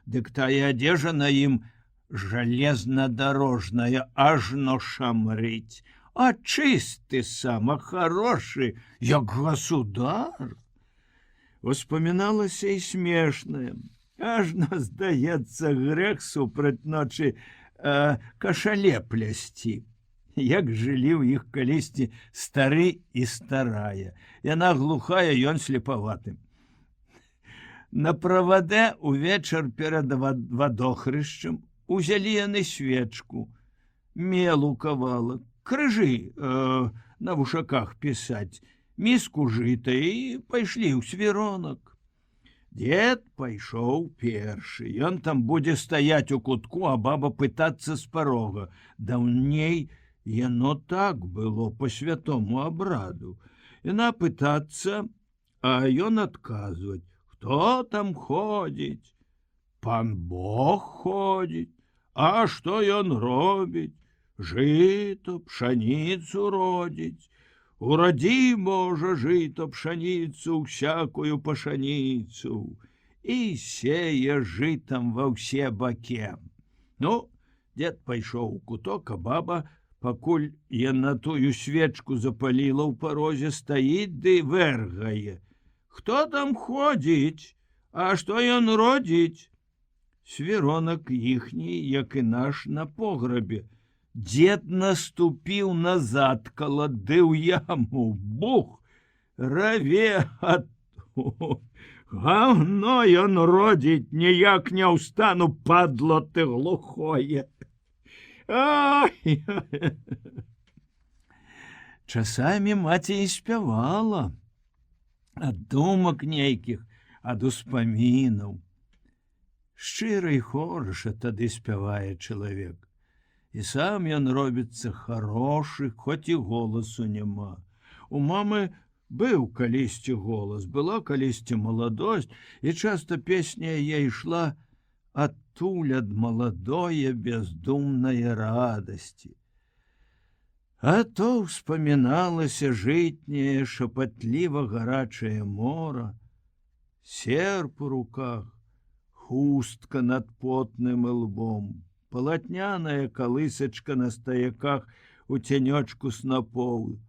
дык тая адзежа на ім железнодорожная, ажно шамрыць, а чысты сам, а хорошы, як государ. Успаміналася і смешнае. Ажно, здаецца, грэх супраць ночы кашале плясці. Як жылі ў іх калісьці стары і старая. Яна глухая, ён слепаваты. На правадэ увечар перад вадохрышчам узялі яны свечку, мелу кавалак, крыжы на вушаках пісаць, міску жыта і пайшлі ў свіронак. Дед пайшоў першы, ён там будзе стаяць у кутку, а баба пытацца з парога. Даўней яно так было по святому абраду. Яна пытацца, а ён адказваць: «Хто там ходзіць? Пан Бог ходзіць. А што ён робіць? Жыто, пшаніцу родзіць. Урадзі, можа, жыто, пшаніцу, всякую пашаніцу. І сее жытам ва ўсе бакі». Ну, дед пайшоў у куток, а баба, пакуль яна тую свечку запаліла ў парозе, стаіць ды вэргае: «Хто там ходзіць? А што ён родзіць?» Свіронак іхні, як і наш, на пограбе. Дед наступіў назад, калады ў яму, бух, раве, гаўно ён родзіць, ніяк не ўстану, падло ты глухое. Ай! Часамі маці і спявала ад думак нейкіх, ад успамінаў. Шчыра і хораша тады спявае чалавек. І сам ён робіцца харошы, хоць і голасу няма. У мамы Быў калісьці голас, была калісьці маладосць, і часта песня яе ішла адтуль ад маладое бездумнае радасці. А то ўспаміналася жытняе шапатліва гарачае мора, серп у руках, хустка над потным лбом, палатняная калысачка на стаяках у цянёчку снапоў,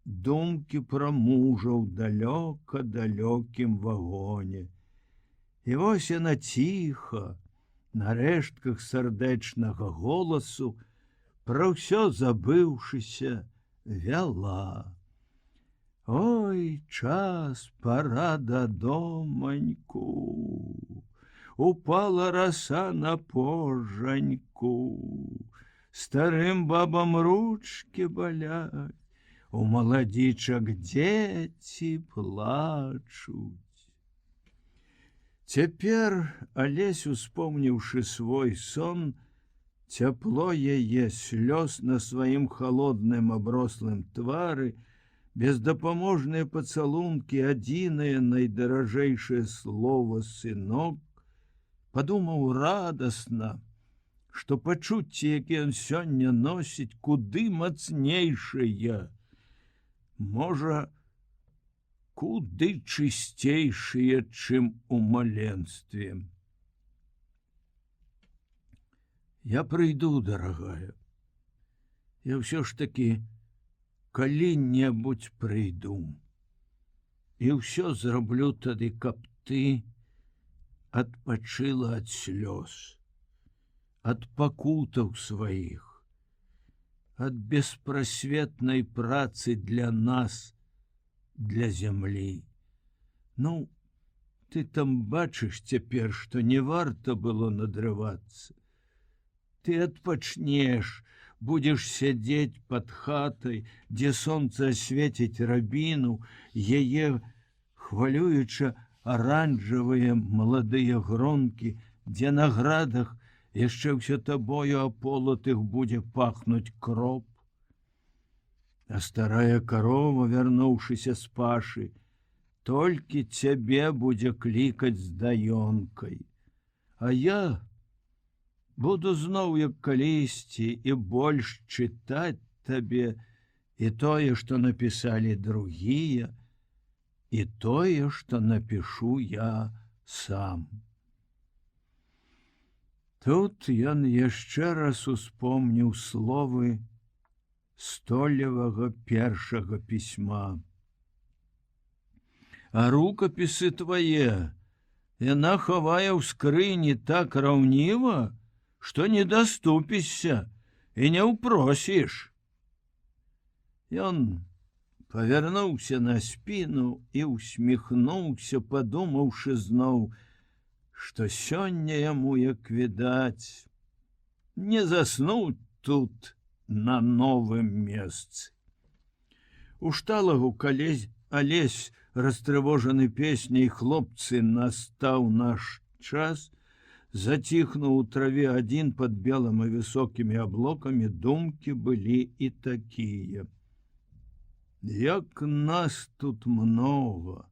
думкі пра мужа ў далёка-далёкім вагоне. І вось яна ціха, на рэштках сардэчнага голасу, пра ўсё забыўшыся, вяла. Ой, час, пара дадоманьку, упала раса на пожаньку, старым бабам ручки балять, у маладзічак дзеці плачуць. Цяпер Алесь, успомніўшы свой сон, цяпло яе слёз на сваім халодным аброслым твары, бездапаможныя пацалункі, адзінае найдаражэйшае слова «сынок», падумаў радасна, што пачуцці, які ён сёння носіць, куды мацнейшыя, можа, куды чысцейшыя, чым у маленстве. Я прыйду, дарагая. Я ўсё ж такі калі-небудзь прыйду. І ўсё зраблю тады, каб ты адпачыла ад слёз, ад пакутаў сваіх, ад беспрасветнай працы для нас, для зямлі. Ну, ты там бачыш цяпер, што не варта было надрывацца. Ты адпачнеш, будзеш сядзець пад хатай, дзе сонца асвеціць рабіну, яе хвалююча аранжавыя маладыя гронкі, дзе на градах яшчэ ўсё табою аполатых будзе пахнуць кроп. А старая карова, вярнуўшыся з пашы, толькі цябе будзе клікаць з даёнкай. А я буду зноў, як калісьці, і больш чытаць табе і тое, што напісалі другія, і тое, што напішу я сам. Тут ён яшчэ раз успомніў словы столевага першага пісьма. А рукапісы твае яна хавае ў скрыні так раўніва, што не даступішся і не ўпросіш. Ён павярнуўся на спіну і усміхнуўся, падумаўшы зноў, што сёння яму, як відаць, не заснуць тут на новым месцы. У шталагу Алесь, растрывожаны песняй «Хлопцы, настаў наш час», заціхнуў у траве адзін пад белым і высокімі аблокамі, думкі былі і такія. Як нас тут много,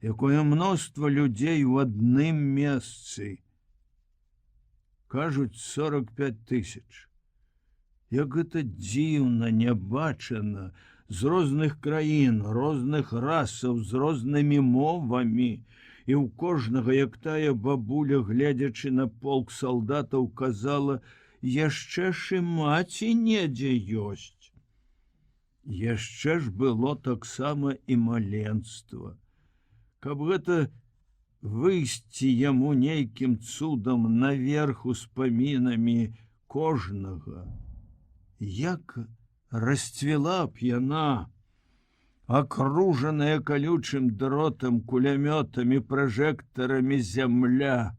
якое мноства людзей у адным месцы. Кажуць, 45 000. Як гэта дзіўна, нябачана, з розных краін, розных расаў, з рознымі мовамі, і ў кожнага, як тая бабуля, гледзячы на полк салдатаў, казала, яшчэ ж і маці недзе ёсць. Яшчэ ж было таксама і маленства. Каб гэта выйсці яму нейкім цудам наверх успамінамі кожнага, як расцвіла б яна, акружаная калючым дротам, кулямётамі, пражэктарамі зямля,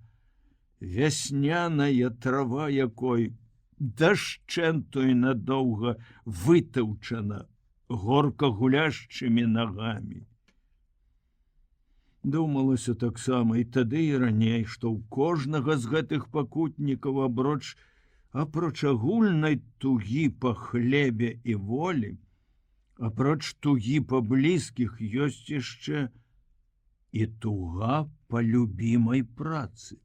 вясняная трава якой дашчэнту і надоўга вытаўчана горка гуляшчымі нагамі. Думалася таксама і тады і раней, што ў кожнага з гэтых пакутнікаў апроч агульнай тугі па хлебе і волі, Апроч тугі па блізкіх ёсць яшчэ і туга па любімай працы.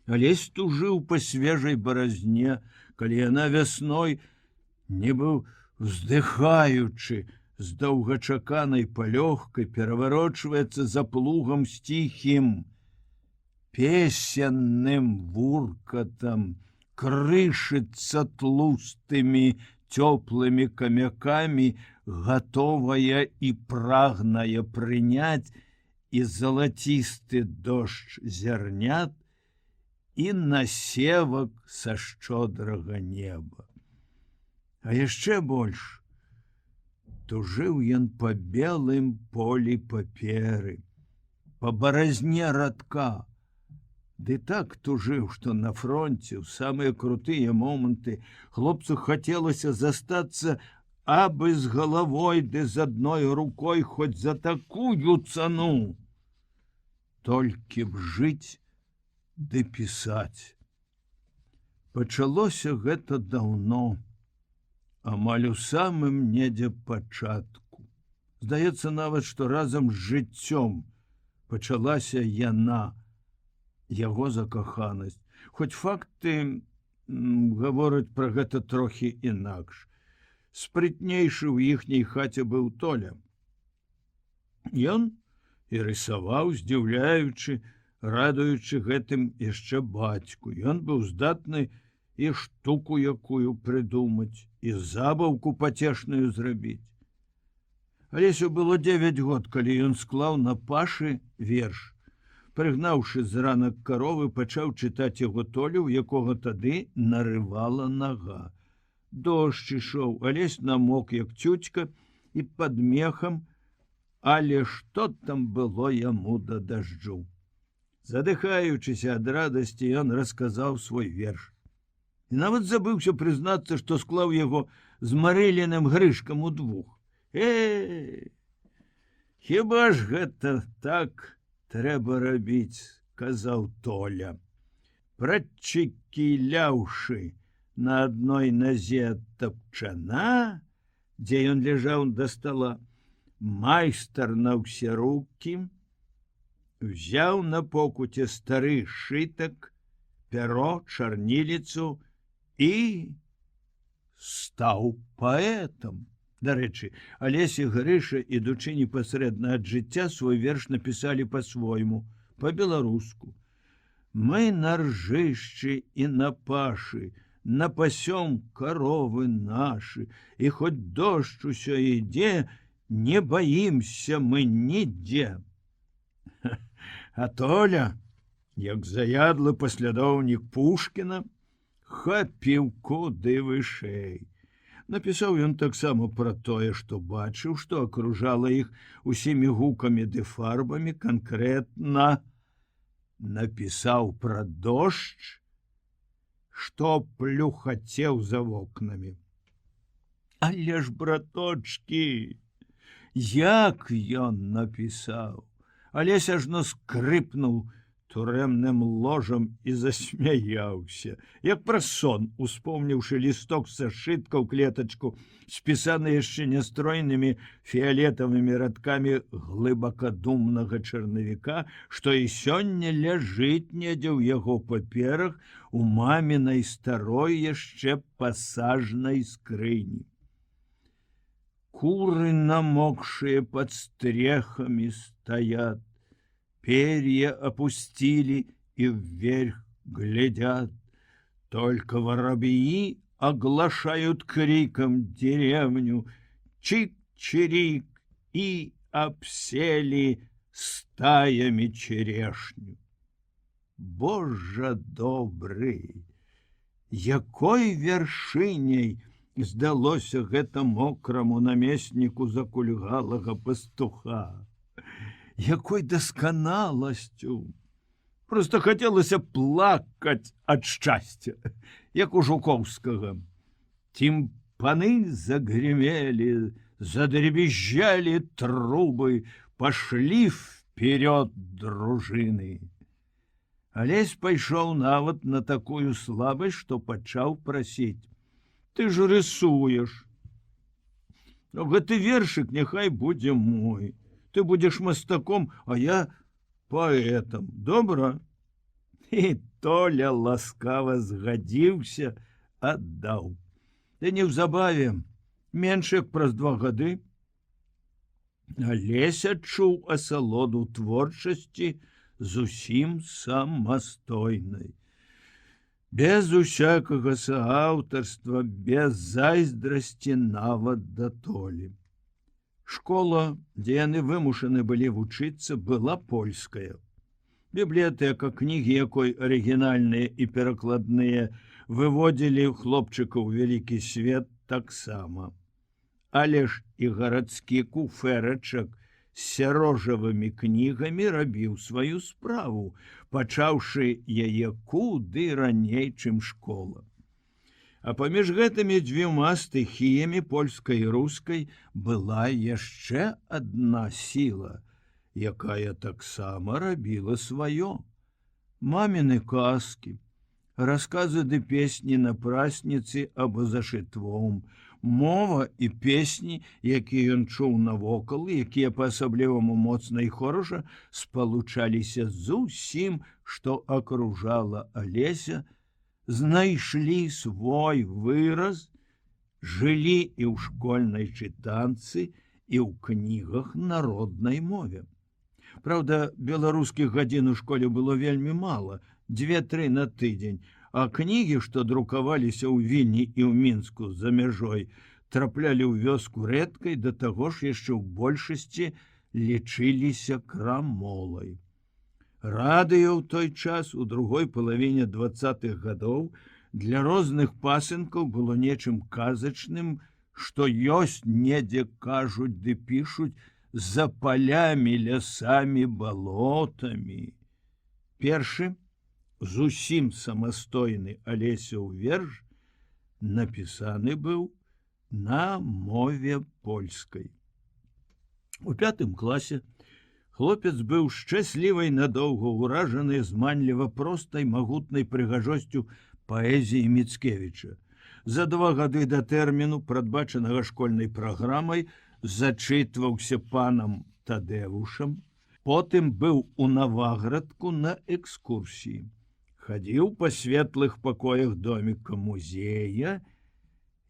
Алесь тужыў па свежай баразне, калі яна вясной, нібы уздыхаючы, з доўгачаканай палёгкай пераварочваецца за плугам з ціхім песенным вуркатам, крышыцца тлустымі цёплымі камякамі, гатовая і прагная прыняць і залацісты дождж зярнят, і насевак са шчодрага неба. А яшчэ больш тужыў ён па белым полі паперы, па баразне радка. Ды так тужыў, што на фронце ў самыя крутыя моманты хлопцу хацелася застацца абы з галавой ды з адной рукой хоць за такую цану. Толькі б жыць ды пісаць. Пачалося гэта даўно, амаль у самым недзе пачатку. Здаецца нават, што разам з жыццём пачалася яна, яго закаханасць. Хоць факты гавораць пра гэта трохі інакш. Спрытнейшы ў іхняй хаце быў Толя. Ён і рысаваў, здзіўляючы, радуючы гэтым яшчэ бацьку. Ён быў здатны і штуку якую прыдумаць, і забаўку пацешную зрабіць. Алесю было 9 год, калі ён склаў на пашы верш. Прыгнаўшы з ранак каровы, пачаў чытаць яго Толю, у якога тады нарывала нага. Дождж ішоў, Алесь намок, як цюцька, і пад мехам, але што там было яму да дажджу. Задыхаючыся ад радасці, ён расказаў свой верш. І нават забыўся прызнацца, што склаў яго з Марыліным Грышкам удвух. Хіба ж гэта так трэба рабіць, казаў Толя. Прачыкіляўшы на адной назе тапчана, дзе ён ляжаў да стала, майстар на ўсе рукі взяў на покуце стары шытак, пяро, чарніліцу і стаў паэтам. Дарэчы, Алесь і Грыша, ідучы непасрэдна ад жыцця, свой верш напісалі па-свойму, па-беларуску. Мы на ржышчы і на пашы, напасём каровы нашы, і хоць дождж усё ідзе, не баімся мы нідзе. А Толя, як заядлы паслядоўнік Пушкіна, хапіў куды вышэй. Напісаў ён таксама пра тое, што бачыў, што акружала іх усімі гукамі ды фарбамі, канкрэтна напісаў пра дождж, што плюхацеў за вокнамі. Але ж, браточкі, як ён напісаў! Алесь ажно скрыпнуў турэмным ложам і засмяяўся, як праз сон, успомніўшы лісток са сшыткаў клетачку, спісаны яшчэ нястройнымі фіялетавымі радкамі глыбакадумнага чарнавіка, што і сёння ляжыць недзе ў яго паперах у мамінай старой яшчэ пасажнай скрыні. Куры намокшие под стрехами стоят, перья опустили и вверх глядят. Только воробьи оглашают криком деревню, чик-чирик, и обсели стаями черешню. Боже добрый, якой вершиней здалося гэта мокраму намесніку закульгалага пастуха. Якой дасканаласцю! Просто хацелася плакаць ад шчасця, як у Жукоўскага. Тимпаны загремели, задребезжали трубы, пошли вперед дружины. Алесь пайшоў нават на такую слабасць, што пачаў прасіць: ты ж рысуеш. Гэты вершык няхай будзе мой. Ты будзеш мастаком, а я паэтам. Добра? І Толя ласкава згадзіўся, аддаў. Ды неўзабаве, менш як праз 2 гады, Алеся адчуў асалоду творчасці зусім самастойнай. Без усякага сааўтарства, без зайздрасці нават да Толі. Школа, дзе яны вымушаны былі вучыцца, была польская. Бібліятэка, кнігі якой арыгінальныя і перакладныя выводзілі хлопчыка ў вялікі свет таксама. Але ж і гарадскі куфэрачак з сярожавымі кнігамі рабіў сваю справу, пачаўшы яе куды раней, чым школа. А паміж гэтымі 2 стыхіямі, польскай і рускай, была яшчэ адна сіла, якая таксама рабіла сваё. Маміны казкі, расказы ды песні на прасніцы або за шытвом, мова і песні, якія ён чуў навокал, якія па-асабліваму моцна і хораша спалучаліся з усім, што акружала Алеся, знайшлі свой выраз, жылі і ў школьнай чытанцы, і ў кнігах на роднай мове. Праўда, беларускіх гадзін у школе было вельмі мала, 2-3 на тыдзень, а кнігі, што друкаваліся ў Вільні і ў Мінску за мяжой, траплялі ў вёску рэдкай, да таго ж яшчэ ў большасці лічыліся крамолай. Радыё ў той час, у другой палавіне 20-х гадоў, для розных пасынкаў было нечым казачным, што ёсць недзе кажуць ды пішуць за палямі, лясамі, балотамі. Першы, зусім самастойны Алесяў верш напісаны быў на мове польскай. У 5 класе хлопец быў шчаслівай надоўга ўражаны зманліва простай магутнай прыгажосцю паэзіі Міцкевіча. За 2 гады да тэрміну, прадбачанага школьнай праграмай, зачытваўся панам Тадэвушам, потым быў у Наваградку на экскурсіі. Хадзіў па светлых пакоях доміка музея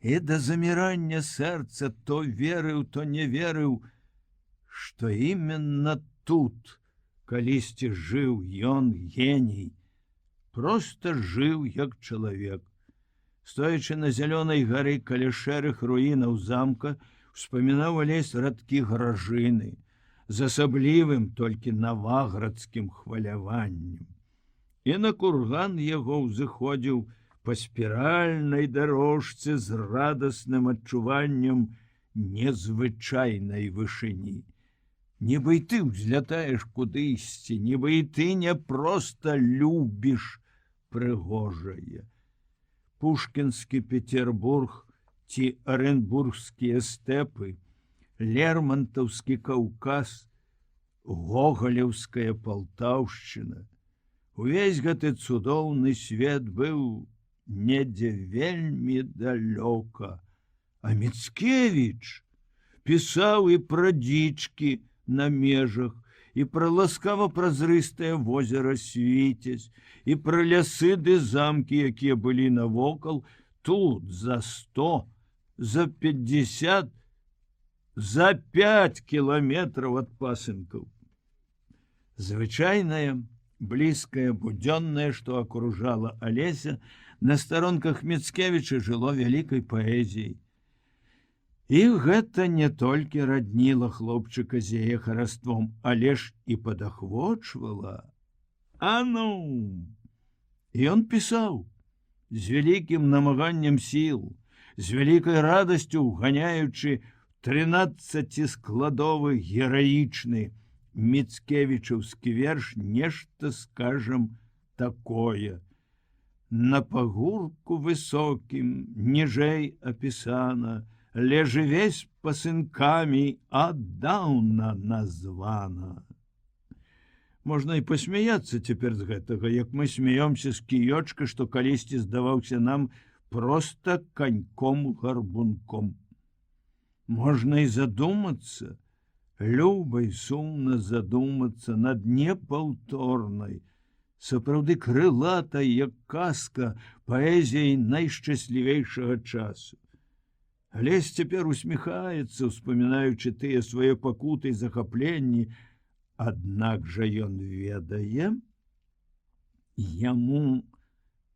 і да замірання сэрца то верыў, то не верыў, што именно тут калісьці жыў ён геній, проста жыў як чалавек. Стоячы на зялёнай гары каля шэрых руінаў замка, успамінаў Алесь радкі Гражыны з асаблівым толькі наваградскім хваляваннем. І на курган яго ўзыходзіў па спіральнай дарожцы з радасным адчуваннем незвычайнай вышыні. Нібы і ты ўзлятаеш кудысьці, нібы і ты не проста любіш прыгожае. Пушкінскі Петербург ці Арэнбургскія стэпы, Лермантаўскі Каўказ, Гогалеўская Палтаўшчына. Увесь гэты цудоўны свет быў недзе вельмі далёка. А Міцкевіч пісаў і пра дзічкі на межах, і пра ласкава празрыстае возера Свіцязь, і пра лясы ды замкі, якія былі навокал, тут за 100, за 50, за 5 кіламетраў ад пасынкаў. Звычайная, блізкая, будзённая, што акружала Алеся, на старонках Міцкевіча жыло вялікай паэзіяй. І гэта не толькі радніла хлопчыка з яе хараством, але ж і падахвочвала. А ну! І ён пісаў з вялікім намаганнем сіл, з вялікай радасцю уганяючы 13-складовы гераічны міцкевічаўскі верш нешта, скажам, такое. На пагурку высокім, ніжэй апісана, лежы весь пасынкамі аддаўна названа. Можна і пасмяяцца цяпер з гэтага, як мы смеёмся з кіёчка, што калісьці здаваўся нам проста каньком-гарбунком. Можна і задумацца, люба і сумна задумацца над непаўторнай, сапраўды крылатай, як казка, паэзіяй найшчаслівейшага часу. Алесь цяпер усміхаецца, успамінаючы тыя свае пакуты і захапленні, аднак жа ён ведае, яму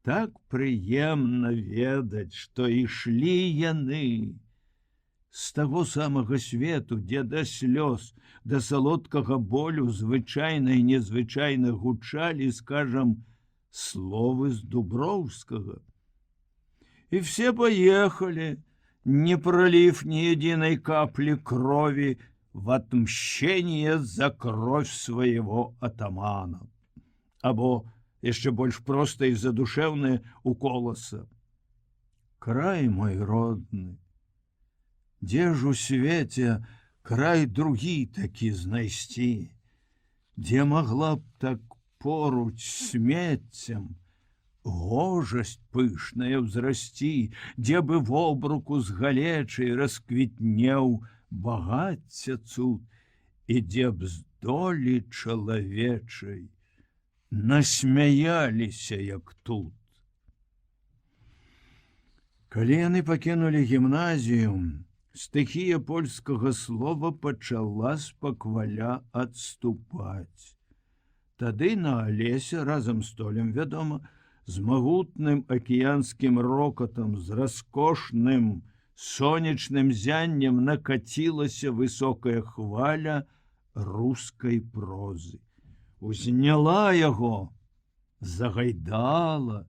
так прыемна ведаць, што ішлі яны з таго самага свету, дзе да слёз, да салодкага болю звычайна і незвычайна гучалі, скажам, словы з Дуброўскага. І все поехали, не пролив ни единой капли крови в отмщение за кровь своего атамана. Або яшчэ больш проста і задушэўнае у коласа. Край мой родны, дзе ж у свеце край другі такі знайсці, дзе магла б так поруч смеццем гожасць пышная ўзрасці, дзе бы вобруку з галечай расквітнеў багацця цуд, і дзе б з долі чалавечай насмяяліся, як тут. Калі яны пакінулі гімназію, стыхія польскага слова пачала спакваля адступаць. Тады на Алеся разам з Толем, вядома, з магутным акіянскім рокатам, з раскошным сонечным зяннем накацілася высокая хваля рускай прозы. Узняла яго, загайдала,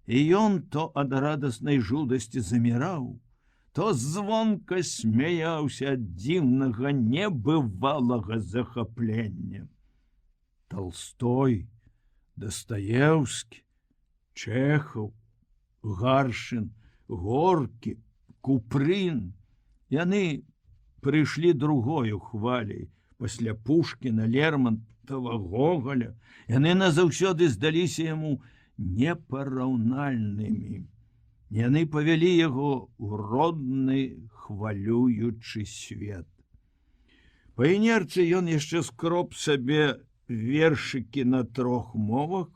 і ён то ад радаснай жудасці заміраў, то звонка смяяўся ад дзіўнага небывалага захаплення. Толстой, Дастаевскі, Чэхаў, Гаршын, Горкі, Купрын. Яны прыйшлі другою хваляй, пасля Пушкіна, Лермонтова, Гоголя. Яны назаўсёды здаліся яму непараўнальнымі. Яны павялі яго ў родны хвалюючы свет. Па інерцыі ён яшчэ скроб сабе вершыкі на 3 мовах,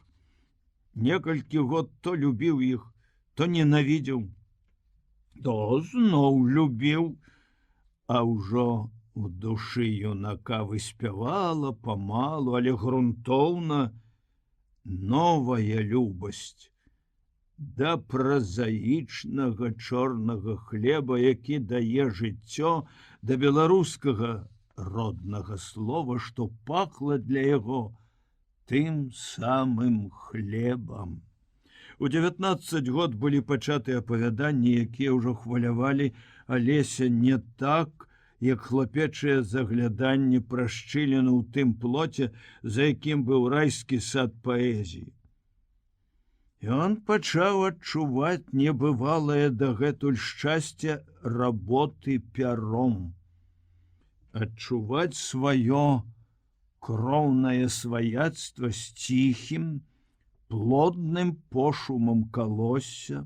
некалькі год то любіў іх, то ненавідзеў, то зноў любіў, а ўжо у душы юнака выспявала памалу, але грунтоўна новая любасць да празаічнага чорнага хлеба, які дае жыццё, да беларускага роднага слова, што пахла для яго тым самым хлебам. У 19 год былі пачаты апавяданні, якія ўжо хвалявалі Алеся не так, як хлапечае загляданне пра шчыліну ў тым плоце, за якім быў райскі сад паэзіі. Ён пачаў адчуваць небывалае дагэтуль шчасце работы пяром, адчуваць сваё кроўнае сваяцтва з ціхім, плодным пошумам калосся,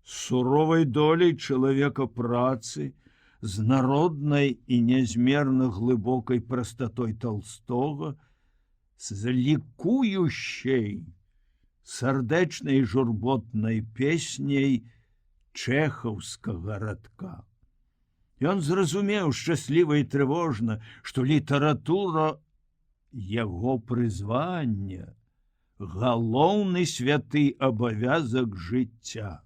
суровай долей чалавека працы, з народнай і нязмерна глыбокай прастатой Толстога, з лікуючай, сардэчнай журботнай песняй чэхаўскага радка. Ён зразумеў шчасліва і трывожна, што літаратура яго прызвання, галоўны святы абавязак жыцця.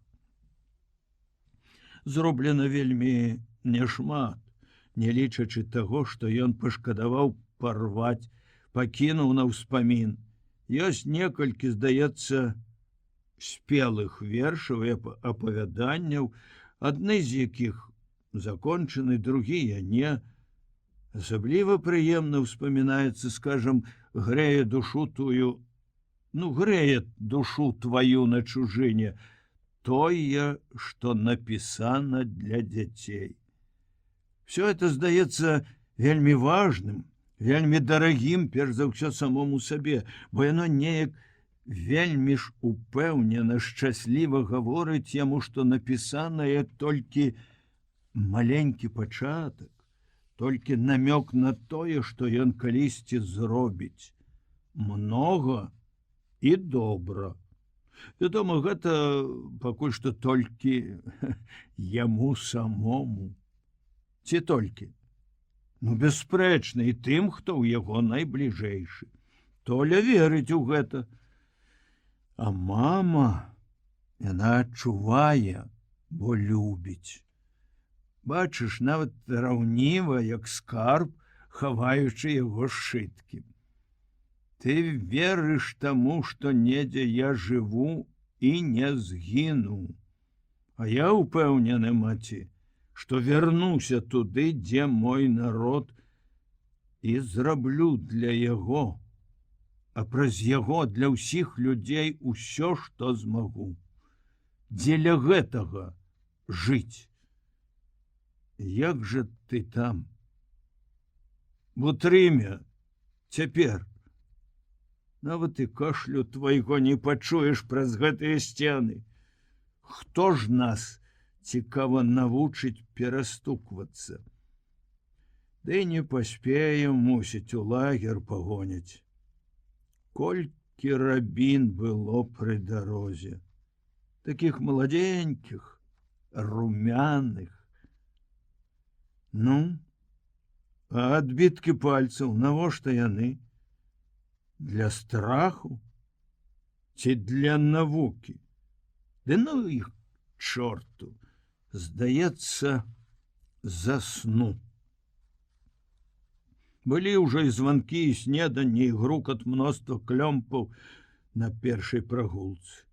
Зроблена вельмі няшмат, не лічачы таго, што ён пашкадаваў парваць, пакінуў на ўспамін. Ёсць некалькі, здаецца, спелых вершаў і апавяданняў, адны з якіх закончаны, другія не. Асабліва прыемна ўспамінаецца, скажам, грэе душу тую, грэе душу твою на чужыне, тое, што напісана для дзяцей. Все это здаецца вельмі важным, вельмі дарагім, перш за ўсё самому сабе, бо яно неяк вельмі ж упэўнена, шчасліва гаворыць яму, што напісанае толькі маленькі пачатак, толькі намёк на тое, што ён калісьці зробіць многа і добра. Вядома, гэта пакуль што толькі яму самому. Ці толькі? Ну, бясспрэчна, і тым, хто ў яго найбліжэйшы. Толя верыць у гэта. А мама, яна адчувае, бо любіць. Бачыш, нават раўніва, як скарб, хаваючы яго сшыткі. Ты верыш таму, што недзе я жыву і не згіну. А я ўпэўнены, маці, што вярнуся туды, дзе мой народ, і зраблю для яго, а праз яго для ўсіх людзей усё, што змагу. Дзеля гэтага жыць. Як жа ты там? В утрыме цяпер. Нават і кашлю твайго не пачуеш праз гэтыя сцены. Хто ж нас цікава навучыць перастуквацца? Ды не паспеем, мусіць, у лагер пагоняць. Колькі рабін было пры дарозе. Такіх маладзенькіх, румяных. Ну, а адбіткі пальцаў навошта яны? Для страху ці для навукі? Ды ну іх чорту, здаецца, засну. Былі ўжо і званкі, і снеданні, і грукат мноства клёмпаў на першай прагулцы.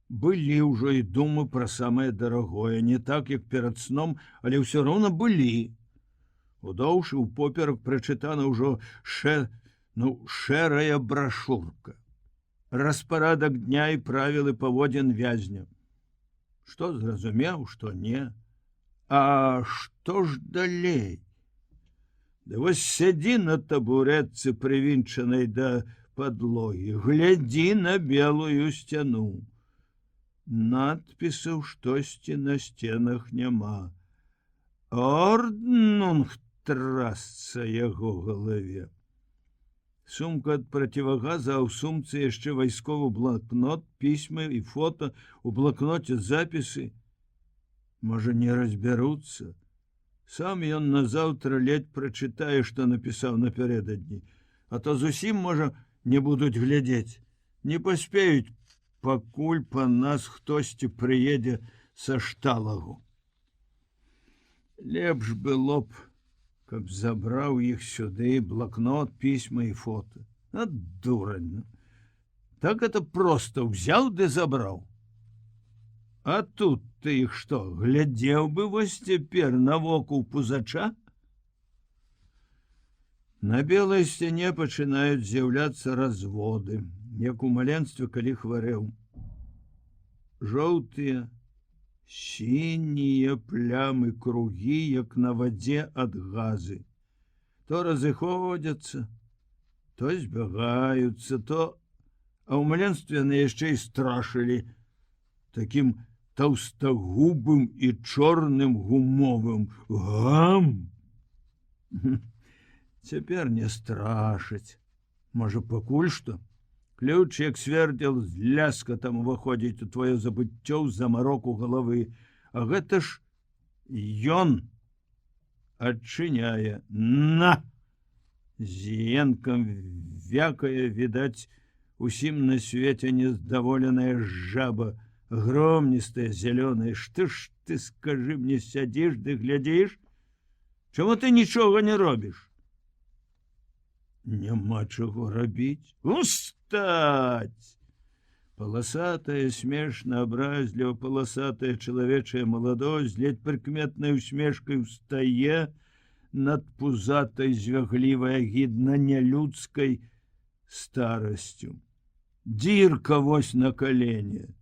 Былі ўжо і думы пра самае дарагое, не так, як перад сном, але ўсё роўна былі. Удоўж і ўпоперак прачытана ўжо шэрая брашурка. Распарадак дня і правілы паводзін вязня. Што зразумеў, што не. А што ж далей? Да вось сядзі на табурэтцы, прывінчанай да падлогі, глядзі на белую сцяну. Надпісаў штосьці на сценах няма. Орднунг трасца яго галаве. Сумка ад процівагаза, а ў сумцы яшчэ вайсковы блакнот, пісьмы і фото, у блакноце запісы. Можа, не разбяруцца. Сам ён назаўтра ледь прачытае, што напісаў напярэдадні. А то зусім, можа, не будуць глядзець. Не паспеюць, пакуль па нас хтосьці прыедзе са шталагу. Лепш было б, каб забраў іх сюды, блакнот, пісьма і фото. А дурань. Так это просто ўзяў ды забраў. А тут ты іх што, глядзеў бы вось цяпер навокал пузача? На белай сцяне пачынаюць з'яўляцца разводы, як у маленстве, калі хварэў. Жоўтыя, сінія плямы, кругі, як на вадзе ад газы. То разыходзяцца, то збягаюцца, то... А ў маленстве яны яшчэ і страшылі такім таўстагубым і чорным гумовым. Гам! Цяпер не страшыць. Можа, пакуль што? Ключ, як свердзел, з ляскатам уваходзіць у твоё забыццё ў замароку галавы. А гэта ж ён адчыняе. На! Зенкам вякае, відаць, усім на свеце нездаволеная жаба, громністая, зялёная. Што ж ты, скажы мне, сядзіш ды глядзіш? Чаму ты нічога не робіш? Няма чаго рабіць. Устаць! Паласатая, смешна, абразліва паласатая чалавечая маладосць ледь прыкметнай усмешкай устае над пузатай, звяглівай, агідна нялюдскай старасцю. Дзірка вось на калене.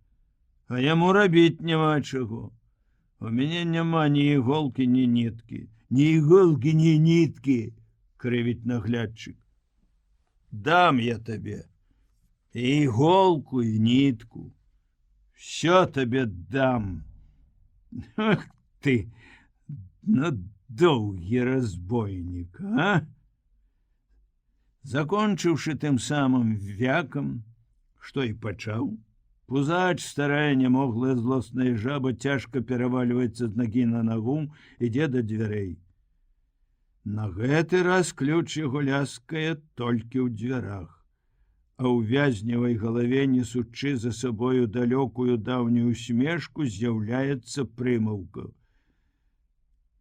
А яму рабіць няма чаго. У мяне няма ні іголкі, ні ніткі. Ні іголкі, ні ніткі, крывіць наглядчык. Дам я табе і іголку, і нітку. Всё табе дам. Ах ты, ладно, доўгі разбойнік, а? Закончыўшы тым самым вякам, што і пачаў, пузач, старая нямоглая злосная жаба, цяжка перавальваецца з нагі на нагу, ідзе да дзвярэй. На гэты раз ключ яго ляскае толькі ў дзвярах, а ў вязневай галаве, несучы за сабою далёкую даўнюю усмешку, з'яўляецца прымаўка: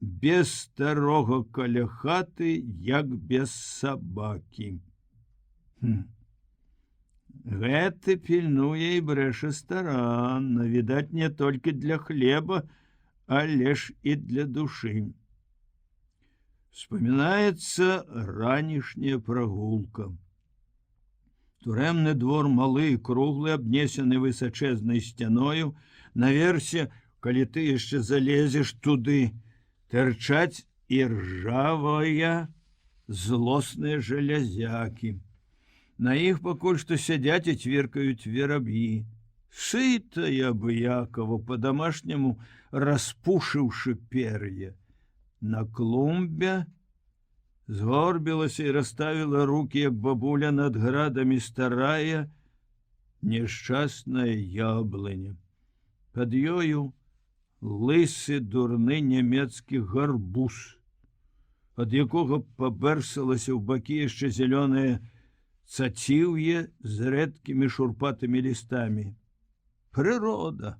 без старога каля хаты, як без сабакі. Гэты пільнуе і брэша старанна, відаць, не толькі для хлеба, але ж і для душы. Вспоминаецца ранішняя прагулка. Турэмны двор малы, круглы, абнесены высачэзнай сцяною. Наверсе, калі ты яшчэ залезеш туды, тырчаць іржавая злосныя жалязякі. На іх пакуль што сядзяць і цверкаюць вераб'і. Сытая абыякова, па-дамашняму распушыўшы пер'е. На клумбе згорбілася і расставіла рукі, як бабуля, над градамі старая нешчасная яблыня. Пад ёю лысы дурны нямецкі гарбуз, ад якога пабэрсалася ў бакі яшчэ зялёнае цаціўе з рэдкімі шурпатымі лістамі. Прырода,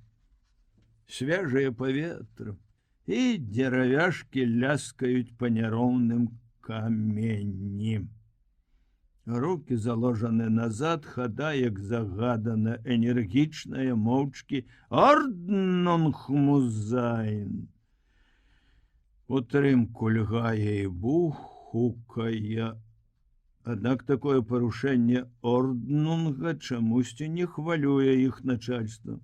свежае паветра, і дзеравяшкі ляскаюць па няроўным каменні. Рукі заложаны назад, хада, як загадана, энергічная, моўчкі. Орднунг музайн. Утрымку льгае і бухукае. Аднак такое парушэнне орднунга чамусьці не хвалюе іх начальства.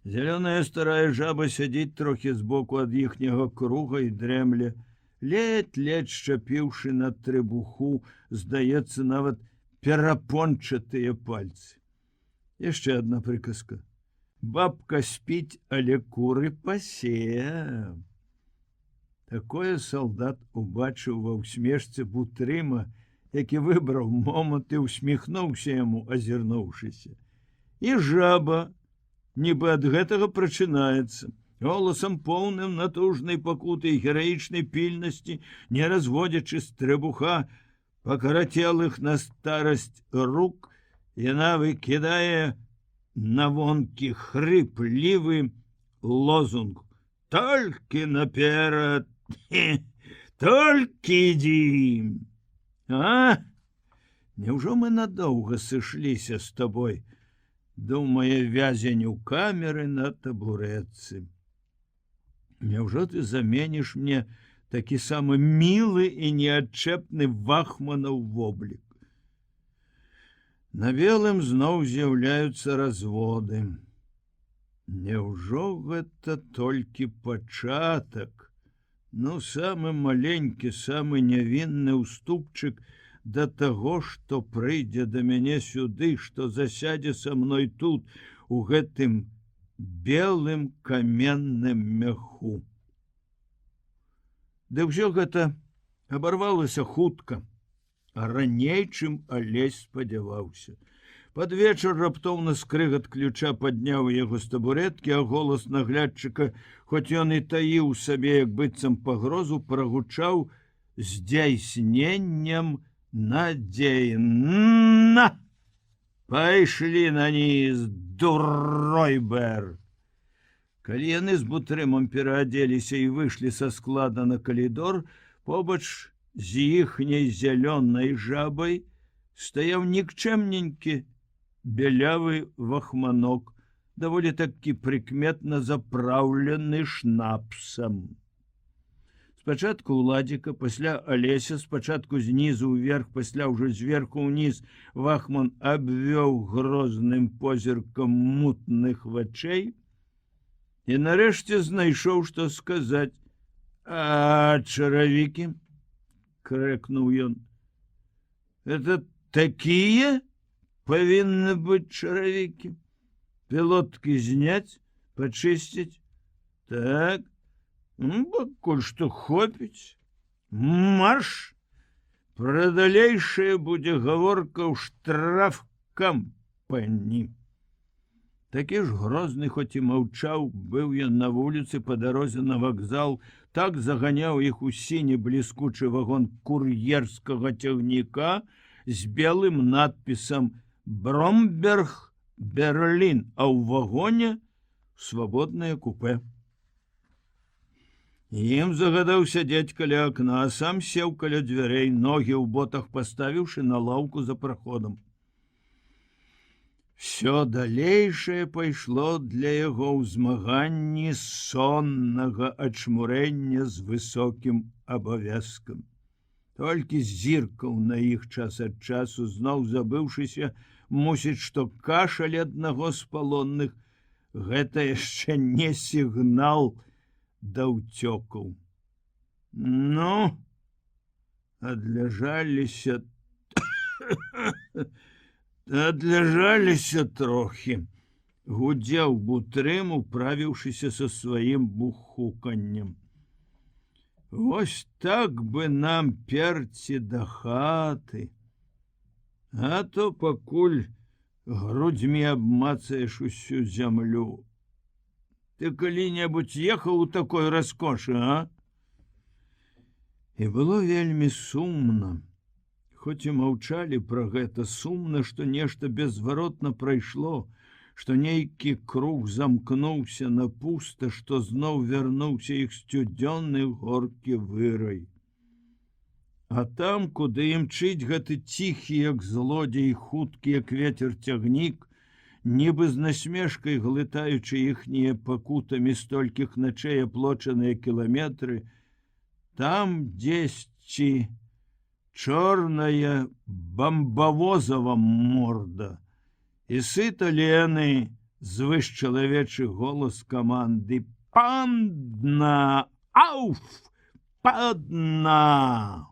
Зялёная старая жаба сядзіць трохі збоку ад іхняга круга і дрэмле, ледь-ледь шчапіўшы на трыбуху, здаецца, нават перапончатыя пальцы. Яшчэ адна прыказка. Бабка спіць, але куры пасе. Такое салдат убачыў ва ўсмешцы Бутрыма, які выбраў момант і усміхнуўся яму, азірнуўшыся. І жаба нібы ад гэтага прачынаецца. Голасам поўным натужнай пакуты і гераічнай пільнасці, не разводзячы з трыбуха пакарацелых на старасць рук, яна выкідае на вонкі хрыплівы лозунг: «Толькі наперад, толькі ідзі! А? Няўжо мы надоўга сышліся з табой?» думае вязень у камеры на табуретцы. Няўжо ты заменіш мне такі самы мілы і неадчэпны вахманаў воблік? На белым зноў з'яўляюцца разводы. Няўжо гэта толькі пачатак? Ну, самы маленькі, самы нявінны ўступчык да таго, што прыйдзе да мяне сюды, што засядзе са мной тут, у гэтым белым каменным мяху. Ды ўсё гэта абарвалася хутка, а раней, чым Алесь спадзяваўся. Пад вечар раптоўна скрыгат ключа падняў яго з табурэткі, а голас наглядчыка, хоць ён і таіў сабе, як быццам пагрозу, прагучаў здзяйсненнем надзеі. На! Пайшлі на низ, дуройбер! Калі яны з Бутрымам пераадзеліся і выйшлі са склада на калідор, побач з іхняй зялёнай жабай стаяў нікчэмненькі бялявы вахманок, даволі такі прыкметна запраўлены шнапсам. Спачатку Уладзіка, пасля Алеся, спачатку знізу ўверх, пасля ўжо зверху ўніз, вахман абвёў грозным позіркам мутных вачэй і нарэшце знайшоў, што сказаць. А чаравікі, крэкнуў ён. Это такія павінны быць чаравікі? Пілоткі зняць, пачысціць? Так, Пакуль што хопіць. Марш! Пра далейшае будзе гаворка ў штрафкампані. Такі ж грозны, хоць і маўчаў, быў ён на вуліцы па дарозе на вакзал, так заганяў іх у сіні бліскучы вагон кур'ерскага цягніка з белым надпісам «Бромберг, Берлін», а ў вагоне свабоднае купе. Ім загадаў сядзець каля акна, а сам сеў каля дзвярэй, ногі ў ботах паставіўшы на лаўку за праходам. Всё далейшае пайшло для яго ў змаганні соннага ачмурэння з высокім абавязкам. Толькі зіркаў на іх час ад часу, зноў забыўшыся, мусіць, што кашаль аднаго з палонных — гэта яшчэ не сігнал да ўцёкаў. Ну, адляжаліся трохі, гудзеў Бутрым, управіўшыся са сваім бухуканнем. Вось так бы нам перці да хаты, а то пакуль грудзьмі абмацаеш усю зямлю. Ты калі-небудзь ехаў у такой раскошы, а? І было вельмі сумна. Хоць і маўчалі пра гэта, сумна, што нешта беззваротна прайшло, што нейкі круг замкнуўся на пуста, што зноў вярнуўся іх сцюдзённы горкі вырай. А там, куды імчыць гэты ціхі, як злодзей, хуткі, як ветер цягнік, нібы з насмешкай глытаючы іхнія пакутамі столькіх начэй аплочаныя кіламетры, там дзесьці чорная бамбавозава морда і сыта Лены звышчалавечы голас каманды «Пандна! Ауф! Падна!»